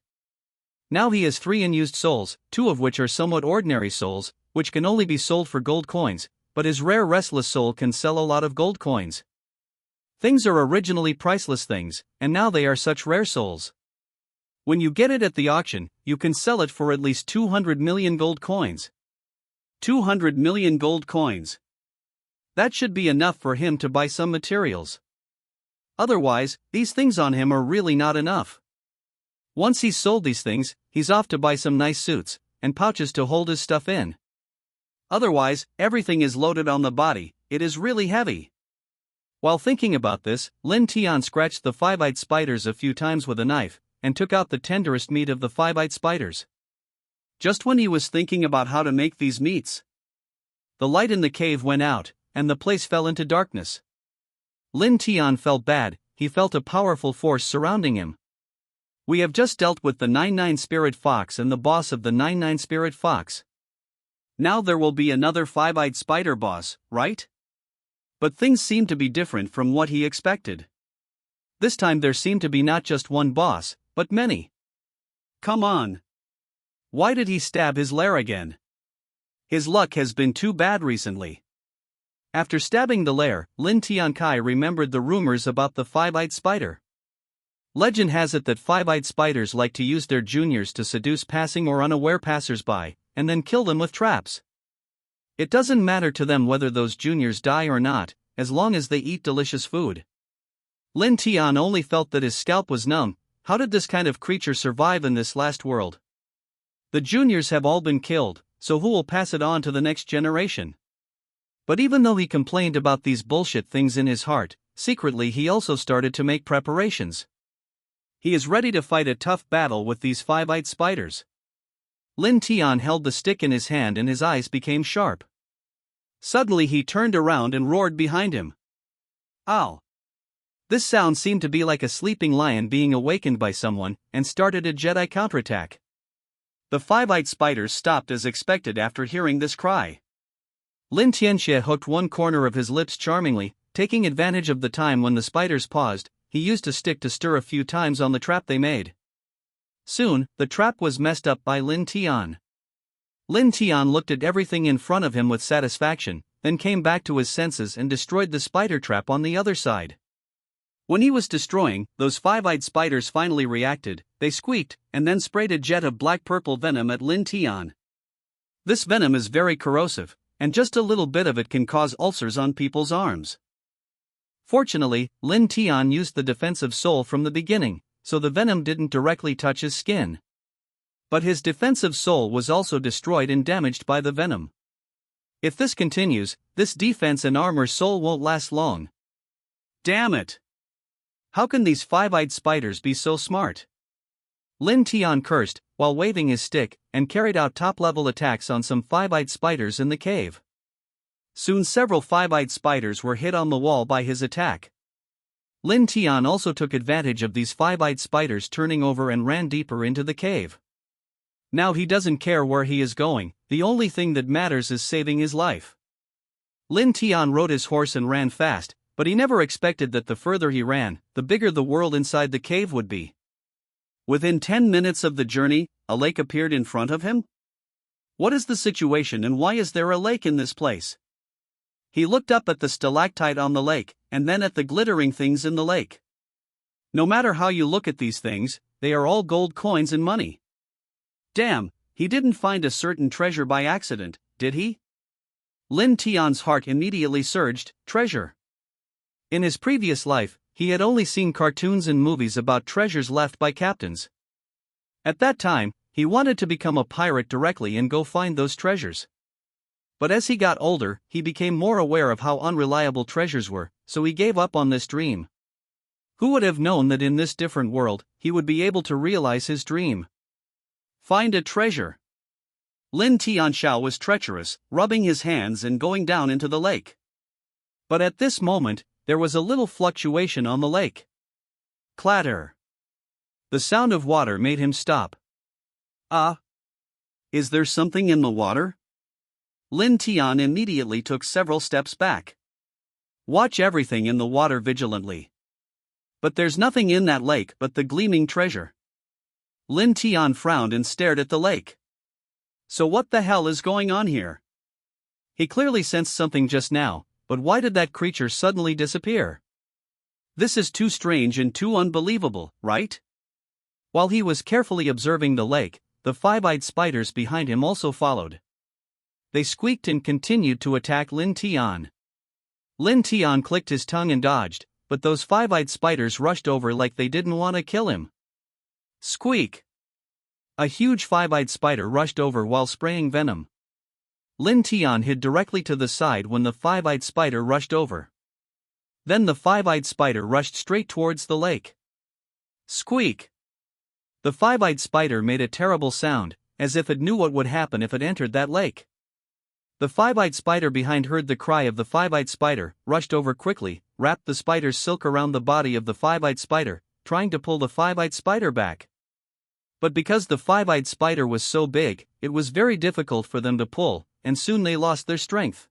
Now he has 3 unused souls, 2 of which are somewhat ordinary souls, which can only be sold for gold coins, but his rare restless soul can sell a lot of gold coins. Things are originally priceless things, and now they are such rare souls. When you get it at the auction, you can sell it for at least 200 million gold coins. 200 million gold coins. That should be enough for him to buy some materials. Otherwise, these things on him are really not enough. Once he's sold these things, he's off to buy some nice suits and pouches to hold his stuff in. Otherwise, everything is loaded on the body, it is really heavy. While thinking about this, Lin Tian scratched the five-eyed spiders a few times with a knife, and took out the tenderest meat of the five-eyed spiders. Just when he was thinking about how to make these meats, the light in the cave went out, and the place fell into darkness. Lin Tian felt bad, he felt a powerful force surrounding him. We have just dealt with the 99 Spirit Fox and the boss of the 99 Spirit Fox. Now there will be another five-eyed spider boss, right? But things seem to be different from what he expected. This time there seemed to be not just one boss, but many. Come on. Why did he stab his lair again? His luck has been too bad recently. After stabbing the lair, Lin Tiankai remembered the rumors about the five-eyed spider. Legend has it that five-eyed spiders like to use their juniors to seduce passing or unaware passers-by, and then kill them with traps. It doesn't matter to them whether those juniors die or not, as long as they eat delicious food. Lin Tian only felt that his scalp was numb. How did this kind of creature survive in this last world? The juniors have all been killed, so who will pass it on to the next generation? But even though he complained about these bullshit things in his heart, secretly he also started to make preparations. He is ready to fight a tough battle with these five-eyed spiders. Lin Tian held the stick in his hand and his eyes became sharp. Suddenly he turned around and roared behind him. Ow! This sound seemed to be like a sleeping lion being awakened by someone, and started a Jedi counterattack. The five-eyed spiders stopped as expected after hearing this cry. Lin Tianxie hooked one corner of his lips charmingly, taking advantage of the time when the spiders paused. He used a stick to stir a few times on the trap they made. Soon, the trap was messed up by Lin Tian. Lin Tian looked at everything in front of him with satisfaction, then came back to his senses and destroyed the spider trap on the other side. When he was destroying, those five-eyed spiders finally reacted. They squeaked, and then sprayed a jet of black-purple venom at Lin Tian. This venom is very corrosive, and just a little bit of it can cause ulcers on people's arms. Fortunately, Lin Tian used the defensive soul from the beginning, so the venom didn't directly touch his skin. But his defensive soul was also destroyed and damaged by the venom. If this continues, this defense and armor soul won't last long. Damn it! How can these five-eyed spiders be so smart? Lin Tian cursed, while waving his stick, and carried out top-level attacks on some five-eyed spiders in the cave. Soon several five-eyed spiders were hit on the wall by his attack. Lin Tian also took advantage of these five-eyed spiders turning over and ran deeper into the cave. Now he doesn't care where he is going, the only thing that matters is saving his life. Lin Tian rode his horse and ran fast, but he never expected that the further he ran, the bigger the world inside the cave would be. Within 10 minutes of the journey, a lake appeared in front of him. What is the situation and why is there a lake in this place? He looked up at the stalactite on the lake, and then at the glittering things in the lake. No matter how you look at these things, they are all gold coins and money. Damn, he didn't find a certain treasure by accident, did he? Lin Tian's heart immediately surged. Treasure. In his previous life, he had only seen cartoons and movies about treasures left by captains. At that time, he wanted to become a pirate directly and go find those treasures. But as he got older, he became more aware of how unreliable treasures were, so he gave up on this dream. Who would have known that in this different world, he would be able to realize his dream? Find a treasure. Lin Tianxiao was treacherous, rubbing his hands and going down into the lake. But at this moment, there was a little fluctuation on the lake. Clatter. The sound of water made him stop. Ah! Is there something in the water? Lin Tian immediately took several steps back. Watch everything in the water vigilantly. But there's nothing in that lake but the gleaming treasure. Lin Tian frowned and stared at the lake. So what the hell is going on here? He clearly sensed something just now, but why did that creature suddenly disappear? This is too strange and too unbelievable, right? While he was carefully observing the lake, the five-eyed spiders behind him also followed. They squeaked and continued to attack Lin Tian. Lin Tian clicked his tongue and dodged, but those five-eyed spiders rushed over like they didn't want to kill him. Squeak! A huge five-eyed spider rushed over while spraying venom. Lin Tian hid directly to the side when the five-eyed spider rushed over. Then the five-eyed spider rushed straight towards the lake. Squeak! The five-eyed spider made a terrible sound, as if it knew what would happen if it entered that lake. The five-eyed spider behind heard the cry of the five-eyed spider, rushed over quickly, wrapped the spider's silk around the body of the five-eyed spider, trying to pull the five-eyed spider back. But because the five-eyed spider was so big, it was very difficult for them to pull, and soon they lost their strength.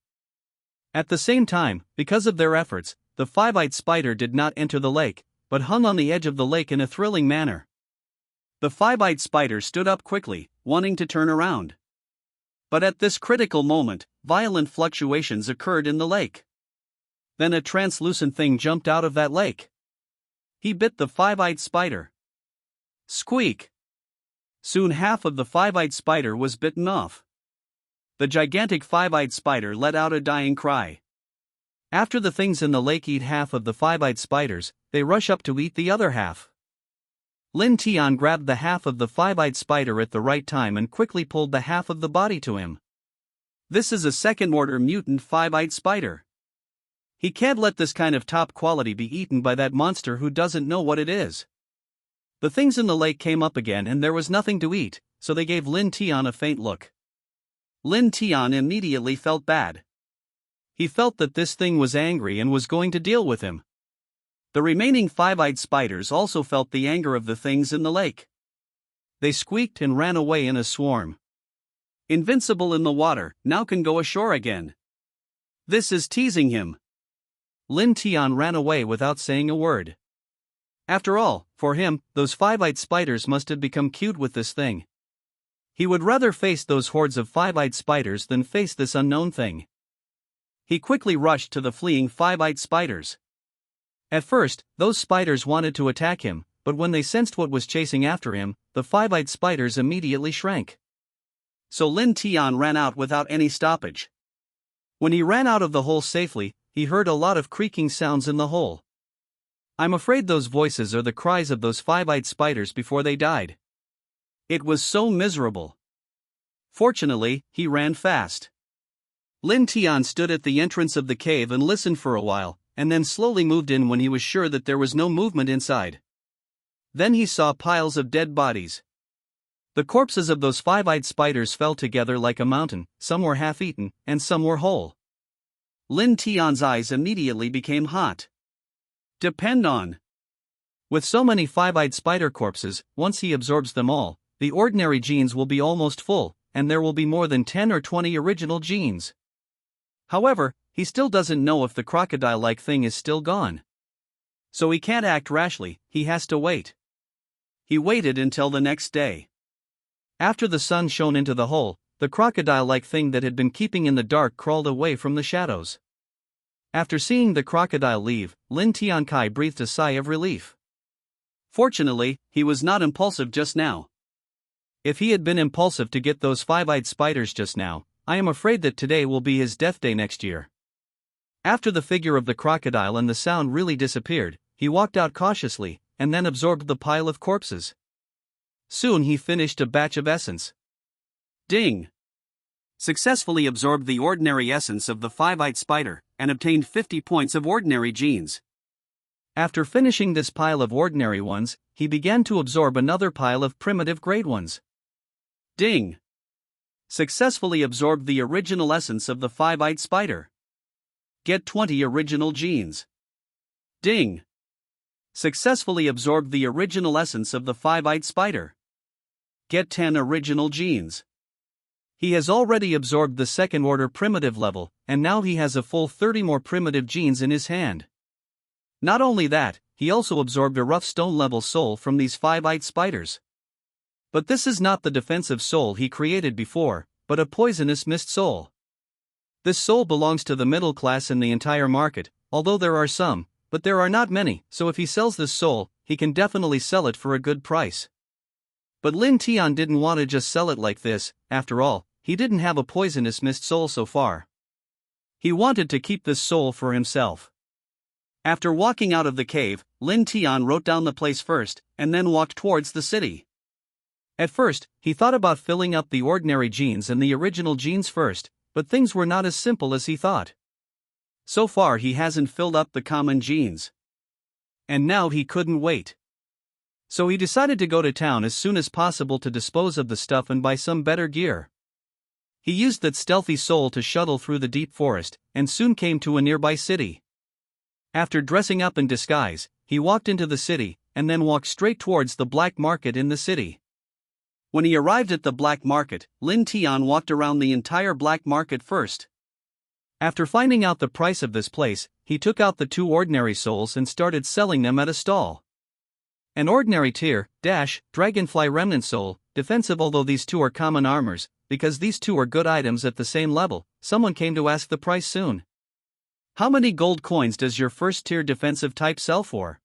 At the same time, because of their efforts, the five-eyed spider did not enter the lake, but hung on the edge of the lake in a thrilling manner. The five-eyed spider stood up quickly, wanting to turn around. But at this critical moment, violent fluctuations occurred in the lake. Then a translucent thing jumped out of that lake. He bit the five-eyed spider. Squeak! Soon half of the five-eyed spider was bitten off. The gigantic five-eyed spider let out a dying cry. After the things in the lake eat half of the five-eyed spiders, they rush up to eat the other half. Lin Tian grabbed the half of the five-eyed spider at the right time and quickly pulled the half of the body to him. This is a second-order mutant five-eyed spider. He can't let this kind of top quality be eaten by that monster who doesn't know what it is. The things in the lake came up again and there was nothing to eat, so they gave Lin Tian a faint look. Lin Tian immediately felt bad. He felt that this thing was angry and was going to deal with him. The remaining five-eyed spiders also felt the anger of the things in the lake. They squeaked and ran away in a swarm. Invincible in the water, now can go ashore again. This is teasing him. Lin Tian ran away without saying a word. After all, for him, those five-eyed spiders must have become cute with this thing. He would rather face those hordes of five-eyed spiders than face this unknown thing. He quickly rushed to the fleeing five-eyed spiders. At first, those spiders wanted to attack him, but when they sensed what was chasing after him, the five-eyed spiders immediately shrank. So Lin Tian ran out without any stoppage. When he ran out of the hole safely, he heard a lot of creaking sounds in the hole. I'm afraid those voices are the cries of those five-eyed spiders before they died. It was so miserable. Fortunately, he ran fast. Lin Tian stood at the entrance of the cave and listened for a while, and then slowly moved in when he was sure that there was no movement inside. Then he saw piles of dead bodies. The corpses of those five-eyed spiders fell together like a mountain, some were half-eaten, and some were whole. Lin Tian's eyes immediately became hot. Depend on. With so many five-eyed spider corpses, once he absorbs them all, the ordinary genes will be almost full, and there will be more than 10 or 20 original genes. However, he still doesn't know if the crocodile-like thing is still gone. So he can't act rashly, he has to wait. He waited until the next day. After the sun shone into the hole, the crocodile-like thing that had been keeping in the dark crawled away from the shadows. After seeing the crocodile leave, Lin Tiankai breathed a sigh of relief. Fortunately, he was not impulsive just now. If he had been impulsive to get those five-eyed spiders just now, I am afraid that today will be his death day next year. After the figure of the crocodile and the sound really disappeared, he walked out cautiously, and then absorbed the pile of corpses. Soon he finished a batch of essence. Ding! successfully absorbed the ordinary essence of the five-eyed spider, and obtained 50 points of ordinary genes. After finishing this pile of ordinary ones, he began to absorb another pile of primitive grade ones. Ding! Successfully absorbed the original essence of the five-eyed spider. Get 20 original genes. Ding! Successfully absorbed the original essence of the five-eyed spider. Get 10 original genes. He has already absorbed the second-order primitive level, and now he has a full 30 more primitive genes in his hand. Not only that, he also absorbed a rough stone-level soul from these five-eyed spiders. But this is not the defensive soul he created before, but a poisonous mist soul. This soul belongs to the middle class in the entire market, although there are some, but there are not many, so if he sells this soul, he can definitely sell it for a good price. But Lin Tian didn't want to just sell it like this. After all, he didn't have a poisonous mist soul so far. He wanted to keep this soul for himself. After walking out of the cave, Lin Tian wrote down the place first, and then walked towards the city. At first, he thought about filling up the ordinary genes and the original genes first, but things were not as simple as he thought. So far he hasn't filled up the common genes. And now he couldn't wait. So he decided to go to town as soon as possible to dispose of the stuff and buy some better gear. He used that stealthy soul to shuttle through the deep forest, and soon came to a nearby city. After dressing up in disguise, he walked into the city, and then walked straight towards the black market in the city. When he arrived at the black market, Lin Tian walked around the entire black market first. After finding out the price of this place, he took out the 2 ordinary souls and started selling them at a stall. An ordinary tier, dragonfly remnant soul, defensive, although these 2 are common armors, because these 2 are good items at the same level. Someone came to ask the price soon. How many gold coins does your first tier defensive type sell for?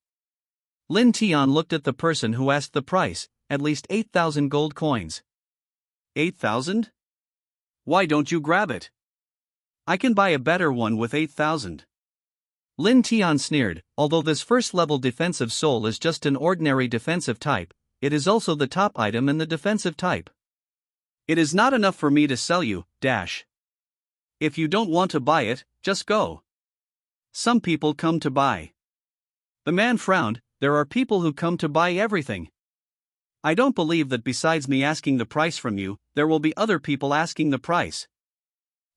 Lin Tian looked at the person who asked the price, at least 8,000 gold coins. 8,000? Why don't you grab it? I can buy a better one with 8,000. Lin Tian sneered. Although this first level defensive soul is just an ordinary defensive type, it is also the top item in the defensive type. It is not enough for me to sell you, If you don't want to buy it, just go. Some people come to buy. The man frowned. There are people who come to buy everything. I don't believe that besides me asking the price from you, there will be other people asking the price.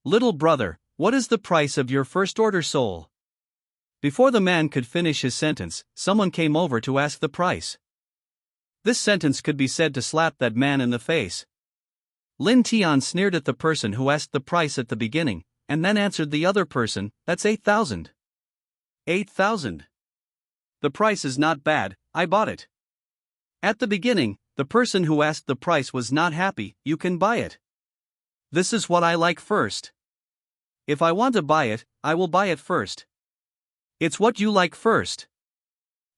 Little brother, what is the price of your first order soul? Before the man could finish his sentence, someone came over to ask the price. This sentence could be said to slap that man in the face. Lin Tian sneered at the person who asked the price at the beginning, and then answered the other person, that's 8,000. 8,000. The price is not bad, I bought it. At the beginning, the person who asked the price was not happy. You can buy it. This is what I like first. If I want to buy it, I will buy it first. It's what you like first.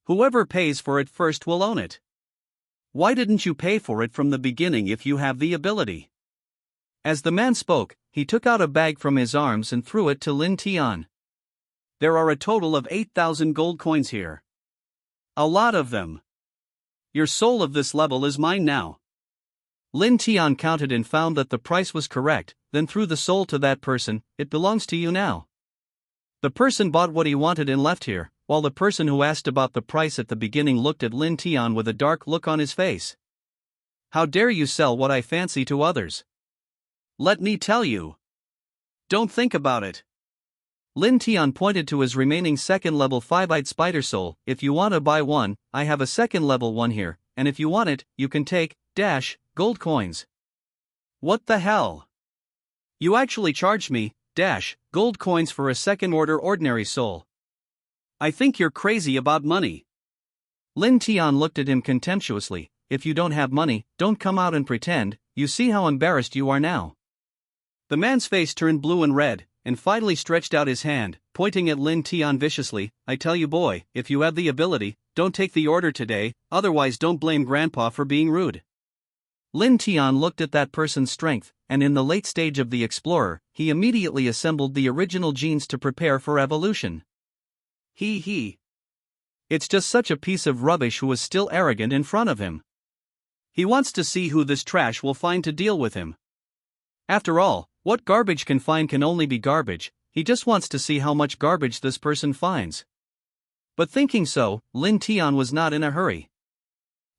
Whoever pays for it first will own it. Why didn't you pay for it from the beginning if you have the ability? As the man spoke, he took out a bag from his arms and threw it to Lin Tian. There are a total of 8,000 gold coins here. A lot of them. Your soul of this level is mine now. Lin Tian counted and found that the price was correct, then threw the soul to that person. It belongs to you now. The person bought what he wanted and left here, while the person who asked about the price at the beginning looked at Lin Tian with a dark look on his face. How dare you sell what I fancy to others? Let me tell you. Don't think about it. Lin Tian pointed to his remaining second-level 5-eyed spider soul. If you want to buy one, I have a second-level one here, and if you want it, you can take, gold coins. What the hell? You actually charged me, gold coins for a second-order ordinary soul. I think you're crazy about money. Lin Tian looked at him contemptuously. If you don't have money, don't come out and pretend. You see how embarrassed you are now. The man's face turned blue and red, and finally stretched out his hand, pointing at Lin Tian viciously. I tell you, boy, if you have the ability, don't take the order today, otherwise don't blame Grandpa for being rude. Lin Tian looked at that person's strength, and in the late stage of the explorer, he immediately assembled the original genes to prepare for evolution. It's just such a piece of rubbish who is still arrogant in front of him. He wants to see who this trash will find to deal with him. After all, What garbage can find can only be garbage, he just wants to see how much garbage this person finds. But thinking so, Lin Tian was not in a hurry.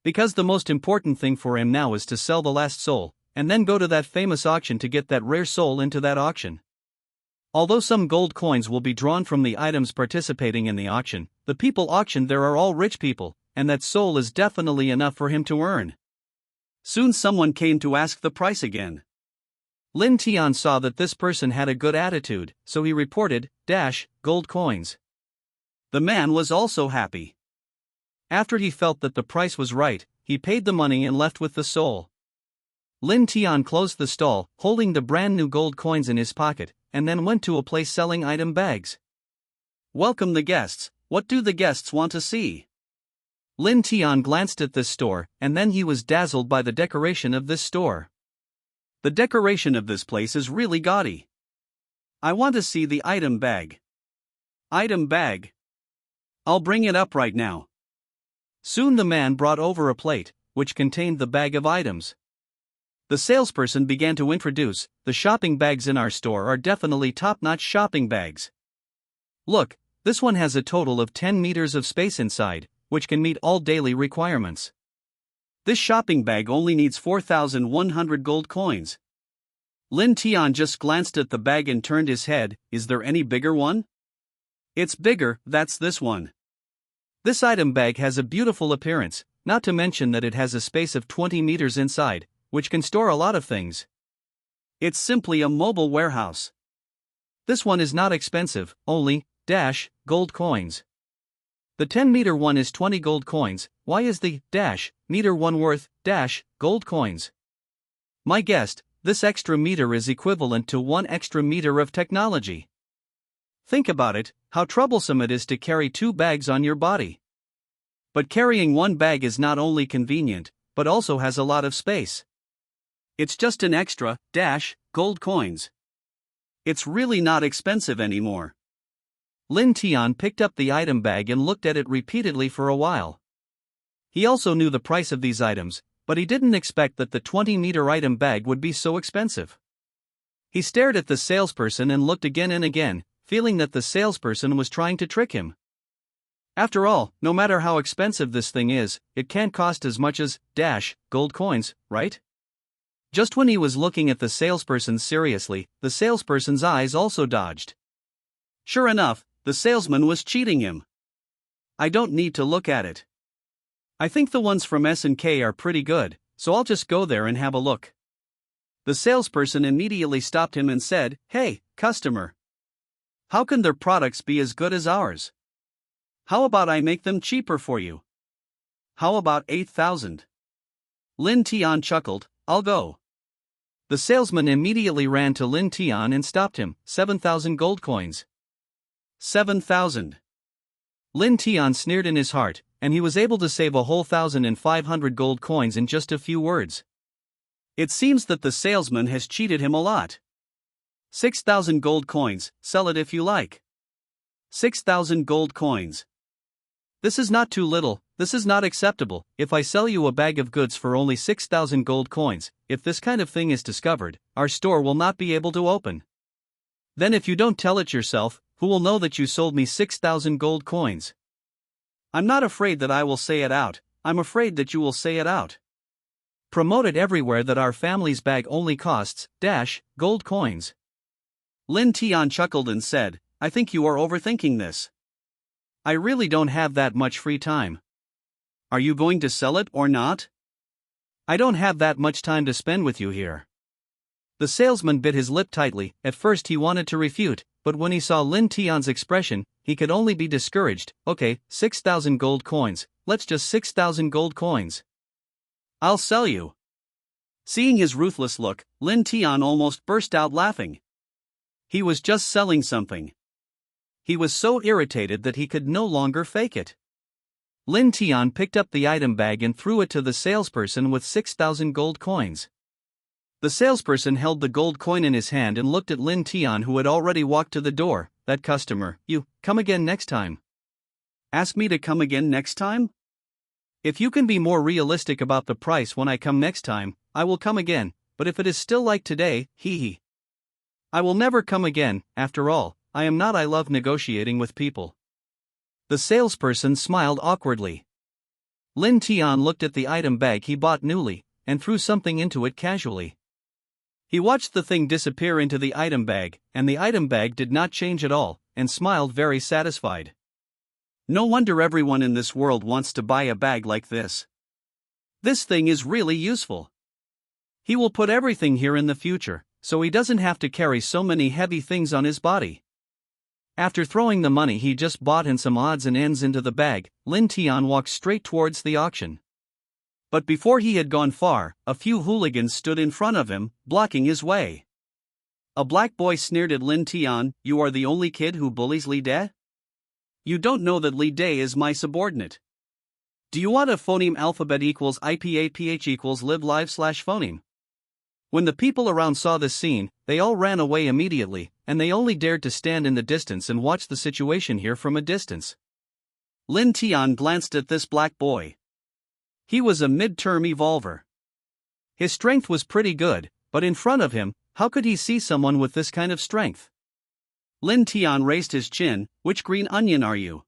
Because the most important thing for him now is to sell the last soul, and then go to that famous auction to get that rare soul into that auction. Although some gold coins will be drawn from the items participating in the auction, the people auctioned there are all rich people, and that soul is definitely enough for him to earn. Soon someone came to ask the price again. Lin Tian saw that this person had a good attitude, so he reported, gold coins. The man was also happy. After he felt that the price was right, he paid the money and left with the soul. Lin Tian closed the stall, holding the brand new gold coins in his pocket, and then went to a place selling item bags. Welcome the guests, what do the guests want to see? Lin Tian glanced at this store, and then he was dazzled by the decoration of this store. The decoration of this place is really gaudy. I want to see the item bag. Item bag. I'll bring it up right now. Soon the man brought over a plate, which contained the bag of items. The salesperson began to introduce, the shopping bags in our store are definitely top-notch shopping bags. Look, this one has a total of 10 meters of space inside, which can meet all daily requirements. This shopping bag only needs 4,100 gold coins. Lin Tian just glanced at the bag and turned his head, is there any bigger one? It's bigger, that's this one. This item bag has a beautiful appearance, not to mention that it has a space of 20 meters inside, which can store a lot of things. It's simply a mobile warehouse. This one is not expensive, only, gold coins. The 10-meter one is 20 gold coins, why is the, meter one worth, gold coins? My guest, this extra meter is equivalent to 1 extra meter of technology. Think about it, how troublesome it is to carry 2 bags on your body. But carrying 1 bag is not only convenient, but also has a lot of space. It's just an extra, gold coins. It's really not expensive anymore. Lin Tian picked up the item bag and looked at it repeatedly for a while. He also knew the price of these items, but he didn't expect that the 20-meter item bag would be so expensive. He stared at the salesperson and looked again and again, feeling that the salesperson was trying to trick him. After all, no matter how expensive this thing is, it can't cost as much as, gold coins, right? Just when he was looking at the salesperson seriously, the salesperson's eyes also dodged. Sure enough, the salesman was cheating him. I don't need to look at it. I think the ones from S&K are pretty good, so I'll just go there and have a look. The salesperson immediately stopped him and said, Hey, customer. How can their products be as good as ours? How about I make them cheaper for you? How about 8,000? Lin Tian chuckled, I'll go. The salesman immediately ran to Lin Tian and stopped him, 7,000 gold coins. 7,000. Lin Tian sneered in his heart, and he was able to save a whole 1,500 gold coins in just a few words. It seems that the salesman has cheated him a lot. 6,000 gold coins, sell it if you like. 6,000 gold coins. This is not too little, this is not acceptable. If I sell you a bag of goods for only 6,000 gold coins, if this kind of thing is discovered, our store will not be able to open. Then if you don't tell it yourself, who will know that you sold me 6,000 gold coins? I'm not afraid that I will say it out, I'm afraid that you will say it out. Promote it everywhere that our family's bag only costs, gold coins. Lin Tian chuckled and said, I think you are overthinking this. I really don't have that much free time. Are you going to sell it or not? I don't have that much time to spend with you here. The salesman bit his lip tightly. At first he wanted to refute, but when he saw Lin Tian's expression, he could only be discouraged. Okay, 6,000 gold coins, let's just 6,000 gold coins. I'll sell you. Seeing his ruthless look, Lin Tian almost burst out laughing. He was just selling something. He was so irritated that he could no longer fake it. Lin Tian picked up the item bag and threw it to the salesperson with 6,000 gold coins. The salesperson held the gold coin in his hand and looked at Lin Tian, who had already walked to the door. That customer, you, come again next time. Ask me to come again next time? If you can be more realistic about the price when I come next time, I will come again, but if it is still like today, hee hee. I will never come again. After all, I am not. I love negotiating with people. The salesperson smiled awkwardly. Lin Tian looked at the item bag he bought newly, and threw something into it casually. He watched the thing disappear into the item bag, and the item bag did not change at all, and smiled very satisfied. No wonder everyone in this world wants to buy a bag like this. This thing is really useful. He will put everything here in the future, so he doesn't have to carry so many heavy things on his body. After throwing the money he just bought and some odds and ends into the bag, Lin Tian walked straight towards the auction. But before he had gone far, a few hooligans stood in front of him, blocking his way. A black boy sneered at Lin Tian, "You are the only kid who bullies Li De? You don't know that Li De is my subordinate. Do you want a phoneme alphabet equals IPAPH equals live live slash phoneme?" When the people around saw this scene, they all ran away immediately, and they only dared to stand in the distance and watch the situation here from a distance. Lin Tian glanced at this black boy. He was a mid-term evolver. His strength was pretty good, but in front of him, how could he see someone with this kind of strength? Lin Tian raised his chin. "Which green onion are you?"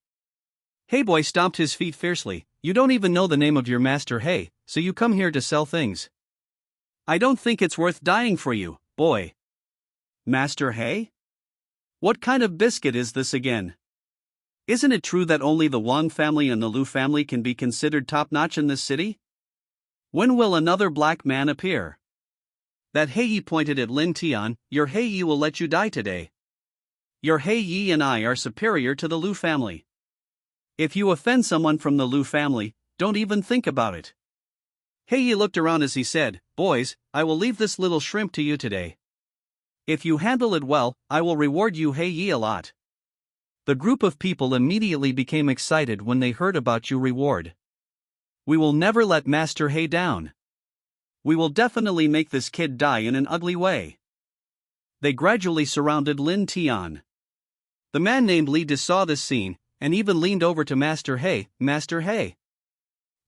Hey boy stomped his feet fiercely. "You don't even know the name of your master Hey, so you come here to sell things. I don't think it's worth dying for you, boy." Master Hey? What kind of biscuit is this again? Isn't it true that only the Wang family and the Lu family can be considered top-notch in this city? When will another black man appear? That Hei pointed at Lin Tian. "Your Hei will let you die today. Your Hei and I are superior to the Lu family. If you offend someone from the Lu family, don't even think about it." Hei looked around as he said, "Boys, I will leave this little shrimp to you today. If you handle it well, I will reward you Hei a lot." The group of people immediately became excited when they heard about your reward. "We will never let Master Hei down. We will definitely make this kid die in an ugly way." They gradually surrounded Lin Tian. The man named Li De saw this scene, and even leaned over to Master Hei. "Master Hei,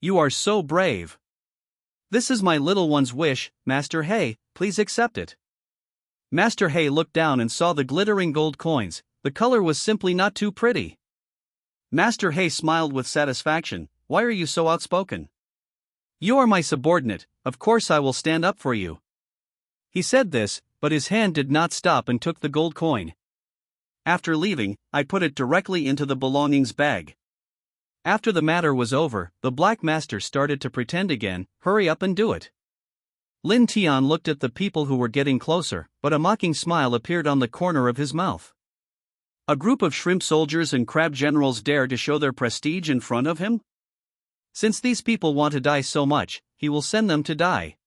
you are so brave. This is my little one's wish, Master Hei, please accept it." Master Hei looked down and saw the glittering gold coins. The color was simply not too pretty. Master Hei smiled with satisfaction. "Why are you so outspoken? You are my subordinate, of course I will stand up for you." He said this, but his hand did not stop and took the gold coin. "After leaving, I put it directly into the belongings bag." After the matter was over, the Black Master started to pretend again. "Hurry up and do it." Lin Tian looked at the people who were getting closer, but a mocking smile appeared on the corner of his mouth. A group of shrimp soldiers and crab generals dared to show their prestige in front of him? Since these people want to die so much, he will send them to die.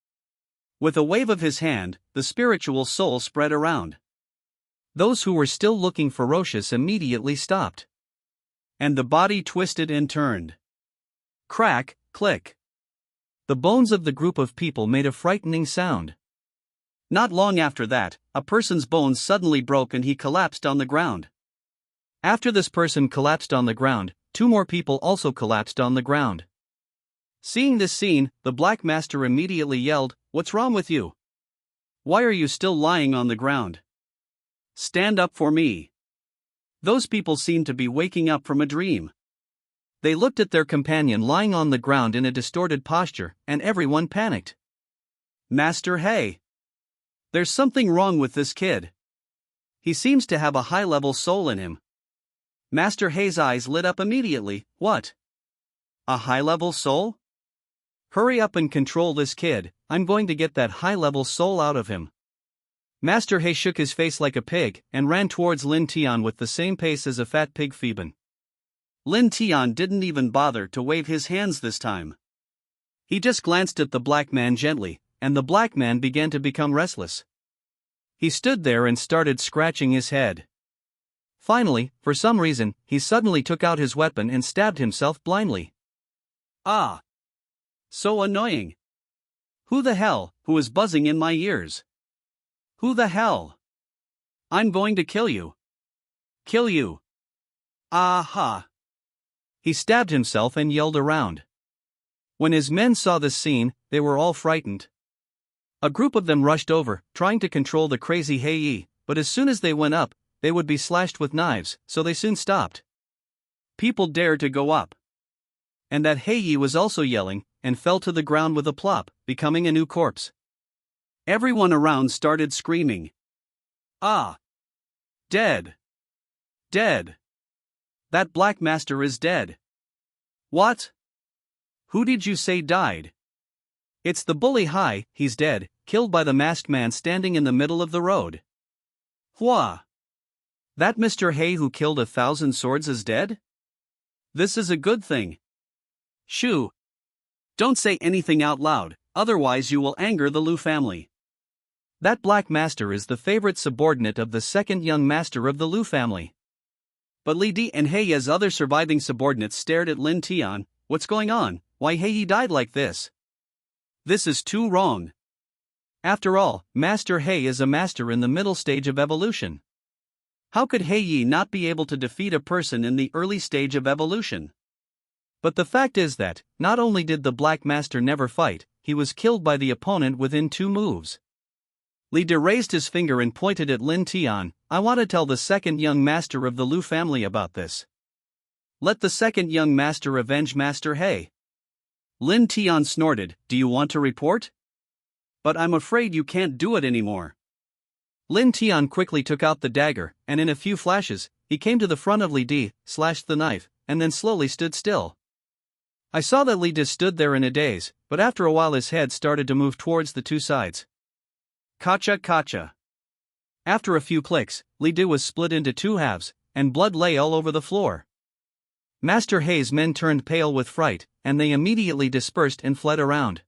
With a wave of his hand, the spiritual soul spread around. Those who were still looking ferocious immediately stopped. And the body twisted and turned. Crack, click. The bones of the group of people made a frightening sound. Not long after that, a person's bones suddenly broke and he collapsed on the ground. After this person collapsed on the ground, two more people also collapsed on the ground. Seeing this scene, the Black Master immediately yelled, "What's wrong with you? Why are you still lying on the ground? Stand up for me." Those people seemed to be waking up from a dream. They looked at their companion lying on the ground in a distorted posture, and everyone panicked. "Master Hei, there's something wrong with this kid. He seems to have a high-level soul in him." Master Hei's eyes lit up immediately. "What? A high-level soul? Hurry up and control this kid, I'm going to get that high-level soul out of him." Master Hei shook his face like a pig, and ran towards Lin Tian with the same pace as a fat pig Phoeben. Lin Tian didn't even bother to wave his hands this time. He just glanced at the black man gently, and the black man began to become restless. He stood there and started scratching his head. Finally, for some reason, he suddenly took out his weapon and stabbed himself blindly. Ah! So annoying. Who the hell, who is buzzing in my ears? Who the hell? I'm going to kill you. Kill you. Aha! He stabbed himself and yelled around. When his men saw this scene, they were all frightened. A group of them rushed over, trying to control the crazy Hei, but as soon as they went up, they would be slashed with knives, so they soon stopped. People dared to go up. And that Heiyi was also yelling, and fell to the ground with a plop, becoming a new corpse. Everyone around started screaming. Ah! Dead! Dead! That Black Master is dead! What? Who did you say died? It's the bully Hai, he's dead, killed by the masked man standing in the middle of the road. Hua! That Mr. Hay who killed 1,000 swords is dead? This is a good thing. Shoo! Don't say anything out loud, otherwise you will anger the Lu family. That Black Master is the favorite subordinate of the second young master of the Lu family. But Li Di and Hei's other surviving subordinates stared at Lin Tian. What's going on? Why Heiyi died like this? This is too wrong. After all, Master Hei is a master in the middle stage of evolution. How could Heiyi not be able to defeat a person in the early stage of evolution? But the fact is that, not only did the Black Master never fight, he was killed by the opponent within 2 moves. Li De raised his finger and pointed at Lin Tian. I want to tell the second young master of the Lu family about this. Let the second young master avenge Master Hei. Lin Tian snorted, do you want to report? But I'm afraid you can't do it anymore. Lin Tian quickly took out the dagger, and in a few flashes, he came to the front of Li Di, slashed the knife, and then slowly stood still. I saw that Li Di stood there in a daze, but after a while his head started to move towards the 2 sides. Kacha kacha. After a few clicks, Li Di was split into 2 halves, and blood lay all over the floor. Master Hei's men turned pale with fright, and they immediately dispersed and fled around.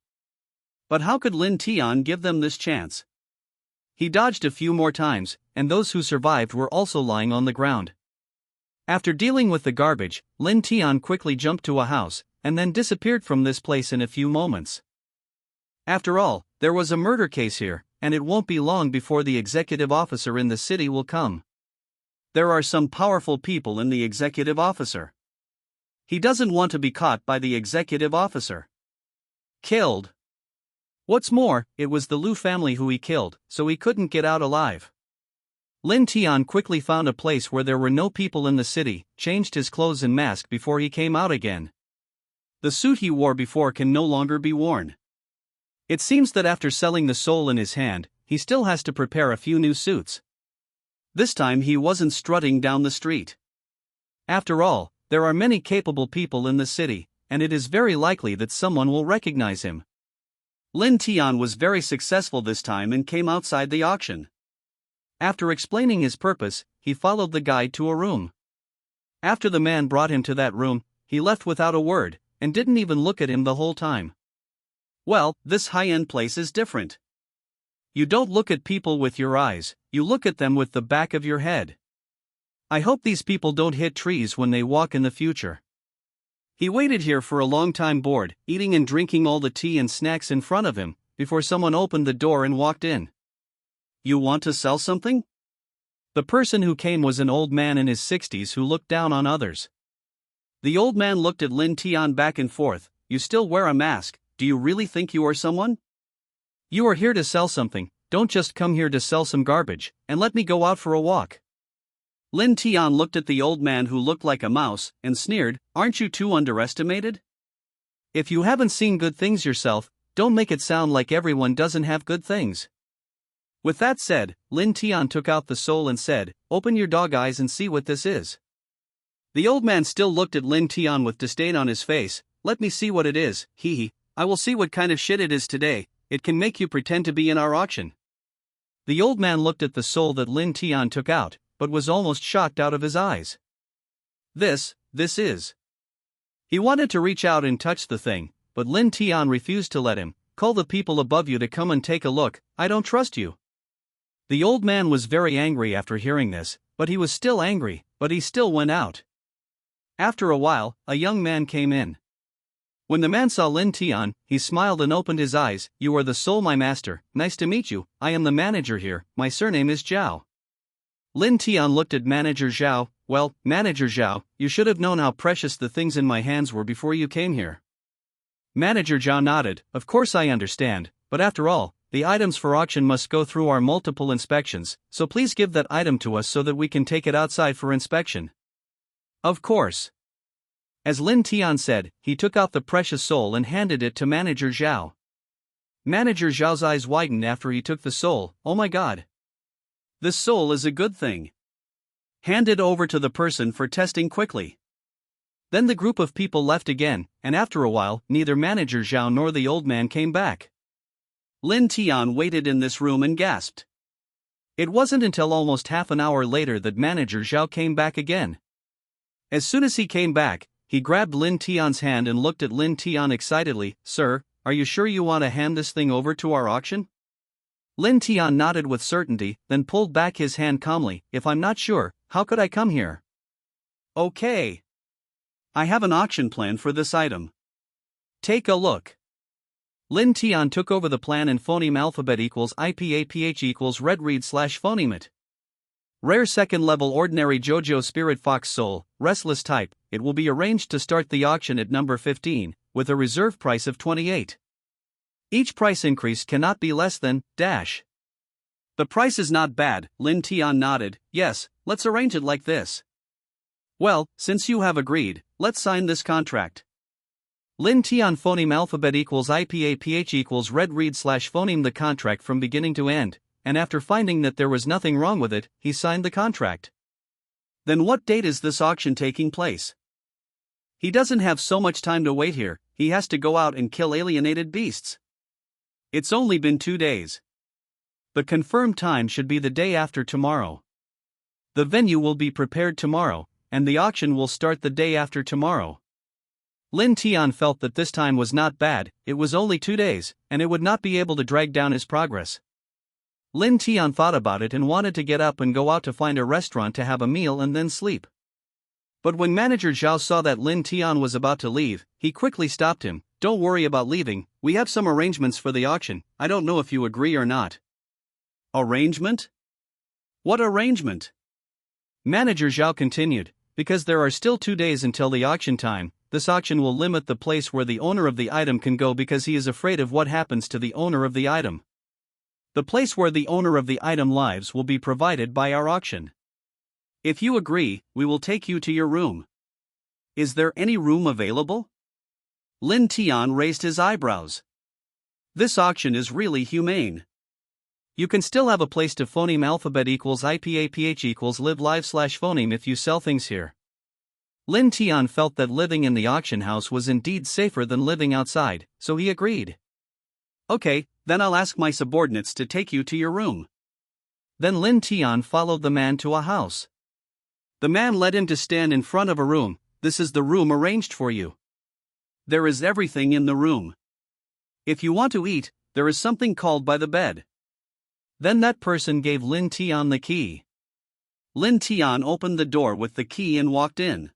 But how could Lin Tian give them this chance? He dodged a few more times, and those who survived were also lying on the ground. After dealing with the garbage, Lin Tian quickly jumped to a house, and then disappeared from this place in a few moments. After all, there was a murder case here, and it won't be long before the executive officer in the city will come. There are some powerful people in the executive officer. He doesn't want to be caught by the executive officer. Killed. What's more, it was the Lu family who he killed, so he couldn't get out alive. Lin Tian quickly found a place where there were no people in the city, changed his clothes and mask before he came out again. The suit he wore before can no longer be worn. It seems that after selling the soul in his hand, he still has to prepare a few new suits. This time he wasn't strutting down the street. After all, there are many capable people in the city, and it is very likely that someone will recognize him. Lin Tian was very successful this time and came outside the auction. After explaining his purpose, he followed the guide to a room. After the man brought him to that room, he left without a word, and didn't even look at him the whole time. Well, this high-end place is different. You don't look at people with your eyes, you look at them with the back of your head. I hope these people don't hit trees when they walk in the future. He waited here for a long time bored, eating and drinking all the tea and snacks in front of him, before someone opened the door and walked in. You want to sell something? The person who came was an old man in his 60s who looked down on others. The old man looked at Lin Tian back and forth. You still wear a mask, do you really think you are someone? You are here to sell something, don't just come here to sell some garbage, and let me go out for a walk. Lin Tian looked at the old man who looked like a mouse, and sneered, aren't you too underestimated? If you haven't seen good things yourself, don't make it sound like everyone doesn't have good things. With that said, Lin Tian took out the soul and said, open your dog eyes and see what this is. The old man still looked at Lin Tian with disdain on his face. Let me see what it is, hee. I will see what kind of shit it is today, it can make you pretend to be in our auction. The old man looked at the soul that Lin Tian took out, but was almost shocked out of his eyes. This is. He wanted to reach out and touch the thing, but Lin Tian refused to let him. Call the people above you to come and take a look, I don't trust you. The old man was very angry after hearing this, but he was still angry, but he still went out. After a while, a young man came in. When the man saw Lin Tian, he smiled and opened his eyes. You are the soul, my master, nice to meet you, I am the manager here, my surname is Zhao. Lin Tian looked at Manager Zhao. Well, Manager Zhao, you should have known how precious the things in my hands were before you came here. Manager Zhao nodded, of course I understand, but after all, the items for auction must go through our multiple inspections, so please give that item to us so that we can take it outside for inspection. Of course. As Lin Tian said, he took out the precious soul and handed it to Manager Zhao. Manager Zhao's eyes widened after he took the soul. Oh my god. This soul is a good thing. Hand it over to the person for testing quickly. Then the group of people left again, and after a while, neither Manager Zhao nor the old man came back. Lin Tian waited in this room and gasped. It wasn't until almost half an hour later that Manager Zhao came back again. As soon as he came back, he grabbed Lin Tian's hand and looked at Lin Tian excitedly. Sir, are you sure you want to hand this thing over to our auction? Lin Tian nodded with certainty, then pulled back his hand calmly. If I'm not sure, how could I come here? Okay. I have an auction plan for this item. Take a look. Lin Tian took over the plan in phoneme alphabet equals IPAPH equals red read / phoneme it. Rare second level ordinary JoJo Spirit Fox Soul, restless type. It will be arranged to start the auction at number 15, with a reserve price of 28. Each price increase cannot be less than, dash. The price is not bad, Lin Tian nodded. Yes, let's arrange it like this. Well, since you have agreed, let's sign this contract. Lin Tian phoneme alphabet equals IPAPH equals red read / phoneme the contract from beginning to end, and after finding that there was nothing wrong with it, he signed the contract. Then what date is this auction taking place? He doesn't have so much time to wait here, he has to go out and kill alienated beasts. It's only been 2 days. The confirmed time should be the day after tomorrow. The venue will be prepared tomorrow, and the auction will start the day after tomorrow. Lin Tian felt that this time was not bad, it was only 2 days, and it would not be able to drag down his progress. Lin Tian thought about it and wanted to get up and go out to find a restaurant to have a meal and then sleep. But when Manager Zhao saw that Lin Tian was about to leave, he quickly stopped him. Don't worry about leaving, we have some arrangements for the auction, I don't know if you agree or not. Arrangement? What arrangement? Manager Zhao continued, because there are still 2 days until the auction time, this auction will limit the place where the owner of the item can go because he is afraid of what happens to the owner of the item. The place where the owner of the item lives will be provided by our auction. If you agree, we will take you to your room. Is there any room available? Lin Tian raised his eyebrows. This auction is really humane. You can still have a place to phoneme alphabet equals IPAPH equals live live / phoneme if you sell things here. Lin Tian felt that living in the auction house was indeed safer than living outside, so he agreed. Okay, then I'll ask my subordinates to take you to your room. Then Lin Tian followed the man to a house. The man led him to stand in front of a room. This is the room arranged for you. There is everything in the room. If you want to eat, there is something called by the bed. Then that person gave Lin Tian the key. Lin Tian opened the door with the key and walked in.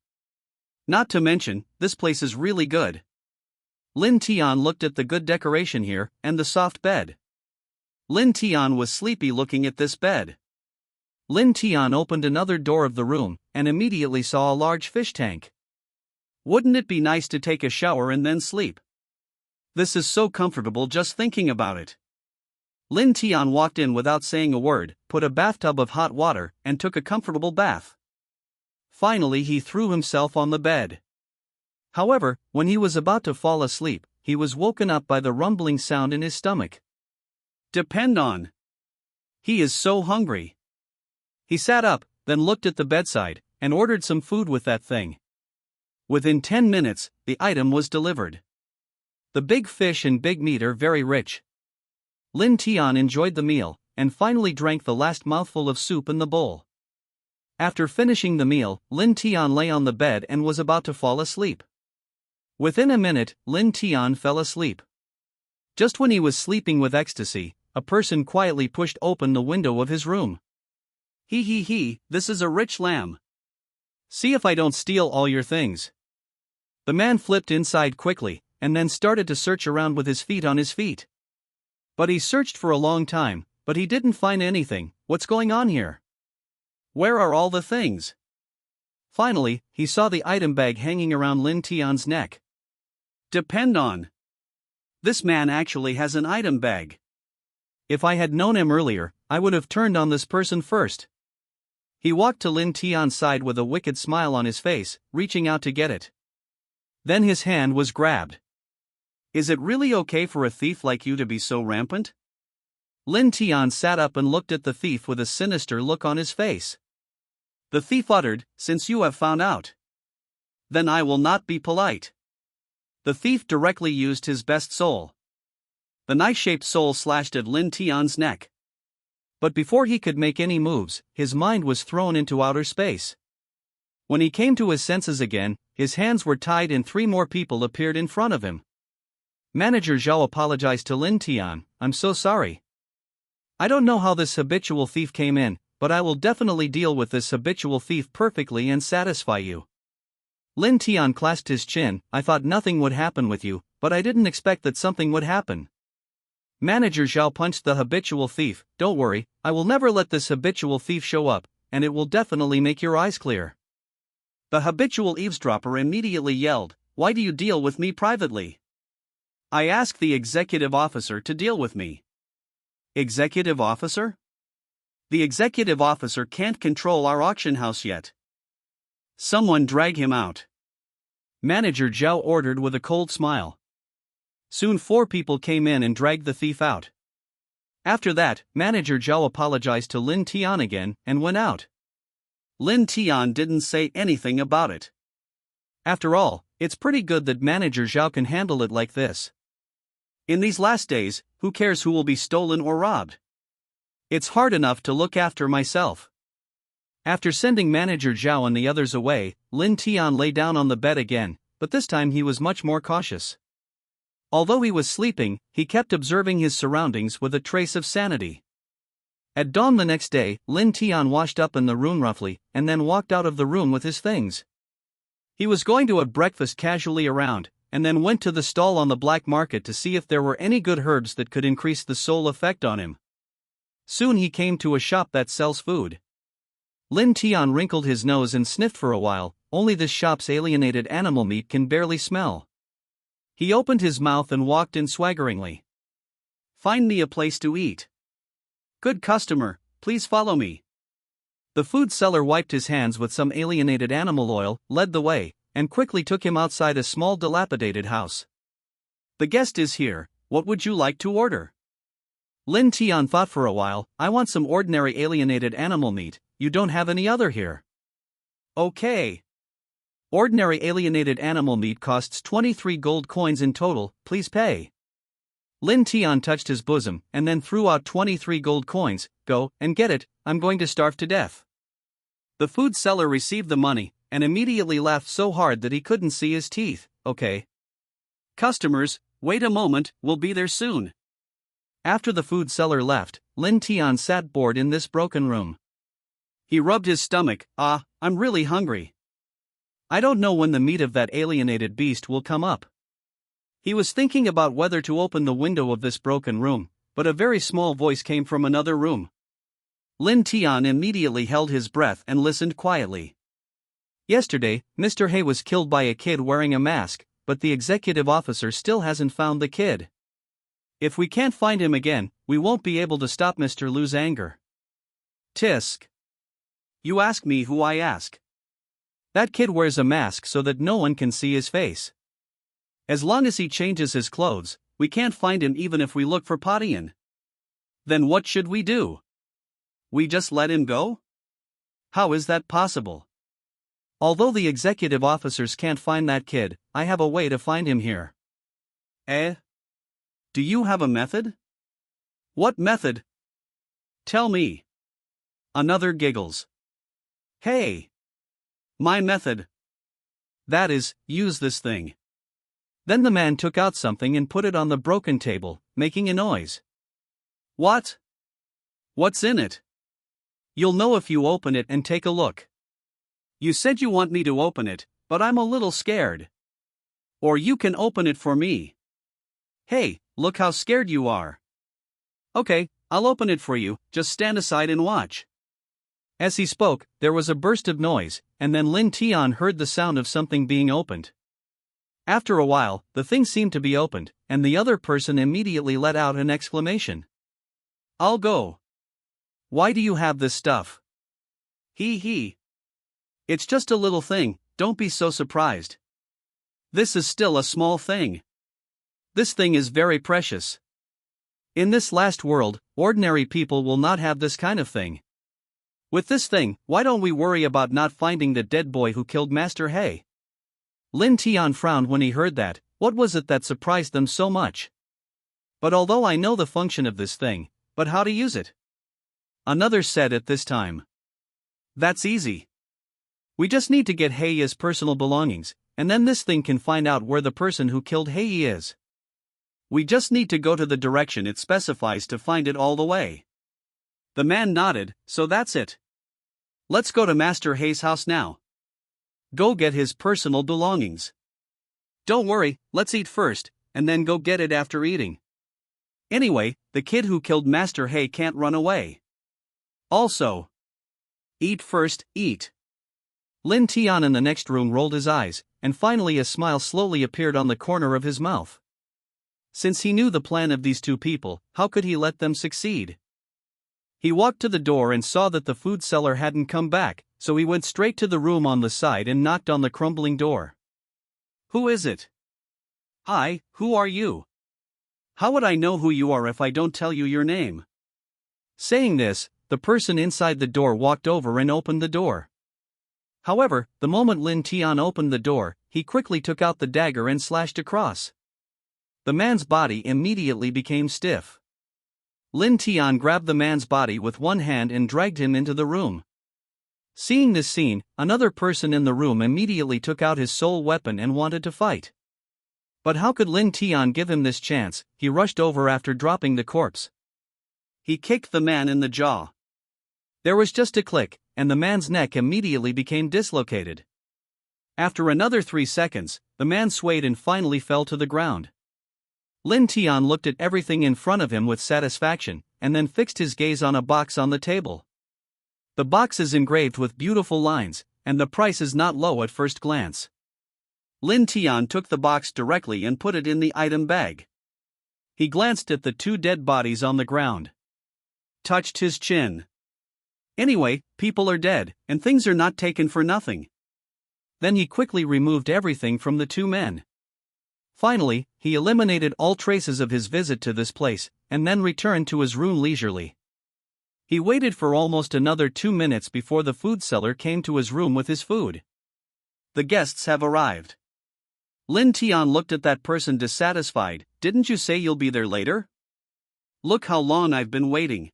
Not to mention, this place is really good. Lin Tian looked at the good decoration here, and the soft bed. Lin Tian was sleepy looking at this bed. Lin Tian opened another door of the room, and immediately saw a large fish tank. Wouldn't it be nice to take a shower and then sleep? This is so comfortable just thinking about it. Lin Tian walked in without saying a word, put a bathtub of hot water, and took a comfortable bath. Finally he threw himself on the bed. However, when he was about to fall asleep, he was woken up by the rumbling sound in his stomach. Depend on. He is so hungry. He sat up, then looked at the bedside, and ordered some food with that thing. Within 10 minutes, the item was delivered. The big fish and big meat are very rich. Lin Tian enjoyed the meal, and finally drank the last mouthful of soup in the bowl. After finishing the meal, Lin Tian lay on the bed and was about to fall asleep. Within a minute, Lin Tian fell asleep. Just when he was sleeping with ecstasy, a person quietly pushed open the window of his room. He, this is a rich lamb. See if I don't steal all your things. The man flipped inside quickly, and then started to search around with his feet on his feet. But he searched for a long time, but he didn't find anything. What's going on here? Where are all the things? Finally, he saw the item bag hanging around Lin Tian's neck. Depend on. This man actually has an item bag. If I had known him earlier, I would have turned on this person first. He walked to Lin Tian's side with a wicked smile on his face, reaching out to get it. Then his hand was grabbed. Is it really okay for a thief like you to be so rampant? Lin Tian sat up and looked at the thief with a sinister look on his face. The thief uttered, "Since you have found out, then I will not be polite." The thief directly used his best soul. The knife-shaped soul slashed at Lin Tian's neck. But before he could make any moves, his mind was thrown into outer space. When he came to his senses again, his hands were tied and 3 more people appeared in front of him. Manager Zhao apologized to Lin Tian, "I'm so sorry. I don't know how this habitual thief came in, but I will definitely deal with this habitual thief perfectly and satisfy you." Lin Tian clasped his chin, "I thought nothing would happen with you, but I didn't expect that something would happen." Manager Zhao punched the habitual thief, "Don't worry, I will never let this habitual thief show up, and it will definitely make your eyes clear." The habitual eavesdropper immediately yelled, "Why do you deal with me privately? I asked the executive officer to deal with me." Executive officer? The executive officer can't control our auction house yet. Someone drag him out. Manager Zhao ordered with a cold smile. Soon 4 people came in and dragged the thief out. After that, Manager Zhao apologized to Lin Tian again and went out. Lin Tian didn't say anything about it. After all, it's pretty good that Manager Zhao can handle it like this. In these last days, who cares who will be stolen or robbed? It's hard enough to look after myself. After sending Manager Zhao and the others away, Lin Tian lay down on the bed again, but this time he was much more cautious. Although he was sleeping, he kept observing his surroundings with a trace of sanity. At dawn the next day, Lin Tian washed up in the room roughly, and then walked out of the room with his things. He was going to have breakfast casually around, and then went to the stall on the black market to see if there were any good herbs that could increase the soul effect on him. Soon he came to a shop that sells food. Lin Tian wrinkled his nose and sniffed for a while, only this shop's alienated animal meat can barely smell. He opened his mouth and walked in swaggeringly. "Find me a place to eat. Good customer, please follow me." The food seller wiped his hands with some alienated animal oil, led the way, and quickly took him outside a small dilapidated house. "The guest is here, what would you like to order?" Lin Tian thought for a while, "I want some ordinary alienated animal meat, you don't have any other here." "Okay. Ordinary alienated animal meat costs 23 gold coins in total, please pay." Lin Tian touched his bosom and then threw out 23 gold coins. "Go and get it, I'm going to starve to death." The food seller received the money and immediately laughed so hard that he couldn't see his teeth. "Okay. Customers, wait a moment, we'll be there soon." After the food seller left, Lin Tian sat bored in this broken room. He rubbed his stomach. I'm really hungry. I don't know when the meat of that alienated beast will come up." He was thinking about whether to open the window of this broken room, but a very small voice came from another room. Lin Tian immediately held his breath and listened quietly. "Yesterday, Mr. He was killed by a kid wearing a mask, but the executive officer still hasn't found the kid. If we can't find him again, we won't be able to stop Mr. Lu's anger." Tisk. You ask me who I ask. That kid wears a mask so that no one can see his face. As long as he changes his clothes, we can't find him even if we look for Patian. Then what should we do? We just let him go? How is that possible? Although the executive officers can't find that kid, I have a way to find him here. Eh? Do you have a method? What method? Tell me. Another giggles. Hey! My method. That is, use this thing. Then the man took out something and put it on the broken table, making a noise. What? What's in it? You'll know if you open it and take a look. You said you want me to open it, but I'm a little scared. Or you can open it for me. Hey, look how scared you are. Okay, I'll open it for you, just stand aside and watch. As he spoke, there was a burst of noise, and then Lin Tian heard the sound of something being opened. After a while, the thing seemed to be opened, and the other person immediately let out an exclamation. I'll go. Why do you have this stuff? He. It's just a little thing, don't be so surprised. This is still a small thing. This thing is very precious. In this last world, ordinary people will not have this kind of thing. With this thing, why don't we worry about not finding the dead boy who killed Master Hay? Lin Tian frowned when he heard that. What was it that surprised them so much? But although I know the function of this thing, but how to use it? Another said at this time. That's easy. We just need to get Hei's personal belongings, and then this thing can find out where the person who killed Hei is. We just need to go to the direction it specifies to find it all the way. The man nodded, so that's it. Let's go to Master Hei's house now. Go get his personal belongings. Don't worry, let's eat first, and then go get it after eating. Anyway, the kid who killed Master Hei can't run away. Also, eat first, eat. Lin Tian in the next room rolled his eyes, and finally a smile slowly appeared on the corner of his mouth. Since he knew the plan of these two people, how could he let them succeed? He walked to the door and saw that the food seller hadn't come back, so he went straight to the room on the side and knocked on the crumbling door. Who is it? Hi, who are you? How would I know who you are if I don't tell you your name? Saying this, the person inside the door walked over and opened the door. However, the moment Lin Tian opened the door, he quickly took out the dagger and slashed across. The man's body immediately became stiff. Lin Tian grabbed the man's body with one hand and dragged him into the room. Seeing this scene, another person in the room immediately took out his sole weapon and wanted to fight. But how could Lin Tian give him this chance? He rushed over after dropping the corpse. He kicked the man in the jaw. There was just a click, and the man's neck immediately became dislocated. After another 3 seconds, the man swayed and finally fell to the ground. Lin Tian looked at everything in front of him with satisfaction, and then fixed his gaze on a box on the table. The box is engraved with beautiful lines, and the price is not low at first glance. Lin Tian took the box directly and put it in the item bag. He glanced at the 2 dead bodies on the ground. Touched his chin. Anyway, people are dead, and things are not taken for nothing. Then he quickly removed everything from the 2 men. Finally, he eliminated all traces of his visit to this place, and then returned to his room leisurely. He waited for almost another 2 minutes before the food seller came to his room with his food. The guests have arrived. Lin Tian looked at that person dissatisfied. Didn't you say you'll be there later? Look how long I've been waiting.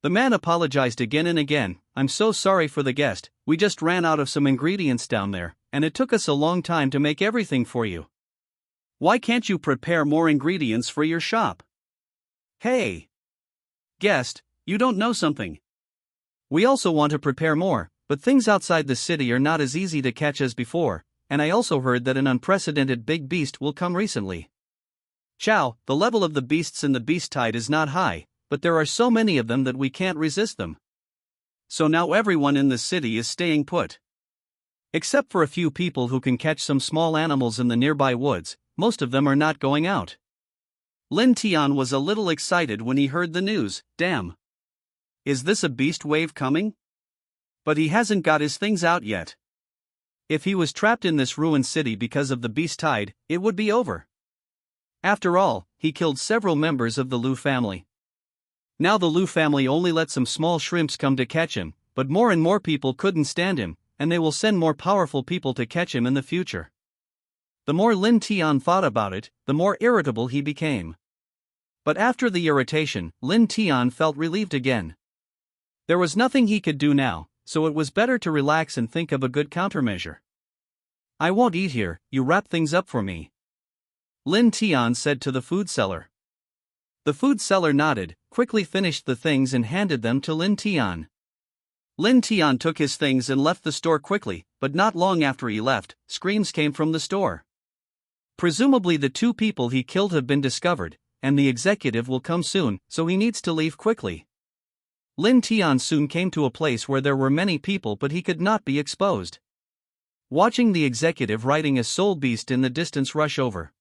The man apologized again and again. I'm so sorry for the guest, we just ran out of some ingredients down there, and it took us a long time to make everything for you. Why can't you prepare more ingredients for your shop? Hey! Guest, you don't know something. We also want to prepare more, but things outside the city are not as easy to catch as before, and I also heard that an unprecedented big beast will come recently. Chow, the level of the beasts in the beast tide is not high, but there are so many of them that we can't resist them. So now everyone in the city is staying put. Except for a few people who can catch some small animals in the nearby woods, most of them are not going out. Lin Tian was a little excited when he heard the news. Damn. Is this a beast wave coming? But he hasn't got his things out yet. If he was trapped in this ruined city because of the beast tide, it would be over. After all, he killed several members of the Lu family. Now the Lu family only let some small shrimps come to catch him, but more and more people couldn't stand him, and they will send more powerful people to catch him in the future. The more Lin Tian thought about it, the more irritable he became. But after the irritation, Lin Tian felt relieved again. There was nothing he could do now, so it was better to relax and think of a good countermeasure. I won't eat here, you wrap things up for me. Lin Tian said to the food seller. The food seller nodded, quickly finished the things and handed them to Lin Tian. Lin Tian took his things and left the store quickly, but not long after he left, screams came from the store. Presumably the 2 people he killed have been discovered, and the executive will come soon, so he needs to leave quickly. Lin Tian soon came to a place where there were many people but he could not be exposed. Watching the executive riding a soul beast in the distance rush over.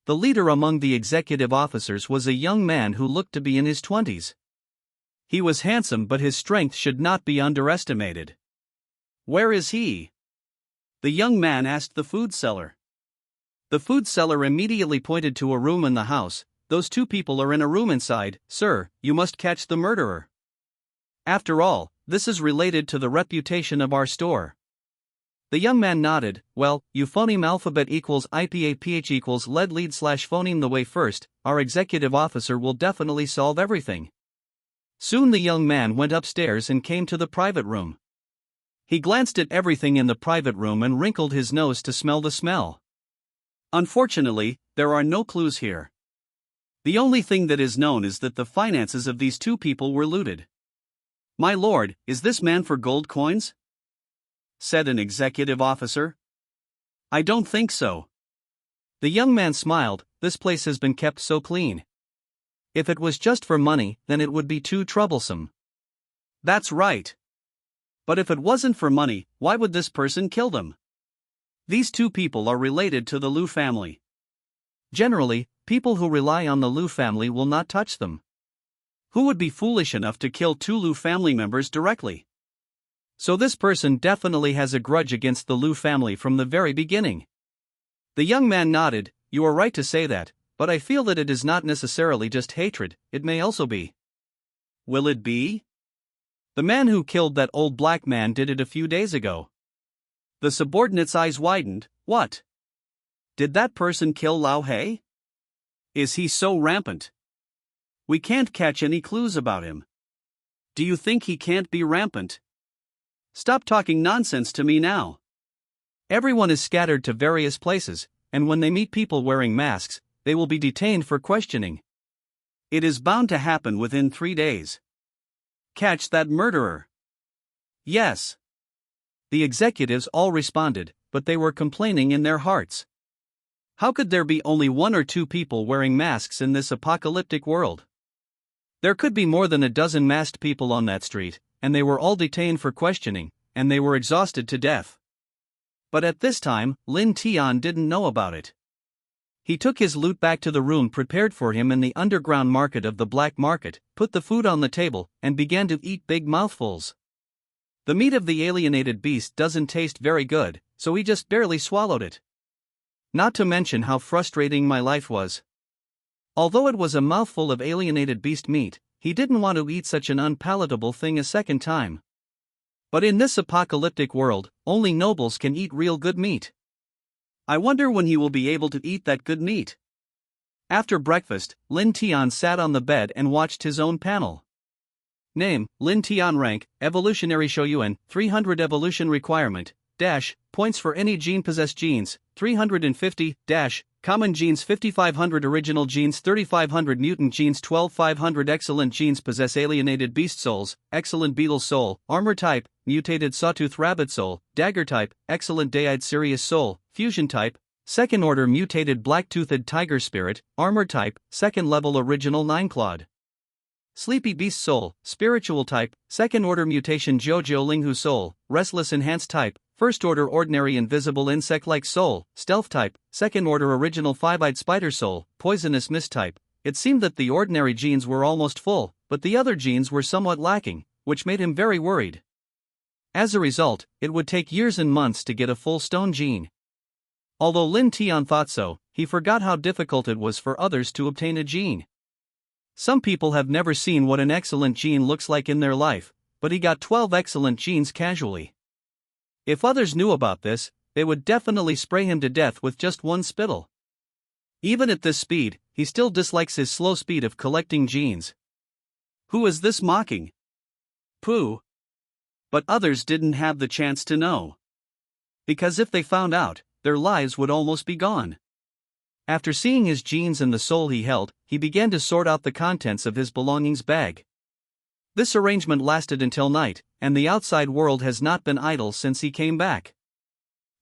The leader among the executive officers was a young man who looked to be in his 20s. He was handsome, but his strength should not be underestimated. "Where is he?" the young man asked the food seller. The food seller immediately pointed to a room in the house. "Those two people are in a room inside, sir. You must catch the murderer. After all, this is related to the reputation of our store." The young man nodded. "Well, euphoneme alphabet equals IPAPH equals lead slash phoneme the way first. Our executive officer will definitely solve everything." Soon the young man went upstairs and came to the private room. He glanced at everything in the private room and wrinkled his nose to smell the smell. "Unfortunately, there are no clues here. The only thing that is known is that the finances of these two people were looted." "My lord, is this man for gold coins?" said an executive officer. "I don't think so." The young man smiled. "This place has been kept so clean. If it was just for money, then it would be too troublesome." "That's right. But if it wasn't for money, why would this person kill them? These two people are related to the Liu family. Generally, people who rely on the Liu family will not touch them. Who would be foolish enough to kill two Liu family members directly? So this person definitely has a grudge against the Liu family from the very beginning." The young man nodded. "You are right to say that, but I feel that it is not necessarily just hatred, it may also be." "Will it be?" "The man who killed that old black man did it a few days ago." The subordinate's eyes widened. "What? Did that person kill Lao He? Is he so rampant? We can't catch any clues about him." "Do you think he can't be rampant?" "Stop talking nonsense to me now. Everyone is scattered to various places, and when they meet people wearing masks, they will be detained for questioning." "It is bound to happen within 3 days. Catch that murderer." "Yes." The executives all responded, but they were complaining in their hearts. How could there be only 1 or 2 people wearing masks in this apocalyptic world? There could be more than a dozen masked people on that street, and they were all detained for questioning, and they were exhausted to death. But at this time, Lin Tian didn't know about it. He took his loot back to the room prepared for him in the underground market of the black market, put the food on the table, and began to eat big mouthfuls. The meat of the alienated beast doesn't taste very good, so he just barely swallowed it. Not to mention how frustrating my life was. Although it was a mouthful of alienated beast meat, he didn't want to eat such an unpalatable thing a second time. But in this apocalyptic world, only nobles can eat real good meat. I wonder when he will be able to eat that good meat. After breakfast, Lin Tian sat on the bed and watched his own panel. Name, Lin Tian. Rank, Evolutionary Shoyuan, 300 Evolution Requirement, points for any gene possessed genes, 350, common genes 5500 original genes 3500 mutant genes 12500 excellent genes possess alienated beast souls, excellent beetle soul, armor type, mutated sawtooth rabbit soul, dagger type, excellent day-eyed Sirius soul, fusion type, second order mutated black-toothed tiger spirit, armor type, second level original 9-clawed. Sleepy beast soul, spiritual type, second order mutation Jojo Linghu soul, restless enhanced type, first order ordinary invisible insect-like soul, stealth type, second order original 5-eyed spider soul, poisonous mist type. It seemed that the ordinary genes were almost full, but the other genes were somewhat lacking, which made him very worried. As a result, it would take years and months to get a full stone gene. Although Lin Tian thought so, he forgot how difficult it was for others to obtain a gene. Some people have never seen what an excellent gene looks like in their life, but he got 12 excellent genes casually. If others knew about this, they would definitely spray him to death with just one spittle. Even at this speed, he still dislikes his slow speed of collecting genes. Who is this mocking? Pooh. But others didn't have the chance to know. Because if they found out, their lives would almost be gone. After seeing his genes and the soul he held, he began to sort out the contents of his belongings bag. This arrangement lasted until night, and the outside world has not been idle since he came back.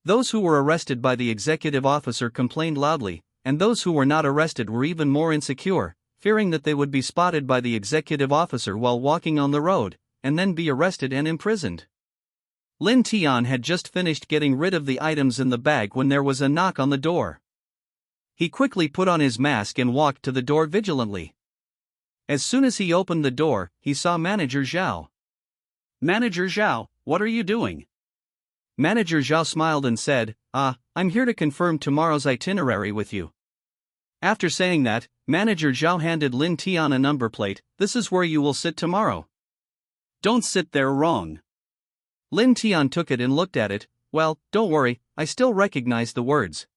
Those who were arrested by the executive officer complained loudly, and those who were not arrested were even more insecure, fearing that they would be spotted by the executive officer while walking on the road, and then be arrested and imprisoned. Lin Tian had just finished getting rid of the items in the bag when there was a knock on the door. He quickly put on his mask and walked to the door vigilantly. As soon as he opened the door, he saw Manager Zhao. Manager Zhao, what are you doing? Manager Zhao smiled and said, I'm here to confirm tomorrow's itinerary with you. After saying that, Manager Zhao handed Lin Tian a number plate. This is where you will sit tomorrow. Don't sit there wrong. Lin Tian took it and looked at it. Well, don't worry, I still recognize the words.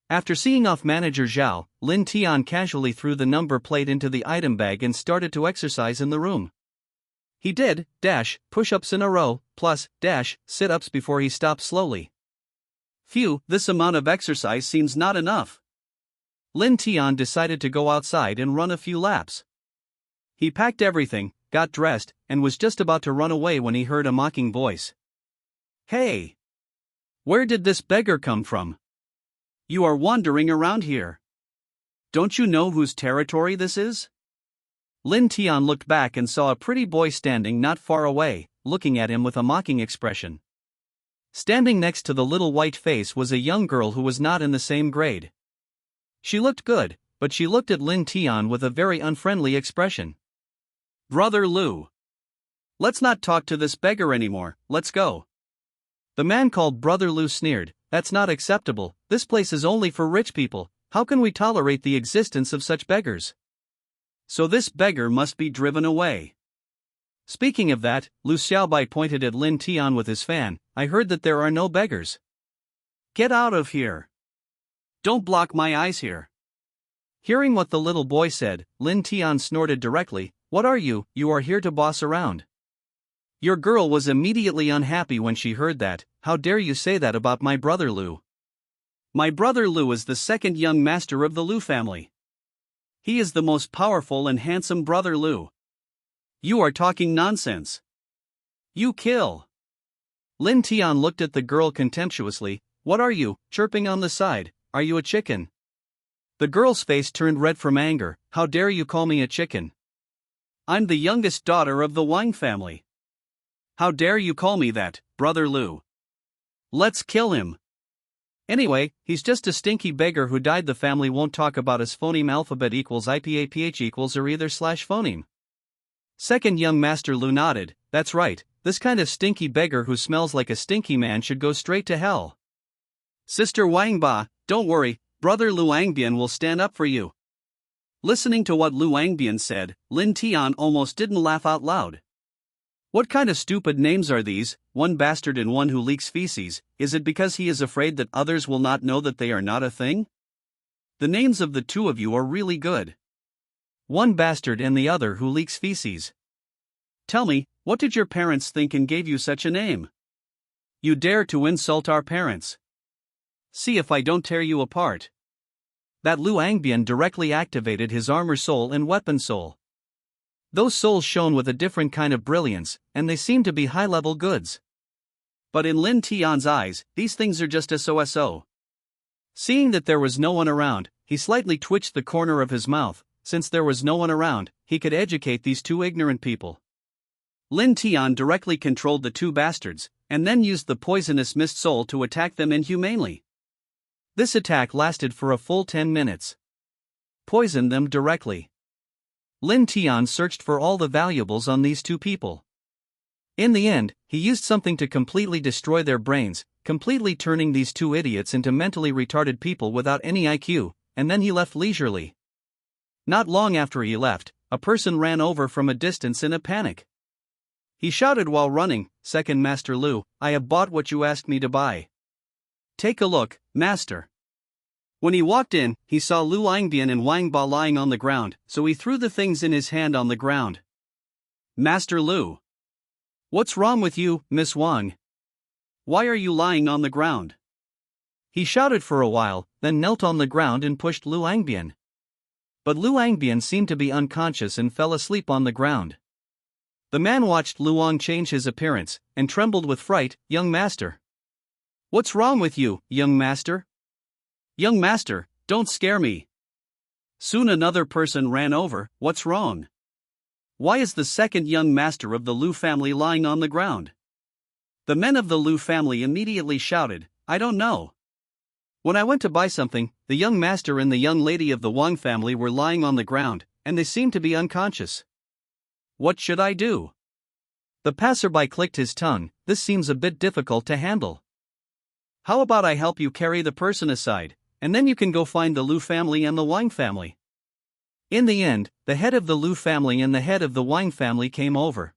After seeing off Manager Zhao, Lin Tian casually threw the number plate into the item bag and started to exercise in the room. He did, push-ups in a row, plus, sit-ups before he stopped slowly. Phew, this amount of exercise seems not enough. Lin Tian decided to go outside and run a few laps. He packed everything, got dressed, and was just about to run away when he heard a mocking voice. Hey! Where did this beggar come from? You are wandering around here. Don't you know whose territory this is? Lin Tian looked back and saw a pretty boy standing not far away, looking at him with a mocking expression. Standing next to the little white face was a young girl who was not in the same grade. She looked good, but she looked at Lin Tian with a very unfriendly expression. Brother Lu. Let's not talk to this beggar anymore, let's go. The man called Brother Lu sneered, That's not acceptable, this place is only for rich people, how can we tolerate the existence of such beggars? So this beggar must be driven away. Speaking of that, Lu Xiaobai pointed at Lin Tian with his fan, I heard that there are no beggars. Get out of here. Don't block my eyes here. Hearing what the little boy said, Lin Tian snorted directly, What are you? You are here to boss around. Your girl was immediately unhappy when she heard that. How dare you say that about my brother Lu? My brother Lu is the second young master of the Lu family. He is the most powerful and handsome brother Lu. You are talking nonsense. You kill. Lin Tian looked at the girl contemptuously. What are you, chirping on the side? Are you a chicken? The girl's face turned red from anger. How dare you call me a chicken? I'm the youngest daughter of the Wang family. How dare you call me that, brother Lu? Let's kill him. Anyway, he's just a stinky beggar who died. The family won't talk about his phoneme alphabet equals IPAPH equals or either slash phoneme. Second young master Lu nodded, That's right, this kind of stinky beggar who smells like a stinky man should go straight to hell. Sister Wangba, don't worry, brother Lu Angbian will stand up for you. Listening to what Lu Angbian said, Lin Tian almost didn't laugh out loud. What kind of stupid names are these, one bastard and one who leaks feces? Is it because he is afraid that others will not know that they are not a thing? The names of the two of you are really good. One bastard and the other who leaks feces. Tell me, what did your parents think and gave you such a name? You dare to insult our parents? See if I don't tear you apart. That Lu Angbian directly activated his armor soul and weapon soul. Those souls shone with a different kind of brilliance, and they seemed to be high-level goods. But in Lin Tian's eyes, these things are just so. Seeing that there was no one around, he slightly twitched the corner of his mouth. Since there was no one around, he could educate these two ignorant people. Lin Tian directly controlled the two bastards, and then used the poisonous mist soul to attack them inhumanely. This attack lasted for a full 10 minutes. Poisoned them directly. Lin Tian searched for all the valuables on these two people. In the end, he used something to completely destroy their brains, completely turning these two idiots into mentally retarded people without any IQ, and then he left leisurely. Not long after he left, a person ran over from a distance in a panic. He shouted while running, Second Master Lu, I have bought what you asked me to buy. Take a look, Master. When he walked in, he saw Lu Angbian and Wang Ba lying on the ground, so he threw the things in his hand on the ground. Master Lu. What's wrong with you, Miss Wang? Why are you lying on the ground? He shouted for a while, then knelt on the ground and pushed Lu Angbian. But Lu Angbian seemed to be unconscious and fell asleep on the ground. The man watched Luang change his appearance, and trembled with fright, Young Master. What's wrong with you, young master? Young master, don't scare me. Soon another person ran over, what's wrong? Why is the second young master of the Lu family lying on the ground? The men of the Lu family immediately shouted, I don't know. When I went to buy something, the young master and the young lady of the Wang family were lying on the ground, and they seemed to be unconscious. What should I do? The passerby clicked his tongue. This seems a bit difficult to handle. How about I help you carry the person aside, and then you can go find the Lu family and the Wang family. In the end, the head of the Lu family and the head of the Wang family came over.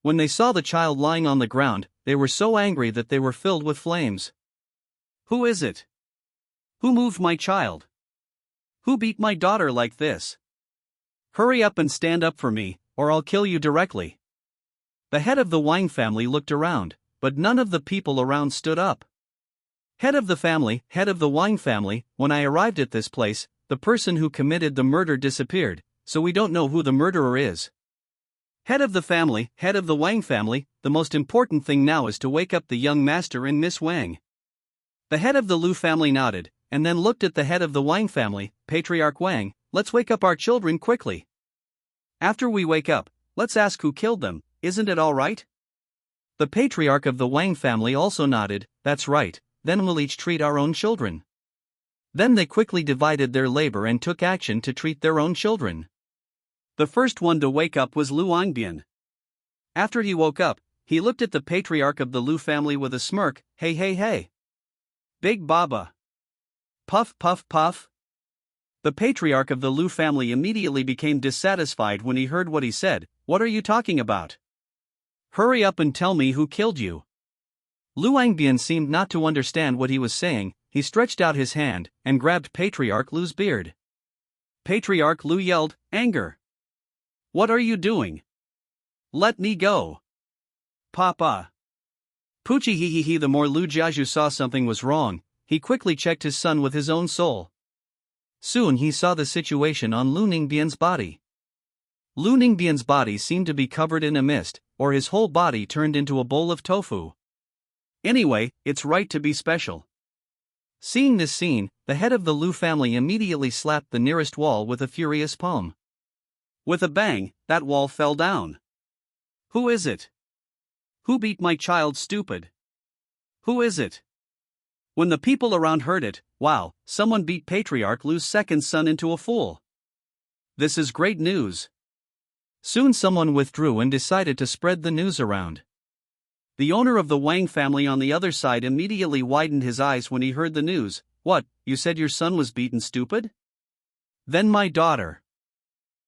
When they saw the child lying on the ground, they were so angry that they were filled with flames. Who is it? Who moved my child? Who beat my daughter like this? Hurry up and stand up for me, or I'll kill you directly. The head of the Wang family looked around, but none of the people around stood up. Head of the Wang family, when I arrived at this place, the person who committed the murder disappeared, so we don't know who the murderer is. Head of the Wang family, the most important thing now is to wake up the young master and Miss Wang. The head of the Lu family nodded, and then looked at the head of the Wang family, Patriarch Wang. Let's wake up our children quickly. After we wake up, let's ask who killed them, isn't it all right? The Patriarch of the Wang family also nodded. That's right, then we'll each treat our own children. Then they quickly divided their labor and took action to treat their own children. The first one to wake up was Lu Angbian. After he woke up, he looked at the Patriarch of the Lu family with a smirk. Hey hey hey. Big Baba. Puff puff puff. The Patriarch of the Lu family immediately became dissatisfied when he heard what he said. What are you talking about? Hurry up and tell me who killed you. Lu Angbian seemed not to understand what he was saying. He stretched out his hand and grabbed Patriarch Lu's beard. Patriarch Lu yelled, anger. What are you doing? Let me go. Papa. Poochie hee hee hee. The more Lu Jiaju saw something was wrong, he quickly checked his son with his own soul. Soon he saw the situation on Lu Ningbian's body. Lu Ningbian's body seemed to be covered in a mist, or his whole body turned into a bowl of tofu. Anyway, it's right to be special. Seeing this scene, the head of the Lu family immediately slapped the nearest wall with a furious palm. With a bang, that wall fell down. Who is it? Who beat my child, stupid? Who is it? When the people around heard it, wow, someone beat Patriarch Lu's second son into a fool. This is great news. Soon someone withdrew and decided to spread the news around. The owner of the Wang family on the other side immediately widened his eyes when he heard the news. What, you said your son was beaten, stupid? Then my daughter.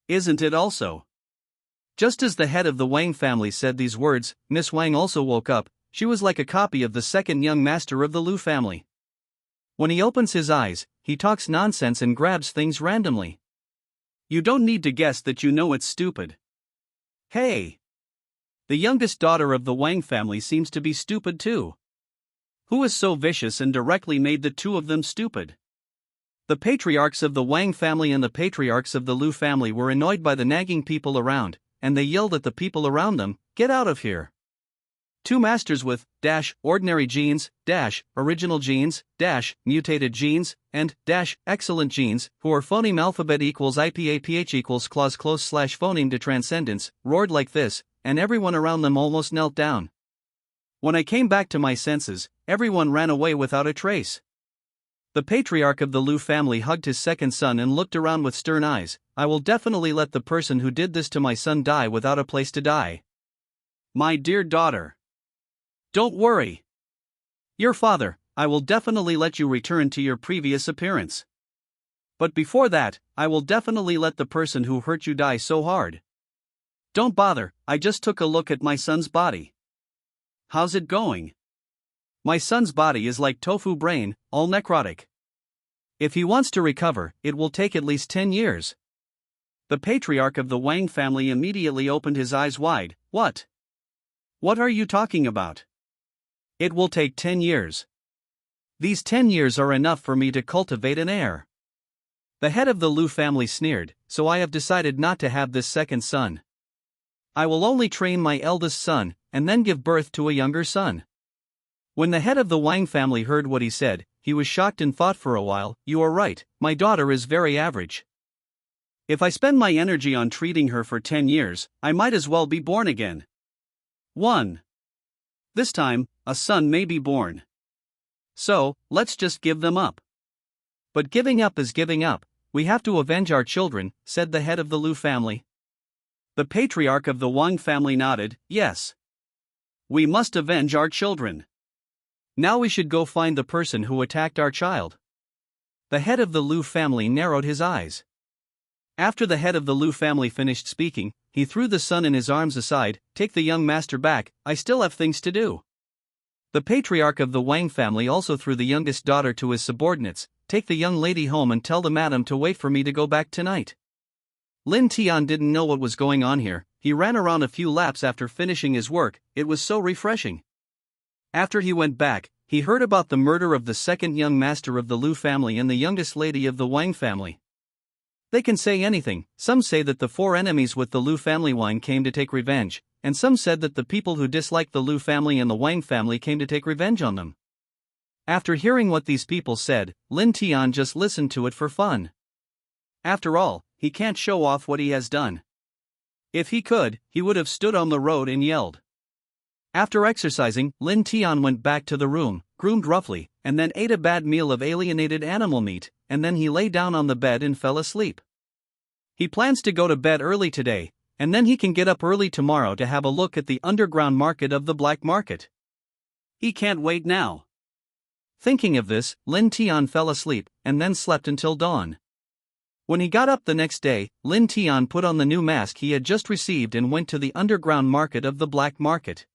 Isn't it also? Just as the head of the Wang family said these words, Miss Wang also woke up. She was like a copy of the second young master of the Lu family. When he opens his eyes, he talks nonsense and grabs things randomly. You don't need to guess that you know it's stupid. Hey! The youngest daughter of the Wang family seems to be stupid too. Who is so vicious and directly made the two of them stupid? The patriarchs of the Wang family and the patriarchs of the Lu family were annoyed by the nagging people around, and they yelled at the people around them, get out of here. Two masters with, ordinary genes, original genes, mutated genes, and, excellent genes, who are phoneme alphabet equals IPAPH equals clause close slash phoneme to transcendence, roared like this, and everyone around them almost knelt down. When I came back to my senses, everyone ran away without a trace. The patriarch of the Lu family hugged his second son and looked around with stern eyes. I will definitely let the person who did this to my son die without a place to die. My dear daughter. Don't worry. Your father, I will definitely let you return to your previous appearance. But before that, I will definitely let the person who hurt you die so hard. Don't bother, I just took a look at my son's body. How's it going? My son's body is like tofu brain, all necrotic. If he wants to recover, it will take at least 10 years. The patriarch of the Wang family immediately opened his eyes wide. What? What are you talking about? It will take 10 years. These 10 years are enough for me to cultivate an heir. The head of the Lu family sneered, so I have decided not to have this second son. I will only train my eldest son, and then give birth to a younger son. When the head of the Wang family heard what he said, he was shocked and thought for a while. You are right, my daughter is very average. If I spend my energy on treating her for 10 years, I might as well be born again. 1. This time, a son may be born. So, let's just give them up. But giving up is giving up. We have to avenge our children, said the head of the Lu family. The patriarch of the Wang family nodded, yes. We must avenge our children. Now we should go find the person who attacked our child. The head of the Lu family narrowed his eyes. After the head of the Lu family finished speaking, he threw the son in his arms aside. Take the young master back, I still have things to do. The patriarch of the Wang family also threw the youngest daughter to his subordinates. Take the young lady home and tell the madam to wait for me to go back tonight. Lin Tian didn't know what was going on here. He ran around a few laps after finishing his work. It was so refreshing. After he went back, he heard about the murder of the second young master of the Lu family and the youngest lady of the Wang family. They can say anything. Some say that the four enemies with the Lu family Wang came to take revenge, and some said that the people who disliked the Lu family and the Wang family came to take revenge on them. After hearing what these people said, Lin Tian just listened to it for fun. After all, he can't show off what he has done. If he could, he would have stood on the road and yelled. After exercising, Lin Tian went back to the room, groomed roughly, and then ate a bad meal of alienated animal meat, and then he lay down on the bed and fell asleep. He plans to go to bed early today, and then he can get up early tomorrow to have a look at the underground market of the black market. He can't wait now. Thinking of this, Lin Tian fell asleep, and then slept until dawn. When he got up the next day, Lin Tian put on the new mask he had just received and went to the underground market of the black market.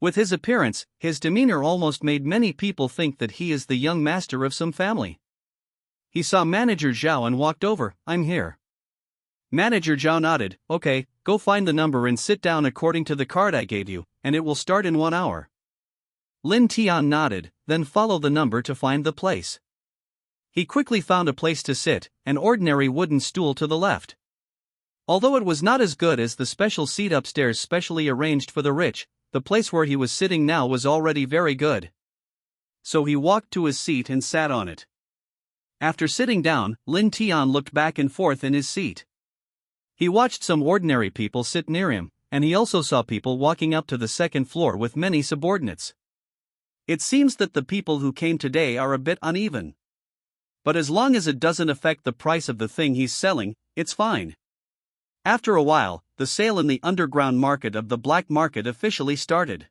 With his appearance, his demeanor almost made many people think that he is the young master of some family. He saw Manager Zhao and walked over. I'm here. Manager Zhao nodded. Okay, go find the number and sit down according to the card I gave you, and it will start in 1 hour. Lin Tian nodded, then follow the number to find the place. He quickly found a place to sit, an ordinary wooden stool to the left. Although it was not as good as the special seat upstairs specially arranged for the rich, the place where he was sitting now was already very good. So he walked to his seat and sat on it. After sitting down, Lin Tian looked back and forth in his seat. He watched some ordinary people sit near him, and he also saw people walking up to the second floor with many subordinates. It seems that the people who came today are a bit uneven. But as long as it doesn't affect the price of the thing he's selling, it's fine. After a while, the sale in the underground market of the black market officially started.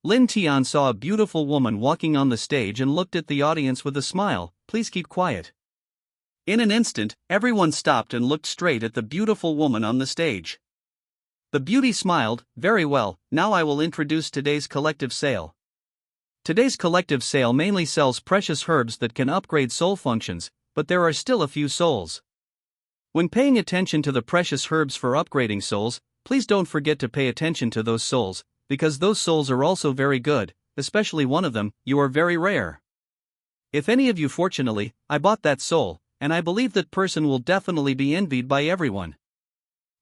Lin Tian saw a beautiful woman walking on the stage and looked at the audience with a smile. Please keep quiet. In an instant, everyone stopped and looked straight at the beautiful woman on the stage. The beauty smiled. Very well, now I will introduce today's collective sale. Today's collective sale mainly sells precious herbs that can upgrade soul functions, but there are still a few souls. When paying attention to the precious herbs for upgrading souls, please don't forget to pay attention to those souls, because those souls are also very good, especially one of them. You are very rare. If any of you fortunately, I bought that soul, and I believe that person will definitely be envied by everyone.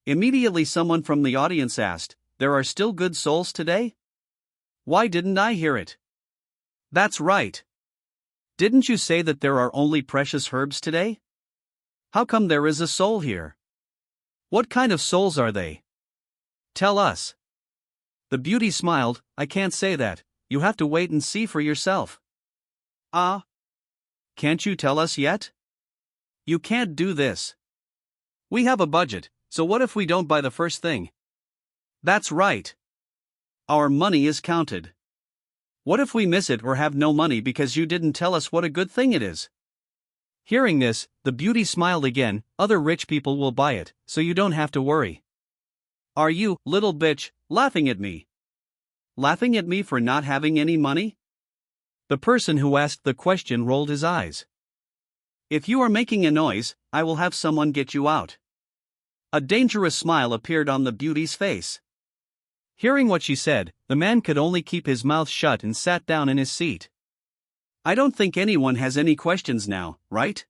Immediately someone from the audience asked, there are still good souls today? Why didn't I hear it? That's right. Didn't you say that there are only precious herbs today? How come there is a soul here? What kind of souls are they? Tell us. The beauty smiled. I can't say that, you have to wait and see for yourself. Ah? Can't you tell us yet? You can't do this. We have a budget, so what if we don't buy the first thing? That's right. Our money is counted. What if we miss it or have no money because you didn't tell us what a good thing it is? Hearing this, the beauty smiled again. Other rich people will buy it, so you don't have to worry. Are you, little bitch, laughing at me? Laughing at me for not having any money? The person who asked the question rolled his eyes. If you are making a noise, I will have someone get you out. A dangerous smile appeared on the beauty's face. Hearing what she said, the man could only keep his mouth shut and sat down in his seat. I don't think anyone has any questions now, right?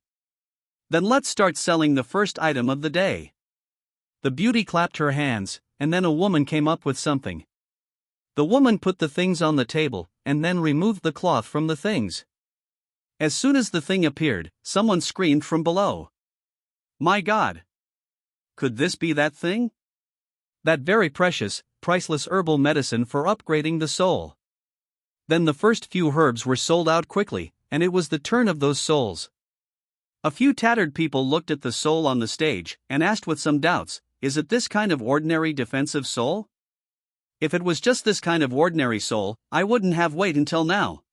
Then let's start selling the first item of the day. The beauty clapped her hands, and then a woman came up with something. The woman put the things on the table, and then removed the cloth from the things. As soon as the thing appeared, someone screamed from below. My God! Could this be that thing? That very precious, priceless herbal medicine for upgrading the soul. Then the first few herbs were sold out quickly, and it was the turn of those souls. A few tattered people looked at the soul on the stage and asked with some doubts, "Is it this kind of ordinary defensive soul? If it was just this kind of ordinary soul, I wouldn't have waited until now."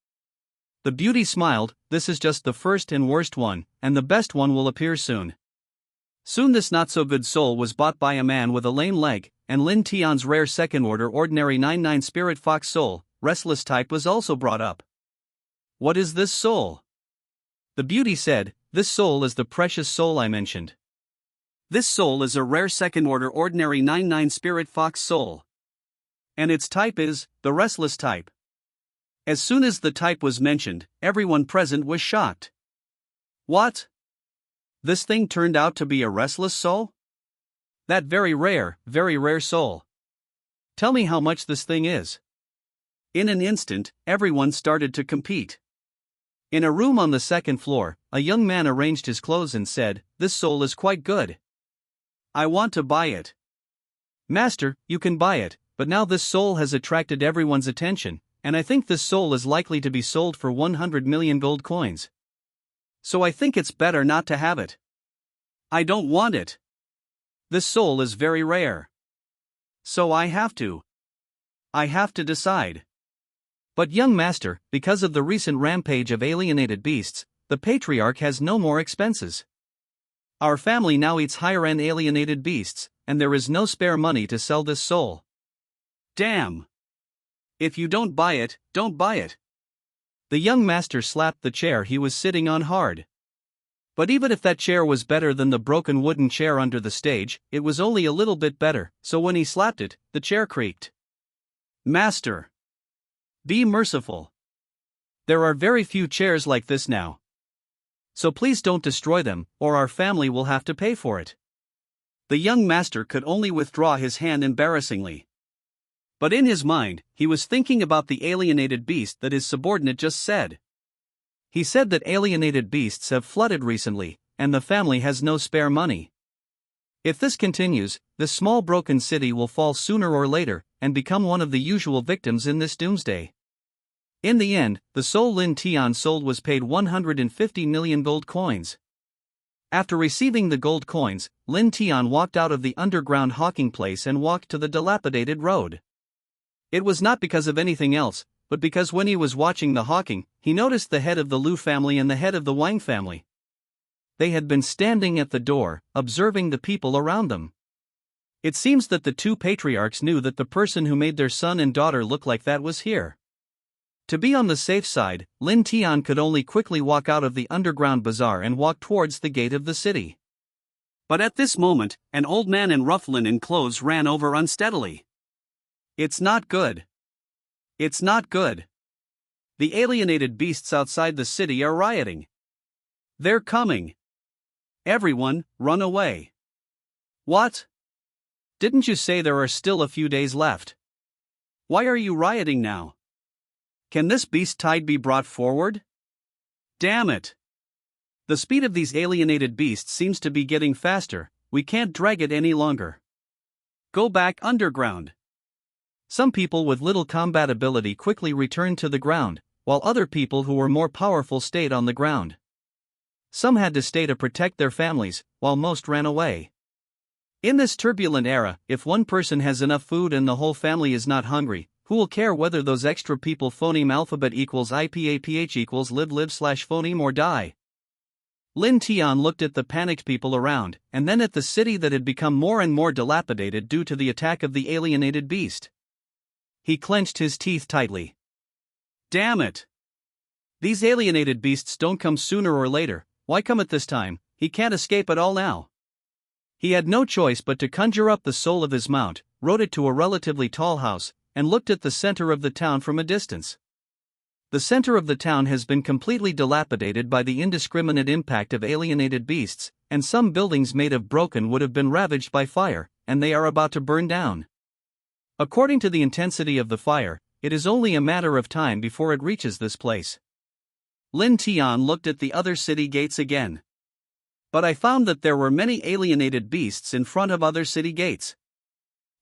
The beauty smiled, "This is just the first and worst one, and the best one will appear soon." Soon this not-so-good soul was bought by a man with a lame leg, and Lin Tian's rare second-order ordinary 99 spirit fox soul, restless type, was also brought up. "What is this soul?" The beauty said, "This soul is the precious soul I mentioned. This soul is a rare second-order ordinary 99 spirit fox soul. And its type is the restless type." As soon as the type was mentioned, everyone present was shocked. "What? This thing turned out to be a restless soul? That very rare soul. Tell me how much this thing is." In an instant, everyone started to compete. In a room on the second floor, a young man arranged his clothes and said, "This soul is quite good. I want to buy it." "Master, you can buy it, but now this soul has attracted everyone's attention, and I think this soul is likely to be sold for 100 million gold coins. So I think it's better not to have it. I don't want it. This soul is very rare. So I have to decide." "But young master, because of the recent rampage of alienated beasts, the patriarch has no more expenses. Our family now eats higher-end alienated beasts, and there is no spare money to sell this soul." "Damn! If you don't buy it, don't buy it." The young master slapped the chair he was sitting on hard. But even if that chair was better than the broken wooden chair under the stage, it was only a little bit better, so when he slapped it, the chair creaked. "Master! Be merciful. There are very few chairs like this now. So please don't destroy them, or our family will have to pay for it." The young master could only withdraw his hand embarrassingly. But in his mind, he was thinking about the alienated beast that his subordinate just said. He said that alienated beasts have flooded recently, and the family has no spare money. If this continues, this small broken city will fall sooner or later, and become one of the usual victims in this doomsday. In the end, the soul Lin Tian sold was paid 150 million gold coins. After receiving the gold coins, Lin Tian walked out of the underground hawking place and walked to the dilapidated road. It was not because of anything else, but because when he was watching the hawking, he noticed the head of the Lu family and the head of the Wang family. They had been standing at the door, observing the people around them. It seems that the two patriarchs knew that the person who made their son and daughter look like that was here. To be on the safe side, Lin Tian could only quickly walk out of the underground bazaar and walk towards the gate of the city. But at this moment, an old man in rough linen clothes ran over unsteadily. "It's not good. It's not good. The alienated beasts outside the city are rioting. They're coming. Everyone, run away." "What? Didn't you say there are still a few days left? Why are you rioting now? Can this beast tide be brought forward? Damn it! The speed of these alienated beasts seems to be getting faster, we can't drag it any longer. Go back underground." Some people with little combat ability quickly returned to the ground, while other people who were more powerful stayed on the ground. Some had to stay to protect their families, while most ran away. In this turbulent era, if one person has enough food and the whole family is not hungry, who will care whether those extra people phoneme alphabet equals IPAPH equals live/phoneme or die? Lin Tian looked at the panicked people around, and then at the city that had become more and more dilapidated due to the attack of the alienated beast. He clenched his teeth tightly. Damn it! These alienated beasts don't come sooner or later, why come at this time? He can't escape at all now. He had no choice but to conjure up the soul of his mount, rode it to a relatively tall house, and looked at the center of the town from a distance. The center of the town has been completely dilapidated by the indiscriminate impact of alienated beasts, and some buildings made of broken wood have been ravaged by fire, and they are about to burn down. According to the intensity of the fire, it is only a matter of time before it reaches this place. Lin Tian looked at the other city gates again. But I found that there were many alienated beasts in front of other city gates.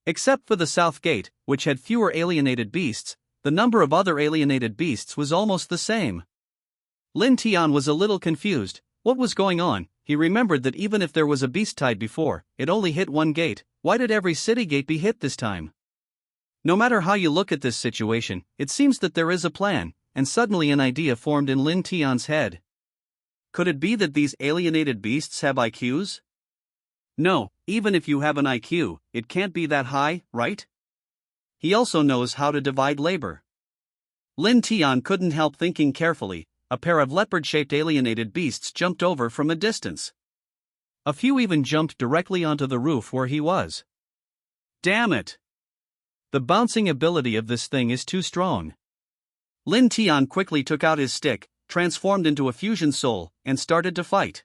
Except for the south gate, which had fewer alienated beasts, the number of other alienated beasts was almost the same. Lin Tian was a little confused. What was going on? He remembered that even if there was a beast tide before, it only hit one gate. Why did every city gate be hit this time? No matter how you look at this situation, it seems that there is a plan, and suddenly an idea formed in Lin Tian's head. Could it be that these alienated beasts have IQs? No, even if you have an IQ, it can't be that high, right? He also knows how to divide labor. Lin Tian couldn't help thinking carefully. A pair of leopard-shaped alienated beasts jumped over from a distance. A few even jumped directly onto the roof where he was. Damn it! The bouncing ability of this thing is too strong. Lin Tian quickly took out his stick, transformed into a fusion soul, and started to fight.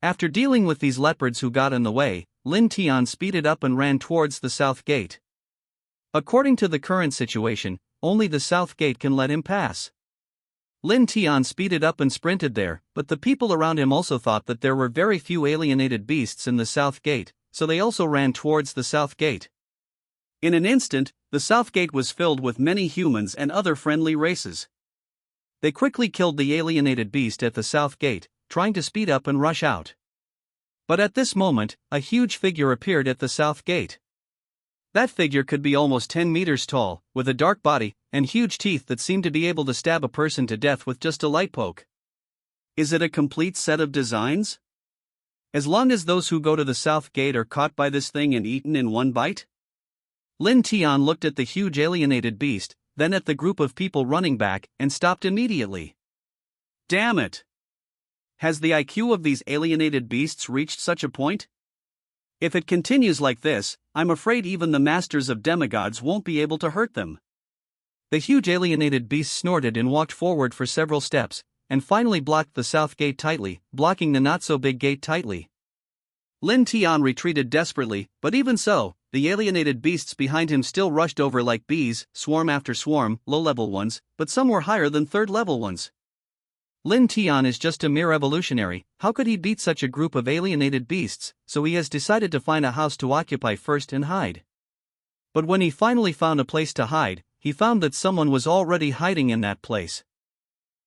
After dealing with these leopards who got in the way, Lin Tian speeded up and ran towards the south gate. According to the current situation, only the south gate can let him pass. Lin Tian speeded up and sprinted there, but the people around him also thought that there were very few alienated beasts in the south gate, so they also ran towards the south gate. In an instant, the south gate was filled with many humans and other friendly races. They quickly killed the alienated beast at the south gate, trying to speed up and rush out. But at this moment, a huge figure appeared at the south gate. That figure could be almost 10 meters tall, with a dark body, and huge teeth that seemed to be able to stab a person to death with just a light poke. Is it a complete set of designs? As long as those who go to the south gate are caught by this thing and eaten in one bite? Lin Tian looked at the huge alienated beast, then at the group of people running back, and stopped immediately. Damn it! Has the IQ of these alienated beasts reached such a point? If it continues like this, I'm afraid even the masters of demigods won't be able to hurt them. The huge alienated beast snorted and walked forward for several steps, and finally blocked the south gate tightly, blocking the not-so-big gate tightly. Lin Tian retreated desperately, but even so, the alienated beasts behind him still rushed over like bees, swarm after swarm, low-level ones, but some were higher than third-level ones. Lin Tian is just a mere evolutionary. How could he beat such a group of alienated beasts? So he has decided to find a house to occupy first and hide. But when he finally found a place to hide, he found that someone was already hiding in that place.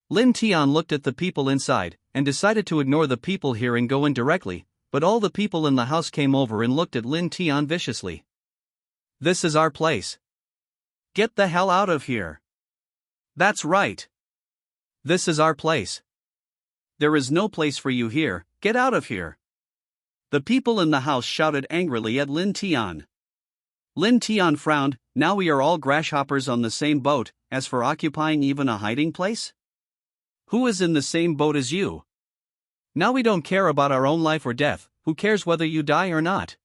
Lin Tian looked at the people inside, and decided to ignore the people here and go in directly, but all the people in the house came over and looked at Lin Tian viciously. This is our place. Get the hell out of here. That's right. This is our place. There is no place for you here, get out of here. The people in the house shouted angrily at Lin Tian. Lin Tian frowned. Now we are all grasshoppers on the same boat. As for occupying even a hiding place? Who is in the same boat as you? Now we don't care about our own life or death. Who cares whether you die or not?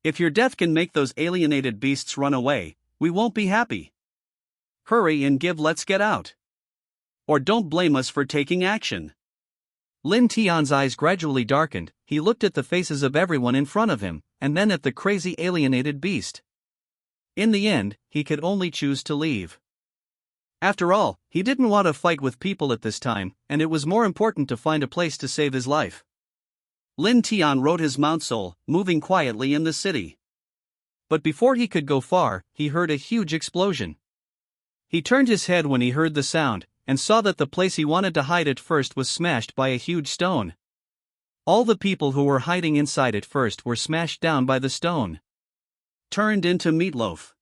If your death can make those alienated beasts run away, we won't be happy. Hurry and let's get out. Or don't blame us for taking action. Lin Tian's eyes gradually darkened. He looked at the faces of everyone in front of him, and then at the crazy alienated beast. In the end, he could only choose to leave. After all, he didn't want to fight with people at this time, and it was more important to find a place to save his life. Lin Tian rode his mount soul, moving quietly in the city. But before he could go far, he heard a huge explosion. He turned his head when he heard the sound, and saw that the place he wanted to hide at first was smashed by a huge stone. All the people who were hiding inside at first were smashed down by the stone. Turned into meatloaf.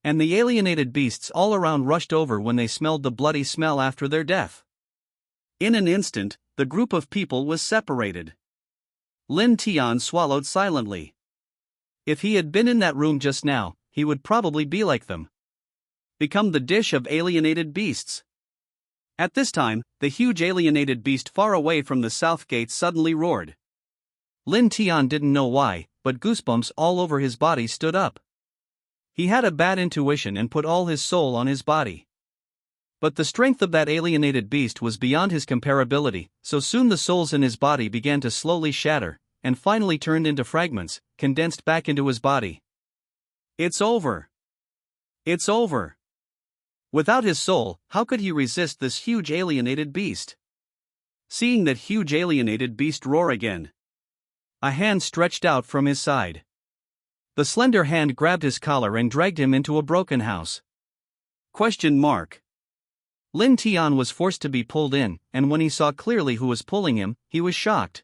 And the alienated beasts all around rushed over when they smelled the bloody smell after their death. In an instant, the group of people was separated. Lin Tian swallowed silently. If he had been in that room just now, he would probably be like them. Become the dish of alienated beasts. At this time, the huge alienated beast far away from the south gate suddenly roared. Lin Tian didn't know why, but goosebumps all over his body stood up. He had a bad intuition and put all his soul on his body. But the strength of that alienated beast was beyond his comparability, so soon the souls in his body began to slowly shatter, and finally turned into fragments, condensed back into his body. It's over. It's over. Without his soul, how could he resist this huge alienated beast? Seeing that huge alienated beast roar again, a hand stretched out from his side. The slender hand grabbed his collar and dragged him into a broken house. Question mark. Lin Tian was forced to be pulled in, and when he saw clearly who was pulling him, he was shocked.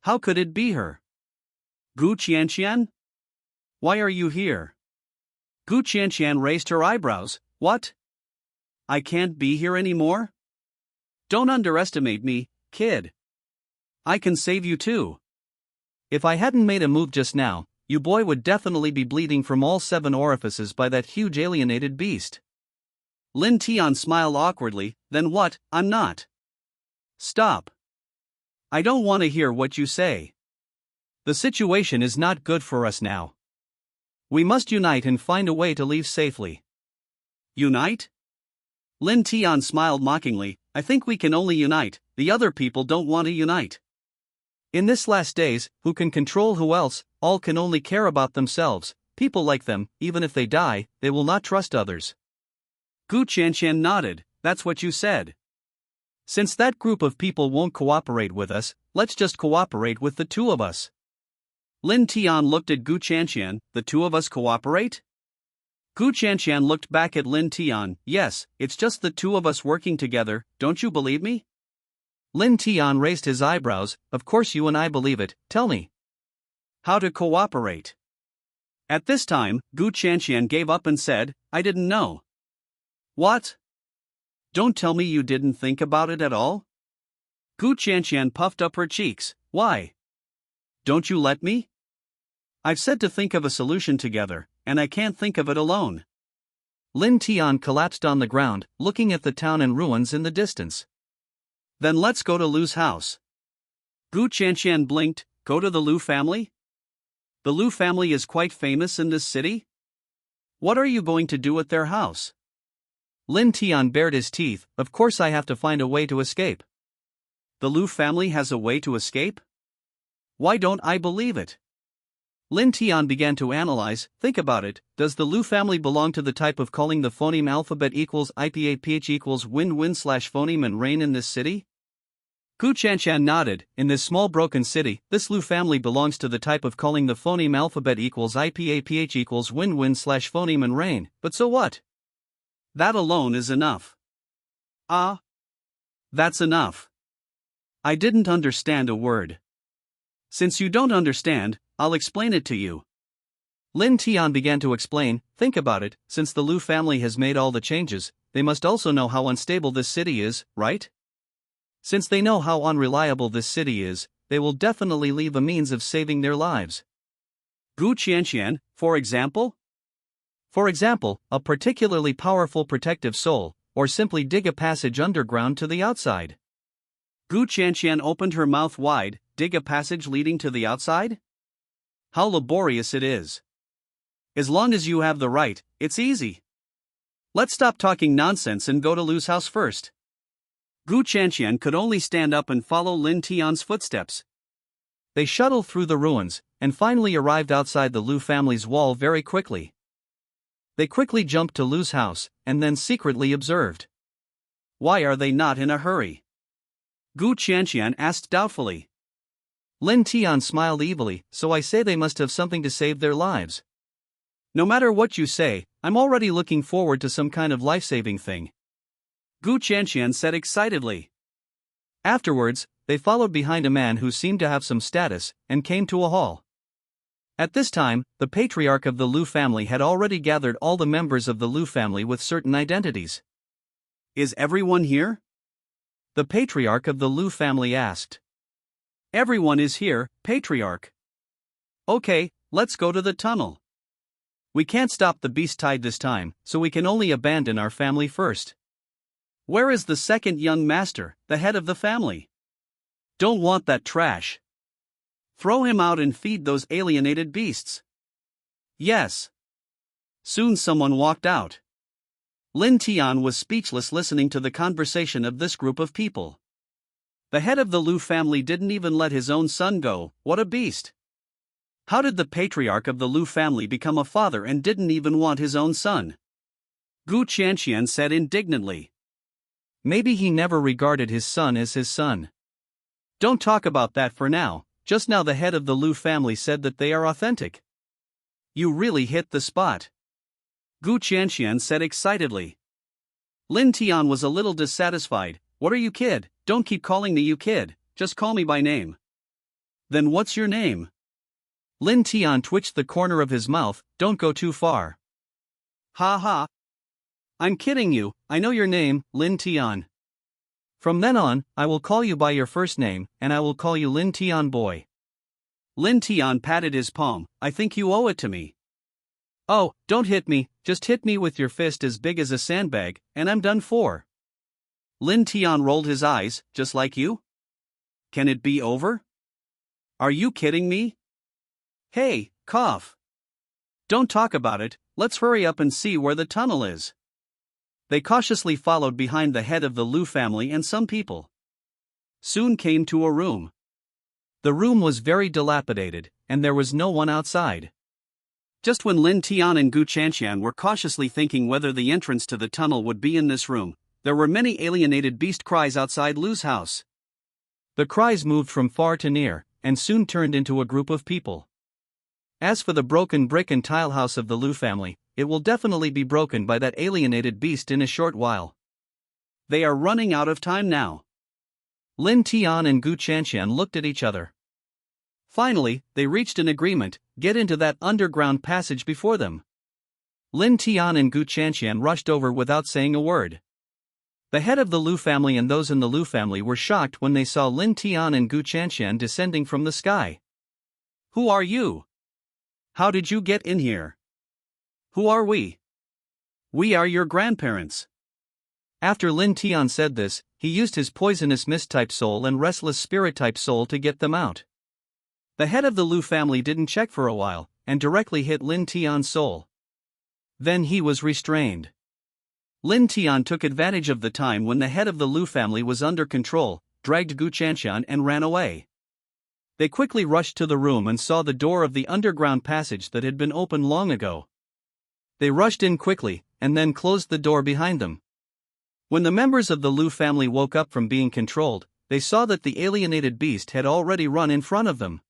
How could it be her? Gu Qianqian? Why are you here? Gu Qianqian raised her eyebrows. What? I can't be here anymore? Don't underestimate me, kid. I can save you too. If I hadn't made a move just now, you boy would definitely be bleeding from all 7 orifices by that huge alienated beast. Lin Tian smiled awkwardly. Then what? I'm not. Stop. I don't want to hear what you say. The situation is not good for us now. We must unite and find a way to leave safely. Unite? Lin Tian smiled mockingly. I think we can only unite, the other people don't want to unite. In this last days, who can control who else? All can only care about themselves. People like them, even if they die, they will not trust others. Gu Qianqian nodded. That's what you said. Since that group of people won't cooperate with us, let's just cooperate with the 2 of us. Lin Tian looked at Gu Qianqian. The 2 of us cooperate? Gu Qianqian looked back at Lin Tian. Yes, it's just the 2 of us working together, don't you believe me? Lin Tian raised his eyebrows. Of course you and I believe it, tell me. How to cooperate? At this time, Gu Qianqian gave up and said, I didn't know. What? Don't tell me you didn't think about it at all? Gu Qianqian puffed up her cheeks. Why? Don't you let me? I've said to think of a solution together, and I can't think of it alone. Lin Tian collapsed on the ground, looking at the town and ruins in the distance. Then let's go to Lu's house. Gu Qianqian blinked. Go to the Lu family? The Lu family is quite famous in this city? What are you going to do at their house? Lin Tian bared his teeth. Of course I have to find a way to escape. The Lu family has a way to escape? Why don't I believe it? Lin Tian began to analyze. Think about it. Does the Lu family belong to the type of calling the phoneme alphabet equals IPAPH equals win-win/phoneme and reign in this city? Gu Qianqian nodded. In this small broken city, this Lu family belongs to the type of calling the phoneme alphabet equals IPAPH equals win-win/phoneme and reign. But so what? That alone is enough. Ah. That's enough. I didn't understand a word. Since you don't understand, I'll explain it to you. Lin Tian began to explain. Think about it, since the Lu family has made all the changes, they must also know how unstable this city is, right? Since they know how unreliable this city is, they will definitely leave a means of saving their lives. Gu Qianqian, for example? For example, a particularly powerful protective soul, or simply dig a passage underground to the outside. Gu Qianqian opened her mouth wide. Dig a passage leading to the outside? How laborious it is. As long as you have the right, it's easy. Let's stop talking nonsense and go to Lu's house first. Gu Qianqian could only stand up and follow Lin Tian's footsteps. They shuttled through the ruins, and finally arrived outside the Lu family's wall very quickly. They quickly jumped to Lu's house, and then secretly observed. Why are they not in a hurry? Gu Qianqian asked doubtfully. Lin Tian smiled evilly. So I say they must have something to save their lives. No matter what you say, I'm already looking forward to some kind of life-saving thing. Gu Qianqian said excitedly. Afterwards, they followed behind a man who seemed to have some status, and came to a hall. At this time, the patriarch of the Lu family had already gathered all the members of the Lu family with certain identities. Is everyone here? The patriarch of the Lu family asked. Everyone is here, patriarch. Okay, let's go to the tunnel. We can't stop the beast tide this time, so we can only abandon our family first. Where is the second young master, the head of the family? Don't want that trash. Throw him out and feed those alienated beasts. Yes. Soon someone walked out. Lin Tian was speechless listening to the conversation of this group of people. The head of the Lu family didn't even let his own son go. What a beast. How did the patriarch of the Lu family become a father and didn't even want his own son? Gu Qianqian said indignantly. Maybe he never regarded his son as his son. Don't talk about that for now. Just now the head of the Lu family said that they are authentic. You really hit the spot. Gu Qianqian said excitedly. Lin Tian was a little dissatisfied. What are you, kid? Don't keep calling me you, kid, just call me by name. Then what's your name? Lin Tian twitched the corner of his mouth. Don't go too far. Ha ha. I'm kidding you, I know your name, Lin Tian. From then on, I will call you by your first name, and I will call you Lin Tian boy. Lin Tian patted his palm. I think you owe it to me. Oh, don't hit me, just hit me with your fist as big as a sandbag, and I'm done for. Lin Tian rolled his eyes. Just like you? Can it be over? Are you kidding me? Hey, cough. Don't talk about it, let's hurry up and see where the tunnel is. They cautiously followed behind the head of the Lu family and some people. Soon came to a room. The room was very dilapidated, and there was no one outside. Just when Lin Tian and Gu Qianqian were cautiously thinking whether the entrance to the tunnel would be in this room, there were many alienated beast cries outside Lu's house. The cries moved from far to near, and soon turned into a group of people. As for the broken brick and tile house of the Lu family, it will definitely be broken by that alienated beast in a short while. They are running out of time now. Lin Tian and Gu Qianqian looked at each other. Finally, they reached an agreement. Get into that underground passage before them. Lin Tian and Gu Qianqian rushed over without saying a word. The head of the Lu family and those in the Lu family were shocked when they saw Lin Tian and Gu Qianqian descending from the sky. Who are you? How did you get in here? Who are we? We are your grandparents. After Lin Tian said this, he used his poisonous mist-type soul and restless spirit-type soul to get them out. The head of the Lu family didn't check for a while, and directly hit Lin Tian's soul. Then he was restrained. Lin Tian took advantage of the time when the head of the Lu family was under control, dragged Gu Qianqian and ran away. They quickly rushed to the room and saw the door of the underground passage that had been opened long ago. They rushed in quickly, and then closed the door behind them. When the members of the Lu family woke up from being controlled, they saw that the alienated beast had already run in front of them.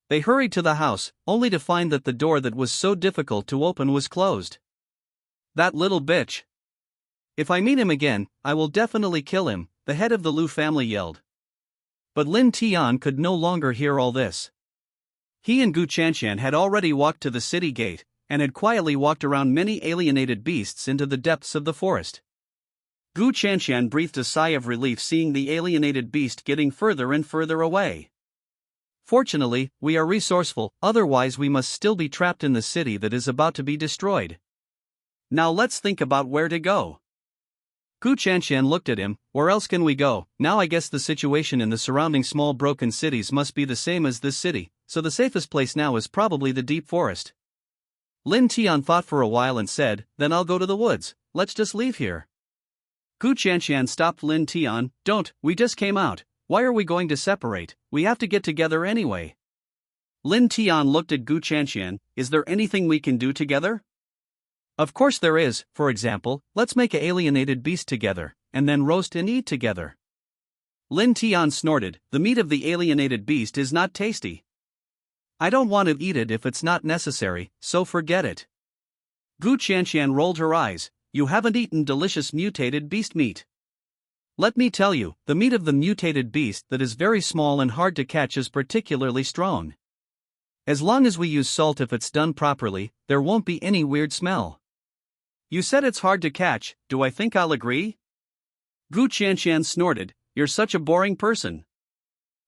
They hurried to the house, only to find that the door that was so difficult to open was closed. That little bitch. If I meet him again, I will definitely kill him, the head of the Lu family yelled. But Lin Tian could no longer hear all this. He and Gu Qianqian had already walked to the city gate, and had quietly walked around many alienated beasts into the depths of the forest. Gu Qianqian breathed a sigh of relief seeing the alienated beast getting further and further away. Fortunately, we are resourceful, otherwise we must still be trapped in the city that is about to be destroyed. Now let's think about where to go. Gu Qianqian looked at him. Where else can we go? Now I guess the situation in the surrounding small broken cities must be the same as this city, so the safest place now is probably the deep forest. Lin Tian thought for a while and said, then I'll go to the woods, let's just leave here. Gu Qianqian stopped Lin Tian. Don't, we just came out. Why are we going to separate? We have to get together anyway. Lin Tian looked at Gu Qianqian. Is there anything we can do together? Of course there is. For example, let's make an alienated beast together, and then roast and eat together. Lin Tian snorted. The meat of the alienated beast is not tasty. I don't want to eat it if it's not necessary, so forget it. Gu Qianqian rolled her eyes. You haven't eaten delicious mutated beast meat. Let me tell you, the meat of the mutated beast that is very small and hard to catch is particularly strong. As long as we use salt if it's done properly, there won't be any weird smell. You said it's hard to catch, do I think I'll agree? Gu Qianqian snorted. You're such a boring person.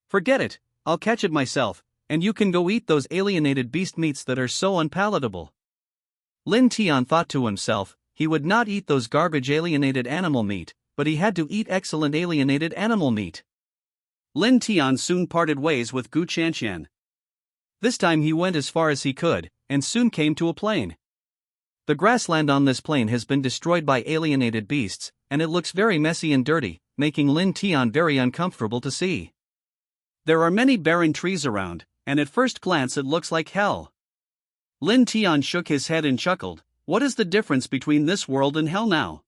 Forget it, I'll catch it myself, and you can go eat those alienated beast meats that are so unpalatable. Lin Tian thought to himself, he would not eat those garbage alienated animal meat, but he had to eat excellent alienated animal meat. Lin Tian soon parted ways with Gu Qianqian. This time he went as far as he could, and soon came to a plain. The grassland on this plain has been destroyed by alienated beasts, and it looks very messy and dirty, making Lin Tian very uncomfortable to see. There are many barren trees around, and at first glance it looks like hell. Lin Tian shook his head and chuckled. What is the difference between this world and hell now?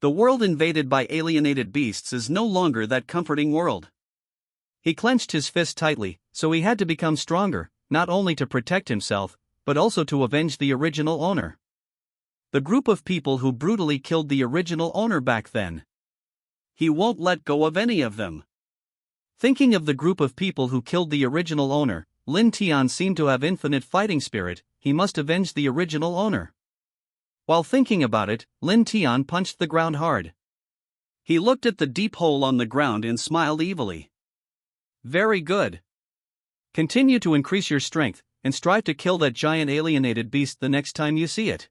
The world invaded by alienated beasts is no longer that comforting world. He clenched his fist tightly, so he had to become stronger, not only to protect himself, but also to avenge the original owner. The group of people who brutally killed the original owner back then. He won't let go of any of them. Thinking of the group of people who killed the original owner, Lin Tian seemed to have infinite fighting spirit. He must avenge the original owner. While thinking about it, Lin Tian punched the ground hard. He looked at the deep hole on the ground and smiled evilly. Very good. Continue to increase your strength, and strive to kill that giant alienated beast the next time you see it.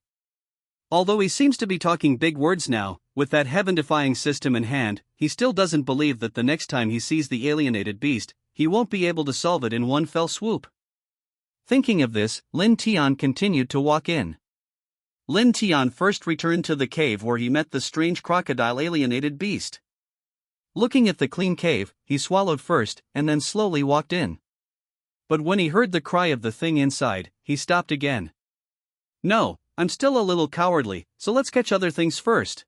Although he seems to be talking big words now, with that heaven-defying system in hand, he still doesn't believe that the next time he sees the alienated beast, he won't be able to solve it in one fell swoop. Thinking of this, Lin Tian continued to walk in. Lin Tian first returned to the cave where he met the strange crocodile alienated beast. Looking at the clean cave, he swallowed first and then slowly walked in. But when he heard the cry of the thing inside, he stopped again. No, I'm still a little cowardly, so let's catch other things first.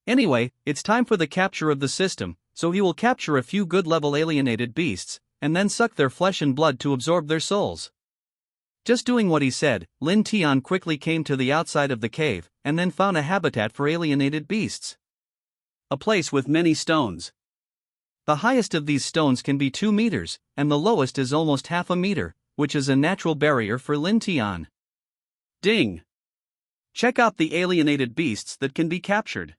Anyway, it's time for the capture of the system, so he will capture a few good level alienated beasts, and then suck their flesh and blood to absorb their souls. Just doing what he said, Lin Tian quickly came to the outside of the cave, and then found a habitat for alienated beasts. A place with many stones. The highest of these stones can be 2 meters, and the lowest is almost half a meter, which is a natural barrier for Lin Tian. Ding! Check out the alienated beasts that can be captured.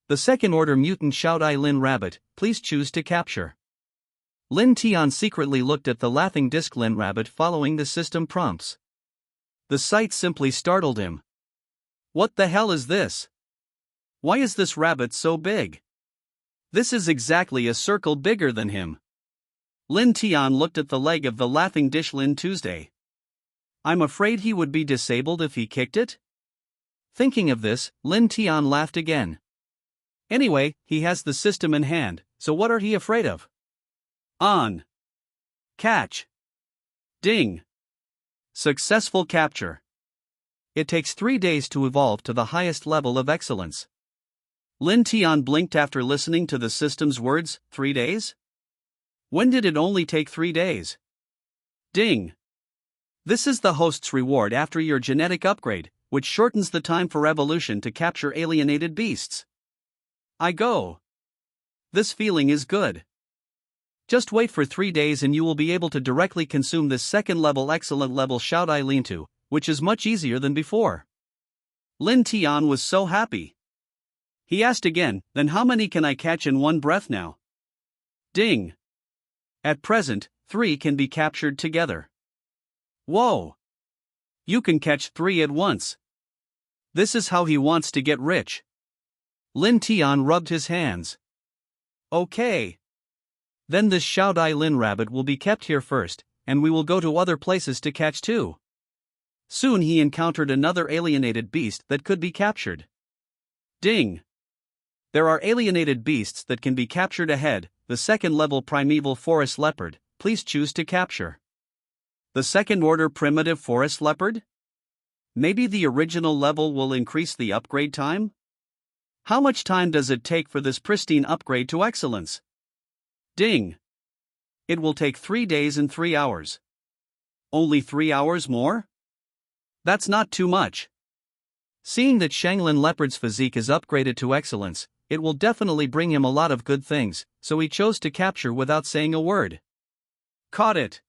The second order mutant Shout-I Lin Rabbit, please choose to capture. Lin Tian secretly looked at the laughing disc Lin Rabbit following the system prompts. The sight simply startled him. What the hell is this? Why is this rabbit so big? This is exactly a circle bigger than him. Lin Tian looked at the leg of the laughing dish Lin Tuesday. I'm afraid he would be disabled if he kicked it? Thinking of this, Lin Tian laughed again. Anyway, he has the system in hand, so what are he afraid of? On. Catch. Ding. Successful capture. It takes 3 days to evolve to the highest level of excellence. Lin Tian blinked after listening to the system's words. 3 days? When did it only take 3 days? Ding. This is the host's reward after your genetic upgrade, which shortens the time for evolution to capture alienated beasts. I go. This feeling is good. Just wait for 3 days and you will be able to directly consume this second level excellent level Shout-I Lin 2, which is much easier than before. Lin Tian was so happy. He asked again, then how many can I catch in one breath now? Ding. At present, 3 can be captured together. Whoa! You can catch 3 at once. This is how he wants to get rich. Lin Tian rubbed his hands. Okay. Then this Shout-I Lin Rabbit will be kept here first, and we will go to other places to catch too. Soon he encountered another alienated beast that could be captured. Ding! There are alienated beasts that can be captured ahead. The second level primeval forest leopard, please choose to capture. The second order primitive forest leopard? Maybe the original level will increase the upgrade time? How much time does it take for this pristine upgrade to excellence? Ding! It will take 3 days and 3 hours. Only 3 hours more? That's not too much. Seeing that Shanglin Leopard's physique is upgraded to excellence, it will definitely bring him a lot of good things, so he chose to capture without saying a word. Caught it.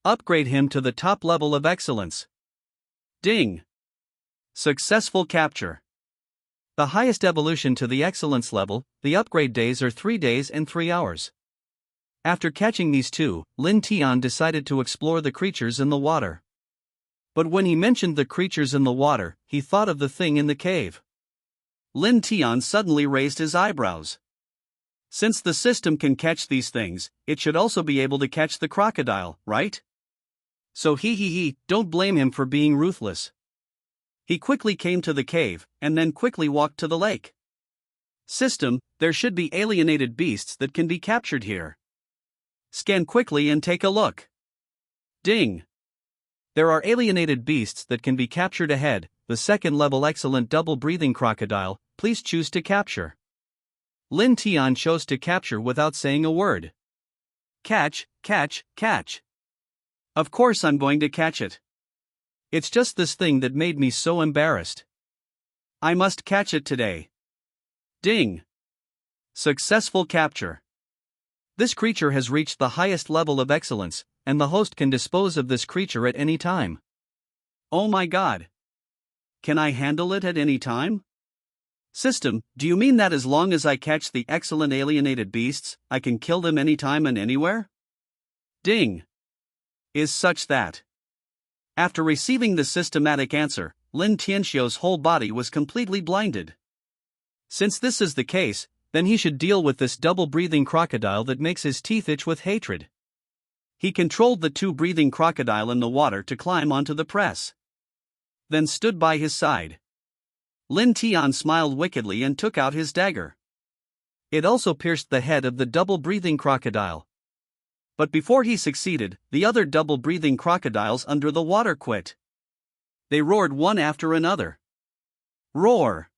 Upgrade him to the top level of excellence. Ding! Successful capture. The highest evolution to the excellence level, the upgrade days are 3 days and 3 hours. After catching these 2, Lin Tian decided to explore the creatures in the water. But when he mentioned the creatures in the water, he thought of the thing in the cave. Lin Tian suddenly raised his eyebrows. Since the system can catch these things, it should also be able to catch the crocodile, right? So don't blame him for being ruthless. He quickly came to the cave, and then quickly walked to the lake. System, there should be alienated beasts that can be captured here. Scan quickly and take a look. Ding! There are alienated beasts that can be captured ahead. The second level excellent double breathing crocodile, please choose to capture. Lin Tian chose to capture without saying a word. Catch, catch, catch. Of course I'm going to catch it. It's just this thing that made me so embarrassed. I must catch it today. Ding! Successful capture. This creature has reached the highest level of excellence, and the host can dispose of this creature at any time. Oh my god! Can I handle it at any time? System, do you mean that as long as I catch the excellent alienated beasts, I can kill them anytime and anywhere? Ding! Is such that. After receiving the systematic answer, Lin Tianxiu's whole body was completely blinded. Since this is the case, then he should deal with this double-breathing crocodile that makes his teeth itch with hatred. He controlled the two-breathing crocodile in the water to climb onto the press. Then stood by his side. Lin Tian smiled wickedly and took out his dagger. It also pierced the head of the double-breathing crocodile. But before he succeeded, the other double-breathing crocodiles under the water quit. They roared one after another. Roar!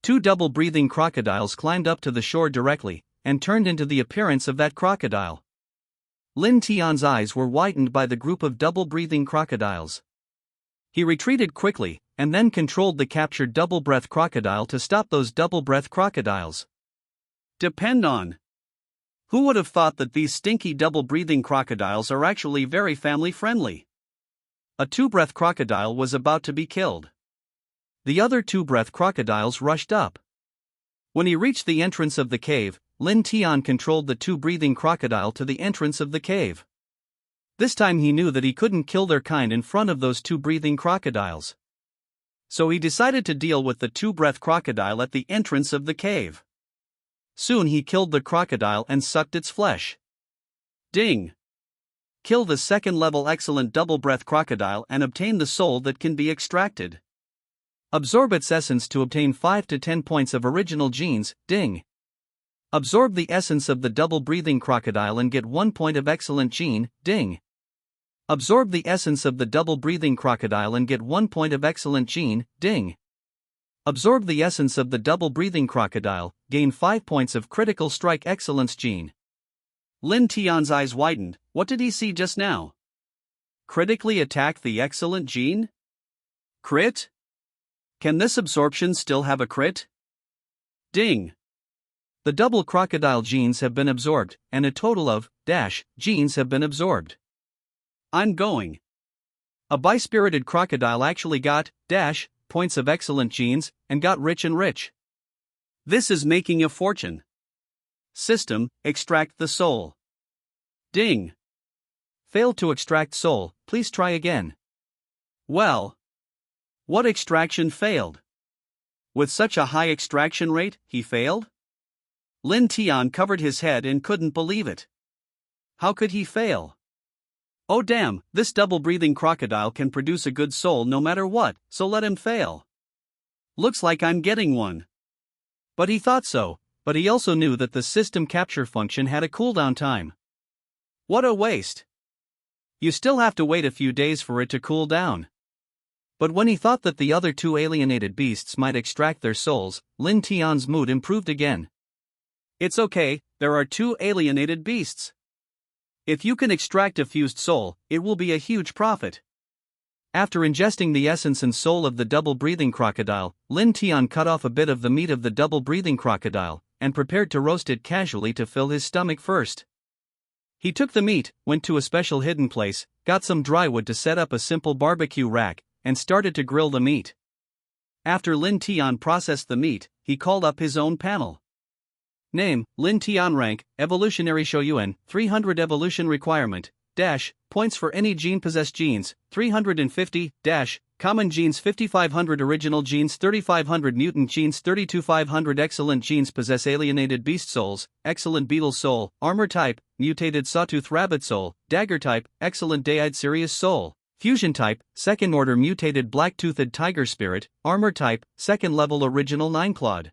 Two double-breathing crocodiles climbed up to the shore directly, and turned into the appearance of that crocodile. Lin Tian's eyes were widened by the group of double-breathing crocodiles. He retreated quickly, and then controlled the captured double-breath crocodile to stop those double-breath crocodiles. Depend on. Who would have thought that these stinky double-breathing crocodiles are actually very family-friendly? A two-breath crocodile was about to be killed. The other two-breath crocodiles rushed up. When he reached the entrance of the cave, Lin Tian controlled the two-breathing crocodile to the entrance of the cave. This time he knew that he couldn't kill their kind in front of those two-breathing crocodiles. So he decided to deal with the two-breath crocodile at the entrance of the cave. Soon he killed the crocodile and sucked its flesh. Ding! Kill the second-level excellent double-breath crocodile and obtain the soul that can be extracted. Absorb its essence to obtain 5 to 10 points of original genes, ding. Absorb the essence of the double-breathing crocodile and get 1 point of excellent gene, ding. Absorb the essence of the double-breathing crocodile and get 1 point of excellent gene, ding. Absorb the essence of the double-breathing crocodile, gain 5 points of critical strike excellence gene. Lin Tian's eyes widened. What did he see just now? Critically attack the excellent gene? Crit? Can this absorption still have a crit? Ding! The double crocodile genes have been absorbed, and a total of genes have been absorbed. I'm going. A bi-spirited crocodile actually got points of excellent genes, and got rich and rich. This is making a fortune. System, extract the soul. Ding! Failed to extract soul, please try again. Well. What extraction failed? With such a high extraction rate, he failed? Lin Tian covered his head and couldn't believe it. How could he fail? Oh damn, this double-breathing crocodile can produce a good soul no matter what, so let him fail. Looks like I'm getting one. But he thought so, but he also knew that the system capture function had a cooldown time. What a waste. You still have to wait a few days for it to cool down. But when he thought that the other two alienated beasts might extract their souls, Lin Tian's mood improved again. It's okay, there are two alienated beasts. If you can extract a fused soul, it will be a huge profit. After ingesting the essence and soul of the double-breathing crocodile, Lin Tian cut off a bit of the meat of the double-breathing crocodile, and prepared to roast it casually to fill his stomach first. He took the meat, went to a special hidden place, got some dry wood to set up a simple barbecue rack, and started to grill the meat. After Lin Tian processed the meat, he called up his own panel. Name, Lin Tian. Rank, Evolutionary Shoyuan, 300 evolution requirement, points for any gene-possessed genes, 350, common genes 5500 original genes 3500 mutant genes 32500 excellent genes possess alienated beast souls, excellent beetle soul, armor type, mutated sawtooth rabbit soul, dagger type, excellent day-eyed Sirius soul. Fusion type, second order mutated black-toothed tiger spirit, armor type, second level original nine-clawed.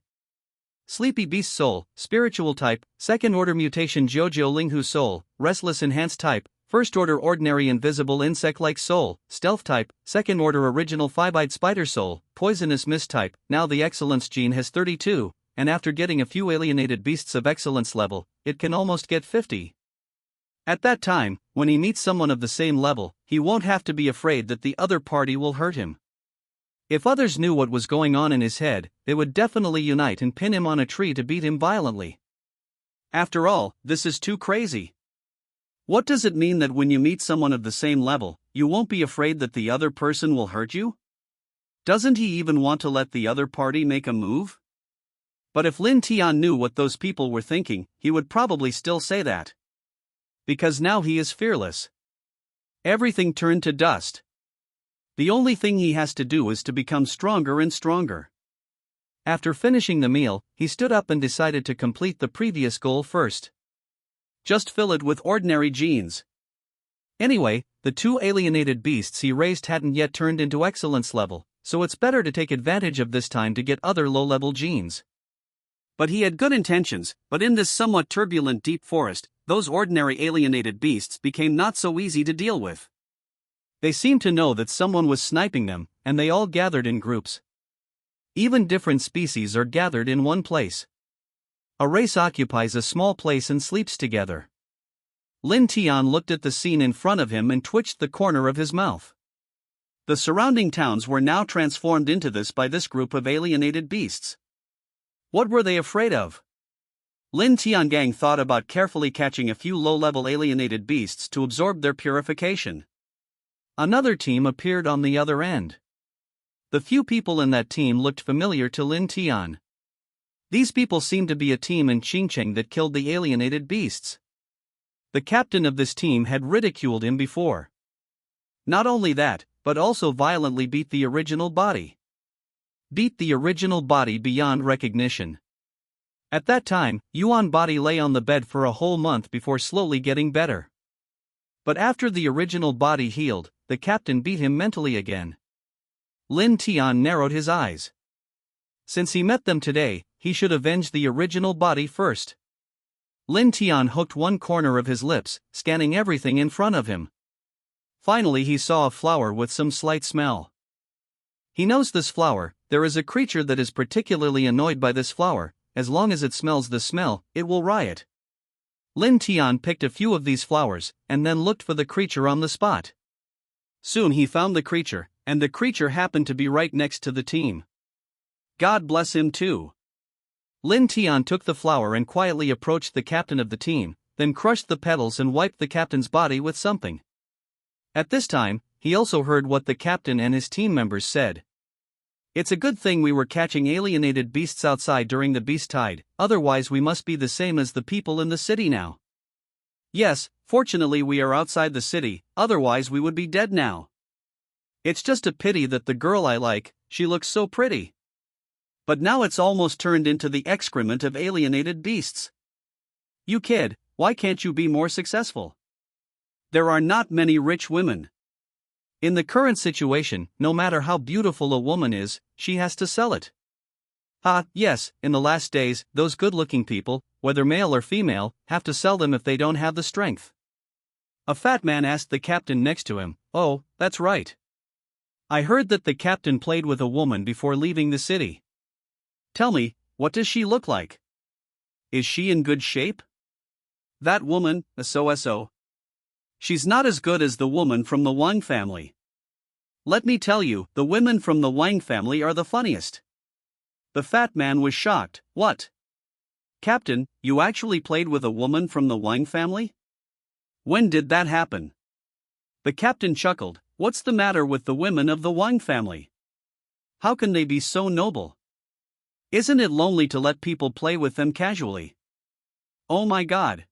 Sleepy beast soul, spiritual type, second order mutation Jojo Linghu soul, restless enhanced type, first order ordinary invisible insect-like soul, stealth type, second order original five-eyed spider soul, poisonous mist type. Now the excellence gene has 32, and after getting a few alienated beasts of excellence level, it can almost get 50. At that time, when he meets someone of the same level, he won't have to be afraid that the other party will hurt him. If others knew what was going on in his head, they would definitely unite and pin him on a tree to beat him violently. After all, this is too crazy. What does it mean that when you meet someone of the same level, you won't be afraid that the other person will hurt you? Doesn't he even want to let the other party make a move? But if Lin Tian knew what those people were thinking, he would probably still say that. Because now he is fearless. Everything turned to dust. The only thing he has to do is to become stronger and stronger. After finishing the meal, he stood up and decided to complete the previous goal first. Just fill it with ordinary genes. Anyway, the 2 alienated beasts he raised hadn't yet turned into excellence level, so it's better to take advantage of this time to get other low-level genes. But he had good intentions, but in this somewhat turbulent deep forest, those ordinary alienated beasts became not so easy to deal with. They seemed to know that someone was sniping them, and they all gathered in groups. Even different species are gathered in one place. A race occupies a small place and sleeps together. Lin Tian looked at the scene in front of him and twitched the corner of his mouth. The surrounding towns were now transformed into this by this group of alienated beasts. What were they afraid of? Lin Tiangang thought about carefully catching a few low-level alienated beasts to absorb their purification. Another team appeared on the other end. The few people in that team looked familiar to Lin Tian. These people seemed to be a team in Qingcheng that killed the alienated beasts. The captain of this team had ridiculed him before. Not only that, but also violently beat the original body. Beat the original body beyond recognition. At that time, Yuan body lay on the bed for a whole month before slowly getting better. But after the original body healed, the captain beat him mentally again. Lin Tian narrowed his eyes. Since he met them today, he should avenge the original body first. Lin Tian hooked one corner of his lips, scanning everything in front of him. Finally he saw a flower with some slight smell. He knows this flower. There is a creature that is particularly annoyed by this flower. As long as it smells the smell, it will riot. Lin Tian picked a few of these flowers, and then looked for the creature on the spot. Soon he found the creature, and the creature happened to be right next to the team. God bless him too. Lin Tian took the flower and quietly approached the captain of the team, then crushed the petals and wiped the captain's body with something. At this time, he also heard what the captain and his team members said. It's a good thing we were catching alienated beasts outside during the beast tide, otherwise we must be the same as the people in the city now. Yes, fortunately we are outside the city, otherwise we would be dead now. It's just a pity that the girl I like, she looks so pretty. But now it's almost turned into the excrement of alienated beasts. You kid, why can't you be more successful? There are not many rich women. In the current situation, no matter how beautiful a woman is, she has to sell it. Yes, in the last days, those good-looking people, whether male or female, have to sell them if they don't have the strength. A fat man asked the captain next to him, "Oh, that's right. I heard that the captain played with a woman before leaving the city. Tell me, what does she look like? Is she in good shape?" "That woman, so. She's not as good as the woman from the Wang family. Let me tell you, the women from the Wang family are the funniest." The fat man was shocked. "What? Captain, you actually played with a woman from the Wang family? When did that happen?" The captain chuckled. "What's the matter with the women of the Wang family? How can they be so noble? Isn't it lonely to let people play with them casually? Oh my God.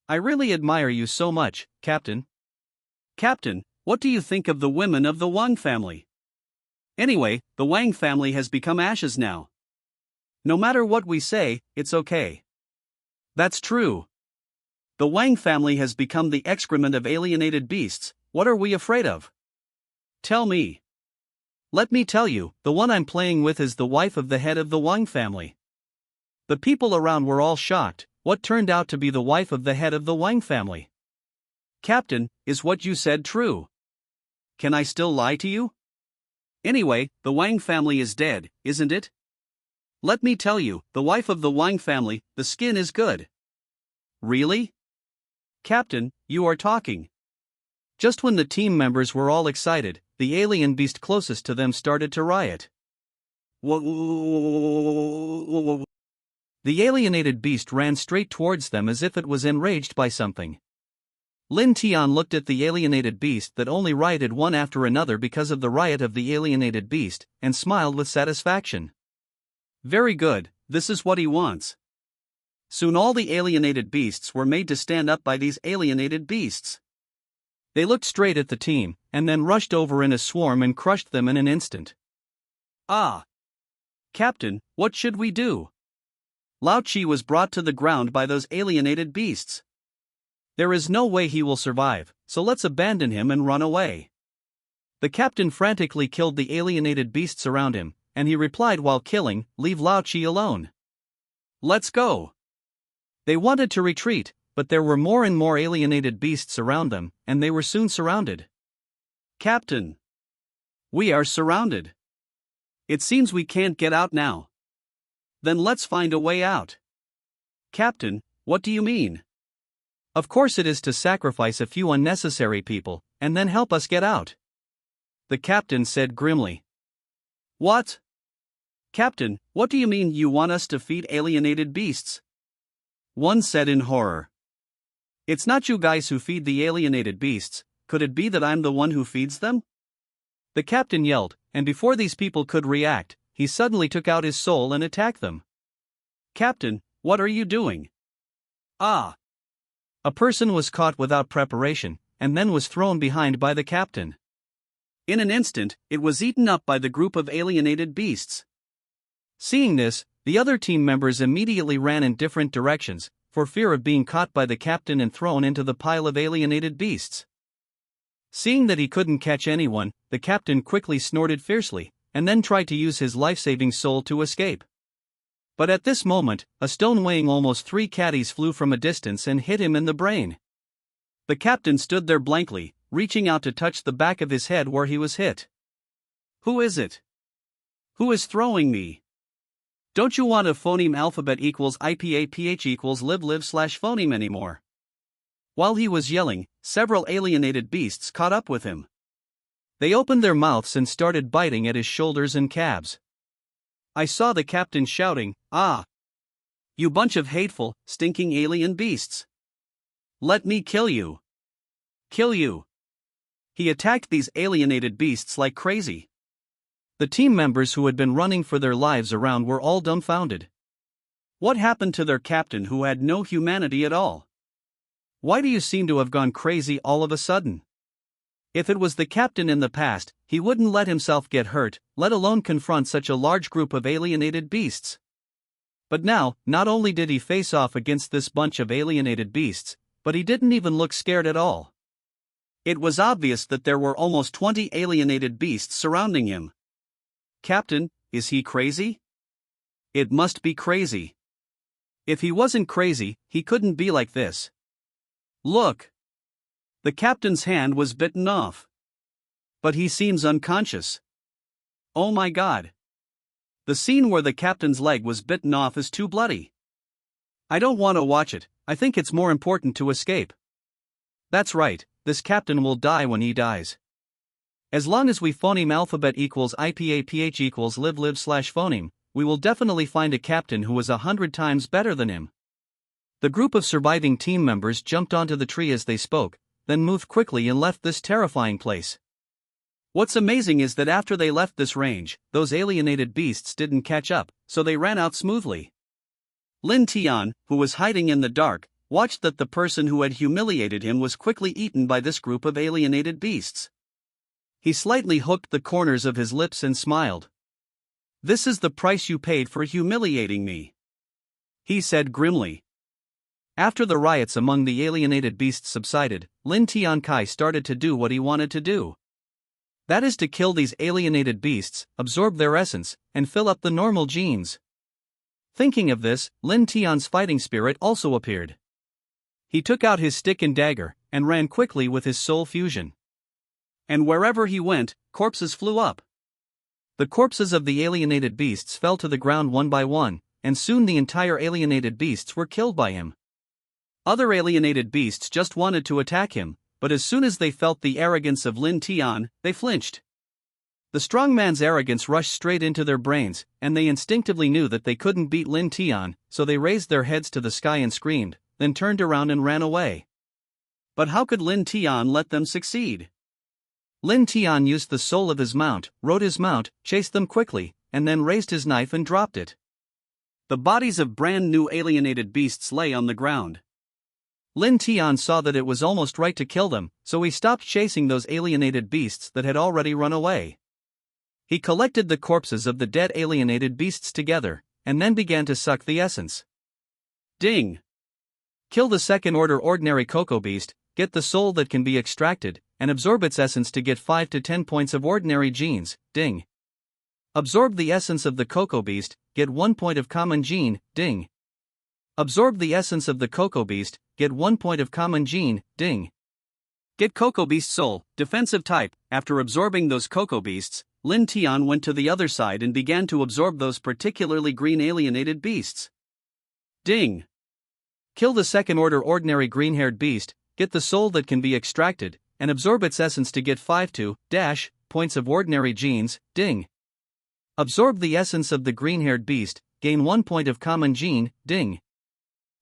I really admire you so much, Captain." "Captain, what do you think of the women of the Wang family? Anyway, the Wang family has become ashes now. No matter what we say, it's okay." "That's true. The Wang family has become the excrement of alienated beasts. What are we afraid of? Tell me." "Let me tell you, the one I'm playing with is the wife of the head of the Wang family." The people around were all shocked. What turned out to be the wife of the head of the Wang family? "Captain, is what you said true? Can I still lie to you? Anyway, the Wang family is dead, isn't it? Let me tell you, the wife of the Wang family, the skin is good." "Really? Captain, you are talking. Just when the team members were all excited, the alien beast closest to them started to riot. The alienated beast ran straight towards them as if it was enraged by something. Lin Tian looked at the alienated beast that only rioted one after another because of the riot of the alienated beast, and smiled with satisfaction. Very good, this is what he wants. Soon all the alienated beasts were made to stand up by these alienated beasts. They looked straight at the team, and then rushed over in a swarm and crushed them in an instant. Ah! Captain, what should we do? Lao Chi was brought to the ground by those alienated beasts. There is no way he will survive, so let's abandon him and run away. The captain frantically killed the alienated beasts around him, and he replied while killing, "Leave Lao Chi alone. Let's go." They wanted to retreat, but there were more and more alienated beasts around them, and they were soon surrounded. Captain! We are surrounded. It seems we can't get out now. Then let's find a way out. Captain, what do you mean? Of course it is to sacrifice a few unnecessary people, and then help us get out. The captain said grimly. What? Captain, what do you mean you want us to feed alienated beasts? One said in horror. It's not you guys who feed the alienated beasts, could it be that I'm the one who feeds them? The captain yelled, and before these people could react, he suddenly took out his soul and attacked them. Captain, what are you doing? Ah! A person was caught without preparation, and then was thrown behind by the captain. In an instant, it was eaten up by the group of alienated beasts. Seeing this, the other team members immediately ran in different directions, for fear of being caught by the captain and thrown into the pile of alienated beasts. Seeing that he couldn't catch anyone, the captain quickly snorted fiercely, and then tried to use his life-saving soul to escape. But at this moment, a stone weighing almost 3 caddies flew from a distance and hit him in the brain. The captain stood there blankly, reaching out to touch the back of his head where he was hit. Who is it? Who is throwing me? Don't you want a phoneme alphabet equals IPAPH equals live/phoneme anymore? While he was yelling, several alienated beasts caught up with him. They opened their mouths and started biting at his shoulders and calves. I saw the captain shouting, "Ah! You bunch of hateful, stinking alien beasts! Let me kill you! Kill you!" He attacked these alienated beasts like crazy. The team members who had been running for their lives around were all dumbfounded. What happened to their captain who had no humanity at all? Why do you seem to have gone crazy all of a sudden? If it was the captain in the past, he wouldn't let himself get hurt, let alone confront such a large group of alienated beasts. But now, not only did he face off against this bunch of alienated beasts, but he didn't even look scared at all. It was obvious that there were almost 20 alienated beasts surrounding him. Captain, is he crazy? It must be crazy. If he wasn't crazy, he couldn't be like this. Look! The captain's hand was bitten off. But he seems unconscious. Oh my God! The scene where the captain's leg was bitten off is too bloody. I don't want to watch it, I think it's more important to escape. That's right, this captain will die when he dies. As long as we phoneme alphabet equals IPAPH equals live/phoneme, we will definitely find a captain who is 100 times better than him. The group of surviving team members jumped onto the tree as they spoke, then moved quickly and left this terrifying place. What's amazing is that after they left this range, those alienated beasts didn't catch up, so they ran out smoothly. Lin Tian, who was hiding in the dark, watched that the person who had humiliated him was quickly eaten by this group of alienated beasts. He slightly hooked the corners of his lips and smiled. "This is the price you paid for humiliating me," he said grimly. After the riots among the alienated beasts subsided, Lin Tiankai started to do what he wanted to do. That is to kill these alienated beasts, absorb their essence, and fill up the normal genes. Thinking of this, Lin Tian's fighting spirit also appeared. He took out his stick and dagger, and ran quickly with his soul fusion. And wherever he went, corpses flew up. The corpses of the alienated beasts fell to the ground one by one, and soon the entire alienated beasts were killed by him. Other alienated beasts just wanted to attack him, but as soon as they felt the arrogance of Lin Tian, they flinched. The strong man's arrogance rushed straight into their brains, and they instinctively knew that they couldn't beat Lin Tian, so they raised their heads to the sky and screamed, then turned around and ran away. But how could Lin Tian let them succeed? Lin Tian used the soul of his mount, rode his mount, chased them quickly, and then raised his knife and dropped it. The bodies of brand new alienated beasts lay on the ground. Lin Tian saw that it was almost right to kill them, so he stopped chasing those alienated beasts that had already run away. He collected the corpses of the dead alienated beasts together, and then began to suck the essence. Ding! Kill the second-order ordinary cocoa beast, get the soul that can be extracted, and absorb its essence to get 5 to 10 points of ordinary genes, ding. Absorb the essence of the cocoa beast, get 1 point of common gene, ding. Absorb the essence of the cocoa beast, get 1 point of common gene, ding. Get cocoa beast soul, defensive type. After absorbing those cocoa beasts, Lin Tian went to the other side and began to absorb those particularly green alienated beasts. Ding! Kill the second-order ordinary green-haired beast, get the soul that can be extracted, and absorb its essence to get 5 to points of ordinary genes, ding. Absorb the essence of the green-haired beast, gain 1 point of common gene, ding.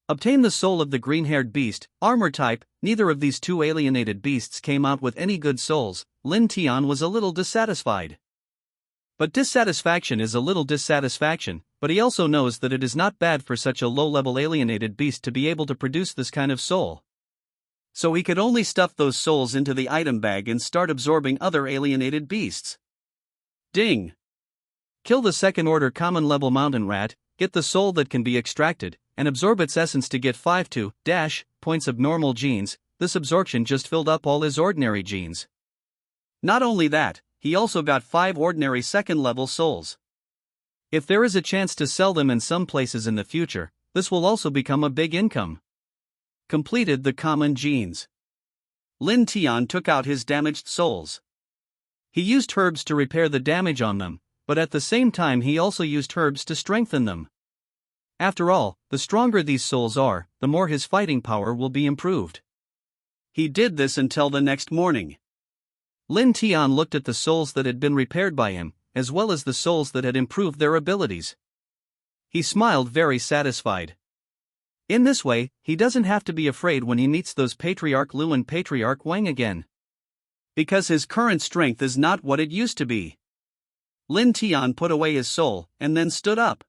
Obtain the soul of the green-haired beast, armor type. Neither of these two alienated beasts came out with any good souls. Lin Tian was a little dissatisfied. But dissatisfaction is a little dissatisfaction, but he also knows that it is not bad for such a low-level alienated beast to be able to produce this kind of soul. So he could only stuff those souls into the item bag and start absorbing other alienated beasts. Ding! Kill the second-order common-level mountain rat, get the soul that can be extracted, and absorb its essence to get 5 to points of normal genes. This absorption just filled up all his ordinary genes. Not only that, he also got 5 ordinary second-level souls. If there is a chance to sell them in some places in the future, this will also become a big income. Completed the common genes. Lin Tian took out his damaged souls. He used herbs to repair the damage on them, but at the same time he also used herbs to strengthen them. After all, the stronger these souls are, the more his fighting power will be improved. He did this until the next morning. Lin Tian looked at the souls that had been repaired by him, as well as the souls that had improved their abilities. He smiled very satisfied. In this way, he doesn't have to be afraid when he meets those Patriarch Lu and Patriarch Wang again. Because his current strength is not what it used to be. Lin Tian put away his soul, and then stood up.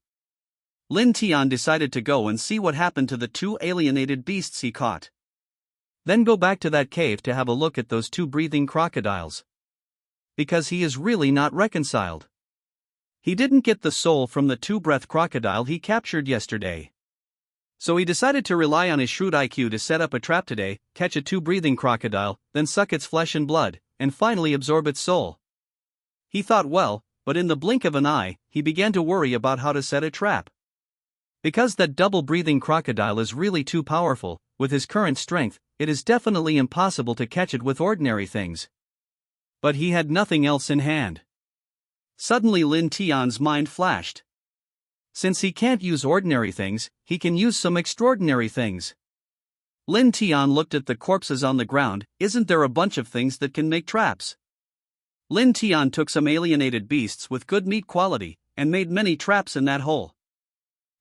Lin Tian decided to go and see what happened to the 2 alienated beasts he caught. Then go back to that cave to have a look at those 2 breathing crocodiles. Because he is really not reconciled. He didn't get the soul from the 2-breath crocodile he captured yesterday. So he decided to rely on his shrewd IQ to set up a trap today, catch a 2-breathing crocodile, then suck its flesh and blood, and finally absorb its soul. He thought well, but in the blink of an eye, he began to worry about how to set a trap. Because that double-breathing crocodile is really too powerful, with his current strength, it is definitely impossible to catch it with ordinary things. But he had nothing else in hand. Suddenly Lin Tian's mind flashed. Since he can't use ordinary things, he can use some extraordinary things. Lin Tian looked at the corpses on the ground. Isn't there a bunch of things that can make traps? Lin Tian took some alienated beasts with good meat quality, and made many traps in that hole.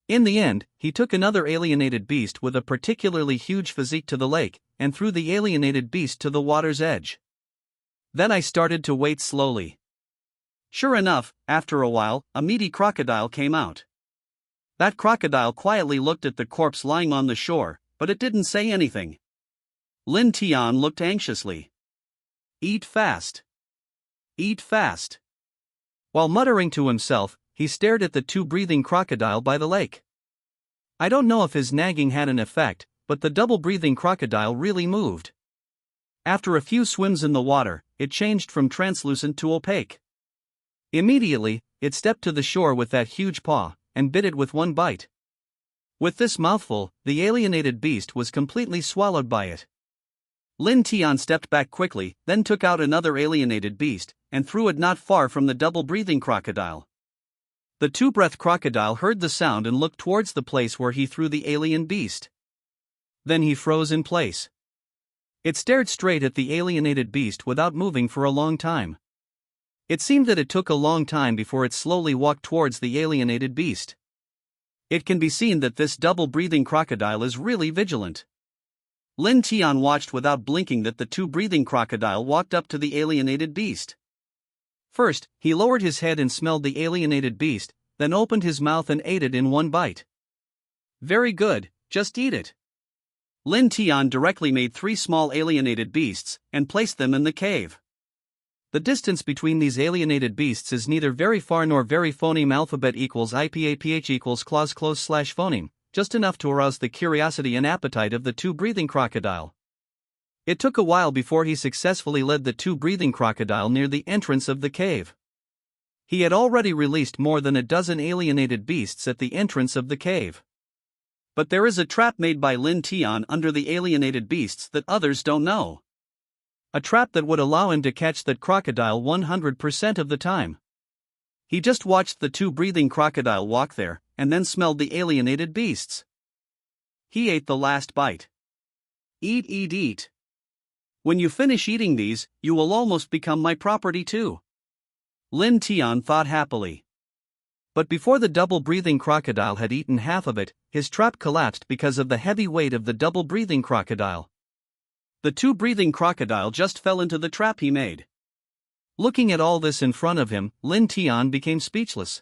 In the end, he took another alienated beast with a particularly huge physique to the lake, and threw the alienated beast to the water's edge. Then I started to wait slowly. Sure enough, after a while, a meaty crocodile came out. That crocodile quietly looked at the corpse lying on the shore, but it didn't say anything. Lin Tian looked anxiously. Eat fast. Eat fast. While muttering to himself, he stared at the 2-breathing crocodile by the lake. I don't know if his nagging had an effect, but the double-breathing crocodile really moved. After a few swims in the water, it changed from translucent to opaque. Immediately, it stepped to the shore with that huge paw, and bit it with one bite. With this mouthful, the alienated beast was completely swallowed by it. Lin Tian stepped back quickly, then took out another alienated beast, and threw it not far from the double-breathing crocodile. The 2-breath crocodile heard the sound and looked towards the place where he threw the alien beast. Then he froze in place. It stared straight at the alienated beast without moving for a long time. It seemed that it took a long time before it slowly walked towards the alienated beast. It can be seen that this double-breathing crocodile is really vigilant. Lin Tian watched without blinking that the two-breathing crocodile walked up to the alienated beast. First, he lowered his head and smelled the alienated beast, then opened his mouth and ate it in one bite. Very good, just eat it. Lin Tian directly made 3 small alienated beasts and placed them in the cave. The distance between these alienated beasts is neither very far nor very phoneme alphabet equals IPAPH equals clause close slash phoneme, just enough to arouse the curiosity and appetite of the two-breathing crocodile. It took a while before he successfully led the two-breathing crocodile near the entrance of the cave. He had already released more than a dozen alienated beasts at the entrance of the cave. But there is a trap made by Lin Tian under the alienated beasts that others don't know. A trap that would allow him to catch that crocodile 100% of the time. He just watched the two-breathing crocodile walk there, and then smelled the alienated beasts. He ate the last bite. Eat, eat, eat. When you finish eating these, you will almost become my property too. Lin Tian thought happily. But before the double-breathing crocodile had eaten half of it, his trap collapsed because of the heavy weight of the double-breathing crocodile. The two-breathing crocodile just fell into the trap he made. Looking at all this in front of him, Lin Tian became speechless.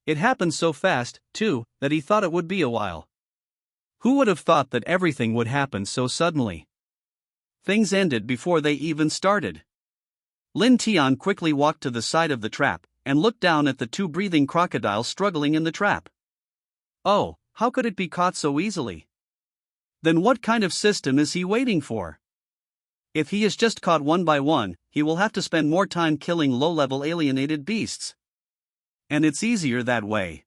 It happened so fast, too, that he thought it would be a while. Who would have thought that everything would happen so suddenly? Things ended before they even started. Lin Tian quickly walked to the side of the trap and looked down at the two-breathing crocodile struggling in the trap. Oh, how could it be caught so easily? Then what kind of system is he waiting for? If he is just caught one by one, he will have to spend more time killing low-level alienated beasts. And it's easier that way.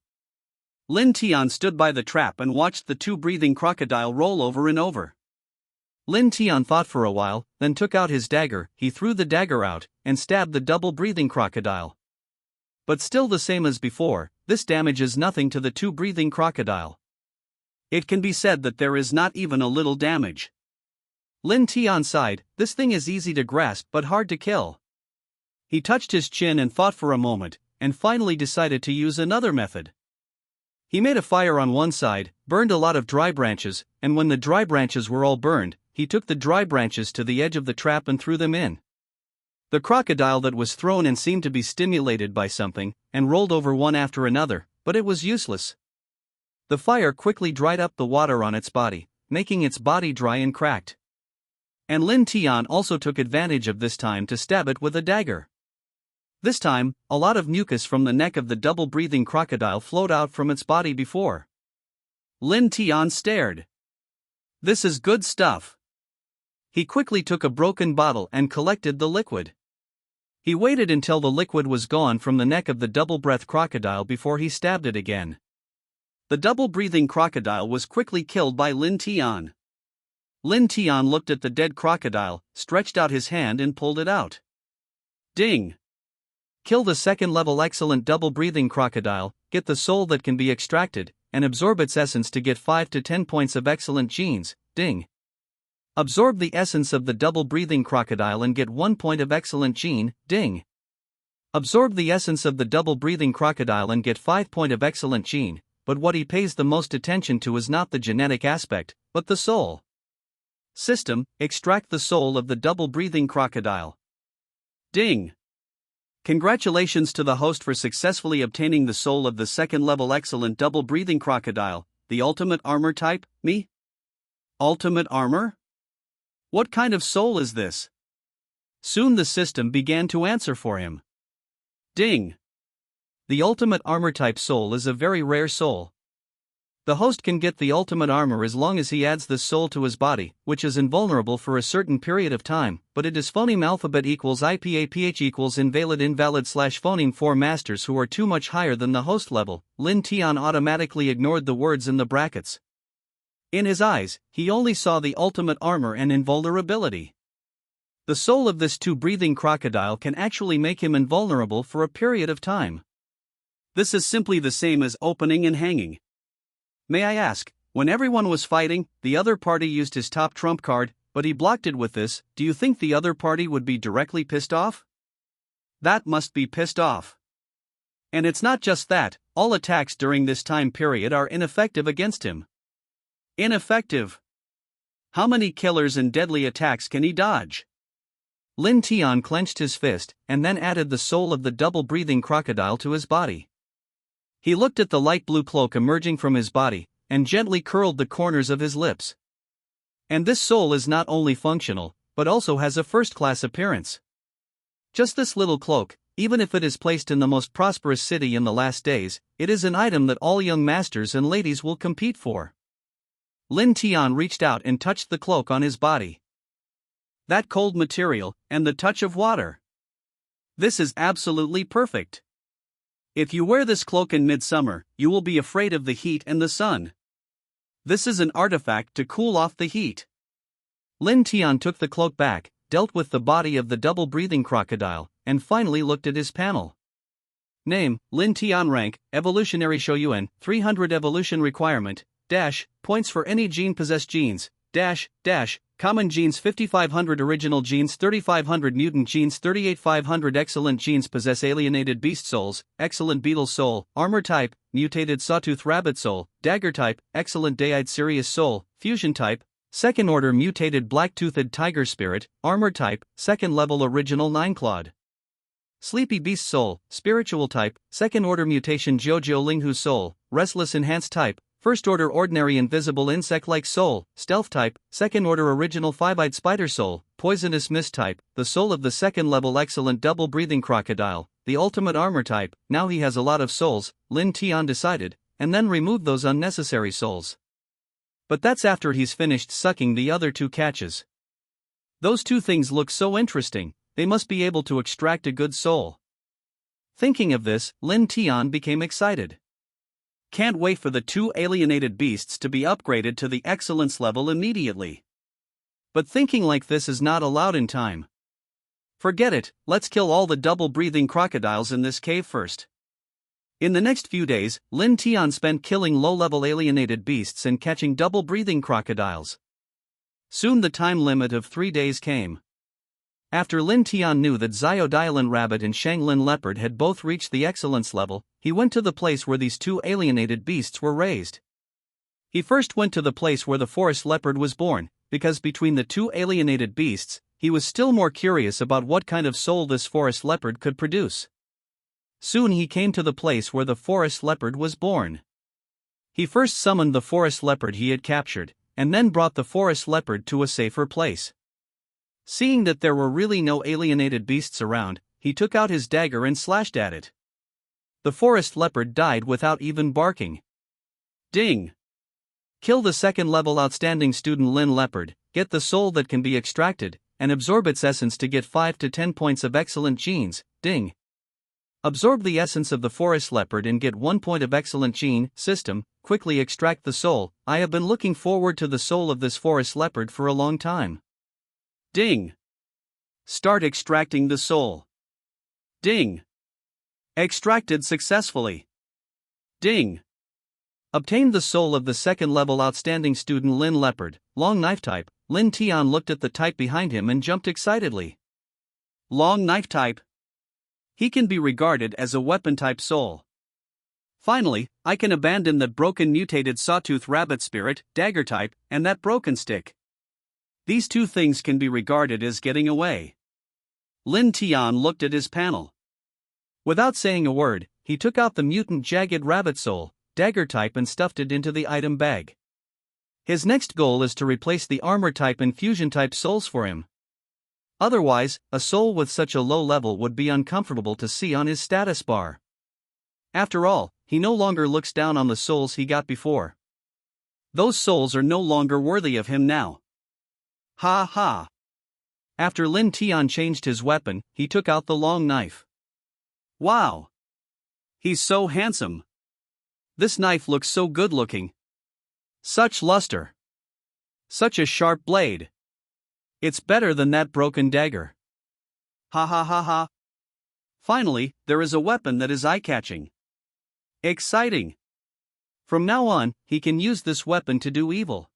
Lin Tian stood by the trap and watched the two-breathing crocodile roll over and over. Lin Tian thought for a while, then took out his dagger. He threw the dagger out and stabbed the double-breathing crocodile. But still the same as before, this damages nothing to the two-breathing crocodile. It can be said that there is not even a little damage. Lin Tian sighed, this thing is easy to grasp but hard to kill. He touched his chin and thought for a moment, and finally decided to use another method. He made a fire on one side, burned a lot of dry branches, and when the dry branches were all burned, he took the dry branches to the edge of the trap and threw them in. The crocodile that was thrown in seemed to be stimulated by something, and rolled over one after another, but it was useless. The fire quickly dried up the water on its body, making its body dry and cracked. And Lin Tian also took advantage of this time to stab it with a dagger. This time, a lot of mucus from the neck of the double-breathing crocodile flowed out from its body before. Lin Tian stared. This is good stuff. He quickly took a broken bottle and collected the liquid. He waited until the liquid was gone from the neck of the double-breathed crocodile before he stabbed it again. The double-breathing crocodile was quickly killed by Lin Tian. Lin Tian looked at the dead crocodile, stretched out his hand and pulled it out. Ding! Kill the second-level excellent double-breathing crocodile, get the soul that can be extracted, and absorb its essence to get 5 to 10 points of excellent genes, ding! Absorb the essence of the double-breathing crocodile and get 1 point of excellent gene, ding! Absorb the essence of the double-breathing crocodile and get 5 point of excellent gene. But what he pays the most attention to is not the genetic aspect, but the soul. System, extract the soul of the double-breathing crocodile. Ding! Congratulations to the host for successfully obtaining the soul of the second-level excellent double-breathing crocodile, the ultimate armor type, me? Ultimate armor? What kind of soul is this? Soon the system began to answer for him. Ding! The ultimate armor type soul is a very rare soul. The host can get the ultimate armor as long as he adds this soul to his body, which is invulnerable for a certain period of time, but it is phoneme alphabet equals IPAPH equals invalid slash phoneme for masters who are too much higher than the host level. Lin Tian automatically ignored the words in the brackets. In his eyes, he only saw the ultimate armor and invulnerability. The soul of this two-breathing crocodile can actually make him invulnerable for a period of time. This is simply the same as opening and hanging. May I ask, When everyone was fighting, the other party used his top trump card, but he blocked it with this. Do you think the other party would be directly pissed off? That must be pissed off. And it's not just that, all attacks during this time period are ineffective against him. Ineffective. How many killers and deadly attacks can he dodge? Lin Tian clenched his fist, and then added the soul of the double-breathing crocodile to his body. He looked at the light blue cloak emerging from his body, and gently curled the corners of his lips. And this soul is not only functional, but also has a first-class appearance. Just this little cloak, even if it is placed in the most prosperous city in the last days, it is an item that all young masters and ladies will compete for. Lin Tian reached out and touched the cloak on his body. That cold material, and the touch of water. This is absolutely perfect. If you wear this cloak in midsummer, you will be afraid of the heat and the sun. This is an artifact to cool off the heat. Lin Tian took the cloak back, dealt with the body of the double-breathing crocodile, and finally looked at his panel. Name, Lin Tian. Rank, Evolutionary Shoyuan, 300 Evolution Requirement, points for any gene-possessed genes, common genes 5500 original genes 3500 mutant genes 38500 excellent genes possess alienated beast souls, excellent beetle soul, armor type, mutated sawtooth rabbit soul, dagger type, excellent day-eyed Sirius soul, fusion type, second order mutated black-toothed tiger spirit, armor type, second level original nine-clawed. Sleepy beast soul, spiritual type, second order mutation Jojo Linghu soul, restless enhanced type, first order ordinary invisible insect-like soul, stealth type, second order original five-eyed spider soul, poisonous mist type, the soul of the second level excellent double-breathing crocodile, the ultimate armor type. Now he has a lot of souls, Lin Tian decided, and then removed those unnecessary souls. But that's after he's finished sucking the other two catches. Those two things look so interesting, they must be able to extract a good soul. Thinking of this, Lin Tian became excited. Can't wait for the two alienated beasts to be upgraded to the excellence level immediately. But thinking like this is not allowed in time. Forget it, let's kill all the double-breathing crocodiles in this cave first. In the next few days, Lin Tian spent killing low-level alienated beasts and catching double-breathing crocodiles. Soon the time limit of 3 days came. After Lin Tian knew that Xiaodilan rabbit and Shanglin leopard had both reached the excellence level, he went to the place where these two alienated beasts were raised. He first went to the place where the forest leopard was born, because between the two alienated beasts, he was still more curious about what kind of soul this forest leopard could produce. Soon he came to the place where the forest leopard was born. He first summoned the forest leopard he had captured, and then brought the forest leopard to a safer place. Seeing that there were really no alienated beasts around, he took out his dagger and slashed at it. The forest leopard died without even barking. Ding! Kill the second-level outstanding student Lin leopard, get the soul that can be extracted, and absorb its essence to get 5 to 10 points of excellent genes. Ding! Absorb the essence of the forest leopard and get 1 point of excellent gene system. Quickly extract the soul. I have been looking forward to the soul of this forest leopard for a long time. Ding! Start extracting the soul. Ding! Extracted successfully. Ding! Obtained the soul of the second-level outstanding student Lin leopard, long knife type. Lin Tian looked at the type behind him and jumped excitedly. Long knife type. He can be regarded as a weapon-type soul. Finally, I can abandon that broken mutated sawtooth rabbit spirit, dagger type, and that broken stick. These two things can be regarded as getting away. Lin Tian looked at his panel. Without saying a word, he took out the mutant jagged rabbit soul, dagger type, and stuffed it into the item bag. His next goal is to replace the armor type and fusion type souls for him. Otherwise, a soul with such a low level would be uncomfortable to see on his status bar. After all, he no longer looks down on the souls he got before. Those souls are no longer worthy of him now. Ha ha! After Lin Tian changed his weapon, he took out the long knife. Wow! He's so handsome. This knife looks so good looking. Such luster. Such a sharp blade. It's better than that broken dagger. Ha ha ha ha. Finally, there is a weapon that is eye-catching. Exciting. From now on, he can use this weapon to do evil.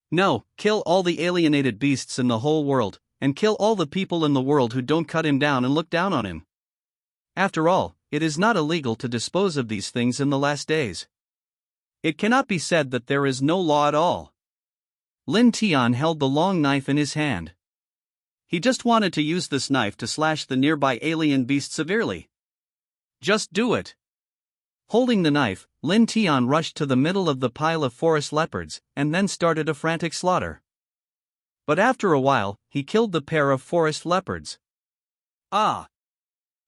No, kill all the alienated beasts in the whole world, and kill all the people in the world who don't cut him down and look down on him. After all, it is not illegal to dispose of these things in the last days. It cannot be said that there is no law at all. Lin Tian held the long knife in his hand. He just wanted to use this knife to slash the nearby alien beast severely. Just do it. Holding the knife, Lin Tian rushed to the middle of the pile of forest leopards, and then started a frantic slaughter. But after a while, he killed the pair of forest leopards. Ah!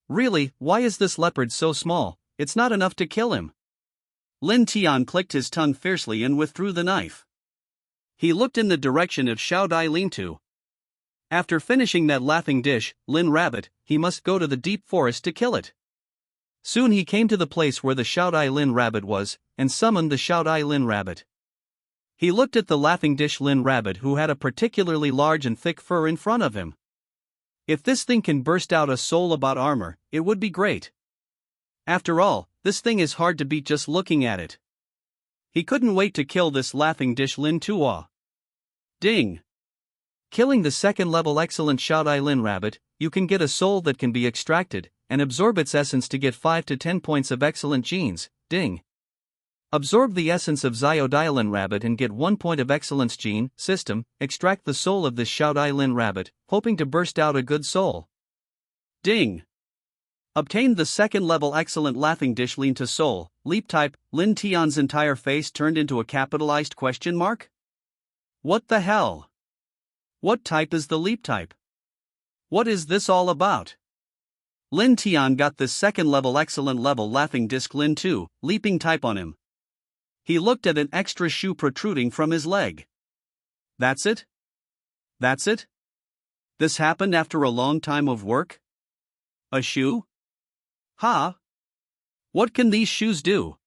Really, why is this leopard so small? It's not enough to kill him. Lin Tian clicked his tongue fiercely and withdrew the knife. He looked in the direction of Xiao Dai lean-to. After finishing that laughing dish, Lin Rabbit, he must go to the deep forest to kill it. Soon he came to the place where the Xiao Dai Lin Rabbit was, and summoned the Xiao Dai Lin Rabbit. He looked at the laughing dish Lin Rabbit, who had a particularly large and thick fur in front of him. If this thing can burst out a soul about armor, it would be great. After all, this thing is hard to beat just looking at it. He couldn't wait to kill this laughing dish Lin Tua. Ding! Killing the second-level excellent Xiao Dai Lin Rabbit, you can get a soul that can be extracted, and absorb its essence to get 5 to 10 points of excellent genes. Ding! Absorb the essence of Xiao Dai Lin Rabbit and get 1 point of excellence gene. System, extract the soul of this Xiao Dai Lin Rabbit, hoping to burst out a good soul. Ding! Obtained the second-level excellent laughing dish Lean to soul. Leap type, Lin Tian's entire face turned into a capitalized question mark? What the hell? What type is the leap type? What is this all about? Lin Tian got this second-level excellent level laughing disc Lin 2, leaping type on him. He looked at an extra shoe protruding from his leg. That's it? That's it? This happened after a long time of work? A shoe? Huh? What can these shoes do?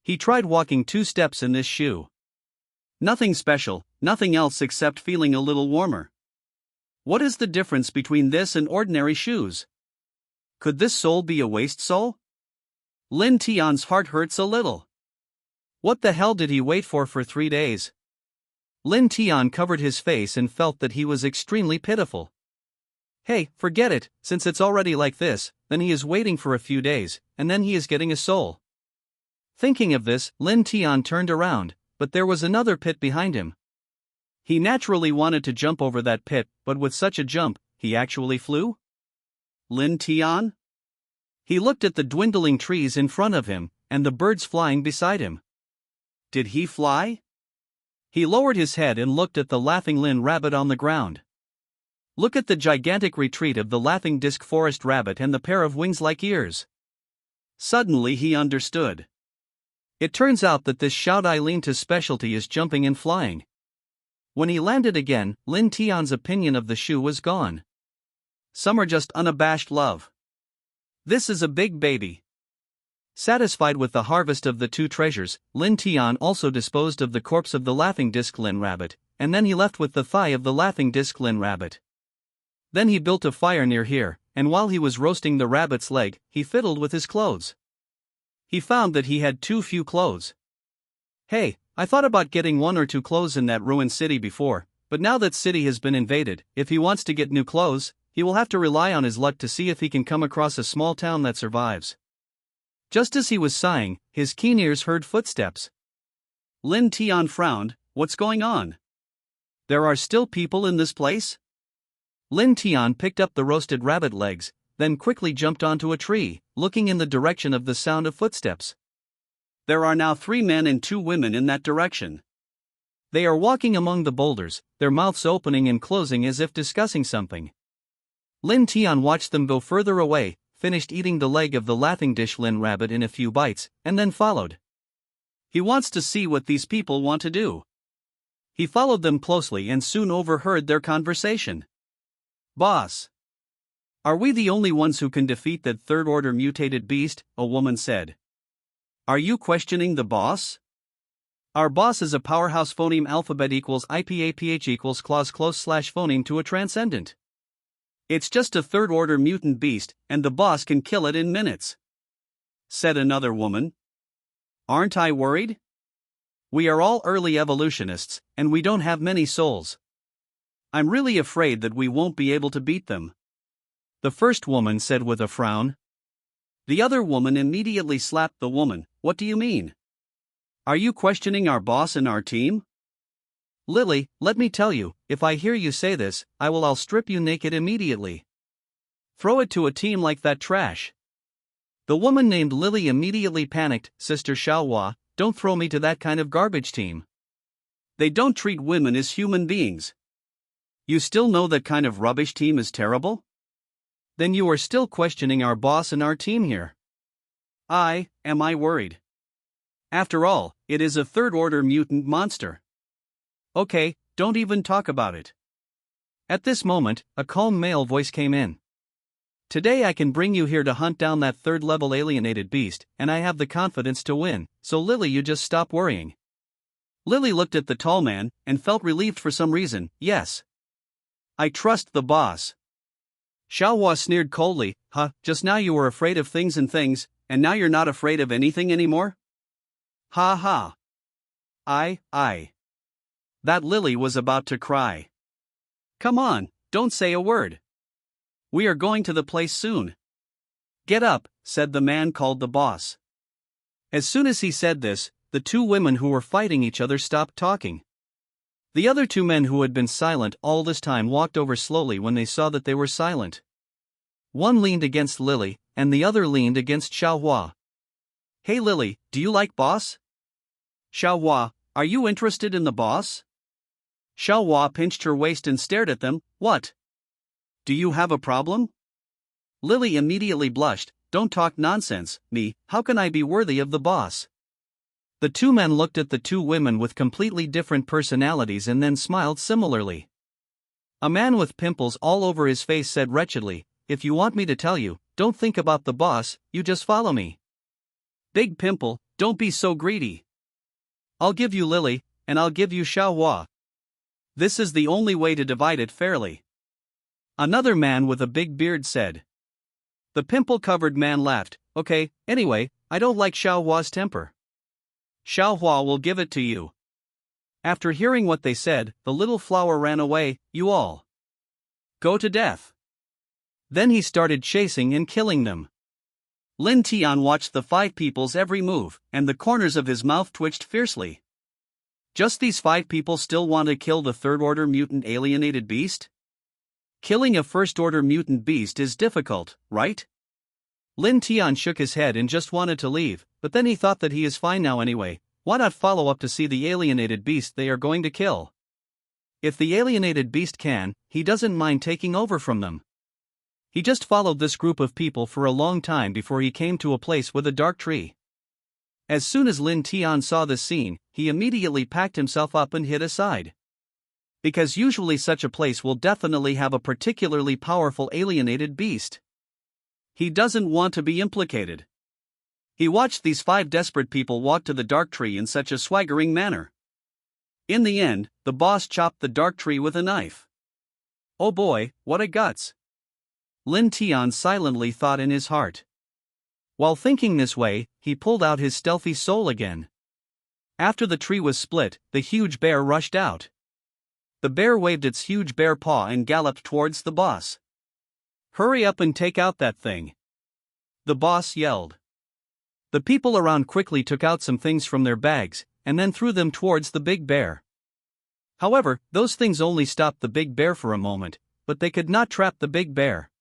He tried walking 2 steps in this shoe. Nothing special, nothing else except feeling a little warmer. What is the difference between this and ordinary shoes? Could this sole be a waist sole? Lin Tian's heart hurts a little. What the hell did he wait for 3 days? Lin Tian covered his face and felt that he was extremely pitiful. Hey, forget it, since it's already like this, then he is waiting for a few days, and then he is getting a soul. Thinking of this, Lin Tian turned around, but there was another pit behind him. He naturally wanted to jump over that pit, but with such a jump, he actually flew? Lin Tian? He looked at the dwindling trees in front of him, and the birds flying beside him. Did he fly? He lowered his head and looked at the laughing Lin Rabbit on the ground. Look at the gigantic retreat of the laughing disc forest rabbit and the pair of wings like ears. Suddenly he understood. It turns out that this Xiao Dai Lin's specialty is jumping and flying. When he landed again, Lin Tian's opinion of the shoe was gone. Some are just unabashed love. This is a big baby. Satisfied with the harvest of the 2 treasures, Lin Tian also disposed of the corpse of the laughing disc Lin Rabbit, and then he left with the thigh of the laughing disc Lin Rabbit. Then he built a fire near here, and while he was roasting the rabbit's leg, he fiddled with his clothes. He found that he had too few clothes. Hey, I thought about getting 1 or 2 clothes in that ruined city before, but now that city has been invaded, if he wants to get new clothes, he will have to rely on his luck to see if he can come across a small town that survives. Just as he was sighing, his keen ears heard footsteps. Lin Tian frowned. What's going on? There are still people in this place? Lin Tian picked up the roasted rabbit legs, then quickly jumped onto a tree, looking in the direction of the sound of footsteps. There are now 3 men and 2 women in that direction. They are walking among the boulders, their mouths opening and closing as if discussing something. Lin Tian watched them go further away, finished eating the leg of the laughing dish Lin Rabbit in a few bites, and then followed. He wants to see what these people want to do. He followed them closely and soon overheard their conversation. Boss. Are we the only ones who can defeat that third-order mutated beast? A woman said. Are you questioning the boss? Our boss is a powerhouse phoneme alphabet equals IPAPH equals clause close slash phoneme to a transcendent. It's just a third-order mutant beast, and the boss can kill it in minutes, said another woman. Aren't I worried? We are all early evolutionists, and we don't have many souls. I'm really afraid that we won't be able to beat them. The first woman said with a frown. The other woman immediately slapped the woman. What do you mean? Are you questioning our boss and our team? Lily, let me tell you, if I hear you say this, I'll strip you naked immediately. Throw it to a team like that trash. The woman named Lily immediately panicked. Sister Xiaohua, don't throw me to that kind of garbage team. They don't treat women as human beings. You still know that kind of rubbish team is terrible? Then you are still questioning our boss and our team here. Am I worried? After all, it is a third-order mutant monster. Okay, don't even talk about it. At this moment, a calm male voice came in. Today I can bring you here to hunt down that third-level alienated beast, and I have the confidence to win, so Lily, you just stop worrying. Lily looked at the tall man, and felt relieved for some reason. Yes. I trust the boss. Xiaohua sneered coldly. Just now you were afraid of things, and now you're not afraid of anything anymore? Ha ha. I. That Lily was about to cry. Come on, don't say a word. We are going to the place soon. Get up, said the man called the boss. As soon as he said this, the two women who were fighting each other stopped talking. The other two men who had been silent all this time walked over slowly when they saw that they were silent. One leaned against Lily, and the other leaned against Xiaohua. Hey Lily, do you like boss? Xiaohua, are you interested in the boss? Xiaohua pinched her waist and stared at them. What? Do you have a problem? Lily immediately blushed. Don't talk nonsense, me, how can I be worthy of the boss? The two men looked at the two women with completely different personalities and then smiled similarly. A man with pimples all over his face said wretchedly, if you want me to tell you, don't think about the boss, you just follow me. Big Pimple, don't be so greedy. I'll give you Lily, and I'll give you Xiaohua. This is the only way to divide it fairly. Another man with a big beard said. The pimple-covered man laughed. Okay, anyway, I don't like Xiaohua's temper. Xiaohua will give it to you. After hearing what they said, the little flower ran away. You all go to death. Then he started chasing and killing them. Lin Tian watched the five people's every move, and the corners of his mouth twitched fiercely. Just these five people still want to kill the third-order mutant alienated beast? Killing a first-order mutant beast is difficult, right? Lin Tian shook his head and just wanted to leave, but then he thought that he is fine now anyway. Why not follow up to see the alienated beast they are going to kill? If the alienated beast can, he doesn't mind taking over from them. He just followed this group of people for a long time before he came to a place with a dark tree. As soon as Lin Tian saw this scene, he immediately packed himself up and hid aside. Because usually such a place will definitely have a particularly powerful alienated beast. He doesn't want to be implicated. He watched these five desperate people walk to the dark tree in such a swaggering manner. In the end, the boss chopped the dark tree with a knife. Oh boy, what a guts! Lin Tian silently thought in his heart. While thinking this way, he pulled out his stealthy soul again. After the tree was split, the huge bear rushed out. The bear waved its huge bear paw and galloped towards the boss. Hurry up and take out that thing! The boss yelled. The people around quickly took out some things from their bags, and then threw them towards the big bear. However, those things only stopped the big bear for a moment, but they could not trap the big bear.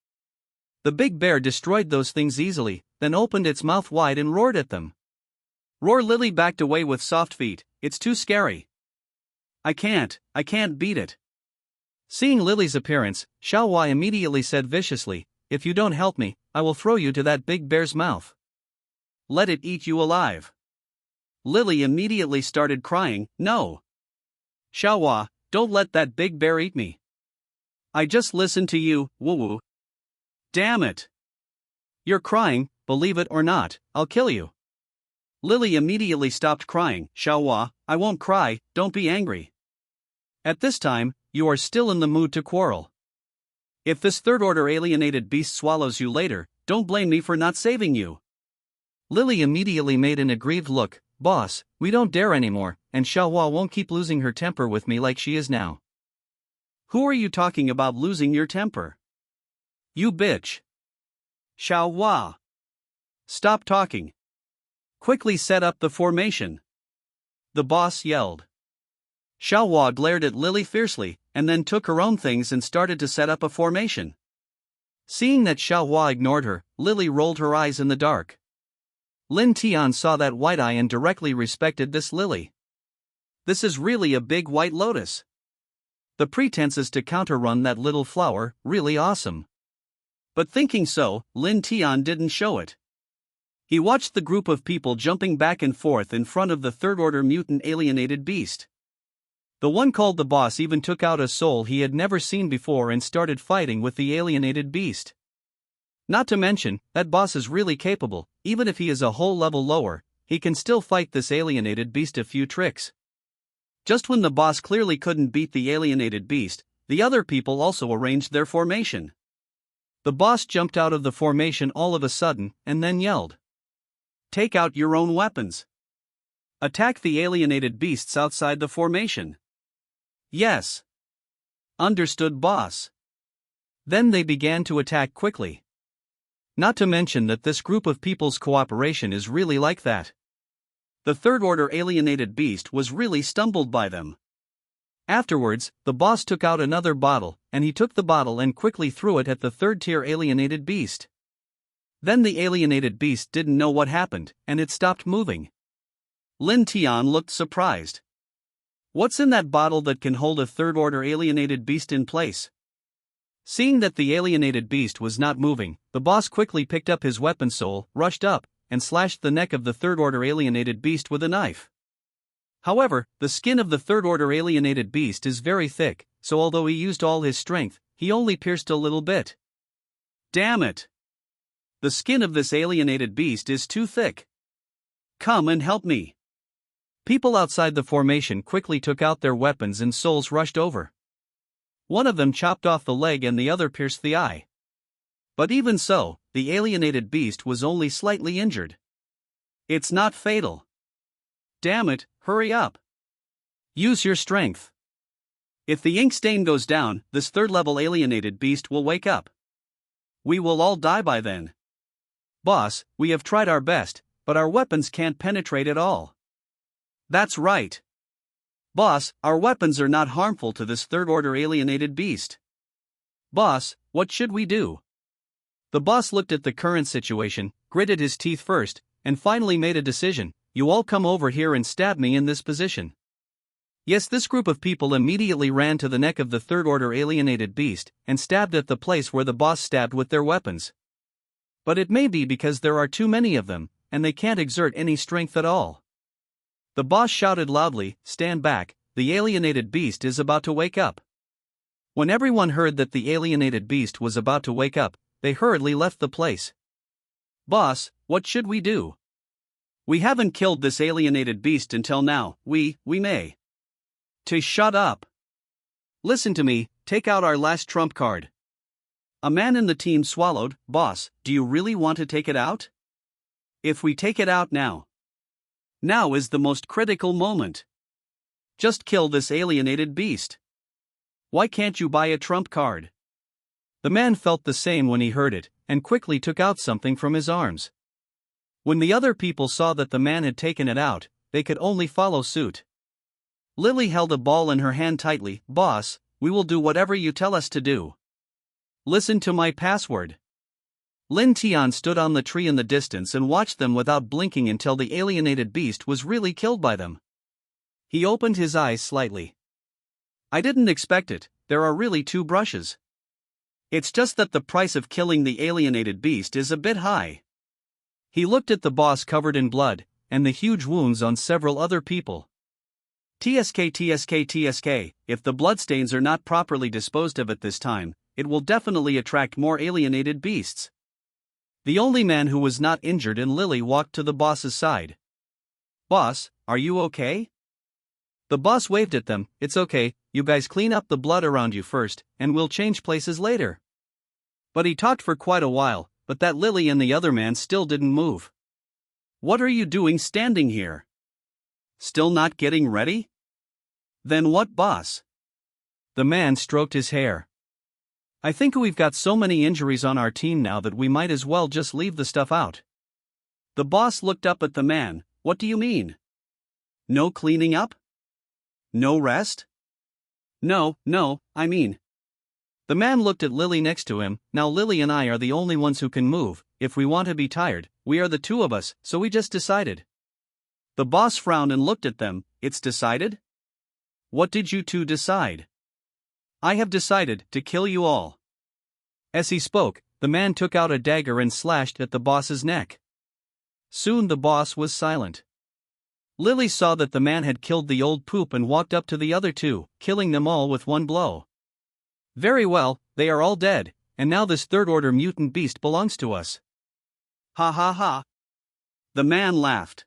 The big bear destroyed those things easily, then opened its mouth wide and roared at them. Roar Lily backed away with soft feet. It's too scary. I can't beat it. Seeing Lily's appearance, Xiaohua immediately said viciously, if you don't help me, I will throw you to that big bear's mouth. Let it eat you alive. Lily immediately started crying. No. Xiaohua, don't let that big bear eat me. I just listened to you, woo-woo. Damn it. You're crying, believe it or not, I'll kill you. Lily immediately stopped crying. Xiaohua, I won't cry, don't be angry. At this time, you are still in the mood to quarrel. If this third-order alienated beast swallows you later, don't blame me for not saving you. Lily immediately made an aggrieved look. Boss, we don't dare anymore, and Xiaohua won't keep losing her temper with me like she is now. Who are you talking about losing your temper? You bitch. Xiaohua. Stop talking. Quickly set up the formation. The boss yelled. Xiaohua glared at Lily fiercely, and then took her own things and started to set up a formation. Seeing that Xiaohua ignored her, Lily rolled her eyes in the dark. Lin Tian saw that white eye and directly respected this Lily. This is really a big white lotus. The pretense is to counter-run that little flower, really awesome. But thinking so, Lin Tian didn't show it. He watched the group of people jumping back and forth in front of the third-order mutant alienated beast. The one called the boss even took out a soul he had never seen before and started fighting with the alienated beast. Not to mention, that boss is really capable. Even if he is a whole level lower, he can still fight this alienated beast a few tricks. Just when the boss clearly couldn't beat the alienated beast, the other people also arranged their formation. The boss jumped out of the formation all of a sudden, and then yelled. Take out your own weapons. Attack the alienated beasts outside the formation. Yes. Understood, boss. Then they began to attack quickly. Not to mention that this group of people's cooperation is really like that. The third-order alienated beast was really stumbled by them. Afterwards, the boss took out another bottle, and he took the bottle and quickly threw it at the third-tier alienated beast. Then the alienated beast didn't know what happened, and it stopped moving. Lin Tian looked surprised. What's in that bottle that can hold a third-order alienated beast in place? Seeing that the alienated beast was not moving, the boss quickly picked up his weapon soul, rushed up, and slashed the neck of the third-order alienated beast with a knife. However, the skin of the third-order alienated beast is very thick, so although he used all his strength, he only pierced a little bit. Damn it! The skin of this alienated beast is too thick. Come and help me. People outside the formation quickly took out their weapons and souls rushed over. One of them chopped off the leg and the other pierced the eye. But even so, the alienated beast was only slightly injured. It's not fatal. Damn it, hurry up. Use your strength. If the ink stain goes down, this third-level alienated beast will wake up. We will all die by then. Boss, we have tried our best, but our weapons can't penetrate at all. That's right. Boss, our weapons are not harmful to this third-order alienated beast. Boss, what should we do? The boss looked at the current situation, gritted his teeth first, and finally made a decision. You all come over here and stab me in this position. Yes, this group of people immediately ran to the neck of the third-order alienated beast and stabbed at the place where the boss stabbed with their weapons. But it may be because there are too many of them, and they can't exert any strength at all. The boss shouted loudly, "Stand back, the alienated beast is about to wake up." When everyone heard that the alienated beast was about to wake up, they hurriedly left the place. Boss, what should we do? We haven't killed this alienated beast until now. We may. To shut up. Listen to me, take out our last trump card. A man in the team swallowed. Boss, do you really want to take it out? If we take it out now. Now is the most critical moment. Just kill this alienated beast. Why can't you buy a trump card? The man felt the same when he heard it, and quickly took out something from his arms. When the other people saw that the man had taken it out, they could only follow suit. Lily held a ball in her hand tightly. Boss, we will do whatever you tell us to do. Listen to my password. Lin Tian stood on the tree in the distance and watched them without blinking until the alienated beast was really killed by them. He opened his eyes slightly. I didn't expect it, there are really 2 brushes. It's just that the price of killing the alienated beast is a bit high. He looked at the boss covered in blood, and the huge wounds on several other people. TSK, if the bloodstains are not properly disposed of at this time, it will definitely attract more alienated beasts. The only man who was not injured and Lily walked to the boss's side. Boss, are you okay? The boss waved at them. It's okay, you guys clean up the blood around you first, and we'll change places later. But he talked for quite a while, but that Lily and the other man still didn't move. What are you doing standing here? Still not getting ready? Then what, boss? The man stroked his hair. I think we've got so many injuries on our team now that we might as well just leave the stuff out. The boss looked up at the man. What do you mean? No cleaning up? No rest? No, I mean. The man looked at Lily next to him. Now Lily and I are the only ones who can move. If we want to be tired, we are the two of us, so we just decided. The boss frowned and looked at them. It's decided? What did you two decide? I have decided to kill you all. As he spoke, the man took out a dagger and slashed at the boss's neck. Soon the boss was silent. Lily saw that the man had killed the old poop and walked up to the other two, killing them all with one blow. Very well, they are all dead, and now this third-order mutant beast belongs to us. Ha ha ha. The man laughed.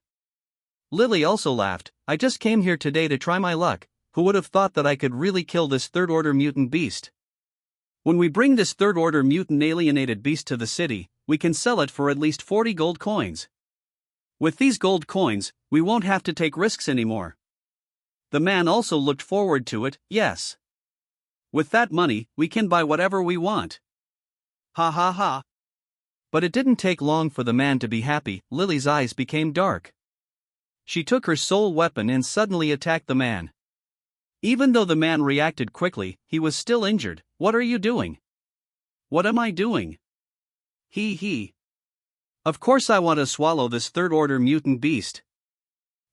Lily also laughed. I just came here today to try my luck. Who would have thought that I could really kill this third-order mutant beast? When we bring this third-order mutant alienated beast to the city, we can sell it for at least 40 gold coins. With these gold coins, we won't have to take risks anymore. The man also looked forward to it. Yes. With that money, we can buy whatever we want. Ha ha ha. But it didn't take long for the man to be happy. Lily's eyes became dark. She took her soul weapon and suddenly attacked the man. Even though the man reacted quickly, he was still injured. What are you doing? What am I doing? He. Of course I want to swallow this third-order mutant beast.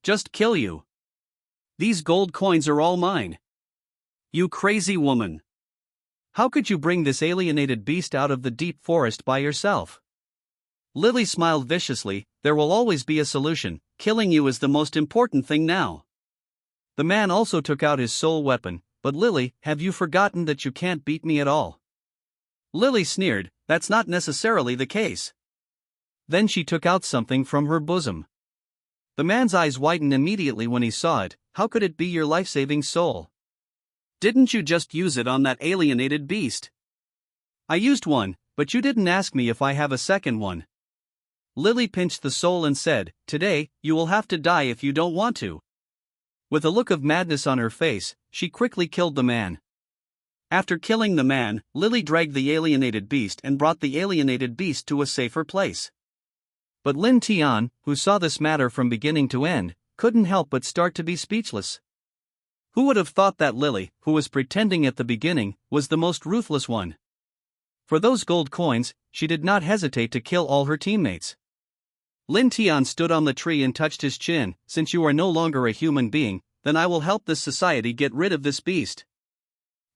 Just kill you. These gold coins are all mine. You crazy woman. How could you bring this alienated beast out of the deep forest by yourself? Lily smiled viciously. There will always be a solution. Killing you is the most important thing now. The man also took out his soul weapon. But Lily, have you forgotten that you can't beat me at all? Lily sneered. That's not necessarily the case. Then she took out something from her bosom. The man's eyes widened immediately when he saw it. How could it be your life-saving soul? Didn't you just use it on that alienated beast? I used one, but you didn't ask me if I have a second one. Lily pinched the soul and said, Today, you will have to die if you don't want to. With a look of madness on her face, she quickly killed the man. After killing the man, Lily dragged the alienated beast and brought the alienated beast to a safer place. But Lin Tian, who saw this matter from beginning to end, couldn't help but start to be speechless. Who would have thought that Lily, who was pretending at the beginning, was the most ruthless one? For those gold coins, she did not hesitate to kill all her teammates. Lin Tian stood on the tree and touched his chin. Since you are no longer a human being, then I will help this society get rid of this beast.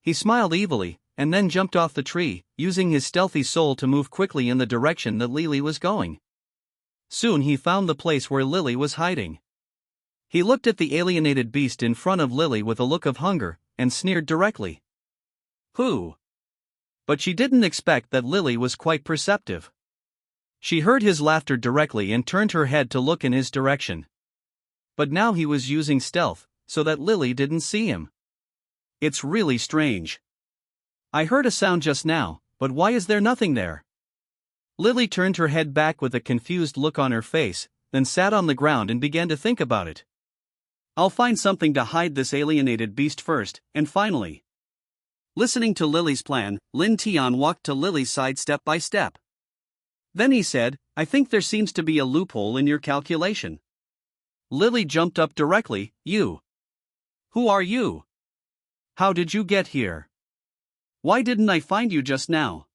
He smiled evilly, and then jumped off the tree, using his stealthy soul to move quickly in the direction that Lily was going. Soon he found the place where Lily was hiding. He looked at the alienated beast in front of Lily with a look of hunger, and sneered directly. Who? But she didn't expect that Lily was quite perceptive. She heard his laughter directly and turned her head to look in his direction. But now he was using stealth, so that Lily didn't see him. It's really strange. I heard a sound just now, but why is there nothing there? Lily turned her head back with a confused look on her face, then sat on the ground and began to think about it. I'll find something to hide this alienated beast first, and finally. Listening to Lily's plan, Lin Tian walked to Lily's side step by step. Then he said, I think there seems to be a loophole in your calculation. Lily jumped up directly. You? Who are you? How did you get here? Why didn't I find you just now?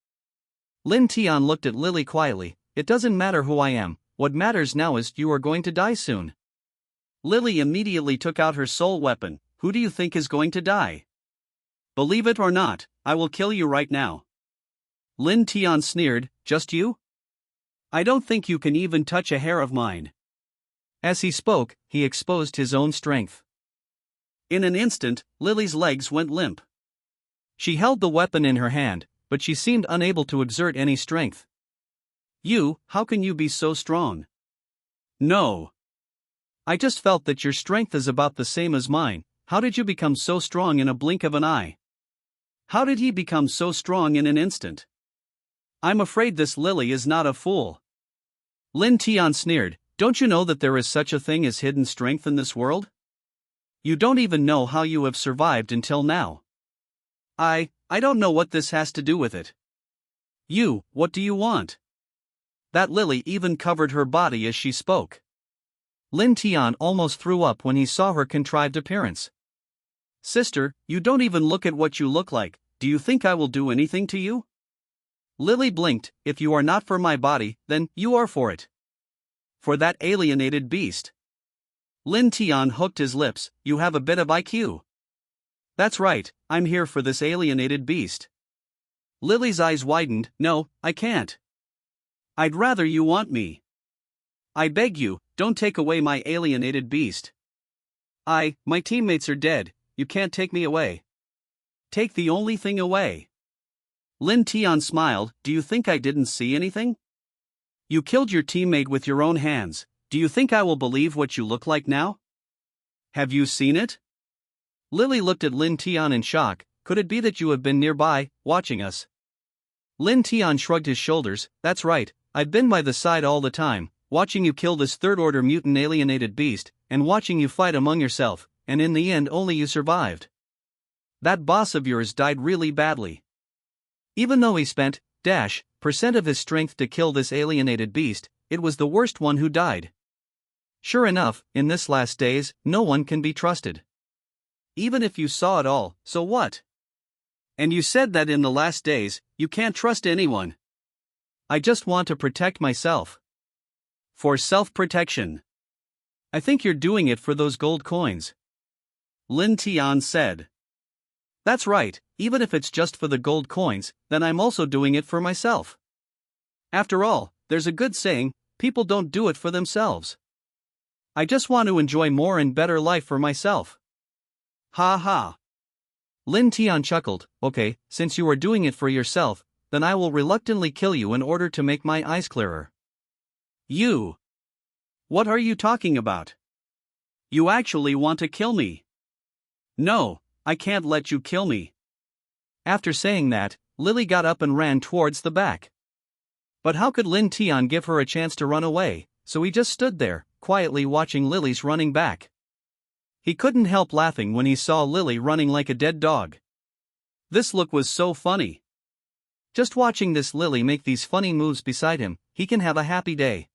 Lin Tian looked at Lily quietly. It doesn't matter who I am, what matters now is you are going to die soon. Lily immediately took out her soul weapon. Who do you think is going to die? Believe it or not, I will kill you right now. Lin Tian sneered, just you? I don't think you can even touch a hair of mine. As he spoke, he exposed his own strength. In an instant, Lily's legs went limp. She held the weapon in her hand, but she seemed unable to exert any strength. You, how can you be so strong? No. I just felt that your strength is about the same as mine. How did you become so strong in a blink of an eye? How did he become so strong in an instant? I'm afraid this Lily is not a fool. Lin Tian sneered, don't you know that there is such a thing as hidden strength in this world? You don't even know how you have survived until now. I don't know what this has to do with it. What do you want? That Lily even covered her body as she spoke. Lin Tian almost threw up when he saw her contrived appearance. Sister, you don't even look at what you look like, do you think I will do anything to you? Lily blinked. If you are not for my body, then you are for it. For that alienated beast. Lin Tian hooked his lips. You have a bit of IQ. That's right, I'm here for this alienated beast. Lily's eyes widened. No, I can't. I'd rather you want me. I beg you, don't take away my alienated beast. My teammates are dead, you can't take me away. Take the only thing away. Lin Tian smiled. Do you think I didn't see anything? You killed your teammate with your own hands. Do you think I will believe what you look like now? Have you seen it? Lily looked at Lin Tian in shock. Could it be that you have been nearby, watching us? Lin Tian shrugged his shoulders. That's right, I've been by the side all the time, watching you kill this third-order mutant alienated beast, and watching you fight among yourself, and in the end only you survived. That boss of yours died really badly. Even though he spent % of his strength to kill this alienated beast, it was the worst one who died. Sure enough, in this last days, no one can be trusted. Even if you saw it all, so what? And you said that in the last days, you can't trust anyone. I just want to protect myself. For self-protection. I think you're doing it for those gold coins. Lin Tian said. That's right, even if it's just for the gold coins, then I'm also doing it for myself. After all, there's a good saying, people don't do it for themselves. I just want to enjoy more and better life for myself. Ha ha. Lin Tian chuckled. Okay, since you are doing it for yourself, then I will reluctantly kill you in order to make my eyes clearer. You. What are you talking about? You actually want to kill me? No, I can't let you kill me. After saying that, Lily got up and ran towards the back. But how could Lin Tian give her a chance to run away, so he just stood there, quietly watching Lily's running back. He couldn't help laughing when he saw Lily running like a dead dog. This look was so funny. Just watching this Lily make these funny moves beside him, he can have a happy day.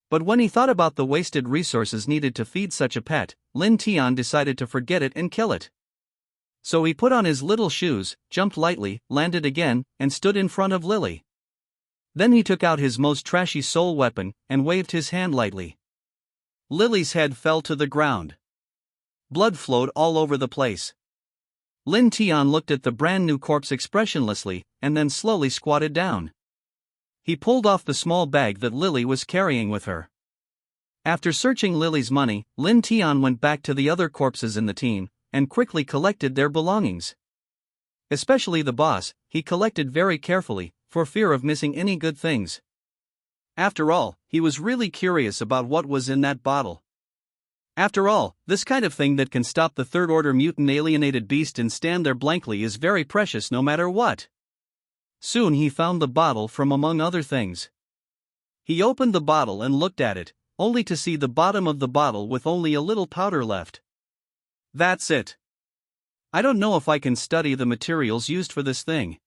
But when he thought about the wasted resources needed to feed such a pet, Lin Tian decided to forget it and kill it. So he put on his little shoes, jumped lightly, landed again, and stood in front of Lily. Then he took out his most trashy soul weapon, and waved his hand lightly. Lily's head fell to the ground. Blood flowed all over the place. Lin Tian looked at the brand new corpse expressionlessly, and then slowly squatted down. He pulled off the small bag that Lily was carrying with her. After searching Lily's money, Lin Tian went back to the other corpses in the team, and quickly collected their belongings. Especially the boss, he collected very carefully, for fear of missing any good things. After all, he was really curious about what was in that bottle. After all, this kind of thing that can stop the third-order mutant alienated beast and stand there blankly is very precious no matter what. Soon he found the bottle from among other things. He opened the bottle and looked at it, only to see the bottom of the bottle with only a little powder left. That's it. I don't know if I can study the materials used for this thing.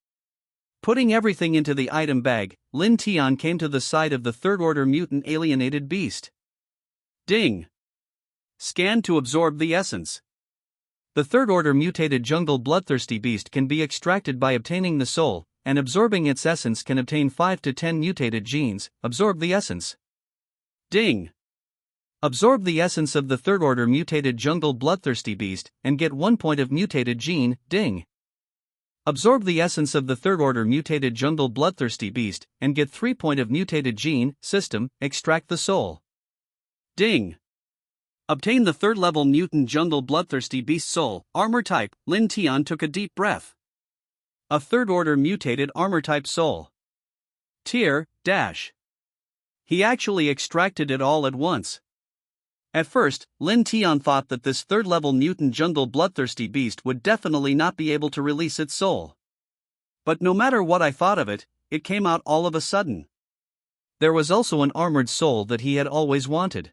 Putting everything into the item bag, Lin Tian came to the side of the third-order mutant alienated beast. Ding! Scan to absorb the essence. The third-order mutated jungle bloodthirsty beast can be extracted by obtaining the soul, and absorbing its essence can obtain 5 to 10 mutated genes. Absorb the essence. Ding! Absorb the essence of the third-order mutated jungle bloodthirsty beast, and get 1 point of mutated gene. Ding! Absorb the essence of the third-order mutated jungle bloodthirsty beast, and get 3 point of mutated gene. System, extract the soul. Ding! Obtain the third-level mutant jungle bloodthirsty beast soul, armor type. Lin Tian took a deep breath. A third-order mutated armor type soul. Tier, dash. He actually extracted it all at once. At first, Lin Tian thought that this third-level mutant jungle bloodthirsty beast would definitely not be able to release its soul. But no matter what I thought of it, it came out all of a sudden. There was also an armored soul that he had always wanted.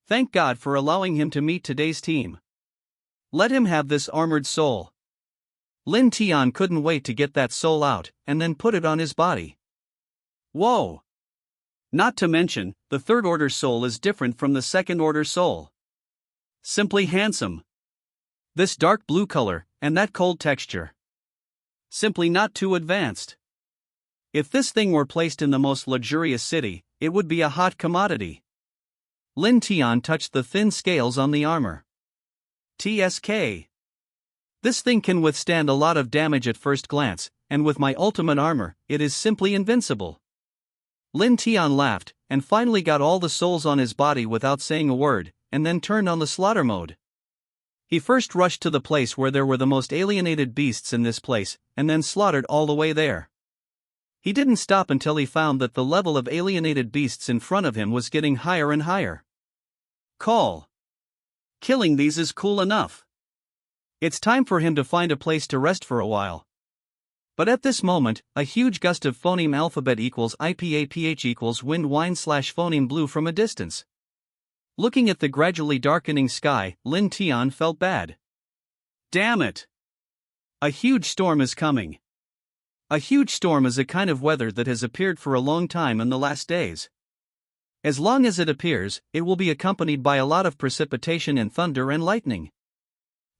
Thank God for allowing him to meet today's team. Let him have this armored soul. Lin Tian couldn't wait to get that soul out, and then put it on his body. Whoa! Not to mention, the third-order soul is different from the second-order soul. Simply handsome. This dark blue color, and that cold texture. Simply not too advanced. If this thing were placed in the most luxurious city, it would be a hot commodity. Lin Tian touched the thin scales on the armor. TSK. This thing can withstand a lot of damage at first glance, and with my ultimate armor, it is simply invincible. Lin Tian laughed, and finally got all the souls on his body without saying a word, and then turned on the slaughter mode. He first rushed to the place where there were the most alienated beasts in this place, and then slaughtered all the way there. He didn't stop until he found that the level of alienated beasts in front of him was getting higher and higher. Call. Killing these is cool enough. It's time for him to find a place to rest for a while. But at this moment, a huge gust of phoneme alphabet equals IPAPH equals wind wine / phoneme blew from a distance. Looking at the gradually darkening sky, Lin Tian felt bad. Damn it! A huge storm is coming. A huge storm is a kind of weather that has appeared for a long time in the last days. As long as it appears, it will be accompanied by a lot of precipitation and thunder and lightning.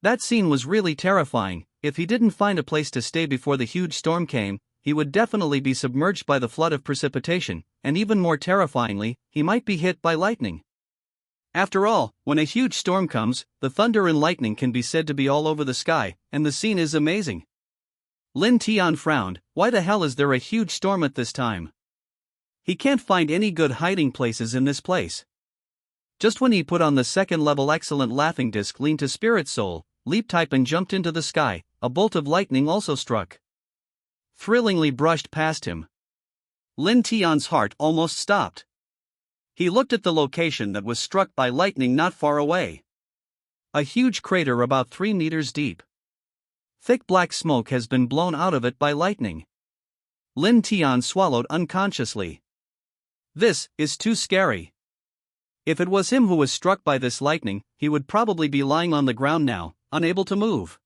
That scene was really terrifying. If he didn't find a place to stay before the huge storm came, he would definitely be submerged by the flood of precipitation, and even more terrifyingly, he might be hit by lightning. After all, when a huge storm comes, the thunder and lightning can be said to be all over the sky, and the scene is amazing. Lin Tian frowned. Why the hell is there a huge storm at this time? He can't find any good hiding places in this place. Just when he put on the second level excellent laughing disc lean to spirit soul, leap type and jumped into the sky, a bolt of lightning also struck. Thrillingly brushed past him. Lin Tian's heart almost stopped. He looked at the location that was struck by lightning not far away. A huge crater about 3 meters deep. Thick black smoke has been blown out of it by lightning. Lin Tian swallowed unconsciously. This is too scary. If it was him who was struck by this lightning, he would probably be lying on the ground now, unable to move.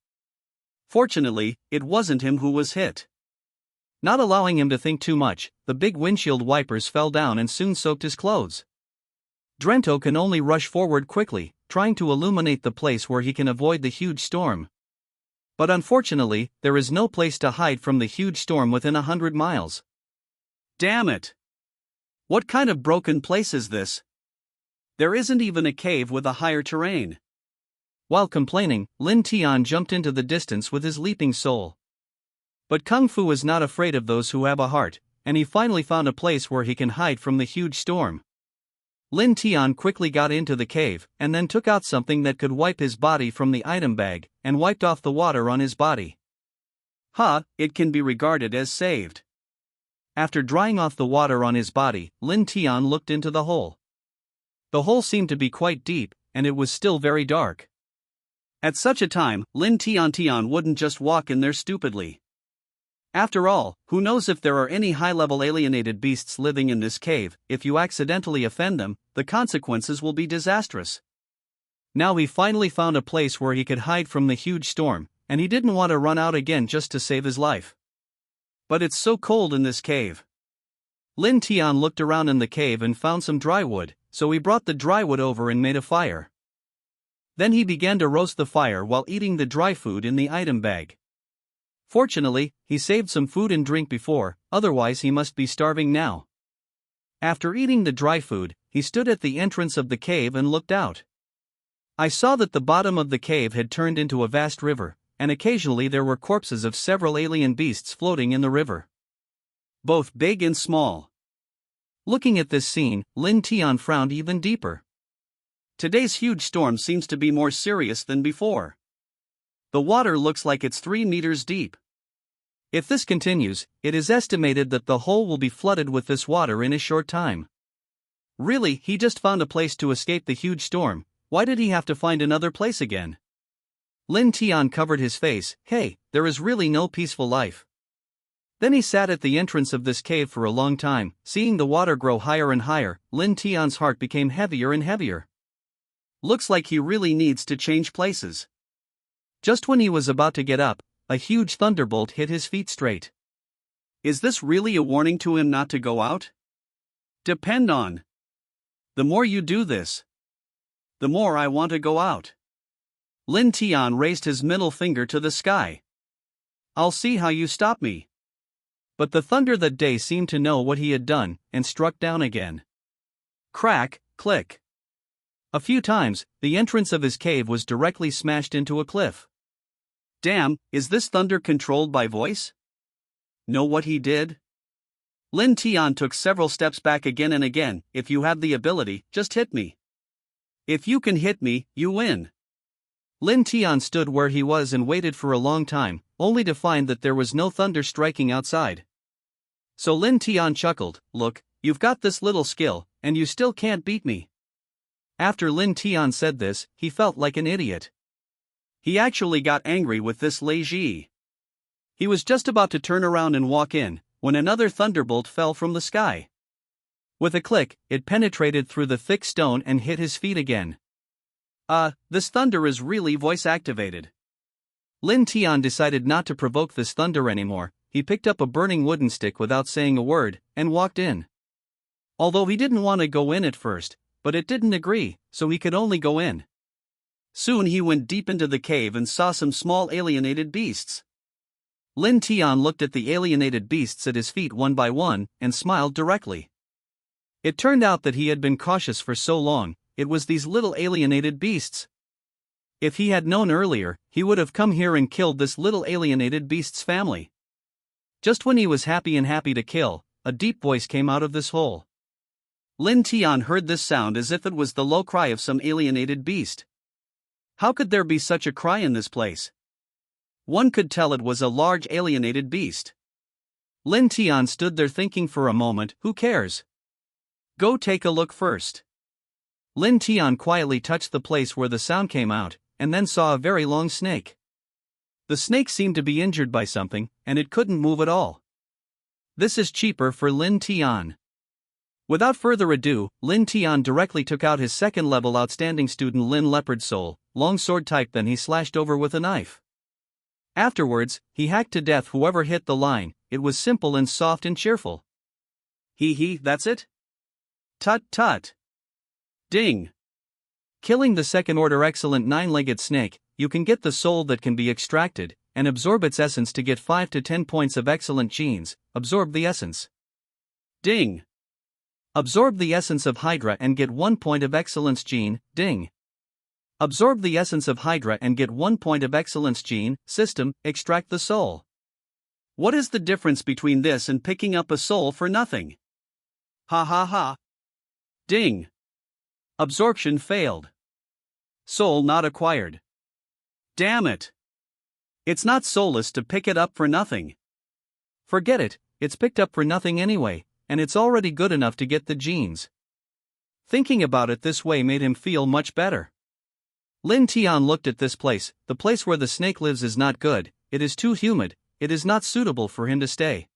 Fortunately, it wasn't him who was hit. Not allowing him to think too much, the big windshield wipers fell down and soon soaked his clothes. Drento can only rush forward quickly, trying to illuminate the place where he can avoid the huge storm. But unfortunately, there is no place to hide from the huge storm within 100 miles. Damn it! What kind of broken place is this? There isn't even a cave with a higher terrain. While complaining, Lin Tian jumped into the distance with his leaping soul. But Kung Fu is not afraid of those who have a heart, and he finally found a place where he can hide from the huge storm. Lin Tian quickly got into the cave, and then took out something that could wipe his body from the item bag, and wiped off the water on his body. It can be regarded as saved. After drying off the water on his body, Lin Tian looked into the hole. The hole seemed to be quite deep, and it was still very dark. At such a time, Lin Tian wouldn't just walk in there stupidly. After all, who knows if there are any high-level alienated beasts living in this cave? If you accidentally offend them, the consequences will be disastrous. Now he finally found a place where he could hide from the huge storm, and he didn't want to run out again just to save his life. But it's so cold in this cave. Lin Tian looked around in the cave and found some dry wood, so he brought the dry wood over and made a fire. Then he began to roast the fire while eating the dry food in the item bag. Fortunately, he saved some food and drink before, otherwise he must be starving now. After eating the dry food, he stood at the entrance of the cave and looked out. I saw that the bottom of the cave had turned into a vast river, and occasionally there were corpses of several alien beasts floating in the river. Both big and small. Looking at this scene, Lin Tian frowned even deeper. Today's huge storm seems to be more serious than before. The water looks like it's 3 meters deep. If this continues, it is estimated that the hole will be flooded with this water in a short time. Really, he just found a place to escape the huge storm. Why did he have to find another place again? Lin Tian covered his face. Hey, there is really no peaceful life. Then he sat at the entrance of this cave for a long time, seeing the water grow higher and higher. Lin Tian's heart became heavier and heavier. Looks like he really needs to change places. Just when he was about to get up, a huge thunderbolt hit his feet straight. Is this really a warning to him not to go out? Depend on. The more you do this, the more I want to go out. Lin Tian raised his middle finger to the sky. I'll see how you stop me. But the thunder that day seemed to know what he had done, and struck down again. Crack, click. A few times, the entrance of his cave was directly smashed into a cliff. Damn, is this thunder controlled by voice? Know what he did? Lin Tian took several steps back again and again. If you have the ability, just hit me. If you can hit me, you win. Lin Tian stood where he was and waited for a long time, only to find that there was no thunder striking outside. So Lin Tian chuckled, look, you've got this little skill, and you still can't beat me. After Lin Tian said this, he felt like an idiot. He actually got angry with this Lei Ji. He was just about to turn around and walk in, when another thunderbolt fell from the sky. With a click, it penetrated through the thick stone and hit his feet again. This thunder is really voice-activated. Lin Tian decided not to provoke this thunder anymore. He picked up a burning wooden stick without saying a word, and walked in. Although he didn't want to go in at first, but it didn't agree, so he could only go in. Soon he went deep into the cave and saw some small alienated beasts. Lin Tian looked at the alienated beasts at his feet one by one, and smiled directly. It turned out that he had been cautious for so long, it was these little alienated beasts. If he had known earlier, he would have come here and killed this little alienated beast's family. Just when he was happy to kill, a deep voice came out of this hole. Lin Tian heard this sound as if it was the low cry of some alienated beast. How could there be such a cry in this place? One could tell it was a large alienated beast. Lin Tian stood there thinking for a moment, who cares? Go take a look first. Lin Tian quietly touched the place where the sound came out, and then saw a very long snake. The snake seemed to be injured by something, and it couldn't move at all. This is cheaper for Lin Tian. Without further ado, Lin Tian directly took out his second-level outstanding student Lin Leopard Soul, long sword type, then he slashed over with a knife. Afterwards, he hacked to death whoever hit the line. It was simple and soft and cheerful. Hee, that's it? Tut. Ding. Killing the second-order excellent 9-legged snake, you can get the soul that can be extracted, and absorb its essence to get 5 to 10 points of excellent genes. Absorb the essence. Ding. Absorb the essence of Hydra and get 1 point of excellence gene. Ding. Absorb the essence of Hydra and get 1 point of excellence gene. System, extract the soul. What is the difference between this and picking up a soul for nothing? Ha. Ding. Absorption failed. Soul not acquired. Damn it. It's not soulless to pick it up for nothing. Forget it, it's picked up for nothing anyway, and it's already good enough to get the genes. Thinking about it this way made him feel much better. Lin Tian looked at this place. The place where the snake lives is not good, it is too humid, it is not suitable for him to stay.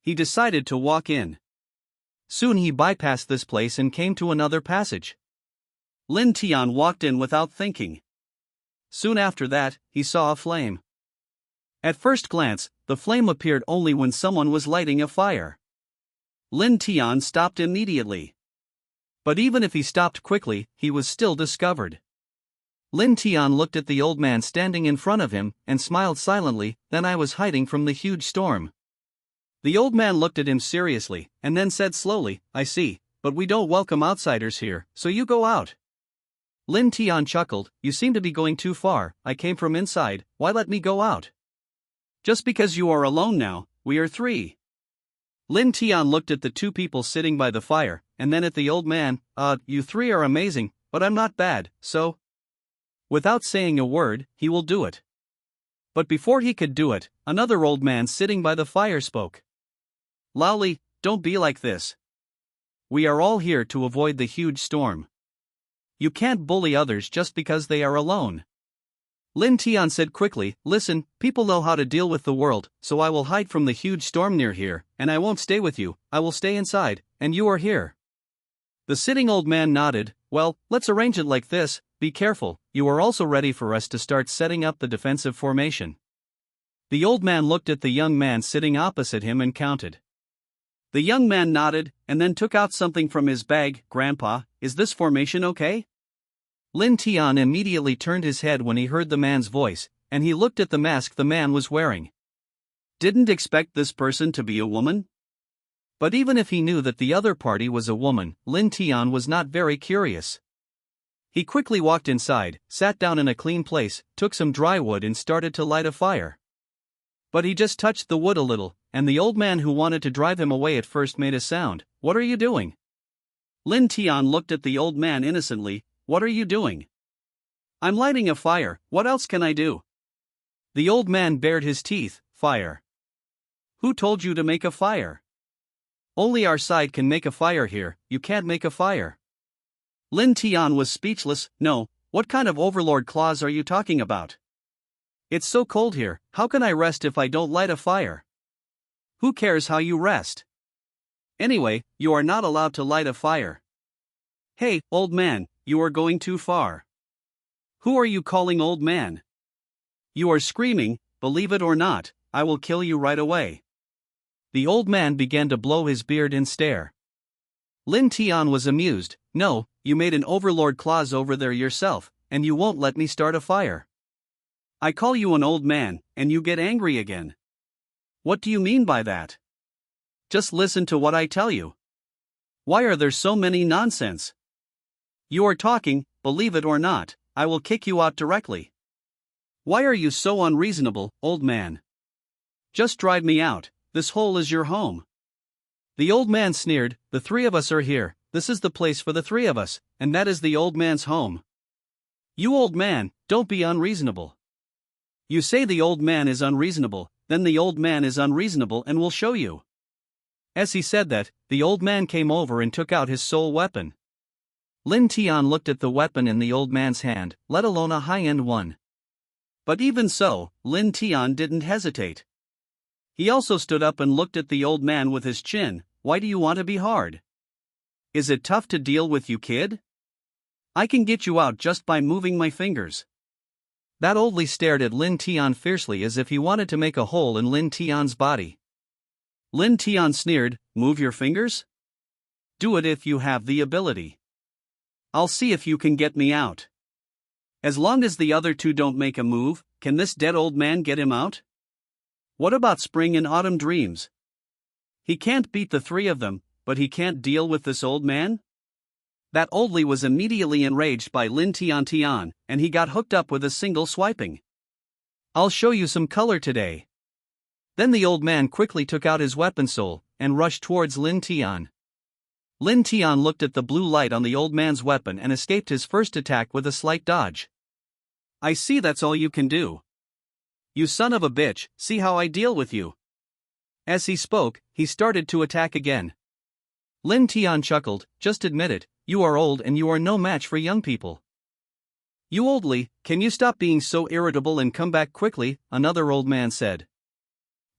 He decided to walk in. Soon he bypassed this place and came to another passage. Lin Tian walked in without thinking. Soon after that, he saw a flame. At first glance, the flame appeared only when someone was lighting a fire. Lin Tian stopped immediately. But even if he stopped quickly, he was still discovered. Lin Tian looked at the old man standing in front of him, and smiled silently. Then I was hiding from the huge storm. The old man looked at him seriously, and then said slowly, I see, but we don't welcome outsiders here, so you go out. Lin Tian chuckled, you seem to be going too far, I came from inside, why let me go out? Just because you are alone now, we are 3. Lin Tian looked at the 2 people sitting by the fire, and then at the old man, you 3 are amazing, but I'm not bad, so... Without saying a word, he will do it. But before he could do it, another old man sitting by the fire spoke. Lowly, don't be like this. We are all here to avoid the huge storm. You can't bully others just because they are alone. Lin Tian said quickly, listen, people know how to deal with the world, so I will hide from the huge storm near here, and I won't stay with you, I will stay inside, and you are here. The sitting old man nodded, well, let's arrange it like this, be careful, you are also ready for us to start setting up the defensive formation. The old man looked at the young man sitting opposite him and counted. The young man nodded, and then took out something from his bag. Grandpa, is this formation okay? Lin Tian immediately turned his head when he heard the man's voice, and he looked at the mask the man was wearing. Didn't expect this person to be a woman? But even if he knew that the other party was a woman, Lin Tian was not very curious. He quickly walked inside, sat down in a clean place, took some dry wood and started to light a fire. But he just touched the wood a little, and the old man who wanted to drive him away at first made a sound. What are you doing? Lin Tian looked at the old man innocently. What are you doing? I'm lighting a fire, what else can I do? The old man bared his teeth. Fire. Who told you to make a fire? Only our side can make a fire here, you can't make a fire. Lin Tian was speechless. No, what kind of overlord clause are you talking about? It's so cold here, how can I rest if I don't light a fire? Who cares how you rest? Anyway, you are not allowed to light a fire. Hey, old man, you are going too far. Who are you calling old man? You are screaming, believe it or not, I will kill you right away. The old man began to blow his beard and stare. Lin Tian was amused. No, you made an overlord clause over there yourself, and you won't let me start a fire. I call you an old man, and you get angry again. What do you mean by that? Just listen to what I tell you. Why are there so many nonsense? You are talking, believe it or not, I will kick you out directly. Why are you so unreasonable, old man? Just drive me out, this hole is your home. The old man sneered, the three of us are here, this is the place for the three of us, and that is the old man's home. You old man, don't be unreasonable. You say the old man is unreasonable, then the old man is unreasonable and will show you. As he said that, the old man came over and took out his sole weapon. Lin Tian looked at the weapon in the old man's hand, let alone a high-end one. But even so, Lin Tian didn't hesitate. He also stood up and looked at the old man with his chin. Why do you want to be hard? Is it tough to deal with you, kid? I can get you out just by moving my fingers. That oldly stared at Lin Tian fiercely as if he wanted to make a hole in Lin Tian's body. Lin Tian sneered, move your fingers? Do it if you have the ability. I'll see if you can get me out. As long as the other two don't make a move, can this dead old man get him out? What about spring and autumn dreams? He can't beat the three of them, but he can't deal with this old man? That oldly was immediately enraged by Lin Tian, and he got hooked up with a single swiping. I'll show you some color today. Then the old man quickly took out his weapon soul, and rushed towards Lin Tian. Lin Tian looked at the blue light on the old man's weapon and escaped his first attack with a slight dodge. I see that's all you can do. You son of a bitch, see how I deal with you. As he spoke, he started to attack again. Lin Tian chuckled, just admit it, you are old and you are no match for young people. You oldly, can you stop being so irritable and come back quickly, another old man said.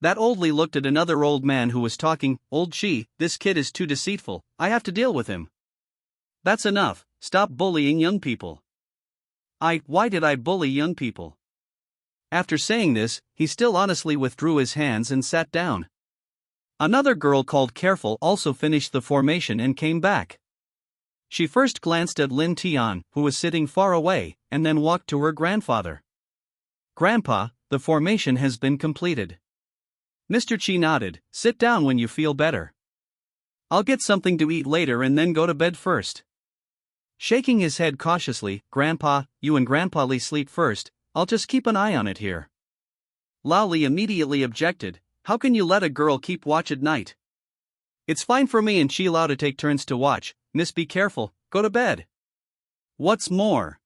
That oldly looked at another old man who was talking, old Chi, this kid is too deceitful, I have to deal with him. That's enough, stop bullying young people. Why did I bully young people? After saying this, he still honestly withdrew his hands and sat down. Another girl called Careful also finished the formation and came back. She first glanced at Lin Tian, who was sitting far away, and then walked to her grandfather. Grandpa, the formation has been completed. Mr. Chi nodded, sit down when you feel better. I'll get something to eat later and then go to bed first. Shaking his head cautiously, Grandpa, you and Grandpa Li sleep first, I'll just keep an eye on it here. Lao Li immediately objected, how can you let a girl keep watch at night? It's fine for me and Chi Lao to take turns to watch, miss be careful, go to bed. What's more?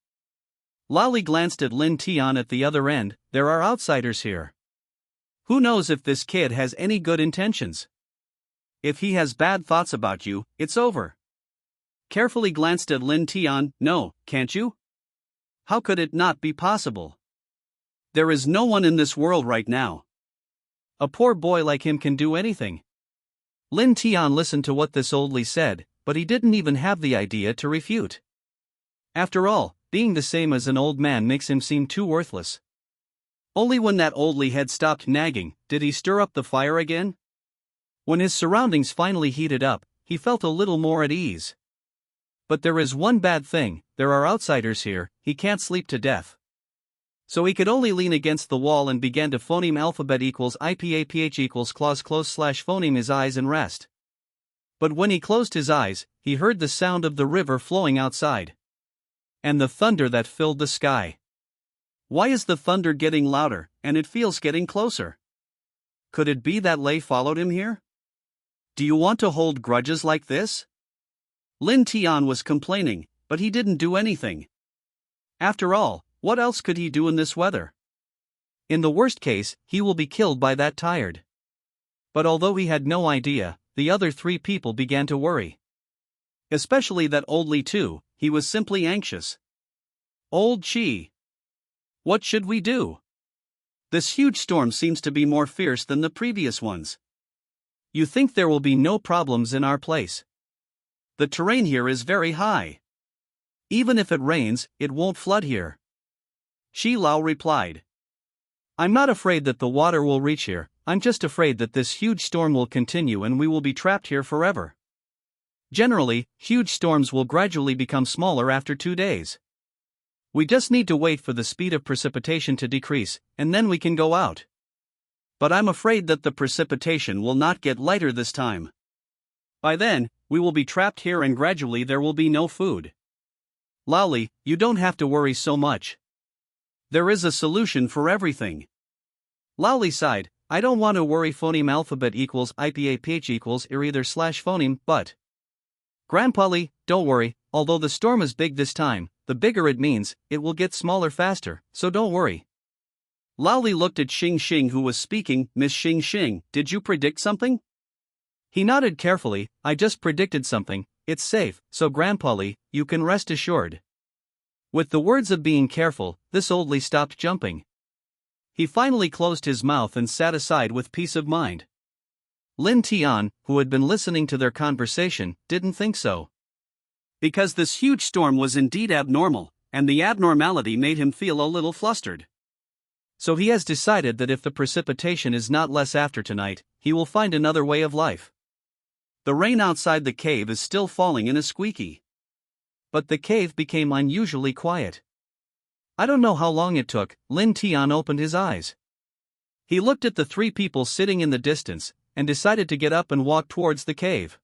Lao Li glanced at Lin Tian at the other end, there are outsiders here. Who knows if this kid has any good intentions? If he has bad thoughts about you, it's over. Carefully glanced at Lin Tian, no, can't you? How could it not be possible? There is no one in this world right now. A poor boy like him can do anything. Lin Tian listened to what this oldly said, but he didn't even have the idea to refute. After all, being the same as an old man makes him seem too worthless. Only when that oldly head stopped nagging did he stir up the fire again. When his surroundings finally heated up, he felt a little more at ease. But there is one bad thing: there are outsiders here. He can't sleep to death. So he could only lean against the wall and began to phoneme alphabet equals IPAPH equals clause close slash phoneme his eyes and rest. But when he closed his eyes, he heard the sound of the river flowing outside. And the thunder that filled the sky. Why is the thunder getting louder, and it feels getting closer? Could it be that Lei followed him here? Do you want to hold grudges like this? Lin Tian was complaining, but he didn't do anything. After all, what else could he do in this weather? In the worst case, he will be killed by that tired. But although he had no idea, the other three people began to worry. Especially that old Li too. He was simply anxious. Old Chi. What should we do? This huge storm seems to be more fierce than the previous ones. You think there will be no problems in our place? The terrain here is very high. Even if it rains, it won't flood here. Shi Lao replied. I'm not afraid that the water will reach here, I'm just afraid that this huge storm will continue and we will be trapped here forever. Generally, huge storms will gradually become smaller after 2 days. We just need to wait for the speed of precipitation to decrease, and then we can go out. But I'm afraid that the precipitation will not get lighter this time. By then, we will be trapped here and gradually there will be no food. Laoli, you don't have to worry so much. There is a solution for everything. Laoli sighed, I don't want to worry. Phoneme alphabet equals IPAPH equals either slash phoneme, but. Grandpa Li, don't worry, although the storm is big this time, the bigger it means, it will get smaller faster, so don't worry. Laoli looked at Xing Xing who was speaking. Miss Xing Xing, did you predict something? He nodded carefully, I just predicted something, it's safe, so Grandpa Li, you can rest assured. With the words of being careful, this old Li stopped jumping. He finally closed his mouth and sat aside with peace of mind. Lin Tian, who had been listening to their conversation, didn't think so. Because this huge storm was indeed abnormal, and the abnormality made him feel a little flustered. So he has decided that if the precipitation is not less after tonight, he will find another way of life. The rain outside the cave is still falling in a squeaky. But the cave became unusually quiet. I don't know how long it took. Lin Tian opened his eyes. He looked at the three people sitting in the distance, and decided to get up and walk towards the cave.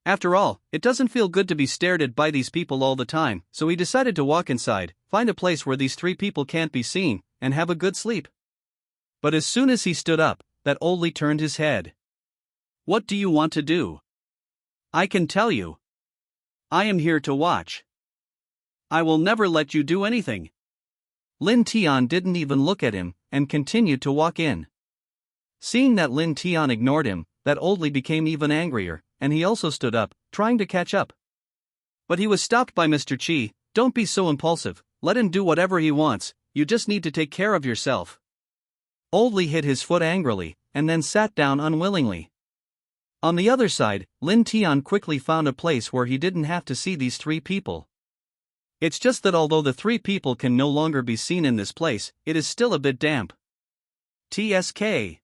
After all, it doesn't feel good to be stared at by these people all the time, so he decided to walk inside, find a place where these three people can't be seen, and have a good sleep. But as soon as he stood up, that old Li turned his head. What do you want to do? I can tell you. I am here to watch. I will never let you do anything. Lin Tian didn't even look at him, and continued to walk in. Seeing that Lin Tian ignored him, that old Li became even angrier, and he also stood up, trying to catch up. But he was stopped by Mr. Qi. Don't be so impulsive, let him do whatever he wants, you just need to take care of yourself. Old Li hit his foot angrily, and then sat down unwillingly. On the other side, Lin Tian quickly found a place where he didn't have to see these three people. It's just that although the three people can no longer be seen in this place, it is still a bit damp. TSK.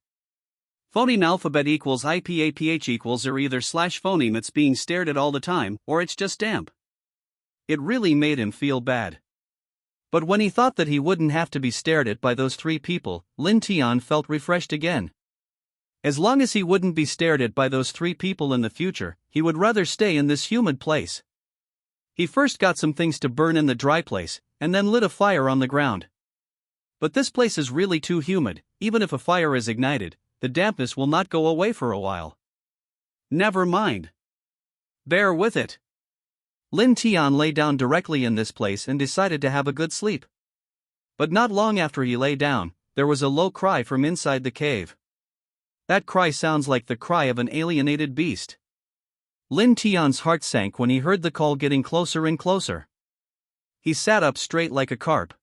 Phoneme alphabet equals IPAPH equals or either slash phoneme. It's being stared at all the time, or it's just damp. It really made him feel bad. But when he thought that he wouldn't have to be stared at by those three people, Lin Tian felt refreshed again. As long as he wouldn't be stared at by those three people in the future, he would rather stay in this humid place. He first got some things to burn in the dry place, and then lit a fire on the ground. But this place is really too humid. Even if a fire is ignited, the dampness will not go away for a while. Never mind. Bear with it. Lin Tian lay down directly in this place and decided to have a good sleep. But not long after he lay down, there was a low cry from inside the cave. That cry sounds like the cry of an alienated beast. Lin Tian's heart sank when he heard the call getting closer and closer. He sat up straight like a carp.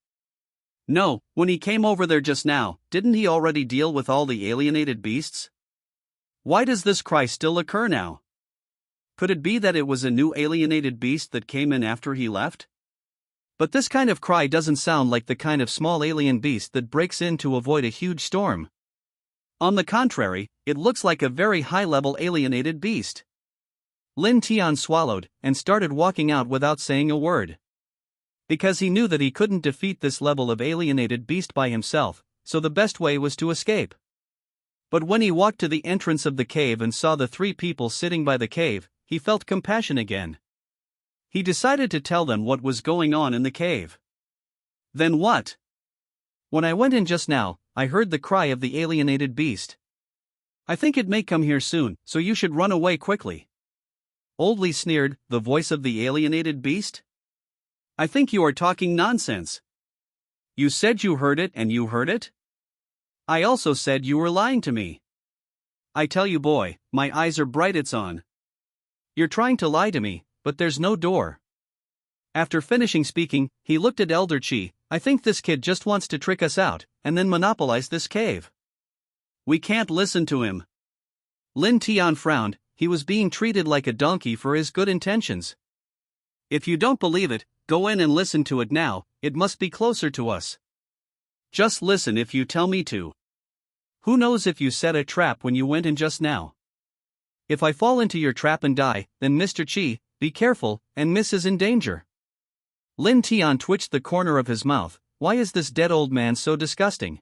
No, when he came over there just now, didn't he already deal with all the alienated beasts? Why does this cry still occur now? Could it be that it was a new alienated beast that came in after he left? But this kind of cry doesn't sound like the kind of small alien beast that breaks in to avoid a huge storm. On the contrary, it looks like a very high-level alienated beast. Lin Tian swallowed and started walking out without saying a word. Because he knew that he couldn't defeat this level of alienated beast by himself, so the best way was to escape. But when he walked to the entrance of the cave and saw the 3 people sitting by the cave, he felt compassion again. He decided to tell them what was going on in the cave. Then what? When I went in just now, I heard the cry of the alienated beast. I think it may come here soon, so you should run away quickly. Old Lee sneered, the voice of the alienated beast? I think you are talking nonsense. You said you heard it and you heard it? I also said you were lying to me. I tell you boy, my eyes are bright, it's on. You're trying to lie to me, but there's no door. After finishing speaking, he looked at Elder Chi. I think this kid just wants to trick us out, and then monopolize this cave. We can't listen to him. Lin Tian frowned, he was being treated like a donkey for his good intentions. If you don't believe it, go in and listen to it now, it must be closer to us. Just listen if you tell me to. Who knows if you set a trap when you went in just now? If I fall into your trap and die, then Mr. Chi, be careful, and Miss is in danger. Lin Tian twitched the corner of his mouth. Why is this dead old man so disgusting?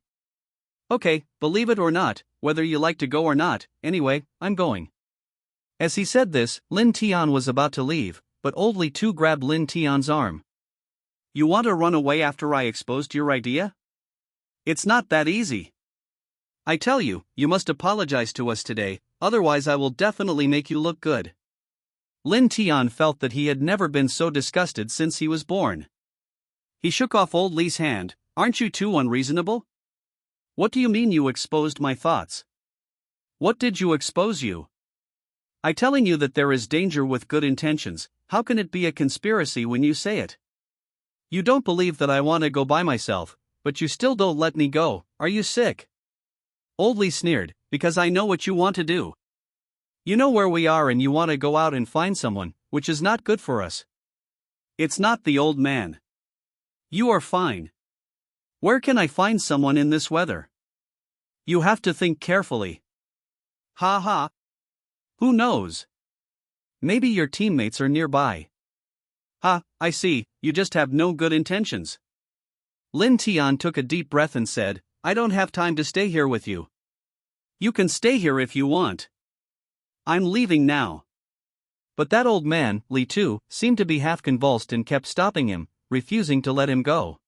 Okay, believe it or not, whether you like to go or not, anyway, I'm going. As he said this, Lin Tian was about to leave, but Old Lee too grabbed Lin Tian's arm. You want to run away after I exposed your idea? It's not that easy. I tell you, you must apologize to us today, otherwise I will definitely make you look good. Lin Tian felt that he had never been so disgusted since he was born. He shook off Old Lee's hand. Aren't you too unreasonable? What do you mean you exposed my thoughts? What did you expose you? I telling you that there is danger with good intentions, how can it be a conspiracy when you say it? You don't believe that I want to go by myself, but you still don't let me go, are you sick? Old Lee sneered, because I know what you want to do. You know where we are and you want to go out and find someone, which is not good for us. It's not the old man. You are fine. Where can I find someone in this weather? You have to think carefully. Ha ha. Who knows? Maybe your teammates are nearby. Ha, I see, you just have no good intentions. Lin Tian took a deep breath and said, I don't have time to stay here with you. You can stay here if you want. I'm leaving now. But that old man, Li Tu, seemed to be half convulsed and kept stopping him, refusing to let him go.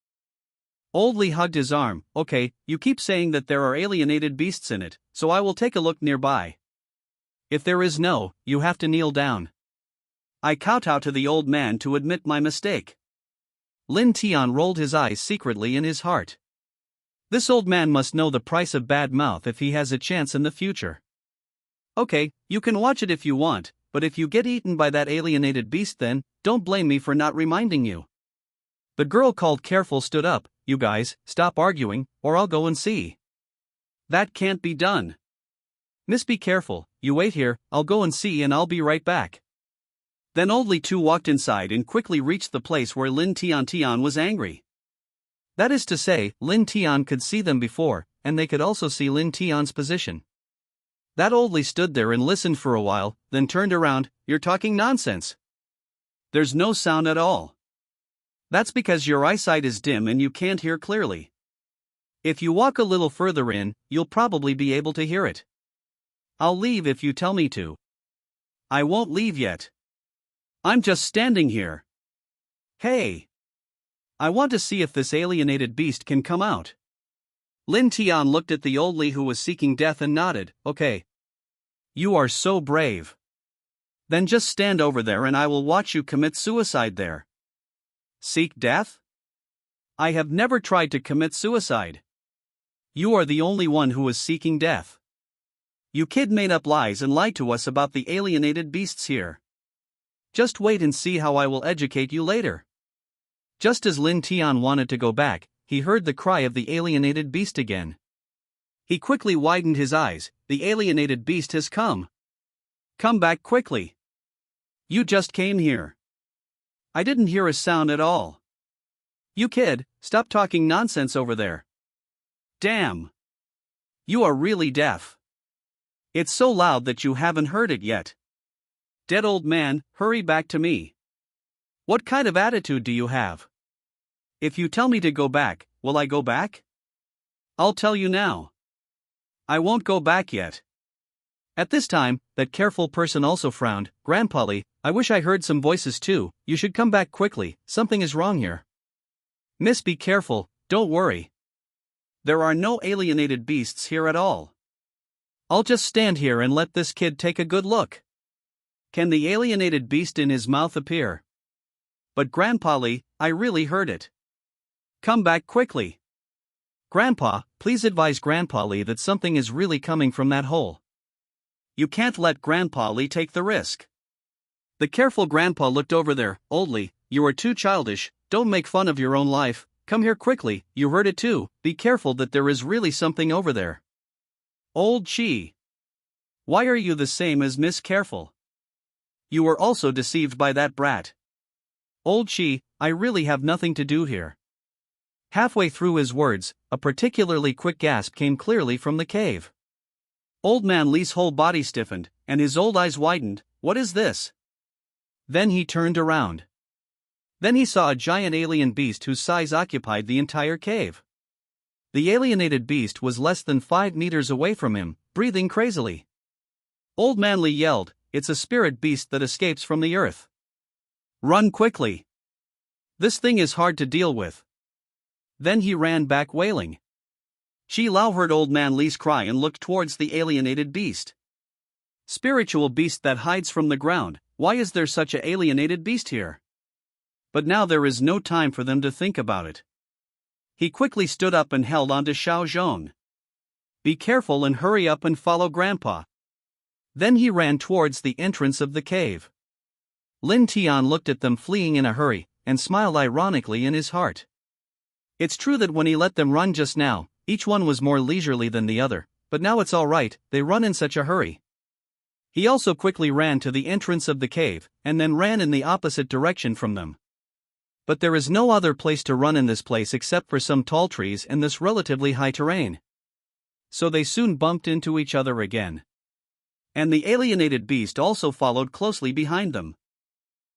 Old Li hugged his arm. Okay, you keep saying that there are alienated beasts in it, so I will take a look nearby. If there is no, you have to kneel down. I kowtow to the old man to admit my mistake. Lin Tian rolled his eyes secretly in his heart. This old man must know the price of bad mouth if he has a chance in the future. Okay, you can watch it if you want, but if you get eaten by that alienated beast then, don't blame me for not reminding you. The girl called Careful stood up. You guys, stop arguing, or I'll go and see. That can't be done. Miss, be careful, you wait here, I'll go and see and I'll be right back. Then Old Li Tu walked inside and quickly reached the place where Lin Tian was angry. That is to say, Lin Tian could see them before, and they could also see Lin Tian's position. That Old Lee stood there and listened for a while, then turned around. You're talking nonsense. There's no sound at all. That's because your eyesight is dim and you can't hear clearly. If you walk a little further in, you'll probably be able to hear it. I'll leave if you tell me to. I won't leave yet. I'm just standing here. Hey! I want to see if this alienated beast can come out. Lin Tian looked at the Old Lee who was seeking death and nodded. Okay. You are so brave. Then just stand over there and I will watch you commit suicide there. Seek death? I have never tried to commit suicide. You are the only one who is seeking death. You kid made up lies and lied to us about the alienated beasts here. Just wait and see how I will educate you later. Just as Lin Tian wanted to go back, he heard the cry of the alienated beast again. He quickly widened his eyes. The alienated beast has come. Come back quickly. You just came here. I didn't hear a sound at all. You kid, stop talking nonsense over there. Damn. You are really deaf. It's so loud that you haven't heard it yet. Dead old man, hurry back to me. What kind of attitude do you have? If you tell me to go back, will I go back? I'll tell you now. I won't go back yet. At this time, that careful person also frowned. Grandpa Lee, I wish I heard some voices too. You should come back quickly, something is wrong here. Miss, be careful, don't worry. There are no alienated beasts here at all. I'll just stand here and let this kid take a good look. Can the alienated beast in his mouth appear? But Grandpa Lee, I really heard it. Come back quickly. Grandpa, please advise Grandpa Lee that something is really coming from that hole. You can't let Grandpa Lee take the risk. The careful Grandpa looked over there. Old Lee, you are too childish, don't make fun of your own life, come here quickly, you heard it too, be careful that there is really something over there. Old Chi. Why are you the same as Miss Careful? You were also deceived by that brat. Old Chi, I really have nothing to do here. Halfway through his words, a particularly quick gasp came clearly from the cave. Old Man Lee's whole body stiffened, and his old eyes widened. What is this? Then he turned around. Then he saw a giant alien beast whose size occupied the entire cave. The alienated beast was less than 5 meters away from him, breathing crazily. Old Man Lee yelled, "It's a spirit beast that escapes from the earth. Run quickly. This thing is hard to deal with." Then he ran back wailing. Chi Lao heard Old Man Lee's cry and looked towards the alienated beast. Spiritual beast that hides from the ground, why is there such an alienated beast here? But now there is no time for them to think about it. He quickly stood up and held on to Xiao Zhong. Be careful and hurry up and follow Grandpa. Then he ran towards the entrance of the cave. Lin Tian looked at them fleeing in a hurry, and smiled ironically in his heart. It's true that when he let them run just now, each one was more leisurely than the other, but now it's all right, they run in such a hurry. He also quickly ran to the entrance of the cave, and then ran in the opposite direction from them. But there is no other place to run in this place except for some tall trees and this relatively high terrain. So they soon bumped into each other again. And the alienated beast also followed closely behind them.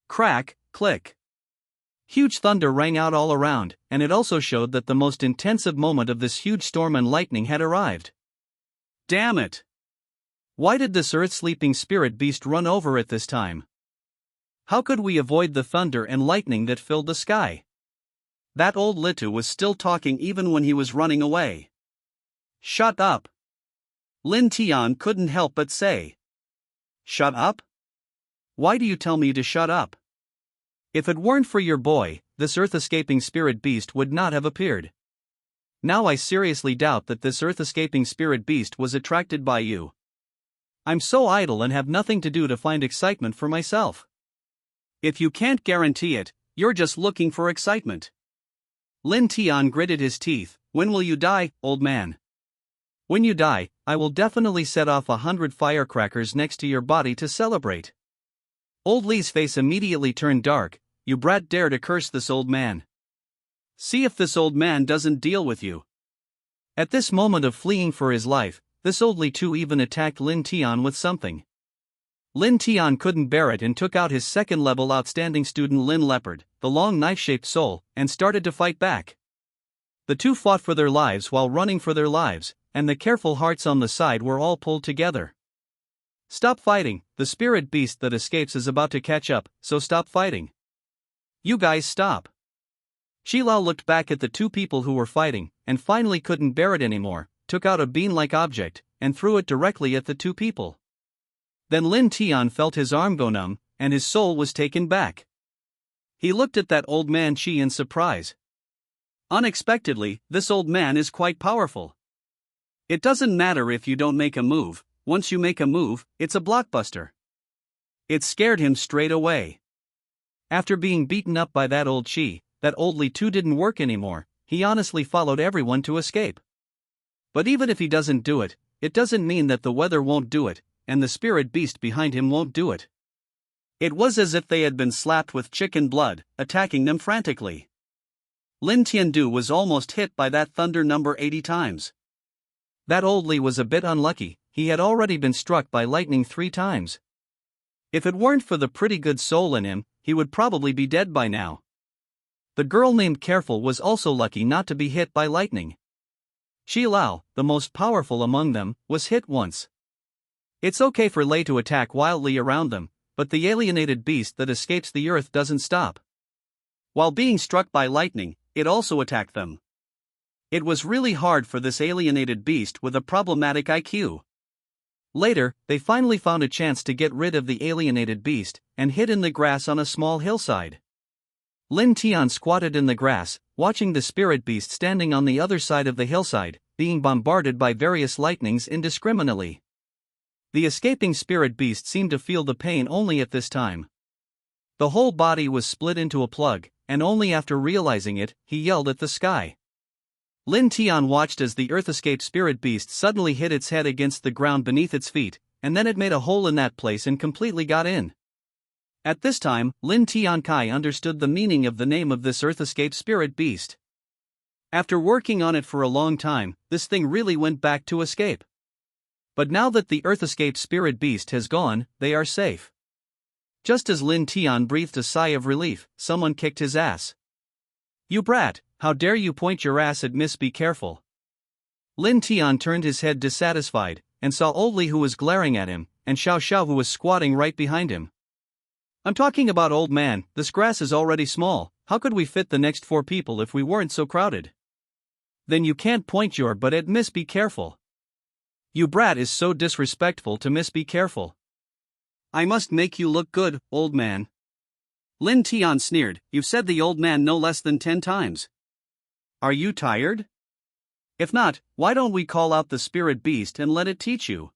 Crack, click. Huge thunder rang out all around, and it also showed that the most intensive moment of this huge storm and lightning had arrived. Damn it! Why did this earth-sleeping spirit beast run over at this time? How could we avoid the thunder and lightning that filled the sky? That old Litu was still talking even when he was running away. Shut up! Lin Tian couldn't help but say. Shut up? Why do you tell me to shut up? If it weren't for your boy, this earth-escaping spirit beast would not have appeared. Now I seriously doubt that this earth-escaping spirit beast was attracted by you. I'm so idle and have nothing to do to find excitement for myself. If you can't guarantee it, you're just looking for excitement. Lin Tian gritted his teeth. When will you die, old man? When you die, I will definitely set off 100 firecrackers next to your body to celebrate. Old Lee's face immediately turned dark. You brat, dare to curse this old man. See if this old man doesn't deal with you. At this moment of fleeing for his life, this old Lee too even attacked Lin Tian with something. Lin Tian couldn't bear it and took out his second-level outstanding student Lin Leopard, the long knife-shaped soul, and started to fight back. The two fought for their lives while running for their lives, and the careful hearts on the side were all pulled together. Stop fighting, the spirit beast that escapes is about to catch up, so stop fighting. You guys stop. Shi Lao looked back at the two people who were fighting, and finally couldn't bear it anymore, took out a bean-like object, and threw it directly at the two people. Then Lin Tian felt his arm go numb, and his soul was taken back. He looked at that old man Chi in surprise. Unexpectedly, this old man is quite powerful. It doesn't matter if you don't make a move, once you make a move, it's a blockbuster. It scared him straight away. After being beaten up by that old Chi, that old Li too didn't work anymore, he honestly followed everyone to escape. But even if he doesn't do it, it doesn't mean that the weather won't do it, and the spirit beast behind him won't do it. It was as if they had been slapped with chicken blood, attacking them frantically. Lin Tiandu was almost hit by that thunder number 80 times. That old Li was a bit unlucky, he had already been struck by lightning 3 times. If it weren't for the pretty good soul in him, he would probably be dead by now. The girl named Careful was also lucky not to be hit by lightning. Shi Lao, the most powerful among them, was hit once. It's okay for Lei to attack wildly around them, but the alienated beast that escapes the earth doesn't stop. While being struck by lightning, it also attacked them. It was really hard for this alienated beast with a problematic IQ. Later, they finally found a chance to get rid of the alienated beast, and hid in the grass on a small hillside. Lin Tian squatted in the grass, watching the spirit beast standing on the other side of the hillside, being bombarded by various lightnings indiscriminately. The escaping spirit beast seemed to feel the pain only at this time. The whole body was split into a plug, and only after realizing it, he yelled at the sky. Lin Tian watched as the earth-escaped spirit beast suddenly hit its head against the ground beneath its feet, and then it made a hole in that place and completely got in. At this time, Lin Tiankai understood the meaning of the name of this earth-escaped spirit beast. After working on it for a long time, this thing really went back to escape. But now that the earth-escaped spirit beast has gone, they are safe. Just as Lin Tian breathed a sigh of relief, someone kicked his ass. "You brat, how dare you point your ass at Miss Be Careful." Lin Tian turned his head dissatisfied, and saw Old Li who was glaring at him, and Xiao Xiao who was squatting right behind him. "I'm talking about old man, this grass is already small, how could we fit the next 4 people if we weren't so crowded?" "Then you can't point your butt at Miss Be Careful. You brat is so disrespectful to Miss Be Careful." "I must make you look good, old man." Lin Tian sneered, "You've said the old man no less than 10 times. Are you tired? If not, why don't we call out the spirit beast and let it teach you?"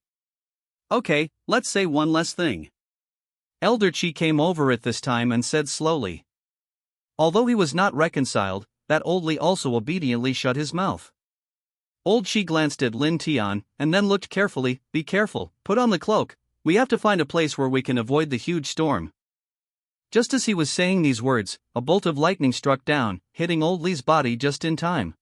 "Okay, let's say one less thing." Elder Chi came over at this time and said slowly. Although he was not reconciled, that Old Li also obediently shut his mouth. Old Chi glanced at Lin Tian, and then looked carefully. "Be careful, put on the cloak, we have to find a place where we can avoid the huge storm." Just as he was saying these words, a bolt of lightning struck down, hitting Old Li's body just in time.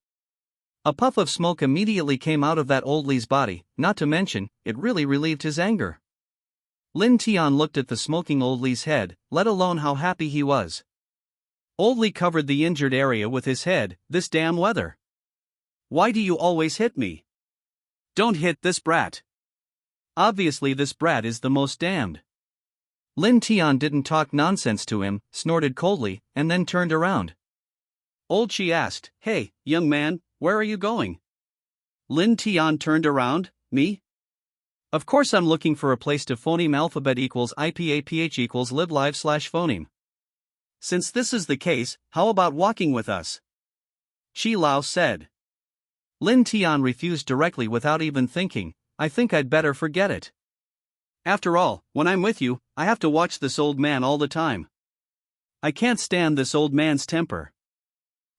A puff of smoke immediately came out of that Old Li's body, not to mention, it really relieved his anger. Lin Tian looked at the smoking Old Li's head, let alone how happy he was. Old Li covered the injured area with his head. "This damn weather. Why do you always hit me? Don't hit this brat. Obviously this brat is the most damned." Lin Tian didn't talk nonsense to him, snorted coldly, and then turned around. Old Chi asked, "Hey, young man, where are you going?" Lin Tian turned around. "Me? Of course I'm looking for a place to phoneme alphabet equals IPAPH equals live live slash phoneme. Since this is the case, how about walking with us?" Shi Lao said. Lin Tian refused directly without even thinking. "I think I'd better forget it. After all, when I'm with you, I have to watch this old man all the time. I can't stand this old man's temper."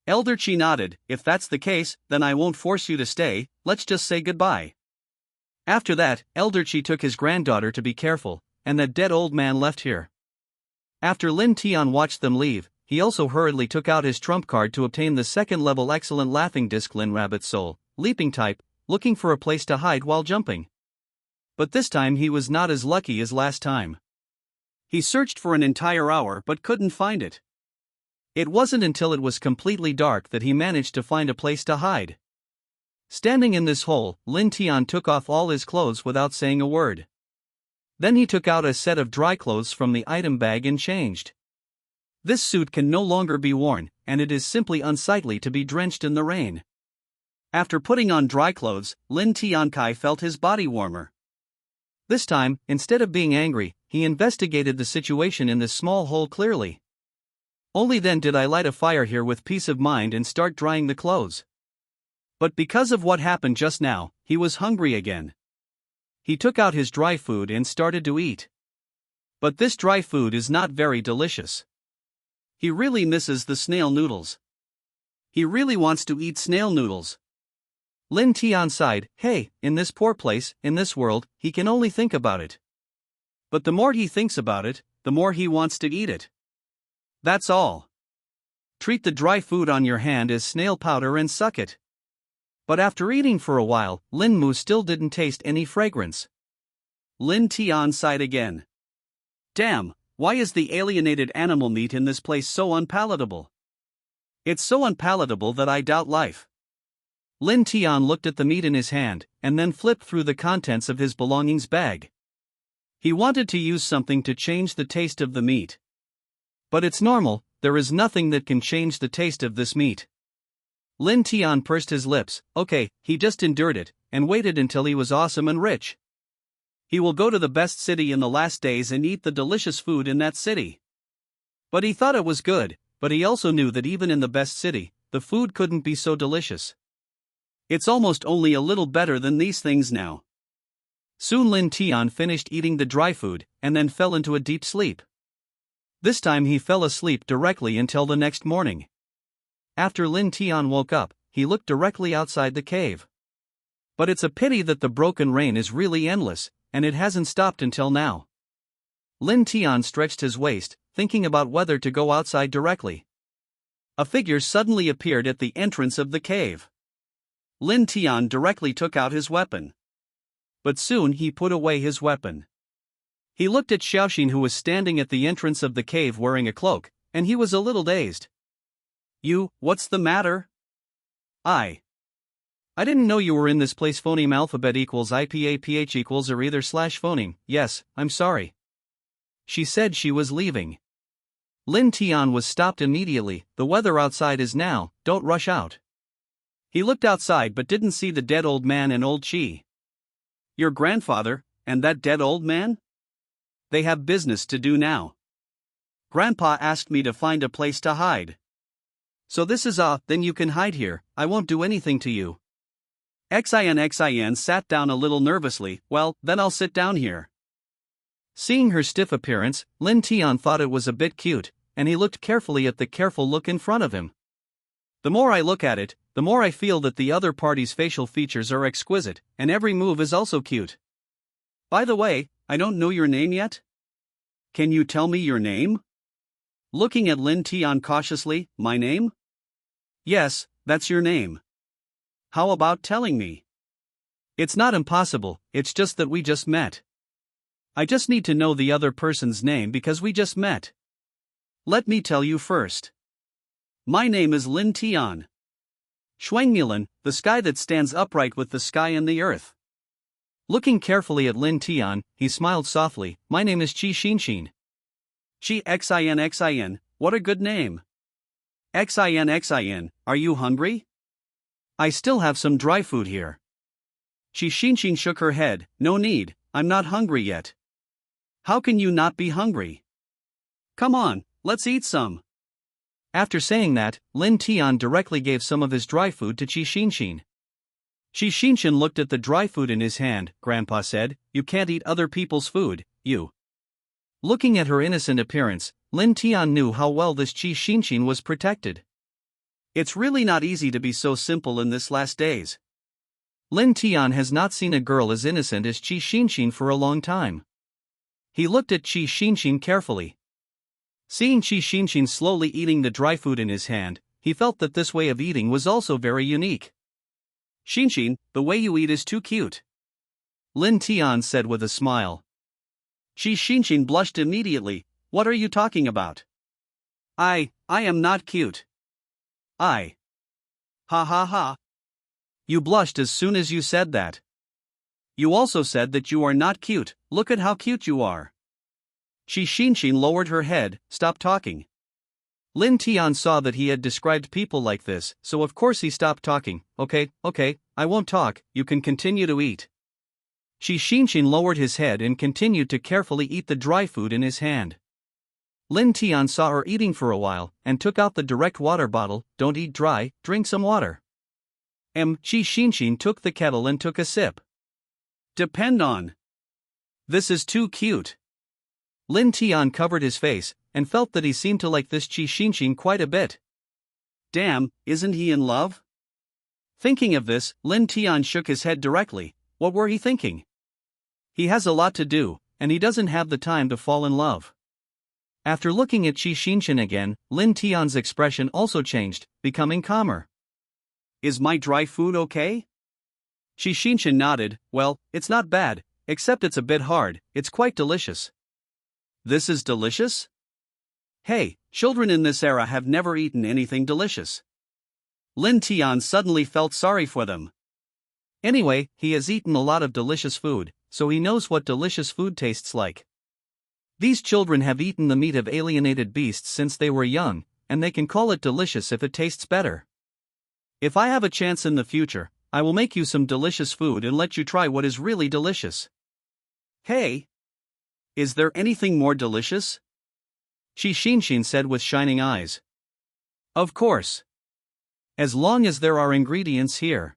Elder Chi nodded. "If that's the case, then I won't force you to stay, let's just say goodbye." After that, Elder Chi took his granddaughter to Be Careful, and that dead old man left here. After Lin Tian watched them leave, he also hurriedly took out his trump card to obtain the second-level excellent laughing disc Lin Rabbit Soul, leaping type, looking for a place to hide while jumping. But this time he was not as lucky as last time. He searched for an entire hour but couldn't find it. It wasn't until it was completely dark that he managed to find a place to hide. Standing in this hole, Lin Tian took off all his clothes without saying a word. Then he took out a set of dry clothes from the item bag and changed. This suit can no longer be worn, and it is simply unsightly to be drenched in the rain. After putting on dry clothes, Lin Tiankai felt his body warmer. This time, instead of being angry, he investigated the situation in this small hole clearly. Only then did I light a fire here with peace of mind and start drying the clothes. But because of what happened just now, he was hungry again. He took out his dry food and started to eat. But this dry food is not very delicious. He really misses the snail noodles. He really wants to eat snail noodles. Lin Tian sighed. "Hey, in this poor place, in this world, he can only think about it. But the more he thinks about it, the more he wants to eat it. That's all." Treat the dry food on your hand as snail powder and suck it. But after eating for a while, Lin Mu still didn't taste any fragrance. Lin Tian sighed again. Damn, why is the alienated animal meat in this place so unpalatable? It's so unpalatable that I doubt life. Lin Tian looked at the meat in his hand, and then flipped through the contents of his belongings bag. He wanted to use something to change the taste of the meat. But it's normal, there is nothing that can change the taste of this meat. Lin Tian pursed his lips. Okay, he just endured it, and waited until he was awesome and rich. He will go to the best city in the last days and eat the delicious food in that city. But he thought it was good, but he also knew that even in the best city, the food couldn't be so delicious. It's almost only a little better than these things now. Soon Lin Tian finished eating the dry food, and then fell into a deep sleep. This time he fell asleep directly until the next morning. After Lin Tian woke up, he looked directly outside the cave. But it's a pity that the broken rain is really endless, and it hasn't stopped until now. Lin Tian stretched his waist, thinking about whether to go outside directly. A figure suddenly appeared at the entrance of the cave. Lin Tian directly took out his weapon. But soon he put away his weapon. He looked at Xiaoxin, who was standing at the entrance of the cave wearing a cloak, and he was a little dazed. What's the matter? I didn't know you were in this place. Phoneme alphabet equals IPAPH equals or either slash phoneme. Yes, I'm sorry. She said she was leaving. Lin Tian was stopped immediately. The weather outside is now, don't rush out. He looked outside but didn't see the dead old man and old Qi. Your grandfather, and that dead old man? They have business to do now. Grandpa asked me to find a place to hide. So this is then you can hide here, I won't do anything to you. Xin sat down a little nervously. Well, then I'll sit down here. Seeing her stiff appearance, Lin Tian thought it was a bit cute, and he looked carefully at the careful look in front of him. The more I look at it, the more I feel that the other party's facial features are exquisite, and every move is also cute. By the way, I don't know your name yet. Can you tell me your name? Looking at Lin Tian cautiously, my name? Yes, that's your name. How about telling me? It's not impossible, it's just that we just met. I just need to know the other person's name because we just met. Let me tell you first. My name is Lin Tian. Shuangmulan, the sky that stands upright with the sky and the earth. Looking carefully at Lin Tian, he smiled softly. My name is Qi Xinxin. Qi Xin, what a good name. Xin, are you hungry? I still have some dry food here. Qi Xinxin shook her head. No need, I'm not hungry yet. How can you not be hungry? Come on, let's eat some. After saying that, Lin Tian directly gave some of his dry food to Qi Xinxin. Qi Xinxin looked at the dry food in his hand. Grandpa said, you can't eat other people's food, you. Looking at her innocent appearance, Lin Tian knew how well this Qi Xinxin was protected. It's really not easy to be so simple in this last days. Lin Tian has not seen a girl as innocent as Qi Xinxin for a long time. He looked at Qi Xinxin carefully. Seeing Qi Xinxin slowly eating the dry food in his hand, he felt that this way of eating was also very unique. Xinxin, the way you eat is too cute. Lin Tian said with a smile. Qi Xinxin blushed immediately. What are you talking about? I am not cute. Ha ha ha. You blushed as soon as you said that. You also said that you are not cute. Look at how cute you are. Qi Xinxin lowered her head. Stop talking. Lin Tian saw that he had described people like this, so of course he stopped talking. Okay, I won't talk, you can continue to eat. Qi Xinxin lowered his head and continued to carefully eat the dry food in his hand. Lin Tian saw her eating for a while, and took out the direct water bottle. Don't eat dry, drink some water. Qi Xinxin took the kettle and took a sip. Depend on. This is too cute. Lin Tian covered his face, and felt that he seemed to like this Qi Xinxin quite a bit. Damn, isn't he in love? Thinking of this, Lin Tian shook his head directly. What were he thinking? He has a lot to do, and he doesn't have the time to fall in love. After looking at Qi Xinshin again, Lin Tian's expression also changed, becoming calmer. Is my dry food okay? Qi Xinshin nodded. Well, it's not bad, except it's a bit hard. It's quite delicious. This is delicious? Hey, children in this era have never eaten anything delicious. Lin Tian suddenly felt sorry for them. Anyway, he has eaten a lot of delicious food, so he knows what delicious food tastes like. These children have eaten the meat of alienated beasts since they were young, and they can call it delicious if it tastes better. If I have a chance in the future, I will make you some delicious food and let you try what is really delicious. Hey! Is there anything more delicious? Qi Xinshin said with shining eyes. Of course. As long as there are ingredients here.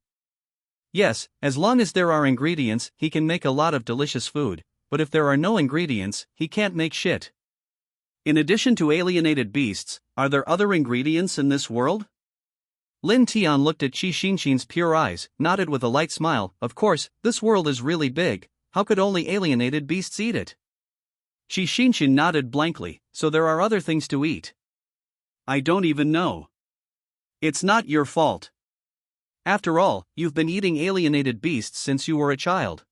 Yes, as long as there are ingredients, he can make a lot of delicious food, but if there are no ingredients, he can't make shit. In addition to alienated beasts, are there other ingredients in this world? Lin Tian looked at Qi Xinshin's pure eyes, nodded with a light smile. Of course, this world is really big, how could only alienated beasts eat it? Qi Xinshin nodded blankly. So there are other things to eat. I don't even know. It's not your fault. After all, you've been eating alienated beasts since you were a child.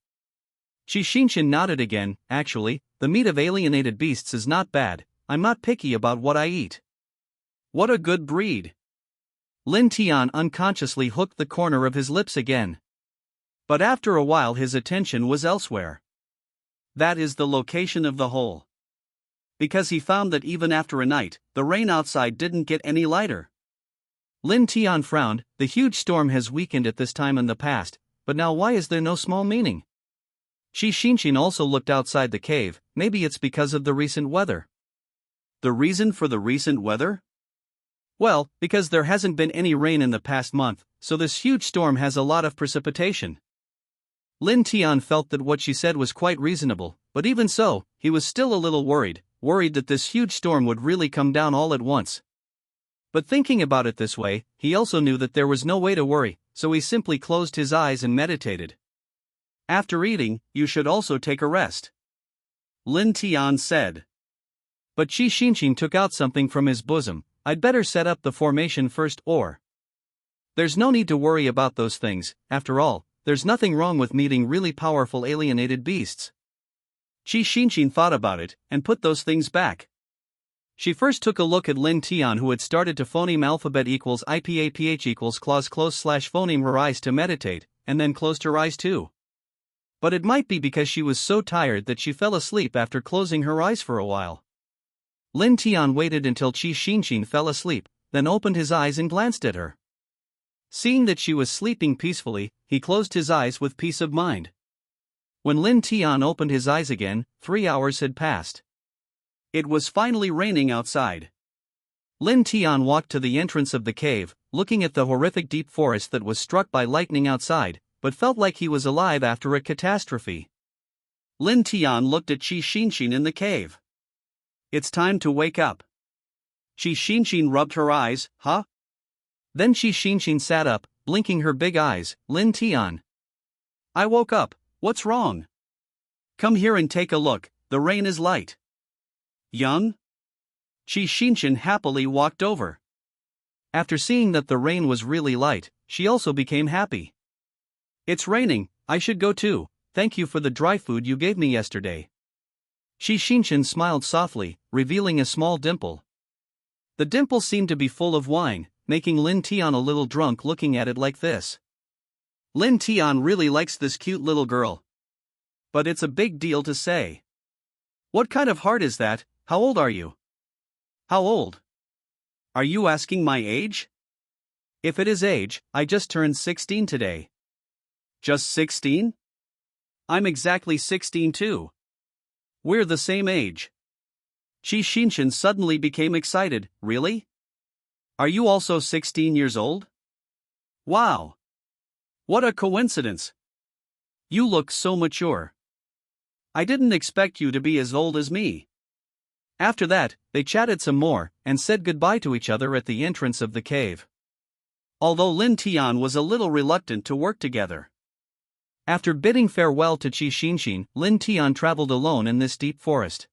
Qi Xinshin nodded again. Actually, the meat of alienated beasts is not bad. I'm not picky about what I eat. What a good breed. Lin Tian unconsciously hooked the corner of his lips again. But after a while his attention was elsewhere. That is the location of the hole. Because he found that even after a night, the rain outside didn't get any lighter. Lin Tian frowned. The huge storm has weakened at this time in the past, but now why is there no small meaning? Qi Xinshin also looked outside the cave. Maybe it's because of the recent weather. The reason for the recent weather? Well, because there hasn't been any rain in the past month, so this huge storm has a lot of precipitation. Lin Tian felt that what she said was quite reasonable, but even so, he was still a little worried that this huge storm would really come down all at once. But thinking about it this way, he also knew that there was no way to worry, so he simply closed his eyes and meditated. After eating, you should also take a rest, Lin Tian said. But Qi Xinshin took out something from his bosom. I'd better set up the formation first, or... There's no need to worry about those things. After all, there's nothing wrong with meeting really powerful alienated beasts. Qi Xinshin thought about it, and put those things back. She first took a look at Lin Tian, who had started to phoneme alphabet equals IPAPH equals clause close slash phoneme her eyes to meditate, and then closed her eyes too. But it might be because she was so tired that she fell asleep after closing her eyes for a while. Lin Tian waited until Qi Xinshin fell asleep, then opened his eyes and glanced at her. Seeing that she was sleeping peacefully, he closed his eyes with peace of mind. When Lin Tian opened his eyes again, 3 hours had passed. It was finally raining outside. Lin Tian walked to the entrance of the cave, looking at the horrific deep forest that was struck by lightning outside, but felt like he was alive after a catastrophe. Lin Tian looked at Qi Xinshin in the cave. It's time to wake up. Qi Xinshin rubbed her eyes. Huh? Then Qi Xinshin sat up, blinking her big eyes. Lin Tian. I woke up. What's wrong? Come here and take a look, the rain is light. Young? Qi Xinshin happily walked over. After seeing that the rain was really light, she also became happy. It's raining, I should go too. Thank you for the dry food you gave me yesterday. Qi Xinshin smiled softly, revealing a small dimple. The dimple seemed to be full of wine, making Lin Tian a little drunk looking at it like this. Lin Tian really likes this cute little girl. But it's a big deal to say. What kind of heart is that? How old are you? How old? Are you asking my age? If it is age, I just turned 16 today. Just 16? I'm exactly 16 too. We're the same age. Qi Xinshin suddenly became excited. Really? Are you also 16 years old? Wow! What a coincidence! You look so mature. I didn't expect you to be as old as me. After that, they chatted some more, and said goodbye to each other at the entrance of the cave. Although Lin Tian was a little reluctant to work together. After bidding farewell to Qi Xinshin, Lin Tian traveled alone in this deep forest.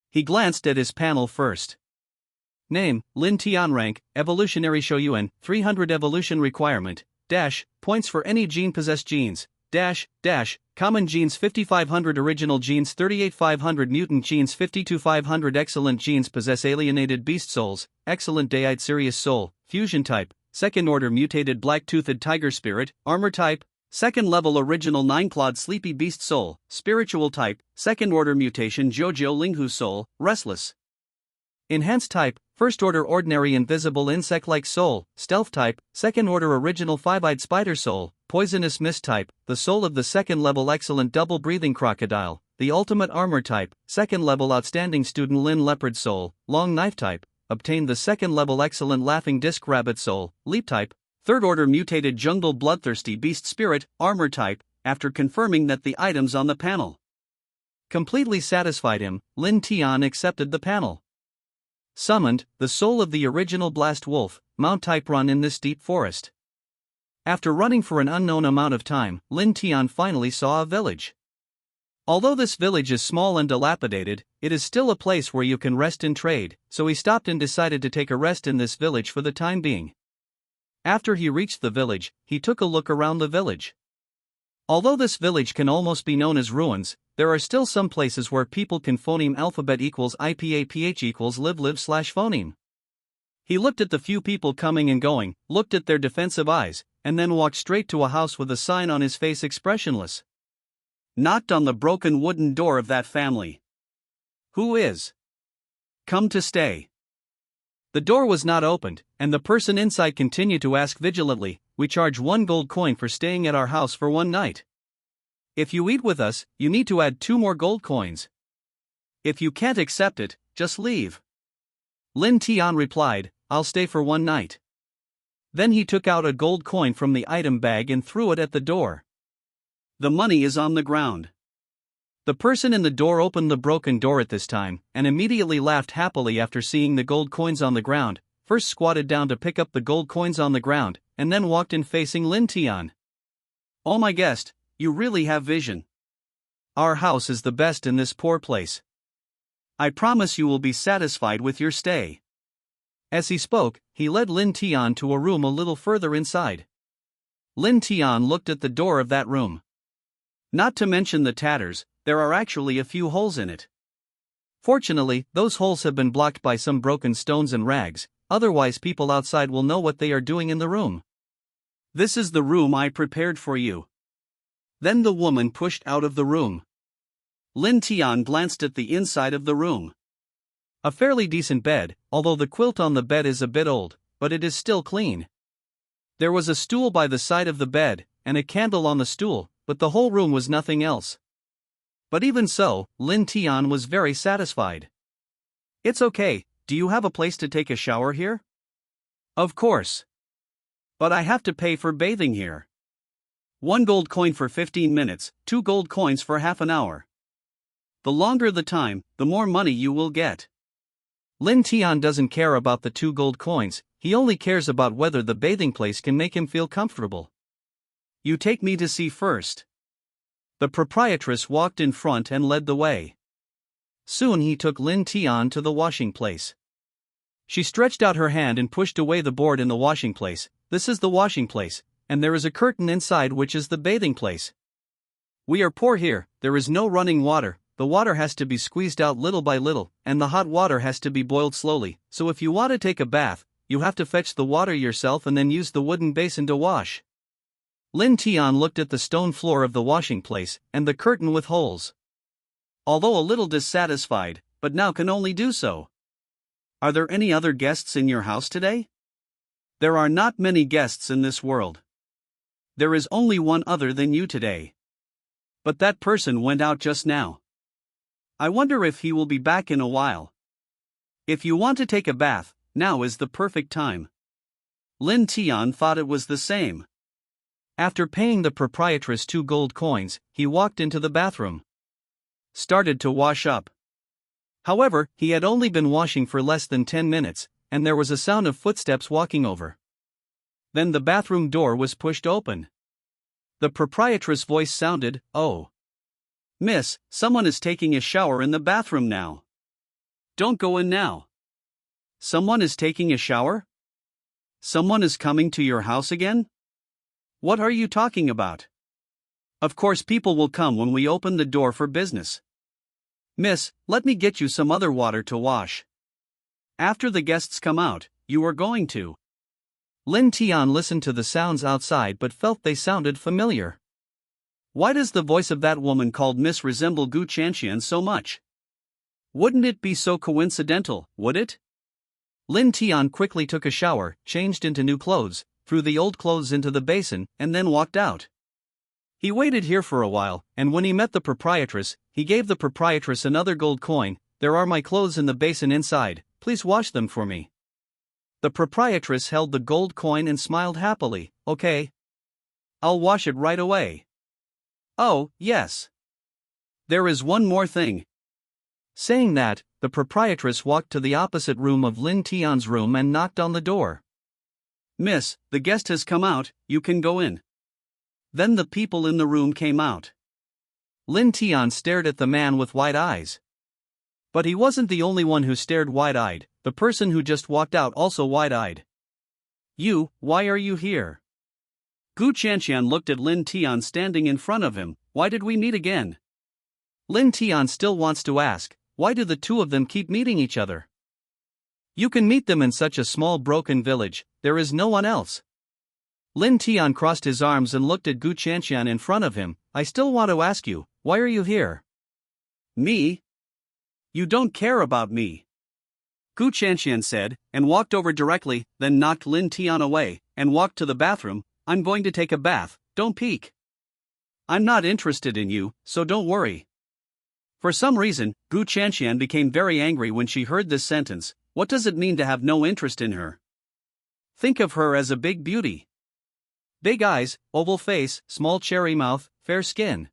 He glanced at his panel first. Name, Lin Tian. Rank, Evolutionary Shoyuan, 300 evolution requirement, points for any gene possessed genes, common genes 5500 original genes 38500 mutant genes 52500 excellent genes possess alienated beast souls, excellent deite serious soul, fusion type, second order mutated black-toothed tiger spirit, armor type, second level original 9-clawed sleepy beast soul, spiritual type, second order mutation Jojo Linghu soul, restless. Enhanced type, first order ordinary invisible insect-like soul, stealth type, second order original 5-eyed spider soul, poisonous mist type, the soul of the second level excellent double breathing crocodile, the ultimate armor type, second level outstanding student Lin leopard soul, long knife type, obtained the second level excellent laughing disc rabbit soul, leap type, third order mutated jungle bloodthirsty beast spirit, armor type, after confirming that the items on the panel completely satisfied him, Lin Tian accepted the panel. Summoned, the soul of the original blast wolf, mount type run in this deep forest. After running for an unknown amount of time, Lin Tian finally saw a village. Although this village is small and dilapidated, it is still a place where you can rest and trade, so he stopped and decided to take a rest in this village for the time being. After he reached the village, he took a look around the village. Although this village can almost be known as ruins, there are still some places where people can phoneme alphabet equals IPAPH equals live/phoneme. He looked at the few people coming and going, looked at their defensive eyes, and then walked straight to a house with a sign on his face expressionless. Knocked on the broken wooden door of that family. Who is? Come to stay. The door was not opened, and the person inside continued to ask vigilantly, "We charge 1 gold coin for staying at our house for 1 night. If you eat with us, you need to add 2 more gold coins. If you can't accept it, just leave." Lin Tian replied, "I'll stay for 1 night." Then he took out a gold coin from the item bag and threw it at the door. The money is on the ground. The person in the door opened the broken door at this time, and immediately laughed happily after seeing the gold coins on the ground, first squatted down to pick up the gold coins on the ground, and then walked in facing Lin Tian. "Oh my guest, you really have vision. Our house is the best in this poor place. I promise you will be satisfied with your stay." As he spoke, he led Lin Tian to a room a little further inside. Lin Tian looked at the door of that room. Not to mention the tatters, there are actually a few holes in it. Fortunately, those holes have been blocked by some broken stones and rags, otherwise people outside will know what they are doing in the room. "This is the room I prepared for you." Then the woman pushed out of the room. Lin Tian glanced at the inside of the room. A fairly decent bed, although the quilt on the bed is a bit old, but it is still clean. There was a stool by the side of the bed, and a candle on the stool, but the whole room was nothing else. But even so, Lin Tian was very satisfied. "It's okay, do you have a place to take a shower here?" "Of course. But I have to pay for bathing here. 1 gold coin for 15 minutes, 2 gold coins for half an hour. The longer the time, the more money you will get." Lin Tian doesn't care about the 2 gold coins, he only cares about whether the bathing place can make him feel comfortable. "You take me to see first." The proprietress walked in front and led the way. Soon he took Lin Tian to the washing place. She stretched out her hand and pushed away the board in the washing place. "This is the washing place, and there is a curtain inside which is the bathing place. We are poor here, there is no running water, the water has to be squeezed out little by little, and the hot water has to be boiled slowly, so if you want to take a bath, you have to fetch the water yourself and then use the wooden basin to wash." Lin Tian looked at the stone floor of the washing place, and the curtain with holes. Although a little dissatisfied, but now can only do so. "Are there any other guests in your house today?" "There are not many guests in this world. There is only one other than you today. But that person went out just now. I wonder if he will be back in a while. If you want to take a bath, now is the perfect time." Lin Tian thought it was the same. After paying the proprietress 2 gold coins, he walked into the bathroom. Started to wash up. However, he had only been washing for less than 10 minutes, and there was a sound of footsteps walking over. Then the bathroom door was pushed open. The proprietress' voice sounded, "Oh. Miss, someone is taking a shower in the bathroom now." Don't go in now. Someone is taking a shower? Someone is coming to your house again? What are you talking about? Of course, people will come when we open the door for business. Miss, let me get you some other water to wash. After the guests come out, you are going to. Lin Tian listened to the sounds outside but felt they sounded familiar. Why does the voice of that woman called Miss resemble Gu Chanxian so much? Wouldn't it be so coincidental, would it? Lin Tian quickly took a shower, changed into new clothes, threw the old clothes into the basin, and then walked out. He waited here for a while, and when he met the proprietress, he gave the proprietress another gold coin. There are my clothes in the basin inside, please wash them for me. The proprietress held the gold coin and smiled happily. Okay. I'll wash it right away. Oh, yes. There is one more thing. Saying that, the proprietress walked to the opposite room of Lin Tian's room and knocked on the door. Miss, the guest has come out, you can go in. Then the people in the room came out. Lin Tian stared at the man with wide eyes. But he wasn't the only one who stared wide-eyed, the person who just walked out also wide-eyed. You, why are you here? Gu Chanxian looked at Lin Tian standing in front of him. Why did we meet again? Lin Tian still wants to ask, why do the two of them keep meeting each other? You can meet them in such a small broken village, there is no one else. Lin Tian crossed his arms and looked at Gu Chanxian in front of him. I still want to ask you, why are you here? Me? You don't care about me. Gu Chanxian said, and walked over directly, then knocked Lin Tian away, and walked to the bathroom. I'm going to take a bath, don't peek. I'm not interested in you, so don't worry. For some reason, Gu Chanxian became very angry when she heard this sentence. What does it mean to have no interest in her? Think of her as a big beauty. Big eyes, oval face, small cherry mouth, fair skin.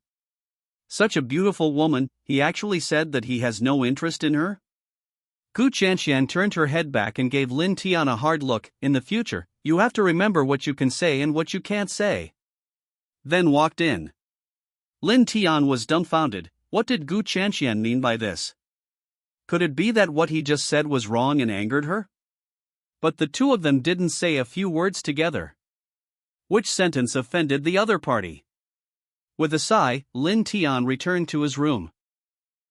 Such a beautiful woman, he actually said that he has no interest in her? Gu Chanxian turned her head back and gave Lin Tian a hard look. In the future, you have to remember what you can say and what you can't say. Then walked in. Lin Tian was dumbfounded. What did Gu Chanxian mean by this? Could it be that what he just said was wrong and angered her? But the two of them didn't say a few words together. Which sentence offended the other party? With a sigh, Lin Tian returned to his room.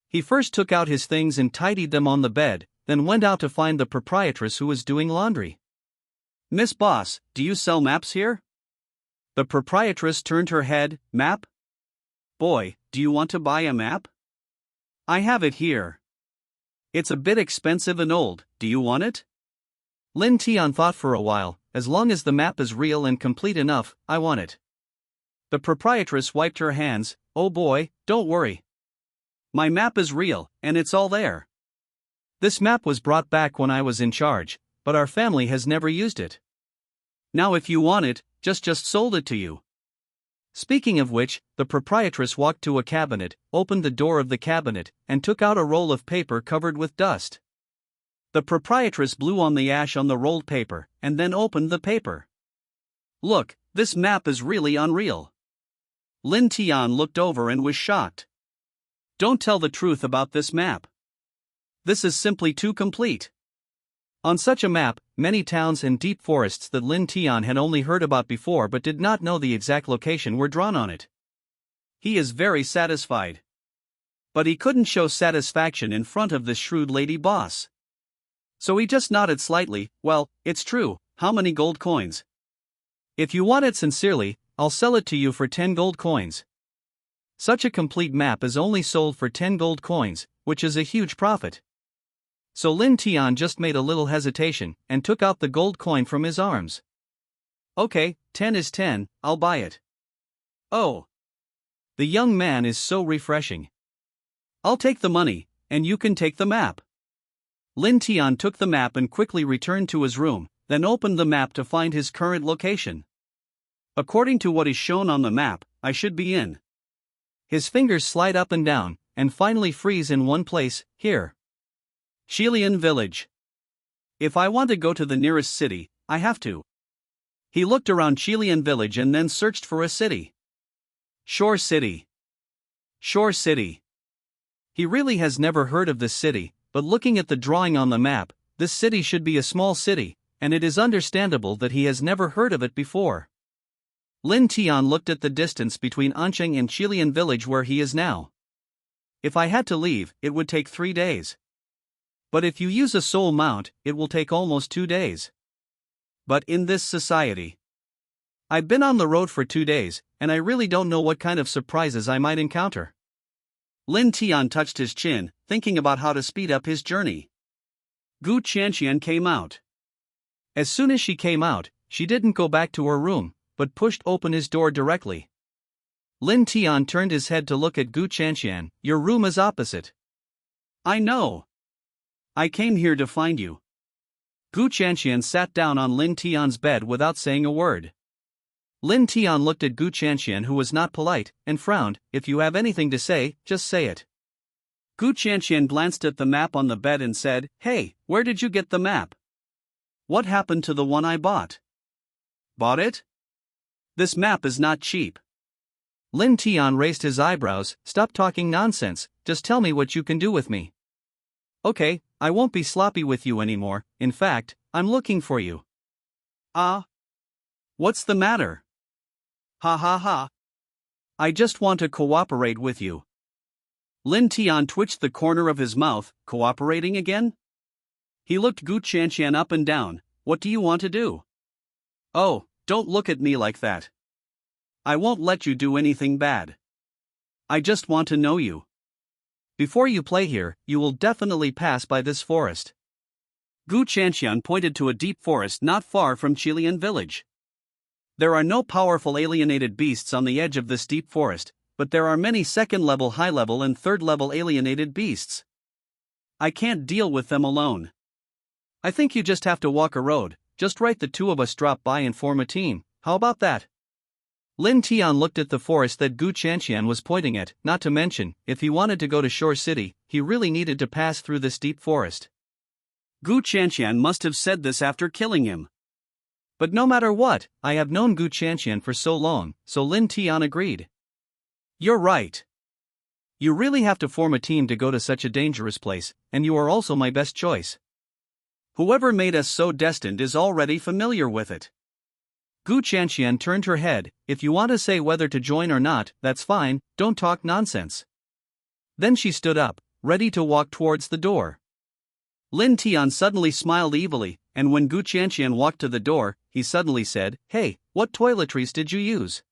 He first took out his things and tidied them on the bed, then went out to find the proprietress who was doing laundry. Miss Boss, do you sell maps here? The proprietress turned her head. Map? Boy, do you want to buy a map? I have it here. It's a bit expensive and old, do you want it? Lin Tian thought for a while. As long as the map is real and complete enough, I want it. The proprietress wiped her hands. Oh boy, don't worry. My map is real, and it's all there. This map was brought back when I was in charge, but our family has never used it. Now if you want it, just sold it to you. Speaking of which, the proprietress walked to a cabinet, opened the door of the cabinet, and took out a roll of paper covered with dust. The proprietress blew on the ash on the rolled paper, and then opened the paper. Look, this map is really unreal. Lin Tian looked over and was shocked. Don't tell the truth about this map. This is simply too complete. On such a map, many towns and deep forests that Lin Tian had only heard about before but did not know the exact location were drawn on it. He is very satisfied. But he couldn't show satisfaction in front of this shrewd lady boss. So he just nodded slightly. Well, it's true. How many gold coins? If you want it sincerely, I'll sell it to you for 10 gold coins. Such a complete map is only sold for 10 gold coins, which is a huge profit. So Lin Tian just made a little hesitation and took out the gold coin from his arms. Okay, 10 is 10, I'll buy it. Oh. The young man is so refreshing. I'll take the money, and you can take the map. Lin Tian took the map and quickly returned to his room, then opened the map to find his current location. According to what is shown on the map, I should be in. His fingers slide up and down, and finally freeze in one place, here. Shilian Village. If I want to go to the nearest city, I have to. He looked around Shilian Village and then searched for a city. Shore City. Shore City. He really has never heard of this city, but looking at the drawing on the map, this city should be a small city, and it is understandable that he has never heard of it before. Lin Tian looked at the distance between Anqing and Qilian village where he is now. If I had to leave, it would take 3 days. But if you use a soul mount, it will take almost 2 days. But in this society, I've been on the road for 2 days, and I really don't know what kind of surprises I might encounter. Lin Tian touched his chin, thinking about how to speed up his journey. Gu Qianqian came out. As soon as she came out, she didn't go back to her room, but pushed open his door directly. Lin Tian turned his head to look at Gu Qianqian. Your room is opposite. I know. I came here to find you. Gu Qianqian sat down on Lin Tian's bed without saying a word. Lin Tian looked at Gu Qianqian, who was not polite, and frowned. If you have anything to say, just say it. Gu Qianqian glanced at the map on the bed and said, Hey, where did you get the map? What happened to the one I bought? Bought it? This map is not cheap. Lin Tian raised his eyebrows. Stop talking nonsense, just tell me what you can do with me. Okay, I won't be sloppy with you anymore, in fact, I'm looking for you. Ah? What's the matter? Ha ha ha. I just want to cooperate with you. Lin Tian twitched the corner of his mouth. Cooperating again? He looked Gu Qianqian up and down. What do you want to do? Oh, don't look at me like that. I won't let you do anything bad. I just want to know you. Before you play here, you will definitely pass by this forest. Gu Qianqian pointed to a deep forest not far from Qilian village. There are no powerful alienated beasts on the edge of this deep forest, but there are many second-level, high-level and third-level alienated beasts. I can't deal with them alone. I think you just have to walk a road, just right, the two of us drop by and form a team, how about that? Lin Tian looked at the forest that Gu Qianqian was pointing at, not to mention, if he wanted to go to Shore City, he really needed to pass through this deep forest. Gu Qianqian must have said this after killing him. But no matter what, I have known Gu Qianqian for so long, so Lin Tian agreed. You're right. You really have to form a team to go to such a dangerous place, and you are also my best choice. Whoever made us so destined is already familiar with it. Gu Qianqian turned her head. If you want to say whether to join or not, that's fine, don't talk nonsense. Then she stood up, ready to walk towards the door. Lin Tian suddenly smiled evilly, and when Gu Qianqian walked to the door, he suddenly said, Hey, what toiletries did you use?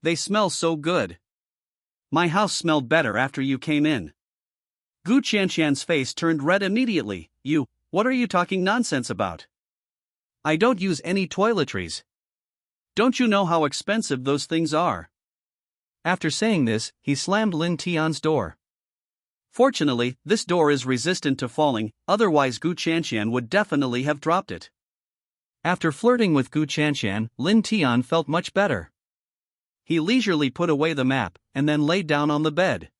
They smell so good. My house smelled better after you came in. Gu Qianqian's face turned red immediately. What are you talking nonsense about? I don't use any toiletries. Don't you know how expensive those things are? After saying this, he slammed Lin Tian's door. Fortunately, this door is resistant to falling, otherwise Gu Qianqian would definitely have dropped it. After flirting with Gu Qianqian, Lin Tian felt much better. He leisurely put away the map, and then lay down on the bed.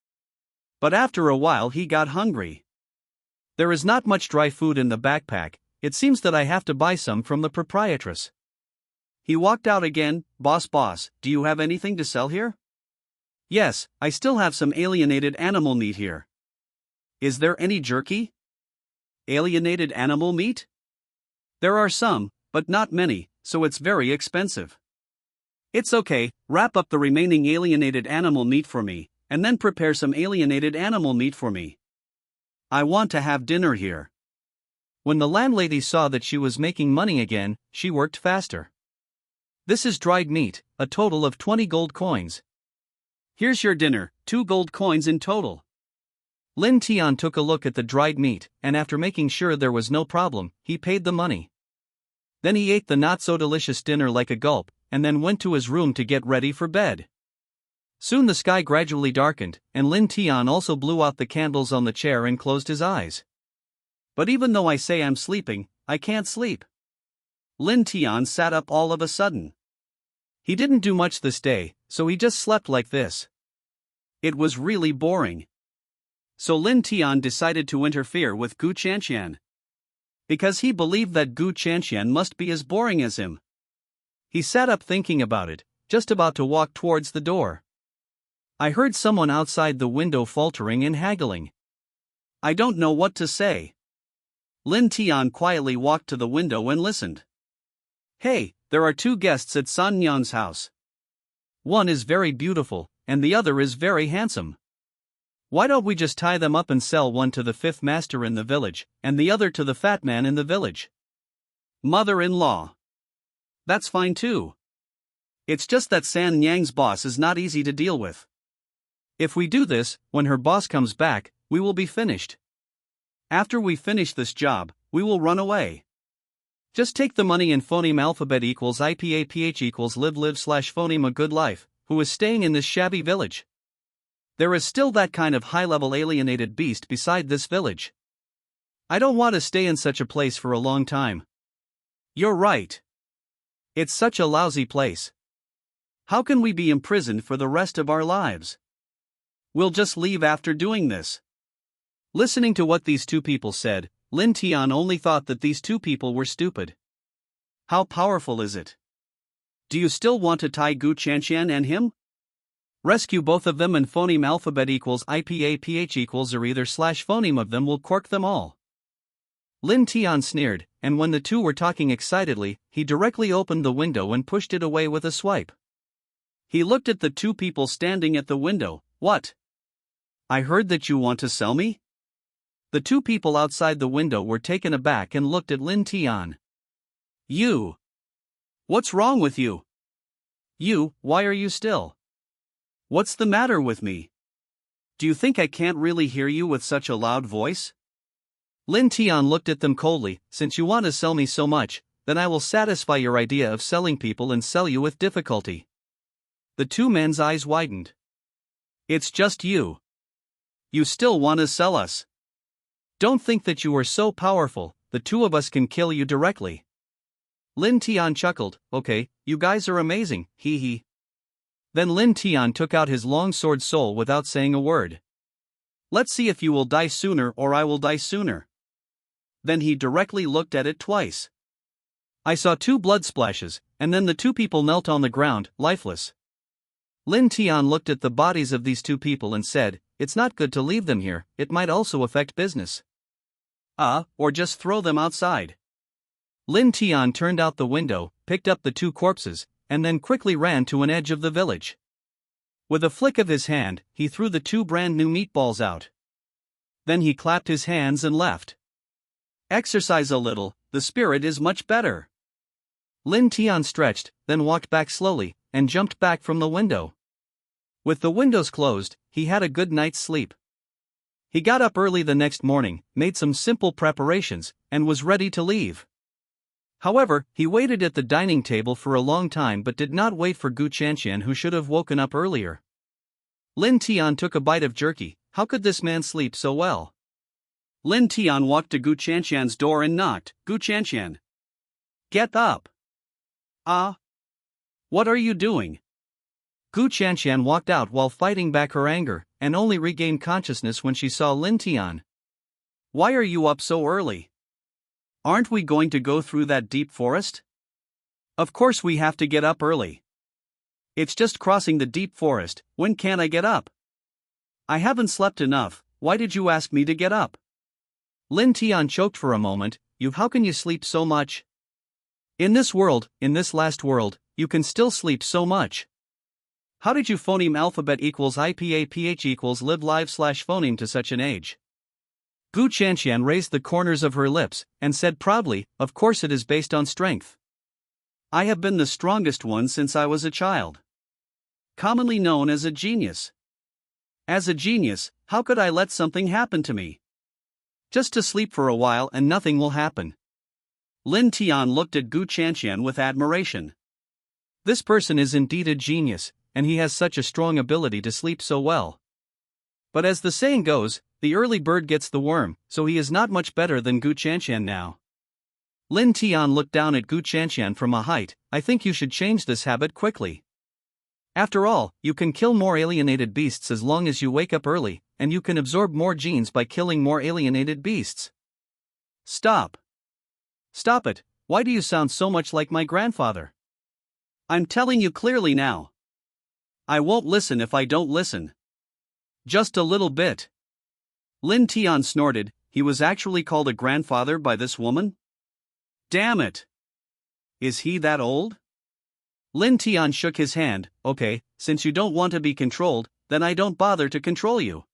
But after a while he got hungry. There is not much dry food in the backpack, it seems that I have to buy some from the proprietress. He walked out again. Boss, do you have anything to sell here? Yes, I still have some alienated animal meat here. Is there any jerky? Alienated animal meat? There are some, but not many, so it's very expensive. It's okay, wrap up the remaining alienated animal meat for me, and then prepare some alienated animal meat for me. I want to have dinner here. When the landlady saw that she was making money again, she worked faster. This is dried meat, a total of 20 gold coins. Here's your dinner, 2 gold coins in total. Lin Tian took a look at the dried meat, and after making sure there was no problem, he paid the money. Then he ate the not-so-delicious dinner like a gulp, and then went to his room to get ready for bed. Soon the sky gradually darkened, and Lin Tian also blew out the candles on the chair and closed his eyes. But even though I say I'm sleeping, I can't sleep. Lin Tian sat up all of a sudden. He didn't do much this day, so he just slept like this. It was really boring. So Lin Tian decided to interfere with Gu Qianqian. Because he believed that Gu Qianqian must be as boring as him. He sat up thinking about it, just about to walk towards the door. I heard someone outside the window faltering and haggling. I don't know what to say. Lin Tian quietly walked to the window and listened. Hey, there are two guests at San Nyang's house. One is very beautiful, and the other is very handsome. Why don't we just tie them up and sell one to the fifth master in the village, and the other to the fat man in the village? Mother-in-law. That's fine too. It's just that San Nyang's boss is not easy to deal with. If we do this, when her boss comes back, we will be finished. After we finish this job, we will run away. Just take the money and phoneme alphabet equals IPAPH equals live/phoneme a good life, who is staying in this shabby village. There is still that kind of high-level alienated beast beside this village. I don't want to stay in such a place for a long time. You're right. It's such a lousy place. How can we be imprisoned for the rest of our lives? We'll just leave after doing this. Listening to what these two people said, Lin Tian only thought that these two people were stupid. How powerful is it? Do you still want to tie Gu Chanqian and him? Rescue both of them and phoneme alphabet equals IPAPH equals or either slash phoneme of them will cork them all. Lin Tian sneered, and when the two were talking excitedly, he directly opened the window and pushed it away with a swipe. He looked at the two people standing at the window. What? I heard that you want to sell me? The two people outside the window were taken aback and looked at Lin Tian. You. What's wrong with you? You, why are you still? What's the matter with me? Do you think I can't really hear you with such a loud voice? Lin Tian looked at them coldly. Since you want to sell me so much, then I will satisfy your idea of selling people and sell you with difficulty. The two men's eyes widened. It's just you. You still want to sell us? Don't think that you are so powerful, the two of us can kill you directly. Lin Tian chuckled. Okay, you guys are amazing, hee hee. Then Lin Tian took out his long sword soul without saying a word. Let's see if you will die sooner or I will die sooner. Then he directly looked at it twice. I saw two blood splashes, and then the two people knelt on the ground, lifeless. Lin Tian looked at the bodies of these two people and said, it's not good to leave them here, it might also affect business. Or just throw them outside. Lin Tian turned out the window, picked up the two corpses, and then quickly ran to an edge of the village. With a flick of his hand, he threw the two brand new meatballs out. Then he clapped his hands and left. Exercise a little, the spirit is much better. Lin Tian stretched, then walked back slowly, and jumped back from the window. With the windows closed, he had a good night's sleep. He got up early the next morning, made some simple preparations, and was ready to leave. However, he waited at the dining table for a long time but did not wait for Gu Chanqian, who should have woken up earlier. Lin Tian took a bite of jerky. How could this man sleep so well? Lin Tian walked to Gu Chanqian's door and knocked. Gu Chanqian. Get up. What are you doing? Gu Chanqian walked out while fighting back her anger, and only regained consciousness when she saw Lin Tian. Why are you up so early? Aren't we going to go through that deep forest? Of course we have to get up early. It's just crossing the deep forest, when can I get up? I haven't slept enough, why did you ask me to get up? Lin Tian choked for a moment. How can you sleep so much? In this world, in this last world, you can still sleep so much. How did you phoneme alphabet equals IPAPH equals live live/phoneme to such an age? Gu Chanqian raised the corners of her lips, and said proudly, of course it is based on strength. I have been the strongest one since I was a child. Commonly known as a genius. As a genius, how could I let something happen to me? Just to sleep for a while and nothing will happen. Lin Tian looked at Gu Chanqian with admiration. This person is indeed a genius, and he has such a strong ability to sleep so well. But as the saying goes, the early bird gets the worm, so he is not much better than Gu Chanqian now. Lin Tian looked down at Gu Chanqian from a height. I think you should change this habit quickly. After all, you can kill more alienated beasts as long as you wake up early, and you can absorb more genes by killing more alienated beasts. Stop. Stop it, why do you sound so much like my grandfather? I'm telling you clearly now. I won't listen if I don't listen. Just a little bit. Lin Tian snorted. He was actually called a grandfather by this woman? Damn it! Is he that old? Lin Tian shook his hand. Okay, since you don't want to be controlled, then I don't bother to control you.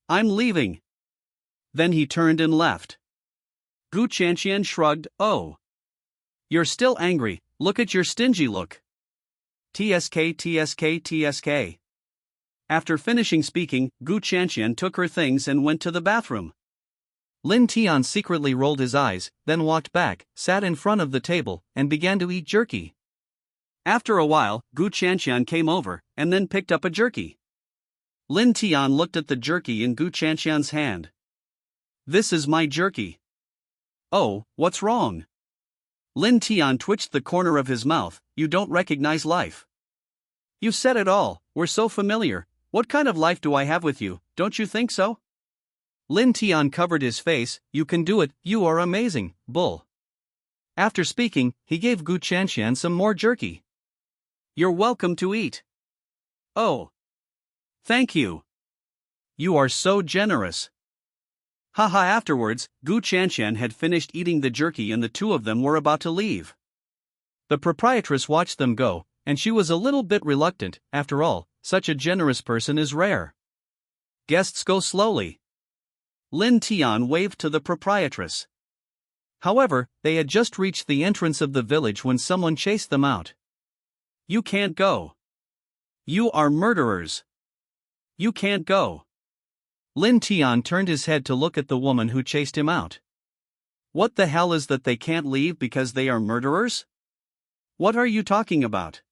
I'm leaving. Then he turned and left. Gu Chanqian shrugged. Oh. You're still angry, look at your stingy look. TSK TSK TSK. After finishing speaking, Gu Chanqian took her things and went to the bathroom. Lin Tian secretly rolled his eyes, then walked back, sat in front of the table, and began to eat jerky. After a while, Gu Chanqian came over, and then picked up a jerky. Lin Tian looked at the jerky in Gu Chanqian's hand. This is my jerky. Oh, what's wrong? Lin Tian twitched the corner of his mouth. You don't recognize life. You said it all, we're so familiar. What kind of life do I have with you, don't you think so? Lin Tian covered his face. You can do it, you are amazing, bull. After speaking, he gave Gu Chanqian some more jerky. You're welcome to eat. Oh. Thank you. You are so generous. Haha. Afterwards, Gu Chanqian had finished eating the jerky and the two of them were about to leave. The proprietress watched them go, and she was a little bit reluctant. After all, such a generous person is rare. Guests go slowly. Lin Tian waved to the proprietress. However, they had just reached the entrance of the village when someone chased them out. You can't go. You are murderers. You can't go. Lin Tian turned his head to look at the woman who chased him out. What the hell is that they can't leave because they are murderers? What are you talking about?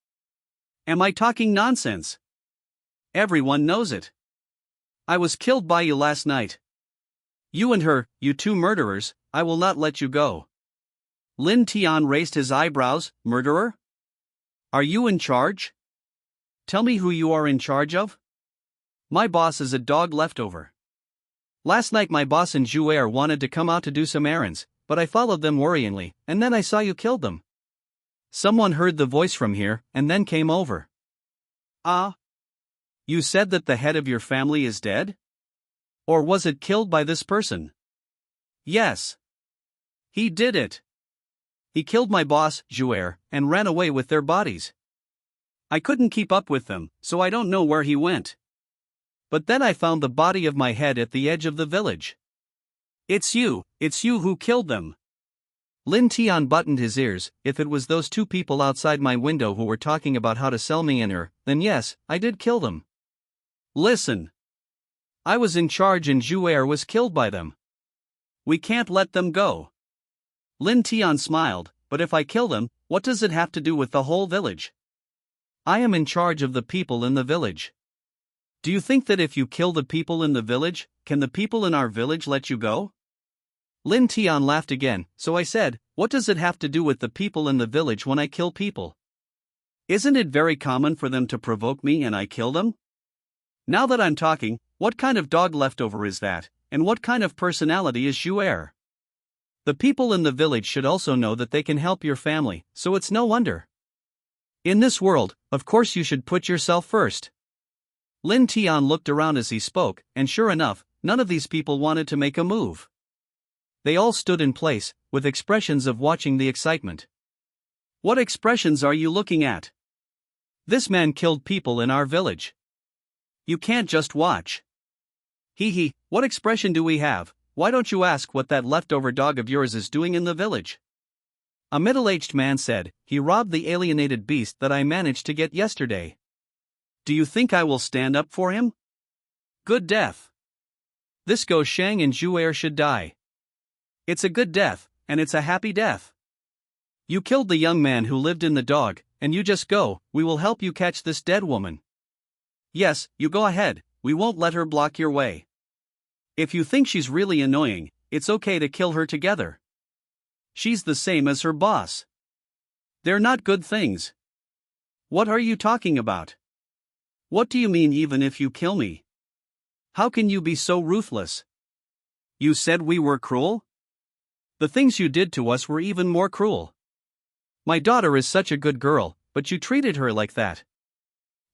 Am I talking nonsense? Everyone knows it. I was killed by you last night. You and her, you two murderers, I will not let you go. Lin Tian raised his eyebrows. Murderer? Are you in charge? Tell me who you are in charge of? My boss is a dog leftover. Last night my boss and Jouer wanted to come out to do some errands, but I followed them worryingly, and then I saw you killed them. Someone heard the voice from here, and then came over. Ah? You said that the head of your family is dead? Or was it killed by this person? Yes. He did it. He killed my boss, Jouer, and ran away with their bodies. I couldn't keep up with them, so I don't know where he went. But then I found the body of my head at the edge of the village. It's you who killed them. Lin Tian buttoned his ears. If it was those two people outside my window who were talking about how to sell me and her, then yes, I did kill them. Listen. I was in charge and Jouer was killed by them. We can't let them go. Lin Tian smiled, but if I kill them, what does it have to do with the whole village? I am in charge of the people in the village. Do you think that if you kill the people in the village, can the people in our village let you go? Lin Tian laughed again, so I said, what does it have to do with the people in the village when I kill people? Isn't it very common for them to provoke me and I kill them? Now that I'm talking, what kind of dog leftover is that, and what kind of personality is Jouer? The people in the village should also know that they can help your family, so it's no wonder. In this world, of course you should put yourself first. Lin Tian looked around as he spoke, and sure enough, none of these people wanted to make a move. They all stood in place, with expressions of watching the excitement. What expressions are you looking at? This man killed people in our village. You can't just watch. Hee, what expression do we have? Why don't you ask what that leftover dog of yours is doing in the village? A middle-aged man said, he robbed the alienated beast that I managed to get yesterday. Do you think I will stand up for him? Good death. This goes Shang and Jouer should die. It's a good death, and it's a happy death. You killed the young man who lived in the dog, and you just go, we will help you catch this dead woman. Yes, you go ahead, we won't let her block your way. If you think she's really annoying, it's okay to kill her together. She's the same as her boss. They're not good things. What are you talking about? What do you mean even if you kill me? How can you be so ruthless? You said we were cruel? The things you did to us were even more cruel. My daughter is such a good girl, but you treated her like that.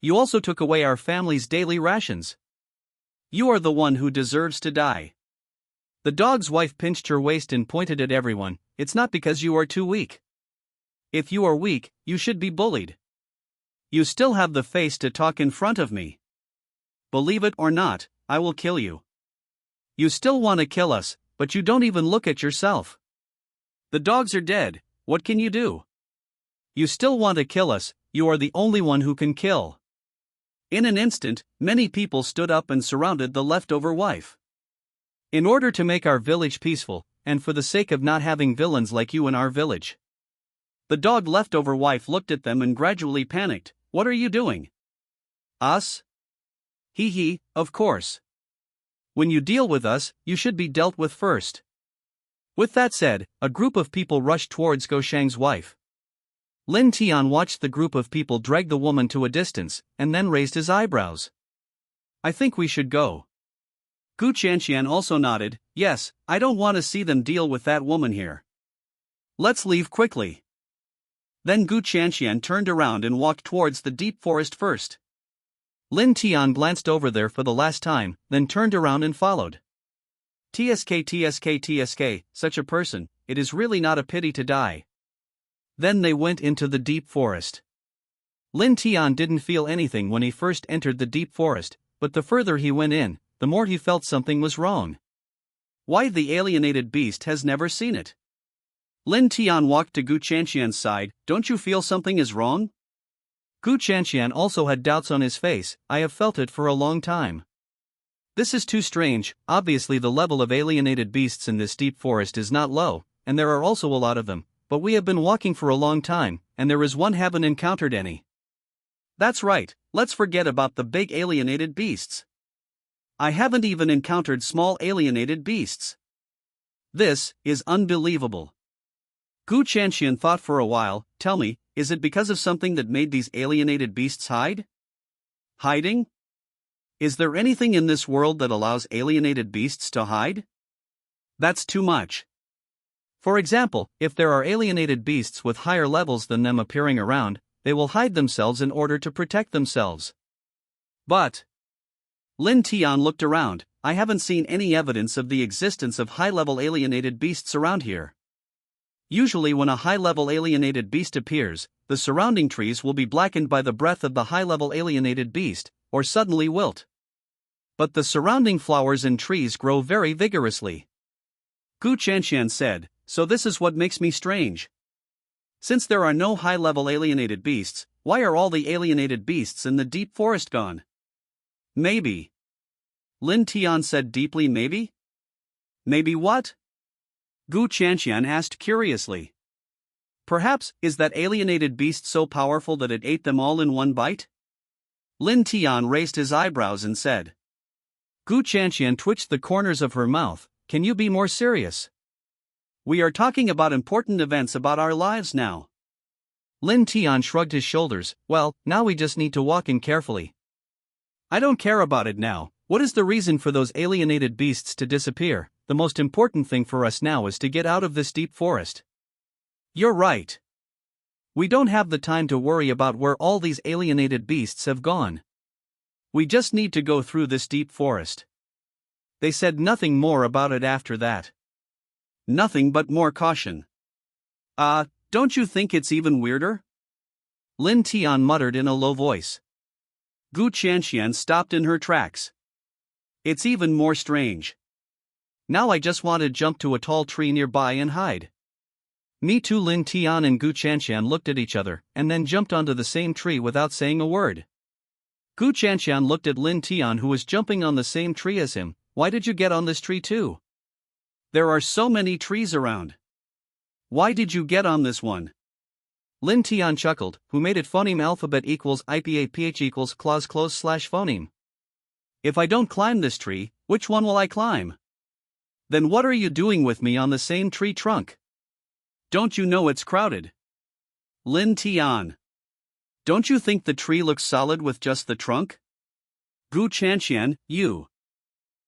You also took away our family's daily rations. You are the one who deserves to die. The dog's wife pinched her waist and pointed at everyone. It's not because you are too weak. If you are weak, you should be bullied. You still have the face to talk in front of me. Believe it or not, I will kill you. You still want to kill us, but you don't even look at yourself. The dogs are dead, what can you do? You still want to kill us, you are the only one who can kill. In an instant, many people stood up and surrounded the leftover wife. In order to make our village peaceful, and for the sake of not having villains like you in our village. The dog leftover wife looked at them and gradually panicked. What are you doing? Us? Hee hee, of course. When you deal with us, you should be dealt with first. With that said, a group of people rushed towards Go Shang's wife. Lin Tian watched the group of people drag the woman to a distance, and then raised his eyebrows. I think we should go. Gu Qianqian also nodded. Yes, I don't want to see them deal with that woman here. Let's leave quickly. Then Gu Qianqian turned around and walked towards the deep forest first. Lin Tian glanced over there for the last time, then turned around and followed. TSK, such a person, it is really not a pity to die. Then they went into the deep forest. Lin Tian didn't feel anything when he first entered the deep forest, but the further he went in, the more he felt something was wrong. Why the alienated beast has never seen it? Lin Tian walked to Gu Qianqian's side. Don't you feel something is wrong? Gu Qianqian also had doubts on his face. I have felt it for a long time. This is too strange. Obviously the level of alienated beasts in this deep forest is not low, and there are also a lot of them, but we have been walking for a long time, and there is one haven't encountered any. That's right, let's forget about the big alienated beasts. I haven't even encountered small alienated beasts. This is unbelievable. Gu Qianqian thought for a while. Tell me, is it because of something that made these alienated beasts hide? Hiding? Is there anything in this world that allows alienated beasts to hide? That's too much. For example, if there are alienated beasts with higher levels than them appearing around, they will hide themselves in order to protect themselves. But Lin Tian looked around. I haven't seen any evidence of the existence of high-level alienated beasts around here. Usually when a high-level alienated beast appears, the surrounding trees will be blackened by the breath of the high-level alienated beast, or suddenly wilt. But the surrounding flowers and trees grow very vigorously. Gu Qianqian said, so this is what makes me strange. Since there are no high-level alienated beasts, why are all the alienated beasts in the deep forest gone? Maybe. Lin Tian said deeply. Maybe? Maybe what? Gu Qianqian asked curiously. Perhaps, is that alienated beast so powerful that it ate them all in one bite? Lin Tian raised his eyebrows and said. Gu Qianqian twitched the corners of her mouth. Can you be more serious? We are talking about important events about our lives now. Lin Tian shrugged his shoulders. Well, now we just need to walk in carefully. I don't care about it now. What is the reason for those alienated beasts to disappear? The most important thing for us now is to get out of this deep forest. You're right. We don't have the time to worry about where all these alienated beasts have gone. We just need to go through this deep forest. They said nothing more about it after that. Nothing but more caution. Don't you think it's even weirder? Lin Tian muttered in a low voice. Gu Qianqian stopped in her tracks. It's even more strange. Now I just want to jump to a tall tree nearby and hide. Me too. Lin Tian and Gu Qianqian looked at each other, and then jumped onto the same tree without saying a word. Gu Qianqian looked at Lin Tian, who was jumping on the same tree as him. Why did you get on this tree too? There are so many trees around. Why did you get on this one? Lin Tian chuckled. Who made it? Phoneme alphabet equals IPA equals clause close slash phoneme. If I don't climb this tree, which one will I climb? Then what are you doing with me on the same tree trunk? Don't you know it's crowded? Lin Tian. Don't you think the tree looks solid with just the trunk? Gu Qianqian, you.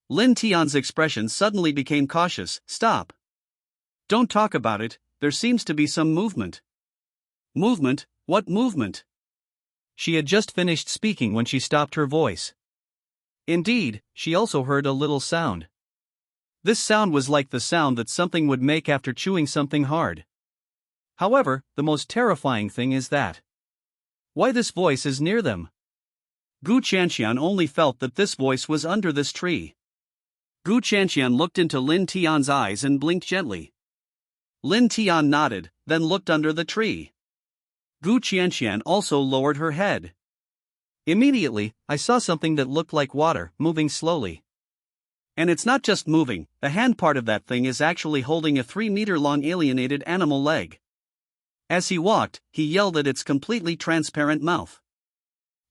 Lin Tian's expression suddenly became cautious. Stop. Don't talk about it, there seems to be some movement. Movement? What movement? She had just finished speaking when she stopped her voice. Indeed, she also heard a little sound. This sound was like the sound that something would make after chewing something hard. However, the most terrifying thing is that why this voice is near them. Gu Chanxian only felt that this voice was under this tree. Gu Chanxian looked into Lin Tian's eyes and blinked gently. Lin Tian nodded, then looked under the tree. Gu Chanxian also lowered her head. Immediately, I saw something that looked like water, moving slowly. And it's not just moving, the hand part of that thing is actually holding a 3-meter-long alienated animal leg. As he walked, he yelled at its completely transparent mouth.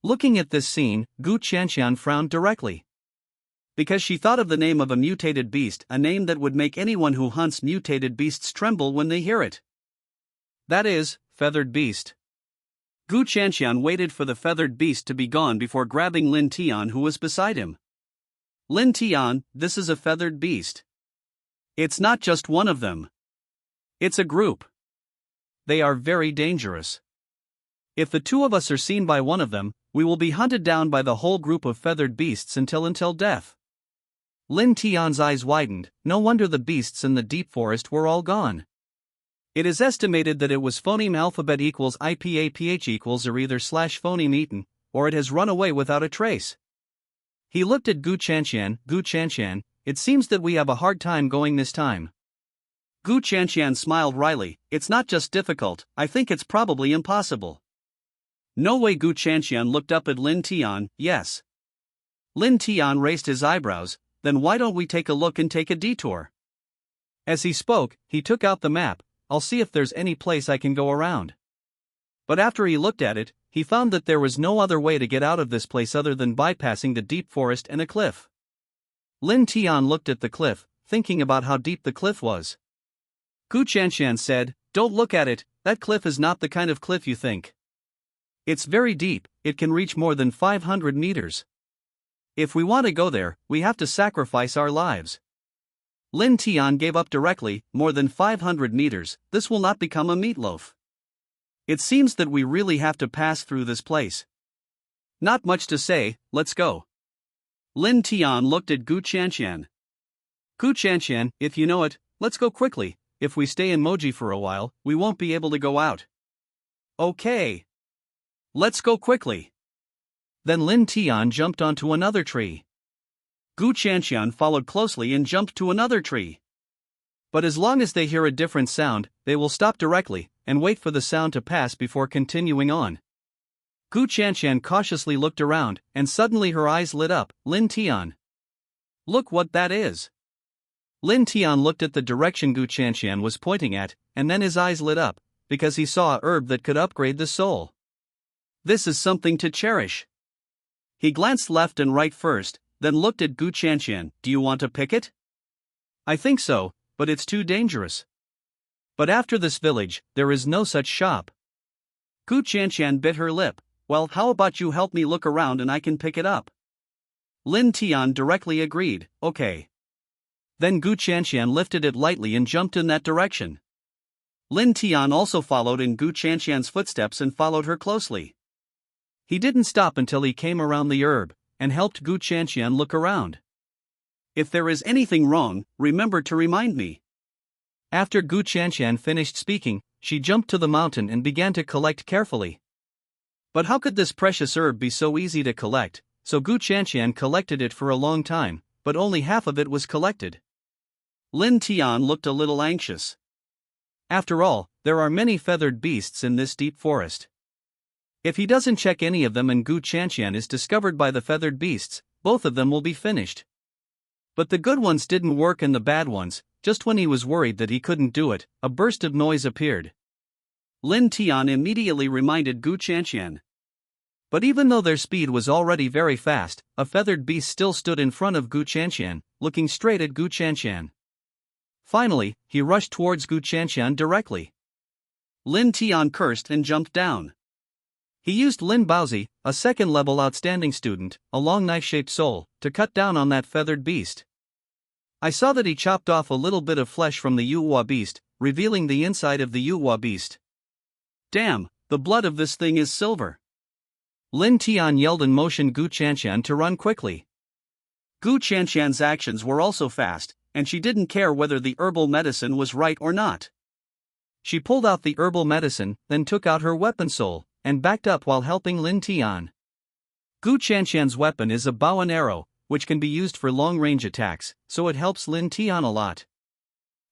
Looking at this scene, Gu Chanxian frowned directly. Because she thought of the name of a mutated beast, a name that would make anyone who hunts mutated beasts tremble when they hear it. That is, feathered beast. Gu Chanxian waited for the feathered beast to be gone before grabbing Lin Tian, who was beside him. Lin Tian, this is a feathered beast. It's not just one of them. It's a group. They are very dangerous. If the two of us are seen by one of them, we will be hunted down by the whole group of feathered beasts until death. Lin Tian's eyes widened. No wonder the beasts in the deep forest were all gone. It is estimated that it was phoneme alphabet equals IPAPH equals or either slash phoneme eaten, or it has run away without a trace. He looked at Gu Chanxian, it seems that we have a hard time going this time. Gu Chanxian smiled wryly, it's not just difficult, I think it's probably impossible. No way. Gu Chanxian looked up at Lin Tian, yes. Lin Tian raised his eyebrows, then why don't we take a look and take a detour? As he spoke, he took out the map, I'll see if there's any place I can go around. But after he looked at it, he found that there was no other way to get out of this place other than bypassing the deep forest and a cliff. Lin Tian looked at the cliff, thinking about how deep the cliff was. Gu Chanxian said, don't look at it, that cliff is not the kind of cliff you think. It's very deep, it can reach more than 500 meters. If we want to go there, we have to sacrifice our lives. Lin Tian gave up directly, more than 500 meters, this will not become a meatloaf. It seems that we really have to pass through this place. Not much to say, let's go. Lin Tian looked at Gu Chanxian. Gu Chanxian, if you know it, let's go quickly, if we stay in Moji for a while, we won't be able to go out. Okay. Let's go quickly. Then Lin Tian jumped onto another tree. Gu Chanxian followed closely and jumped to another tree. But as long as they hear a different sound, they will stop directly, and wait for the sound to pass before continuing on. Gu Chanxian cautiously looked around, and suddenly her eyes lit up, Lin Tian. Look what that is. Lin Tian looked at the direction Gu Chanxian was pointing at, and then his eyes lit up, because he saw a herb that could upgrade the soul. This is something to cherish. He glanced left and right first, then looked at Gu Chanxian, do you want to pick it? I think so, but it's too dangerous. But after this village, there is no such shop. Gu Chanxian bit her lip, well, how about you help me look around and I can pick it up? Lin Tian directly agreed, okay. Then Gu Chanxian lifted it lightly and jumped in that direction. Lin Tian also followed in Gu Chanxian's footsteps and followed her closely. He didn't stop until he came around the herb, and helped Gu Chanxian look around. If there is anything wrong, remember to remind me. After Gu Chanxian finished speaking, she jumped to the mountain and began to collect carefully. But how could this precious herb be so easy to collect? So Gu Chanxian collected it for a long time, but only half of it was collected. Lin Tian looked a little anxious. After all, there are many feathered beasts in this deep forest. If he doesn't check any of them and Gu Chanxian is discovered by the feathered beasts, both of them will be finished. But the good ones didn't work and the bad ones, just when he was worried that he couldn't do it, a burst of noise appeared. Lin Tian immediately reminded Gu Chanxian. But even though their speed was already very fast, a feathered beast still stood in front of Gu Chanxian, looking straight at Gu Chanxian. Finally, he rushed towards Gu Chanxian directly. Lin Tian cursed and jumped down. He used Lin Baozi, a second-level outstanding student, a long knife-shaped soul, to cut down on that feathered beast. I saw that he chopped off a little bit of flesh from the Yuhua beast, revealing the inside of the Yuhua beast. Damn, the blood of this thing is silver. Lin Tian yelled and motioned Gu Chanxian to run quickly. Gu Qianqian's actions were also fast, and she didn't care whether the herbal medicine was right or not. She pulled out the herbal medicine, then took out her weapon soul, and backed up while helping Lin Tian. Gu Qianqian's weapon is a bow and arrow, which can be used for long-range attacks, so it helps Lin Tian a lot.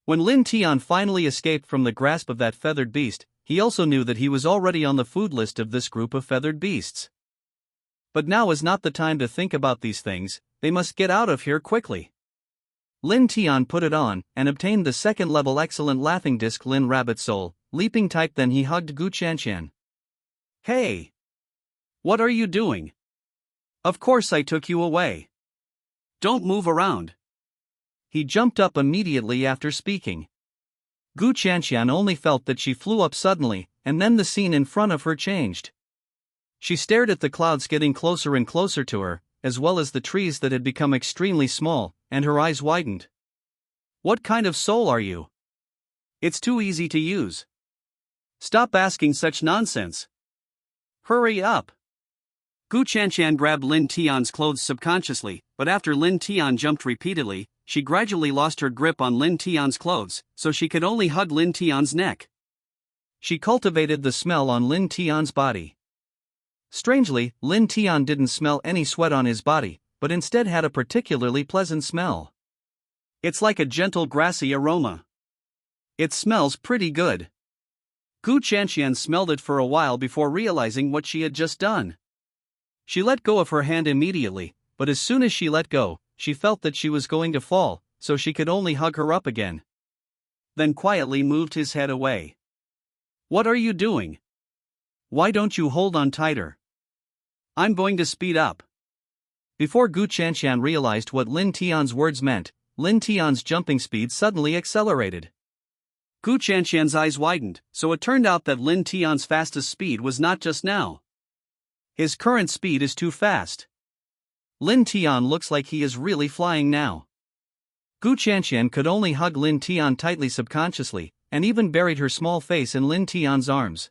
When Lin Tian finally escaped from the grasp of that feathered beast, he also knew that he was already on the food list of this group of feathered beasts. But now is not the time to think about these things, they must get out of here quickly. Lin Tian put it on, and obtained the second-level excellent laughing disc Lin Rabbit Soul, leaping type. Then he hugged Gu Qianqian. Hey! What are you doing? Of course I took you away. Don't move around. He jumped up immediately after speaking. Gu Qianqian only felt that she flew up suddenly, and then the scene in front of her changed. She stared at the clouds getting closer and closer to her, as well as the trees that had become extremely small, and her eyes widened. What kind of soul are you? It's too easy to use. Stop asking such nonsense. Hurry up. Gu Qianqian grabbed Lin Tian's clothes subconsciously, but after Lin Tian jumped repeatedly, she gradually lost her grip on Lin Tian's clothes, so she could only hug Lin Tian's neck. She cultivated the smell on Lin Tian's body. Strangely, Lin Tian didn't smell any sweat on his body, but instead had a particularly pleasant smell. It's like a gentle grassy aroma. It smells pretty good. Gu Qianqian smelled it for a while before realizing what she had just done. She let go of her hand immediately, but as soon as she let go, she felt that she was going to fall, so she could only hug her up again. Then quietly moved his head away. What are you doing? Why don't you hold on tighter? I'm going to speed up. Before Gu Qianqian realized what Lin Tian's words meant, Lin Tian's jumping speed suddenly accelerated. Gu Qianqian's eyes widened, so it turned out that Lin Tian's fastest speed was not just now. His current speed is too fast. Lin Tian looks like he is really flying now. Gu Qianqian could only hug Lin Tian tightly subconsciously, and even buried her small face in Lin Tian's arms.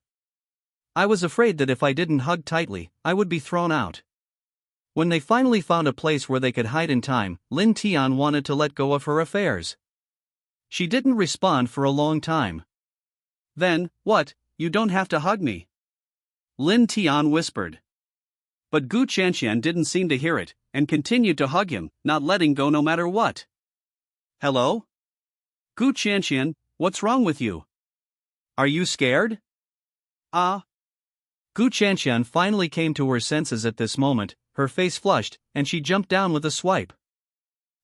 I was afraid that if I didn't hug tightly, I would be thrown out. When they finally found a place where they could hide in time, Lin Tian wanted to let go of her affairs. She didn't respond for a long time. Then, what, you don't have to hug me? Lin Tian whispered. But Gu Qianqian didn't seem to hear it, and continued to hug him, not letting go no matter what. Hello? Gu Qianqian, what's wrong with you? Are you scared? Gu Qianqian finally came to her senses at this moment, her face flushed, and she jumped down with a swipe.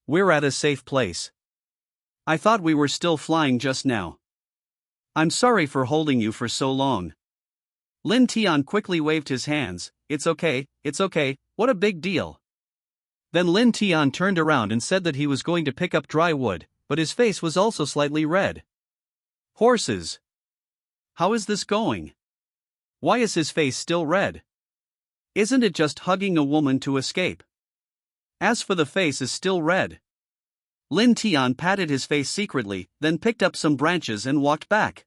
We're at a safe place. I thought we were still flying just now. I'm sorry for holding you for so long. Lin Tian quickly waved his hands. It's okay, what a big deal. Then Lin Tian turned around and said that he was going to pick up dry wood, but his face was also slightly red. Horses. How is this going? Why is his face still red? Isn't it just hugging a woman to escape? As for the face is still red. Lin Tian patted his face secretly, then picked up some branches and walked back.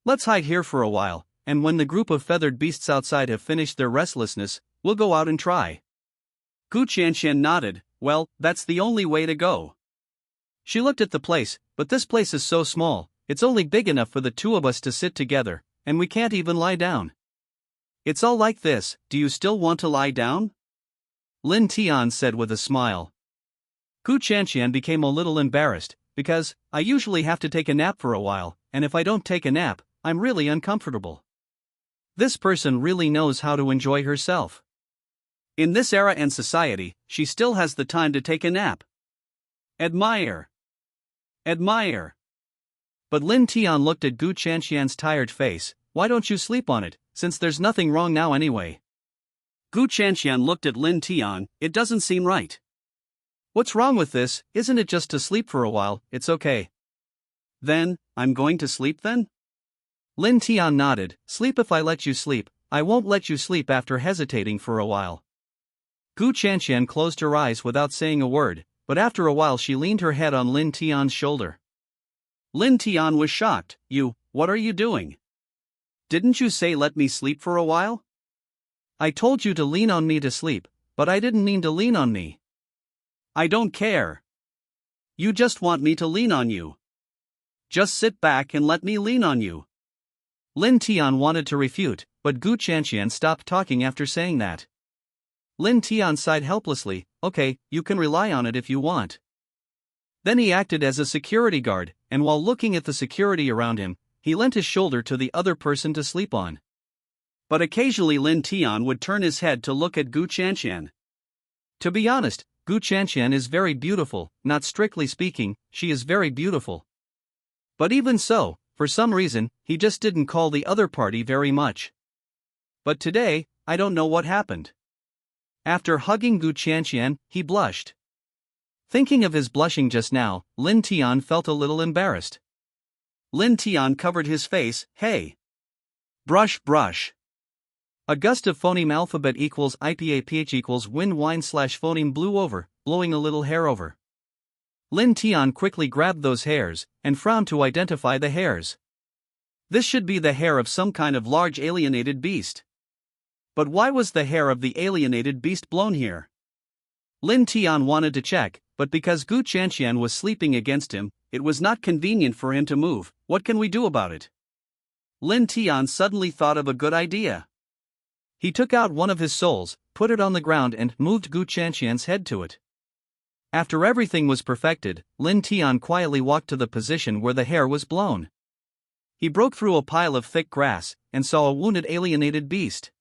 Let's hide here for a while, and when the group of feathered beasts outside have finished their restlessness, we'll go out and try. Gu Qianqian nodded. Well, that's the only way to go. She looked at the place, but this place is so small, it's only big enough for the two of us to sit together, and we can't even lie down. It's all like this, do you still want to lie down? Lin Tian said with a smile. Gu Qianqian became a little embarrassed, because I usually have to take a nap for a while, and if I don't take a nap, I'm really uncomfortable. This person really knows how to enjoy herself. In this era and society, she still has the time to take a nap. Admire. Admire. But Lin Tian looked at Gu Qianqian's tired face. Why don't you sleep on it, since there's nothing wrong now anyway? Gu Qianqian looked at Lin Tian. It doesn't seem right. What's wrong with this? Isn't it just to sleep for a while? It's okay. Then, I'm going to sleep then? Lin Tian nodded. Sleep if I let you sleep. I won't let you sleep after hesitating for a while. Gu Qianqian closed her eyes without saying a word, but after a while she leaned her head on Lin Tian's shoulder. Lin Tian was shocked. What are you doing? Didn't you say let me sleep for a while? I told you to lean on me to sleep, but I didn't mean to lean on me. I don't care. You just want me to lean on you. Just sit back and let me lean on you. Lin Tian wanted to refute, but Gu Chanqian stopped talking after saying that. Lin Tian sighed helplessly. Okay, you can rely on it if you want. Then he acted as a security guard, and while looking at the security around him, he lent his shoulder to the other person to sleep on. But occasionally Lin Tian would turn his head to look at Gu Chanqian. To be honest, Gu Chanqian is very beautiful, not strictly speaking, she is very beautiful. But even so, for some reason, he just didn't call the other party very much. But today, I don't know what happened. After hugging Gu Chanqian, he blushed. Thinking of his blushing just now, Lin Tian felt a little embarrassed. Lin Tian covered his face. Hey! Brush, brush. A gust of phoneme alphabet equals IPAPH equals wind wine / phoneme blew over, blowing a little hair over. Lin Tian quickly grabbed those hairs, and frowned to identify the hairs. This should be the hair of some kind of large alienated beast. But why was the hair of the alienated beast blown here? Lin Tian wanted to check, but because Gu Chanqian was sleeping against him, it was not convenient for him to move. What can we do about it? Lin Tian suddenly thought of a good idea. He took out one of his souls, put it on the ground and moved Gu Chanqian's head to it. After everything was perfected, Lin Tian quietly walked to the position where the hair was blown. He broke through a pile of thick grass, and saw a wounded alienated beast.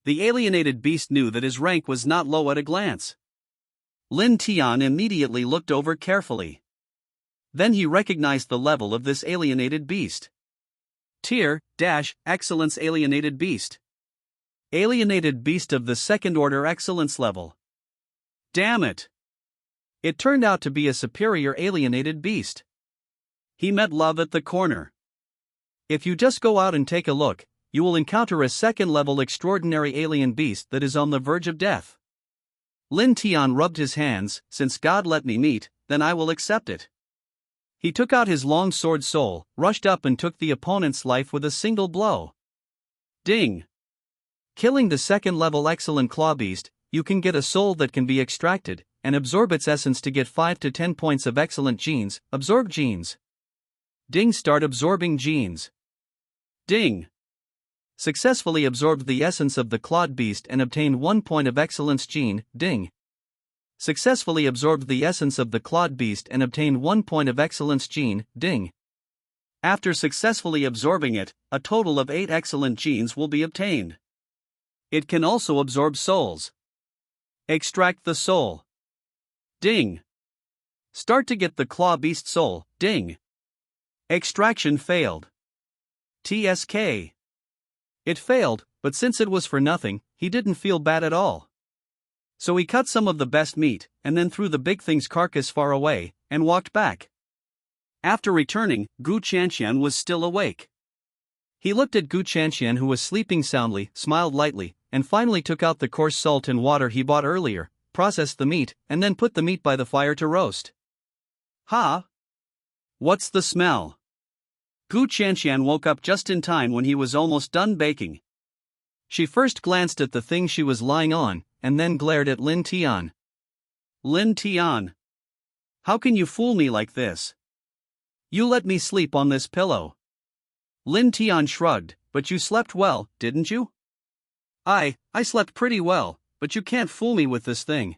The alienated beast knew that his rank was not low at a glance. Lin Tian immediately looked over carefully. Then he recognized the level of this alienated beast. Tier, Excellence Alienated Beast. Alienated beast of the second order excellence level. Damn it! It turned out to be a superior alienated beast. He met love at the corner. If you just go out and take a look, you will encounter a second level extraordinary alien beast that is on the verge of death. Lin Tian rubbed his hands. Since God let me meet, then I will accept it. He took out his long sword soul, rushed up and took the opponent's life with a single blow. Ding! Killing the second-level excellent claw beast, you can get a soul that can be extracted, and absorb its essence to get 5 to 10 points of excellent genes. Absorb genes. Ding! Start absorbing genes. Ding! Successfully absorbed the essence of the clawed beast and obtained 1 point of excellence gene. Ding! Successfully absorbed the essence of the clawed beast and obtained 1 point of excellence gene. Ding! After successfully absorbing it, a total of 8 excellent genes will be obtained. It can also absorb souls. Extract the soul. Ding! Start to get the claw beast soul. Ding! Extraction failed. TSK. It failed, but since it was for nothing, he didn't feel bad at all. So he cut some of the best meat, and then threw the big thing's carcass far away, and walked back. After returning, Gu Chanqian was still awake. He looked at Gu Chanqian, who was sleeping soundly, smiled lightly, and finally took out the coarse salt and water he bought earlier, processed the meat, and then put the meat by the fire to roast. Ha! What's the smell? Gu Chanqian woke up just in time when he was almost done baking. She first glanced at the thing she was lying on, and then glared at Lin Tian. Lin Tian! How can you fool me like this? You let me sleep on this pillow. Lin Tian shrugged. But you slept well, didn't you? I slept pretty well, but you can't fool me with this thing.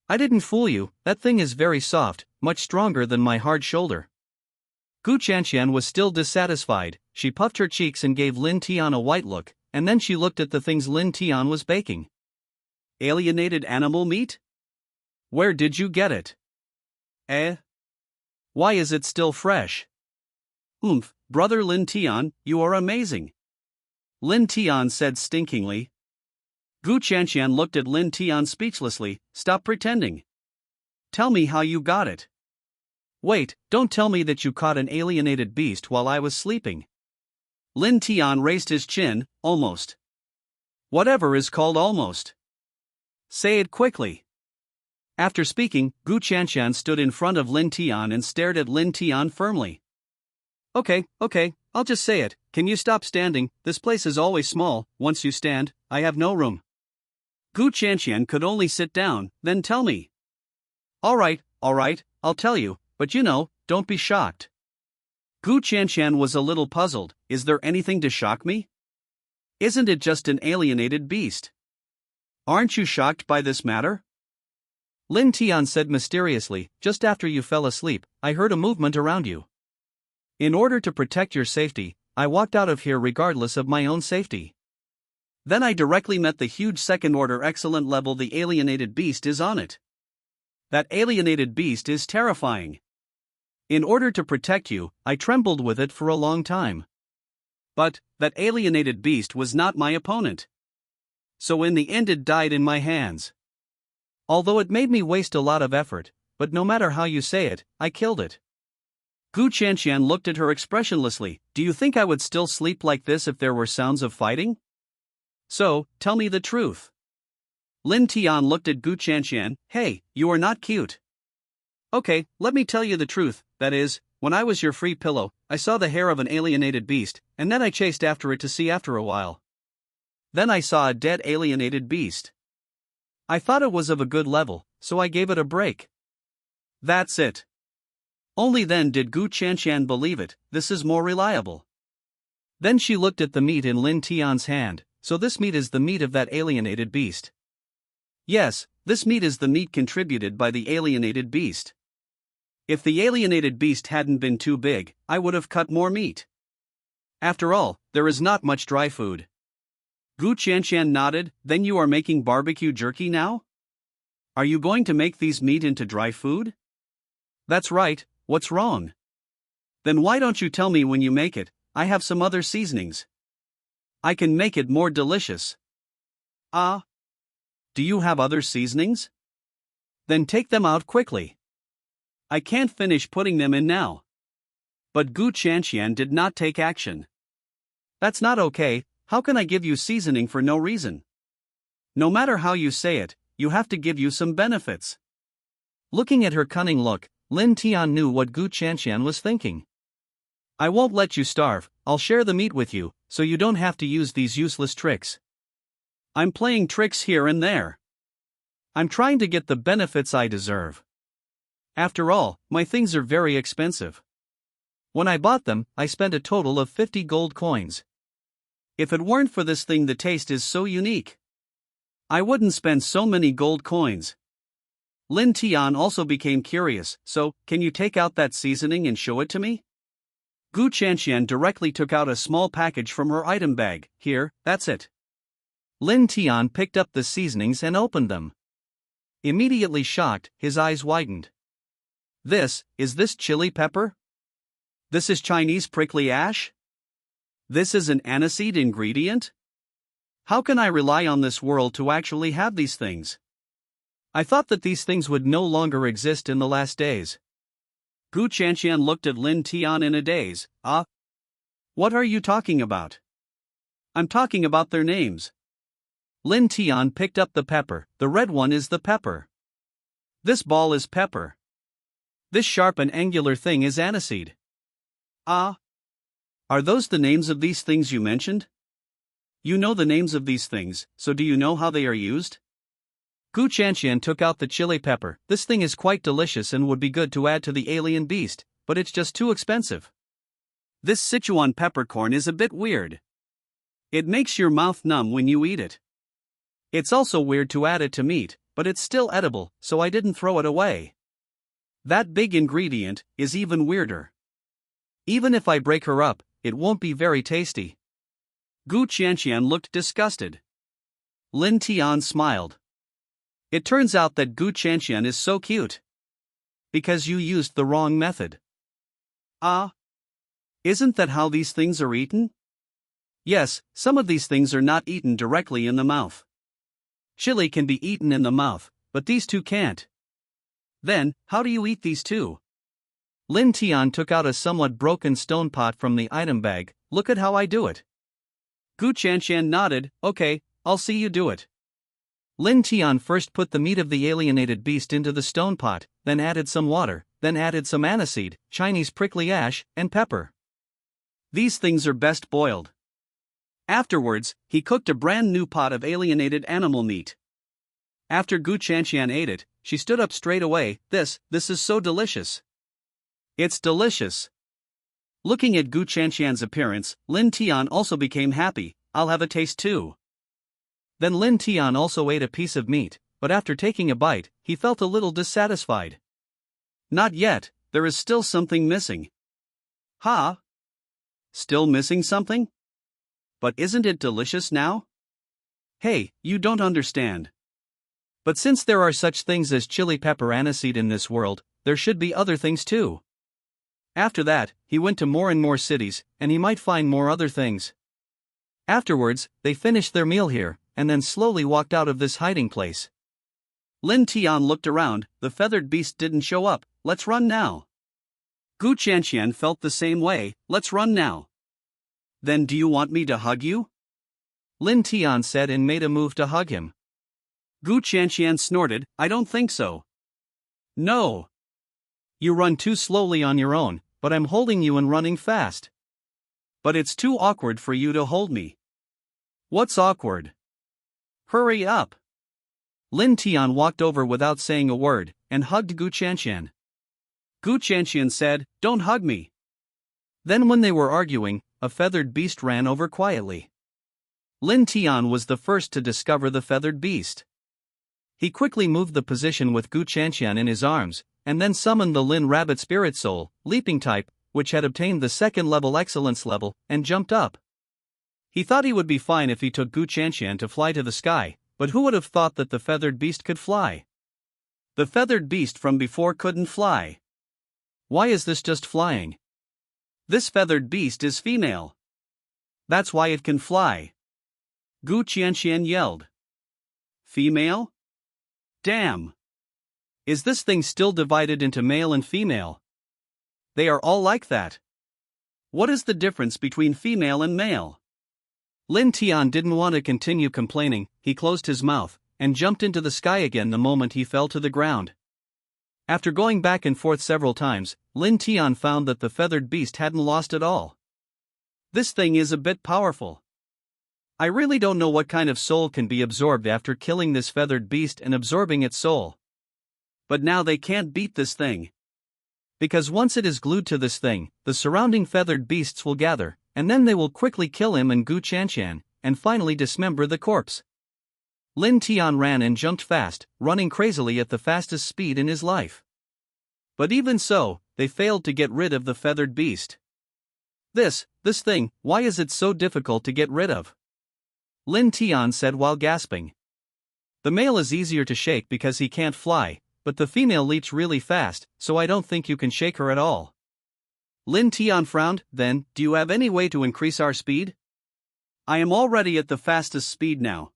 I didn't fool you, that thing is very soft, much stronger than my hard shoulder. Gu Chanqian was still dissatisfied. She puffed her cheeks and gave Lin Tian a white look, and then she looked at the things Lin Tian was baking. Alienated animal meat? Where did you get it? Why is it still fresh? Brother Lin Tian, you are amazing. Lin Tian said stinkingly. Gu Chanqian looked at Lin Tian speechlessly. Stop pretending. Tell me how you got it. Wait, don't tell me that you caught an alienated beast while I was sleeping. Lin Tian raised his chin. Almost. Whatever is called almost? Say it quickly. After speaking, Gu Chanqian stood in front of Lin Tian and stared at Lin Tian firmly. Okay, I'll just say it. Can you stop standing? This place is always small. Once you stand, I have no room. Gu Chanqian could only sit down. Then tell me. Alright, I'll tell you, but don't be shocked. Gu Chanshan was a little puzzled. Is there anything to shock me? Isn't it just an alienated beast? Aren't you shocked by this matter? Lin Tian said mysteriously, just after you fell asleep, I heard a movement around you. In order to protect your safety, I walked out of here regardless of my own safety. Then I directly met the huge second-order excellent level the alienated beast is on it. That alienated beast is terrifying. In order to protect you, I trembled with it for a long time. But that alienated beast was not my opponent. So in the end it died in my hands. Although it made me waste a lot of effort, but no matter how you say it, I killed it. Gu Chanshan looked at her expressionlessly. Do you think I would still sleep like this if there were sounds of fighting? So, tell me the truth. Lin Tian looked at Gu Chanshan. Hey, you are not cute. Okay, let me tell you the truth, that is, when I was your free pillow, I saw the hair of an alienated beast, and then I chased after it to see after a while. Then I saw a dead alienated beast. I thought it was of a good level, so I gave it a break. That's it. Only then did Gu Chanshan believe it. This is more reliable. Then she looked at the meat in Lin Tian's hand. So this meat is the meat of that alienated beast. Yes, this meat is the meat contributed by the alienated beast. If the alienated beast hadn't been too big, I would have cut more meat. After all, there is not much dry food. Gu Chanshan nodded. Then you are making barbecue jerky now? Are you going to make these meat into dry food? That's right, what's wrong? Then why don't you tell me when you make it? I have some other seasonings. I can make it more delicious. Ah? Do you have other seasonings? Then take them out quickly. I can't finish putting them in now. But Gu Chanshan did not take action. That's not okay. How can I give you seasoning for no reason? No matter how you say it, you have to give you some benefits. Looking at her cunning look, Lin Tian knew what Gu Chanshan was thinking. I won't let you starve, I'll share the meat with you, so you don't have to use these useless tricks. I'm playing tricks here and there. I'm trying to get the benefits I deserve. After all, my things are very expensive. When I bought them, I spent a total of 50 gold coins. If it weren't for this thing, the taste is so unique. I wouldn't spend so many gold coins. Lin Tian also became curious. So, can you take out that seasoning and show it to me? Gu Chanshan directly took out a small package from her item bag. Here, that's it. Lin Tian picked up the seasonings and opened them. Immediately shocked, his eyes widened. Is this chili pepper? This is Chinese prickly ash? This is an aniseed ingredient? How can I rely on this world to actually have these things? I thought that these things would no longer exist in the last days. Gu Chanshan looked at Lin Tian in a daze. What are you talking about? I'm talking about their names. Lin Tian picked up the pepper. The red one is the pepper. This ball is pepper. This sharp and angular thing is aniseed. Are those the names of these things you mentioned? You know the names of these things, so do you know how they are used? Gu Chanshan took out the chili pepper. This thing is quite delicious and would be good to add to the alien beast, but it's just too expensive. This Sichuan peppercorn is a bit weird. It makes your mouth numb when you eat it. It's also weird to add it to meat, but it's still edible, so I didn't throw it away. That big ingredient is even weirder. Even if I break her up, it won't be very tasty. Gu Chanshan looked disgusted. Lin Tian smiled. It turns out that Gu Chanshan is so cute. Because you used the wrong method. Isn't that how these things are eaten? Yes, some of these things are not eaten directly in the mouth. Chili can be eaten in the mouth, but these two can't. Then, how do you eat these two? Lin Tian took out a somewhat broken stone pot from the item bag. Look at how I do it. Gu Chanshan nodded. Okay, I'll see you do it. Lin Tian first put the meat of the alienated beast into the stone pot, then added some water, then added some aniseed, Chinese prickly ash, and pepper. These things are best boiled. Afterwards, he cooked a brand new pot of alienated animal meat. After Gu Chanshan ate it, she stood up straight away. This is so delicious. It's delicious. Looking at Gu Qianqian's appearance, Lin Tian also became happy. I'll have a taste too. Then Lin Tian also ate a piece of meat, but after taking a bite, he felt a little dissatisfied. Not yet, there is still something missing. Ha? Still missing something? But isn't it delicious now? Hey, you don't understand. But since there are such things as chili pepper aniseed in this world, there should be other things too. After that, he went to more and more cities, and he might find more other things. Afterwards, they finished their meal here, and then slowly walked out of this hiding place. Lin Tian looked around, the feathered beast didn't show up. Let's run now. Gu Qianqian felt the same way. Let's run now. Then do you want me to hug you? Lin Tian said and made a move to hug him. Gu Qianqian snorted, I don't think so. No. You run too slowly on your own, but I'm holding you and running fast. But it's too awkward for you to hold me. What's awkward? Hurry up. Lin Tian walked over without saying a word, and hugged Gu Qianqian. Gu Qianqian said, don't hug me. Then when they were arguing, a feathered beast ran over quietly. Lin Tian was the first to discover the feathered beast. He quickly moved the position with Gu Qianqian in his arms, and then summoned the Lin Rabbit Spirit Soul, leaping type, which had obtained the second level excellence level, and jumped up. He thought he would be fine if he took Gu Qianqian to fly to the sky, but who would have thought that the feathered beast could fly? The feathered beast from before couldn't fly. Why is this just flying? This feathered beast is female. That's why it can fly. Gu Qianqian yelled. Female? Damn. Is this thing still divided into male and female? They are all like that. What is the difference between female and male? Lin Tian didn't want to continue complaining. He closed his mouth, and jumped into the sky again the moment he fell to the ground. After going back and forth several times, Lin Tian found that the feathered beast hadn't lost at all. This thing is a bit powerful. I really don't know what kind of soul can be absorbed after killing this feathered beast and absorbing its soul. But now they can't beat this thing. Because once it is glued to this thing, the surrounding feathered beasts will gather, and then they will quickly kill him and Gu Qianqian, and finally dismember the corpse. Lin Tian ran and jumped fast, running crazily at the fastest speed in his life. But even so, they failed to get rid of the feathered beast. This thing, why is it so difficult to get rid of? Lin Tian said while gasping. The male is easier to shake because he can't fly, but the female leaps really fast, so I don't think you can shake her at all. Lin Tian frowned. Then, do you have any way to increase our speed? I am already at the fastest speed now.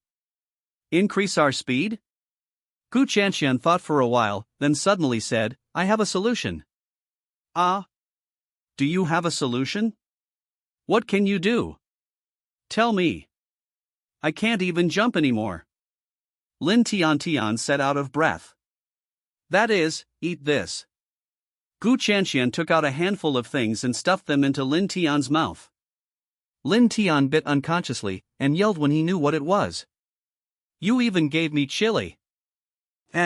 Increase our speed? Gu Qianqian thought for a while, then suddenly said, I have a solution. Ah? Do you have a solution? What can you do? Tell me. I can't even jump anymore. Lin Tian said out of breath. That is, eat this. Gu Qianqian took out a handful of things and stuffed them into Lin Tian's mouth. Lin Tian bit unconsciously, and yelled when he knew what it was. You even gave me chili. Then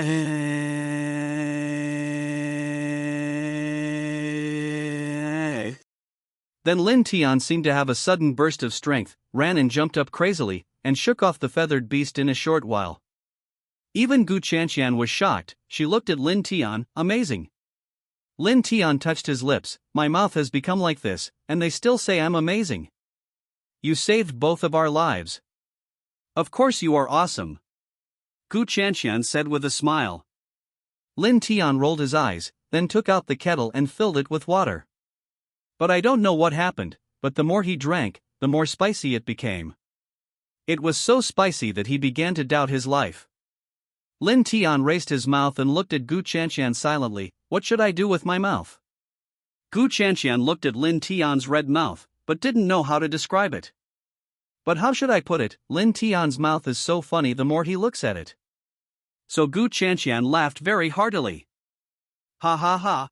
Lin Tian seemed to have a sudden burst of strength, ran and jumped up crazily, and shook off the feathered beast in a short while. Even Gu Qianqian was shocked. She looked at Lin Tian, amazing. Lin Tian touched his lips. My mouth has become like this, and they still say I'm amazing. You saved both of our lives. Of course you are awesome. Gu Qianqian said with a smile. Lin Tian rolled his eyes, then took out the kettle and filled it with water. But I don't know what happened, but the more he drank, the more spicy it became. It was so spicy that he began to doubt his life. Lin Tian raised his mouth and looked at Gu Qianqian silently. What should I do with my mouth? Gu Qianqian looked at Lin Tian's red mouth, but didn't know how to describe it. But how should I put it? Lin Tian's mouth is so funny the more he looks at it. So Gu Qianqian laughed very heartily. Ha ha ha.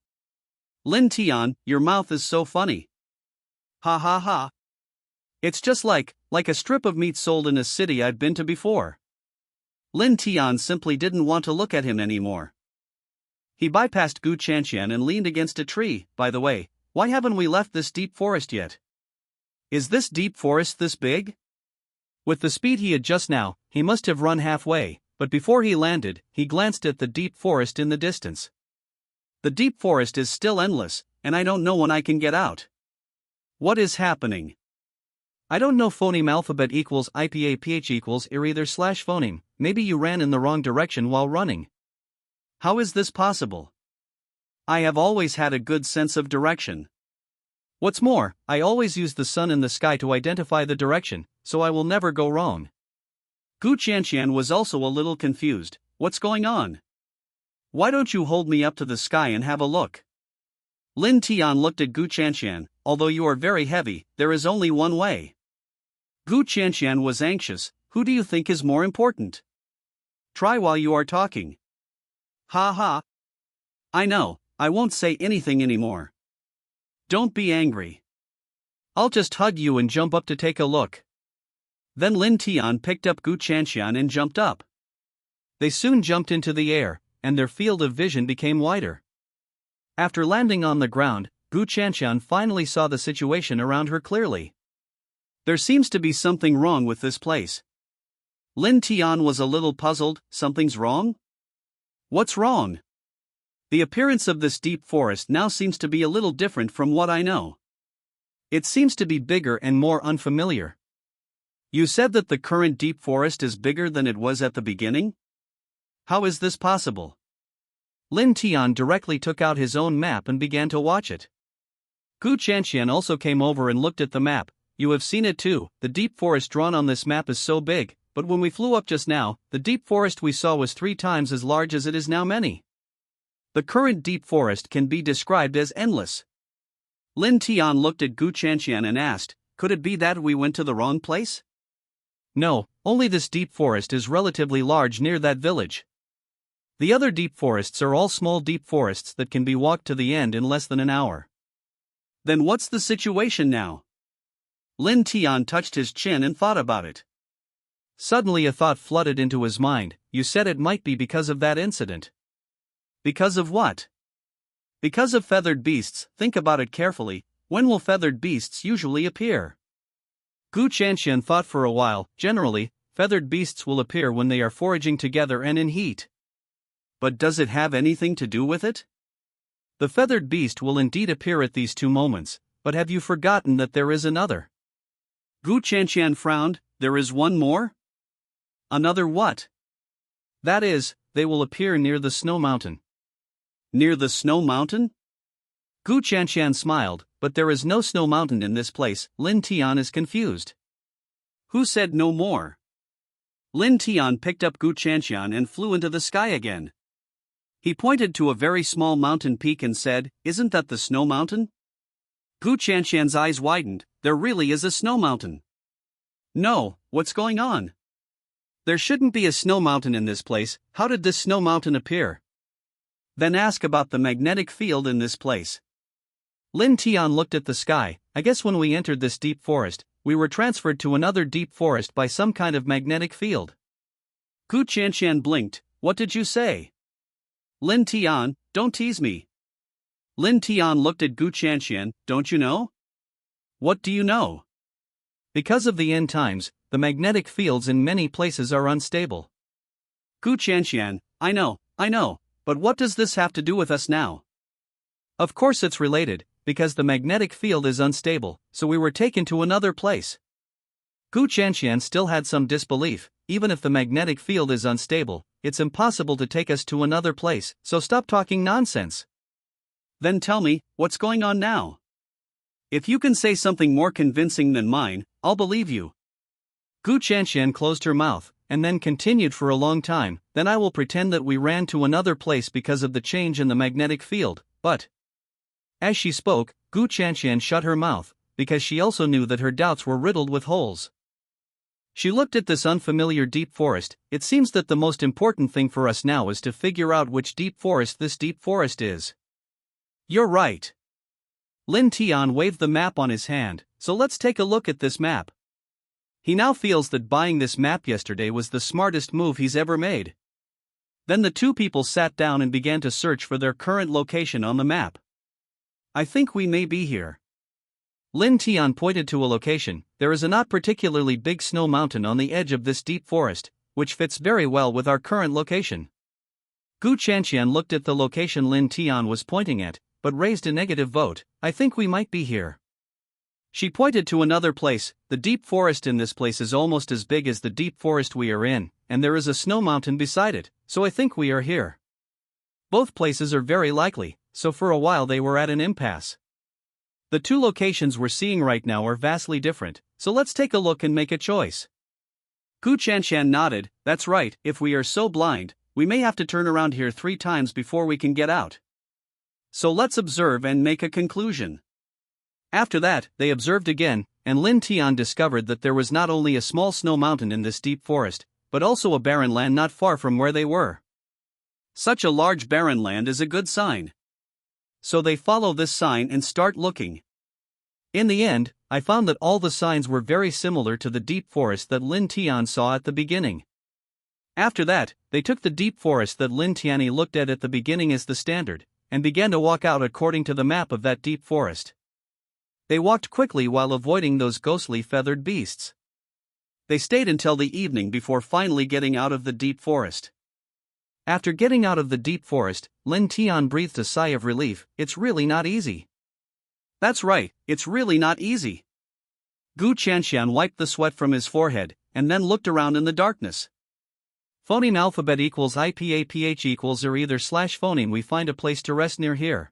Lin Tian, your mouth is so funny. Ha ha ha. It's just like a strip of meat sold in a city I've been to before. Lin Tian simply didn't want to look at him anymore. He bypassed Gu Chanxian and leaned against a tree. By the way, why haven't we left this deep forest yet? Is this deep forest this big? With the speed he had just now, he must have run halfway, but before he landed, he glanced at the deep forest in the distance. The deep forest is still endless, and I don't know when I can get out. What is happening? I don't know. Phoneme alphabet equals IPAPH equals either slash phoneme. Maybe you ran in the wrong direction while running. How is this possible? I have always had a good sense of direction. What's more, I always use the sun in the sky to identify the direction, so I will never go wrong. Gu Chanxian was also a little confused. What's going on? Why don't you hold me up to the sky and have a look? Lin Tian looked at Gu Chanxian. Although you are very heavy, there is only one way. Gu Chanxian was anxious. Who do you think is more important? Try while you are talking. Ha ha. I know, I won't say anything anymore. Don't be angry. I'll just hug you and jump up to take a look. Then Lin Tian picked up Gu Chanxian and jumped up. They soon jumped into the air, and their field of vision became wider. After landing on the ground, Gu Chanxian finally saw the situation around her clearly. There seems to be something wrong with this place. Lin Tian was a little puzzled. Something's wrong? What's wrong? The appearance of this deep forest now seems to be a little different from what I know. It seems to be bigger and more unfamiliar. You said that the current deep forest is bigger than it was at the beginning? How is this possible? Lin Tian directly took out his own map and began to watch it. Gu Chanxian also came over and looked at the map. You have seen it too. The deep forest drawn on this map is so big, but when we flew up just now, the deep forest we saw was 3 times as large as it is now. The current deep forest can be described as endless. Lin Tian looked at Gu Chanxian and asked, could it be that we went to the wrong place? No, only this deep forest is relatively large near that village. The other deep forests are all small deep forests that can be walked to the end in less than an hour. Then what's the situation now? Lin Tian touched his chin and thought about it. Suddenly a thought flooded into his mind. You said it might be because of that incident. Because of what? Because of feathered beasts. Think about it carefully. When will feathered beasts usually appear? Gu Chanxian thought for a while. Generally, feathered beasts will appear when they are foraging together and in heat. But does it have anything to do with it? The feathered beast will indeed appear at these 2 moments, but have you forgotten that there is another? Gu Chanxian frowned. There is one more? Another what? That is, they will appear near the snow mountain. Near the snow mountain? Gu Chanxian smiled, but there is no snow mountain in this place. Lin Tian is confused. Who said no more? Lin Tian picked up Gu Chanxian and flew into the sky again. He pointed to a very small mountain peak and said, isn't that the snow mountain? Gu Chanxian's eyes widened. There really is a snow mountain. No, what's going on? There shouldn't be a snow mountain in this place. How did this snow mountain appear? Then ask about the magnetic field in this place. Lin Tian looked at the sky. I guess when we entered this deep forest, we were transferred to another deep forest by some kind of magnetic field. Gu Chanxian blinked. What did you say? Lin Tian, don't tease me. Lin Tian looked at Gu Chanxian. Don't you know? What do you know? Because of the end times, the magnetic fields in many places are unstable. Gu Chanxian, I know, but what does this have to do with us now? Of course it's related, because the magnetic field is unstable, so we were taken to another place. Gu Chanxian still had some disbelief. Even if the magnetic field is unstable, it's impossible to take us to another place, so stop talking nonsense. Then tell me, what's going on now? If you can say something more convincing than mine, I'll believe you. Gu Chanxian closed her mouth, and then continued for a long time. Then I will pretend that we ran to another place because of the change in the magnetic field, but... As she spoke, Gu Chanxian shut her mouth, because she also knew that her doubts were riddled with holes. She looked at this unfamiliar deep forest. It seems that the most important thing for us now is to figure out which deep forest this deep forest is. You're right. Lin Tian waved the map on his hand. So let's take a look at this map. He now feels that buying this map yesterday was the smartest move he's ever made. Then the two people sat down and began to search for their current location on the map. I think we may be here. Lin Tian pointed to a location. There is a not particularly big snow mountain on the edge of this deep forest, which fits very well with our current location. Gu Chanqian looked at the location Lin Tian was pointing at, but raised a negative vote. I think we might be here. She pointed to another place. The deep forest in this place is almost as big as the deep forest we are in, and there is a snow mountain beside it, so I think we are here. Both places are very likely, so for a while they were at an impasse. The two locations we're seeing right now are vastly different, so let's take a look and make a choice. Gu Chanshan nodded. That's right, if we are so blind, we may have to turn around here 3 times before we can get out. So let's observe and make a conclusion. After that, they observed again, and Lin Tian discovered that there was not only a small snow mountain in this deep forest, but also a barren land not far from where they were. Such a large barren land is a good sign. So they follow this sign and start looking. In the end, I found that all the signs were very similar to the deep forest that Lin Tian saw at the beginning. After that, they took the deep forest that Lin Tianyi looked at the beginning as the standard, and began to walk out according to the map of that deep forest. They walked quickly while avoiding those ghostly feathered beasts. They stayed until the evening before finally getting out of the deep forest. After getting out of the deep forest, Lin Tian breathed a sigh of relief. It's really not easy. That's right, it's really not easy. Gu Chanshan wiped the sweat from his forehead, and then looked around in the darkness. Phoneme alphabet equals IPAPH equals or either / phoneme. We find a place to rest near here.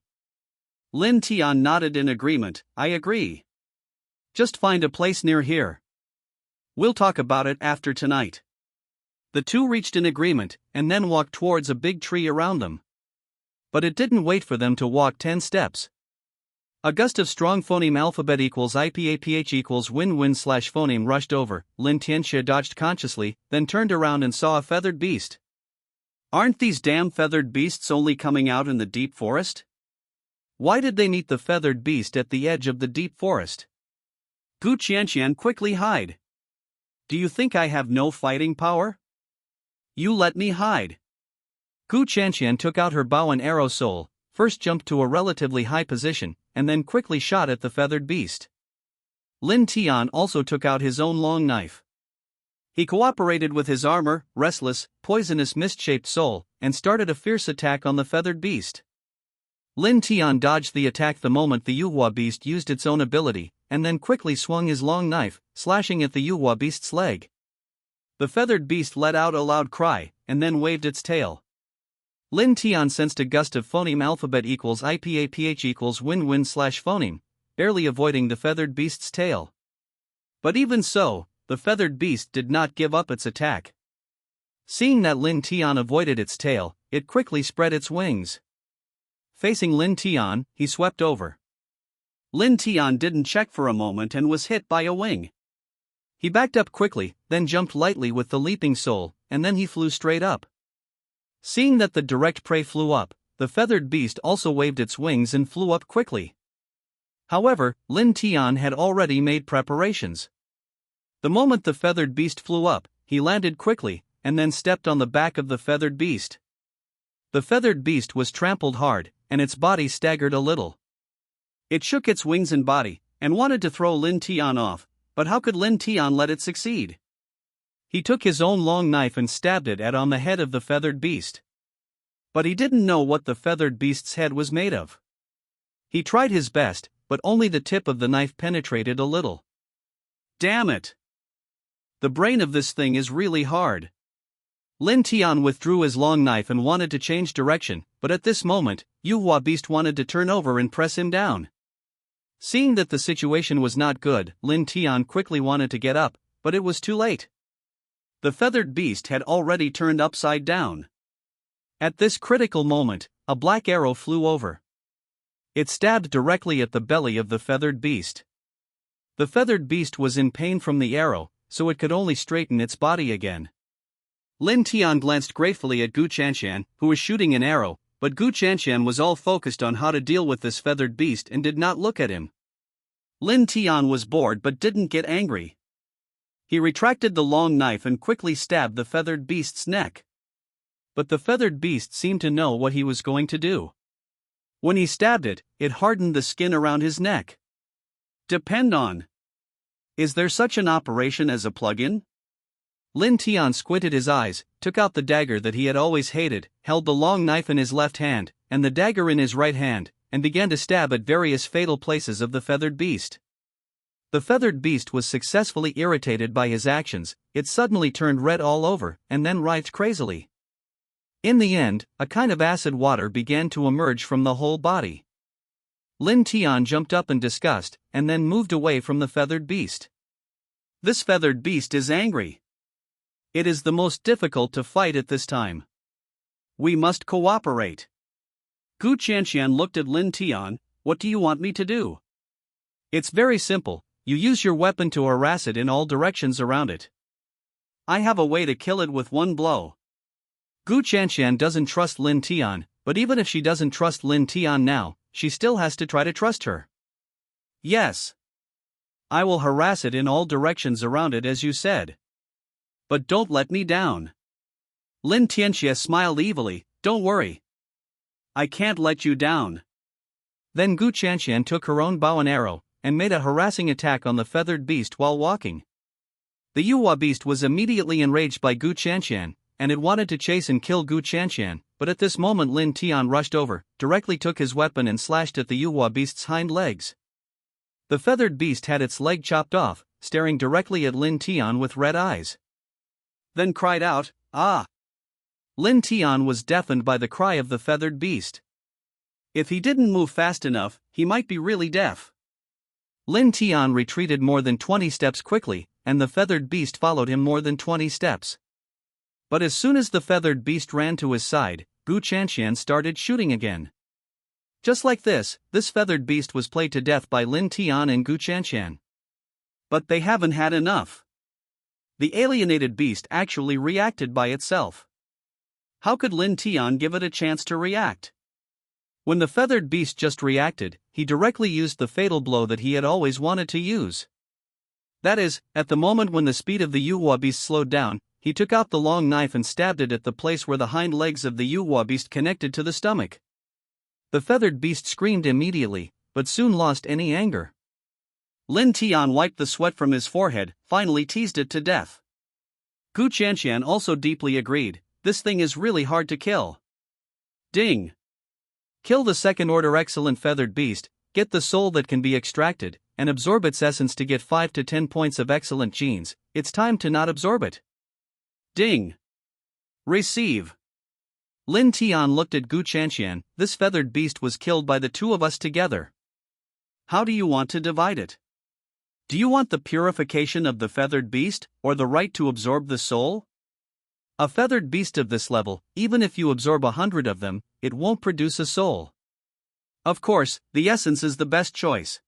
Lin Tian nodded in agreement. I agree. Just find a place near here. We'll talk about it after tonight. The two reached an agreement, and then walked towards a big tree around them. But it didn't wait for them to walk 10 steps. A gust of strong phoneme alphabet equals IPAPH equals win-win / phoneme rushed over. Lin Tianxia dodged consciously, then turned around and saw a feathered beast. Aren't these damn feathered beasts only coming out in the deep forest? Why did they meet the feathered beast at the edge of the deep forest? Gu Qianqian quickly hide. Do you think I have no fighting power? You let me hide. Gu Chanshan took out her bow and arrow soul, first jumped to a relatively high position, and then quickly shot at the feathered beast. Lin Tian also took out his own long knife. He cooperated with his armor, restless, poisonous mist-shaped soul, and started a fierce attack on the feathered beast. Lin Tian dodged the attack the moment the Yuhua beast used its own ability, and then quickly swung his long knife, slashing at the Yuhua beast's leg. The feathered beast let out a loud cry, and then waved its tail. Lin Tian sensed a gust of phoneme alphabet equals IPAPH equals win-win / phoneme, barely avoiding the feathered beast's tail. But even so, the feathered beast did not give up its attack. Seeing that Lin Tian avoided its tail, it quickly spread its wings. Facing Lin Tian, he swept over. Lin Tian didn't check for a moment and was hit by a wing. He backed up quickly, then jumped lightly with the leaping soul, and then he flew straight up. Seeing that the direct prey flew up, the feathered beast also waved its wings and flew up quickly. However, Lin Tian had already made preparations. The moment the feathered beast flew up, he landed quickly, and then stepped on the back of the feathered beast. The feathered beast was trampled hard, and its body staggered a little. It shook its wings and body, and wanted to throw Lin Tian off, but how could Lin Tian let it succeed? He took his own long knife and stabbed it on the head of the feathered beast. But he didn't know what the feathered beast's head was made of. He tried his best, but only the tip of the knife penetrated a little. Damn it! The brain of this thing is really hard. Lin Tian withdrew his long knife and wanted to change direction, but at this moment, Yuhua beast wanted to turn over and press him down. Seeing that the situation was not good, Lin Tian quickly wanted to get up, but it was too late. The feathered beast had already turned upside down. At this critical moment, a black arrow flew over. It stabbed directly at the belly of the feathered beast. The feathered beast was in pain from the arrow, so it could only straighten its body again. Lin Tian glanced gratefully at Gu Chanshan, who was shooting an arrow, but Gu Chanshan was all focused on how to deal with this feathered beast and did not look at him. Lin Tian was bored but didn't get angry. He retracted the long knife and quickly stabbed the feathered beast's neck. But the feathered beast seemed to know what he was going to do. When he stabbed it, it hardened the skin around his neck. Depend on. Is there such an operation as a plug-in? Lin Tian squinted his eyes, took out the dagger that he had always hated, held the long knife in his left hand, and the dagger in his right hand, and began to stab at various fatal places of the feathered beast. The feathered beast was successfully irritated by his actions. It suddenly turned red all over, and then writhed crazily. In the end, a kind of acid water began to emerge from the whole body. Lin Tian jumped up in disgust, and then moved away from the feathered beast. This feathered beast is angry. It is the most difficult to fight at this time. We must cooperate. Gu Qianqian looked at Lin Tian. What do you want me to do? It's very simple. You use your weapon to harass it in all directions around it. I have a way to kill it with one blow. Gu Qianqian doesn't trust Lin Tian, but even if she doesn't trust Lin Tian now, she still has to try to trust her. Yes. I will harass it in all directions around it as you said. But don't let me down. Lin Tianxia smiled evilly. Don't worry. I can't let you down. Then Gu Qianqian took her own bow and arrow, and made a harassing attack on the feathered beast while walking. The Yuhua beast was immediately enraged by Gu Qianqian, and it wanted to chase and kill Gu Qianqian, but at this moment Lin Tian rushed over, directly took his weapon and slashed at the Yuhua beast's hind legs. The feathered beast had its leg chopped off, staring directly at Lin Tian with red eyes. Then cried out, "Ah!" Lin Tian was deafened by the cry of the feathered beast. If he didn't move fast enough, he might be really deaf. Lin Tian retreated more than 20 steps quickly, and the feathered beast followed him more than 20 steps. But as soon as the feathered beast ran to his side, Gu Qianqian started shooting again. Just like this feathered beast was played to death by Lin Tian and Gu Qianqian. But they haven't had enough. The alienated beast actually reacted by itself. How could Lin Tian give it a chance to react? When the feathered beast just reacted, he directly used the fatal blow that he had always wanted to use. That is, at the moment when the speed of the Yuhua beast slowed down, he took out the long knife and stabbed it at the place where the hind legs of the Yuhua beast connected to the stomach. The feathered beast screamed immediately, but soon lost any anger. Lin Tian wiped the sweat from his forehead, finally teased it to death. Gu Qianqian also deeply agreed. This thing is really hard to kill. Ding! Kill the second-order excellent feathered beast, get the soul that can be extracted, and absorb its essence to get 5 to 10 points of excellent genes. It's time to not absorb it. Ding! Receive! Lin Tian looked at Gu Qianqian. This feathered beast was killed by the two of us together. How do you want to divide it? Do you want the purification of the feathered beast, or the right to absorb the soul? A feathered beast of this level, even if you absorb 100 of them, it won't produce a soul. Of course, the essence is the best choice.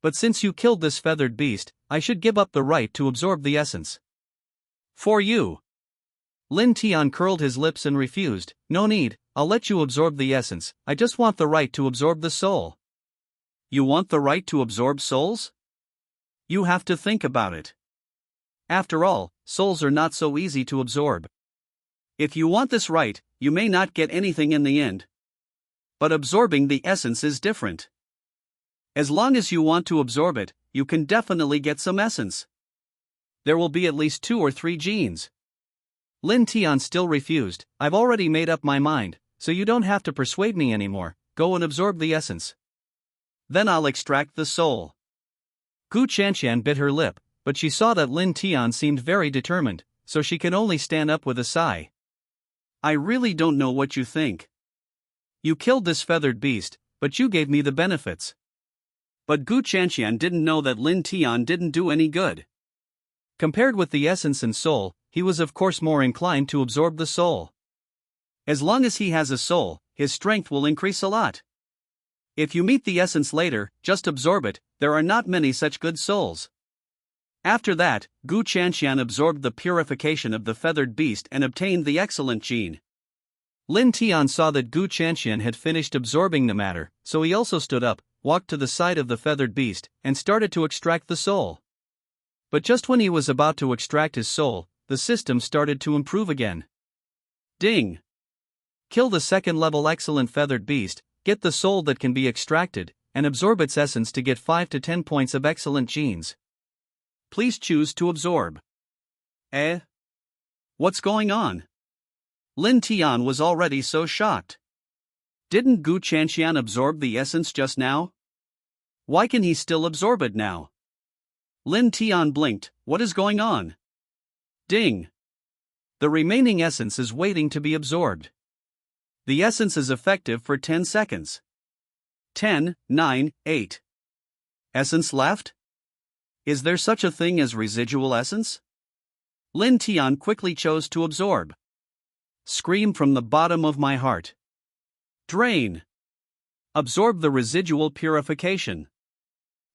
But since you killed this feathered beast, I should give up the right to absorb the essence. For you. Lin Tian curled his lips and refused. No need, I'll let you absorb the essence, I just want the right to absorb the soul. You want the right to absorb souls? You have to think about it. After all, souls are not so easy to absorb. If you want this right, you may not get anything in the end. But absorbing the essence is different. As long as you want to absorb it, you can definitely get some essence. There will be at least 2 or 3 genes. Lin Tian still refused. I've already made up my mind, so you don't have to persuade me anymore. Go and absorb the essence. Then I'll extract the soul. Gu Qianqian bit her lip, but she saw that Lin Tian seemed very determined, so she could only stand up with a sigh. I really don't know what you think. You killed this feathered beast, but you gave me the benefits. But Gu Qianqian didn't know that Lin Tian didn't do any good. Compared with the essence and soul, he was of course more inclined to absorb the soul. As long as he has a soul, his strength will increase a lot. If you meet the essence later, just absorb it, there are not many such good souls. After that, Gu Qianqian absorbed the purification of the feathered beast and obtained the excellent gene. Lin Tian saw that Gu Qianqian had finished absorbing the matter, so he also stood up, walked to the side of the feathered beast, and started to extract the soul. But just when he was about to extract his soul, the system started to improve again. Ding! Kill the second level excellent feathered beast, get the soul that can be extracted, and absorb its essence to get 5 to 10 points of excellent genes. Please choose to absorb. What's going on? Lin Tian was already so shocked. Didn't Gu Chanxian absorb the essence just now? Why can he still absorb it now? Lin Tian blinked. What is going on? Ding! The remaining essence is waiting to be absorbed. The essence is effective for 10 seconds. 10, 9, 8. Essence left? Is there such a thing as residual essence? Lin Tian quickly chose to absorb. Scream from the bottom of my heart. Drain. Absorb the residual purification.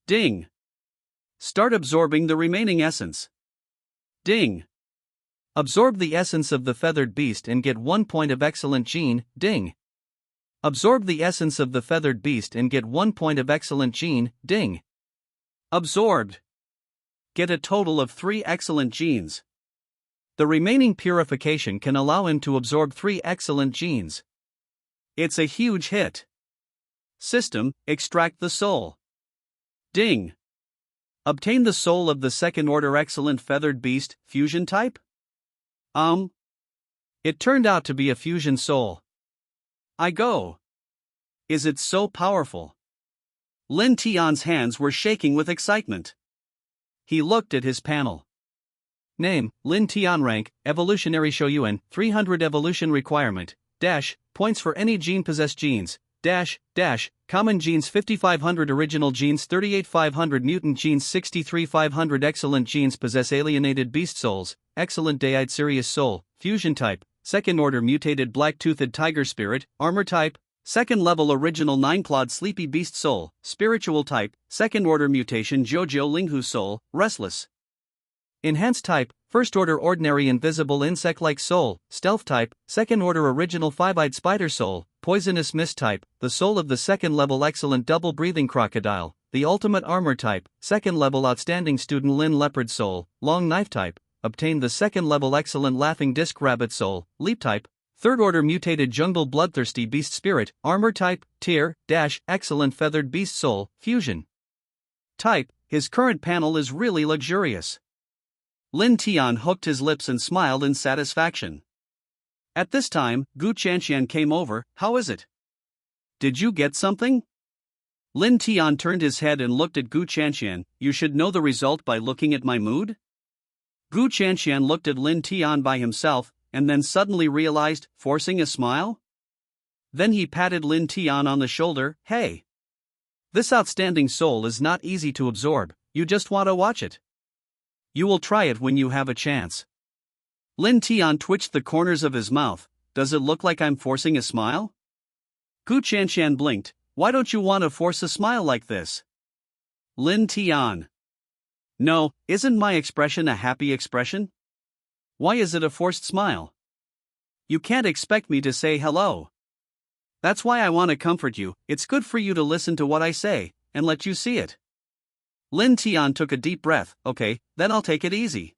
Ding. Start absorbing the remaining essence. Ding. Absorb the essence of the feathered beast and get 1 point of excellent gene. Ding. Absorb the essence of the feathered beast and get 1 point of excellent gene. Ding. Absorbed. Get a total of 3 excellent genes. The remaining purification can allow him to absorb 3 excellent genes. It's a huge hit. System, extract the soul. Ding. Obtain the soul of the second order excellent feathered beast, fusion type? It turned out to be a fusion soul. I go. Is it so powerful? Lin Tian's hands were shaking with excitement. He looked at his panel. Name, Lin Tian. Rank, Evolutionary Shoyuan, 300 evolution requirement, points for any gene possessed genes, common genes 5500 original genes 38500 mutant genes 63500 excellent genes possess alienated beast souls, excellent Deite Sirius soul, fusion type, second order mutated black-toothed tiger spirit, armor type, second level original 9-clawed sleepy beast soul, spiritual type, second order mutation Jojo Linghu soul, restless. Enhanced type, first order ordinary invisible insect-like soul, stealth type, second order original 5-eyed spider soul, poisonous mist type, the soul of the second level excellent double breathing crocodile, the ultimate armor type, second level outstanding student Lin leopard soul, long knife type, obtain the second level excellent laughing disc rabbit soul, leap type, third order mutated jungle bloodthirsty beast spirit, armor type, tier, excellent feathered beast soul, fusion type. His current panel is really luxurious. Lin Tian hooked his lips and smiled in satisfaction. At this time, Gu Chanxian came over. How is it? Did you get something? Lin Tian turned his head and looked at Gu Chanxian. You should know the result by looking at my mood? Gu Chanxian looked at Lin Tian by himself, and then suddenly realized, forcing a smile? Then he patted Lin Tian on the shoulder. Hey! This outstanding soul is not easy to absorb, you just want to watch it. You will try it when you have a chance. Lin Tian twitched the corners of his mouth. Does it look like I'm forcing a smile? Gu Chanxian blinked. Why don't you want to force a smile like this? Lin Tian. No, isn't my expression a happy expression? Why is it a forced smile? You can't expect me to say hello. That's why I want to comfort you. It's good for you to listen to what I say, and let you see it. Lin Tian took a deep breath. Okay, then I'll take it easy.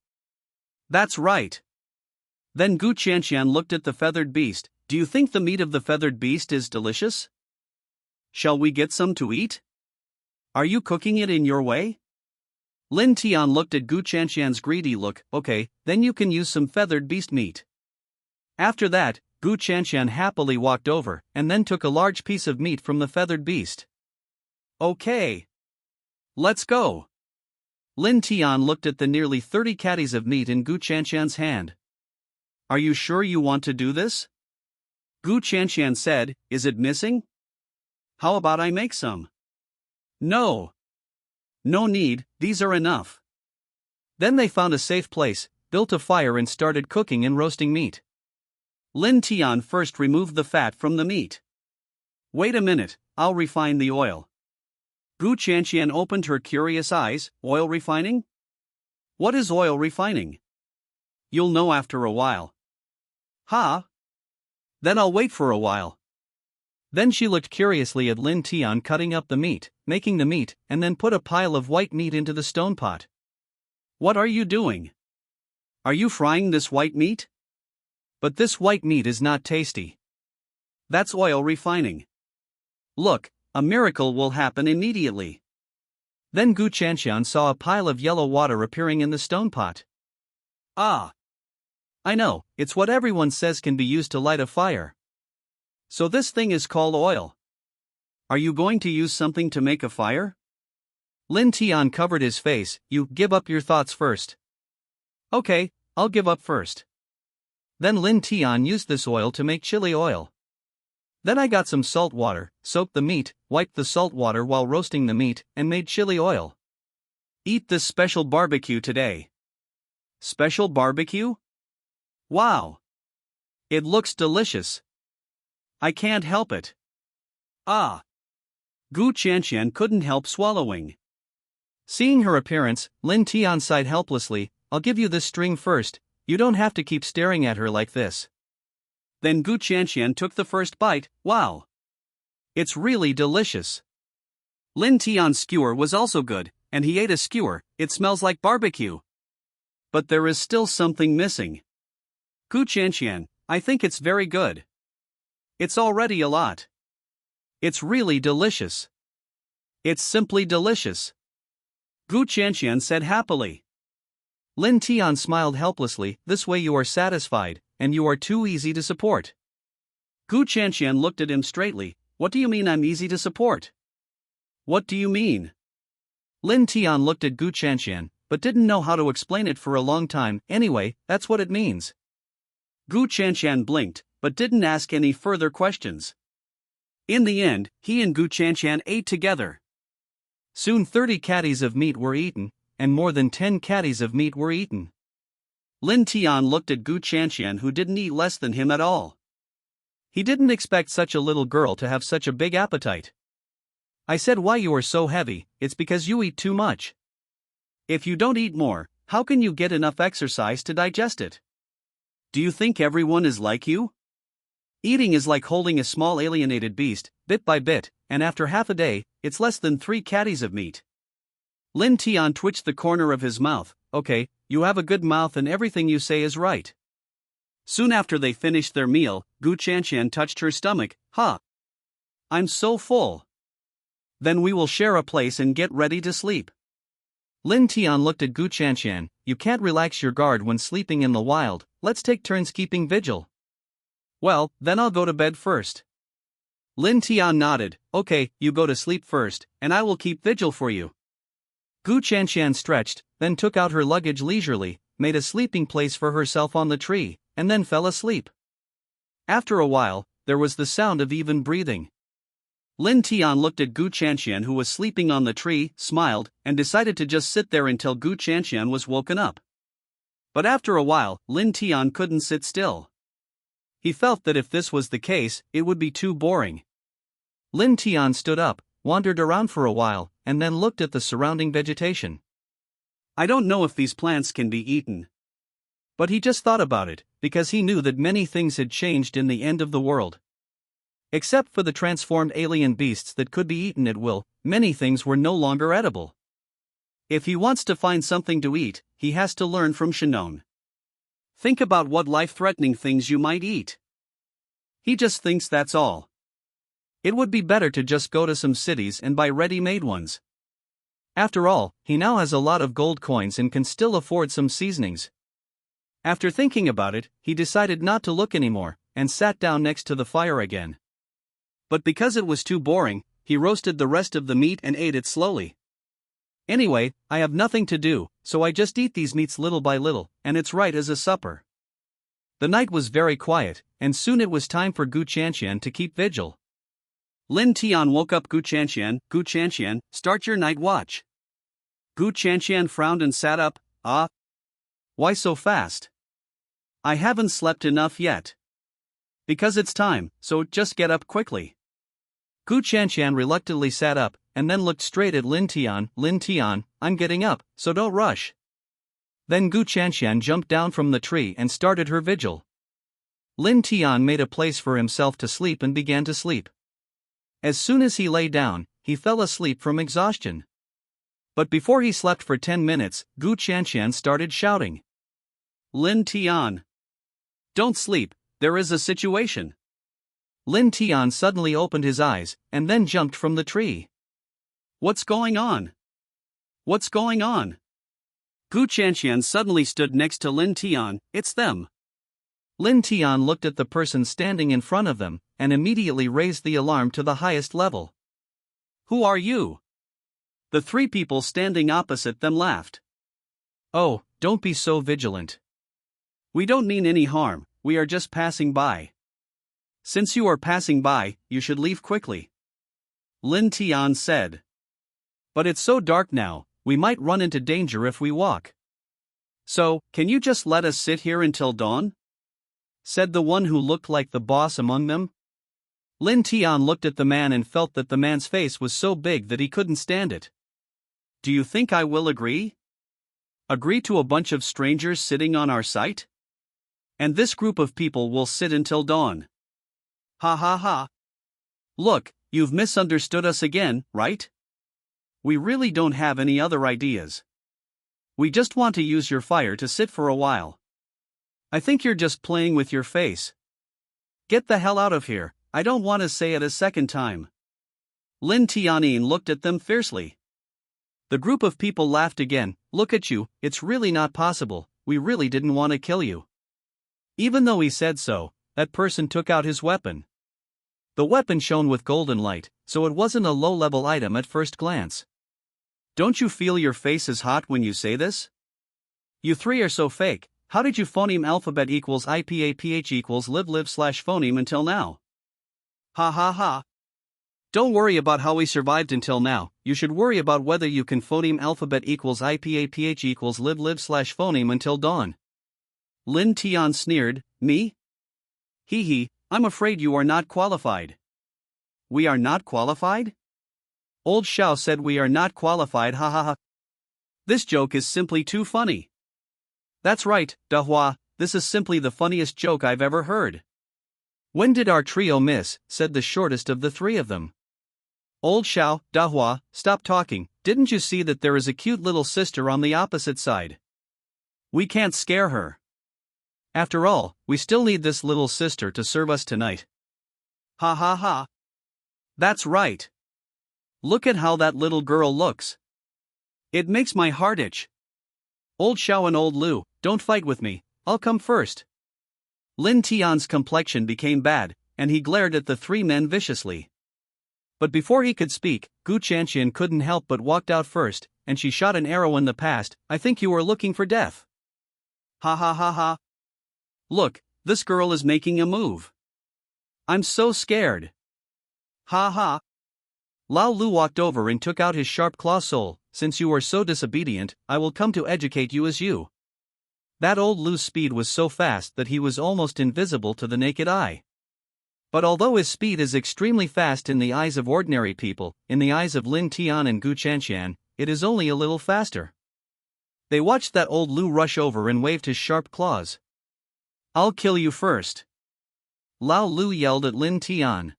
That's right. Then Gu Chanxian looked at the feathered beast. Do you think the meat of the feathered beast is delicious? Shall we get some to eat? Are you cooking it in your way? Lin Tian looked at Gu Chanxian's greedy look. Okay, then you can use some feathered beast meat. After that, Gu Chanxian happily walked over, and then took a large piece of meat from the feathered beast. Okay. Let's go. Lin Tian looked at the nearly 30 caddies of meat in Gu Chanxian's hand. Are you sure you want to do this? Gu Chanxian said, is it missing? How about I make some? No. No need, these are enough. Then they found a safe place, built a fire and started cooking and roasting meat. Lin Tian first removed the fat from the meat. Wait a minute, I'll refine the oil. Gu Chanxian opened her curious eyes. Oil refining? What is oil refining? You'll know after a while. Ha! Then I'll wait for a while. Then she looked curiously at Lin Tian cutting up the meat, making the meat, and then put a pile of white meat into the stone pot. What are you doing? Are you frying this white meat? But this white meat is not tasty. That's oil refining. Look, a miracle will happen immediately. Then Gu Chanxian saw a pile of yellow water appearing in the stone pot. Ah! I know, it's what everyone says can be used to light a fire. So this thing is called oil. Are you going to use something to make a fire? Lin Tian covered his face. You give up your thoughts first. Okay, I'll give up first. Then Lin Tian used this oil to make chili oil. Then I got some salt water, soaked the meat, wiped the salt water while roasting the meat, and made chili oil. Eat this special barbecue today. Special barbecue? Wow! It looks delicious. I can't help it. Ah! Gu Chanxian couldn't help swallowing. Seeing her appearance, Lin Tian sighed helplessly. I'll give you this string first, you don't have to keep staring at her like this. Then Gu Chanxian took the first bite. Wow! It's really delicious. Lin Tian's skewer was also good, and he ate a skewer. It smells like barbecue. But there is still something missing. Gu Chanxian, I think it's very good. It's already a lot. It's really delicious. It's simply delicious. Gu Chanxian said happily. Lin Tian smiled helplessly. This way you are satisfied, and you are too easy to support. Gu Chanxian looked at him straightly. What do you mean I'm easy to support? What do you mean? Lin Tian looked at Gu Chanxian, but didn't know how to explain it for a long time. Anyway, that's what it means. Gu Chanxian blinked, but didn't ask any further questions. In the end, he and Gu Chanxian ate together. Soon 30 caddies of meat were eaten, and more than 10 caddies of meat were eaten. Lin Tian looked at Gu Chanxian, who didn't eat less than him at all. He didn't expect such a little girl to have such a big appetite. I said why you are so heavy, it's because you eat too much. If you don't eat more, how can you get enough exercise to digest it? Do you think everyone is like you? Eating is like holding a small alienated beast, bit by bit, and after half a day, it's less than 3 caddies of meat. Lin Tian twitched the corner of his mouth. Okay, you have a good mouth and everything you say is right. Soon after they finished their meal, Gu Chanxian touched her stomach. Ha! I'm so full. Then we will share a place and get ready to sleep. Lin Tian looked at Gu Chanxian. You can't relax your guard when sleeping in the wild, let's take turns keeping vigil. Well, then I'll go to bed first. Lin Tian nodded. Okay, you go to sleep first, and I will keep vigil for you. Gu Chanxian stretched, then took out her luggage leisurely, made a sleeping place for herself on the tree, and then fell asleep. After a while, there was the sound of even breathing. Lin Tian looked at Gu Chanxian, who was sleeping on the tree, smiled, and decided to just sit there until Gu Chanxian was woken up. But after a while, Lin Tian couldn't sit still. He felt that if this was the case, it would be too boring. Lin Tian stood up, wandered around for a while, and then looked at the surrounding vegetation. I don't know if these plants can be eaten. But he just thought about it, because he knew that many things had changed in the end of the world. Except for the transformed alien beasts that could be eaten at will, many things were no longer edible. If he wants to find something to eat, he has to learn from Shinon. Think about what life-threatening things you might eat. He just thinks that's all. It would be better to just go to some cities and buy ready-made ones. After all, he now has a lot of gold coins and can still afford some seasonings. After thinking about it, he decided not to look anymore, and sat down next to the fire again. But because it was too boring, he roasted the rest of the meat and ate it slowly. Anyway, I have nothing to do, so I just eat these meats little by little, and it's right as a supper. The night was very quiet, and soon it was time for Gu Chanxian to keep vigil. Lin Tian woke up Gu Chanxian. Gu Chanxian, start your night watch. Gu Chanxian frowned and sat up. Ah? Why so fast? I haven't slept enough yet. Because it's time, so just get up quickly. Gu Chanxian reluctantly sat up, and then looked straight at Lin Tian. Lin Tian, I'm getting up, so don't rush. Then Gu Chanxian jumped down from the tree and started her vigil. Lin Tian made a place for himself to sleep and began to sleep. As soon as he lay down, he fell asleep from exhaustion. But before he slept for 10 minutes, Gu Chanxian started shouting. Lin Tian! Don't sleep, there is a situation. Lin Tian suddenly opened his eyes, and then jumped from the tree. What's going on? What's going on? Gu Chanqian suddenly stood next to Lin Tian. It's them. Lin Tian looked at the person standing in front of them, and immediately raised the alarm to the highest level. Who are you? The three people standing opposite them laughed. Oh, don't be so vigilant. We don't mean any harm, we are just passing by. Since you are passing by, you should leave quickly. Lin Tian said. But it's so dark now, we might run into danger if we walk. So, can you just let us sit here until dawn? Said the one who looked like the boss among them. Lin Tian looked at the man and felt that the man's face was so big that he couldn't stand it. Do you think I will agree? Agree to a bunch of strangers sitting on our site? And this group of people will sit until dawn. Ha ha ha. Look, you've misunderstood us again, right? We really don't have any other ideas. We just want to use your fire to sit for a while. I think you're just playing with your face. Get the hell out of here, I don't want to say it a second time. Lin Tianyin looked at them fiercely. The group of people laughed again. Look at you, it's really not possible, we really didn't want to kill you. Even though he said so, that person took out his weapon. The weapon shone with golden light, so it wasn't a low-level item at first glance. Don't you feel your face is hot when you say this? You three are so fake. How did you phoneme alphabet equals IPAPH equals live/phoneme until now? Ha ha ha. Don't worry about how we survived until now, you should worry about whether you can phoneme alphabet equals IPAPH equals live/phoneme until dawn. Lin Tian sneered, me? Hee hee, I'm afraid you are not qualified. We are not qualified? Old Xiao said we are not qualified, ha ha ha. This joke is simply too funny. That's right, Dahua, this is simply the funniest joke I've ever heard. When did our trio miss? Said the shortest of the three of them. Old Xiao, Dahua, stop talking, didn't you see that there is a cute little sister on the opposite side? We can't scare her. After all, we still need this little sister to serve us tonight. Ha ha ha. That's right. Look at how that little girl looks. It makes my heart itch. Old Xiao and Old Lu, don't fight with me, I'll come first. Lin Tian's complexion became bad, and he glared at the three men viciously. But before he could speak, Gu Chanqian couldn't help but walked out first, and she shot an arrow in the past. I think you are looking for death. Ha ha ha ha. Look, this girl is making a move. I'm so scared. Ha ha. Lao Lu walked over and took out his sharp claw soul. Since you are so disobedient, I will come to educate you as you. That old Lu's speed was so fast that he was almost invisible to the naked eye. But although his speed is extremely fast in the eyes of ordinary people, in the eyes of Lin Tian and Gu Chanqian, it is only a little faster. They watched that old Lu rush over and waved his sharp claws. I'll kill you first. Lao Lu yelled at Lin Tian.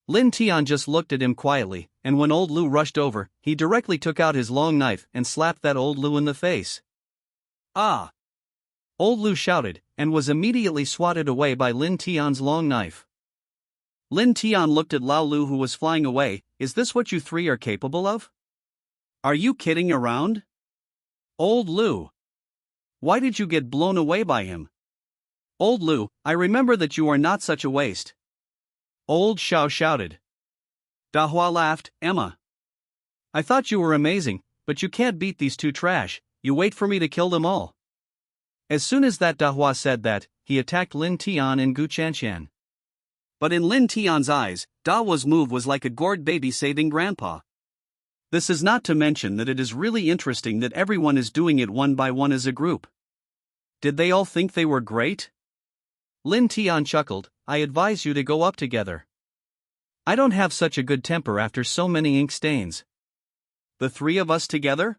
Lin Tian just looked at him quietly, and when old Lu rushed over, he directly took out his long knife and slapped that old Lu in the face. Ah! Old Lu shouted, and was immediately swatted away by Lin Tian's long knife. Lin Tian looked at Lao Lu, who was flying away. Is this what you three are capable of? Are you kidding around? Old Lu. Why did you get blown away by him? Old Lu, I remember that you are not such a waste. Old Xiao shouted. Dahua laughed. Emma. I thought you were amazing, but you can't beat these two trash, you wait for me to kill them all. As soon as that Dahua said that, he attacked Lin Tian and Gu Chanqian. But in Lin Tian's eyes, Dahua's move was like a gourd baby saving grandpa. This is not to mention that it is really interesting that everyone is doing it one by one as a group. Did they all think they were great? Lin Tian chuckled. I advise you to go up together. I don't have such a good temper after so many ink stains. The three of us together?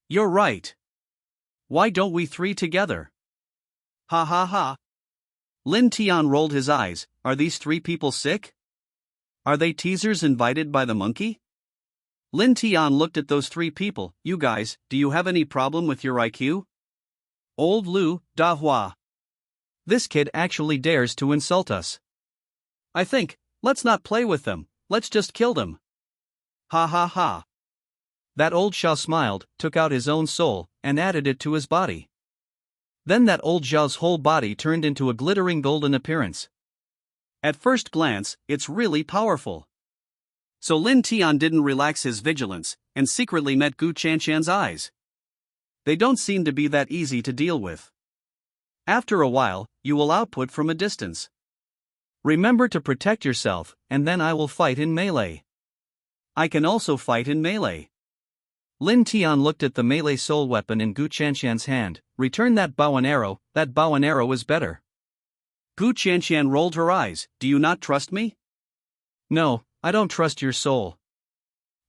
You're right. Why don't we three together? Ha ha ha. Lin Tian rolled his eyes. Are these three people sick? Are they teasers invited by the monkey? Lin Tian looked at those three people. You guys, do you have any problem with your IQ? Old Lu, Dahua. This kid actually dares to insult us. I think, let's not play with them, let's just kill them. Ha ha ha. That old Xiao smiled, took out his own soul, and added it to his body. Then that old Xiao's whole body turned into a glittering golden appearance. At first glance, it's really powerful. So Lin Tian didn't relax his vigilance, and secretly met Gu Qianqian's eyes. They don't seem to be that easy to deal with. After a while, you will output from a distance. Remember to protect yourself, and then I will fight in melee. I can also fight in melee. Lin Tian looked at the melee soul weapon in Gu Qianqian's hand. Return that bow and arrow, that bow and arrow is better. Gu Qianqian rolled her eyes. Do you not trust me? No, I don't trust your soul.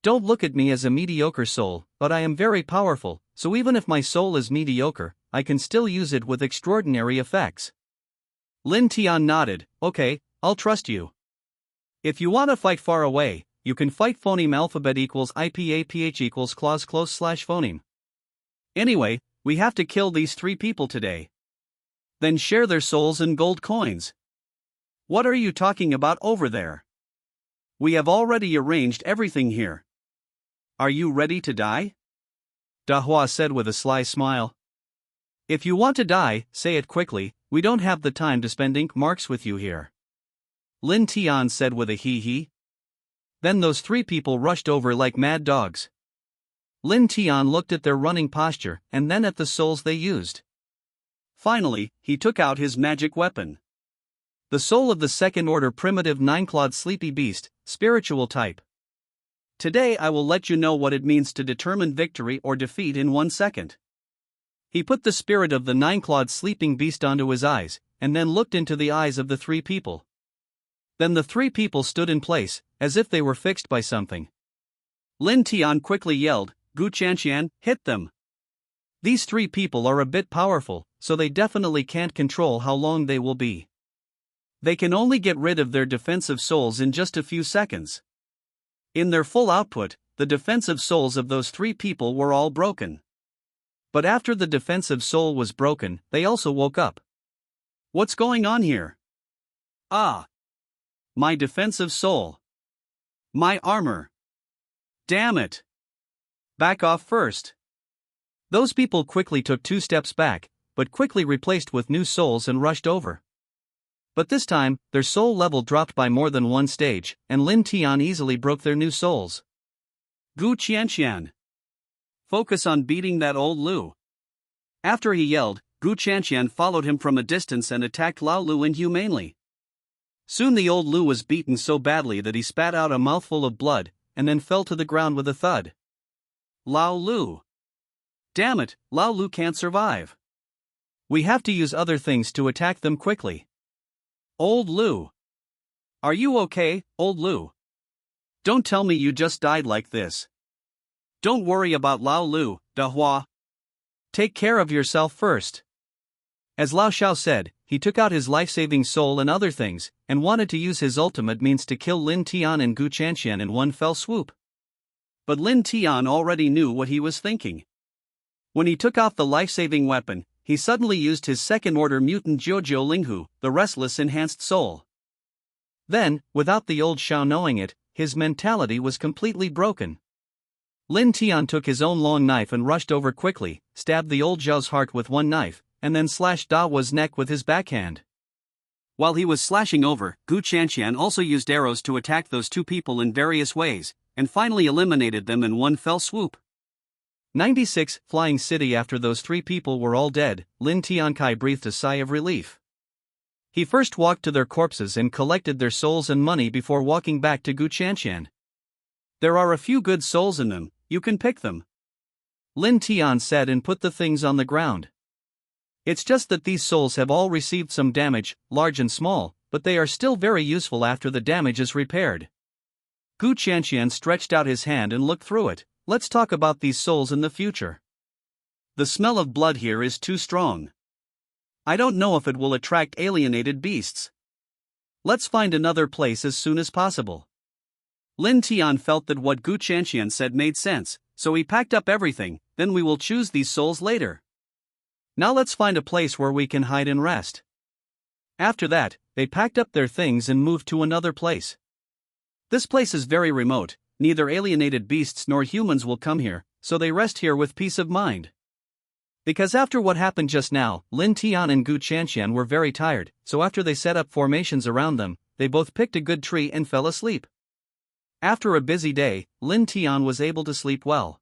Don't look at me as a mediocre soul, but I am very powerful, so even if my soul is mediocre, I can still use it with extraordinary effects. Lin Tian nodded. Okay, I'll trust you. If you want to fight far away, you can fight phoneme alphabet equals IPAPH equals clause close slash phoneme. Anyway, we have to kill these 3 people today. Then share their souls and gold coins. What are you talking about over there? We have already arranged everything here. Are you ready to die? Dahua said with a sly smile. If you want to die, say it quickly, we don't have the time to spend ink marks with you here. Lin Tian said with a hee-hee. Then those 3 people rushed over like mad dogs. Lin Tian looked at their running posture and then at the souls they used. Finally, he took out his magic weapon. The soul of the second-order primitive 9-clawed sleepy beast, spiritual type. Today I will let you know what it means to determine victory or defeat in 1 second. He put the spirit of the 9-clawed sleeping beast onto his eyes, and then looked into the eyes of the 3 people. Then the 3 people stood in place, as if they were fixed by something. Lin Tian quickly yelled, Gu Qianqian, hit them. These 3 people are a bit powerful, so they definitely can't control how long they will be. They can only get rid of their defensive souls in just a few seconds. In their full output, the defensive souls of those 3 people were all broken. But after the defensive soul was broken, they also woke up. What's going on here? Ah! My defensive soul. My armor. Damn it! Back off first. Those people quickly took 2 steps back, but quickly replaced with new souls and rushed over. But this time, their soul level dropped by more than 1 stage, and Lin Tian easily broke their new souls. Gu Qianqian. Focus on beating that old Lu. After he yelled, Gu Qianqian followed him from a distance and attacked Lao Lu inhumanely. Soon the old Lu was beaten so badly that he spat out a mouthful of blood, and then fell to the ground with a thud. Lao Lu. Damn it, Lao Lu can't survive. We have to use other things to attack them quickly. Old Lu. Are you okay, old Lu? Don't tell me you just died like this. Don't worry about Lao Lu, Dahua. Take care of yourself first. As Lao Xiao said, he took out his life-saving soul and other things, and wanted to use his ultimate means to kill Lin Tian and Gu Qianqian in one fell swoop. But Lin Tian already knew what he was thinking. When he took off the life-saving weapon, he suddenly used his second-order mutant Jiujiu Linghu, the restless enhanced soul. Then, without the old Xiao knowing it, his mentality was completely broken. Lin Tian took his own long knife and rushed over quickly, stabbed the old Zhao's heart with one knife, and then slashed Dahua's neck with his backhand. While he was slashing over, Gu Qianqian also used arrows to attack those 2 people in various ways, and finally eliminated them in one fell swoop. 96 Flying City. After those 3 people were all dead, Lin Tiankai breathed a sigh of relief. He first walked to their corpses and collected their souls and money before walking back to Gu Qianqian. There are a few good souls in them, you can pick them. Lin Tian said and put the things on the ground. It's just that these souls have all received some damage, large and small, but they are still very useful after the damage is repaired. Gu Qianqian stretched out his hand and looked through it. Let's talk about these souls in the future. The smell of blood here is too strong. I don't know if it will attract alienated beasts. Let's find another place as soon as possible. Lin Tian felt that what Gu Qianqian said made sense, so he packed up everything. Then we will choose these souls later. Now let's find a place where we can hide and rest. After that, they packed up their things and moved to another place. This place is very remote, neither alienated beasts nor humans will come here, so they rest here with peace of mind. Because after what happened just now, Lin Tian and Gu Chanshan were very tired, so after they set up formations around them, they both picked a good tree and fell asleep. After a busy day, Lin Tian was able to sleep well.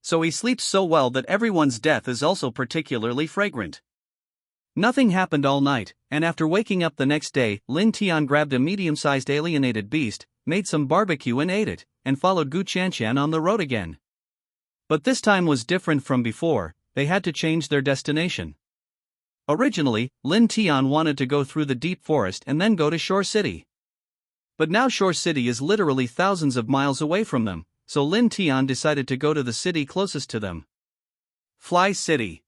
So he sleeps so well that everyone's death is also particularly fragrant. Nothing happened all night, and after waking up the next day, Lin Tian grabbed a medium-sized alienated beast, made some barbecue and ate it, and followed Gu Chanshan on the road again. But this time was different from before. They had to change their destination. Originally, Lin Tian wanted to go through the deep forest and then go to Shore City. But now Shore City is literally thousands of miles away from them, so Lin Tian decided to go to the city closest to them. Fly City.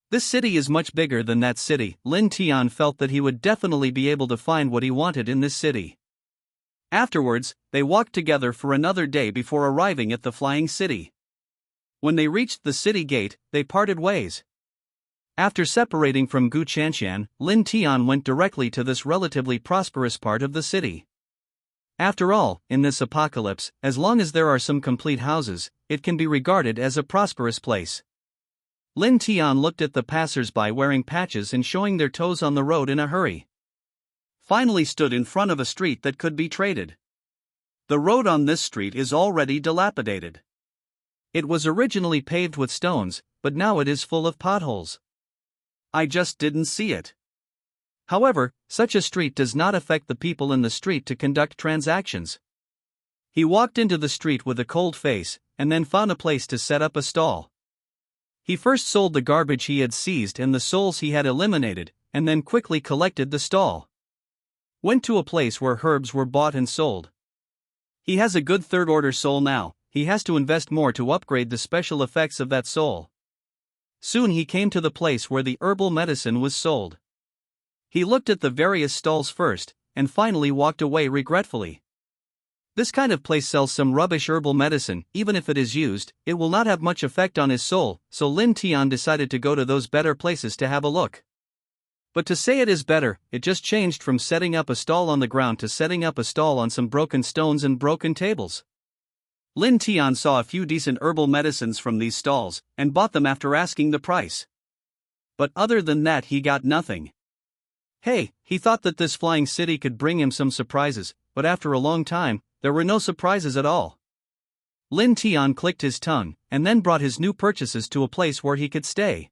This city is much bigger than that city. Lin Tian felt that he would definitely be able to find what he wanted in this city. Afterwards, they walked together for another day before arriving at the flying city. When they reached the city gate, they parted ways. After separating from Gu Chanshan, Lin Tian went directly to this relatively prosperous part of the city. After all, in this apocalypse, as long as there are some complete houses, it can be regarded as a prosperous place. Lin Tian looked at the passers-by wearing patches and showing their toes on the road in a hurry. Finally stood in front of a street that could be traded. The road on this street is already dilapidated. It was originally paved with stones, but now it is full of potholes. I just didn't see it. However, such a street does not affect the people in the street to conduct transactions. He walked into the street with a cold face, and then found a place to set up a stall. He first sold the garbage he had seized and the souls he had eliminated, and then quickly collected the stall. Went to a place where herbs were bought and sold. He has a good third-order soul now. He has to invest more to upgrade the special effects of that soul. Soon he came to the place where the herbal medicine was sold. He looked at the various stalls first, and finally walked away regretfully. This kind of place sells some rubbish herbal medicine. Even if it is used, it will not have much effect on his soul, so Lin Tian decided to go to those better places to have a look. But to say it is better, it just changed from setting up a stall on the ground to setting up a stall on some broken stones and broken tables. Lin Tian saw a few decent herbal medicines from these stalls, and bought them after asking the price. But other than that he got nothing. Hey, he thought that this flying city could bring him some surprises, but after a long time, there were no surprises at all. Lin Tian clicked his tongue, and then brought his new purchases to a place where he could stay.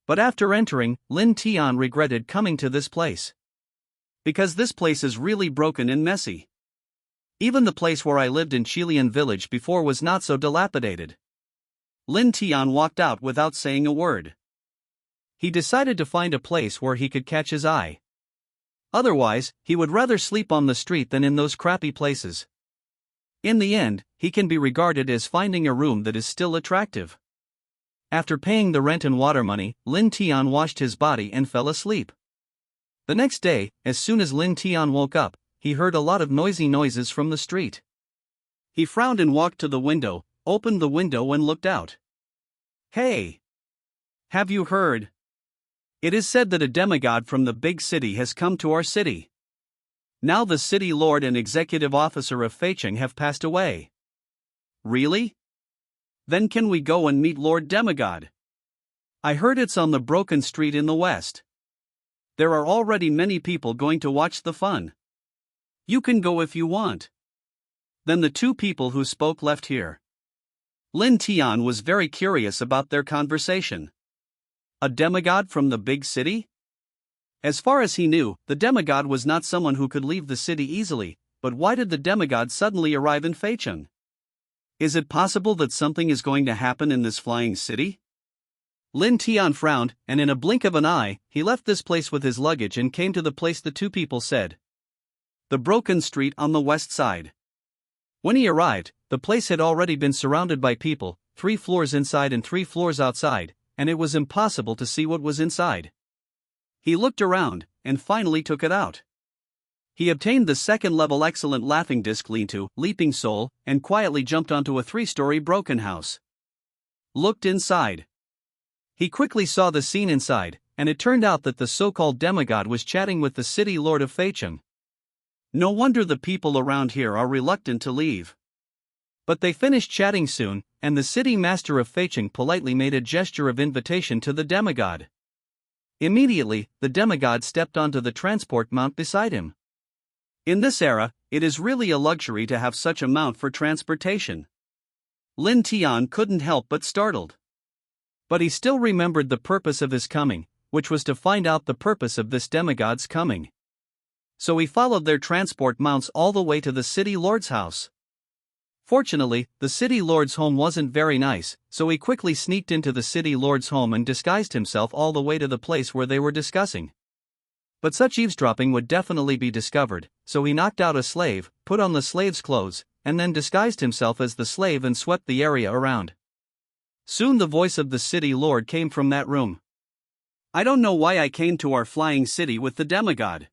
But after entering, Lin Tian regretted coming to this place. Because this place is really broken and messy. Even the place where I lived in Chilean village before was not so dilapidated. Lin Tian walked out without saying a word. He decided to find a place where he could catch his eye. Otherwise, he would rather sleep on the street than in those crappy places. In the end, he can be regarded as finding a room that is still attractive. After paying the rent and water money, Lin Tian washed his body and fell asleep. The next day, as soon as Lin Tian woke up, he heard a lot of noisy noises from the street. He frowned and walked to the window, opened the window and looked out. Hey! Have you heard? It is said that a demigod from the big city has come to our city. Now the city lord and executive officer of Feicheng have passed away. Really? Then can we go and meet Lord Demigod? I heard it's on the broken street in the west. There are already many people going to watch the fun. You can go if you want. Then the two people who spoke left here. Lin Tian was very curious about their conversation. A demigod from the big city? As far as he knew, the demigod was not someone who could leave the city easily, but why did the demigod suddenly arrive in Feicheng? Is it possible that something is going to happen in this flying city? Lin Tian frowned, and in a blink of an eye, he left this place with his luggage and came to the place the two people said. The broken street on the west side. When he arrived, the place had already been surrounded by people, 3 floors inside and 3 floors outside, and it was impossible to see what was inside. He looked around, and finally took it out. He obtained the second-level excellent laughing disc lean-to, leaping soul, and quietly jumped onto a 3-story broken house. Looked inside. He quickly saw the scene inside, and it turned out that the so-called demigod was chatting with the city lord of Feicheng. No wonder the people around here are reluctant to leave. But they finished chatting soon, and the city master of Feicheng politely made a gesture of invitation to the demigod. Immediately, the demigod stepped onto the transport mount beside him. In this era, it is really a luxury to have such a mount for transportation. Lin Tian couldn't help but startled. But he still remembered the purpose of his coming, which was to find out the purpose of this demigod's coming. So he followed their transport mounts all the way to the city lord's house. Fortunately, the city lord's home wasn't very nice, so he quickly sneaked into the city lord's home and disguised himself all the way to the place where they were discussing. But such eavesdropping would definitely be discovered, so he knocked out a slave, put on the slave's clothes, and then disguised himself as the slave and swept the area around. Soon the voice of the city lord came from that room. I don't know why I came to our flying city with the demigod.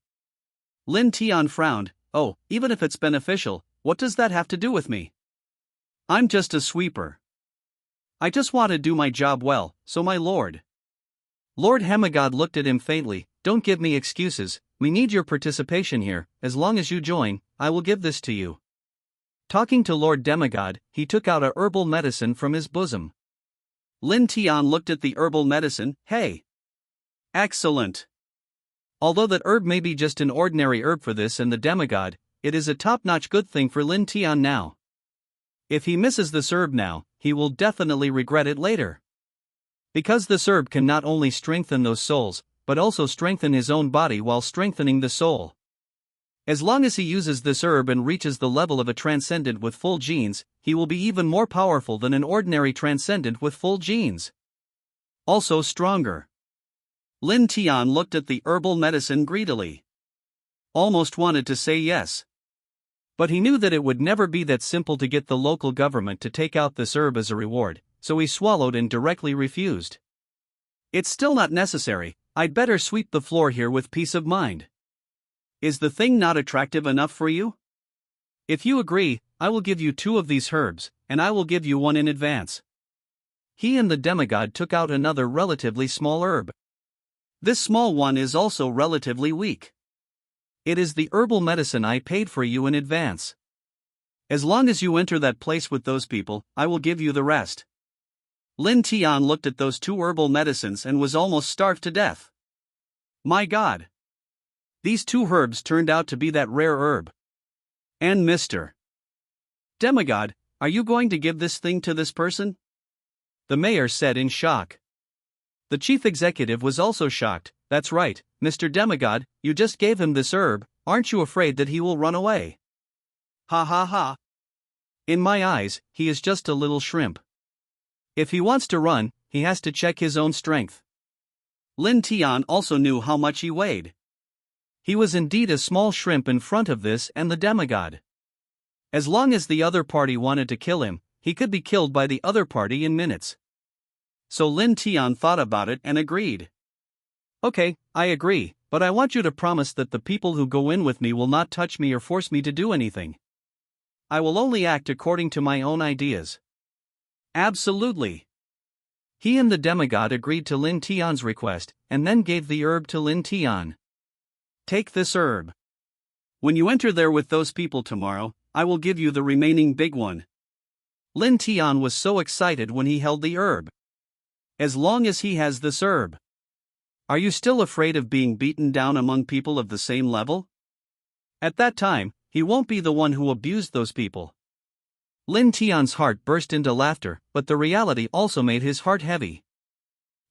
Lin Tian frowned. Oh, even if it's beneficial, what does that have to do with me? I'm just a sweeper. I just want to do my job well, so my lord. Lord Demigod looked at him faintly. Don't give me excuses, we need your participation here. As long as you join, I will give this to you. Talking to Lord Demigod, he took out a herbal medicine from his bosom. Lin Tian looked at the herbal medicine. Hey! Excellent! Although that herb may be just an ordinary herb for this and the demigod, it is a top-notch good thing for Lin Tian now. If he misses this herb now, he will definitely regret it later. Because this herb can not only strengthen those souls, but also strengthen his own body while strengthening the soul. As long as he uses this herb and reaches the level of a transcendent with full genes, he will be even more powerful than an ordinary transcendent with full genes. Also stronger. Lin Tian looked at the herbal medicine greedily. Almost wanted to say yes. But he knew that it would never be that simple to get the local government to take out this herb as a reward, so he swallowed and directly refused. It's still not necessary, I'd better sweep the floor here with peace of mind. Is the thing not attractive enough for you? If you agree, I will give you 2 of these herbs, and I will give you 1 in advance. He and the demigod took out another relatively small herb. This small one is also relatively weak. It is the herbal medicine I paid for you in advance. As long as you enter that place with those people, I will give you the rest. Lin Tian looked at those 2 herbal medicines and was almost starved to death. My God! These 2 herbs turned out to be that rare herb. And Mr. Demigod, are you going to give this thing to this person? The mayor said in shock. The chief executive was also shocked. That's right, Mr. Demigod, you just gave him this herb, aren't you afraid that he will run away? Ha ha ha. In my eyes, he is just a little shrimp. If he wants to run, he has to check his own strength. Lin Tian also knew how much he weighed. He was indeed a small shrimp in front of this and the demigod. As long as the other party wanted to kill him, he could be killed by the other party in minutes. So Lin Tian thought about it and agreed. Okay, I agree, but I want you to promise that the people who go in with me will not touch me or force me to do anything. I will only act according to my own ideas. Absolutely. He and the demigod agreed to Lin Tian's request, and then gave the herb to Lin Tian. Take this herb. When you enter there with those people tomorrow, I will give you the remaining big one. Lin Tian was so excited when he held the herb. As long as he has this herb. Are you still afraid of being beaten down among people of the same level? At that time, he won't be the one who abused those people. Lin Tian's heart burst into laughter, but the reality also made his heart heavy.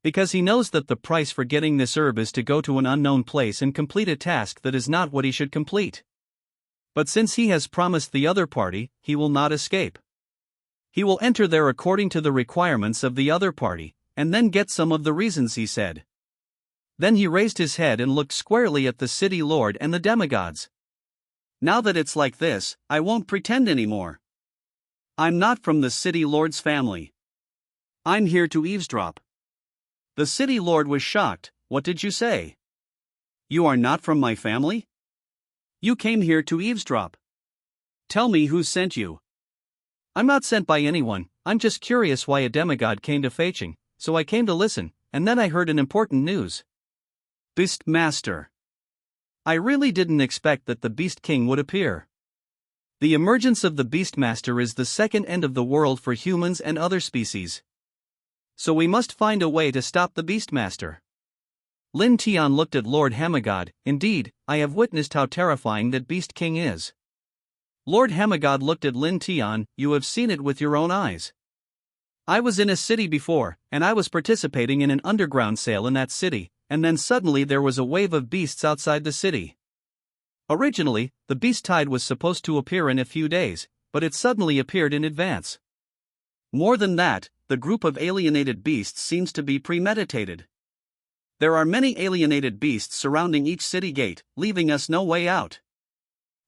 Because he knows that the price for getting this herb is to go to an unknown place and complete a task that is not what he should complete. But since he has promised the other party, he will not escape. He will enter there according to the requirements of the other party, and then get some of the reasons he said. Then he raised his head and looked squarely at the city lord and the demigods. Now that it's like this, I won't pretend anymore. I'm not from the city lord's family. I'm here to eavesdrop. The city lord was shocked. What did you say? You are not from my family? You came here to eavesdrop. Tell me who sent you. I'm not sent by anyone, I'm just curious why a demigod came to Feicheng, so I came to listen, and then I heard an important news. Beast Master. I really didn't expect that the Beast King would appear. The emergence of the Beastmaster is the second end of the world for humans and other species. So we must find a way to stop the Beastmaster. Lin Tian looked at Lord Hemigod. Indeed, I have witnessed how terrifying that Beast King is. Lord Hemigod looked at Lin Tian. You have seen it with your own eyes. I was in a city before, and I was participating in an underground sale in that city, and then suddenly there was a wave of beasts outside the city. Originally, the beast tide was supposed to appear in a few days, but it suddenly appeared in advance. More than that, the group of alienated beasts seems to be premeditated. There are many alienated beasts surrounding each city gate, leaving us no way out.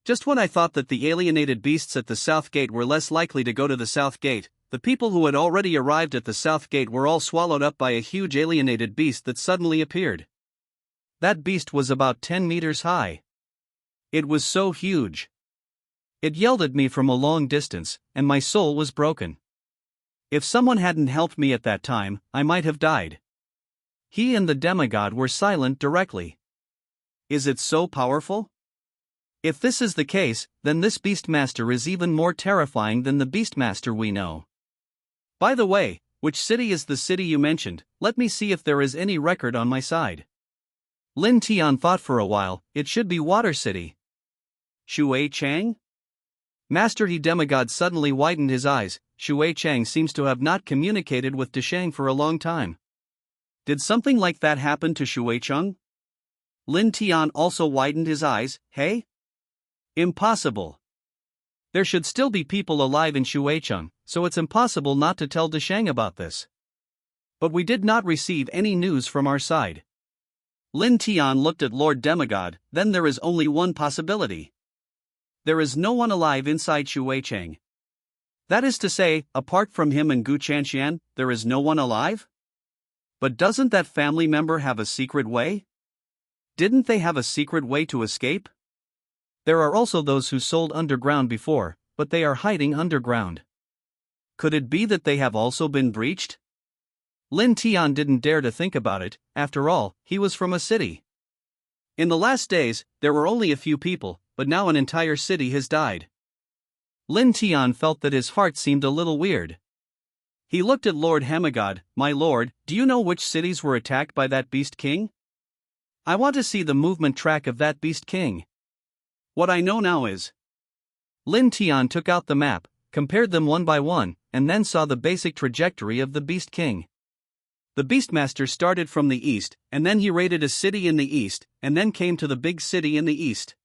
Just when I thought that the alienated beasts at the south gate were less likely to go to the south gate, the people who had already arrived at the south gate were all swallowed up by a huge alienated beast that suddenly appeared. That beast was about 10 meters high. It was so huge. It yelled at me from a long distance, and my soul was broken. If someone hadn't helped me at that time, I might have died. He and the demigod were silent directly. Is it so powerful? If this is the case, then this Beastmaster is even more terrifying than the Beastmaster we know. By the way, which city is the city you mentioned? Let me see if there is any record on my side. Lin Tian thought for a while. It should be Water City. Shui Chang? Master He demigod suddenly widened his eyes. Shui Chang seems to have not communicated with Deshang for a long time. Did something like that happen to Shui Chang? Lin Tian also widened his eyes. Hey? Impossible. There should still be people alive in Shuicheng, so it's impossible not to tell Deshang about this. But we did not receive any news from our side. Lin Tian looked at Lord Demigod. Then there is only one possibility. There is no one alive inside Shuicheng. That is to say, apart from him and Gu Chanxian, there is no one alive? But doesn't that family member have a secret way? Didn't they have a secret way to escape? There are also those who sold underground before, but they are hiding underground. Could it be that they have also been breached? Lin Tian didn't dare to think about it. After all, he was from a city. In the last days, there were only a few people, but now an entire city has died. Lin Tian felt that his heart seemed a little weird. He looked at Lord Hemigod. My lord, do you know which cities were attacked by that Beast King? I want to see the movement track of that Beast King. What I know now is. Lin Tian took out the map, compared them one by one, and then saw the basic trajectory of the Beast King. The Beastmaster started from the east, and then he raided a city in the east, and then came to the big city in the east.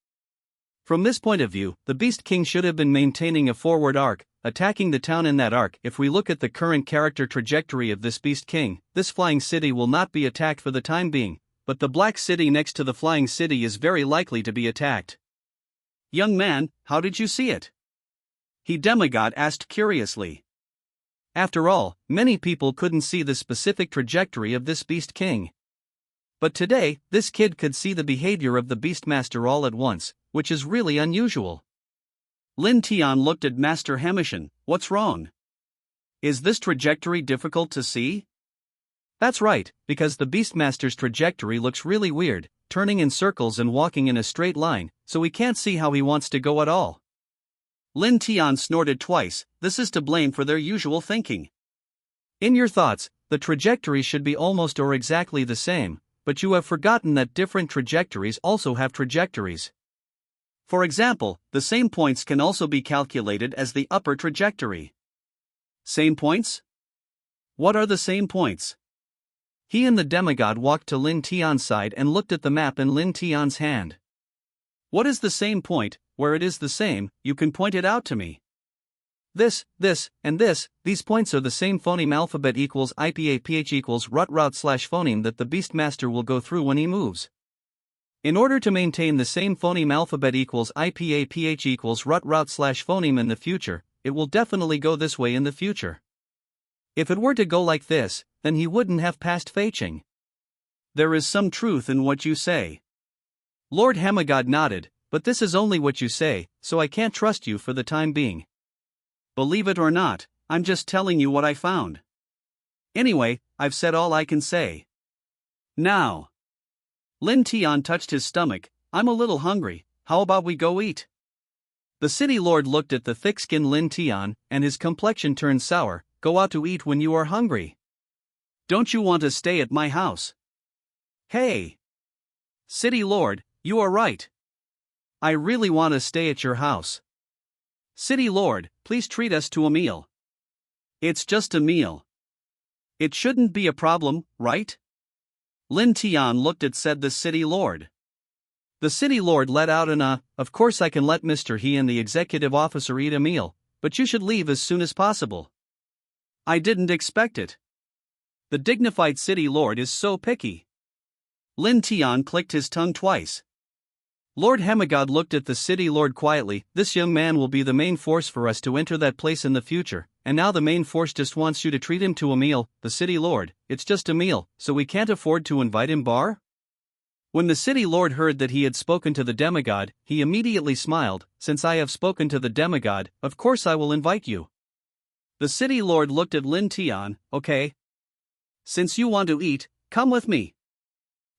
From this point of view, the Beast King should have been maintaining a forward arc, attacking the town in that arc. If we look at the current character trajectory of this Beast King, this flying city will not be attacked for the time being, but the black city next to the flying city is very likely to be attacked. Young man, how did you see it? He demigod asked curiously. After all, many people couldn't see the specific trajectory of this Beast King. But today, this kid could see the behavior of the Beastmaster all at once, which is really unusual. Lin Tian looked at Master Hemishan. What's wrong? Is this trajectory difficult to see? That's right, because the Beastmaster's trajectory looks really weird, turning in circles and walking in a straight line, so we can't see how he wants to go at all. Lin Tian snorted twice. This is to blame for their usual thinking. In your thoughts, the trajectory should be almost or exactly the same, but you have forgotten that different trajectories also have trajectories. For example, the same points can also be calculated as the upper trajectory. Same points? What are the same points? He and the demigod walked to Lin Tian's side and looked at the map in Lin Tian's hand. What is the same point? Where it is the same, you can point it out to me. This, and this, these points are the same phoneme alphabet equals IPA/PH equals route/phoneme that the Beastmaster will go through when he moves. In order to maintain the same phoneme alphabet equals IPA/PH equals route/phoneme in the future, it will definitely go this way in the future. If it were to go like this, then he wouldn't have passed Feicheng. There is some truth in what you say. Lord Hemigod nodded, but this is only what you say, so I can't trust you for the time being. Believe it or not, I'm just telling you what I found. Anyway, I've said all I can say. Now. Lin Tian touched his stomach. I'm a little hungry, how about we go eat? The city lord looked at the thick-skinned Lin Tian, and his complexion turned sour. Go out to eat when you are hungry. Don't you want to stay at my house? Hey! City lord, you are right. I really want to stay at your house. City lord, please treat us to a meal. It's just a meal. It shouldn't be a problem, right? Lin Tian looked at said the city lord. The city lord let out of course I can let Mr. He and the executive officer eat a meal, but you should leave as soon as possible. I didn't expect it. The dignified city lord is so picky. Lin Tian clicked his tongue twice. Lord Hemigod looked at the city lord quietly. This young man will be the main force for us to enter that place in the future, and now the main force just wants you to treat him to a meal. The city lord, it's just a meal, so we can't afford to invite him, bar? When the city lord heard that he had spoken to the demigod, he immediately smiled. Since I have spoken to the demigod, of course I will invite you. The city lord looked at Lin Tian. Okay. Since you want to eat, come with me.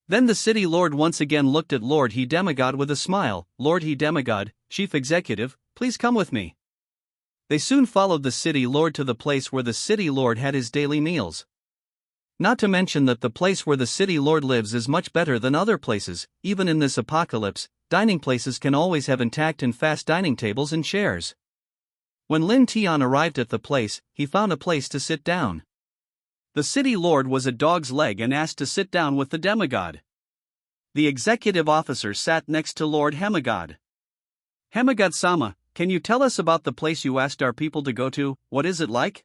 Then the city lord once again looked at Lord He Demigod with a smile. Lord He Demigod, chief executive, please come with me. They soon followed the city lord to the place where the city lord had his daily meals. Not to mention that the place where the city lord lives is much better than other places. Even in this apocalypse, dining places can always have intact and fast dining tables and chairs. When Lin Tian arrived at the place, he found a place to sit down. The city lord was a dog's leg and asked to sit down with the demigod. The executive officer sat next to Lord Hemigod. Hemigod-sama, can you tell us about the place you asked our people to go to? What is it like?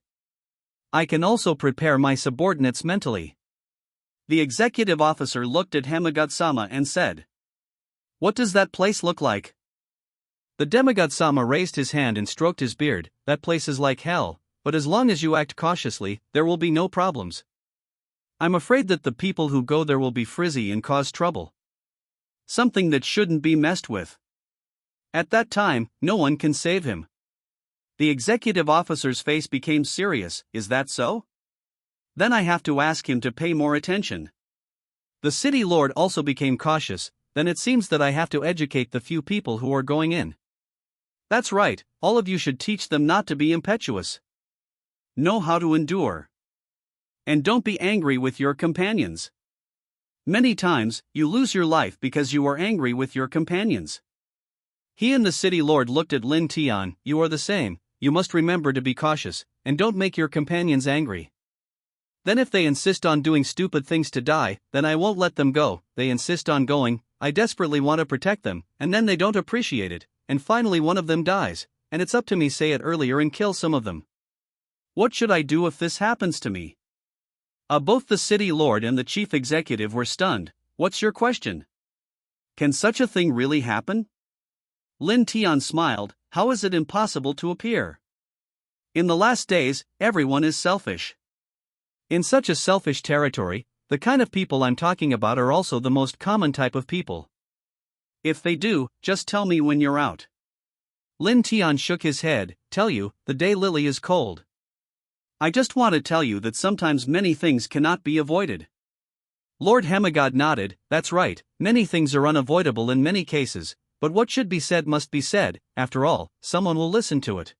I can also prepare my subordinates mentally. The executive officer looked at Hemigod-sama and said, What does that place look like? The demigod-sama raised his hand and stroked his beard. That place is like hell, but as long as you act cautiously, there will be no problems. I'm afraid that the people who go there will be frizzy and cause trouble. Something that shouldn't be messed with. At that time, no one can save him. The executive officer's face became serious. Is that so? Then I have to ask him to pay more attention. The city lord also became cautious. Then it seems that I have to educate the few people who are going in. That's right, all of you should teach them not to be impetuous. Know how to endure. And don't be angry with your companions. Many times, you lose your life because you are angry with your companions. He and the city lord looked at Lin Tian. You are the same. You must remember to be cautious, and don't make your companions angry. Then if they insist on doing stupid things to die, then I won't let them go. They insist on going, I desperately want to protect them, and then they don't appreciate it, and finally one of them dies, and it's up to me say it earlier and kill some of them. What should I do if this happens to me? Both the city lord and the chief executive were stunned. What's your question? Can such a thing really happen? Lin Tian smiled. How is it impossible to appear? In the last days, everyone is selfish. In such a selfish territory, the kind of people I'm talking about are also the most common type of people. If they do, just tell me when you're out. Lin Tian shook his head. Tell you, the day lily is cold. I just want to tell you that sometimes many things cannot be avoided. Lord Hemigod nodded. That's right, many things are unavoidable in many cases, but what should be said must be said. After all, someone will listen to it.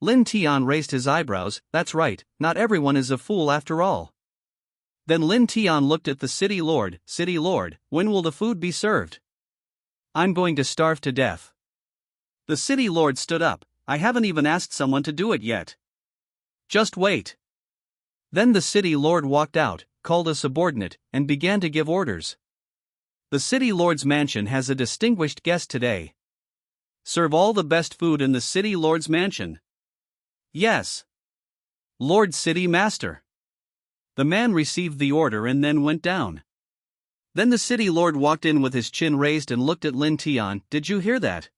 Lin Tian raised his eyebrows. That's right, not everyone is a fool after all. Then Lin Tian looked at the city lord. City lord, when will the food be served? I'm going to starve to death. The city lord stood up. I haven't even asked someone to do it yet. Just wait. Then the city lord walked out, called a subordinate, and began to give orders. The city lord's mansion has a distinguished guest today. Serve all the best food in the city lord's mansion. Yes. Lord City Master. The man received the order and then went down. Then the city lord walked in with his chin raised and looked at Lin Tian. Did you hear that?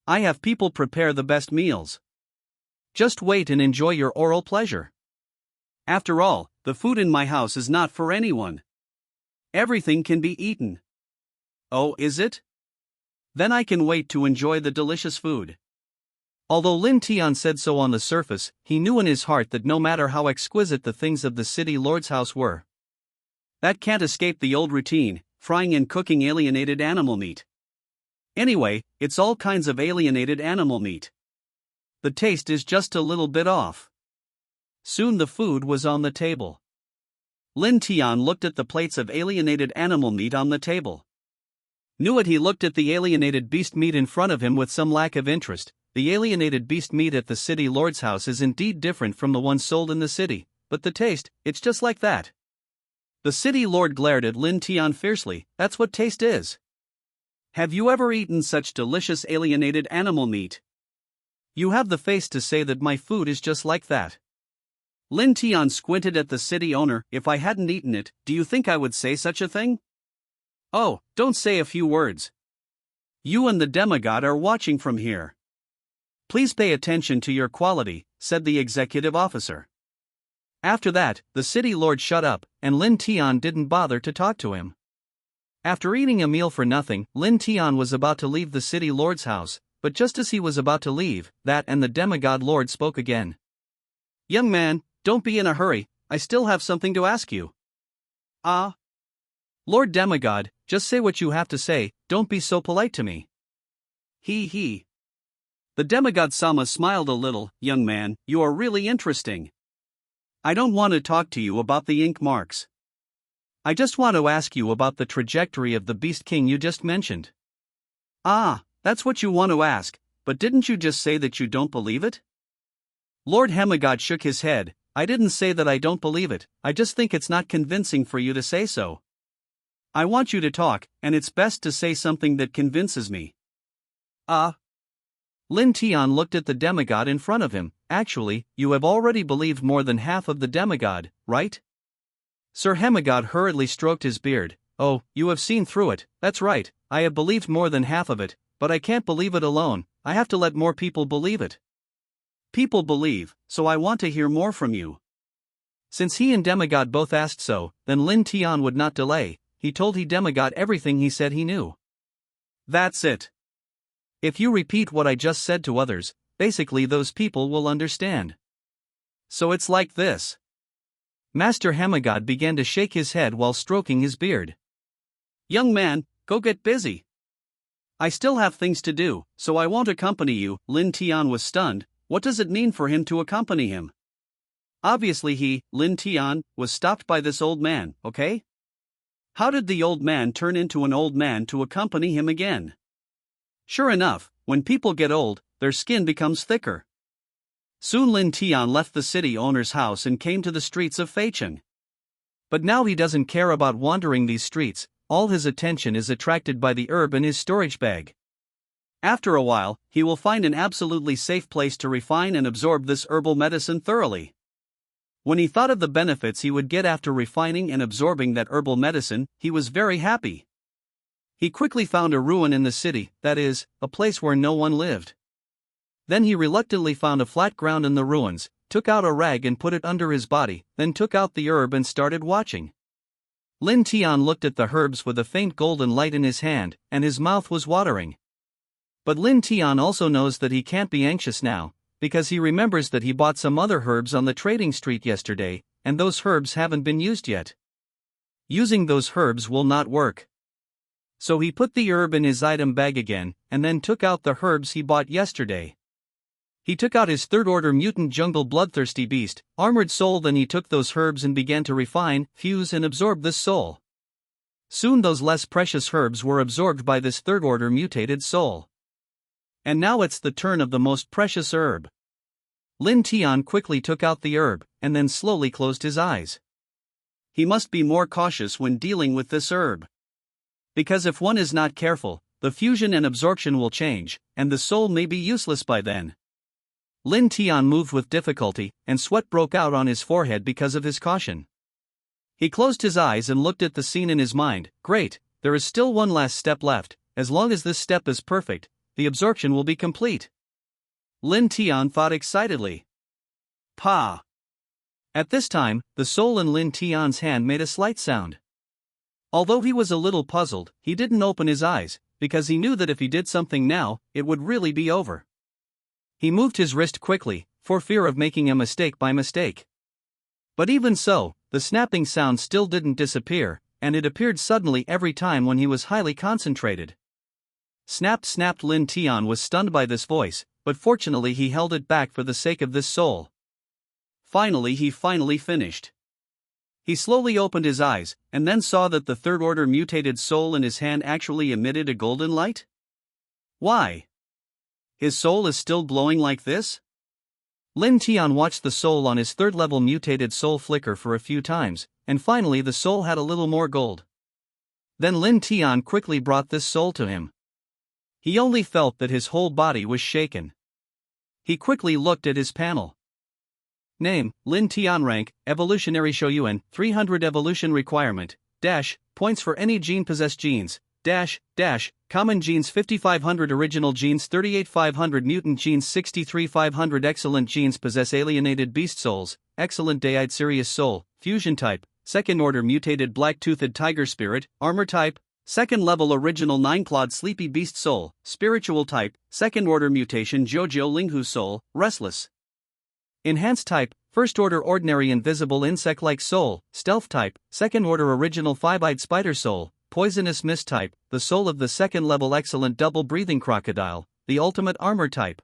I have people prepare the best meals. Just wait and enjoy your oral pleasure. After all, the food in my house is not for anyone. Everything can be eaten. Oh, is it? Then I can wait to enjoy the delicious food. Although Lin Tian said so on the surface, he knew in his heart that no matter how exquisite the things of the city lord's house were, that can't escape the old routine. frying and cooking alienated animal meat. Anyway, it's all kinds of alienated animal meat. The taste is just a little bit off. Soon the food was on the table. Lin Tian looked at the plates of alienated animal meat on the table. Knew it, he looked at the alienated beast meat in front of him with some lack of interest. The alienated beast meat at the city lord's house is indeed different from the one sold in the city, but the taste, it's just like that. The city lord glared at Lin Tian fiercely. That's what taste is. Have you ever eaten such delicious alienated animal meat? You have the face to say that my food is just like that. Lin Tian squinted at the city owner. If I hadn't eaten it, do you think I would say such a thing? Oh, don't say a few words. You and the demigod are watching from here. Please pay attention to your quality, said the executive officer. After that, the city lord shut up, and Lin Tian didn't bother to talk to him. After eating a meal for nothing, Lin Tian was about to leave the city lord's house, but just as he was about to leave, that and the demigod lord spoke again. Young man, don't be in a hurry, I still have something to ask you. Ah? Lord demigod, just say what you have to say, don't be so polite to me. He. The demigod Sama smiled a little. Young man, you are really interesting. I don't want to talk to you about the ink marks. I just want to ask you about the trajectory of the Beast King you just mentioned. Ah, that's what you want to ask, but didn't you just say that you don't believe it? Lord Demigod shook his head. I didn't say that I don't believe it, I just think it's not convincing for you to say so. I want you to talk, and it's best to say something that convinces me. Lin Tian looked at the demigod in front of him. Actually, you have already believed more than half of the demigod, right? Sir Demigod hurriedly stroked his beard. Oh, you have seen through it, that's right, I have believed more than half of it, but I can't believe it alone, I have to let more people believe it. People believe, so I want to hear more from you. Since he and demigod both asked so, then Lin Tian would not delay. He told demigod everything he said he knew. That's it. If you repeat what I just said to others, basically those people will understand. So it's like this. Master Demigod began to shake his head while stroking his beard. Young man, go get busy. I still have things to do, so I won't accompany you. Lin Tian was stunned. What does it mean for him to accompany him? Obviously Lin Tian, was stopped by this old man, okay? How did the old man turn into an old man to accompany him again? Sure enough, when people get old, their skin becomes thicker. Soon Lin Tian left the city owner's house and came to the streets of Feicheng. But now he doesn't care about wandering these streets, all his attention is attracted by the herb in his storage bag. After a while, he will find an absolutely safe place to refine and absorb this herbal medicine thoroughly. When he thought of the benefits he would get after refining and absorbing that herbal medicine, he was very happy. He quickly found a ruin in the city, that is, a place where no one lived. Then he reluctantly found a flat ground in the ruins, took out a rag and put it under his body, then took out the herb and started watching. Lin Tian looked at the herbs with a faint golden light in his hand, and his mouth was watering. But Lin Tian also knows that he can't be anxious now, because he remembers that he bought some other herbs on the trading street yesterday, and those herbs haven't been used yet. Using those herbs will not work. So he put the herb in his item bag again, and then took out the herbs he bought yesterday. He took out his third-order mutant jungle bloodthirsty beast, armored soul. Then he took those herbs and began to refine, fuse and absorb this soul. Soon those less precious herbs were absorbed by this third-order mutated soul. And now it's the turn of the most precious herb. Lin Tian quickly took out the herb, and then slowly closed his eyes. He must be more cautious when dealing with this herb. Because if one is not careful, the fusion and absorption will change, and the soul may be useless by then. Lin Tian moved with difficulty, and sweat broke out on his forehead because of his caution. He closed his eyes and looked at the scene in his mind. Great, there is still one last step left. As long as this step is perfect, the absorption will be complete. Lin Tian thought excitedly. Pa! At this time, the soul in Lin Tian's hand made a slight sound. Although he was a little puzzled, he didn't open his eyes, because he knew that if he did something now, it would really be over. He moved his wrist quickly, for fear of making a mistake by mistake. But even so, the snapping sound still didn't disappear, and it appeared suddenly every time when he was highly concentrated. Snapped Lin Tian was stunned by this voice, but fortunately he held it back for the sake of this soul. He finally finished. He slowly opened his eyes, and then saw that the third-order mutated soul in his hand actually emitted a golden light? Why? His soul is still glowing like this? Lin Tian watched the soul on his third-level mutated soul flicker for a few times, and finally the soul had a little more gold. Then Lin Tian quickly brought this soul to him. He only felt that his whole body was shaken. He quickly looked at his panel. Name, Lin Tian. Rank, Evolutionary Shoyuan, 300 Evolution Requirement, points for any gene-possessed genes, common genes 5500 original genes 38500 mutant genes 63500 excellent genes possess alienated beast souls, excellent deide Sirius soul, fusion type, second order mutated black-toothed tiger spirit, armor type, second level original 9-clawed sleepy beast soul, spiritual type, second order mutation Jojo Linghu soul, restless. Enhanced type, first order ordinary invisible insect-like soul, stealth type, second order original 5-eyed spider soul, poisonous mist type, the soul of the second level excellent double breathing crocodile, the ultimate armor type.